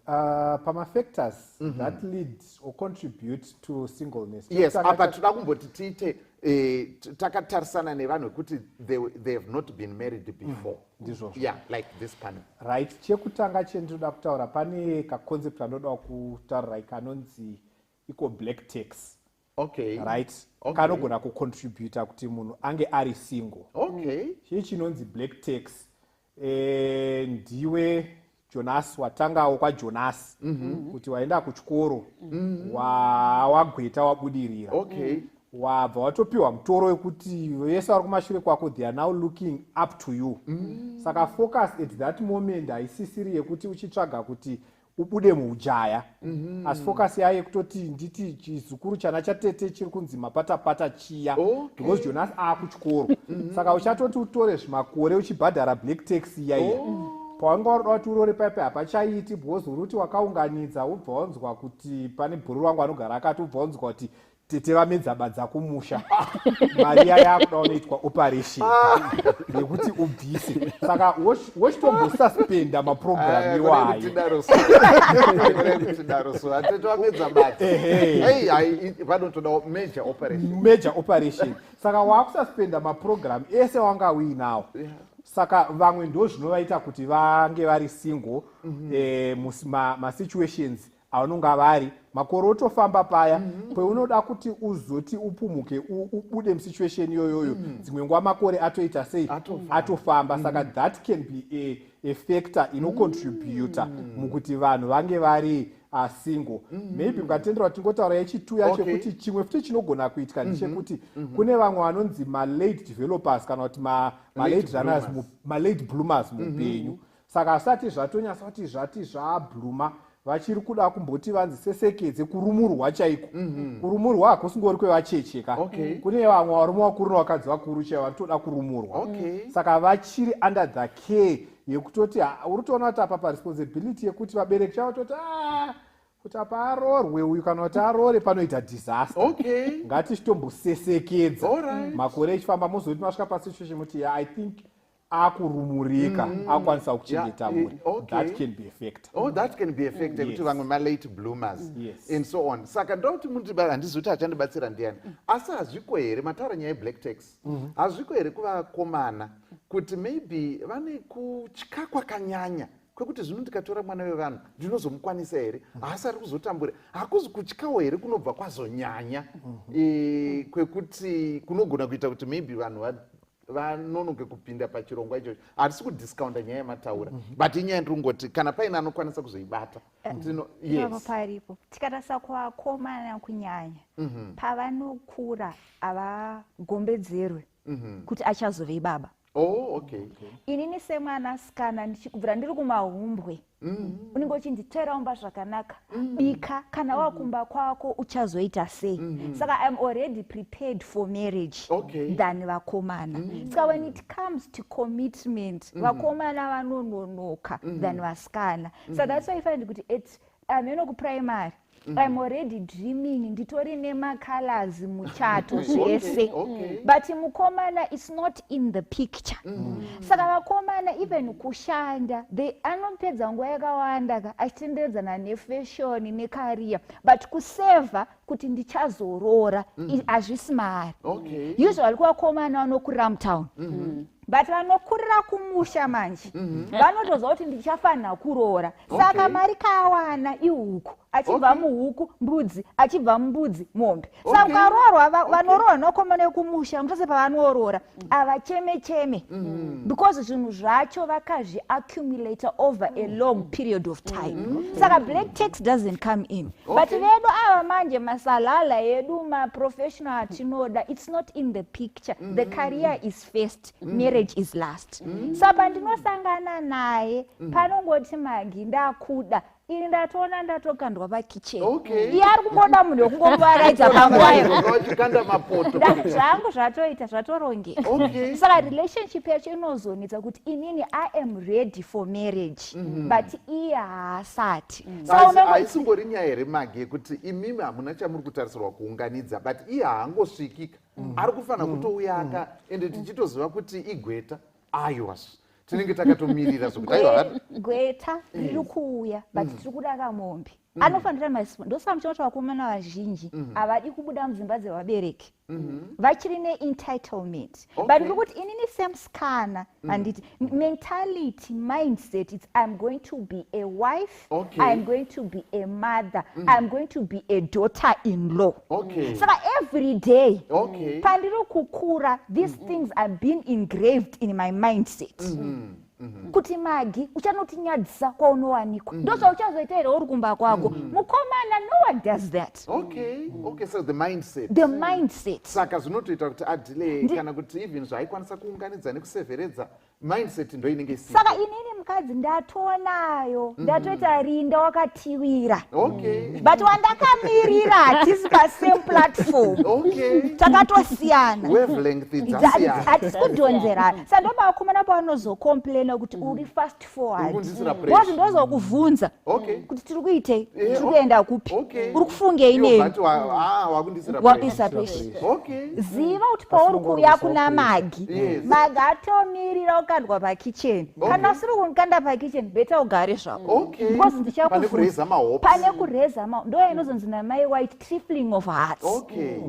Pama-factors that lead or contribute to singleness. Yes, apa toda kumboti tiite takatarisana nevanhu kuti they have not been married before. Yeah, like this panel. Right. Chekutanga chendinoda kutaura pane kaconcept kanoda kutaura kanonzi iko black tax. Right. Kanogona kucontributa kuti munhu ange ari single. Chii chinonzi black tax ndiwe Jonas watangawo kwaJonas kuti waenda kuchikoro wagweta wabudirira wabva watopiwa mutoro wekuti vese vari kumashure kwako they are now looking up to you. Saka focus at that moment haisisiri yekuti uchitsvaga kuti ubude muujaya asi focus yayo yekutoti nditi chizukuru chana chatete chiri kunzi mapatapata chiya because Jonas akuchikoro. Saka uchatoti utore zvimakore uchibhadhara black tax iyaiya pawanga waroda kuti urore paipai hapachaiti because uruti wakaunganidza ubva wanzwa kuti pane bhuru wangu anogara akati ubva wanzwa kuti tete vamedzabadza kumusha mari yaya yakuda unoitwa operation yekuti ubvise saka wochitombosasuspenda mapurogiramu iwayo major operation saka wakususpenda mapurogiramu ese wanga uinawo saka vamwe ndo zvinovaita kuti vange vari single masituations avanonga vari makore otofamba paya kweunoda kuti uzoti upumuke ubude musituation iyoyoyo dzimwe nguva makore atoita sei atofamba saka that can be a factor inocontributa mukuti vanhu vange vari single maybe ukatendera tingotaura yechituya chekuti chimwe futi chinogona kuitika ndechekuti kune vamwe vanonzi malate developers kana kuti malate runners malate bloomers muupenyu saka asati zvatonyasa kuti zvati zvabluma vachiri kuda kumboti vanzi sesekedze kurumurwa chaiko kurumurwa hakusingori kwevachecheka kune vamwe varume vakuru nevakadzi vakuru chaivo vanotoda kurumurwa saka vachiri under the care yekutoti uri toona kuti apa paresponsibility yekuti vabereki chavo toti kuti apa arorwe uyu kana kuti arore panoita disaster ngatichitombosesekedza makore echifamba muzoti masvika pasituation muti I think akurumurika akwanisa kuchengeta muri that can be a factor that can be a factor kuti vamwe malate bloomers and so on saka ndoti muti handizoti achandibatsira ndiani asi hazviko here mataura nyaya yeblack tax hazviko here kuvakomana kuti maybe vane kutya kwakanyanya kwekuti zvino ndikatora mwana wevanhu ndinozomukwanisa here asi ari kuzotambura hakuzi kutyawo here kunobva kwazonyanya kwekuti kunogona kuita kuti maybe vanhu vanonoge kupinda pachirongwa ichocho hatisi kudiscounta nyaya yemataura but inyaya ndirungoti kana paine anokwanisa kuzoibata paripo tikatarisa kuvakomana kunyanya pavanokura havagombedzerwe kuti achazove ibaba inini semwanasikana ndichikubvira ndiri kumahumbwe unenge uchinditeeraumba zvakanaka bika kana wakumba kwako uchazoita sei saka I'm already prepared for marriage than vakomana saka when it comes to commitment vakomana vanononoka than vasikana so that's why ifanira kuti ameno kuprimary I'm already dreaming nditori nemacolors muchato zvese but mukomana is not in the picture saka vakomana even kushanda they anopedza nguva yakawanda achitenderedzana nefashion necareer but kuseva kuti ndichazorora hazvisi mari usually kuvakomana vanokurira mutown but vanokurira kumusha manje vanotoziva kuti ndichafanira kuroora saka mari kawana ihuku achibva muhuku mbudzi achibva mumbudzi mombe saka ukaroorwa vanoroorwa nokomana kumusha mutose pavanooroora havacheme because zvinhu zvacho vakazviaccumulata over a long period of time saka black tax doesn't come in but vedu ava manje masalala edu maprofessional atinoda it's not in the picture the career is first marriage is last saka ndinosangana naye panongoti magi ndakuda ini ndatoona ndatokandwa pakicheni iye ari kungoda munhu wekungomuvaraidza panguvayo zvangu zvatoita zvatorongeka saka relationship yacho inozonetsa kuti inini I am ready for marriage but iye haasati haisingori nyaya here magi yekuti imimi hamuna chamuri kutarisirwa kuunganidza but iye haangosvikika ari kufanira kutouya aka ende tichitoziva kuti igweta aiwas tinenge takatomirira gweta riri kuuya but tiri kuda kamombe anofanira ndosaka muchinoti vakomana vazhinji havadi kubuda mudzimba dzevabereki vachiri neentitlement but ndiri kuti inini semusikana handiti mentality mindset it's I'm going to be a wife I'm going to be a mother I'm going to be a daughter-in-law saka every day pandiri kukura these things are being engraved in my mindset kuti magi uchanotinyadzisa kwaunowanikwa ndozvauchazoita here uri kumba kwako mukomana no one does that so the mindset saka zvinotoita kuti adhilei kana kuti even zvaikwanisa kuunganidza nekuseveredza mindset ndo inenge isipo. Saka inini mukadzi ndatonayo ndatoita rinda wakatiwira. Okay. But wandakamirira tisi pasame platform. Okay. Takatosiyana. Wavelength dzasiyana. Hatisi kudhonzerana. Saka ndobakomana pavanozokomplaina kuti uri fast forward. Wazi ndozokuvhunza kuti tiri kuitei, tiri kuenda kupi, uri kufungei nei. Wakundisira pressure. Ziva kuti pauri kuuya kuna Magi. Magi atomirira ukandwa pakitchen. Kana usiri kunkanda pakitchen, beta ugare zvako. Because ndichakuvhunza. Pane kureza maoko. Ndo inozonzi namai white tripling of hearts. Okay.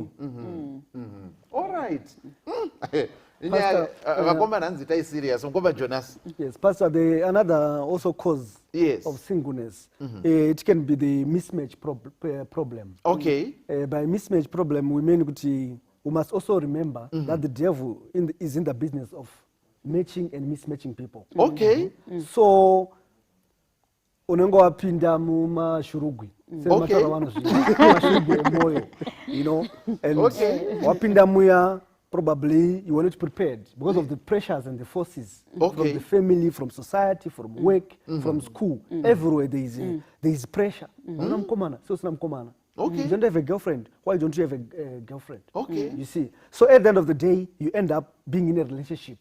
All right. Serious. Jonas. Yes, Pastor, another also cause of singleness. It can be the mismatch problem. Okay. By mismatch problem, we mean we must also remember that the devil is in the business of matching and mismatching people. Okay. So, unengo wapinda mumashurugwi. Okay. You know, and wapinda muya, probably you were not prepared because of the pressures and the forces from the family, from society, from work, from school. Everywhere there is pressure. Okay. You don't have a girlfriend. Why don't you have a girlfriend? Okay. You see. So at the end of the day, you end up being in a relationship.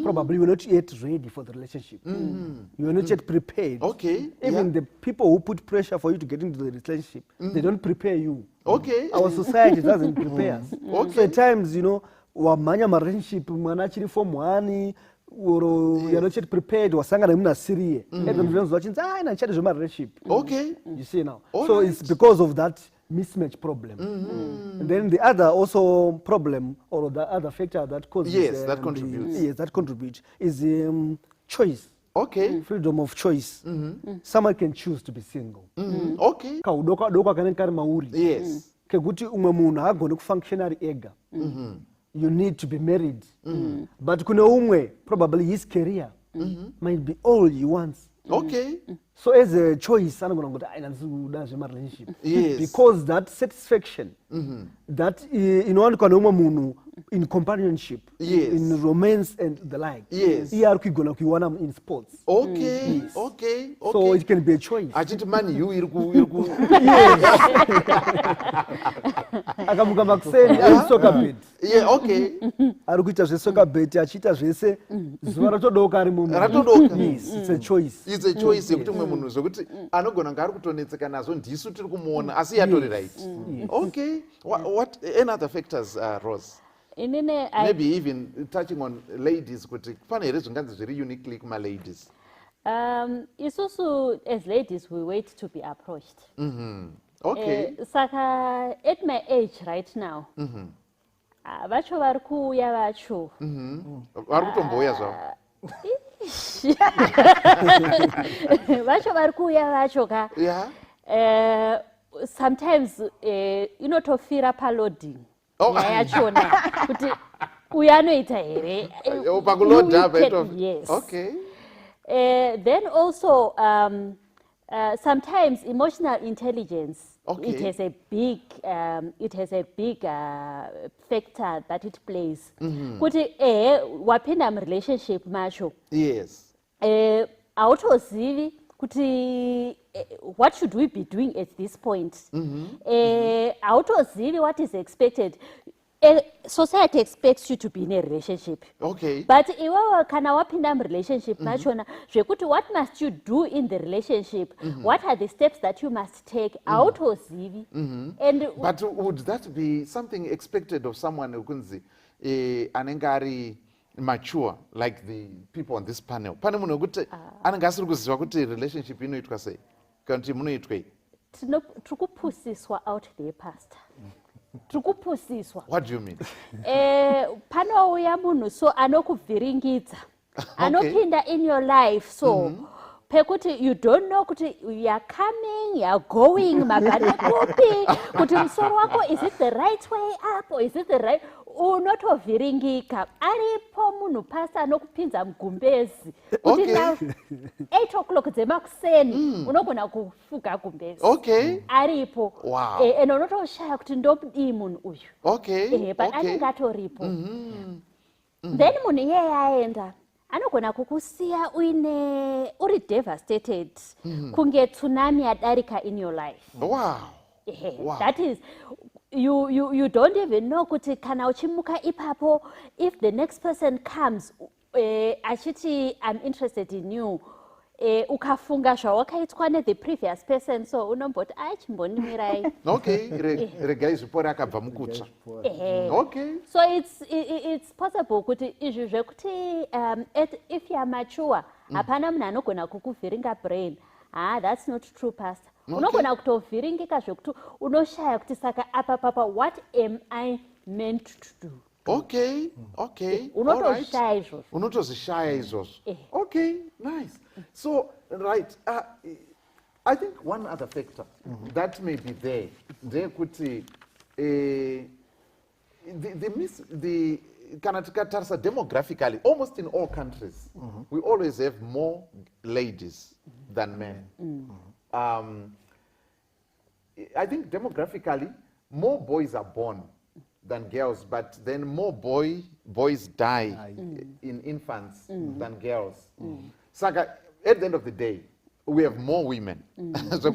Probably you're not yet ready for the relationship. You're not yet prepared. Okay. Even the people who put pressure for you to get into the relationship, they don't prepare you. Okay. Our society doesn't prepare us. So at times, you know, wamanya ma relationship mwana chiri form 1 or you're not yet prepared wasangana muna Syria. And then friends watching ina chat zoma relationship. Okay. You see now. So it's because of that mismatch problem. And then the other also problem or the other factor that causes that contributes. That contributes is choice. Okay. Freedom of choice. Someone can choose to be single. Okay. Kaudoka kanekari mauri. Yes. Kekuti umwe munhu agone kufunctionary ega. You need to be married. But kuna umwe, probably his career might be all he wants. Okay. So as a choice, I'm going to my relationship. Yes. Because that satisfaction, that in companionship, in romance and the like, in sports. Okay. Yes. Okay. So it can be a choice. Money, you akamukamba kuseni soccer bet. Yeah, okay. Ari kuita zve soccer bet achita zvese zuva ratodoka ari mumu. Yes, it's a choice. It's a choice yekuti mwe munhu zvokuti anogona ngari kutonetseka nazvo ndisu tiri kumuona asi yatori right. Okay. What another factors Rose? Maybe even touching on ladies kuti pane here zvinganzi zviri uniquely kuma ladies. It's also as ladies we wait to be approached. Okay. Saka at my age right now. Vacho vari kuuya vacho. Vari kutomboya zvavo. Vacho vari kuuya vacho ka. Yeah. Sometimes inotofira paloading. Yachona kuti uya anoita here. Pakuload Yes. Okay. Then also sometimes emotional intelligence. It has a big factor that it plays. Kuti wapinda relationship macho. Yes. Autozivi kuti what should we be doing at this point? Autozivi what is expected. Society expects you to be in a relationship. Okay. But iwewe kana wapinda relationship machona zvekuti what must you do in the relationship? What are the steps that you must take? Autozivi. And but would that be something expected of someone ukunzi anenge ari mature like the people on this panel? Pane munhu wekuti anenge asiri kuziva kuti relationship inoitwa sei kana kuti munoitwei? Tikupusiswa out there, pastor. Tikupusiswa. What do you mean? Panouya munhu so anokuvhiringidza. Anopinda in your life so pekuti you don't know kuti you are coming, you are going, magari kupi, kuti musoro wako is it the right way up or is it the right unotovhiringika. Aripo munhu pasta anokupinza mugumbezi kuti now 8 o'clock dzemakuseni unogona kufuga gumbezi. Okay. Aripo. Wow. And unotoshaya kuti ndodii munhu uyu. Okay. But anenge atoripo. Then munhu iyeye aenda anogona kukusiya uri devastated kunge tsunami yadarika in your life. Wow. Wow. That is, you don't even know kuti kana uchimuka ipapo, if the next person comes achiti I'm interested in you, ukafunga zvawakaitwa the previous person, so unomboti chimbonimirai. Okay, regai zvipora akabva mukutsva. Okay. So it's possible kuti izvi zvekuti if you are mature, hapana munhu anogona kukuvhiringa brain. That's not true, Pastor. Unogona kutovhiringika zvekuti unoshaya kuti saka apa what am I meant to do? Okay. Unotoshaya izvozvo. Unotozishaya izvozvo. Okay, nice. So, right, I think one other factor that may be there kuti the kana tikatarisa demographically, almost in all countries, we always have more ladies than men. I think demographically, more boys are born than girls, but then more boys die in infants than girls. So at the end of the day, we have more women. So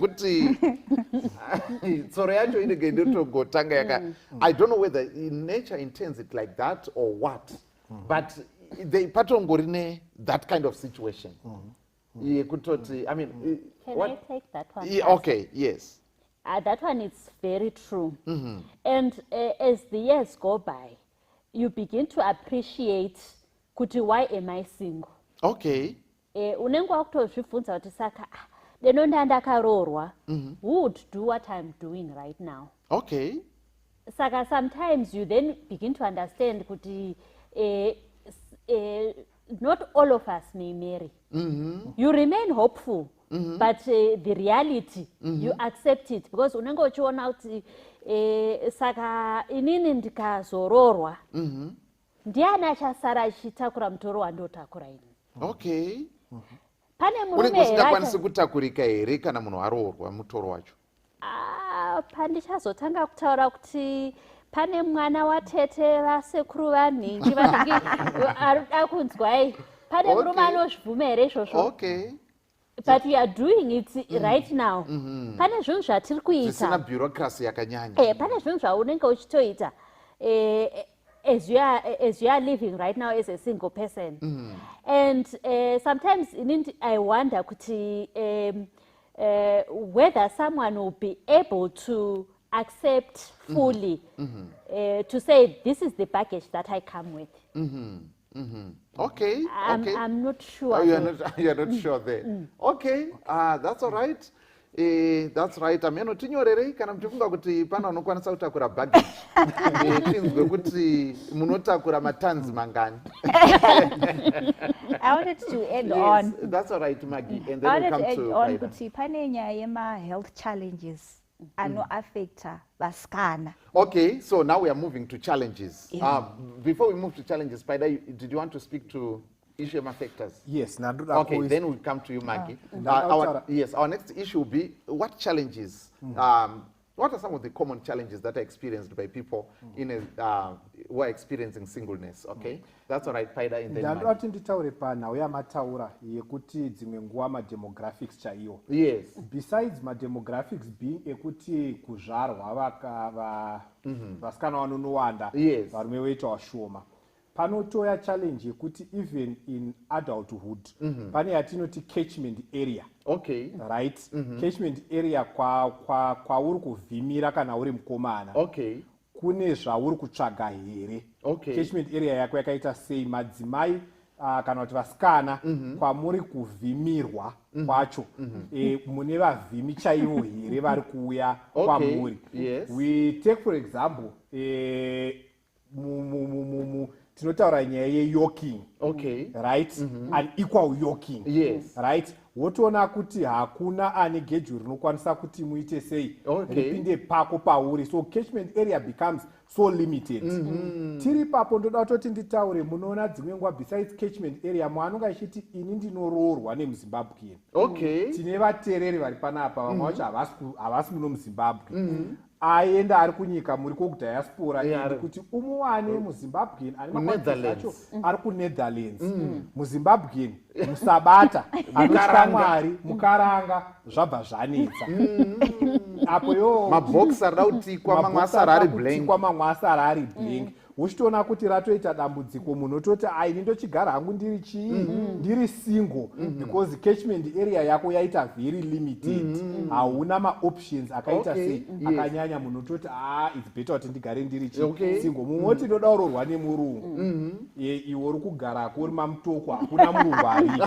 I don't know whether nature intends it like that or what, but they patongorine that kind of situation. I mean, can I take that one? Okay, yes. That one is very true. And as the years go by, you begin to appreciate kuti why am I single? Okay. Unenge wakutozvibvunza kuti saka denonda ndakaroorwa, who would do what I'm doing right now? Okay. Saka sometimes you then begin to understand kuti not all of us may marry. You remain hopeful. But the reality, you accept it, because unenge uchiona kuti saka inini ndikazororwa ndiani achasara achitakura mutoro wandotakura ini. Okay. Pane murume usingakwanisi kutakurika here kana munhu aroorwa mutoro wacho? Pandichazotanga kutaura kuti pane mwana watete vasekuru vanhingi vanenge arida kunzwai, pane murume anozvibvuma here izvozvo? Okay. But we are doing it right now. Pane zvinhu zvatiri kuita. Zvisina bureaucracy yakanyanya. Pane zvinhu zvaunenge uchitoita as you are living right now as a single person. And sometimes I wonder kuti whether someone will be able to accept fully to say this is the baggage that I come with. Okay. I'm not sure. Oh, you're not sure there. Okay. That's all right. That's right. Ameno tinyorerei kana mchifunga kuti pana unokwanisa kutakura baggage. Tinzwe kuti munotakura matanzi mangani. I wanted to add on. That's all right, Maggie. And then we'll come to on kuti pane nyaya yema health challenges anoaffecta vasikana. Okay, so now we are moving to challenges. Before we move to challenges, Paida, did you want to speak to issue factors? Yes. Okay, then we'll come to you, Maggie. Our next issue will be what challenges, what are some of the common challenges that are experienced by people who are experiencing singleness? Okay, that's all right, Paida. Ndandoti nditaure panhau yamataura yekuti dzimwe nguva mademographics chaiwo. Yes. Besides mademographics being ekuti kuzvarwa vasikana vanonowanda, varume voita vashoma. Panotoya challenge yekuti even in adulthood, pane yatinoti catchment area. Okay. Right? Catchment area kwauri kuvhimira kana uri mukomana. Okay. Kune zvauri kutsvaga here. Okay. Catchment area yako yakaita sei madzimai kana kuti vasikana kwamuri kuvhimirwa kwacho mune vavhimi chaivo here vari kuuya kwamuri. We take for example tinotaura nyaya yeyoking. Okay. Right? Unequal yoking. Yes. Right? Wotoona kuti hakuna ane geju rinokwanisa kuti muite sei ripinde pako pauri, so catchment area becomes so limited. Tiri papo ndoda kutoti nditaure, munoona dzimwe nguva besides catchment area mwanonga achiti ini ndinoroorwa nemuzimbabwe. Okay. Tine vatereri vari panapa vamwe vacho havasi muno muzimbabwe. aenda ari kunyika muri kodiaspora kuti umuwane muzimbabwean ane makwanisa acho ari kuNetherlands muzimbabwean musabata anotya Mwari mukaranga zvabva zvanetsa apo yo mabhokisi arida kutikwa mamwe asara ari blank uchitoona kuti ratoita dambudziko munototi aini ndochigara hangu ndiri chii ndiri single because catchment area yako yaita very limited hauna maoptions akaita sei akanyanya munototi it's better kuti ndigare ndiri single mumoti ndodaurorwa nemurungu iwe uri kugarako uri mamutoko hakuna murungu aripo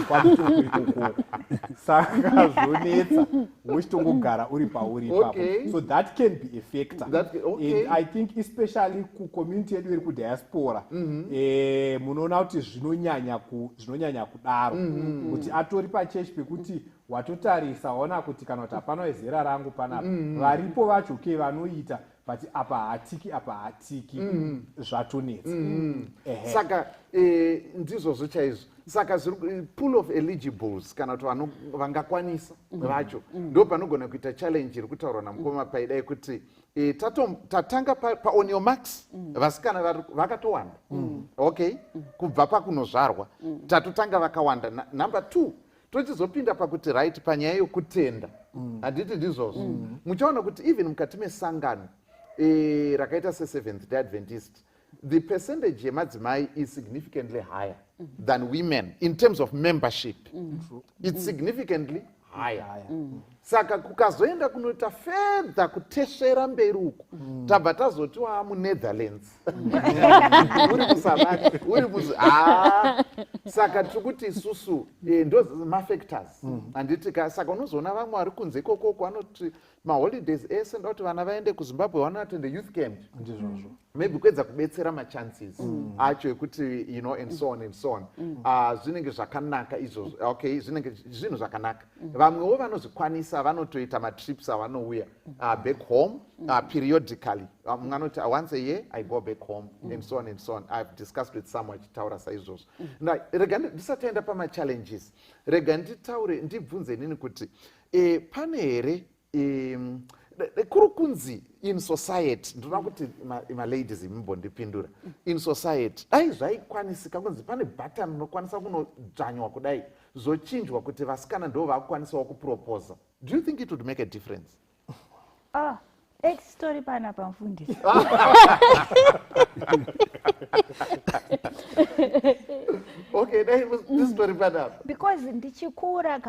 kwamutoko ikoko saka zvonetsa wochitongogara uri pauri ipapo so that can be a factor and I think especially kucommunity yedu iri kudiaspora munoona kuti zvinonyanya kudaro kuti atori pachechi pekuti watotarisa waona kuti kana kuti hapana wezera rangu panapa varipo vacho ke vanoita but apa hatiki zvatonetsa saka ndizvozvo chaizvo saka pool of eligibles kana kuti vangakwanisa vacho ndo panogona kuita challenge iri kutaurwa namukoma paidai kuti tatanga on your marks vasikana vakatowanda okay kubva pakunozvarwa tatotanga vakawanda number 2 tochizopinda pakuti right panyaya yokutenda handiti ndizvozvo muchaona kuti even mukati mesangano rakaita se-Seventh Day Adventist the percentage yemadzimai is significantly higher than women in terms of membership it's significantly higher saka kukazoenda kunoita fedha kutesvera mberi uko tabva tazoti muNetherlands uri muSabbath uri saka tikuti isusu ndo mafactors handiti saka unozoona vamwe vari kunze ikokoko vanoti maholidays ese ndoti vana vaende kuZimbabwe vanoatende youth camp ndizvozvo maybe kuedza kubetsera machances acho ekuti and so on and so on zvinenge zvakanaka izvozvo okay zvinenge zvinhu zvakanaka vamwewo vanozvikwanisa vanotoita matrips avanouya back home periodically mumwe anoti once a year I go back home and so on and so on I've discussed with some achitaura saizvozvo rega ndisataenda pamachallenges rega ndibvunze nini kuti pane here kuri kunzi in society ndinoda kuti maladies imumbondipindura in society dai zvaikwanisika kunzi pane button unokwanisa kunodzvanywa kudai zvochinjwa kuti vasikana ndo vakukwanisawo kuproposa do you think it would make a difference story pana pamfundisi okay this story pana because ndichikura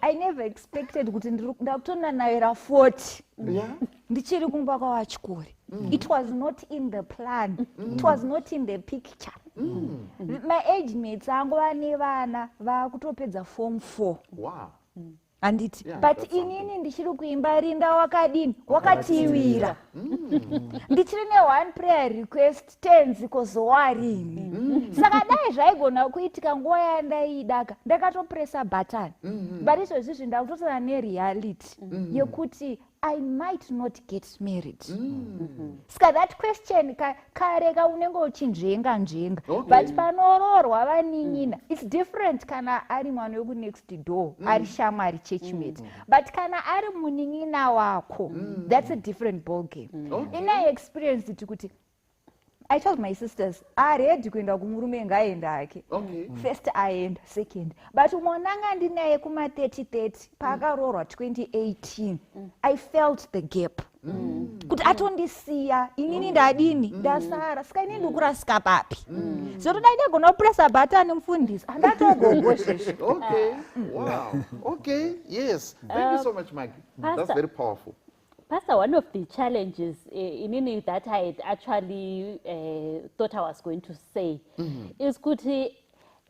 I never expected kuti ndakutona nayo ra 40 ndichiri kumba kwa wachikuri it was not in the plan it was not in the picture my age mates angu vane vana vakutopedza form 4 handiti but inini ndichiri kuimba rinda wakadini wakatiwira ndichiri ne1 prayer request 10 zikozowa rini saka dai zvaigona kuitika nguva yandaidaka ndakatopresa button but izvozvizvi ndakutosana nereality yekuti I might not get married saka that question kareka unenge uchinzvenga but panororwa vanin'ina it's different kana ari mwana weku next door ari shamwari churchmate but kana ari munin'ina wako that's a different ball game ina experience tikuti I told my sisters ready kuenda kumurume ngaende hake first aenda second but mwananga ndinaye kuma 30 pakarorwa 2018 I felt the gap kuti atondisiya inini ndadini ndasara saka inini ndikurasika papi zvotoda ndagona kupressa button mufundisi andatogogosheshe okay yes thank you so much Maggie that's very powerful. Pastor, one of the challenges inini that I had actually thought I was going to say is kuti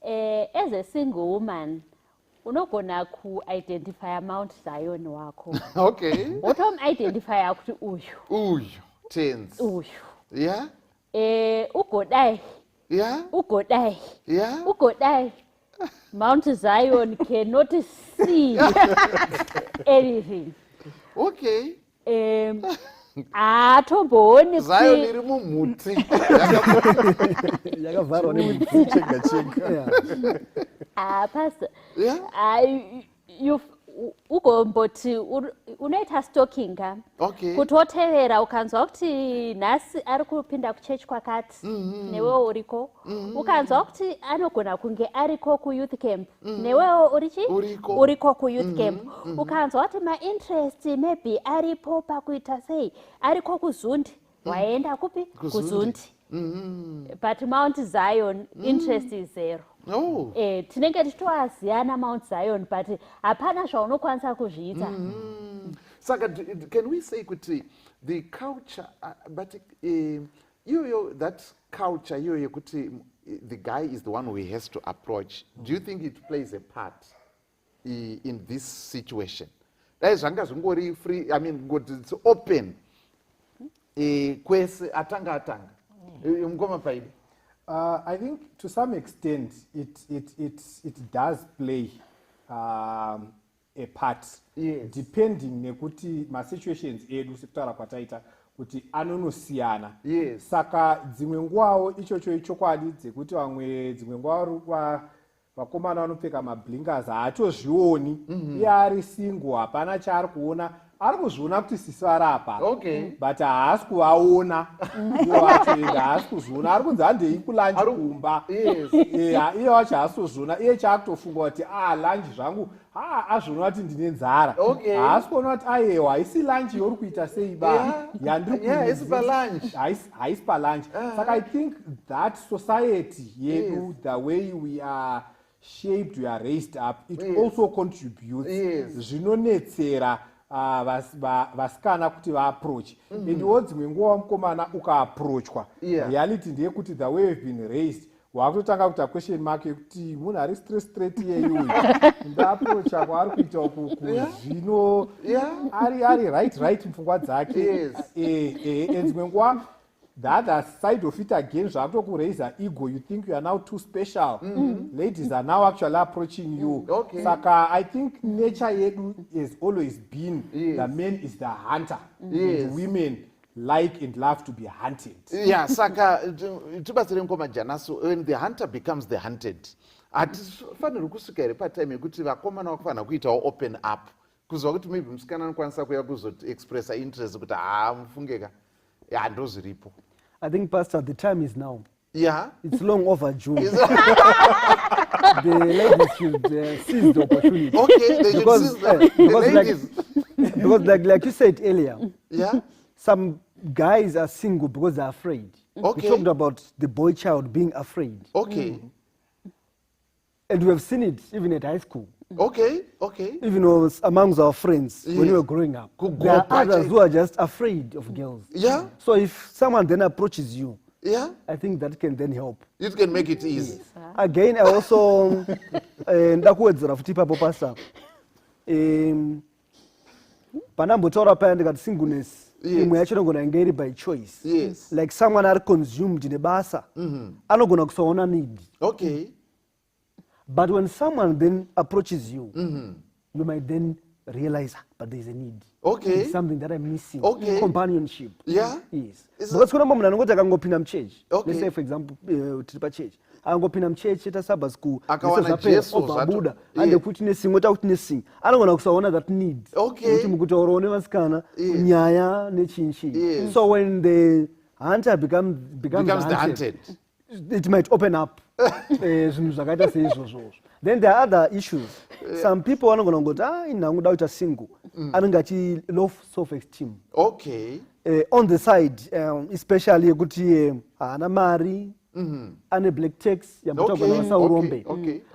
as a single woman unogona ku-identify Mount Zion wako okay wotomu-identifya kuti uyu tense uyu ugodai ugodai Mount Zion cannot see anything okay atombooni Zion iri mumuti yakavharwa nemuti chega chega Pastor, ugomboti unoita stalking kuti wotevera ukanzwa kuti nhasi ari kupinda kuchechi kwakati newewo uriko ukanzwa kuti anogona kunge ariko kuyouth camp newewo uriko kuyouth camp ukanzwa kuti mainterest maybe aripo pakuita sei ariko kuzunde waenda kupi kuzunde but Mount Zion interest is zero. Tinenge tichitoaziyana Mount Zion but hapana zvaunokwanisa kuzviita. Saka, can we say kuti the culture but that culture kuti the guy is the one who has to approach. Do you think it plays a part in this situation? That is zvangazvingori free, I mean it's open. Kwese atanga. I think to some extent it does play a part, depending nekuti situations edu sekutaura kwataita kuti anonosiyana. Saka dzimwe nguvawo ichocho ichokwadi dzekuti dzimwe nguva vakomana vanopfeka mablinkers haatozvioni iye ari single hapana chaari kuona ari kuzviona kuti sisi varapa but haasi kuvaona iwo vacho ega haasi kuzviona ari kunzi handei kulanji kumba iye wacho haasi kuzviona iye chaakutofunga kuti lanji zvangu azviona kuti ndine nzara haasi kuona kuti aiyewa haisi lanji yori kuita sei ba haisi palanji saka I think that society yedu the way we are shaped, we are raised up, it also contributes zvinonetsera vasikana kuti vaapproach and dzimwe nguva mukomana ukaapproachwa reality ndeyekuti the way we've been raised wakutotanga kuita question mark yekuti munhu ari straight yeyu ndaapproach ako ari kuita uku zvino ari right mupfungwa dzake and dzimwe nguva the other side of it again zvakutokuraiza ego, you think you are now too special. Ladies are now actually approaching you. Saka I think nature yedu has always been the man is the hunter. And women like and love to be hunted. Saka tibatsire ngoma janaso when the hunter becomes the hunted. Atifanira kusvika here patime yekuti vakomana vakufana kuitawo open up. Kuzwa kuti maybe musikana anokwanisa kuya kuzoti expressa interest kuti mufungeka ndozviripo. I think, Pastor, the time is now. It's long overdue. The ladies should seize the opportunity. They should seize because like you said earlier, some guys are single because they're afraid. We talked about the boy child being afraid. And we have seen it even at high school. Even amongst our friends when we were growing up. There are others who are just afraid of girls. So if someone then approaches you, I think that can then help. It can make it easy. Again, I also ndakuwedzera futi papo Pastor. Panambotaura paya ndikati singleness imwe yacho inogona kunge iri by choice. Like someone are consumed nebasa anogona kusaona need. But when someone then approaches you, you might then realize, but there's a need. It's something that I'm missing. Companionship. Yes. Because kuna mama nangoja kangopinda mchurch. Let's say for example, tiripa church. Angopinda mchurch eta Sabbath school. Akawana Jesu Buddha. Ande kuti nesing ota kuti nesing. Anogona kusaona that need. Kuti mukutaura nevasikana nyaya nechinchi. So when the hunter becomes the hunted, it might open up. Then there are other issues. Some people are not going to go without a single. Anongati low self-esteem. On the side, especially good anamari, and black text.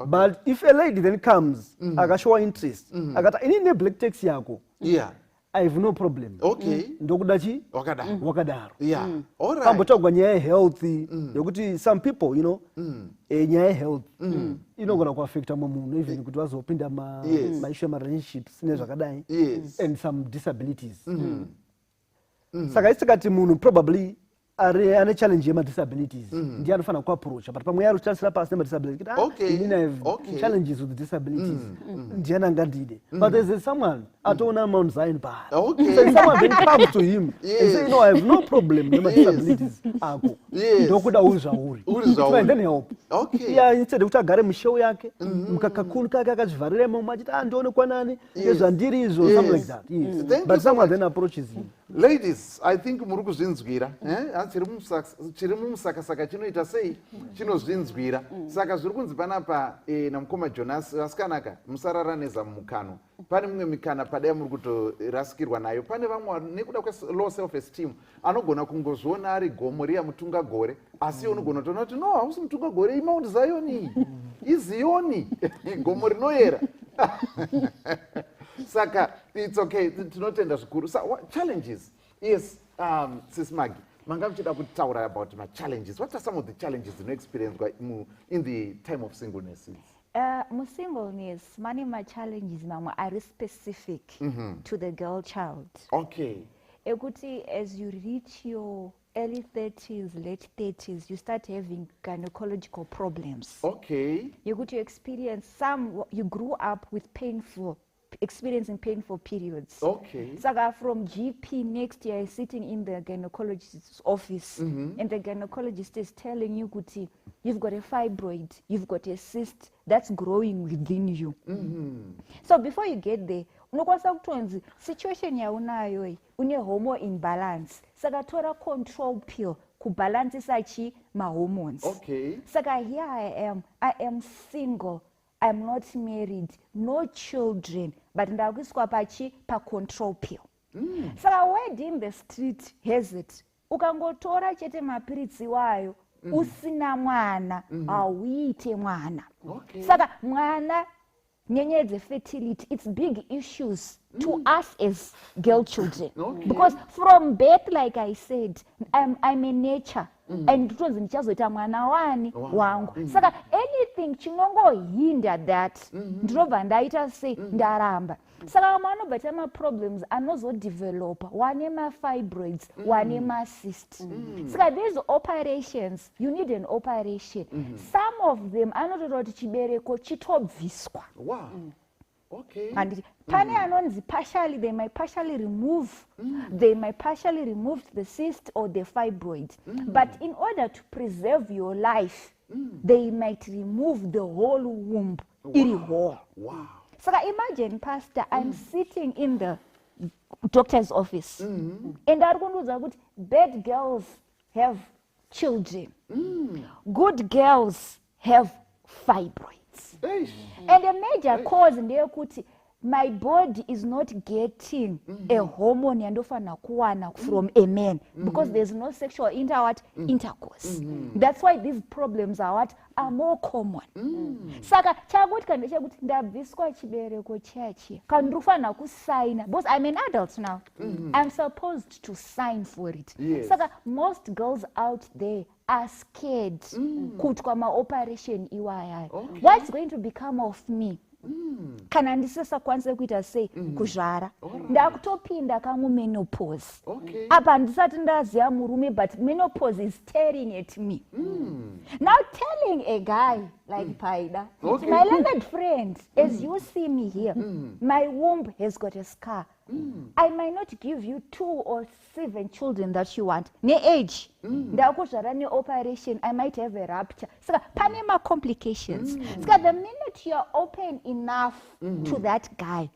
But if a lady then comes, I got show interest. I got any black text yako. I have no problem. Ndokudachi wakadaro. Alright. Ambotogwa nyaya healthy. Yokuti some people, nyaya health. Inogona kuaffecta munhu even kuti vazopinda maisha ma relationships nezvakadai and some disabilities. Saka isikati munhu probably ane challenge yema-disabilities ndiye anofanira kuapproacha but pamwe yari uchitarisira pasi nema-disabilities kuti inini have challenges with disabilities ndiyani angandide but there's someone atoona Mount Zion pari so if someone then comes to him and say no, I have no problem nema-disabilities ako ndokuda uri zvauri then help instead kuti agare musheu yake mukakakunu kake akazvivharira imomo achiti ndionekwa nani nezvandiri izvo something like that but someone then approaches him. Ladies, I think muri kuzvinzwira chiri mumusakasaka chinoita sei chinozvinzwira saka zviri kunzi panapa namukoma Jonas vasikanaka musarara neza mumukano pane mimwe mikana padai muri kutorasikirwa nayo pane vamwe nekuda kwelow self esteem anogona kungozviona ari gomo riya mutunga gore asi unogona kutoona kuti no hausi mutunga gore iMount Zion iziyoni gomo rinoyera saka it's okay tinotenda zvikuru challenges yes sis Maggie manga muchida kutaura about challenges. What are some of the challenges you experience in the time of singleness? Singleness many challenges mamwe are specific to the girl child. Okay. Ekuti as you reach your early 30s, late 30s, you start having gynecological problems. Okay. You experience you grew up with experiencing painful periods. Okay. So from GP next year is sitting in the gynecologist's office and the gynecologist is telling you, Kuti, you've got a fibroid, you've got a cyst that's growing within you. So before you get there, situation yaunayo une hormone imbalance. Saka tora control pill kubalance sachi ma hormones. Okay. Saka here I am single. I'm not married, no children, but ndakuiswa pa control pill. Saka word in the street has it. Ukangotora chete mapiritsi wayo, usina mwana, awite mwana. Saka mwana nyenyedze fertility, it's big issues to us as girl children. Because from birth, like I said, I'm a nature. And it was in chazoita mwana wani wangu. Saka anything chinongo hinder that ndrova ndaita say ndaramba. Saka mano betama problems anozo develop wane ma fibroids wane ma cyst. Saka these operations you need an operation. Some of them anototi chibereko chitobviswa. Wow. Okay. And pane anonzi partially, they might partially remove the cyst or the fibroid. But in order to preserve your life, they might remove the whole womb. Wow. So imagine, Pastor, I'm sitting in the doctor's office and bad girls have children. Good girls have fibroids. And a major cause in there kuti my body is not getting a hormone yandofana kuwana from a man because there's no sexual intercourse. That's why these problems are more common. Saka chakuti kana chakuti ndabviswa chibereko chachi kandofana kusign because I'm an adult now. I'm supposed to sign for it. Saka most girls out there are scared kutwa ma operation iwaya. What's going to become of me? Kana ndisesa kwanza kuita sei kuzvara ndakutopinda kamu menopause apa ndisati ndaziya murume but menopause is staring at me. Now telling a guy like Paida, my learned friend, as you see me here, my womb has got a scar. I might not give you 2 or 7 children that you want. Ne age, ndakuzvara ne operation, I might have a rupture. So panema complications. So the minute you're open enough to that guy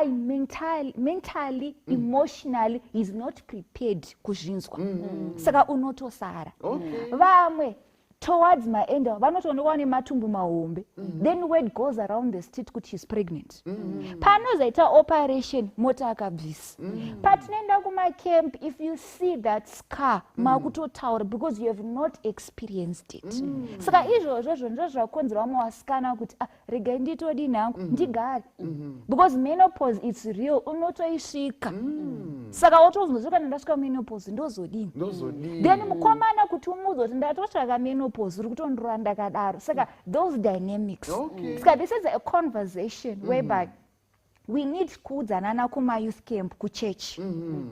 mentally, emotionally is not prepared kuzvinzwa. Saka unotosara. Vamwe towards my end, vanotoonekwa nematumbu mahombe. Then word goes around the street kuti she's pregnant. Panozaita operation mota akabvisa. Patinoenda kuma camp, if you see that scar, makutotaura because you have not experienced it. Saka izvozvo ndizvo zvakonzera vamwe vasikana kuti regai nditodi nangu ndigare. Because menopause it's real, unotoisvika. Saka wotozozwa kana ndasvika menopause ndozodini. Then mukomana kuti umudze kuti ndatotsvaka menopause uri kutondorora ndakadaro. Saka those dynamics. Saka this is a conversation whereby we need kuudzanana kuma-youth camp kuchurch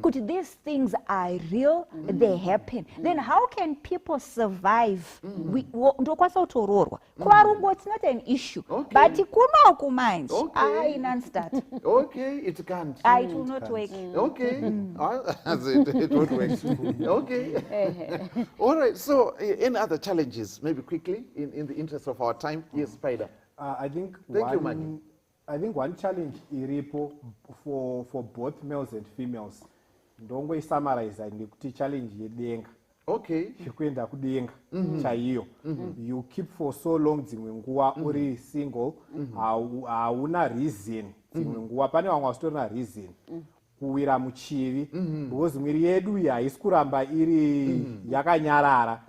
kuti these things are real, they happen. Then how can people survive? Ndokwanisa kutoroorwa kuvarungu, it's not an issue, but kuno kumanje inanstart. Okay, it can't. It will not work. Okay, it won't work. Okay. All right, so any other challenges, maybe quickly, in the interest of our time? Yes, Spider. I think Thank you, Maggie. I think one challenge iripo for both males and females ndongoisummarize nekuti challenge yedenga. Okay. Zvekuenda kudenga chaiyo. You keep for so long dzimwe nguva uri single, hauna reason. Dzimwe nguva pane vamwe vasitorina reason kuwira muchivi, because mwiri yedu haisi kuramba iri yakanyarara.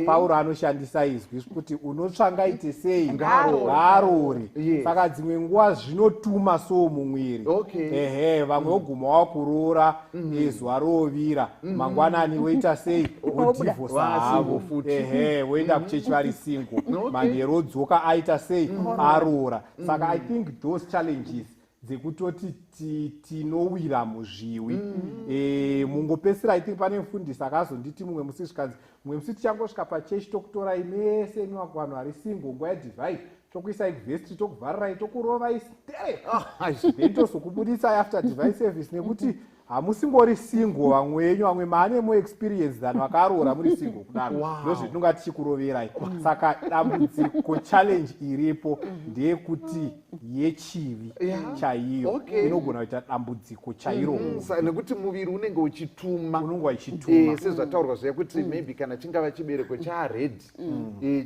Pauro anoshandisa izwi kuti unotsvangaite sei ngarori. Saka dzimwe nguva zvinotuma so mumwiri. Vamwe voguma wakuroora zuva rovira, mangwanani woita sei wodivhosa havo, woenda kuchechi vari single, manheru odzoka aita sei aroora. Saka I think those challenges dzekutoti tinowira muzviwi. Mungopedzisira I think pane mufundisi akazonditi mumwe musi zvikanzi mumwe musi tichangosvika pachechi tokutorai mese vanhu vari single nguva yadivine tokuisai kuvhesiti tokuvharirai tokurovai stere then tozokubudisai after divine service nekuti hamusingori single vamwe wenyu, vamwe maane more experience than vakaroora muri single kudaro. Ndozvetinonga tichikuroverai. Saka dambudziko challenge iripo ndeyekuti yechivi chaiyo inogona kuita dambudziko chairo. Nekuti muviri unenge uchituma sezvataurwa zviya kuti maybe kana chingava chibereko chared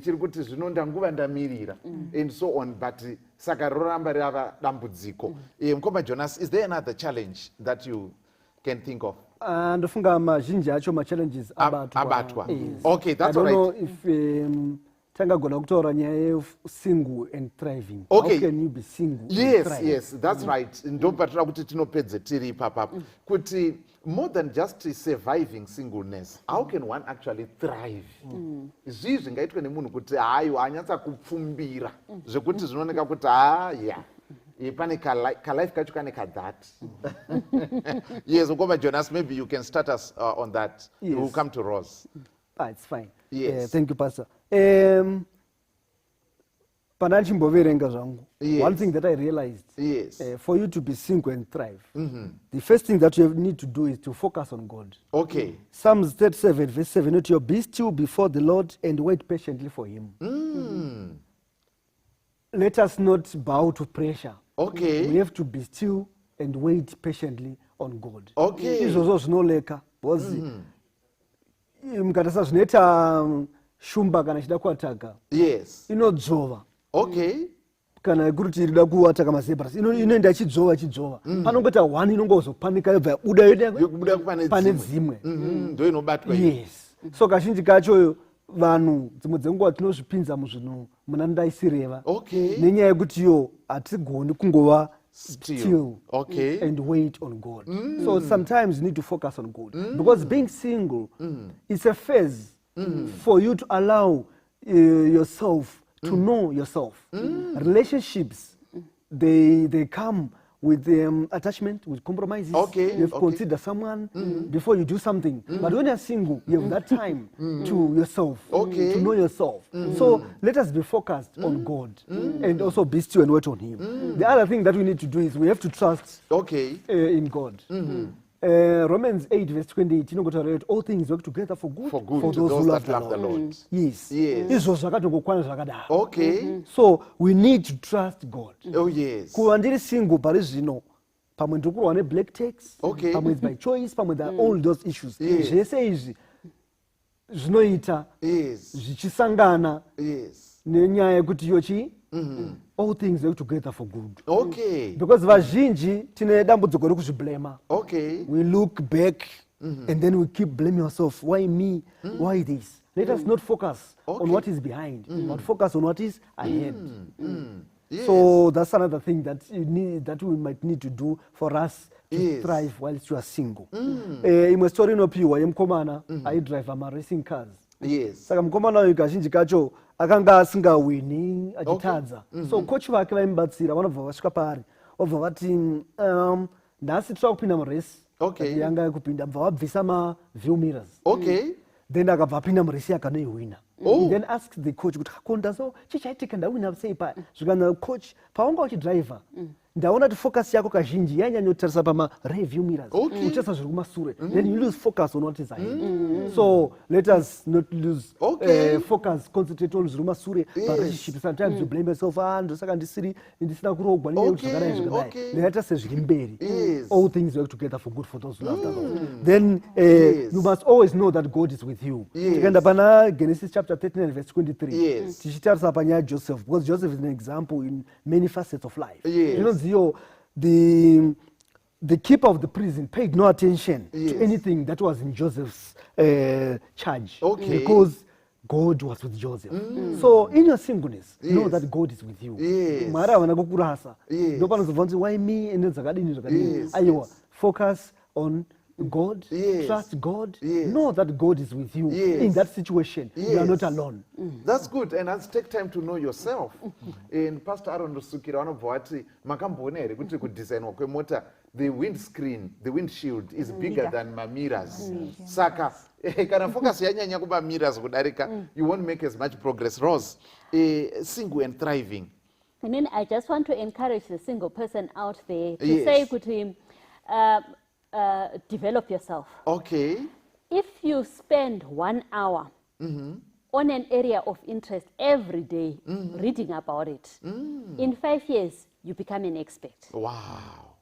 chiri kuti zvino ndanguva ndamirira and so on, but saka roramba rava dambudziko. Mukoma Jonas, is there another challenge that you can think of? Ndofunga mazhinji acho ma-challenges abatwa. Okay, that's all right. I don't know if tangagona kutaura nyaya single and thriving. Okay. How can you be single? Yes, that's right. Ndopatira kuti tinopedze tiri ipapapo kuti more than just surviving singleness, how can one actually thrive? Izvi zvingaitwa nemunhu kuti hayo anyatsa kupfumbira zvekuti zvinooneka kuti pane ka-life kacho kane ka-that. Yes, Mukoma Jonas, maybe you can start us on that. Yes. We'll come to Rose. It's fine. Yes. Thank you, Pastor. Panachimboverenga zvangu. One thing that I realized, for you to be single and thrive, the first thing that you need to do is to focus on God. Okay. Psalms 37 verse 7, be still before the Lord and wait patiently for him. Let us not bow to pressure. Okay. We have to be still and wait patiently on God. Okay. Izvozvo zvinoleka because mukatasa zvinoita shumba kana ichida kuataka. Yes. Inodzova. Okay. Kana kuti irida kuataka mazebras inoenda ichidzova. Panongota one inongozopanika yobva yabuda pane dzimwe. Ndo inobatwa. Yes. So kazhinji kacho vanhu dzimwe dzenguva tinozvipinza muzvinhu muna ndaisireva nenyaya yekuti iyo hatigoni kungova still and wait on God. So sometimes you need to focus on God because being single is a phase for you to allow yourself to know yourself. Relationships, they come with attachment, with compromises. You have to consider someone before you do something. But when you're single, you have that time to yourself, to know yourself. So let us be focused on God and also be still and wait on him. The other thing that we need to do is we have to trust in God. Romans 8 verse 28, you know, all things work together for good, for those who love the Lord. Yes. Okay. So we need to trust God. Oh yes. Kuva ndiri single pari zvino pamwe ndikurowa ne-black tax, pamwe it's by choice, pamwe there are all those issues. Zvese izvi zvinoita zvichisangana nenyaya yekuti yochi all things work together for good. Okay. Because vazhinji tine dambudziko rekuzviblema. Okay. We look back and then we keep blaming ourselves. Why me? Why this? Let us not focus on what is behind, but focus on what is ahead. Yes. So that's another thing that we might need to do for us to thrive whilst you are single. Imwe story inopiwa yemukomana aidrive ma-racing cars. Yes. Saka mukomana uyu kazhinji kacho akanga asingawini achitadza. So coach vake vaimubatsira vanobva vasvika paari obva vati nhasi tova kupinda muresi yanga yekupinda bva vabvisa maview mirrors then akabva apinda muresi akanoihwina. He then asks the coach kuti konda so chichaitika ndawina sei pa zvikanzi coach paunga uchidriver ndaona kuti focus yako kazhinji yanyanya kutarisa pama-review mirrors uchitarisa zviri kumasure then you lose focus on what is ahead. So let us not lose focus, concentrate on zviri kumasure parelationship. Sometimes you blame yourself, ndosaka ndisina kurogwa zvakadai ndaita sezviri mberi. All things work together for good for those who love the Lord. Then you must always know that God is with you. Tikaenda pana Genesis chapter 13 and verse 23 tichitarisa panyaya Joseph, because Joseph is an example in many facets of life. The keeper of the prison paid no attention to anything that was in Joseph's charge because God was with Joseph. So in your singleness, know that God is with you. Mwari havana kukurasa. Ndopanozobva why me and zvakadini. Aiwa, focus on God, trust God, know that God is with you in that situation. You are not alone. That's good, and let's take time to know yourself. In Pastor Aaron Rusukira vanobva vati makamboona here kuti kudesignwa kwemota the windshield is bigger than mirrors. Saka kana focus yanyanya mirrors kudarika you won't make as much progress. Rose, single and thriving. I mean, I just want to encourage the single person out there to say to him, develop yourself. If you spend 1 hour on an area of interest every day, reading about it, in 5 years, you become an expert. Wow.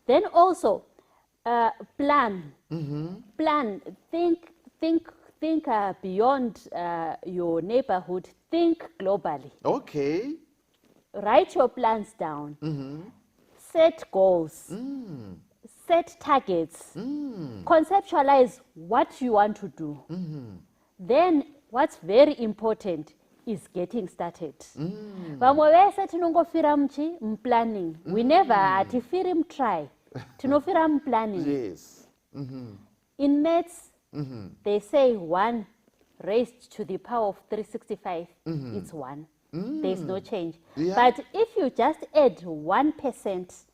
Then also, plan. Plan. Think beyond your neighborhood. Think globally. Write your plans down. Set goals. Set targets. Conceptualize what you want to do. Then what's very important is getting started. Vamwe vese tinongofira planning. We never hatifiri try. Tinofira planning. In maths, they say 1 raised to the power of 365, it's 1. There's no change. But if you just add 1%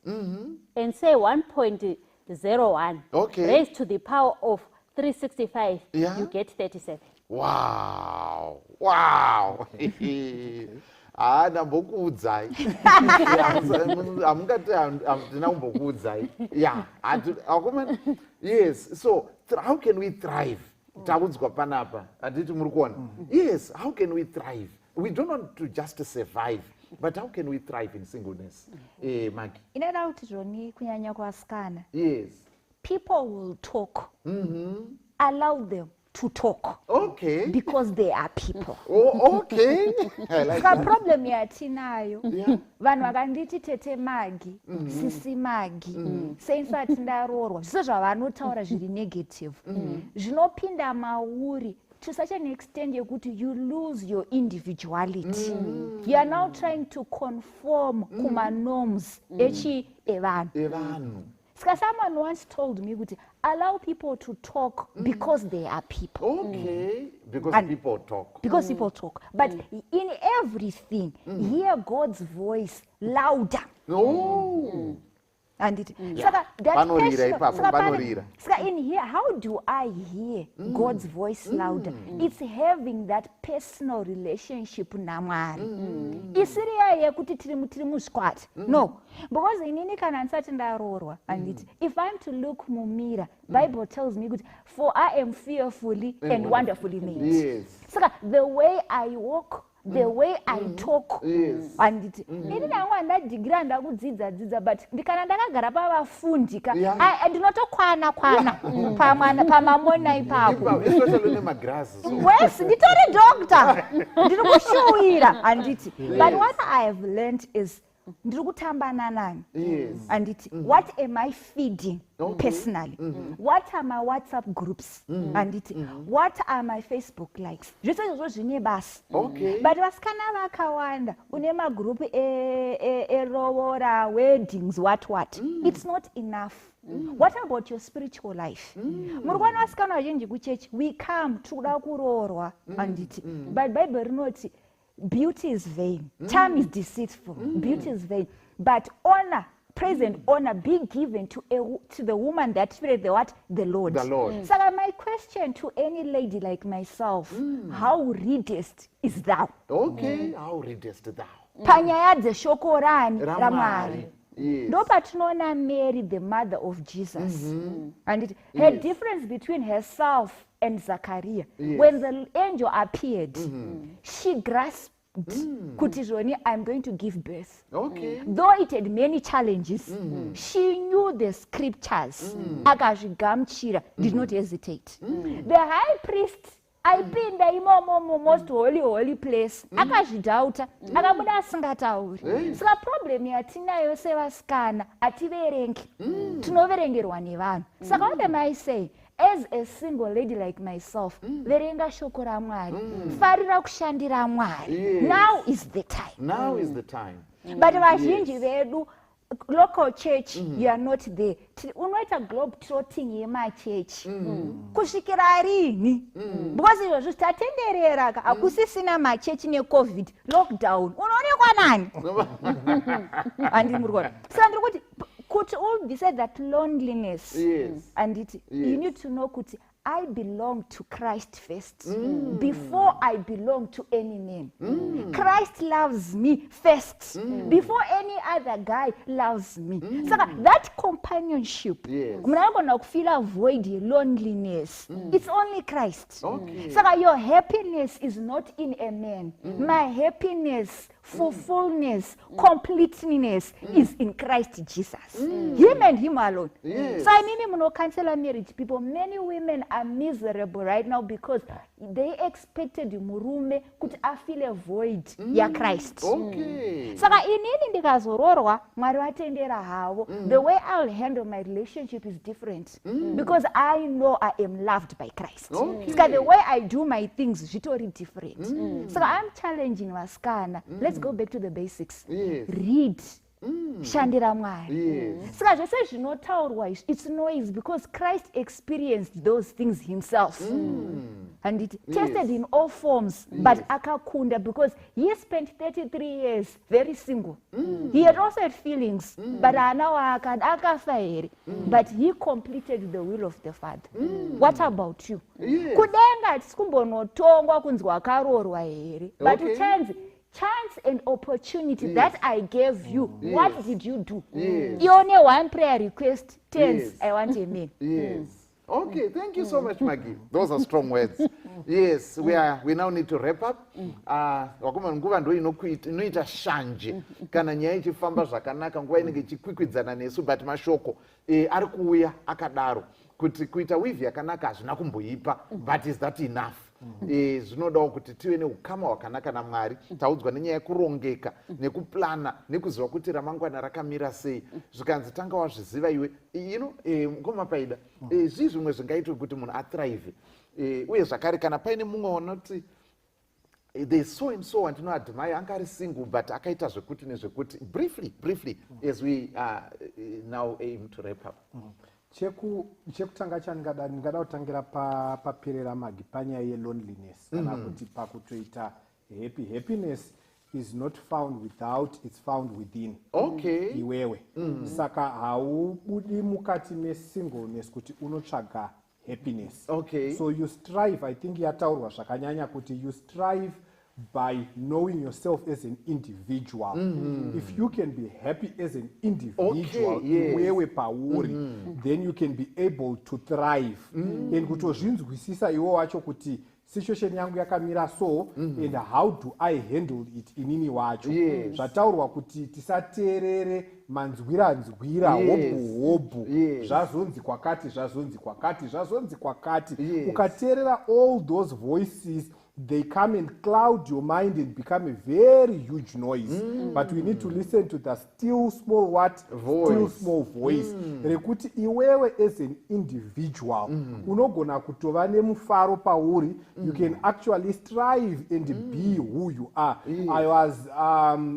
and say 1.01 raised to the power of 365, you get 37. Wow. Ndambokuudzai. Hamungati handina kumbokuudzai. Yes, so how can we thrive? Tabudzwa panapa. Handiti muri kuona? Yes, how can we thrive? We don't want to just survive, but how can we thrive in singleness? Maggie. Inoda kuti zvoni kunyanya kuvasikana. Yes. People will talk. Allow them to talk. Because they are people. Saka problem yatinayo. Vanhu vakanditi tete Magi, sisi Magi, sensati ndarorwa. Zviso zvavanotaura zviri negative. Zvinopinda mauri to such an extent yekuti you lose your individuality. You are now trying to conform kuma norms evanhu. Someone once told me, allow people to talk because they are people. People talk. Because people talk. But in everything, hear God's voice louder. And it in here, how do I hear God's voice louder? It's having that personal relationship namwari. Isiriya yekuti tiri musquat. No, because inini kana nsati ndarorwa and it. If I'm to look mumira, Bible tells me for I am fearfully and wonderfully made. So the way I walk, the way I talk, and it. Ini nangwanda degree ndakudzidza but ndikana ndakagara pavafundi I do not kwana pamamona ipapo. Especially my glasses. Yes, nditori doctor. Ndiri kushuwira and it. But what I have learned is ndiri kutambana nani. And it. What am I feeding personally? What are my WhatsApp groups? And it. What are my Facebook likes? Zvese izvozvo zvine basa. But vasikana vakawanda une magroup eroora, weddings, what? It's not enough. What about your spiritual life? Muri kuona vasikana vazhinji kuchechi, we come toda kuroorwa and it. But Bible rinoti beauty is vain. Time is deceitful. Beauty is vain. But honor praise and honor be given to the woman that feareth the what? The Lord. The Lord. So my question to any lady like myself, how readest is thou? Okay, how readest thou? Panyaya dzeshoko rani Ramwari. ramwari. Yes. Ndo patinoona Mary, the mother of Jesus. And her difference between herself and Zachariah, Yes. when the angel appeared, she grasped kuti zvoni, I'm going to give birth. Okay. Though it had many challenges, she knew the scriptures. Akazvigamuchira, did not hesitate. The high priest aipinda imomo most holy place, akazvidhauta, akabuda asingatauri. Saka problem yatinayo sevasikana hativerengi, tinoverengerwa nevanhu. Saka what am I saying? As a single lady like myself, verenga shoko raMwari, farira kushandira Mwari. Yes. Now is the time. Now is the time. But vazhinji vedu, local church, you are not there. Unoita globe trotting yemachurch. Kusvikira rini? Because izvozvo tatenderera hakusisina machechi neCovid, lockdown. Unoonekwa nani? Handiri murikona. Saka ndiri kuti kuti all beside that loneliness, and you need to know kuti I belong to Christ first before I belong to any man. Christ loves me first before any other guy loves me. So that companionship, mnagona kufeel void loneliness. It's only Christ. So your happiness is not in a man. My happiness, fulfillment, completeness is in Christ Jesus. Him and him alone. So I mean, you know, cancel marriage people. Many women are miserable right now because they expected murume kuti afile void ya Christ. Saka inini ndikazororwa Mwari watendera havo. The way I'll handle my relationship is different because I know I am loved by Christ. Saka the way I do my things is totally different. Saka I'm challenging vasikana. Let's go back to the basics. Read. Shandira Mwari. Saka zvese zvinotaurwa it's noise because Christ experienced those things himself. And it tested in all forms, but akakunda because he spent 33 years very single. He had also had feelings, but but he completed the will of the Father. What about you? Kudenga tikumbonotonga kunzwa akarorwa here. But chance and opportunity that I gave you, what did you do? You only one prayer request, I want a man. Okay, thank you so much, Maggie. Those are strong words. Yes, we now need to wrap up. Wakuma nguva ndo inoita shanje kana nyaya ichifamba zvakanaka nguva inenge ichikwikwidzana nesu but mashoko ari kuuya akadaro kuti kuita wivhi yakanaka hazvina kumboipa, but is that enough? Zvinodawo kuti tive neukama hwakanaka naMwari, taudzwa nenyaya yekurongeka nekuplana nekuziva kuti ramangwana rakamira sei. Zvikanzi tanga wazviziva iwe, ngoma paida zvii zvimwe zvingaitwa kuti munhu athrive, uye zvakare kana paine mumwe wanoti there's so and so wandinoadmire anga ari single but akaita zvekuti nezvekuti. Briefly as we now aim to wrap up. chekutanga ndingada kutangira paperera Magi panyaya yeloneliness kana kuti pakutoita happiness is not found without, it's found within. Iwewe saka haubudi mukati mesingleness kuti unotsvaga happiness. So you strive, I think yataurwa zvakanyanya kuti you strive by knowing yourself as an individual. If you can be happy as an individual, iwewe pauri, then you can be able to thrive. And kutozvinzwisisa iwo wacho kuti situation yangu yakamira so and how do I handle it inini wacho. Zvataurwa kuti tisateerere manzwira hobhu zvazonzi kwakati. Ukateerera all those voices, they come and cloud your mind and become a very huge noise. But we need to listen to the still small voice. Rekuti iwewe as an individual, unogona kutova nemufaro pauri, you can actually strive and be who you are. I was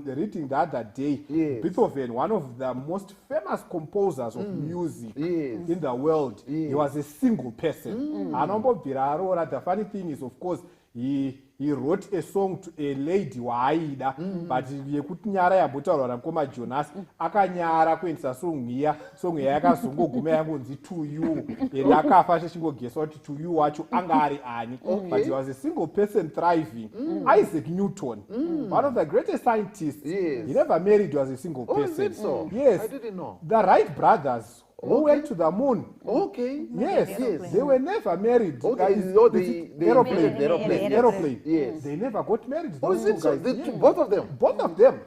reading the other day, Beethoven, one of the most famous composers of music in the world, he was a single person. The funny thing is, of course, he wrote a song to a lady waaida but yekuti nyara yambotaurwa namukoma Jonas akanyara kuendesa song iya yakazongoguma yangonzi to you and akafa achichingogeswa kuti to you wacho anga ari ani but he was a single person thriving. Isaac Newton, one of the greatest scientists, he never married, was a single person. Yes, I didn't know. The Wright brothers who went to the moon. Yes. They were never married. Guys, aeroplane. Yes. They never got married. Both of them? Both of them.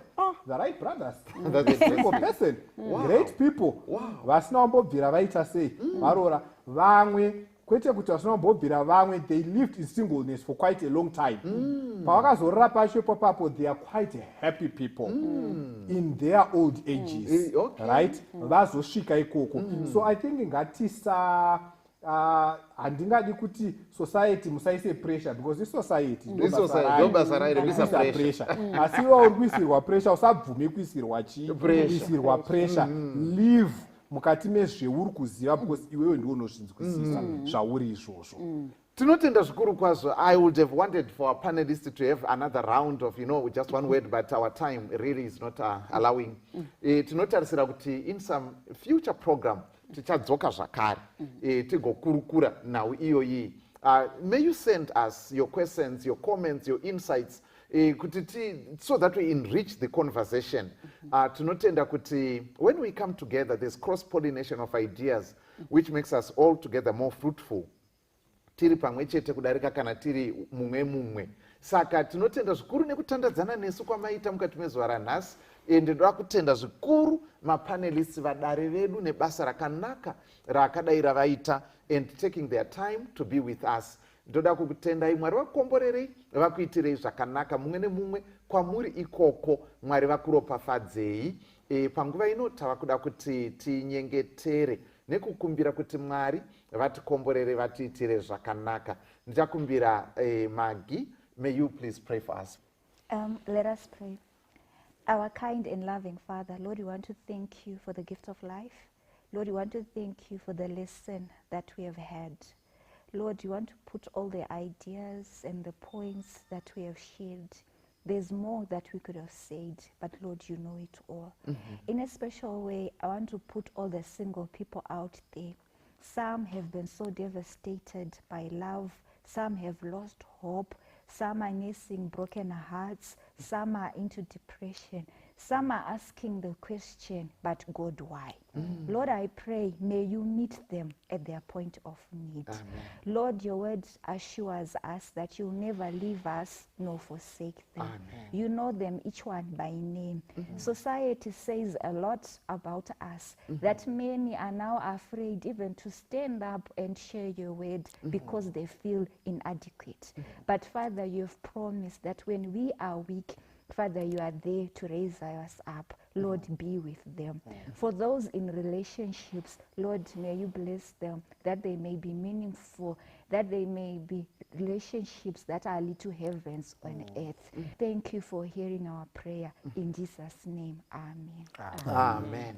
The Wright brothers. That's a single person. Great people. Vasina Mbira vaita sei. Varora vamwe kwete kuti vasina Mbira vamwe, they lived in singleness for quite a long time. Pavakazorora pacho papapo, they are quite happy people in their old ages. Right? Vazosvika ikoko. So I think ngatisa handingadi kuti society musaise pressure because this society ndobasa rairisa pressure asi iwe uri kuisirwa pressure usabvume kuisirwa kuisirwa pressure live mukati mezveuri kuziva because iwewe ndiwe unozvinzwisisa zvauri izvozvo. Tinotenda zvikuru kwazvo. I would have wanted for our panelists to have another round of, just one word, but our time really is not allowing. Tinotarisira kuti in some future program tichadzoka zvakare tigokurukura nhau iyoyi. May you send us your questions, your comments, your insights, so that we enrich the conversation. Tinotenda kuti when we come together, there's cross-pollination of ideas, which makes us all together more fruitful. Tiri pamwe chete kudarika kana tiri mumwe. Saka tinotenda zvikuru nekutandadzana nesu kwamaita mukati mezuva ranhasi. Ndoda kutenda zvikuru mapanelists vadare vedu nebasa rakanaka rakadai ravaita and taking their time to be with us. Ndoda kukutendai Mwari vakukomborerei, vakuitirei zvakanaka mumwe nemumwe kwamuri ikoko. Mwari vakuropafadzei. Panguva ino tava kuda kuti tinyengetere nekukumbira kuti Mwari vatikomborere vatiitire zvakanaka. Ndichakumbira Magi, may you please pray for us. Let us pray. Our kind and loving Father, Lord, we want to thank you for the gift of life. Lord, we want to thank you for the lesson that we have had. Lord, we want to put all the ideas and the points that we have shared. There's more that we could have said, but Lord, you know it all. In a special way, I want to put all the single people out there. Some have been so devastated by love. Some have lost hope. Some are nursing broken hearts. Some are into depression. Some are asking the question, but God, why? Lord, I pray, may you meet them at their point of need. Amen. Lord, your word assures us that you'll never leave us nor forsake them. Amen. You know them, each one by name. Society says a lot about us, that many are now afraid even to stand up and share your word because they feel inadequate. But Father, you've promised that when we are weak, Father, you are there to raise us up. Lord, be with them. For those in relationships, Lord, may you bless them, that they may be meaningful, that they may be relationships that are little heavens on earth. Thank you for hearing our prayer. In Jesus' name, amen. Amen.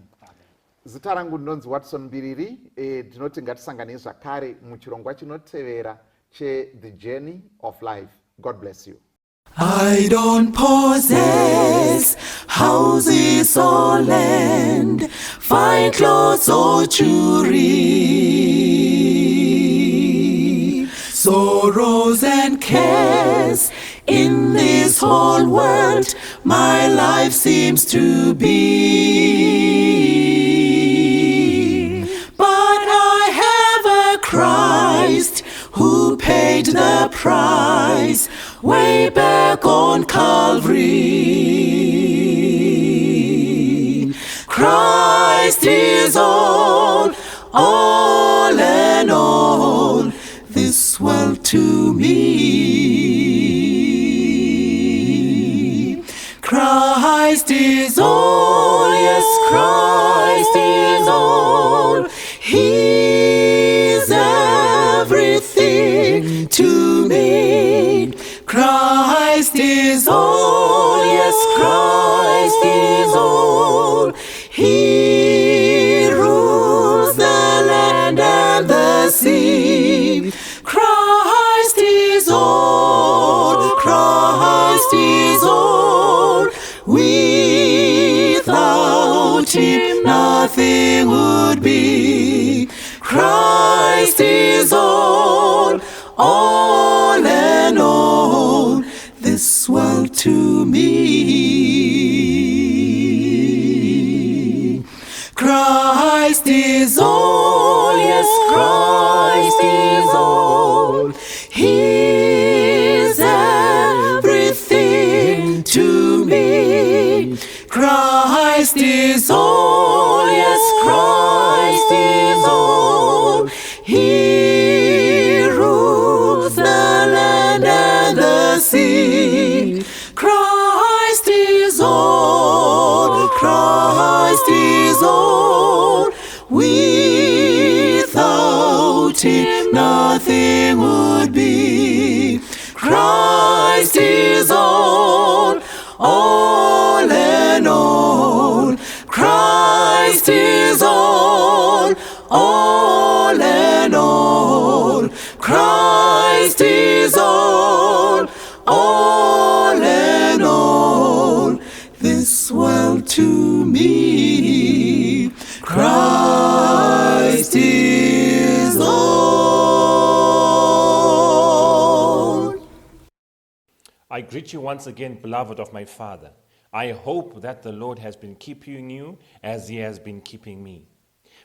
Zita rangu ndinonzi Watson Mbiriri. Ndinoti ngatisangane zvakare muchirongwa chinotevera The Journey of Life. God bless you. I don't possess houses or land, fine clothes or jewelry, sorrows and cares in this whole world my life seems to be. But I have a Christ who paid the price way back on Calvary. Christ is all and all, this world to me. Christ is all, yes, Christ is all. He's everything to me. Christ is all, yes, Christ is all. He rules the land and the sea. Christ is all. him, nothing would be. Christ is all and all, this world to me. Christ is all, yes, Christ is all. He's everything to me. Christ is all, yes, Christ is all. He rules the land and the sea. Christ is all, Christ is all. Without him, nothing would be. Christ is all and all. Christ is all and all. Christ is all and all, this world to me. Christ is all. I greet you once again, beloved of my Father. I hope that the Lord has been keeping you as he has been keeping me.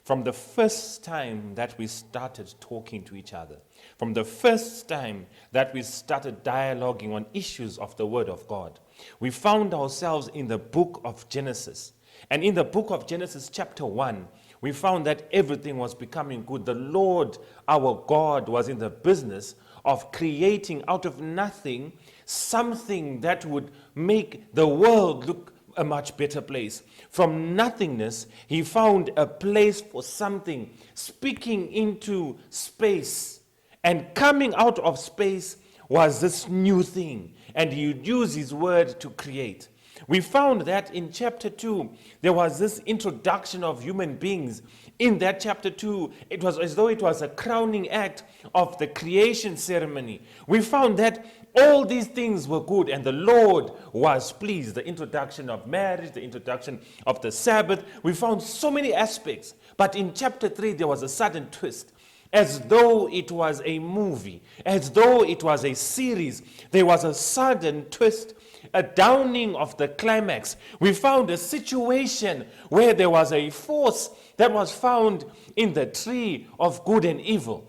From the first time that we started talking to each other, from the first time that we started dialoguing on issues of the Word of God, we found ourselves in the book of Genesis. And in the book of Genesis chapter 1, we found that everything was becoming good. The Lord, our God, was in the business of creating out of nothing something that would make the world look a much better place. From nothingness, he found a place for something, speaking into space. And coming out of space was this new thing. And he would use his word to create. We found that in chapter 2, there was this introduction of human beings. In that chapter 2, it was as though it was a crowning act of the creation ceremony. We found that all these things were good and the Lord was pleased. The introduction of marriage, the introduction of the Sabbath. We found so many aspects. But in chapter 3, there was a sudden twist. As though it was a movie, as though it was a series. There was a sudden twist, a downing of the climax. We found a situation where there was a force that was found in the tree of good and evil.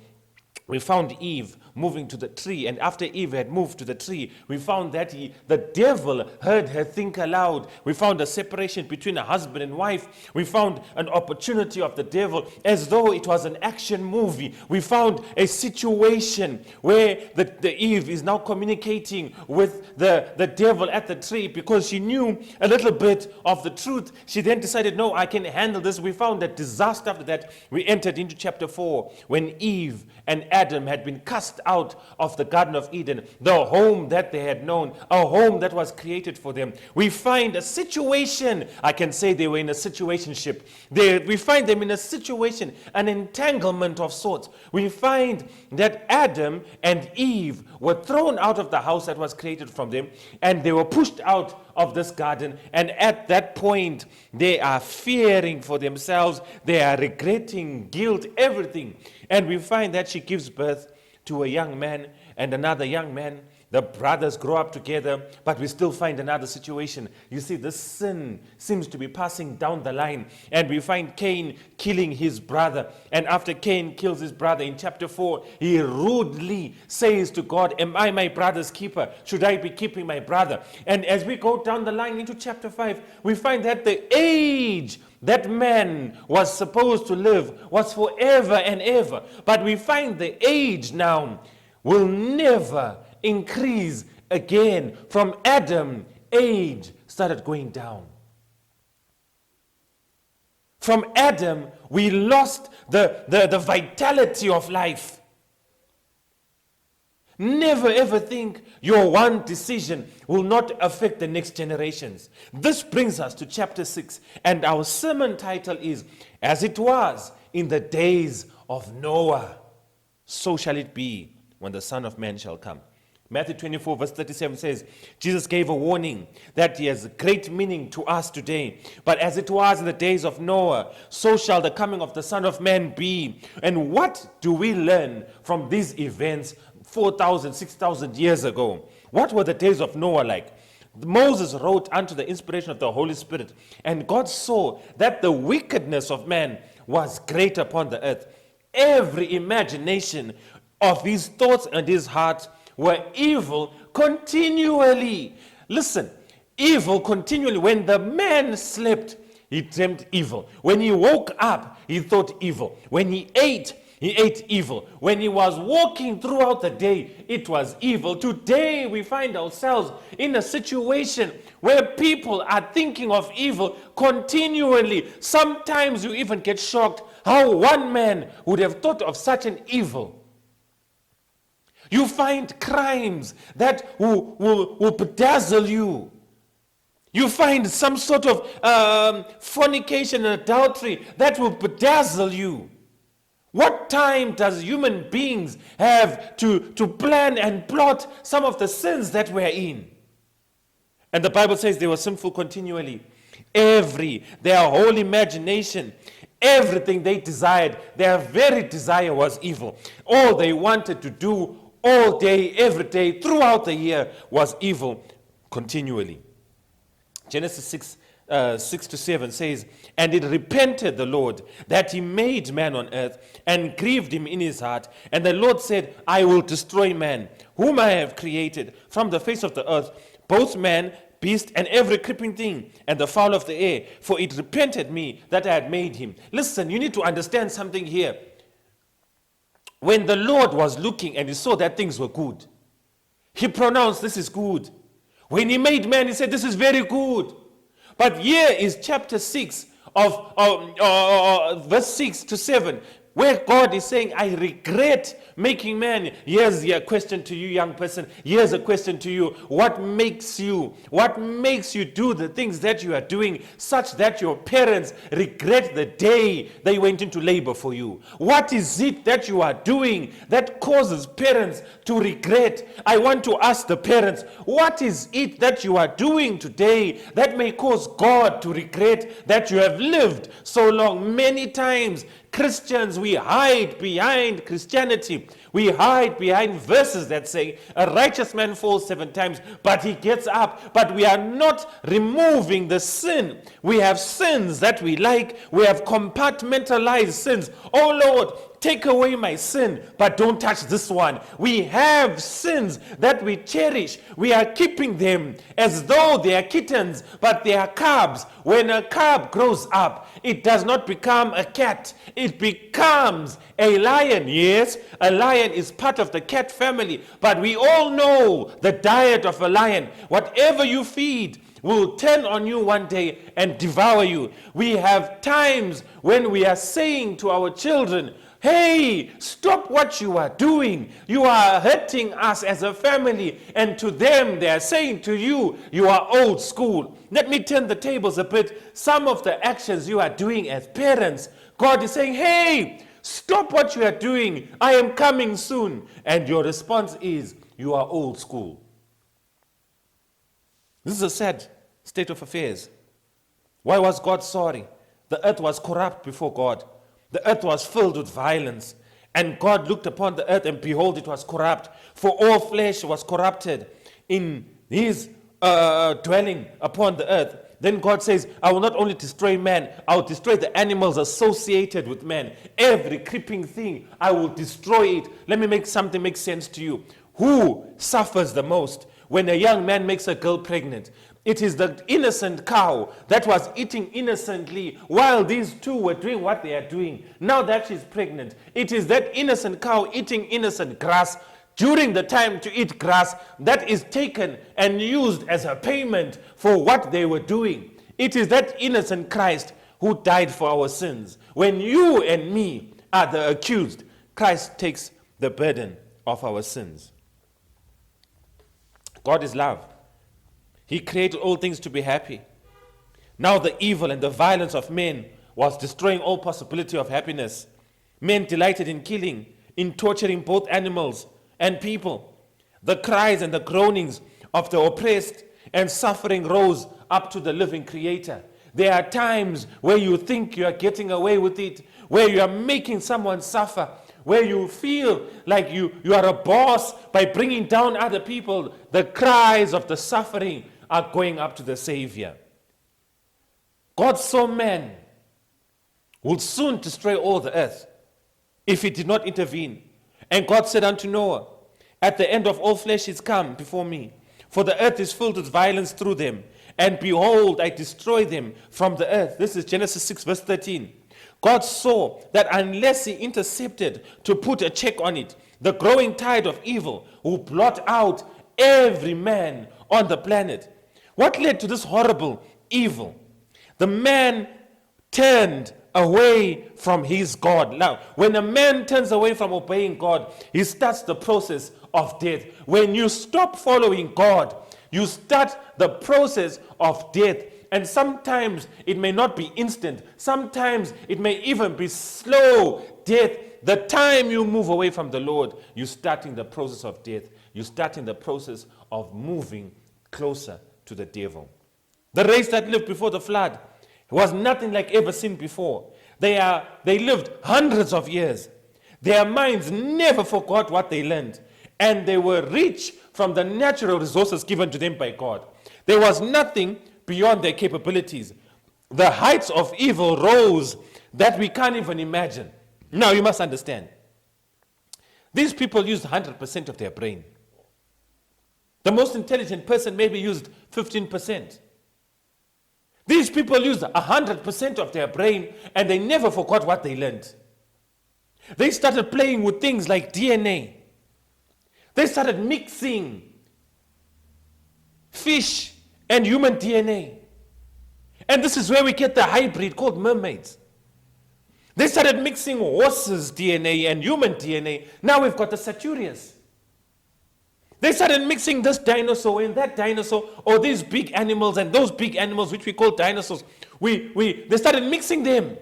We found Eve moving to the tree, and after Eve had moved to the tree, we found that the devil heard her think aloud. We found a separation between a husband and wife. We found an opportunity of the devil as though it was an action movie. We found a situation where the Eve is now communicating with the devil at the tree because she knew a little bit of the truth. She then decided, no, I can handle this. We found that disaster after that. We entered into chapter 4 when Eve and Adam had been cast out of the Garden of Eden, the home that they had known, a home that was created for them. We find a situation, I can say they were in a situationship. We find them in a situation, an entanglement of sorts. We find that Adam and Eve were thrown out of the house that was created from them, and they were pushed out of this garden, and at that point they are fearing for themselves, they are regretting, guilt, everything. And we find that she gives birth to a young man and another young man. The brothers grow up together, but we still find another situation. You see, this sin seems to be passing down the line, and we find Cain killing his brother. And after Cain kills his brother in chapter 4, he rudely says to God, am I my brother's keeper? Should I be keeping my brother? And as we go down the line into chapter 5, we find that the age that man was supposed to live was forever and ever. But we find the age now will never increase again. From Adam, age started going down. From Adam, we lost the vitality of life. Never ever think your one decision will not affect the next generations. This brings us to chapter 6, and our sermon title is, As it was in the days of Noah, so shall it be when the Son of Man shall come. Matthew 24 verse 37 says, Jesus gave a warning that he has great meaning to us today. But as it was in the days of Noah, so shall the coming of the Son of Man be. And what do we learn from these events 4,000, 6,000 years ago? What were the days of Noah like? Moses wrote under the inspiration of the Holy Spirit, and God saw that the wickedness of man was great upon the earth. Every imagination of his thoughts and his heart were evil continually. Listen, evil continually. When the man slept, he dreamed evil. When he woke up, he thought evil. When he ate evil. When he was walking throughout the day, it was evil. Today, we find ourselves in a situation where people are thinking of evil continually. Sometimes you even get shocked how one man would have thought of such an evil. You find crimes that will bedazzle you. You find some sort of fornication and adultery that will bedazzle you. What time does human beings have to plan and plot some of the sins that we're in? And the Bible says they were sinful continually. Their whole imagination, everything they desired, their very desire was evil. All they wanted to do all day, every day, throughout the year was evil continually. Genesis 6-7 says, and it repented the Lord that he made man on earth and grieved him in his heart. And the Lord said, I will destroy man, whom I have created from the face of the earth, both man, beast, and every creeping thing, and the fowl of the air, for it repented me that I had made him. Listen, you need to understand something here. When the Lord was looking and he saw that things were good, he pronounced, this is good. When he made man, he said, this is very good. But here is chapter 6 of verse 6 to 7, where God is saying, I regret making man. Here's a question to you, young person. Here's a question to you. What makes you do the things that you are doing such that your parents regret the day they went into labor for you? What is it that you are doing that causes parents to regret? I want to ask the parents, what is it that you are doing today that may cause God to regret that you have lived so long? Many times, Christians, we hide behind Christianity. We hide behind verses that say, a righteous man falls 7 times, but he gets up. But we are not removing the sin. We have sins that we like. We have compartmentalized sins. Oh Lord, take away my sin, but don't touch this one. We have sins that we cherish. We are keeping them as though they are kittens, but they are cubs. When a cub grows up, it does not become a cat. It becomes a lion. Yes, a lion is part of the cat family, but we all know the diet of a lion. Whatever you feed will turn on you one day and devour you. We have times when we are saying to our children, hey, stop what you are doing. You are hurting us as a family. And to them, they are saying to you, you are old school. Let me turn the tables a bit. Some of the actions you are doing as parents, God is saying, hey, stop what you are doing. I am coming soon. And your response is, you are old school. This is a sad state of affairs. Why was God sorry? The earth was corrupt before God. The earth was filled with violence. And God looked upon the earth, and behold, it was corrupt. For all flesh was corrupted in his dwelling upon the earth. Then God says, I will not only destroy man, I will destroy the animals associated with man. Every creeping thing, I will destroy it. Let me make something make sense to you. Who suffers the most when a young man makes a girl pregnant? It is the innocent cow that was eating innocently while these two were doing what they are doing. Now that she's pregnant, it is that innocent cow eating innocent grass during the time to eat grass that is taken and used as a payment for what they were doing. It is that innocent Christ who died for our sins. When you and me are the accused, Christ takes the burden of our sins. God is love. He created all things to be happy. Now the evil and the violence of men was destroying all possibility of happiness. Men delighted in killing, in torturing both animals and people. The cries and the groanings of the oppressed and suffering rose up to the living Creator. There are times where you think you are getting away with it, where you are making someone suffer, where you feel like you are a boss by bringing down other people. The cries of the suffering are going up to the Savior. God saw man would soon destroy all the earth if he did not intervene. And God said unto Noah, at the end of all flesh is come before me, for the earth is filled with violence through them. And behold, I destroy them from the earth. This is Genesis 6 verse 13. God saw that unless he intercepted to put a check on it, the growing tide of evil will blot out every man on the planet. What led to this horrible evil? The man turned away from his God. Now, when a man turns away from obeying God, he starts the process of death. When you stop following God, you start the process of death. And sometimes it may not be instant. Sometimes it may even be slow death. The time you move away from the Lord, you're starting the process of death. You're starting the process of moving closer to the devil. The race that lived before the flood was nothing like ever seen before. They lived hundreds of years. Their minds never forgot what they learned. And they were rich from the natural resources given to them by God. There was nothing beyond their capabilities. The heights of evil rose that we can't even imagine. Now you must understand. These people used 100% of their brain. The most intelligent person maybe used 15%. These people used 100% of their brain and they never forgot what they learned. They started playing with things like DNA. They started mixing fish and human DNA. And this is where we get the hybrid called mermaids. They started mixing horses' DNA and human DNA. Now we've got the Satyrius. They started mixing this dinosaur and that dinosaur, or these big animals and those big animals, which we call dinosaurs. They started mixing them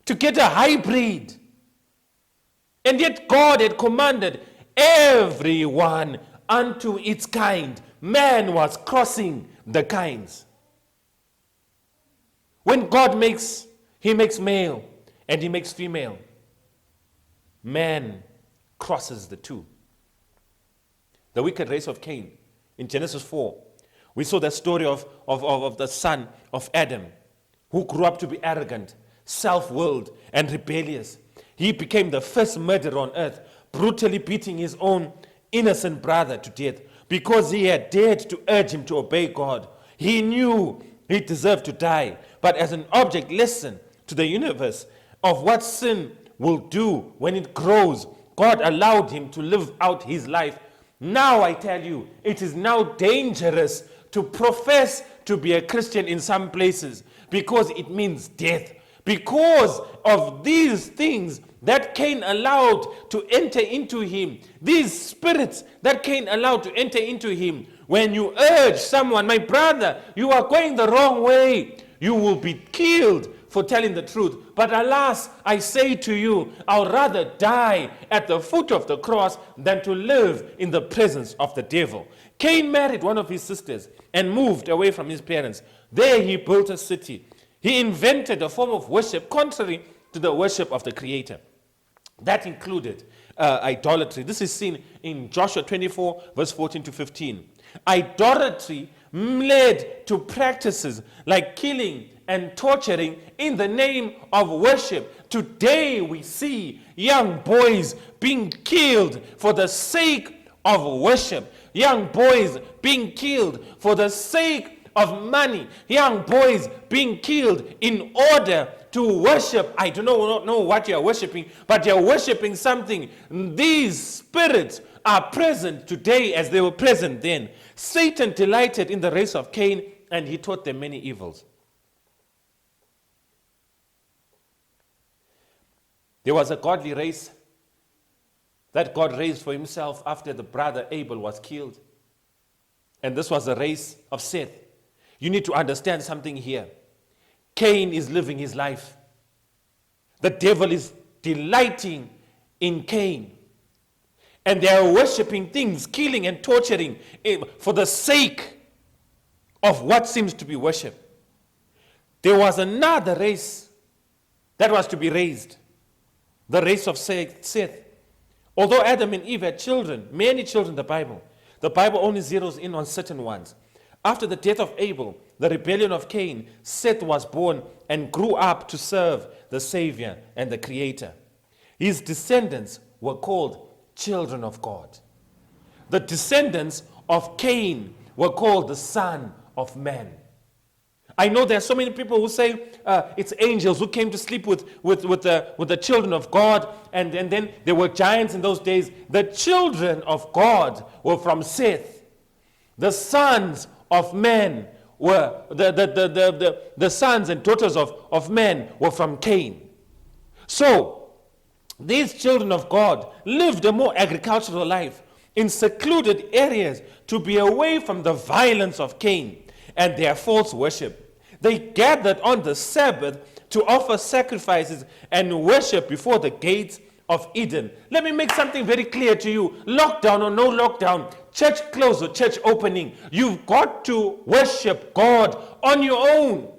to get a hybrid. And yet God had commanded everyone unto its kind. Man was crossing the kinds. When God makes, he makes male and he makes female. Man crosses the two. The wicked race of Cain. In Genesis 4, we saw the story of the son of Adam, who grew up to be arrogant, self-willed, and rebellious. He became the first murderer on earth, brutally beating his own innocent brother to death because he had dared to urge him to obey God. He knew he deserved to die, but as an object lesson to the universe of what sin will do when it grows, God allowed him to live out his life. Now I tell you, it is now dangerous to profess to be a Christian in some places because it means death. Because of these things that Cain allowed to enter into him, these spirits that Cain allowed to enter into him. When you urge someone, my brother, you are going the wrong way, you will be killed for telling the truth. But alas, I say to you, I'll rather die at the foot of the cross than to live in the presence of the devil. Cain married one of his sisters and moved away from his parents. There he built a city. He invented a form of worship contrary to the worship of the Creator. That included idolatry. This is seen in Joshua 24, verse 14 to 15. Idolatry led to practices like killing and torturing in the name of worship. Today we see young boys being killed for the sake of worship. Young boys being killed for the sake of money. Young boys being killed in order to worship. I do not know what you are worshiping, but you are worshiping something. These spirits are present today as they were present then. Satan delighted in the race of Cain and he taught them many evils. There was a godly race that God raised for himself after the brother Abel was killed. And this was the race of Seth. You need to understand something here. Cain is living his life. The devil is delighting in Cain. And they are worshipping things, killing and torturing for the sake of what seems to be worship. There was another race that was to be raised, the race of Seth. Although Adam and Eve had children, many children in the Bible only zeroes in on certain ones. After the death of Abel, the rebellion of Cain, Seth was born and grew up to serve the Savior and the Creator. His descendants were called children of God. The descendants of Cain were called the son of man. I know there are so many people who say it's angels who came to sleep with the children of God, and then there were giants in those days. The children of God were from Seth. The sons of men were, the sons and daughters of men were from Cain. So, these children of God lived a more agricultural life in secluded areas to be away from the violence of Cain and their false worship. They gathered on the Sabbath to offer sacrifices and worship before the gates of Eden. Let me make something very clear to you. Lockdown or no lockdown, church close or church opening, you've got to worship God on your own.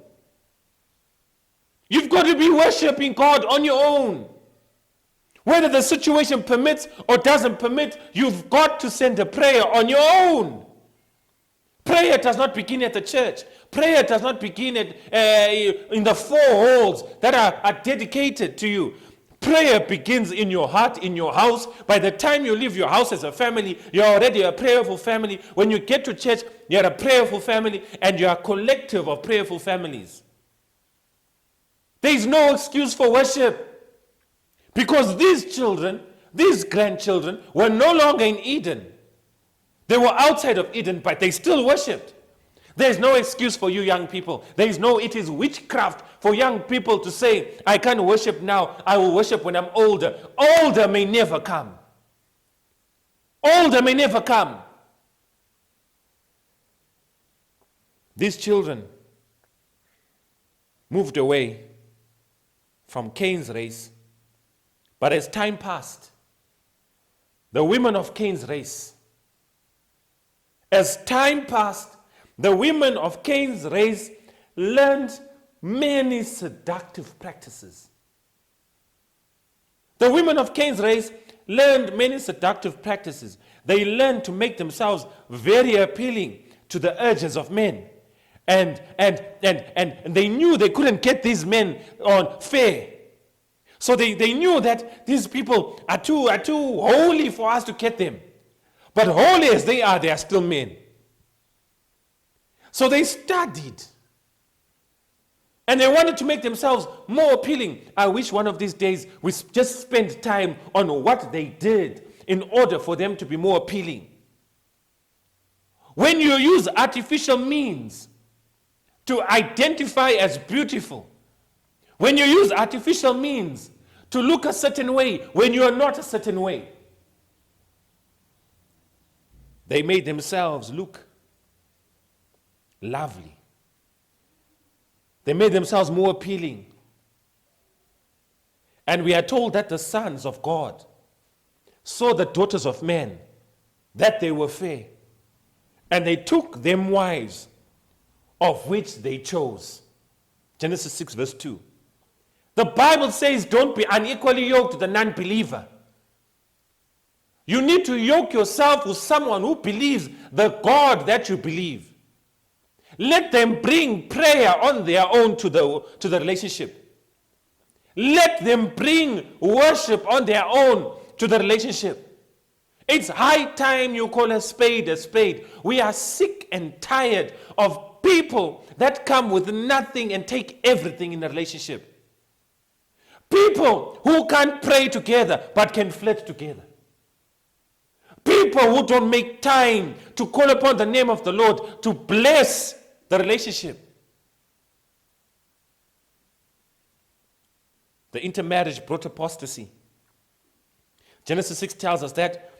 You've got to be worshiping God on your own. Whether the situation permits or doesn't permit, you've got to send a prayer on your own. Prayer does not begin at the church. Prayer does not begin in the four walls that are dedicated to you. Prayer begins in your heart, in your house. By the time you leave your house as a family, you're already a prayerful family. When you get to church, you're a prayerful family, and you're a collective of prayerful families. There is no excuse for worship. Because these children, these grandchildren, were no longer in Eden. They were outside of Eden, but they still worshipped. There is no excuse for you young people. It is witchcraft for young people to say, I can't worship now, I will worship when I'm older. Older may never come. Older may never come. These children moved away from Cain's race. But as time passed, the women of Cain's race, learned many seductive practices. The women of Cain's race learned many seductive practices. They learned to make themselves very appealing to the urges of men. And they knew they couldn't get these men on fair. So they knew that these people are too holy for us to get them. But holy as they are still men. So they studied. And they wanted to make themselves more appealing. I wish one of these days we just spend time on what they did in order for them to be more appealing. When you use artificial means to identify as beautiful, when you use artificial means to look a certain way when you are not a certain way, they made themselves look lovely. They made themselves more appealing. And we are told that the sons of God saw the daughters of men, that they were fair, and they took them wives, of which they chose. Genesis 6 verse 2. The Bible says don't be unequally yoked to the non-believer. You need to yoke yourself with someone who believes the God that you believe. Let them bring prayer on their own to the relationship. Let them bring worship on their own to the relationship. It's high time you call a spade a spade. We are sick and tired of people that come with nothing and take everything in a relationship. People who can't pray together but can flirt together. People who don't make time to call upon the name of the Lord to bless the relationship. The intermarriage brought apostasy. Genesis 6 tells us that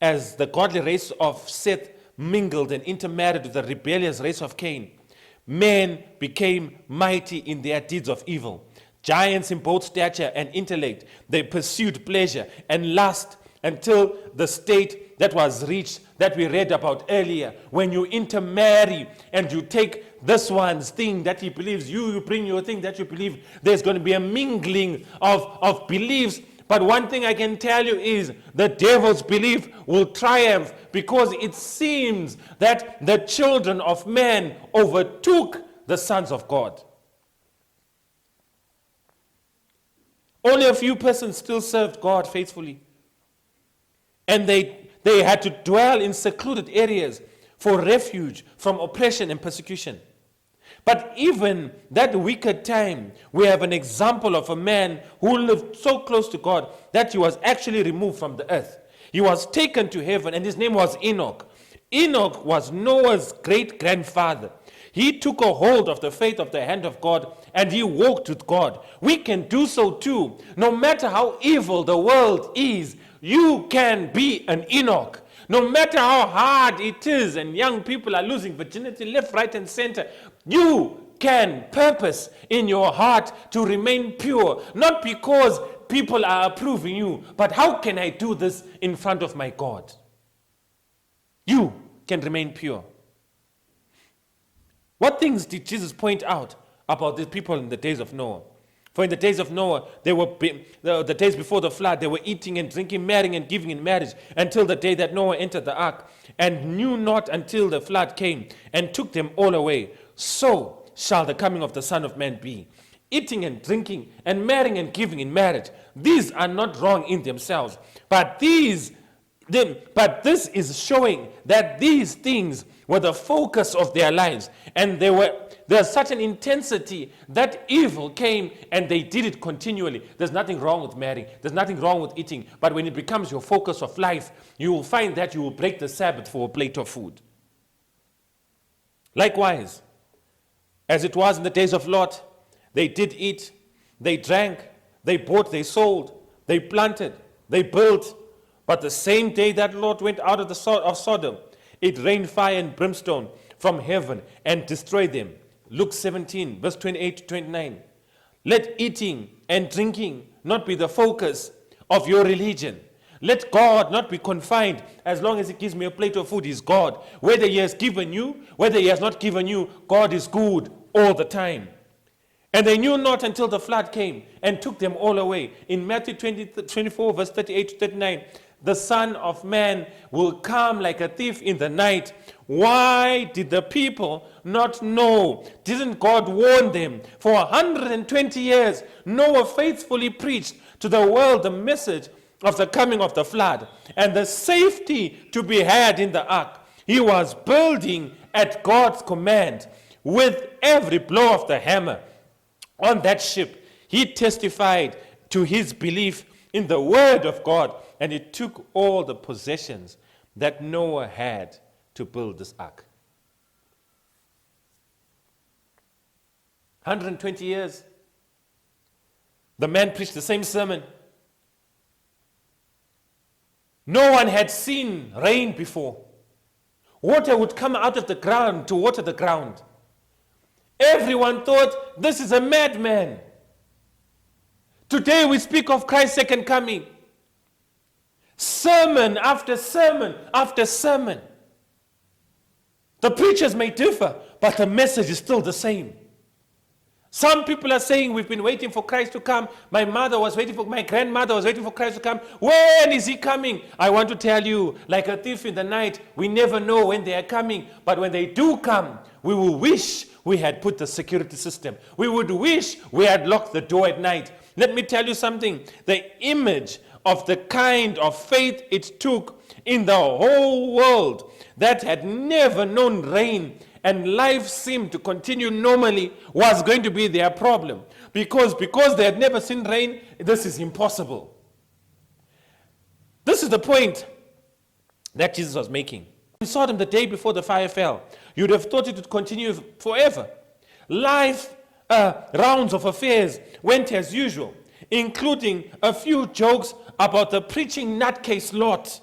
as the godly race of Seth mingled and intermarried with the rebellious race of Cain, men became mighty in their deeds of evil. Giants in both stature and intellect, they pursued pleasure and lust until the state that was reached that we read about earlier. When you intermarry and you take this one's thing that he believes, you bring your thing that you believe, there's going to be a mingling of beliefs. But one thing I can tell you is the devil's belief will triumph, because it seems that the children of man overtook the sons of God. Only a few persons still served God faithfully. And they had to dwell in secluded areas for refuge from oppression and persecution. But even that wicked time, we have an example of a man who lived so close to God that he was actually removed from the earth. He was taken to heaven, and his name was Enoch. Enoch was Noah's great-grandfather. He took a hold of the faith of the hand of God, and he walked with God. We can do so too. No matter how evil the world is, you can be an Enoch. No matter how hard it is, and young people are losing virginity left, right, and center, you can purpose in your heart to remain pure. Not because people are approving you, but how can I do this in front of my God? You can remain pure. What things did Jesus point out about the people in the days of Noah? For in the days of Noah, the days before the flood, they were eating and drinking, marrying and giving in marriage, until the day that Noah entered the ark, and knew not until the flood came and took them all away. So shall the coming of the Son of Man be. Eating and drinking and marrying and giving in marriage, these are not wrong in themselves, but this is showing that these things were the focus of their lives, and there's such an intensity that evil came and they did it continually. There's nothing wrong with marrying, there's nothing wrong with eating, but when it becomes your focus of life, you will find that you will break the Sabbath for a plate of food. Likewise, as it was in the days of Lot, they did eat, they drank, they bought, they sold, they planted, they built. But the same day that Lot went out of Sodom, it rained fire and brimstone from heaven and destroyed them. Luke 17, verse 28 to 29. Let eating and drinking not be the focus of your religion. Let God not be confined. As long as he gives me a plate of food, he's God. Whether he has given you, whether he has not given you, God is good all the time. And they knew not until the flood came and took them all away. In Matthew 24, verse 38 to 39, the Son of Man will come like a thief in the night. Why did the people not know? Didn't God warn them? For 120 years, Noah faithfully preached to the world the message of the coming of the flood and the safety to be had in the ark. He was building at God's command with every blow of the hammer on that ship. He testified to his belief in the word of God, and it took all the possessions that Noah had to build this ark. 120 years. The man preached the same sermon. No one had seen rain before. Water would come out of the ground to water the ground. Everyone thought, this is a madman. Today we speak of Christ's second coming. Sermon after sermon after sermon. The preachers may differ, but the message is still the same. Some people are saying we've been waiting for Christ to come. My grandmother was waiting for Christ to come. When is he coming? I want to tell you, like a thief in the night, we never know when they are coming. But when they do come, we will wish we had put the security system. We would wish we had locked the door at night. Let me tell you something. The image of the kind of faith it took in the whole world that had never known rain and life seemed to continue normally was going to be their problem. Because they had never seen rain, this is impossible. This is the point that Jesus was making. In Sodom the day before the fire fell, you'd have thought it would continue forever. Life rounds of affairs went as usual, including a few jokes about the preaching nutcase Lot.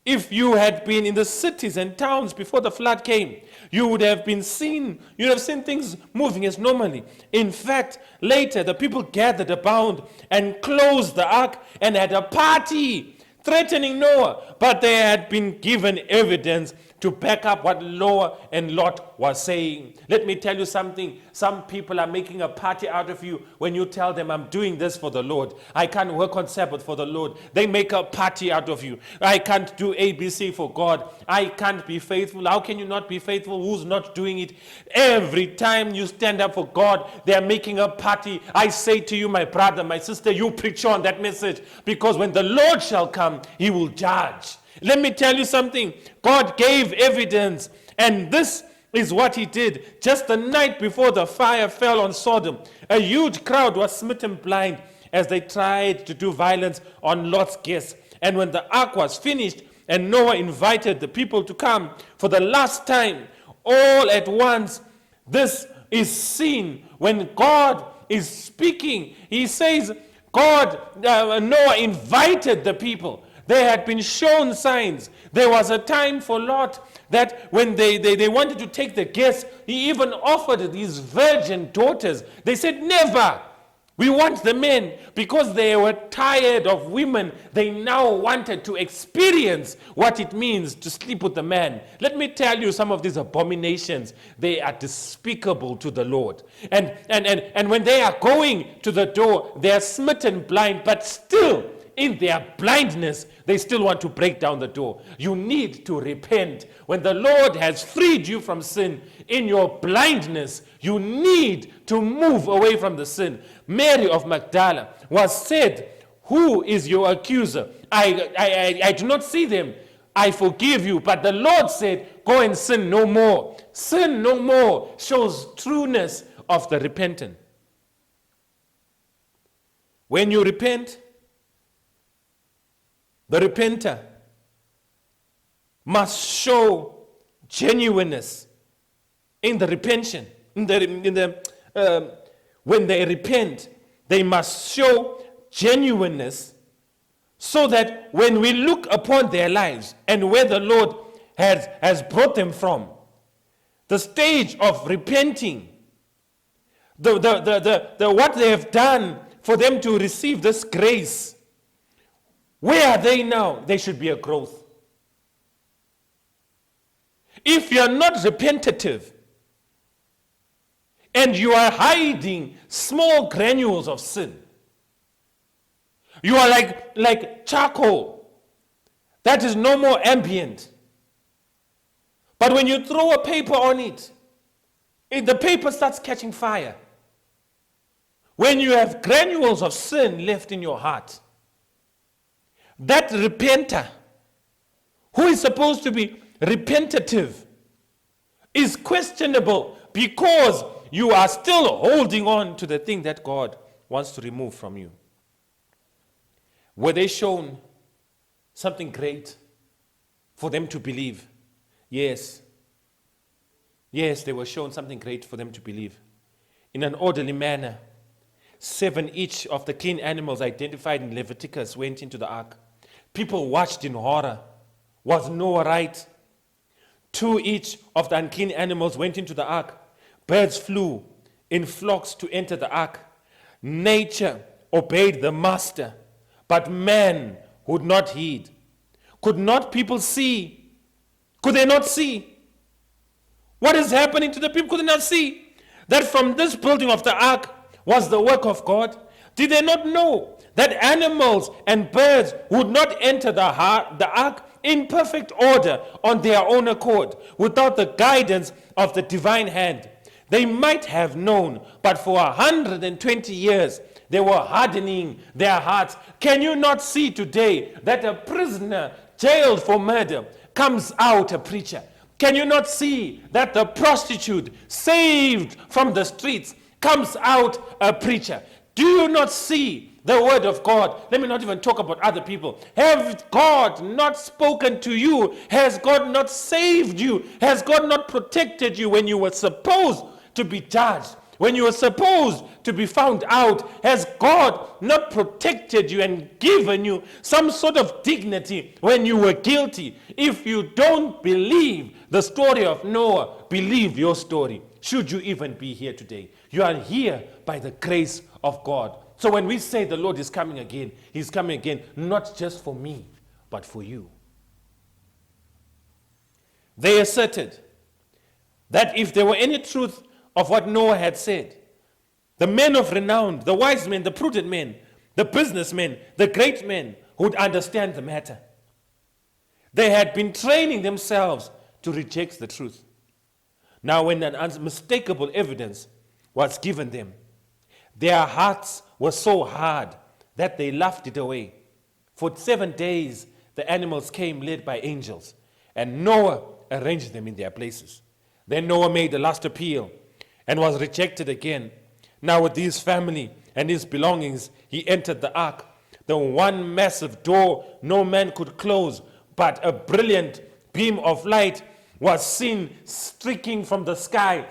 If you had been in the cities and towns before the flood came, you would have seen things moving as normally. In fact, later the people gathered abound and closed the ark and had a party, threatening Noah, but they had been given evidence to back up what Noah and Lot was saying. Let me tell you something. Some people are making a party out of you when you tell them, I'm doing this for the Lord. I can't work on Sabbath for the Lord. They make a party out of you. I can't do ABC for God. I can't be faithful. How can you not be faithful? Who's not doing it? Every time you stand up for God, they are making a party. I say to you, my brother, my sister, you preach on that message, because when the Lord shall come, he will judge. Let me tell you something. God gave evidence, and this is what he did. Just the night before the fire fell on Sodom, a huge crowd was smitten blind as they tried to do violence on Lot's guests. And when the ark was finished and Noah invited the people to come for the last time, all at once, this is seen when God is speaking. He says, Noah invited the people. They had been shown signs. There was a time for Lot that when they wanted to take the guests, he even offered these virgin daughters. They said, never. We want the men. Because they were tired of women, they now wanted to experience what it means to sleep with a man. Let me tell you, some of these abominations, they are despicable to the Lord. And when they are going to the door, they are smitten blind, but still, in their blindness, they still want to break down the door. You need to repent. When the Lord has freed you from sin, in your blindness, you need to move away from the sin. Mary of Magdala was said, who is your accuser? I do not see them. I forgive you. But the Lord said, go and sin no more. Sin no more shows trueness of the repentant. When you repent, the repenter must show genuineness in the repention. When they repent, they must show genuineness, so that when we look upon their lives and where the Lord has brought them from, the stage of repenting, what they have done for them to receive this grace, where are they now? There should be a growth. If you are not repentative and you are hiding small granules of sin, you are like charcoal that is no more ambient. But when you throw a paper on it, the paper starts catching fire. When you have granules of sin left in your heart, that repenter, who is supposed to be repentative, is questionable because you are still holding on to the thing that God wants to remove from you. Were they shown something great for them to believe? Yes. Yes, they were shown something great for them to believe. In an orderly manner, 7 each of the clean animals identified in Leviticus went into the ark. People watched in horror. Was Noah right? 2 each of the unclean animals went into the ark. Birds flew in flocks to enter the ark. Nature obeyed the master, but man would not heed. Could not people see? Could they not see? What is happening to the people? Could they not see that from this building of the ark was the work of God? Did they not know that animals and birds would not enter the ark in perfect order on their own accord, without the guidance of the divine hand? They might have known, but for 120 years, they were hardening their hearts. Can you not see today that a prisoner jailed for murder comes out a preacher? Can you not see that the prostitute saved from the streets comes out a preacher? Do you not see the word of God? Let me not even talk about other people. Have God not spoken to you? Has God not saved you? Has God not protected you when you were supposed to be judged? When you were supposed to be found out? Has God not protected you and given you some sort of dignity when you were guilty? If you don't believe the story of Noah, believe your story. Should you even be here today? You are here by the grace of God. So when we say the Lord is coming again, he's coming again not just for me, but for you. They asserted that if there were any truth of what Noah had said, the men of renown, the wise men, the prudent men, the businessmen, the great men would understand the matter. They had been training themselves to reject the truth. Now, when an unmistakable evidence was given them, their hearts were so hard that they laughed it away. For 7 days, the animals came led by angels, and Noah arranged them in their places. Then Noah made a last appeal and was rejected again. Now with his family and his belongings, he entered the ark. The one massive door no man could close, but a brilliant beam of light was seen streaking from the sky.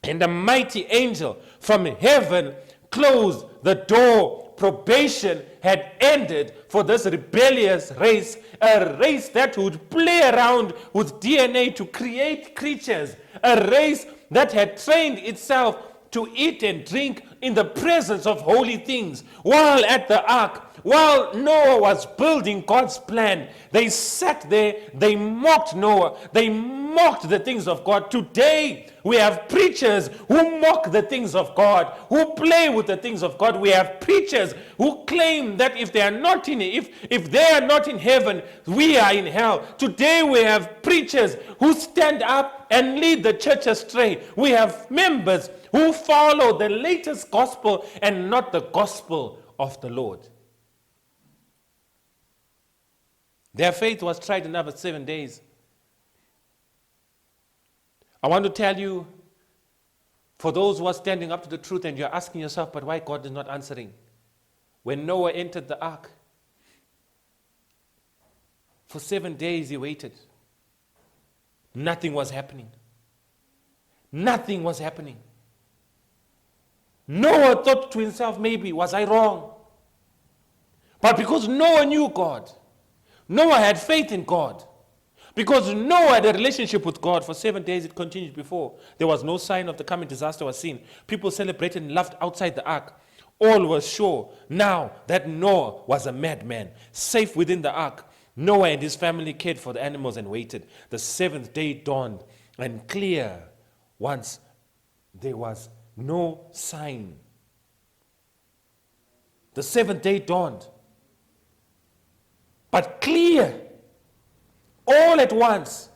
And a mighty angel from heaven closed the door. Probation had ended for this rebellious race, a race that would play around with DNA to create creatures, a race that had trained itself to eat and drink in the presence of holy things. While at the ark, while Noah was building God's plan, they sat there, they mocked Noah, they mocked the things of God. Today, we have preachers who mock the things of God, who play with the things of God. We have preachers who claim that if they are not if they are not in heaven, we are in hell. Today, we have preachers who stand up and lead the church astray. We have members who follow the latest gospel and not the gospel of the Lord. Their faith was tried another 7 days. I want to tell you, for those who are standing up to the truth and you're asking yourself, but why God is not answering? When Noah entered the ark, for 7 days he waited. Nothing was happening. Nothing was happening. Noah thought to himself, maybe, was I wrong? But because Noah knew God, Noah had faith in God, because Noah had a relationship with God, for 7 days it continued before. There was no sign of the coming disaster was seen. People celebrated and laughed outside the ark. All was sure now that Noah was a madman. Safe within the ark, Noah and his family cared for the animals and waited. The 7th day dawned, and clear once there was no sign. The 7th day dawned, but clear, all at once,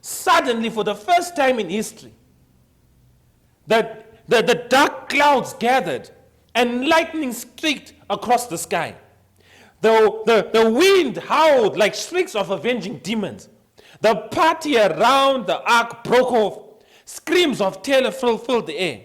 suddenly for the first time in history, the dark clouds gathered and lightning streaked across the sky. The wind howled like shrieks of avenging demons. The party around the ark broke off. Screams of terror filled the air.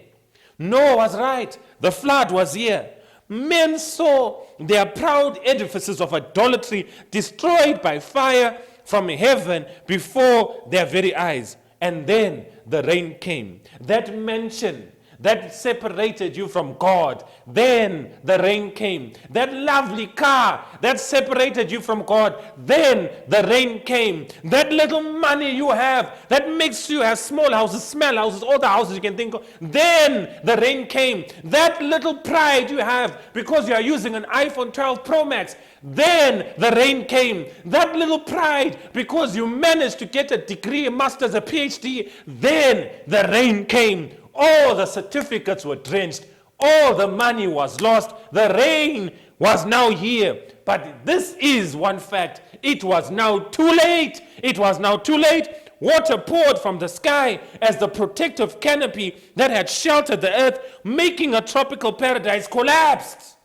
Noah was right. The flood was here. Men saw their proud edifices of idolatry destroyed by fire from heaven before their very eyes. And then the rain came. That mansion that separated you from God, then the rain came. That lovely car that separated you from God, then the rain came. That little money you have that makes you have small houses, small houses, all the houses you can think of, then the rain came. That little pride you have because you are using an iPhone 12 Pro Max, then the rain came. That little pride because you managed to get a degree, a master's, a PhD, then the rain came. All the certificates were drenched. All the money was lost. The rain was now here. But this is one fact. It was now too late. It was now too late. Water poured from the sky as the protective canopy that had sheltered the earth, making a tropical paradise, collapsed.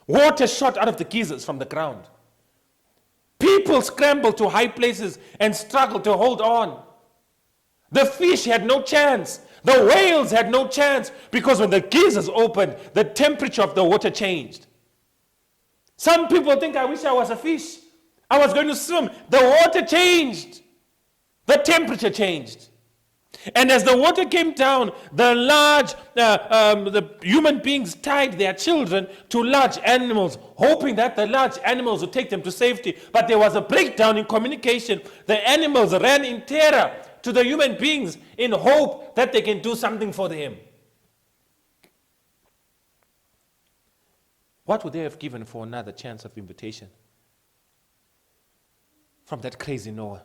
Water shot out of the geysers from the ground. People scrambled to high places and struggled to hold on. The fish had no chance. The whales had no chance because when the geysers opened, the temperature of the water changed. Some people think, I wish I was a fish. I was going to swim. The water changed. The temperature changed. And as the water came down, the human beings tied their children to large animals, hoping that the large animals would take them to safety. But there was a breakdown in communication. The animals ran in terror to the human beings in hope that they can do something for them. What would they have given for another chance of invitation from that crazy Noah?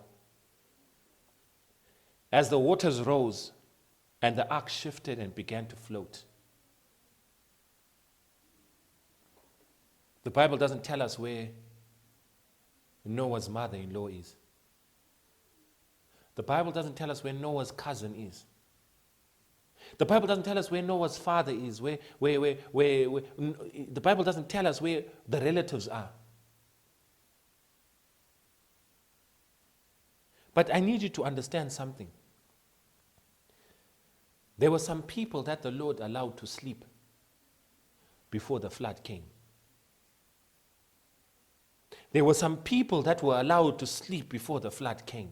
As the waters rose and the ark shifted and began to float, the Bible doesn't tell us where Noah's mother-in-law is. The Bible doesn't tell us where Noah's cousin is. The Bible doesn't tell us where Noah's father is, the Bible doesn't tell us where the relatives are. But I need you to understand something. There were some people that the Lord allowed to sleep before the flood came. There were some people that were allowed to sleep before the flood came.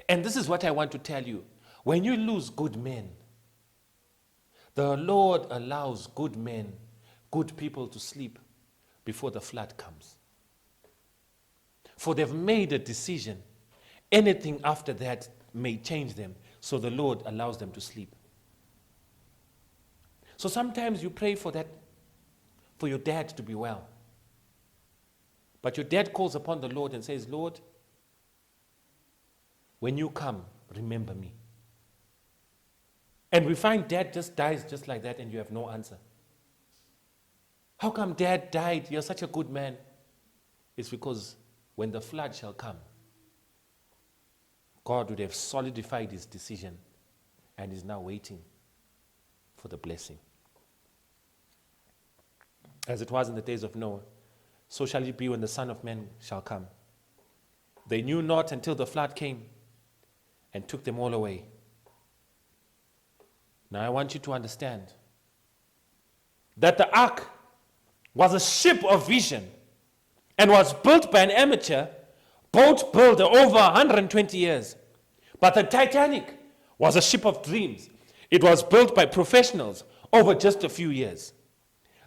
And this is what I want to tell you. When you lose good men, the Lord allows good men, good people to sleep before the flood comes. For they've made a decision. Anything after that may change them. So the Lord allows them to sleep. So sometimes you pray for that, for your dad to be well. But your dad calls upon the Lord and says, Lord, when you come, remember me. And we find dad just dies just like that and you have no answer. How come dad died? You're such a good man. It's because when the flood shall come, God would have solidified his decision and is now waiting for the blessing. As it was in the days of Noah, so shall it be when the Son of Man shall come. They knew not until the flood came and took them all away. Now I want you to understand that the ark was a ship of vision and was built by an amateur boat builder over 120 years. But the Titanic was a ship of dreams. It was built by professionals over just a few years.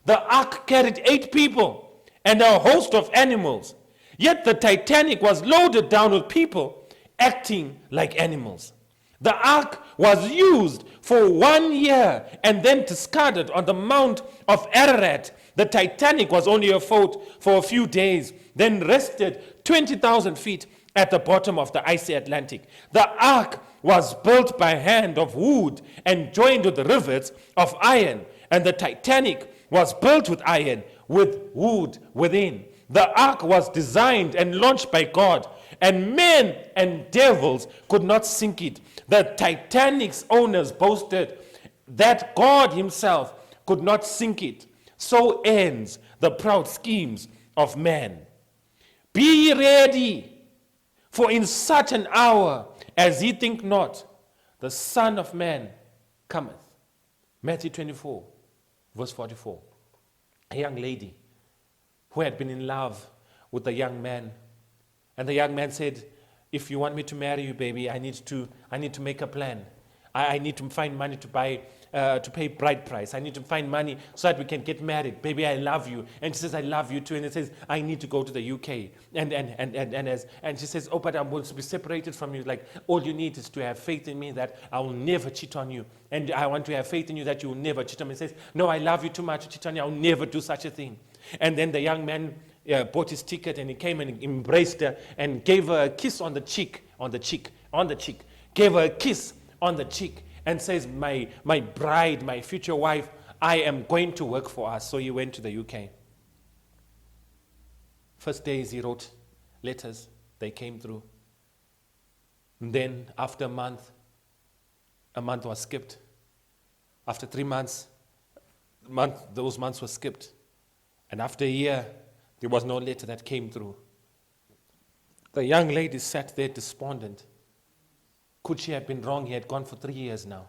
The ark carried 8 people and a host of animals. Yet the Titanic was loaded down with people acting like animals. The ark was used for 1 year and then discarded on the Mount of Ararat. The Titanic was only afloat for a few days, then rested 20,000 feet at the bottom of the icy Atlantic. The ark was built by hand of wood and joined with the rivets of iron, and the Titanic was built with iron, with wood within. The ark was designed and launched by God, and men and devils could not sink it. The Titanic's owners boasted that God himself could not sink it. So ends the proud schemes of man. Be ready, for in such an hour as ye think not, the Son of Man cometh. Matthew 24, verse 44. A young lady who had been in love with a young man, and the young man said, if you want me to marry you, baby, I need to make a plan. I need to find money to pay bride price. I need to find money so that we can get married. Baby, I love you. And she says, I love you too. And it says, I need to go to the UK. And she says, oh, but I'm going to be separated from you. Like, all you need is to have faith in me that I will never cheat on you. And I want to have faith in you that you will never cheat on me. He says, no, I love you too much to cheat on you. I'll never do such a thing. And then the young man bought his ticket and he came and embraced her and gave her a kiss on the cheek, gave her a kiss on the cheek and says, my bride, my future wife, I am going to work for us. So he went to the UK. First days he wrote letters, they came through. And then after a month was skipped. After 3 months, those months were skipped. And after a year, there was no letter that came through. The young lady sat there despondent. Could she have been wrong? He had gone for 3 years now.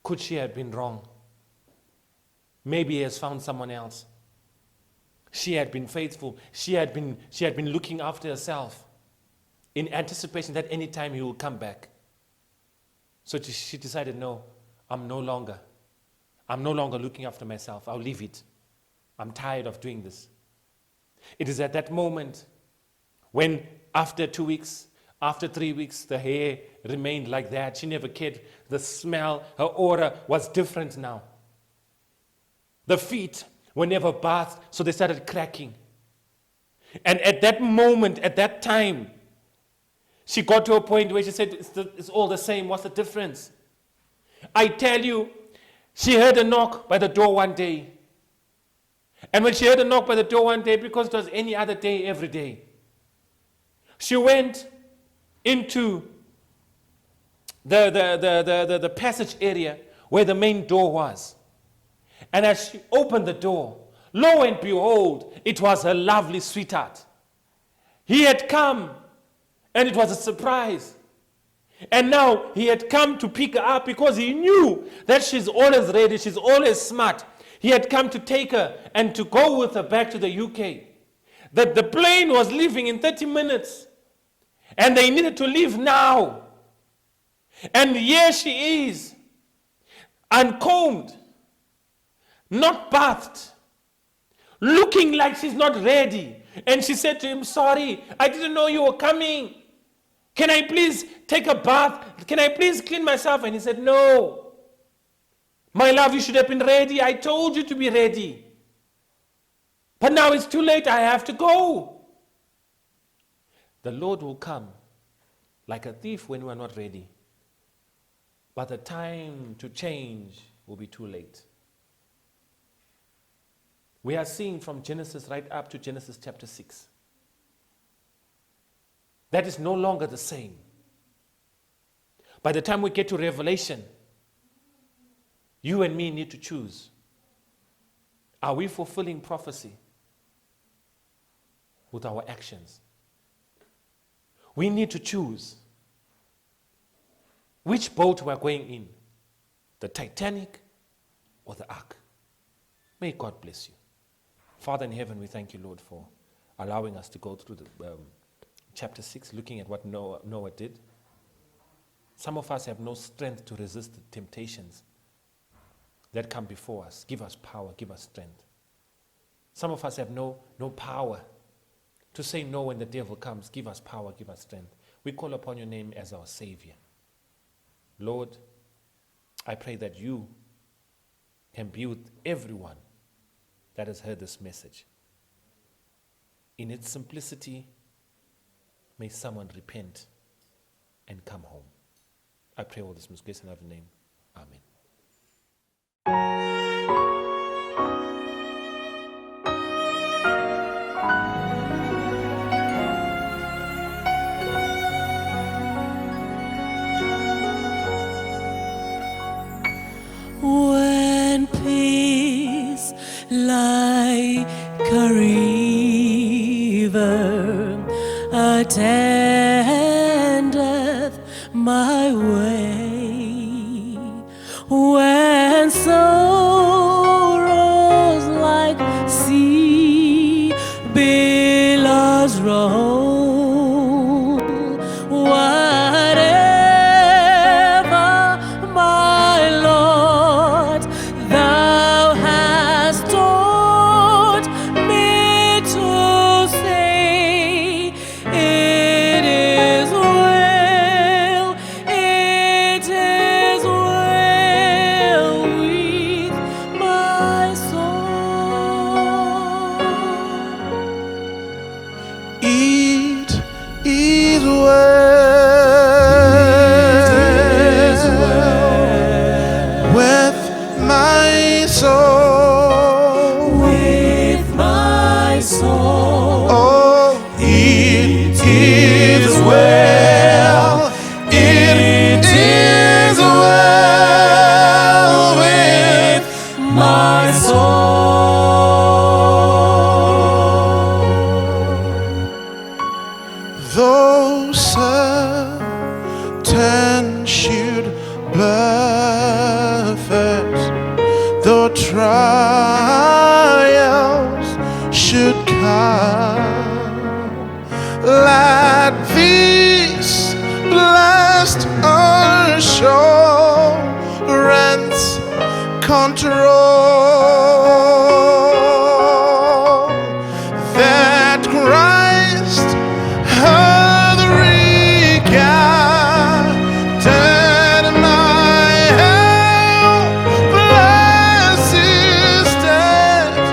Could she have been wrong? Maybe he has found someone else. She had been faithful. She had been looking after herself in anticipation that any time he will come back. So she decided, no, I'm no longer looking after myself. I'll leave it. I'm tired of doing this. It is at that moment when after 2 weeks, after 3 weeks, the hair remained like that. She never cared. The smell, her aura was different now. The feet were never bathed, so they started cracking. And at that moment, at that time, she got to a point where she said, it's all the same, what's the difference? I tell you, she heard a knock by the door one day. And when she heard a knock by the door one day, because it was any other day, every day, she went into the passage area where the main door was. And as she opened the door, lo and behold, it was her lovely sweetheart. He had come, and it was a surprise. And now he had come to pick her up because he knew that she's always ready, she's always smart. He had come to take her and to go with her back to the UK. That the plane was leaving in 30 minutes. And they needed to leave now. And here she is, uncombed, not bathed, looking like she's not ready. And she said to him, sorry, I didn't know you were coming. Can I please take a bath? Can I please clean myself? And he said, no. My love, you should have been ready. I told you to be ready. But now it's too late. I have to go. The Lord will come like a thief when we are not ready. But the time to change will be too late. We are seeing from Genesis right up to Genesis chapter 6. That is no longer the same. By the time we get to Revelation, you and me need to choose. Are we fulfilling prophecy with our actions? We need to choose which boat we're going in, the Titanic or the Ark. May God bless you. Father in heaven, we thank you, Lord, for allowing us to go through the chapter 6, looking at what Noah did. Some of us have no strength to resist the temptations that come before us. Give us power, give us strength. Some of us have no power to say no when the devil comes. Give us power, give us strength. We call upon your name as our Savior. Lord, I pray that you can be with everyone that has heard this message. In its simplicity, may someone repent and come home. I pray all this in grace and love in your name. Amen. When peace like a river attendeth my way, when sorrows like sea billows roll, whatever my Lord thou hast taught me to say, it is well, it is well with my soul. It is well with my soul. With my soul. Oh, it is well. It is well with my soul. Though Satan should buffet, though trials should come, let this blessed assurance control that Christ hath regarded my helpless estate,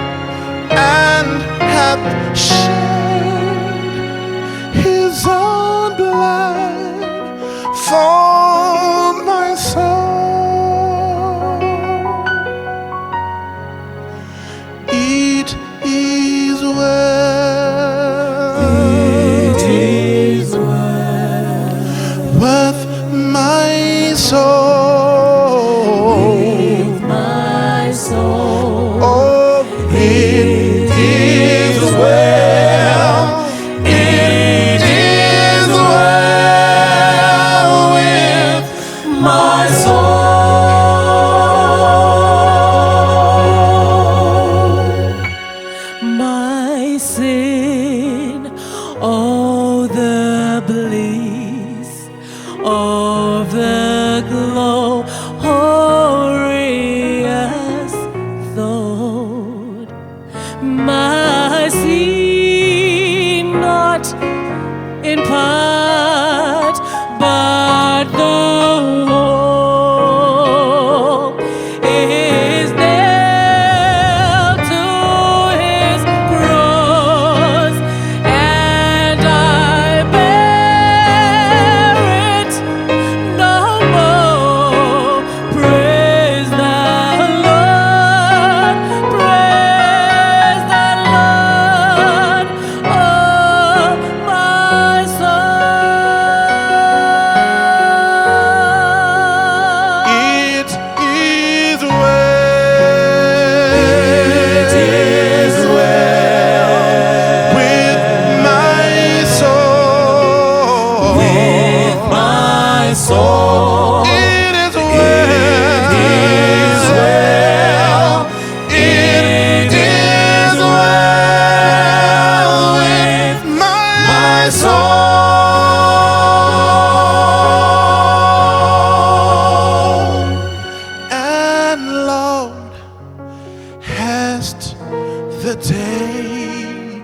the day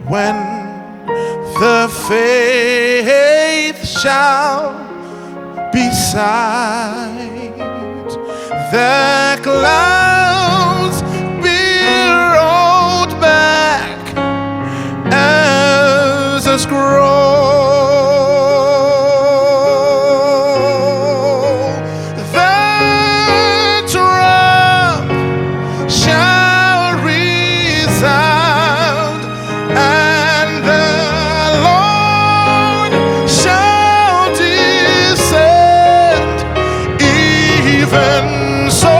when the faith shall beside the clouds be rolled back as a scroll. The trump shall resound, and the Lord shall descend. Even so,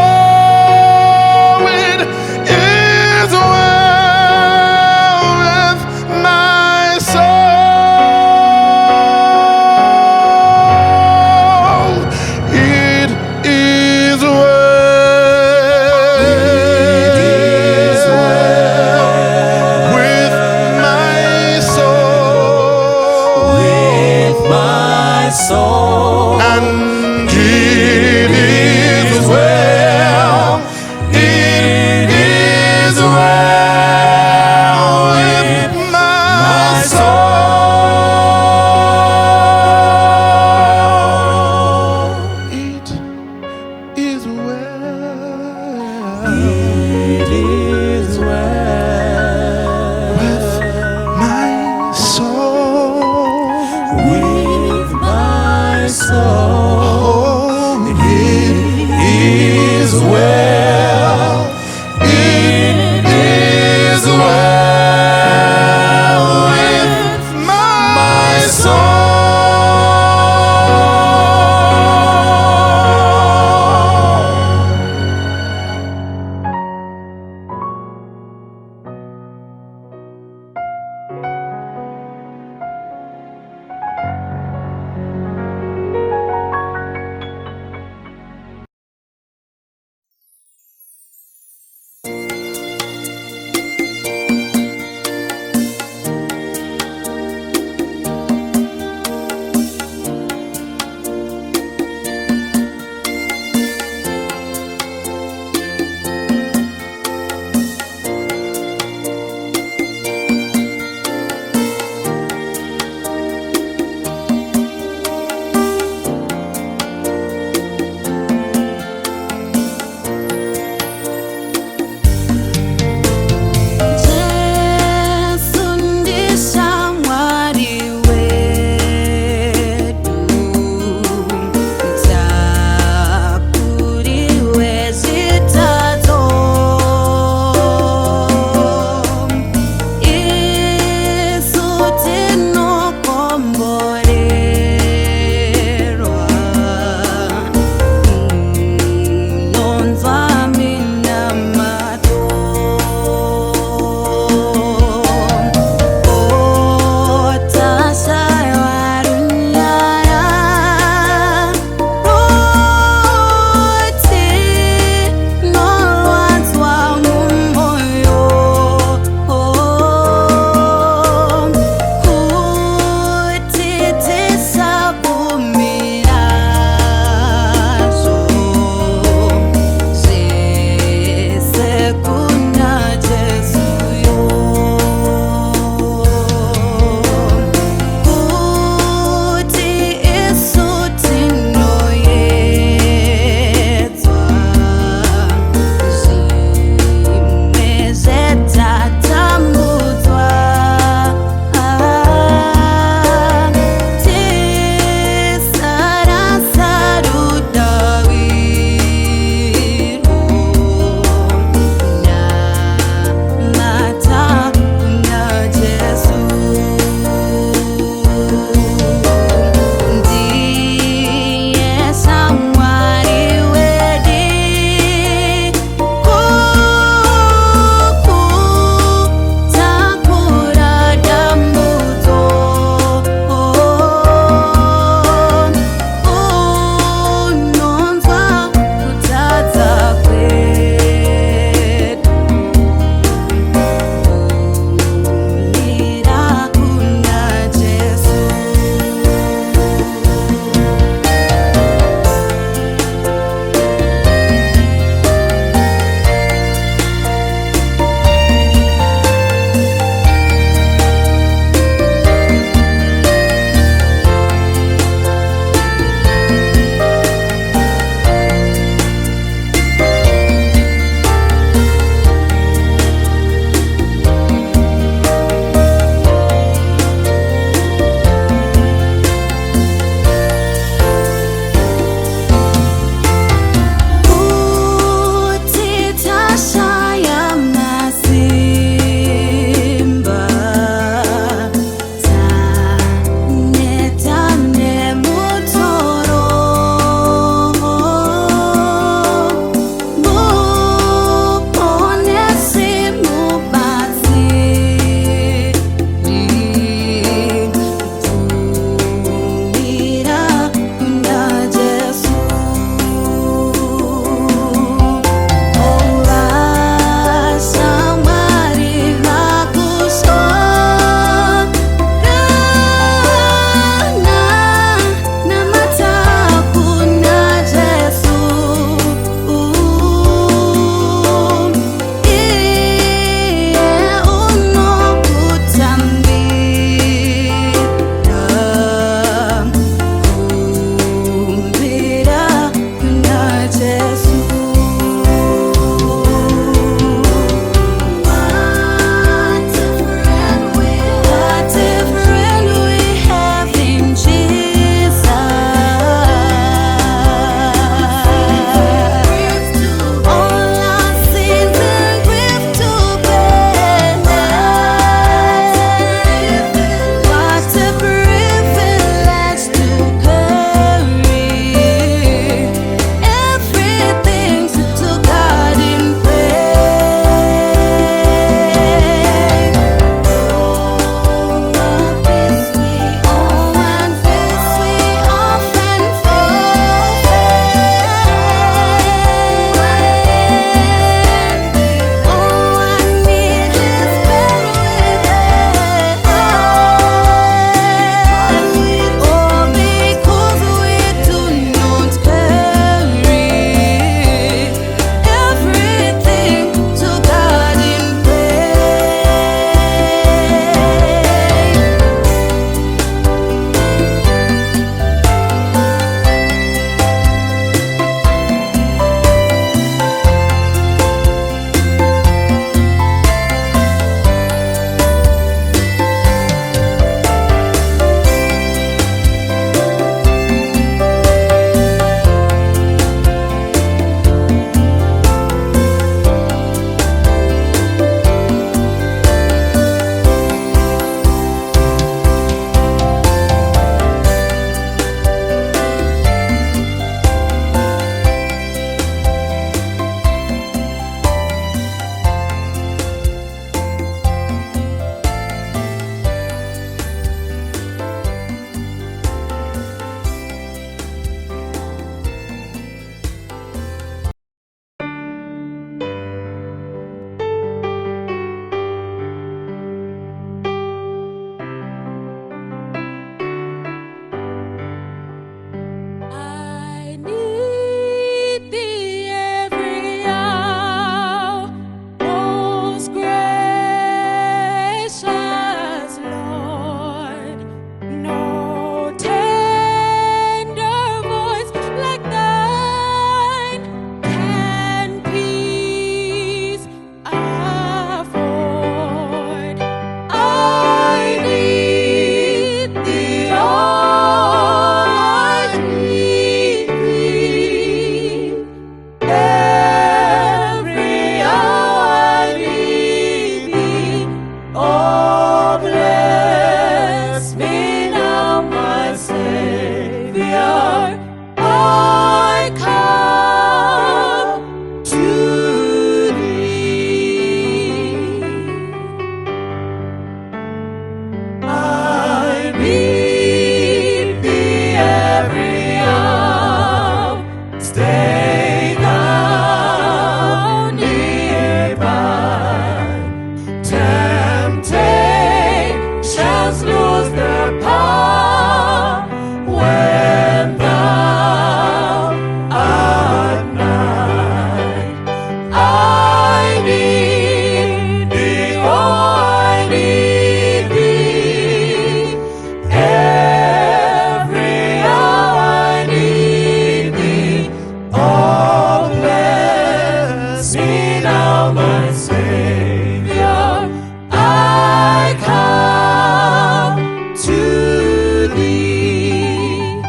thou my Savior, I come to thee.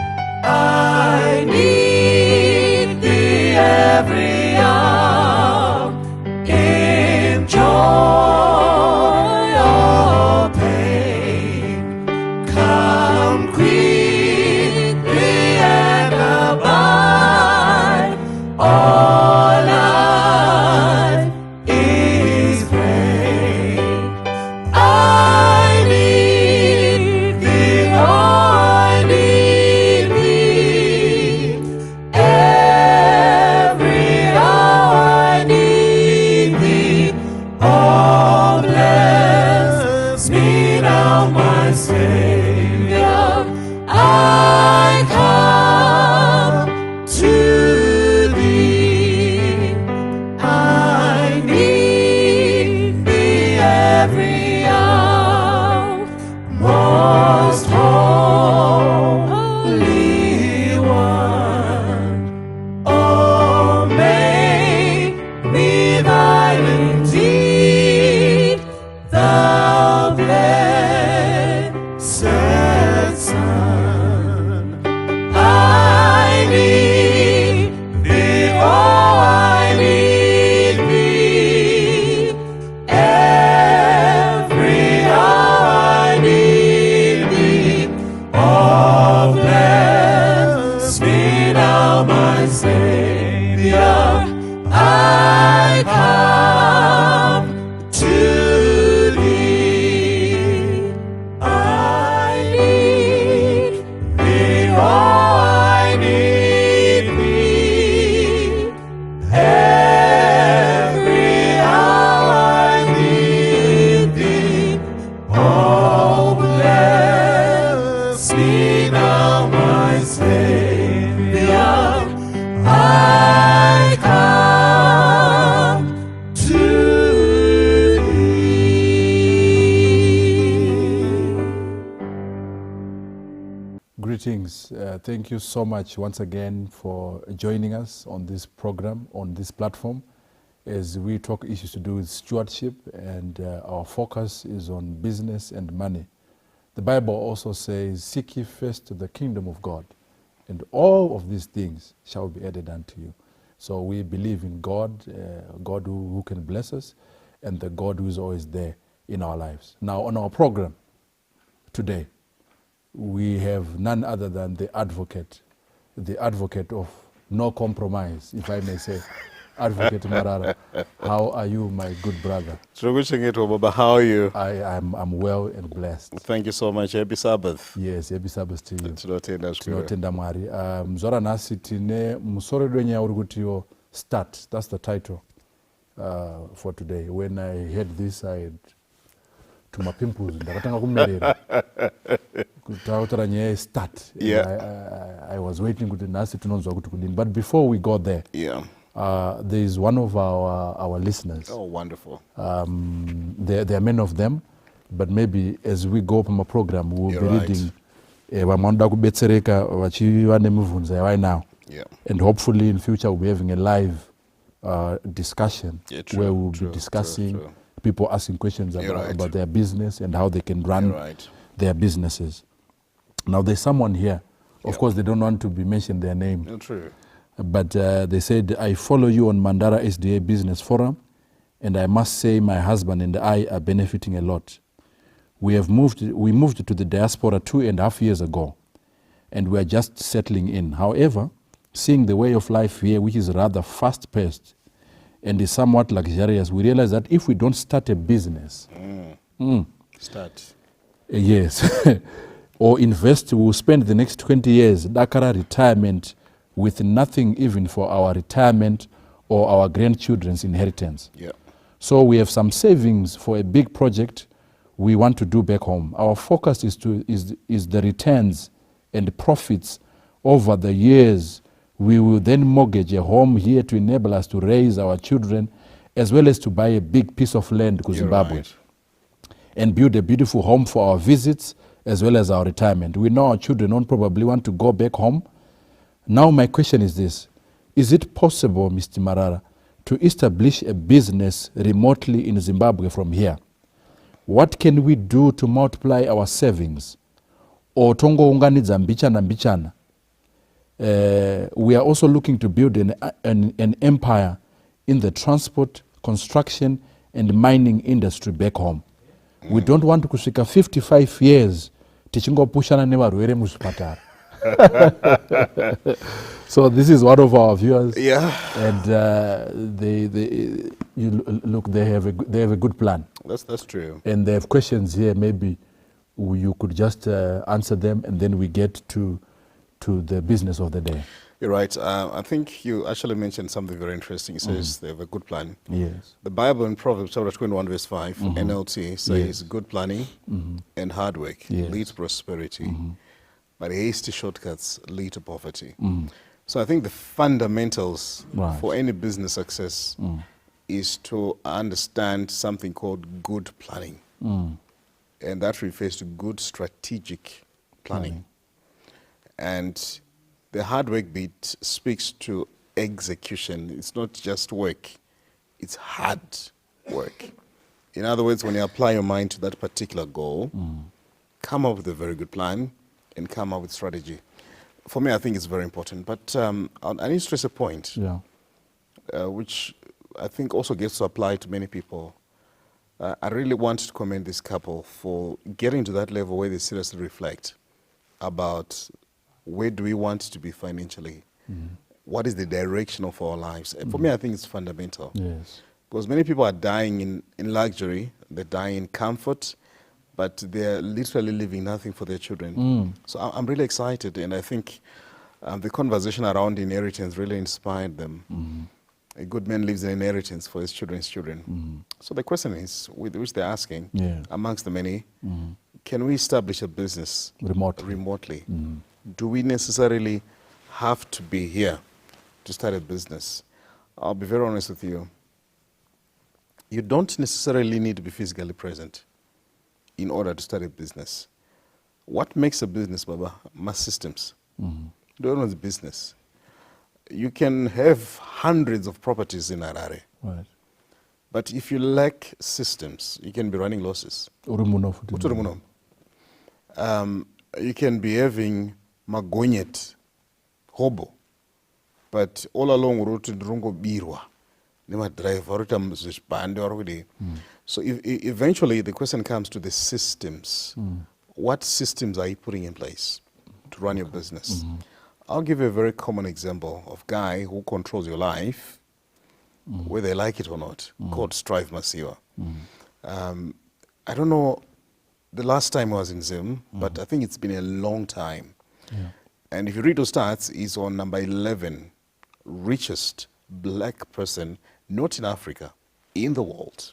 I need thee every hour, in joy or pain. Come quickly and abide. All life is vain. I need thee, oh, I need thee. Every hour I need thee. Oh, bless me now, my Savior. I come to thee. I need thee every hour. Most Holy One, oh, make me thine indeed, thou blessed Son. I need thee, oh, I need thee. Every hour I need thee. Oh, bless me now, my Savior. I come to thee. I need thee, oh, I need thee. Every hour I need thee. Oh, bless me now, my Savior. I come to Greetings. Thank you so much once again for joining us on this program, on this platform, as we talk issues to do with stewardship, and our focus is on business and money. The Bible also says, seek ye first the kingdom of God, and all of these things shall be added unto you. So we believe in God, God who can bless us, and the God who is always there in our lives. Now, on our program today, we have none other than the advocate of no compromise, if I may say, Advocate Mandara. How are you, my good brother? Baba, how are you? I'm well and blessed. Thank you so much. Happy Sabbath. Yes, happy Sabbath to you. Tinotenda Mwari. Mzora nasi tine musorero wenya uri kuti yo start. That's the title for today. When I heard this, I had to my pimples. Ndakatanga kummerera. Kutautara nyaya start. I was waiting kuti nasi tinonzwa kuti kudini. But before we go there, there is one of our listeners. Oh, wonderful. There are many of them, but maybe as we go from a program, we'll be reading Vamanda kubetsereka vachiva nemibvunzo yavai now. And hopefully in future we'll be having a live discussion where we'll be discussing, people asking questions about their business and how they can run their businesses. Now there's someone here, of course they don't want to be mentioned their name. True. But they said, I follow you on Mandara SDA Business Forum, and I must say my husband and I are benefiting a lot. We moved to the diaspora 2.5 years ago, and we are just settling in. However, seeing the way of life here, which is rather fast-paced and is somewhat luxurious, we realize that if we don't start a business, yes, or invest, we will spend the next 20 years, Dakara retirement, with nothing even for our retirement or our grandchildren's inheritance. So we have some savings for a big project we want to do back home. Our focus is the returns and profits over the years. We will then mortgage a home here to enable us to raise our children, as well as to buy a big piece of land to Zimbabwe and build a beautiful home for our visits as well as our retirement. We know our children don't probably want to go back home. Now my question is this: is it possible, Mr. Marara, to establish a business remotely in Zimbabwe from here. What can we do to multiply our savings? Or tongounganidza mbichana. We are also looking to build an empire in the transport, construction, and mining industry back home. We don't want to kusvika 55 years tichingopushana nevarwere muzvipatara. So this is one of our viewers. Yeah. And they have a good plan. That's true. And they have questions here. Maybe you could just answer them, and then we get to the business of the day. You're right. I think you actually mentioned something very interesting. It says they have a good plan. Yes. The Bible in Proverbs chapter 21 verse 5, NLT, says Yes. good planning and hard work Yes. lead to prosperity, but hasty shortcuts lead to poverty. So I think the fundamentals Right. for any business success is to understand something called good planning. And that refers to good strategic planning. And the hard work bit speaks to execution. It's not just work, it's hard work. In other words, when you apply your mind to that particular goal, come up with a very good plan and come up with strategy. For me, I think it's very important. But I need to stress a point, which I think also gets to apply to many people. I really want to commend this couple for getting to that level where they seriously reflect about where do we want to be financially? What is the direction of our lives? And for me, I think it's fundamental. Yes. Because many people are dying in luxury, they're dying in comfort, but they're literally leaving nothing for their children. So I'm really excited, and I think the conversation around inheritance really inspired them. A good man leaves an inheritance for his children's children. So the question is, which they're asking, amongst the many, can we establish a business remotely? Do we necessarily have to be here to start a business? I'll be very honest with you. You don't necessarily need to be physically present in order to start a business. What makes a business, Baba? My systems. Don't know the business. You can have hundreds of properties in Harare. Right. But if you lack systems, you can be running losses. You can be having magonyet, hobo, but all along route ndrongo birwa. So eventually the question comes to the systems. What systems are you putting in place to run your business? I'll give you a very common example of a guy who controls your life, whether they like it or not, called Strive Masiwa. I don't know the last time I was in Zim, but I think it's been a long time. And if you read those stats, he's on number 11, richest black person, not in Africa, in the world.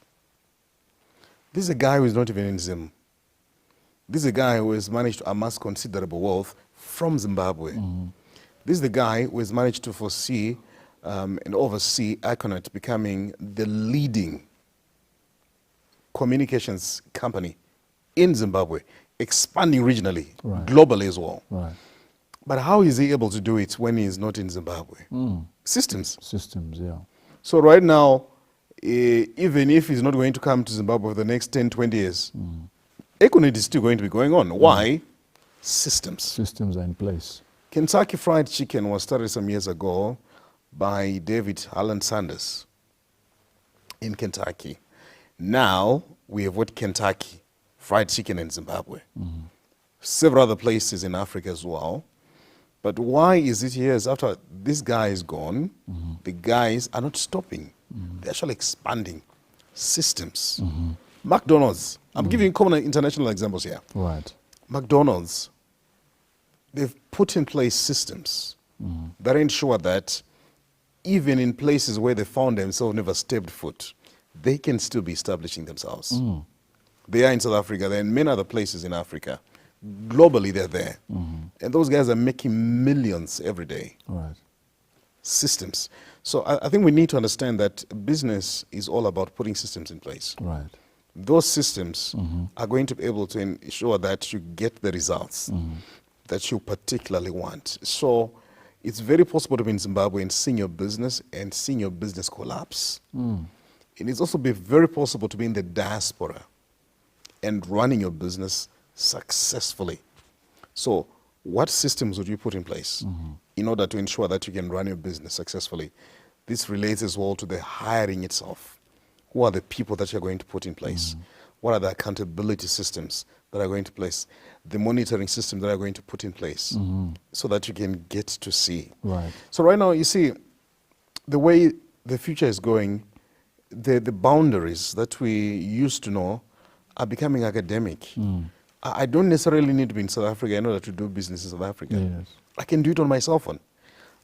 This is a guy who is not even in Zim. This is a guy who has managed to amass considerable wealth from Zimbabwe. This is the guy who has managed to foresee and oversee Iconet becoming the leading communications company in Zimbabwe, expanding regionally, globally as well. But how is he able to do it when he is not in Zimbabwe? Systems. Systems, yeah. So right now, even if he's not going to come to Zimbabwe for the next 10, 20 years, Econet is still going to be going on. Why? Systems. Systems are in place. Kentucky Fried Chicken was started some years ago by David Alan Sanders in Kentucky. Now we have what Kentucky Fried Chicken in Zimbabwe. Several other places in Africa as well. But why is it years after this guy is gone, the guys are not stopping. They're actually expanding systems. McDonald's, I'm giving common international examples here. Right. McDonald's, they've put in place systems that ensure that even in places where they found themselves never stepped foot, they can still be establishing themselves. They are in South Africa, they're in many other places in Africa. Globally, they're there. And those guys are making millions every day. Right. Systems. So I think we need to understand that business is all about putting systems in place. Right. Those systems are going to be able to ensure that you get the results that you particularly want. So It's very possible to be in Zimbabwe and seeing your business collapse. It is also very possible to be in the diaspora and running your business successfully. So what systems would you put in place in order to ensure that you can run your business successfully? This relates as well to the hiring itself. Who are the people that you're going to put in place? What are the accountability systems that are going to place? The monitoring system that are going to put in place so that you can get to see. Right. So right now, you see, the way the future is going, the boundaries that we used to know are becoming academic. I don't necessarily need to be in South Africa in order to do business in South Africa. Yes. I can do it on my cell phone.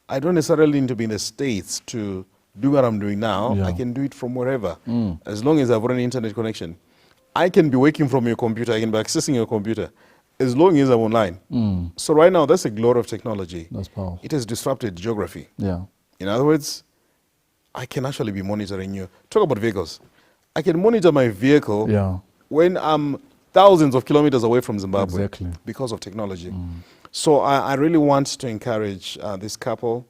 I don't necessarily need to be in the States to do what I'm doing now. Yeah. I can do it from wherever, as long as I've got an internet connection. I can be working from your computer. I can be accessing your computer as long as I'm online. So right now, that's the glory of technology. That's powerful. It has disrupted geography. Yeah. In other words, I can actually be monitoring you. Talk about vehicles. I can monitor my vehicle when I'm thousands of kilometers away from Zimbabwe because of technology. So I really want to encourage this couple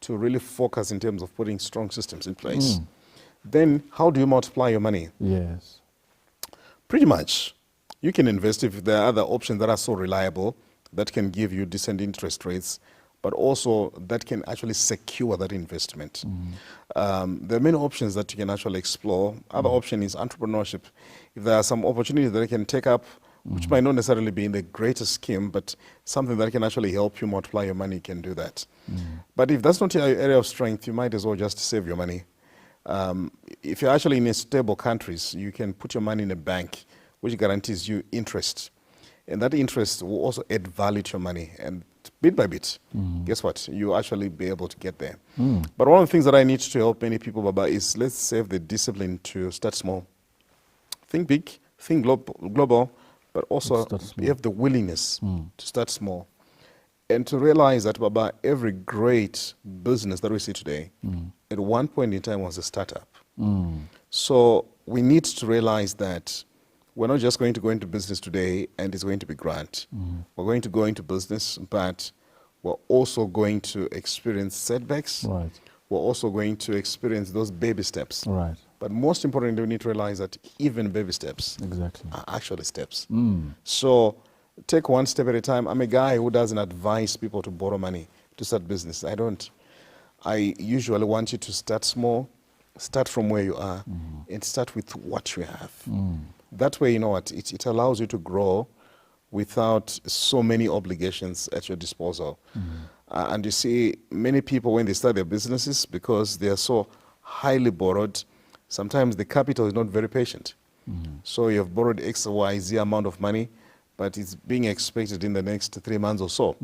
to really focus in terms of putting strong systems in place. Then how do you multiply your money? Yes. Pretty much. You can invest if there are other options that are so reliable that can give you decent interest rates, but also that can actually secure that investment. There are many options that you can actually explore. Other option is entrepreneurship. If there are some opportunities that you can take up, which might not necessarily be in the greatest scheme, but something that can actually help you multiply your money, you can do that. But if that's not your area of strength, you might as well just save your money. If you're actually in stable countries, you can put your money in a bank, which guarantees you interest. And that interest will also add value to your money. And bit by bit, guess what? You actually be able to get there. But one of the things that I need to help many people, Baba, is let's have the discipline to start small. Think big, think global, but also you have the willingness to start small. And to realize that, Baba, every great business that we see today, at one point in time was a startup. So we need to realize that we're not just going to go into business today and it's going to be grand. We're going to go into business, but we're also going to experience setbacks. Right. We're also going to experience those baby steps. Right. But most importantly, we need to realize that even baby steps are actually steps. So take one step at a time. I'm a guy who doesn't advise people to borrow money to start business. I don't. I usually want you to start small, start from where you are, and start with what you have. That way, you know what, it allows you to grow without so many obligations at your disposal. And you see, many people, when they start their businesses, because they are so highly borrowed, sometimes the capital is not very patient. So you have borrowed X, Y, Z amount of money, but it's being expected in the next 3 months or so.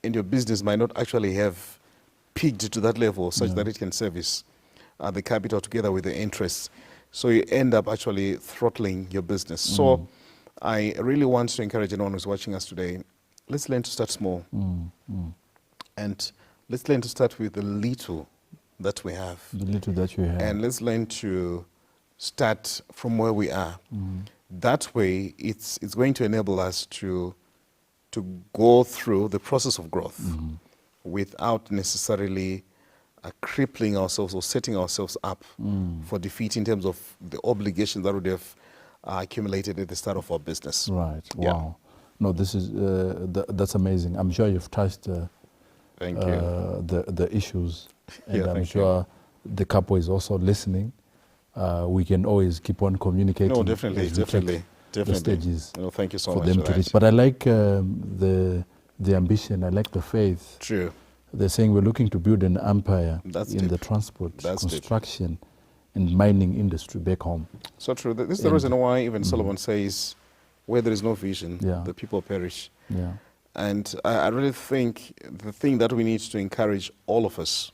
And your business might not actually have peaked to that level such that it can service the capital together with the interest. So you end up actually throttling your business. So I really want to encourage anyone who's watching us today, let's learn to start small. And let's learn to start with the little that we have. The little that you have. And let's learn to start from where we are. That way, it's going to enable us to go through the process of growth without necessarily crippling ourselves or setting ourselves up for defeat in terms of the obligations that would have accumulated at the start of our business. Right. Wow. No, this is that's amazing. I'm sure you've touched Thank you. the issues, and I'm thank sure the couple is also listening. We can always keep on communicating. No, definitely, as we take the stages. No, thank you so for much them for to that. reach. But I like the ambition. I like the faith. True. They're saying we're looking to build an empire That's in deep. the transport, That's deep. construction, and mining industry back home. So true. This is the reason why even Solomon says, where there is no vision, the people perish. Yeah. And I really think the thing that we need to encourage all of us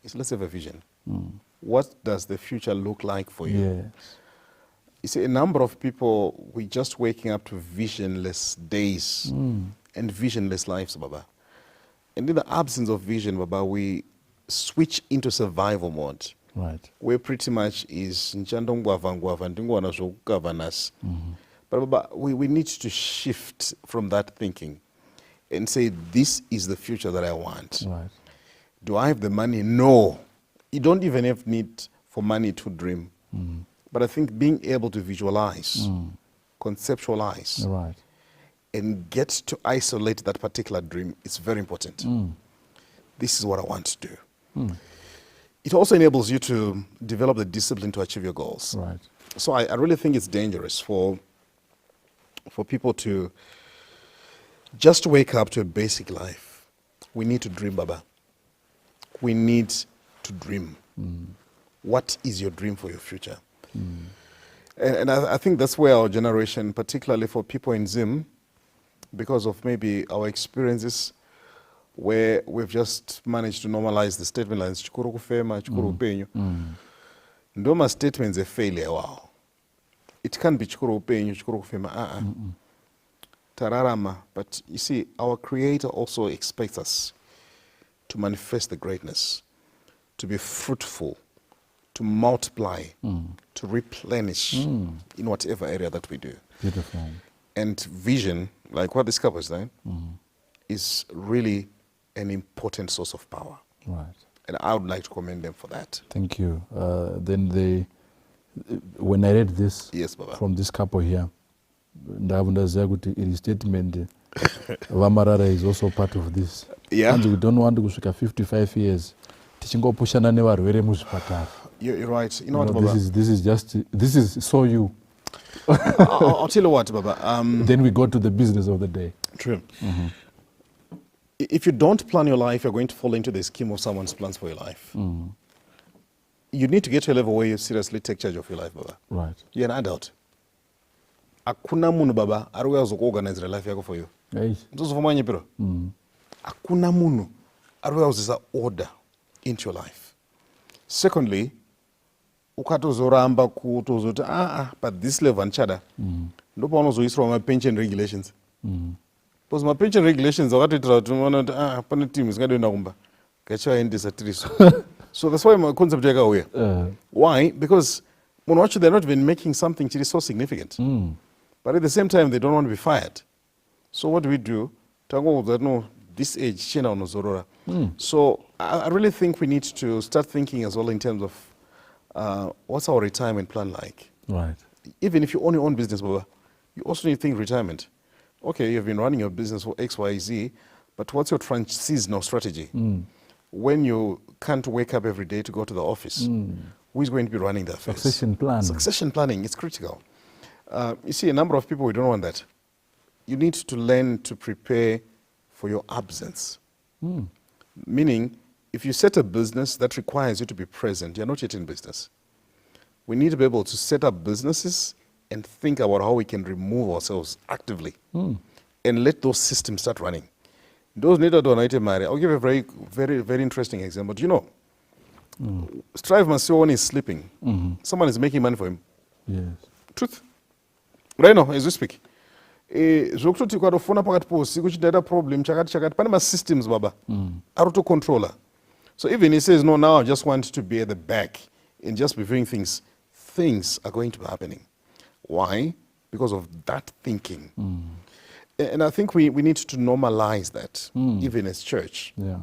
is let's have a vision. What does the future look like for you? Yes. You see, a number of people, we're just waking up to visionless days and visionless lives, Baba. And in the absence of vision, Baba, we switch into survival mode. Right. Where pretty much is but Baba, we need to shift from that thinking and say, this is the future that I want. Right. Do I have the money? No. You don't even have need for money to dream. But I think being able to visualize, conceptualize, Right. and get to isolate that particular dream is very important. This is what I want to do. It also enables you to develop the discipline to achieve your goals. Right. So I really think it's dangerous for people to just wake up to a basic life. We need to dream, Baba. We need to dream. What is your dream for your future? And I think that's where our generation, particularly for people in Zim, because of maybe our experiences where we've just managed to normalize the statement lines, chikuru kufema, chikuru upenyu. Ndoma statements a failure, wow. It can't be chikuru upenyu, chikuru kufema, tararama. But you see, our Creator also expects us to manifest the greatness, to be fruitful, to multiply, to replenish in whatever area that we do. Beautiful. And vision, like what this couple is saying, is really an important source of power. Right. And I would like to commend them for that. Thank you. Then when I read this from this couple here, ndavundaziva kuti iri statement Vamarara is also part of this. Yeah. And we don't want to kusvika 55 years tichingopushana nevarwere muzvipatara. You're right. You know what, Baba? This is so you. I'll tell you what, Baba. Then we go to the business of the day. True. If you don't plan your life, you're going to fall into the scheme of someone's plans for your life. You need to get to a level where you seriously take charge of your life, Baba. Right. You're an adult. Akuna munhu, Baba, ariweza kuorganize life yako for you. Ndozofumanya piro. Akuna munhu ariweza order into your life. Secondly, ukatozoramba kutozoti but this level anchada ndopa unozoiswa ma-pension regulations. Because ma-pension regulations wakatoitira kuti unoona kuti pane team isingadoenda kumba ngachivaendesa tiriso. So that's why my concept yakauya. Why? Because munhu wacho they're not even making something chiri so significant. But at the same time they don't want to be fired. So what do? Tangoudza no, this age chena unozorora. So I really think we need to start thinking as well in terms of what's our retirement plan like. Right. Even if you own your own business, Baba, you also need to think retirement. Okay, you've been running your business for X, Y, Z, but what's your transitional strategy? When you can't wake up every day to go to the office, who is going to be running that office? Succession planning. Succession planning is critical. You see, a number of people, we don't want that. You need to learn to prepare for your absence. Meaning, if you set a business that requires you to be present, you're not yet in business. We need to be able to set up businesses and think about how we can remove ourselves actively and let those systems start running. Those need to do I'll give a very, very, very interesting example. Do you know, Strive Masion is sleeping. Someone is making money for him. Yes. Truth. Right now, as we speak. Zvokutoti ukatofona pakati pousiku chidaita problem chakati pane ma-systems, Baba, auto-controller. So even he says, no, now I just want to be at the back and just be doing things. Things are going to be happening. Why? Because of that thinking. And I think we need to normalize that, even as church. Yeah.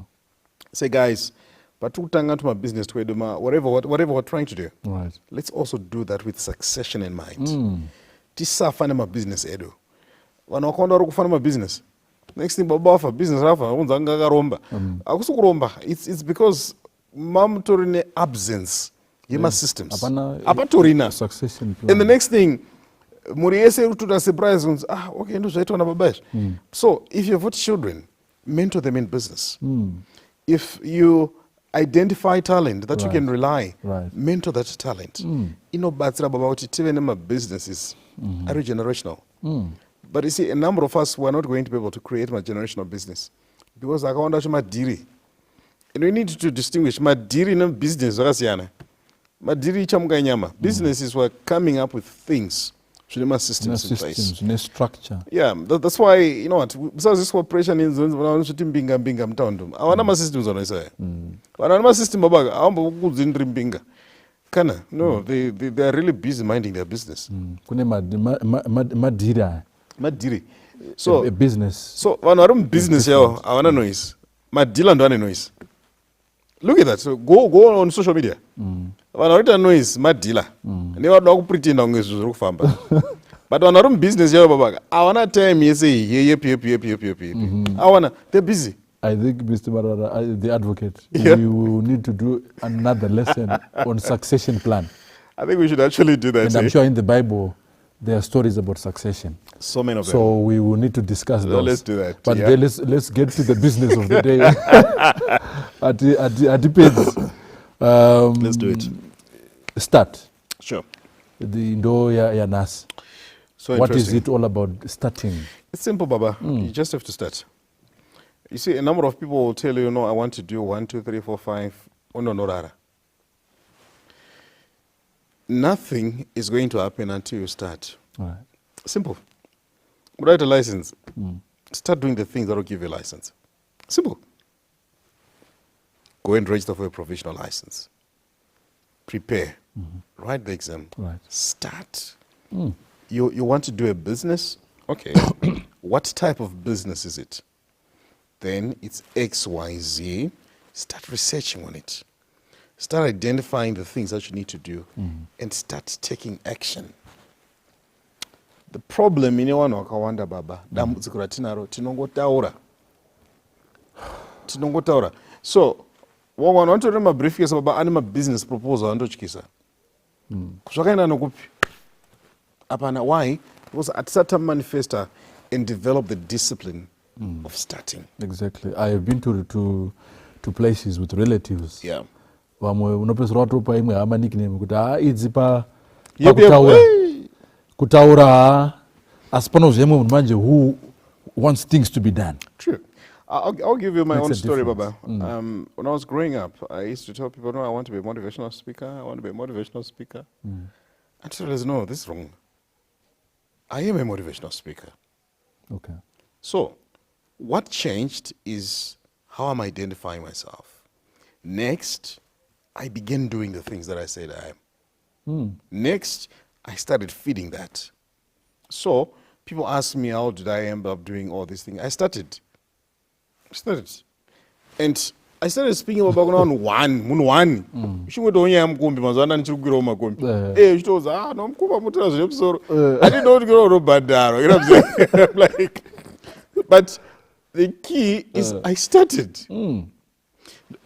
Say, guys, but my business, whatever we're trying to do, right. Let's also do that with succession in mind. Tisafane ma business edu. Wanakonda kufana ma business. Next thing baba fa business rafa unza ngakaromba. Akusukuromba. It's because mam torine absence yema systems. Apatorina succession plan. And the next thing muriese to the surprise okay ndo zvaitwa na baba. So if you've got children, mentor them in business. If you identify talent that you can rely, mentor that talent. Inobatsira baba kuti tive nema businesses are generational. But you see, a number of us were not going to be able to create my generational business because I can't madiri. And we need to distinguish madiri and business. Madiri chamuka nyama. Businesses were coming up with things. Systems in place. Structure. Yeah, that's why, you know what, besides this operation in Mbinga mtondo. Awana ma systems on isa. Awana ma system babaga, awamba kuzindri Mbinga. Kana, no, they are really busy minding their business. Kune madira. Madiri. So a business. So wanarum business yao awana noise. Madila ndo ane noise. Look at that. So go on social media. Vanhu vanoita noise madhila nevanoda kupretenda kunge zvinhu zviri kufamba but vanhu vari mubusiness yavo baba havana time yese yepi awana they're busy. I think, Mr. Mandara, the advocate, Yeah. we will need to do another lesson on succession plan. I think we should actually do that. And I'm sure in the Bible there are stories about succession. So many of them. So we will need to discuss those. Let's do that. But yeah. then let's get to the business of the day. It depends. Let's do it. Start. Sure. The Indo ya nas. So what is interesting. it all about starting? It's simple, Baba. You just have to start. You see, a number of people will tell you, no, I want to do 1, 2, 3, 4, 5. Oh, no, no, rara. Nothing is going to happen until you start. All right. Simple. Write a license. Start doing the things that will give you a license. Simple. Go and register for a provisional license. Prepare. Write the exam. Right. Start. You want to do a business? Okay. What type of business is it? Then it's XYZ. Start researching on it. Start identifying the things that you need to do and start taking action. The problem in one wakawanda baba dambudziko ratinaro tinongotaura. So wamwana wanotora mabriefcase baba ane mabusiness proposal anotyisa. Zvakaenda nokupi? Apana. Why? Because atisati manifesta and develop the discipline of starting. Exactly. I have been to places with relatives. Yeah. Vamwe unopesera watopa imwe hama nickname kuti idzi kutaura asi panozvemwe munhu manje who wants things to be done. True. I'll give you my Makes own a story, difference. Baba. When I was growing up, I used to tell people, no, I want to be a motivational speaker. I want to be a motivational speaker. And so realized, no, this is wrong. I am a motivational speaker. Okay. So what changed is how I'm identifying myself. Next, I began doing the things that I said I am. Next, I started feeding that. So people ask me, how did I end up doing all these things? I started. And I started speaking about one. Uchingotonya mukombi mazwana ndichikukwirawo makombi. Uchitoza nomukomba mutira zvine musoro. I didn't know to go badaro. You know what I'm saying? I'm like, but the key is I started.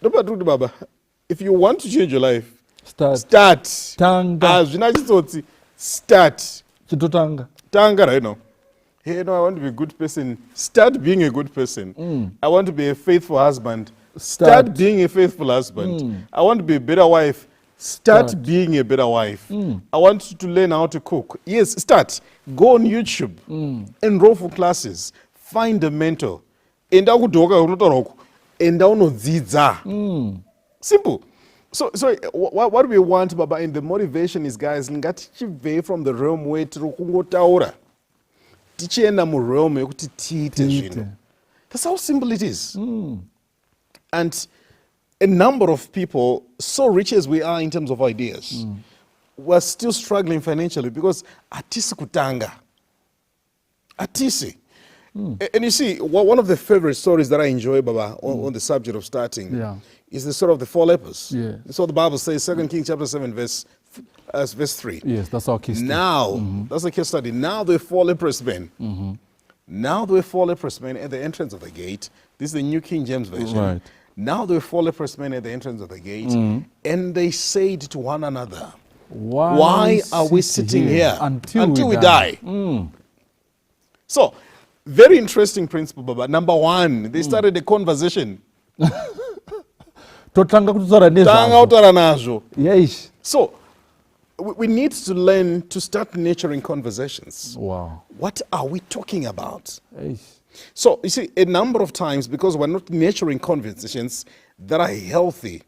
Nobody Baba. If you want to change your life, start. Tanga. Start. Tanga right now. Hey, no, I want to be a good person. Start being a good person. I want to be a faithful husband. Start being a faithful husband. I want to be a better wife. Start being a better wife. I want to learn how to cook. Yes, start. Go on YouTube. Enroll for classes. Find a mentor. Enda kudoka unotoroko. Enda unodzidza. Simple. So what do we want, Baba? And the motivation is, guys, ngatichibve from the realm where tiri kungotaura. Tichienda mu realm yekuti tiite zvinhu. That's how simple it is. And a number of people, so rich as we are in terms of ideas, we're still struggling financially because atisi kutanga. Atisi. And you see, one of the favorite stories that I enjoy, Baba, on the subject of starting is the story of the 4 lepers. Yeah. So the Bible says, 2 Kings chapter 7, verse 3. Yes, that's our case study. Now, that's the case study. Now there were 4 leprous men. Now there were 4 leprous men at the entrance of the gate. This is the New King James Version. Right. Now there were 4 leprous men at the entrance of the gate, and they said to one another, Why are we sitting here until we die? So, very interesting principle, Baba. Number 1, they started a conversation. Yes. So, we need to learn to start nurturing conversations. Wow. What are we talking about? Yes. So, you see, a number of times, because we're not nurturing conversations that are healthy,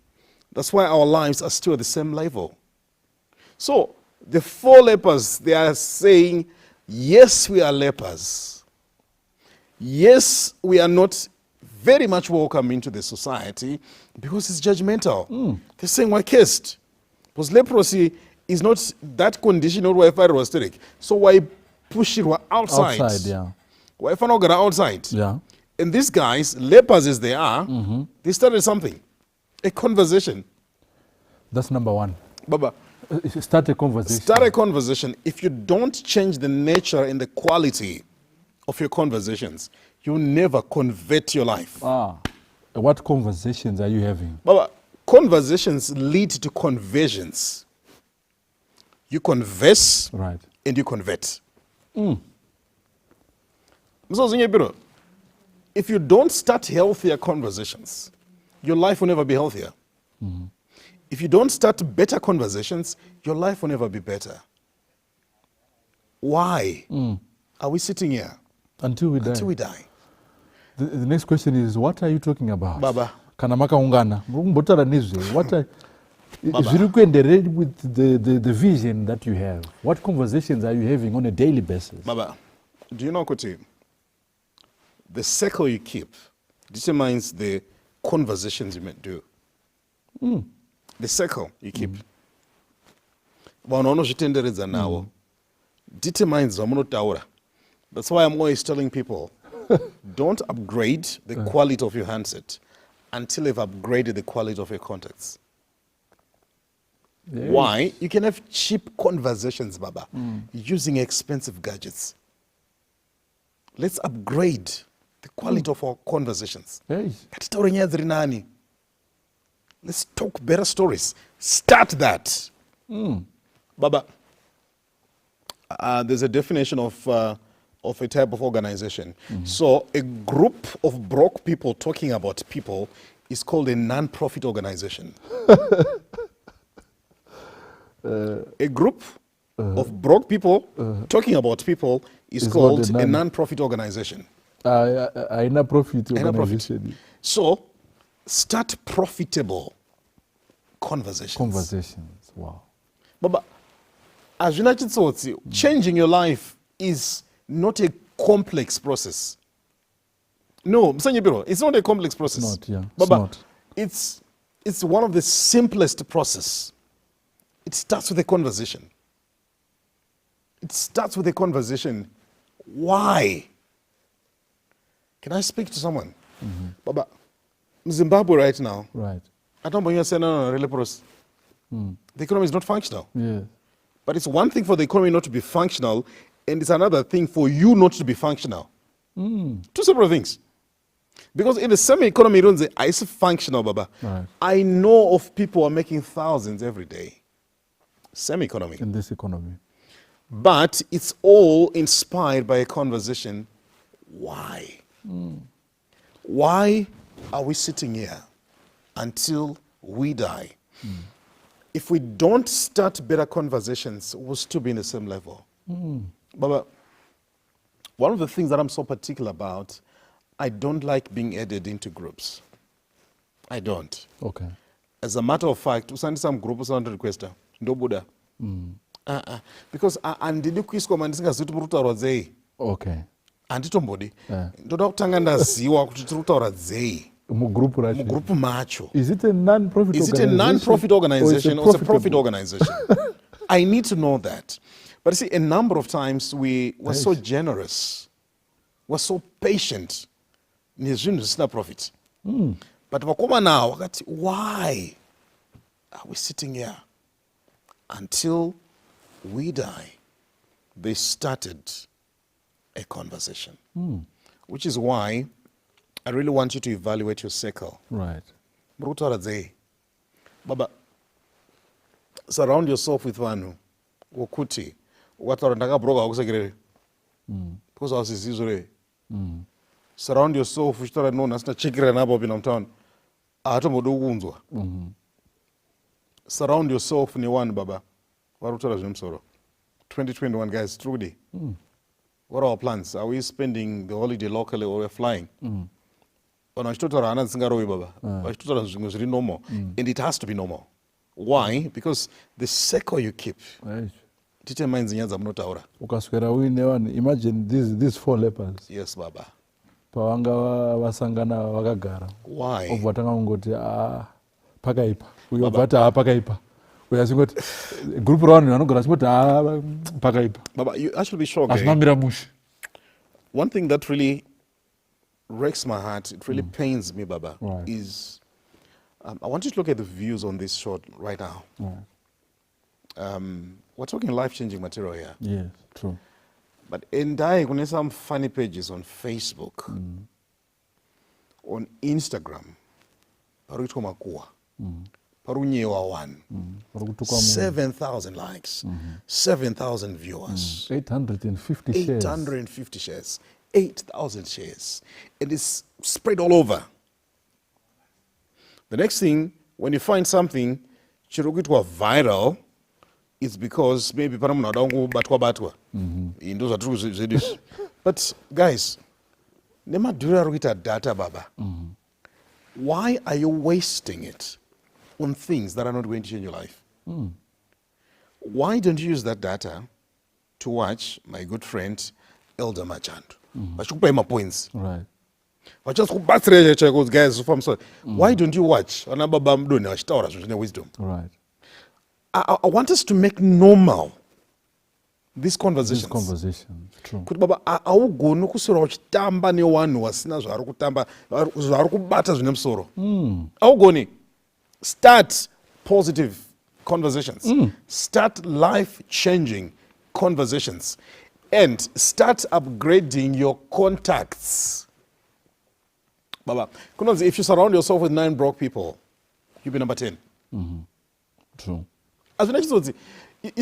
that's why our lives are still at the same level. So, the 4 lepers, they are saying, yes, we are lepers. Yes, we are not very much welcome into the society because it's judgmental. They're saying we're cursed. Because leprosy is not that condition or why fire was sterilic. So why push it outside? Outside, yeah. Why if I not get outside? Yeah. And these guys, lepers as they are, they started something. A conversation. That's number one. Baba, start a conversation. Start a conversation. If you don't change the nature and the quality of your conversations, you never convert your life. What conversations are you having? Baba, conversations lead to conversions. You converse, right, and you convert. If you don't start healthier conversations, your life will never be healthier. If you don't start better conversations, your life will never be better. Why are we sitting here? Until we die. Until we die. The next question is, what are you talking about? Baba. Kana makaungana. What are Baba. If you read with the vision that you have, what conversations are you having on a daily basis? Baba, do you know, Kuti, the circle you keep determines the conversations you may do. The circle you keep. Determines what. That's why I'm always telling people, don't upgrade the quality of your handset until you've upgraded the quality of your contacts. Yes. Why? You can have cheap conversations, Baba, using expensive gadgets. Let's upgrade the quality of our conversations. Yes. Let's talk better stories. Start that. Baba, there's a definition of a type of organization. So a group of broke people talking about people is called a non-profit organization. A group of broke people talking about people is called a non-profit organization. A non-profit organization. So start profitable conversations. Conversations, wow. Baba, as United States, changing your life is not a complex process. No, it's not a complex process. It's not, yeah. Baba, it's one of the simplest process. It starts with a conversation. It starts with a conversation. Why? Can I speak to someone? Baba, in Zimbabwe right now, right. I don't believe you're no, really process. The economy is not functional. Yeah. But it's one thing for the economy not to be functional, and it's another thing for you not to be functional. Two separate things. Because in the same economy, don't say, I say functional, Baba. Right. I know of people who are making thousands every day. Same economy. In this economy. But it's all inspired by a conversation. Why? Why are we sitting here until we die? If we don't start better conversations, we'll still be in the same level. Baba, one of the things that I'm so particular about, I don't like being added into groups. I don't. Okay. As a matter of fact, usandi some group usandi requester ndobuda. Because andidi kuiswa mandisingazivi kuti murikutaura zei. Okay. Anditombodi. Ndoda kutanga ndaziwa kuti tiri kutaura zei. Mugroup macho. Is it a non-profit organization? Is it a non-profit organization or it's a profit organization? I need to know that. But you see, a number of times we were so generous, we're so patient. It's not profit. But why are we sitting here until we die? They started a conversation, which is why I really want you to evaluate your circle. Right. Baba, surround yourself with vanhu wokuti wataura ndakabroka wakusekerere because ausizizure. Surround yourself uchitaura no nasina chekerera napo pina mtown atombode kuunzwa. Surround yourself nevanhu baba vari kutaura zvine musoro. 2021 guys, truly. What are our plans? Are we spending the holiday locally or we're flying? And it has to be normal. Why? Because the circle you keep determines the answer. Imagine these four lepers. Yes, Baba. Pawanga vasangana vakagara. Why? Obvatanga ngoti pakaipa. Uyobvata pakaipa. Uyasingoti group round vanogara singoti pakaipa. Baba, you actually be shocked. One thing that really wrecks my heart, it really pains me, Baba, is I want you to look at the views on this short right now. We're talking life-changing material here. Yes, true. But in Dai, when there's some funny pages on Facebook, on Instagram, Paruito Makuwa, Parunyewa one, 7,000 likes, 7,000 viewers, 850 shares. 850 shares, 8,000 shares. It is spread all over. The next thing, when you find something, chirokitwa viral, it's because maybe paramuna dongo batwa batwa. Those are true. But guys, nema dura rokita data baba. Why are you wasting it on things that are not going to change your life? Why don't you use that data to watch my good friend Elder Machano? Vachikupa my points. Right. Guys, why don't you watch wisdom? Right. I want us to make normal these conversations. This conversation, true. Kuti baba augoni kusora uchitamba nevanhu vasina zvari kutamba zvari kubata zvine musoro. Augoni. Start positive conversations. Start life-changing conversations. And start upgrading your contacts. Baba, if you surround yourself with 9 broke people, you'll be number 10. True. As you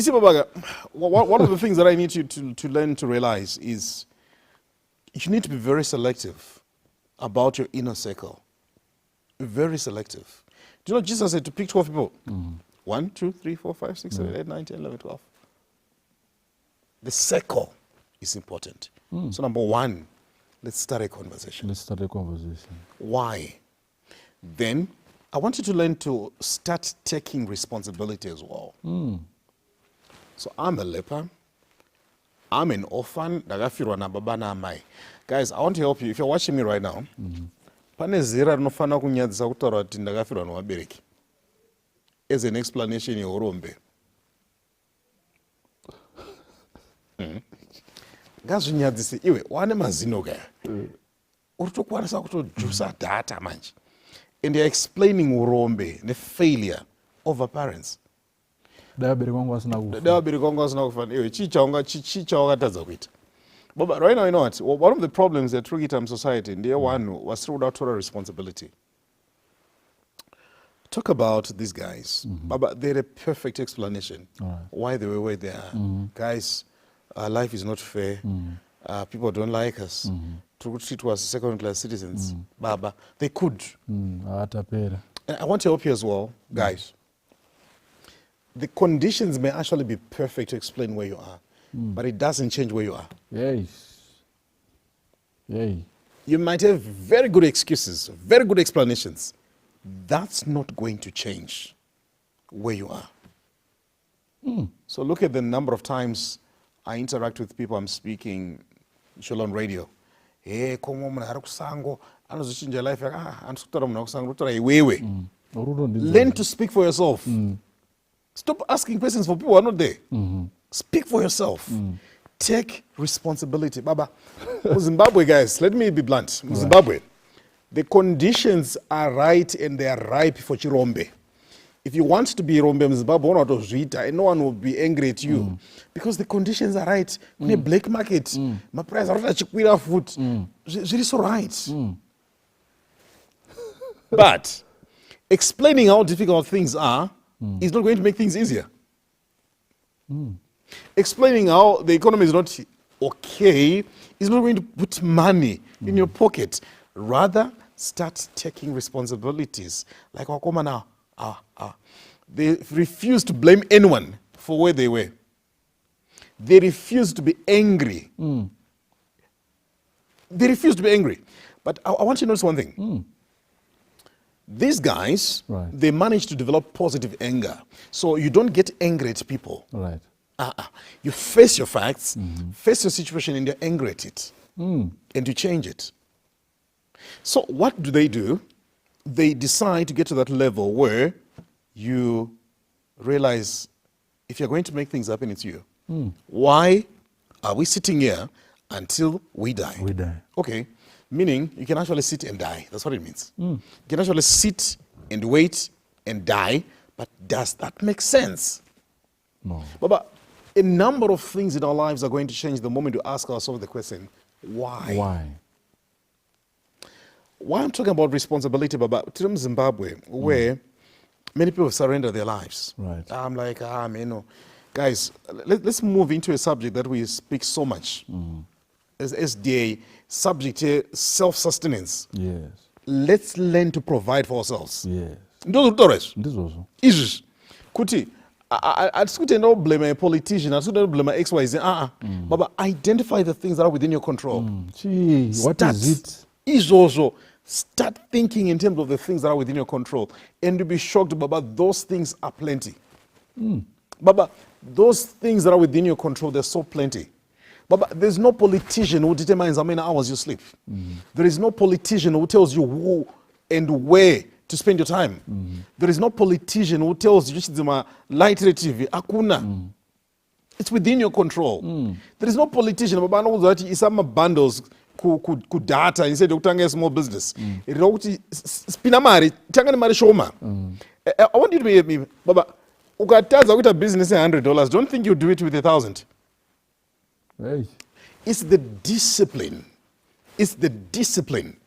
see, Baba, one of the things that I need you to learn to realize is you need to be very selective about your inner circle. Very selective. Do you know Jesus said to pick 12 people? 1, 2, 3, 4, 5, 6, 7, 8, 9, 10, 11, 12. The circle is important. So number 1, let's start a conversation. Let's start a conversation. Why? Then I want you to learn to start taking responsibility as well. So I'm a leper. I'm an orphan. Guys, I want to help you. If you're watching me right now, as an explanation yeurombe. Ngazvinyadzise iwe wane mazino kaya. Uri tokwanisa kutojusa data manje. And they're explaining urombe, the failure of our parents. But right now, you know what? One of the problems that Trugitam society, and the one was through without total responsibility. Talk about these guys. Baba, they had a perfect explanation why they were where they are. Guys, life is not fair. People don't like us. To treat us as second-class citizens. Baba, they could. And I want to help you as well, guys. The conditions may actually be perfect to explain where you are, but it doesn't change where you are. Yes. Yay. You might have very good excuses, very good explanations. That's not going to change where you are. So look at the number of times I interact with people I'm speaking on radio. Hey, life. Learn to speak for yourself. Stop asking questions for people who are not there. Speak for yourself. Take responsibility. Baba, Zimbabwe, guys, let me be blunt. Zimbabwe, the conditions are right and they are ripe for Chirombe. If you want to be Rombe in Zimbabwe, no one will be angry at you. Because the conditions are right. In the black market, my price are chikwira food. It is so right. But explaining how difficult things are is not going to make things easier. Explaining how the economy is not okay is not going to put money in your pocket. Rather, start taking responsibilities. Like Wakoma now. They refuse to blame anyone for where they were. They refuse to be angry. They refuse to be angry. But I want you to notice one thing. These guys, they manage to develop positive anger. So you don't get angry at people. Right. You face your facts, face your situation, and you're angry at it. And you change it. So what do? They decide to get to that level where you realize if you're going to make things happen, it's you. Why are we sitting here until we die? We die. Okay. Meaning you can actually sit and die. That's what it means. You can actually sit and wait and die. But does that make sense? No. Baba, a number of things in our lives are going to change the moment we ask ourselves the question, why? Why? Why I'm talking about responsibility, Baba, to Zimbabwe, where many people surrender their lives. Right. I'm like, guys, let's move into a subject that we speak so much. As SDA, subject here, self-sustenance. Yes. Let's learn to provide for ourselves. Yes. This also. Isis. Kuti, I don't blame a politician, I don't blame a XYZ. Baba, identify the things that are within your control. Gee, what is it? Is also start thinking in terms of the things that are within your control. And you'll be shocked, Baba, those things are plenty. Baba, those things that are within your control, they're so plenty. Baba, there's no politician who determines how many hours you sleep. There is no politician who tells you who and where to spend your time. There is no politician who tells you light TV. Akuna. It's within your control. There is no politician. Baba knows that it's some bundles ku data instead of a small business. Spinamari, Tanganamari Shoma. I want you to be me, Baba. Ukataza with a business $100. Don't think you do it with 1,000. Hey. It's the discipline. It's the discipline.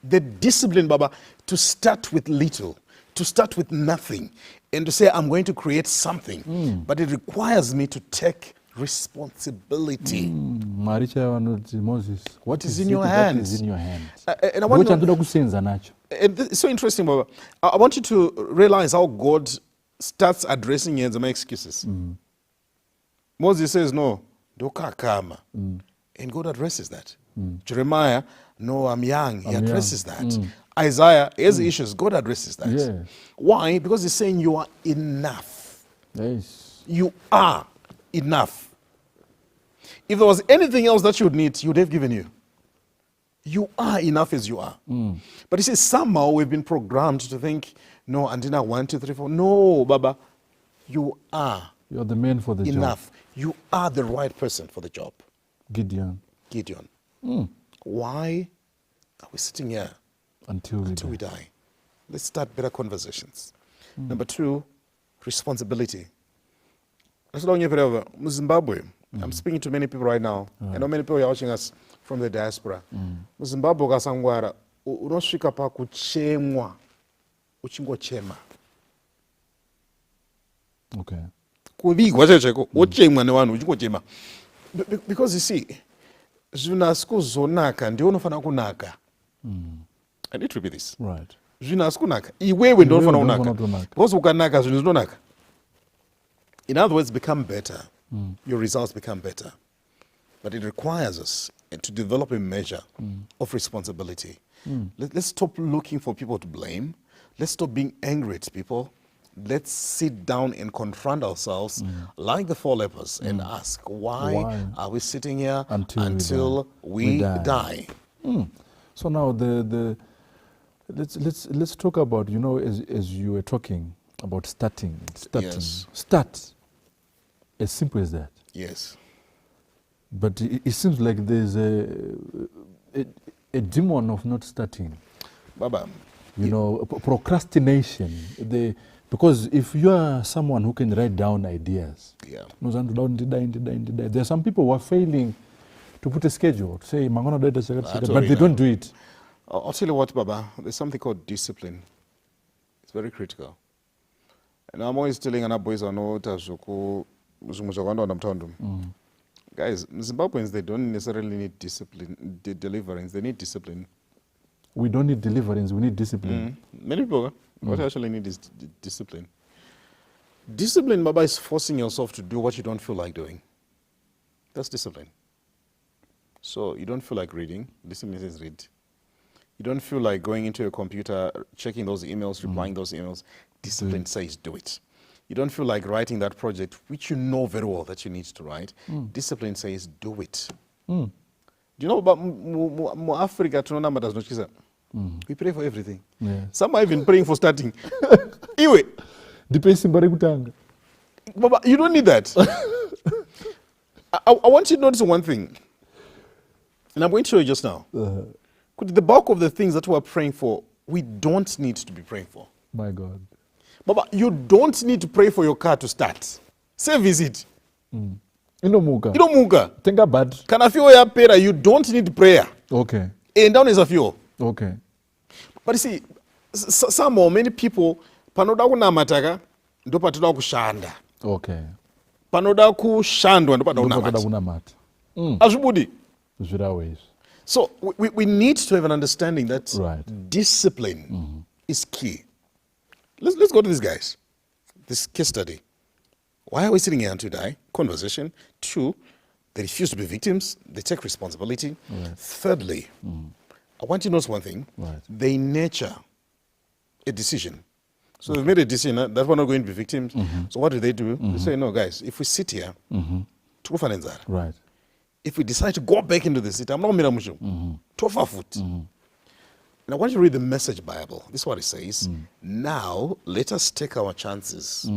The discipline, Baba, to start with little, to start with nothing, and to say, I'm going to create something. But it requires me to take responsibility. Moses, what is in your hands? What is in your hands? And I want it's so interesting, Baba. I want you to realize how God starts addressing you and my excuses. Moses says, no, doka kama. And God addresses that. Jeremiah, no, I'm young. He addresses that. Isaiah has issues. God addresses that. Yeah. Why? Because he's saying you are enough. Yes. You are enough. If there was anything else that you would need, he would have given you. You are enough as you are. But he says somehow we've been programmed to think, no, Andina 1, 2, 3, 4. No, Baba, you are. You're the man for the job. Enough. You are the right person for the job. Gideon. Why are we sitting here until we die? Let's start better conversations. Number 2, responsibility. Zimbabwe, I'm speaking to many people right now. I know many people are watching us from the diaspora. Zimbabwe kasangwara unosvika pakuchemwa uchingochema. Okay. Kuvigwa cheko wochemwa nevanhu uchingochema. Because you see, zvinhu zonaka ndiwe unofana kunaka. I need to repeat this. Right. Zvinhu kunaka. Iwewe ndiwe unofana kunaka. Because ukanaka zvinhu zvinonaka. In other words, become better. Your results become better. But it requires us to develop a measure of responsibility. Let's stop looking for people to blame. Let's stop being angry at people. Let's sit down and confront ourselves like the 4 lepers and ask, why are we sitting here until we die? So now let's talk about, as you were talking about starting. Yes. Start. As simple as that. Yes. But it seems like there's a demon of not starting. Baba. Procrastination. Because if you are someone who can write down ideas, there are some people who are failing to put a schedule, to say, but they don't do it. I'll tell you what, Baba, there's something called discipline. It's very critical. And I'm always telling our boys, guys, Zimbabweans, they don't necessarily need discipline, deliverance. They need discipline. We don't need deliverance, we need discipline. Many people, what I actually need is discipline. Discipline, Baba, is forcing yourself to do what you don't feel like doing. That's discipline. So you don't feel like reading, discipline says read. You don't feel like going into your computer, checking those emails, replying those emails, discipline says do it. You don't feel like writing that project, which you know very well that you need to write, discipline says do it. Do you know about Africa? We pray for everything. Yeah. Some are even praying for starting. Anyway, Baba, you don't need that. I want you to notice one thing, and I'm going to show you just now. The bulk of the things that we're praying for, we don't need to be praying for. My God. Baba, you don't need to pray for your car to start. Service it. Inomuka. Inomuka. Think about. Kana fuel yapera, you don't need prayer. Okay. And down is a fuel. Okay. But you see, some or many people, panoda kunamataka, ndo patoda kushanda. Okay. Panoda kushandwa ndo patoda kunamata. Azubudi. Ways. So we need to have an understanding that discipline is key. Let's go to these guys. This case study. Why are we sitting here today? Conversation. 2, they refuse to be victims. They take responsibility. Right. Thirdly, I want you to notice one thing. Right. They nurture a decision. So they've made a decision that we're not going to be victims. So what do? They say, no, guys, if we sit here, right. If we decide to go back into the city, I'm not miramushu. Tofa foot. And I want you to read the Message Bible. This is what it says. Now, let us take our chances.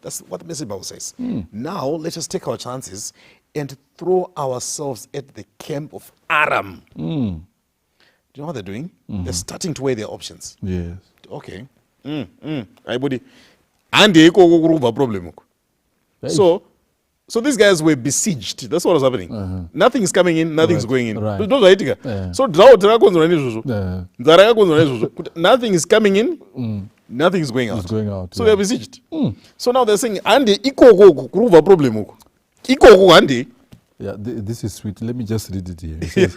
That's what the Message Bible says. Now, let us take our chances and throw ourselves at the camp of Aram. Do you know what they're doing? They're starting to weigh their options. Yes. Okay. Everybody. And they go problem. So these guys were besieged. That's what was happening. Nothing is coming in, nothing's going in. Right. So nothing is coming in, nothing is going out. So they're besieged. So now they're saying, Andy, problem. Yeah, this is sweet. Let me just read it here. It says,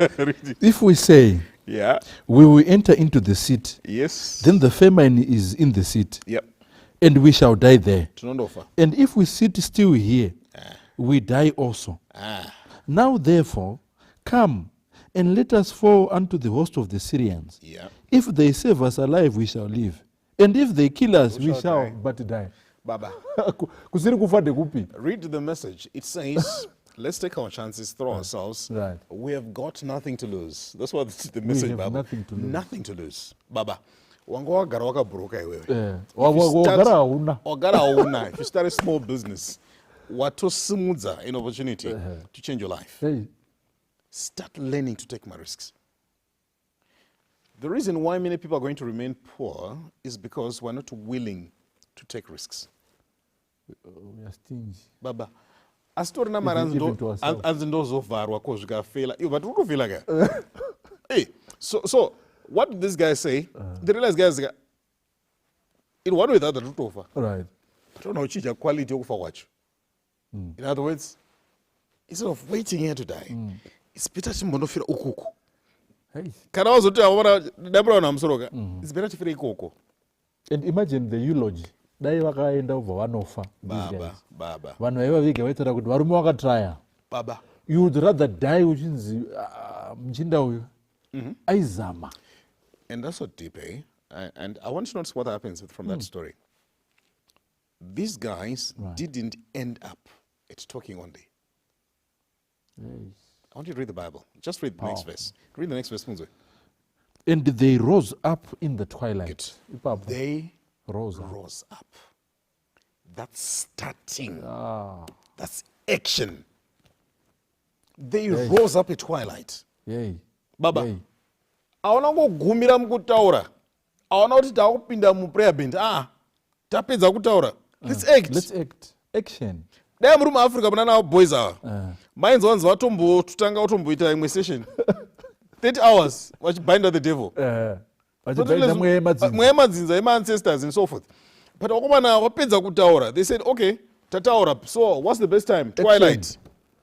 if we say, we will enter into the city, then the famine is in the city, and we shall die there. And if we sit still here, we die also. Now therefore, come and let us fall unto the host of the Syrians. If they save us alive, we shall live. And if they kill us, we shall but die. Baba. Read Read the Message. It says, let's take our chances, throw ourselves. Right. We have got nothing to lose. That's what the Message have Bible. nothing to lose. Nothing to lose. Baba. Wagara wakabhuruka iwewe. Wagara hauna. If you start a small business, watosimudza an opportunity to change your life. Start learning to take more risks. The reason why many people are going to remain poor is because we're not willing to take risks. We are stingy. Baba, asitorina mari anzi ndozovharwa kozvikafela iwo but urikufela ka. Hey, so what did this guy say? They realized guys in one way or the other totofa. Right. Don't know uchija quality yokufa kwacho. In other words, instead of waiting here to die, it's better to monofira ukuku. Kana wazoti awona dabra na msoroka. It's better to fira ikoko. And imagine the eulogy. Dai vakaenda over vanofa. Baba. Vanhu vaivavige vaitaura kuti varume vakatraya. Baba. You would rather die uchinzi muchinda uyu aizama. And that's so deep, eh? And I want you to notice what happens from that story. These guys didn't end up at talking one day. I want you to read the Bible. Just read the next verse. Read the next verse. And they rose up in the twilight. They rose up. That's starting. That's action. They rose up at twilight. Baba. Aona kugumira mukutaura. Aona kuti takupinda mu prayer band. Tapedza kutaura. Let's act. Action. Dai muri muAfrica muna nawo boys awa. Mainzi wanzi tanga watomboita imwe session. 30 hours vachibinda the devil. Mwemadzinza ema-ancestors and so forth. But wakomana wapedza kutaura. They said, okay, tataura. So what's the best time? Twilight.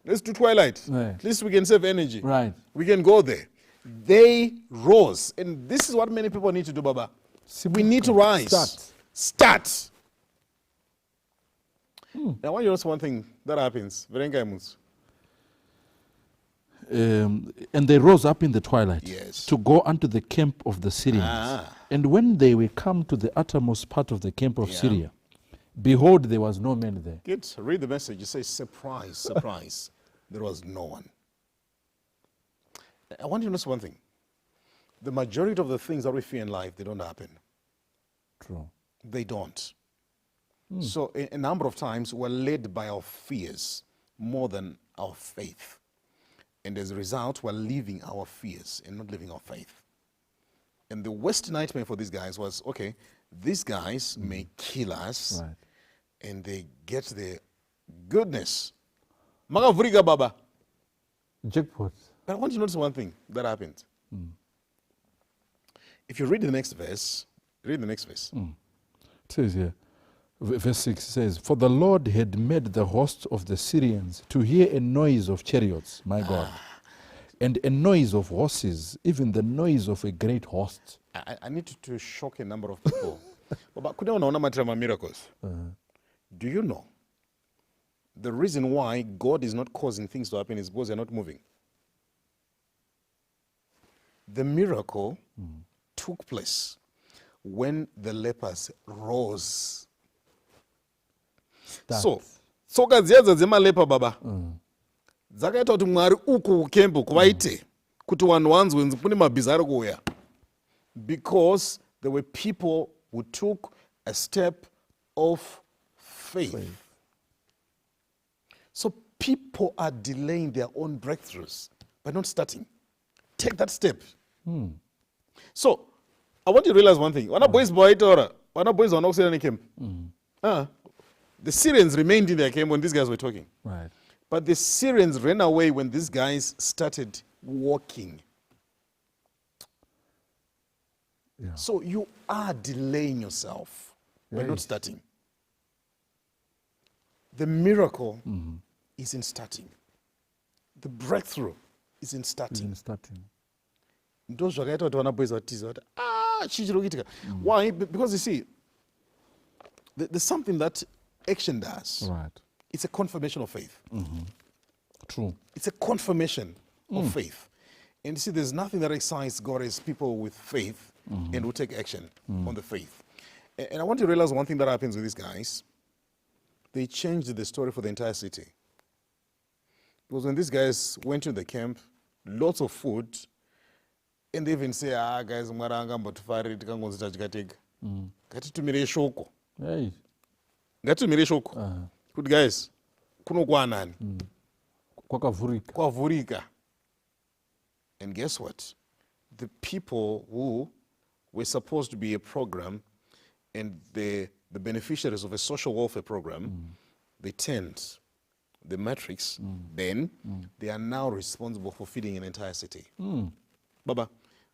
Let's do twilight. At least we can save energy. Right. We can go there. They rose. And this is what many people need to do, Baba. We need to rise. Start. Now, I want you to notice one thing that happens. And they rose up in the twilight to go unto the camp of the Syrians. And when they were come to the uttermost part of the camp of Syria, behold, there was no man there. Read the Message. It says, surprise, surprise. There was no one. I want you to notice one thing. The majority of the things that we fear in life, they don't happen. True. They don't. So a number of times we're led by our fears more than our faith. And as a result, we're living our fears and not living our faith. And the worst nightmare for these guys was, okay, these guys may kill us, and they get their goodness. Magavuriga baba. Jackpot. But I want you to notice one thing that happened. If you read the next verse, read the next verse. It says here, verse 6 says, "For the Lord had made the host of the Syrians to hear a noise of chariots, my God, and a noise of horses, even the noise of a great host." I need to shock a number of people. But could you know miracles? Do you know the reason why God is not causing things to happen is because they're not moving? The miracle took place when the lepers rose. So tsoka dziedza dzemalepa baba dzakaita kuti Mwari uku kukembo kuvaite kuti vanhu vanzwe nzi kune mabhiza ari kuuya, because there were people who took a step of faith. So people are delaying their own breakthroughs by not starting. Take that step. So I want you to realize one thing. When boys are not saying camp, the Syrians remained in their camp when these guys were talking. Right. But the Syrians ran away when these guys started walking. Yeah. So you are delaying yourself by not starting. The miracle is in starting. The breakthrough is in starting. Why? Because you see, there's something that action does. Right. It's a confirmation of faith. True. It's a confirmation of faith. And you see, there's nothing that excites God as people with faith and who take action on the faith. And I want you to realize one thing that happens with these guys. They changed the story for the entire city. Because when these guys went to the camp, lots of food, and they even say, guys, mwaranga mbotufari tikangonzita chikatega. Ngatitumire shoko. Ngatitumire shoko. Kuti guys, kuno kwanani. Kwavurika. And guess what? The people who were supposed to be a program and the beneficiaries of a social welfare program, they turned the matrix, then they are now responsible for feeding an entire city. Baba,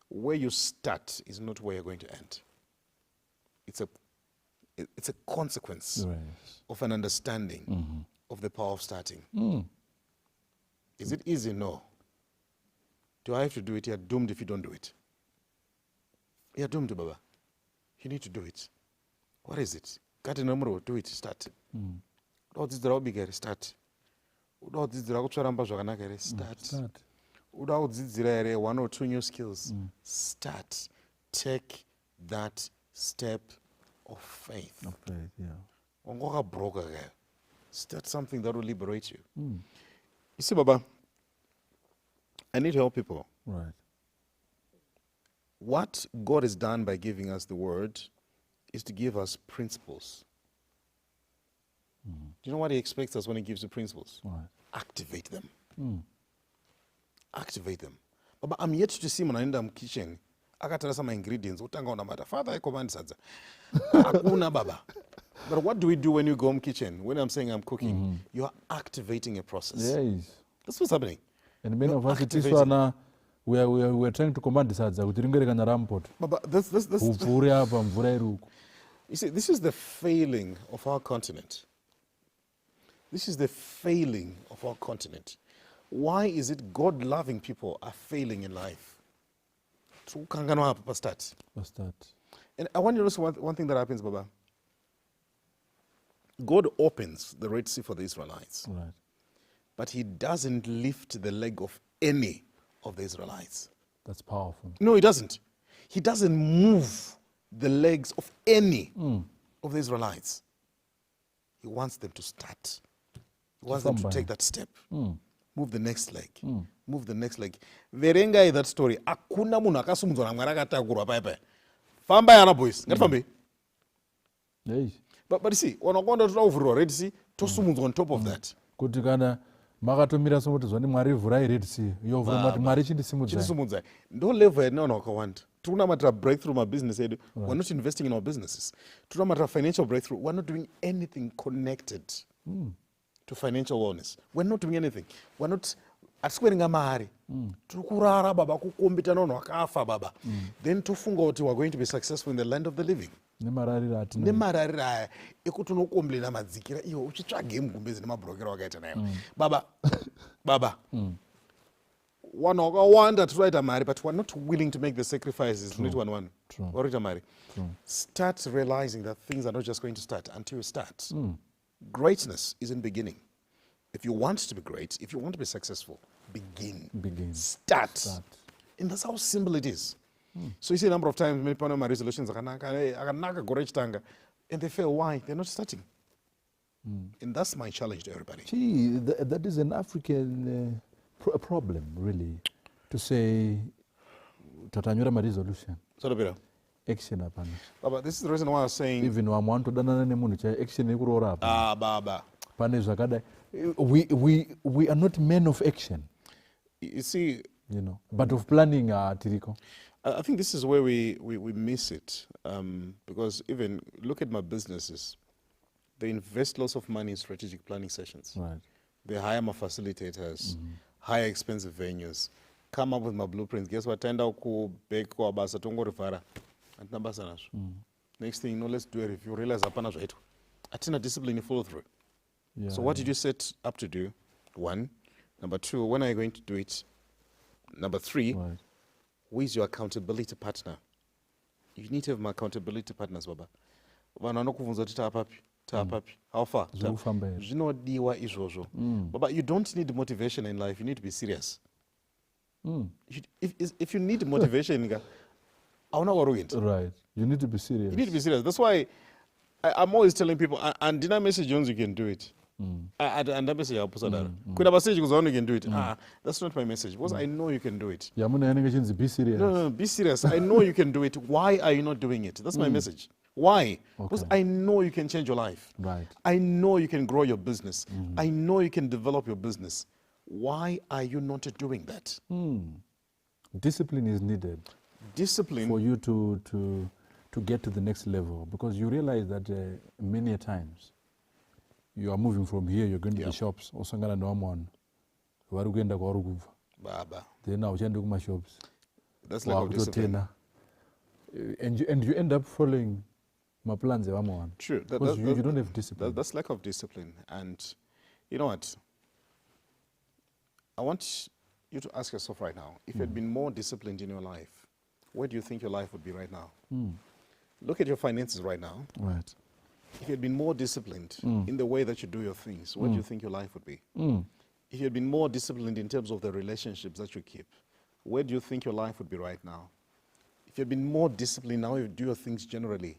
where you start is not where you're going to end. It's a consequence of an understanding of the power of starting. Is it easy? No. Do I have to do it? You're doomed if you don't do it. You're doomed, Baba. You need to do it. What is it? Got a number, do it, start. Start. Start. Start. 1 or 2 new skills. Start. Take that step of faith. Start something that will liberate you. You see, Baba, I need to help people. Right. What God has done by giving us the word is to give us principles. Do you know what he expects us when he gives you principles? Right. Activate them. Activate them. But I'm yet to see when I end up kitchen, I got some ingredients. Father, I command sadza. Akuna baba. But what do we do when you go home kitchen? When I'm saying I'm cooking, you are activating a process. Yes. That's what's happening. And many of us, it is one, we're trying to command the sadza. You see, this is the failing of our continent. This is the failing of our continent. Why is it God-loving people are failing in life? And I want you to know one thing that happens, Baba. God opens the Red Sea for the Israelites. Right. But he doesn't lift the leg of any of the Israelites. That's powerful. No, he doesn't. He doesn't move the legs of any of the Israelites. He wants them to start. He wants them to take that step. Move the next leg. Move the next leg. Verenga that story. Akuna munhu akasumudzwa naMwari akatakurwa paipai. Famba yana boys. Ngatifambe. But you see, when I go to Red Sea, tosumudzwa on top of that. Kuti kana makatomira somoti zvani mwari vhurai red sea yovhura mati mwari chindisimudzai chindisimudzai ndo level yatinaona wakawanda tiri kunamatira breakthrough mabusiness edu we're not investing in our businesses tiri kunamatira financial breakthrough we're not doing anything connected to financial wellness we're not doing anything we're not hatisi kuverenga mari tiri kurara baba kukombitana vanhu vakafa baba then tofunga kuti we're going to be successful in the land of the living nemarariro aya ekuti unokomblena madzikira iwo uchitsvage mugumbezi nemabhurokero wakaita nayo baba vanhu vakawanda tiri kuita mari but we're not willing to make the sacrifices tinoiti one warikuita mari start realizing that things are not just going to start until you start greatness is in beginning if you want to be great if you want to be successful begin start and that's how simple it is so you see a number of times many people my resolutions akanaka gore chitanga and they fail why they're not starting and that's my challenge to everybody. That is an African problem really to say tatanyora my resolution action hapana baba this is the reason why I was saying even wamwa todanana nemunhu cha action ekuroora hapana baba pane zvakadai we are not men of action you see but of planning tiriko I think this is where we miss it because even look at my businesses they invest lots of money in strategic planning sessions they hire my facilitators hire expensive venues come up with my blueprints guess what taenda kubhekwa basa tongorivhara hatina basa nazvo next thing let's do a review realize hapana zvaitwa hatina discipline follow through so what did you set up to do? One. Number two, when are you going to do it? Number three, who is your accountability partner? You need to have my accountability partners, baba. How far? Zvinodiwa izvozvo. Baba, you don't need motivation in life. You need to be serious. If you need motivation, right. You need to be serious. You need to be serious. That's why I'm always telling people, and did I message Jones, you can do it. And that message, could I message you can do it? That's not my message because I know you can do it. Be serious. No, be serious. I know you can do it. Why are you not doing it? That's my message. Why? Because I know you can change your life. Right. I know you can grow your business. I know you can develop your business. Why are you not doing that? Discipline is needed. Discipline for you to get to the next level because you realize that many times you are moving from here, you're going to the shops, osangana noamwana vari kuenda kwavari kubva baba then auchaende kumashops that's like discipline and you end up following maplans evamwe vanhu true because you don't have discipline. That's lack of discipline. And you know what, I want you to ask yourself right now, if you had been more disciplined in your life, where do you think your life would be right now? Look at your finances right now. Right. If you had been more disciplined in the way that you do your things, where do you think your life would be? If you had been more disciplined in terms of the relationships that you keep, where do you think your life would be right now? If you had been more disciplined now you do your things generally,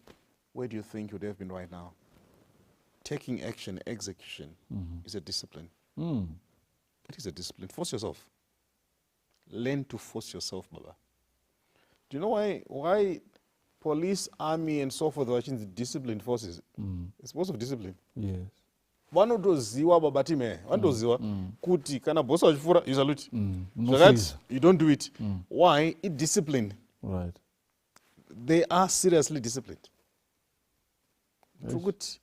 where do you think you would have been right now? Taking action, execution is a discipline. It is a discipline. Force yourself. Learn to force yourself, baba. Do you know why police, army, and so forth are actually disciplined forces? It's because of discipline. Yes. Vanotoziwa baba time, vanotoziwa kuti kana boss vachifura you salute. Zvakati you don't do it. Why? It's discipline. Right. They are seriously disciplined. Yes.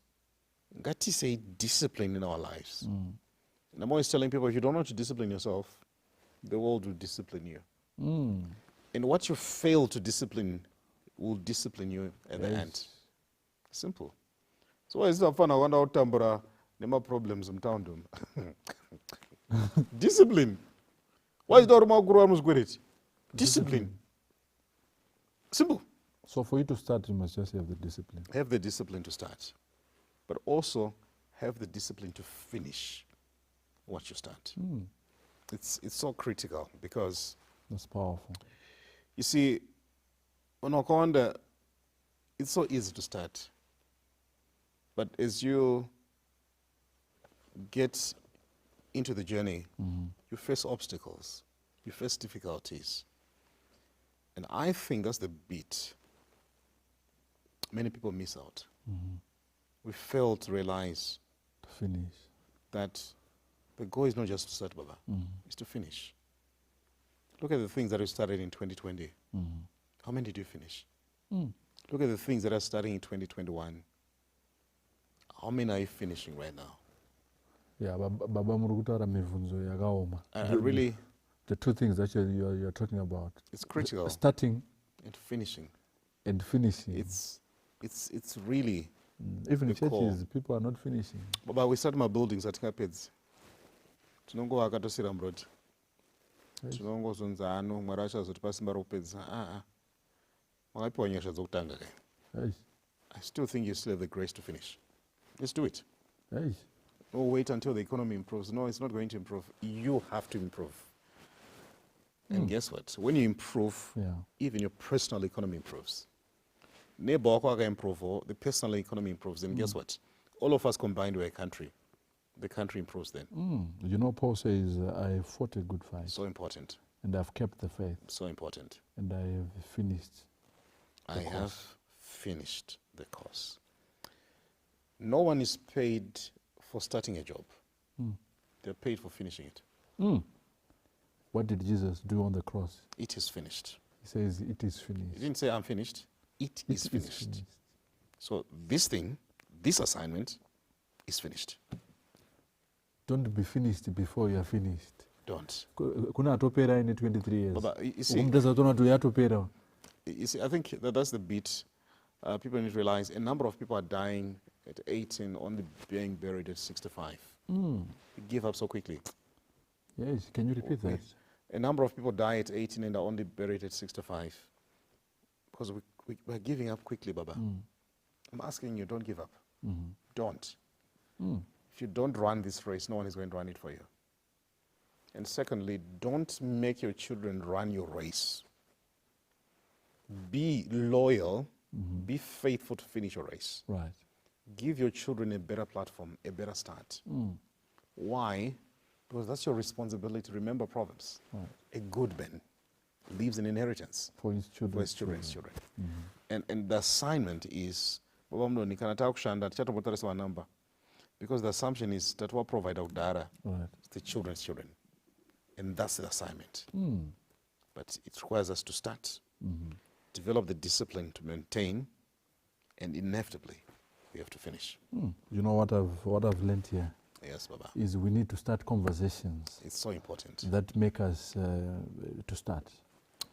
Ngati say discipline in our lives. And I'm always telling people, if you don't know how to discipline yourself, the world will discipline you. And what you fail to discipline will discipline you at the end. Simple. So why is it fun? I wonder how Tambura nema problems in town. Discipline. Why is the Roma Guru great? Discipline. Simple. So for you to start, you must just have the discipline. Have the discipline to start, but also have the discipline to finish what you start. It's so critical because that's powerful. You see, on Wakanda, it's so easy to start, but as you get into the journey, you face obstacles, you face difficulties, and I think that's the bit many people miss out. We fail to realize to finish that The goal is not just to start, Baba. It's to finish. Look at the things that you started in 2020. How many did you finish? Look at the things that are starting in 2021. How many are you finishing right now? Yeah, Baba Murugutara mivunzo yakaoma. Really, the two things that you're talking about. It's critical. Starting and finishing. And finishing. It's really even the churches, core. people are not finishing. Baba, we start my buildings at Kapeds. Tinongowaka tosira muroti. Tinongozonza ano Mwari achazotipa simba rokupedza. Makapiwa nyasha dzokutanga kai. I still think you still have the grace to finish. Let's do it. No, wait until the economy improves. No, it's not going to improve. You have to improve. And guess what? When you improve, even your personal economy improves. Neighbor wako improve, the personal economy improves. And guess what? All of us combined, we're a country. The country improves then. You know, Paul says, I fought a good fight. So important. And I've kept the faith. So important. And I have finished. I have finished the course. No one is paid for starting a job. They're paid for finishing it. What did Jesus do on the cross? It is finished. He says, it is finished. He didn't say, I'm finished. It is finished. So this thing, this assignment, is finished. Don't be finished before you are finished. Don't. Kuna atopera in 23 years. Baba, you see, I think that's the bit people need to realize. A number of people are dying at 18, only being buried at 65. You give up so quickly. Yes, can you repeat that? A number of people die at 18 and are only buried at 65. Because we're giving up quickly, Baba. I'm asking you, don't give up. Don't. If you don't run this race, no one is going to run it for you. And secondly, don't make your children run your race. Be loyal, be faithful to finish your race. Right. Give your children a better platform, a better start. Why? Because that's your responsibility. Remember Proverbs. A good man leaves an inheritance for his children. And the assignment is, because the assumption is that what provide Audara, the children's children. And that's the assignment. But it requires us to start, develop the discipline to maintain, and inevitably, we have to finish. You know what I've learned here? Yes, Baba. Is we need to start conversations. It's so important. That make us to start.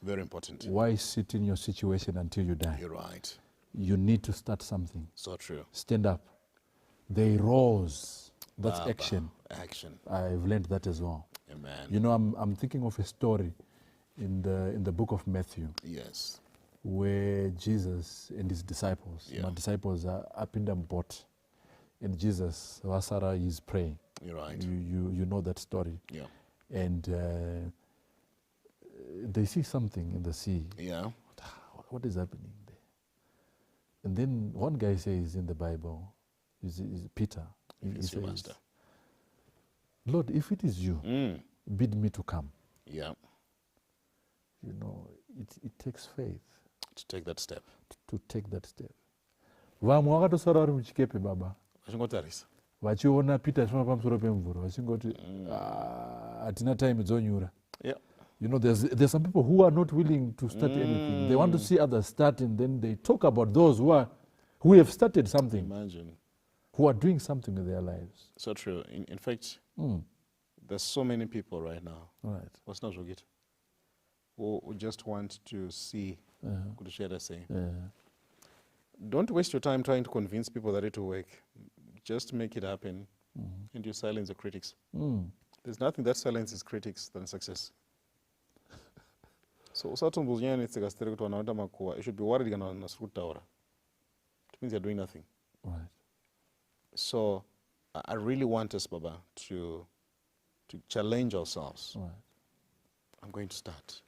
Very important. Why sit in your situation until you die? You're right. You need to start something. So true. Stand up. They rose. That's Baba. action. Action. I've learned that as well. Amen. You know, I'm thinking of a story in the book of Matthew. Yes. Where Jesus and his disciples, my disciples are up in the boat, and Jesus, Vasara, is praying. You're right. You know that story. Yeah. And they see something in the sea. Yeah. What is happening there? And then one guy says in the Bible, is Peter. He It's your says, master. Lord, if it is you, bid me to come. Yeah. You know, it takes faith. To take that step. To take that step. Vamwe vakatosara vari muchikepe baba. Vachingotarisa. Vachiona Peter zvima pamusoro pemvura. Vachingoti hatina time dzonyura. Yeah. You know, there's some people who are not willing to start anything. They want to see others start, and then they talk about those who have started something. Imagine. Who are doing something with their lives. So true. In fact, there's so many people right now. Right. What's not it? Who just want to see good share the same. Don't waste your time trying to convince people that it will work. Just make it happen, and you silence the critics. There's nothing that silences critics than success. So you should be worried it means you're doing nothing. Right. So I really want us, Baba, to challenge ourselves. Right. I'm going to start.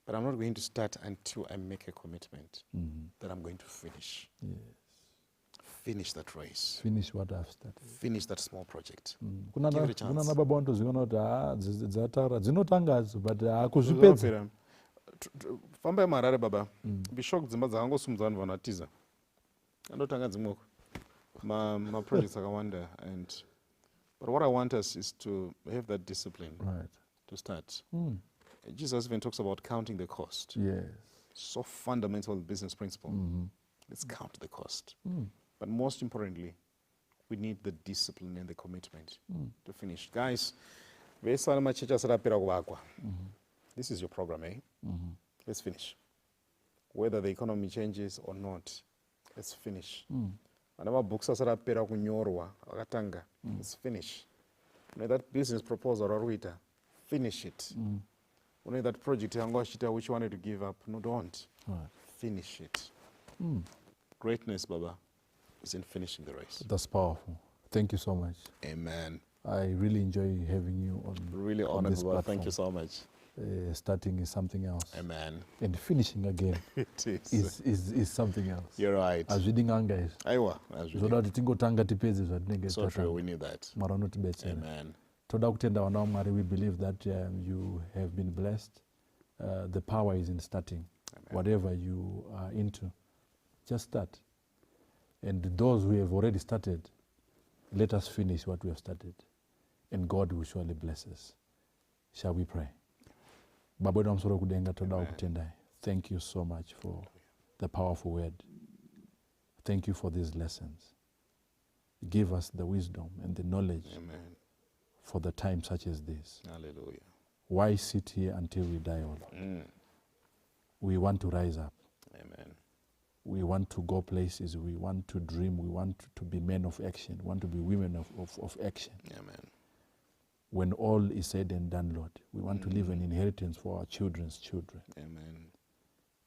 But I'm not going to start until I make a commitment that I'm going to finish. Yes. Finish that race. Finish what I've started. Finish that small project. Give it a chance. Kuna baba vanotozvikana kuti dzataura dzinotanga but hakuzvipedza. Fambai marare baba. Bishok dzimba dzakangosumudza vanhu vanatiza. Andotanga dzimweko. Ma projects akawanda, and But what I want us is to have that discipline to start. Jesus even talks about counting the cost. Yes. So fundamental business principle. Let's count the cost. But most importantly, we need the discipline and the commitment to finish. Guys, this is your program, eh? Let's finish. Whether the economy changes or not, let's finish. Let's finish. That business proposal, finish it. That project which you wanted to give up, no, don't. Finish it. Greatness, Baba, is in finishing the race. That's powerful. Thank you so much. Amen. I really enjoy having you on. Really on honored, this Baba. platform. Thank you so much. Starting is something else. Amen. And finishing again It is something else. You're right. Azvidinganga Zoda tingotanga tipedze zvatinenge So true, we need that. Mwari anotibetsera. Amen. Toda kutenda vana vaMwari, we believe that you have been blessed. The power is in starting. Whatever you are into, just start. And those who have already started, let us finish what we have started. And God will surely bless us. Shall we pray? Baba wedu amsoro kudenga toda kutendai. Thank you so much for the powerful word. Thank you for these lessons. Give us the wisdom and the knowledge for the time such as this. Hallelujah. Why sit here until we die, O Lord? We want to rise up. Amen. We want to go places. We want to dream. We want to be men of action. We want to be women of action. Amen. When all is said and done, Lord, we want to leave an inheritance for our children's children. Amen.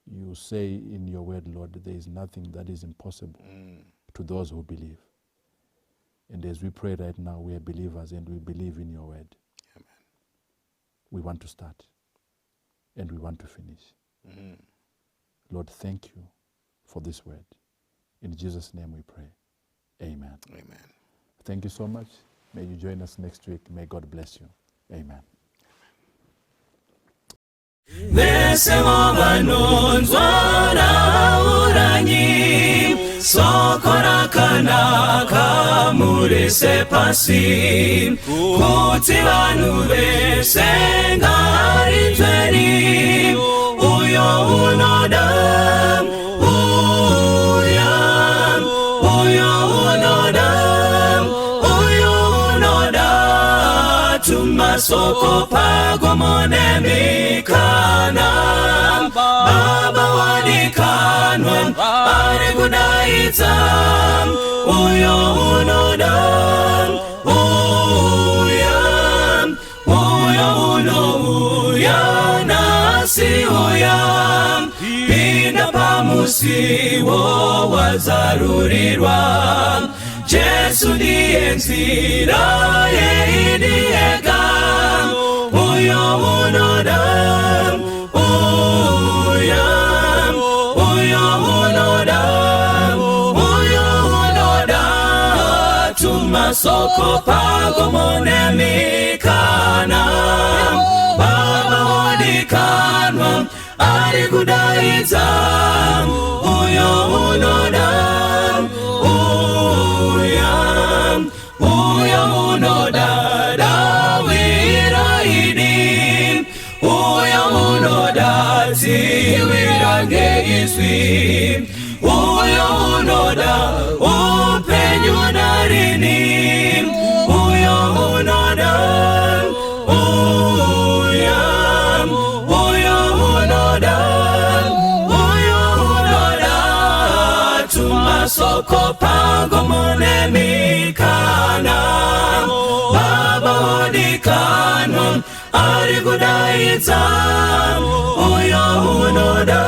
You say in your word, Lord, there is nothing that is impossible to those who believe. And as we pray right now, we are believers and we believe in your word. Amen. We want to start and we want to finish. Lord, thank you for this word. In Jesus' name we pray. Amen. Amen. Thank you so much. May you join us next week. May God bless you. Amen. Sokora kanaka murese pasi kuti vanhu vese ngarinzveri uyo unoda tumasoko pagomonemikana baba wadikanwa ari kudaidza uyo unoda uyo unouya nasi uya pinda pamusiwo wazarurirwa Jesu ndiye nzira yeidiyega uyo unoda tumasoko pagomonemikana baba wadikanwa ari kudaidza uyo unoda uyo unoda dawiraini uyo unoda dziwirange izwi uyo unoda upenyu narini uyo unoda tumasoko pagomonemikana baba wadikanwa ari kudaidza uyo unoda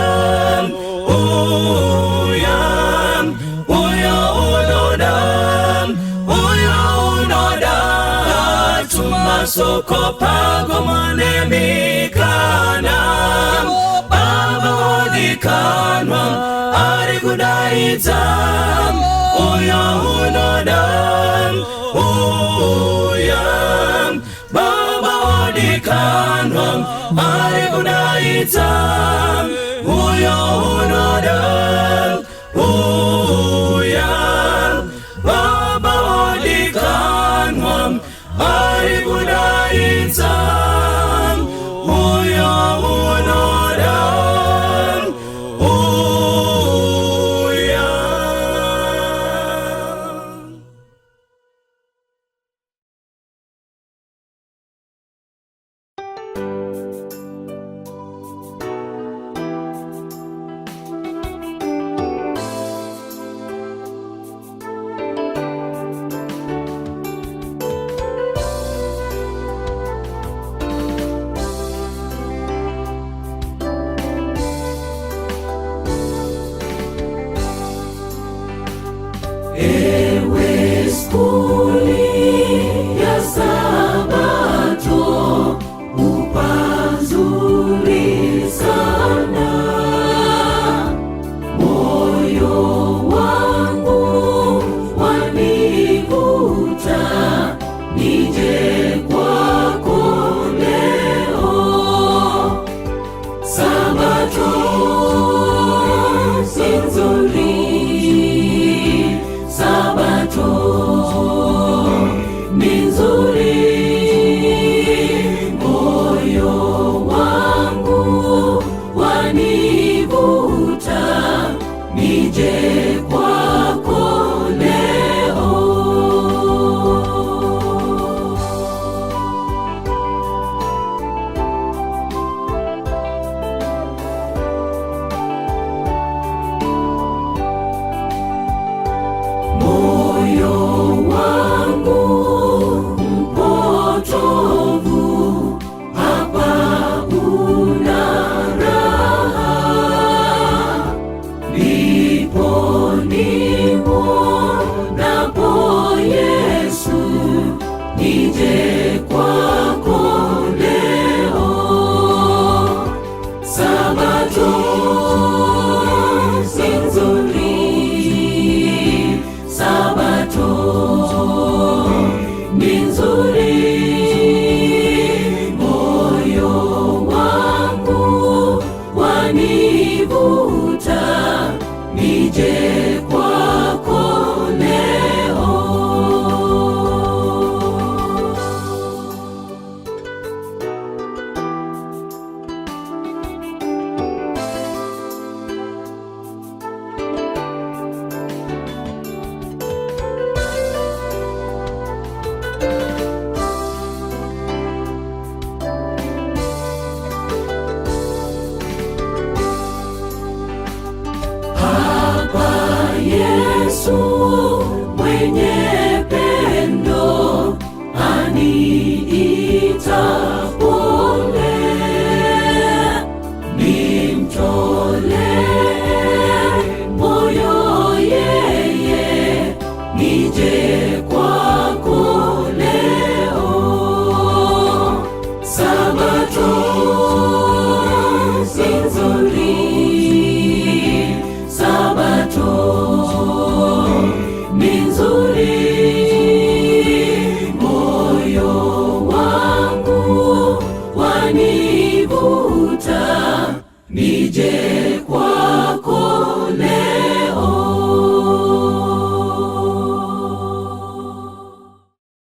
tumasoko pagomonemikana baba wadikanwa ari kudaidza uyo unoda baba wadikanwa ari kudaidza uyo unoda baba wadikanwa vita